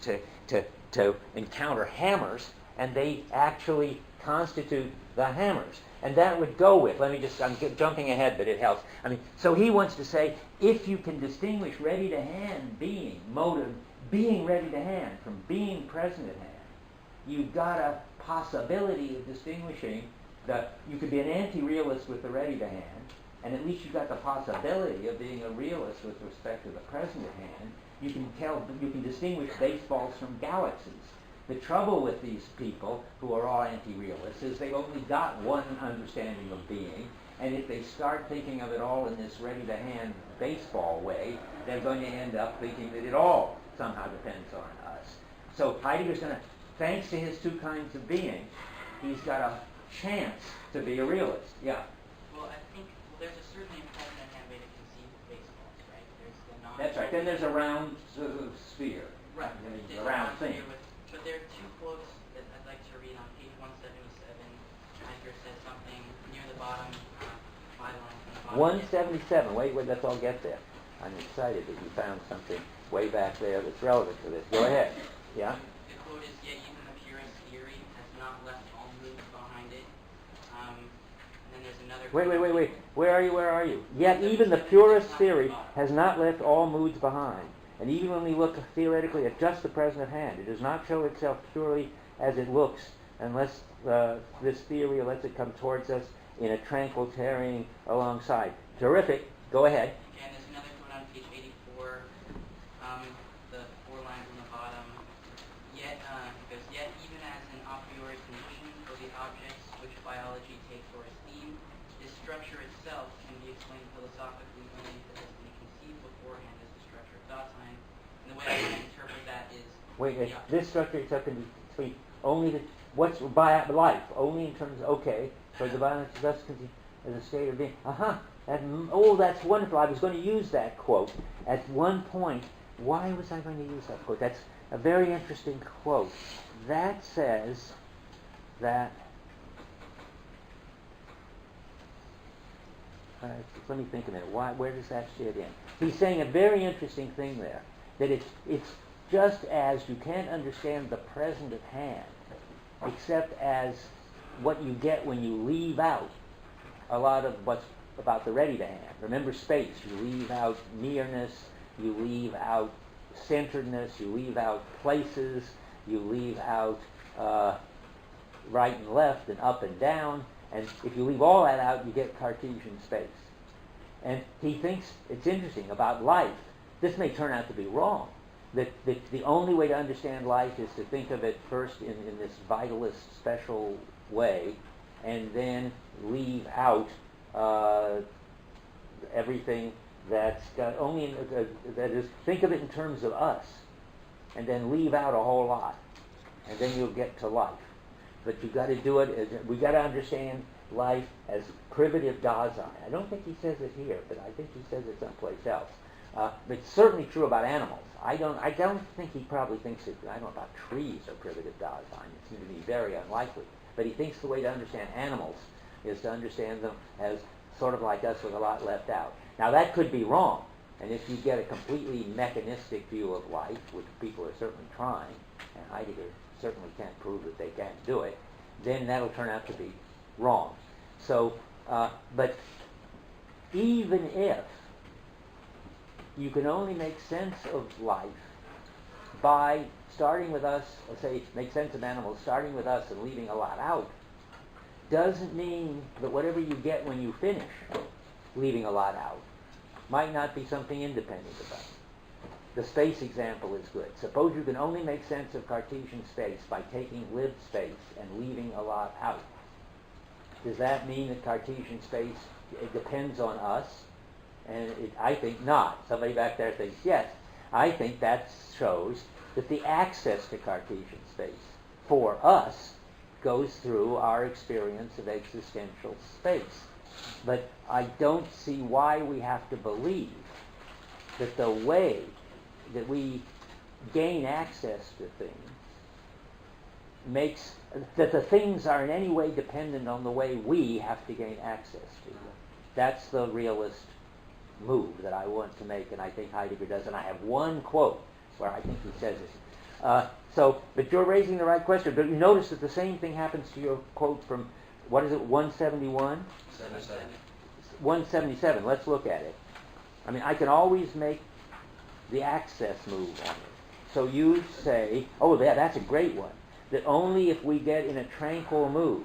S1: to encounter hammers, and they actually constitute the hammers. And that would go with, I'm jumping ahead, but it helps. So he wants to say, if you can distinguish ready-to-hand being, motive, being ready-to-hand from being present at hand, you've got a possibility of distinguishing you could be an anti-realist with the ready-to-hand, and at least you've got the possibility of being a realist with respect to the present at hand. You can distinguish baseballs from galaxies. The trouble with these people who are all anti-realists is they've only got one understanding of being, and if they start thinking of it all in this ready-to-hand baseball way, they're going to end up thinking that it all somehow depends on us. So Heidegger's going to, thanks to his two kinds of being, he's got a chance to be a realist. Yeah?
S14: Well, I think there's a certainly present-at-hand way to conceive of baseballs, right? There's the non.
S1: That's right. Then there's a round sphere.
S14: Right.
S1: A round thing.
S14: But there are two quotes that I'd like to read on page 177. Heidegger says something near the bottom, 5 lines from the bottom.
S1: 177. Wait, let's all get there. I'm excited that you found something way back there that's relevant to this. Go ahead. Yeah?
S14: The quote is, yet even the purest theory has not left all moves behind it. And then there's another
S1: Wait. Where are you? Yet even the purest theory has not left all moods behind. And even when we look theoretically at just the present at hand, it does not show itself purely as it looks unless this theory lets it come towards us in a tranquil tarrying alongside. Terrific. Go ahead.
S14: Again, there's another quote on page 84, the 4 lines on the bottom. Yet even as an a priori condition for the objects which biology takes for its theme, this structure itself can be explained philosophically only if it has been conceived beforehand as the structure of Dasein. And the way I want to interpret that is...
S1: This structure itself can be explained only what's by life, only in terms of, so the violence is thus conceived as a state of being. That's wonderful. I was going to use that quote at one point. Why was I going to use that quote? That's a very interesting quote. That says that, let me think a minute. Where does that fit in? He's saying a very interesting thing there, that it's just as you can't understand the present at hand, except as what you get when you leave out a lot of what's about the ready-to-hand. Remember space. You leave out nearness, you leave out centeredness, you leave out places, you leave out right and left and up and down, and if you leave all that out, you get Cartesian space. And he thinks it's interesting about life. This may turn out to be wrong, that the only way to understand life is to think of it first in this vitalist special way, and then leave out everything that's got only that is, think of it in terms of us, and then leave out a whole lot, and then you'll get to life. But you've got to do it. We got to understand life as privative Dasein. I don't think he says it here, but I think he says it someplace else. But it's certainly true about animals. I don't think he probably thinks it. I don't know about trees or privative Dasein. It seems to be very unlikely. But he thinks the way to understand animals is to understand them as sort of like us with a lot left out. Now that could be wrong, and if you get a completely mechanistic view of life, which people are certainly trying, and Heidegger certainly can't prove that they can't do it, then that'll turn out to be wrong. So, but even if you can only make sense of life by starting with us, let's say make sense of animals starting with us and leaving a lot out, doesn't mean that whatever you get when you finish leaving a lot out might not be something independent of us. The space example is good. Suppose you can only make sense of Cartesian space by taking lived space and leaving a lot out. Does that mean that Cartesian space depends on us? And I think not. Somebody back there thinks yes. I think that shows that the access to Cartesian space for us goes through our experience of existential space. But I don't see why we have to believe that the way that we gain access to things makes that the things are in any way dependent on the way we have to gain access to them. That's the realist move that I want to make, and I think Heidegger does, and I have one quote where I think he says it. But you're raising the right question. But you notice that the same thing happens to your quote from, what is it, 171? 177. Let's look at it. I mean, I can always make the access move on it. So you say, oh, that's a great one, that only if we get in a tranquil mood,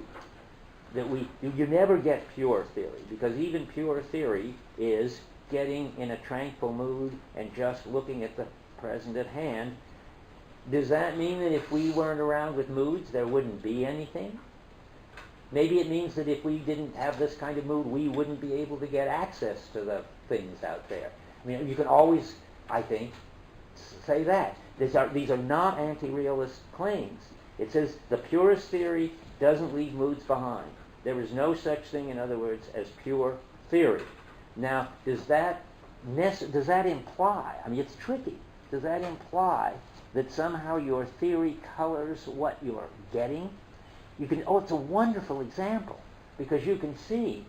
S1: that you never get pure theory, because even pure theory is getting in a tranquil mood and just looking at the present at hand. Does that mean that if we weren't around with moods, there wouldn't be anything? Maybe it means that if we didn't have this kind of mood, we wouldn't be able to get access to the things out there. I mean, you can always, I think, say that. These are not anti-realist claims. It says the purest theory doesn't leave moods behind. There is no such thing, in other words, as pure theory. Now, does that imply, I mean, it's tricky, does that imply that somehow your theory colors what you're getting? It's a wonderful example, because you can see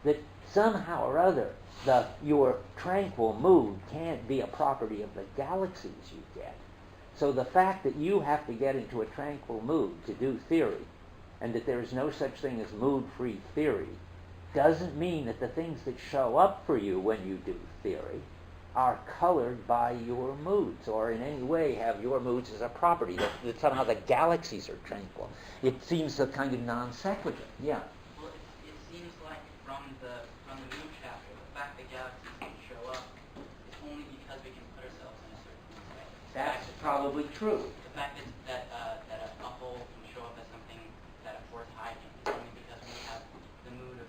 S1: that somehow or other your tranquil mood can't be a property of the galaxies you get. So the fact that you have to get into a tranquil mood to do theory, and that there is no such thing as mood-free theory, doesn't mean that the things that show up for you when you do theory are colored by your moods, or in any way have your moods as a property, that somehow the galaxies are tranquil. It seems a kind of non sequitur. Yeah.
S14: Well, it seems like from the mood chapter, the fact that galaxies can show up is only because we can put ourselves in a certain way.
S1: That's probably true.
S14: The fact that a hole can show up as something that affords hiding is only because we have the mood of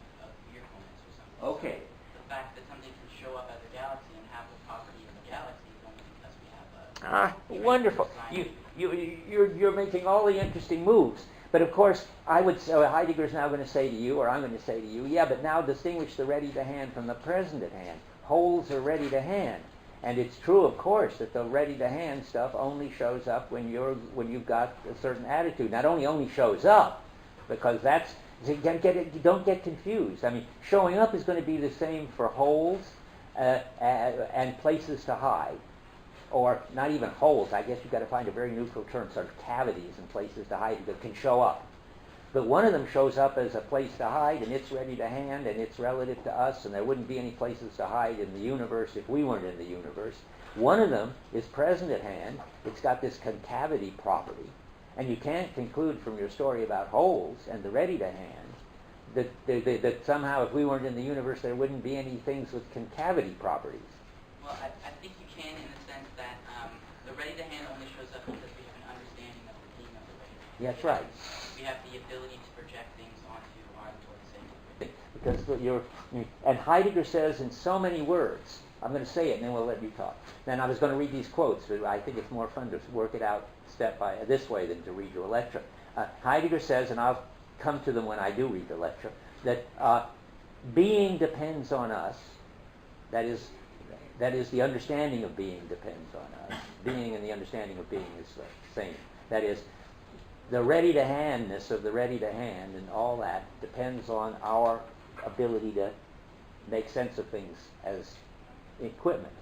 S14: fearfulness or something.
S1: Okay.
S14: So the fact that something can show up as a galaxy and have the property of a galaxy is only because we have a...
S1: Wonderful. You're making all the interesting moves. But of course, Heidegger's now going to say to you, or I'm going to say to you, yeah, but now distinguish the ready to hand from the present at hand. Holes are ready to hand. And it's true, of course, that the ready-to-hand stuff only shows up when you've got a certain attitude. Not only shows up, because don't get confused. I mean, showing up is going to be the same for holes and places to hide, or not even holes. I guess you've got to find a very neutral term, sort of cavities and places to hide that can show up. But one of them shows up as a place to hide, and it's ready to hand, and it's relative to us, and there wouldn't be any places to hide in the universe if we weren't in the universe. One of them is present at hand. It's got this concavity property. And you can't conclude from your story about holes and the ready to hand that somehow if we weren't in the universe there wouldn't be any things with concavity properties.
S14: Well, I think you can in the sense that the ready to hand only shows up because we have an understanding of the being of the ready to hand.
S1: That's right.
S14: We have the ability to project things onto our sake.
S1: Because and Heidegger says in so many words, I'm going to say it and then we'll let you talk. Then I was going to read these quotes, but I think it's more fun to work it out step by this way than to read your lecture. Heidegger says, and I'll come to them when I do read the lecture, that being depends on us. That is the understanding of being depends on us. Being and the understanding of being is the same. That is, the ready-to-handness of the ready-to-hand and all that depends on our ability to make sense of things as equipment.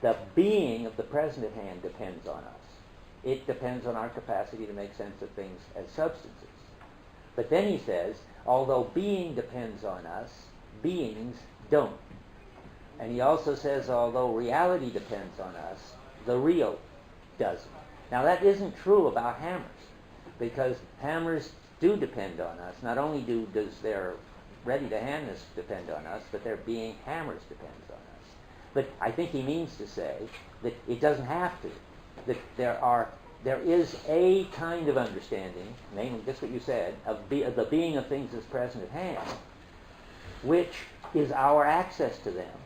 S1: The being of the present at hand depends on us. It depends on our capacity to make sense of things as substances. But then he says, although being depends on us, beings don't. And he also says, although reality depends on us, the real doesn't. Now that isn't true about hammers, because hammers do depend on us. Not only does their ready-to-handness depend on us, but their being hammers depends on us. But I think he means to say that it doesn't have to. That there is a kind of understanding, namely just what you said, of the being of things as present at hand, which is our access to them.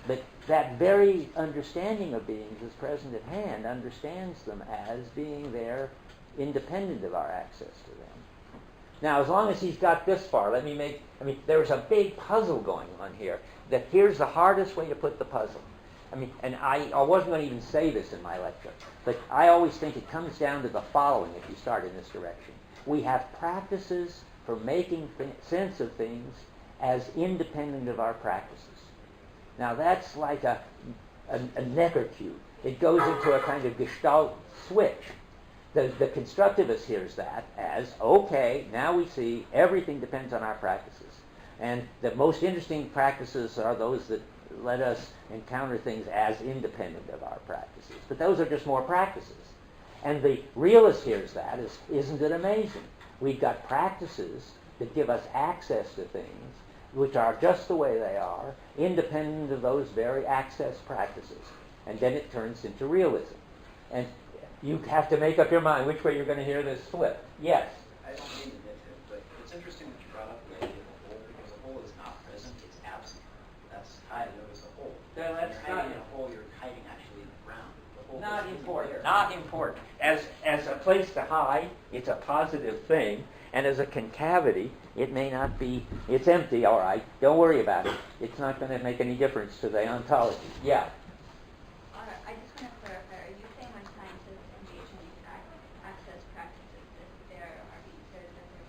S1: But that very understanding of beings as present at hand understands them as being there independent of our access to them. Now, as long as he's got this far, there's a big puzzle going on here. That here's the hardest way to put the puzzle. And I wasn't going to even say this in my lecture, but I always think it comes down to the following if you start in this direction. We have practices for making sense of things as independent of our practices. Now that's like a Necker cube. It goes into a kind of Gestalt switch. The constructivist hears that as, okay, now we see everything depends on our practices. And the most interesting practices are those that let us encounter things as independent of our practices. But those are just more practices. And the realist hears that as, isn't it amazing? We've got practices that give us access to things which are just the way they are, independent of those very access practices. And then it turns into realism. And you have to make up your mind which way you're going to hear this flip. Yes?
S10: I don't mean to nitpick, but it's interesting that you brought up the idea of a whole, because a whole is not present, it's absent. That's how you notice a whole.
S1: No, that's
S10: you're hiding in a hole, you're hiding actually in the ground. The whole
S1: Not
S10: is
S1: important.
S10: there.
S1: Not important. As a place to hide, it's a positive thing. And as a concavity, it may not be, it's empty, all right. Don't worry about it. It's not going to make any difference to the ontology. Yeah?
S9: All right, I just want to clarify. Are you saying when scientists engage in these access practices that they're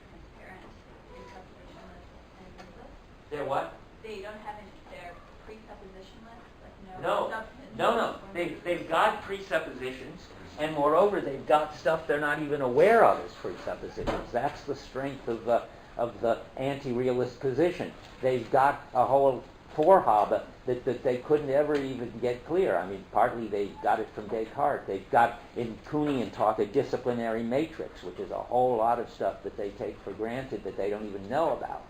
S9: transparent, presuppositionless, and useless?
S1: They're what?
S9: They don't have any, they're presuppositionless, like
S1: No. They've got presuppositions, and moreover, they've got stuff they're not even aware of as presuppositions. That's the strength of the anti-realist position. They've got a whole Vorhabe that they couldn't ever even get clear. I mean, partly they got it from Descartes. They've got in Kuhnian talk a disciplinary matrix, which is a whole lot of stuff that they take for granted that they don't even know about.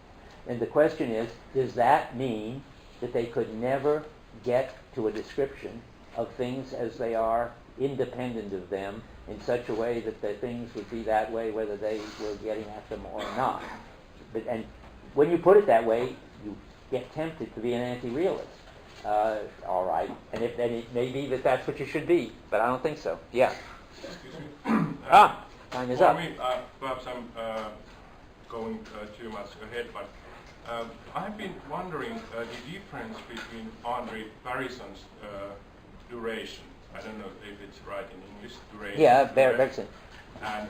S1: And the question is, does that mean that they could never get to a description of things as they are, independent of them, in such a way that the things would be that way whether they were getting at them or not? And when you put it that way, you get tempted to be an anti-realist. All right. And then it may be that that's what you should be, but I don't think so. Yeah.
S15: Excuse me.
S1: Time is up.
S15: I mean, perhaps I'm going too much ahead, but I've been wondering the difference between Andre Barison's duration. I don't know if it's right in English. Duration.
S1: Yeah, Bergson.
S15: And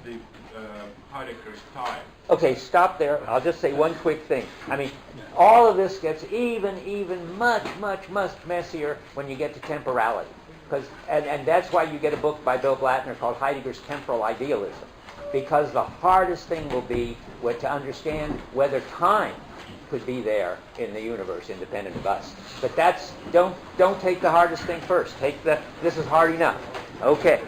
S15: the Heidegger's time.
S1: Okay, stop there. I'll just say one quick thing. I mean, all of this gets even much messier when you get to temporality. And that's why you get a book by Bill Blattner called Heidegger's Temporal Idealism. Because the hardest thing will be to understand whether time could be there in the universe independent of us. But don't take the hardest thing first. Take this is hard enough. Okay.